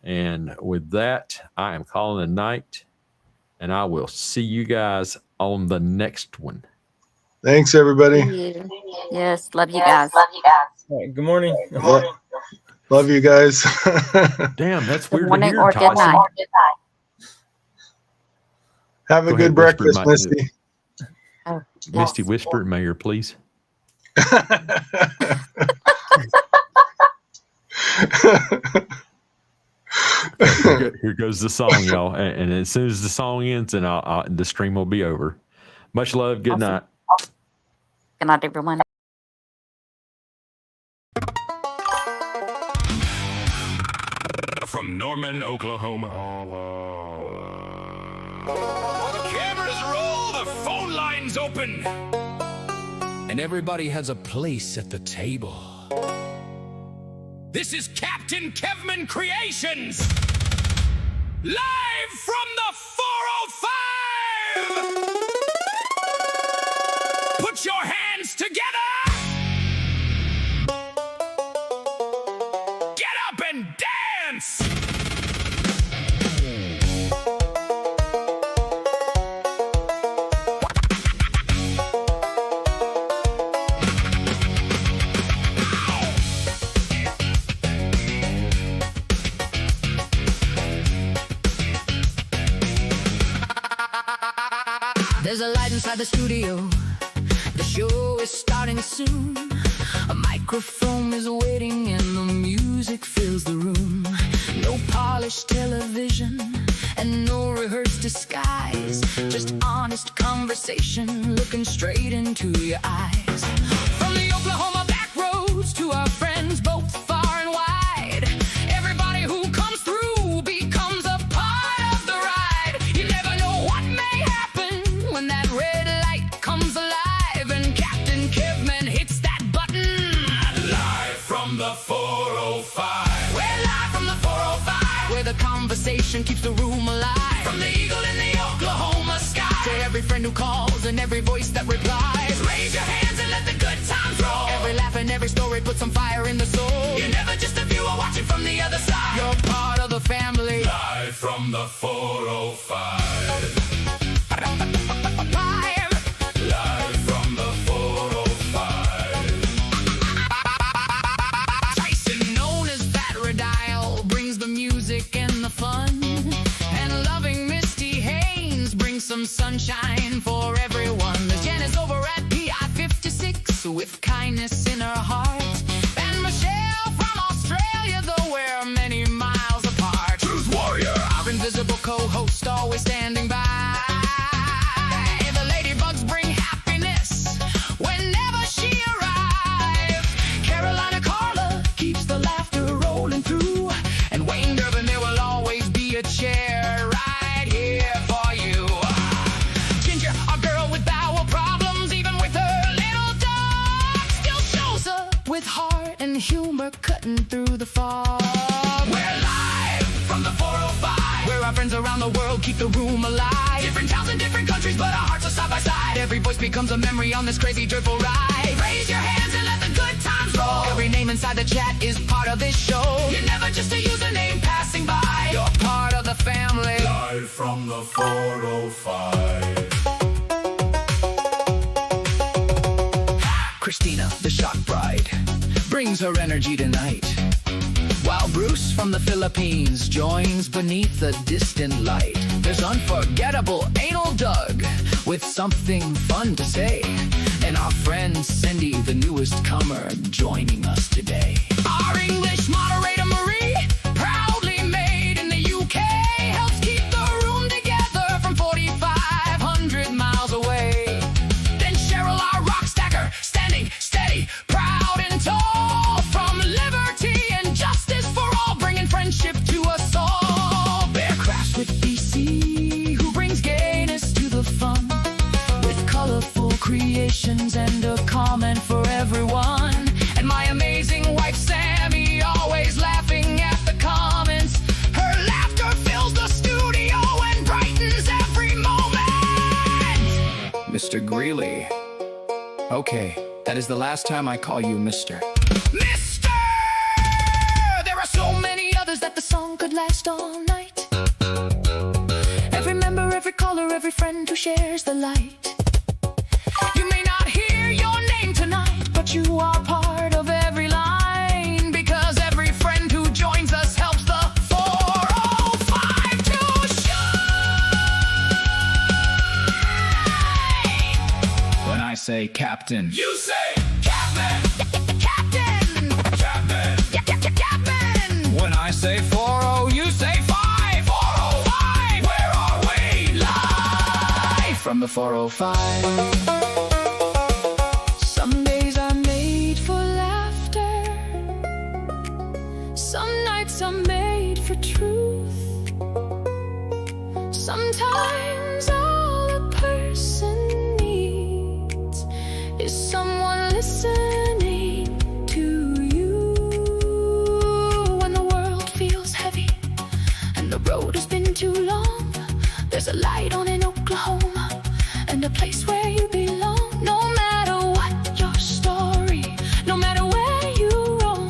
S4: And with that, I am calling a night, and I will see you guys on the next one.
S13: Thanks, everybody.
S14: Yes, love you guys.
S7: All right, good morning.
S13: Love you guys.
S4: Damn, that's
S14: Good
S4: weird
S14: morning
S4: to hear,
S14: or good
S4: Tyson.
S14: night.
S13: Have a
S4: Go
S13: good
S4: ahead, whisper
S13: breakfast,
S4: my-
S13: Misty.
S14: Oh,
S4: Misty,
S14: yes.
S4: whisper in my ear, please. Here goes the song, y'all. And as soon as the song ends, then the stream will be over. Much love. Good night.
S14: Good night, everyone.
S1: From Norman, Oklahoma. Cameras roll, the phone lines open. And everybody has a place at the table. This is Captain Kevman Creations. Live from the 405. Put your hands together. Get up and dance.
S2: There's a light inside the studio. The show is starting soon. A microphone is waiting and the music fills the room. No polished television and no rehearsed disguise. Just honest conversation looking straight into your eyes. From the Oklahoma back roads to our friends both far and wide. Everybody who comes through becomes a part of the ride. You never know what may happen when that red light comes alive and Captain Kevman hits that button.
S1: Live from the 405.
S2: We're live from the 405, where the conversation keeps the room alive. From the eagle in the Oklahoma sky, to every friend who calls and every voice that replies. Raise your hands and let the good times roll. Every laugh and every story puts some fire in the soul. You're never just a viewer watching from the other side. You're part of the family.
S1: Live from the 405. Live from the 405.
S2: Tyson, known as Fat Radial, brings the music and the fun. And loving Misty Haynes brings some sunshine for everyone. There's Janice over at PI 56 with kindness in her heart. And Michelle from Australia, though we're many miles apart.
S1: Truth warrior.
S2: Our invisible co-host always standing by. The ladybugs bring happiness whenever she arrives. Carolina Carla keeps the laughter rolling through. And Wayne Durbin, there will always be a chair right here for you. Ginger, our girl with bowel problems, even with her little dog, still shows up with heart and humor cutting through the fog. We're live from the 405, where our friends around the world keep the room alive. Different towns and different countries, but our hearts are side by side. Every voice becomes a memory on this crazy, joyful ride. Raise your hands and let the good times roll. Every name inside the chat is part of this show. You're never just a username passing by. You're part of the family.
S1: Live from the 405.
S2: Christina, the shock bride, brings her energy tonight. While Bruce from the Philippines joins beneath the distant light. There's unforgettable Anal Doug with something fun to say. And our friend Cindy, the newest comer, joining us today. Our English moderator Marie, proudly made in the UK, helps keep the room together from 4,500 miles away. Then Cheryl, our rock stacker, standing steady, proud and tall, from liberty and justice for all, bringing friendship creations and a comment for everyone. And my amazing wife Sammy, always laughing at the comments. Her laughter fills the studio and brightens every moment.
S3: Mr. Greeley. Okay, that is the last time I call you Mr.
S2: Mister! There are so many others that the song could last all night. Every member, every caller, every friend who shares the light. You may not hear your name tonight, but you are part of every line, because every friend who joins us helps the 405 to shine.
S3: When I say Captain,
S2: You say Captain, Captain, Captain, Captain.
S3: when I say 40,
S2: You say 5, 405. Where are we? Live
S3: from the 405.
S5: Some days are made for laughter. Some nights are made for truth. Sometimes all a person needs is someone listening to you. When the world feels heavy and the road has been too long, there's a light on in Oklahoma and a place where you belong. No matter what your story, no matter where you roam,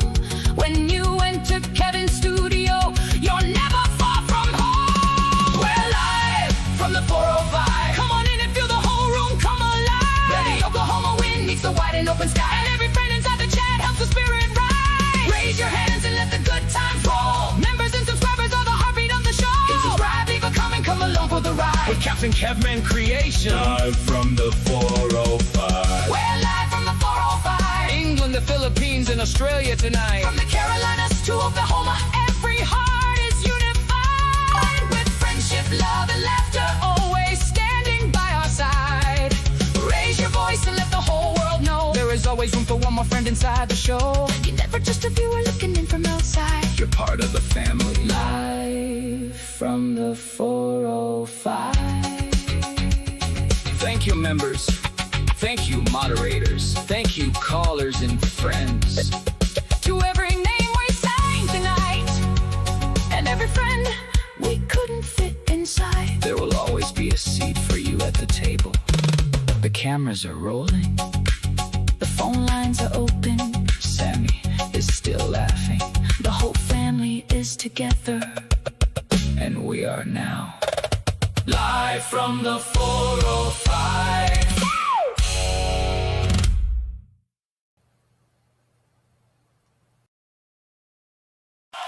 S5: when you enter Kevin's studio, you're never far from home. We're live from the 405. Come on in and feel the whole room come alive. Ready, Oklahoma wind meets the wide and open sky, and every friend inside the chat helps the spirit rise. Raise your hands and let the good times roll. Members and subscribers are the heartbeat of the show. Subscribe, leave a comment, come along for the ride.
S1: With Captain Kevman Creation. Live from the 405.
S2: We're live from the 405.
S3: England, the Philippines, and Australia tonight.
S2: From the Carolinas to Oklahoma, every heart is unified. With friendship, love, and laughter,
S5: Always standing by our side.
S2: raise your voice and let the whole world know.
S3: There is always room for one more friend inside the show.
S5: You're never just a viewer looking in from outside.
S3: You're part of the family.
S2: Live from the 405.
S3: Thank you, members. Thank you, moderators. Thank you, callers and friends.
S5: To every name we sang tonight, and every friend we couldn't fit inside.
S3: There will always be a seat for you at the table. The cameras are rolling.
S5: The phone lines are open.
S3: Sammy is still laughing.
S5: The whole family is together.
S3: And we are now
S2: Live from the 405.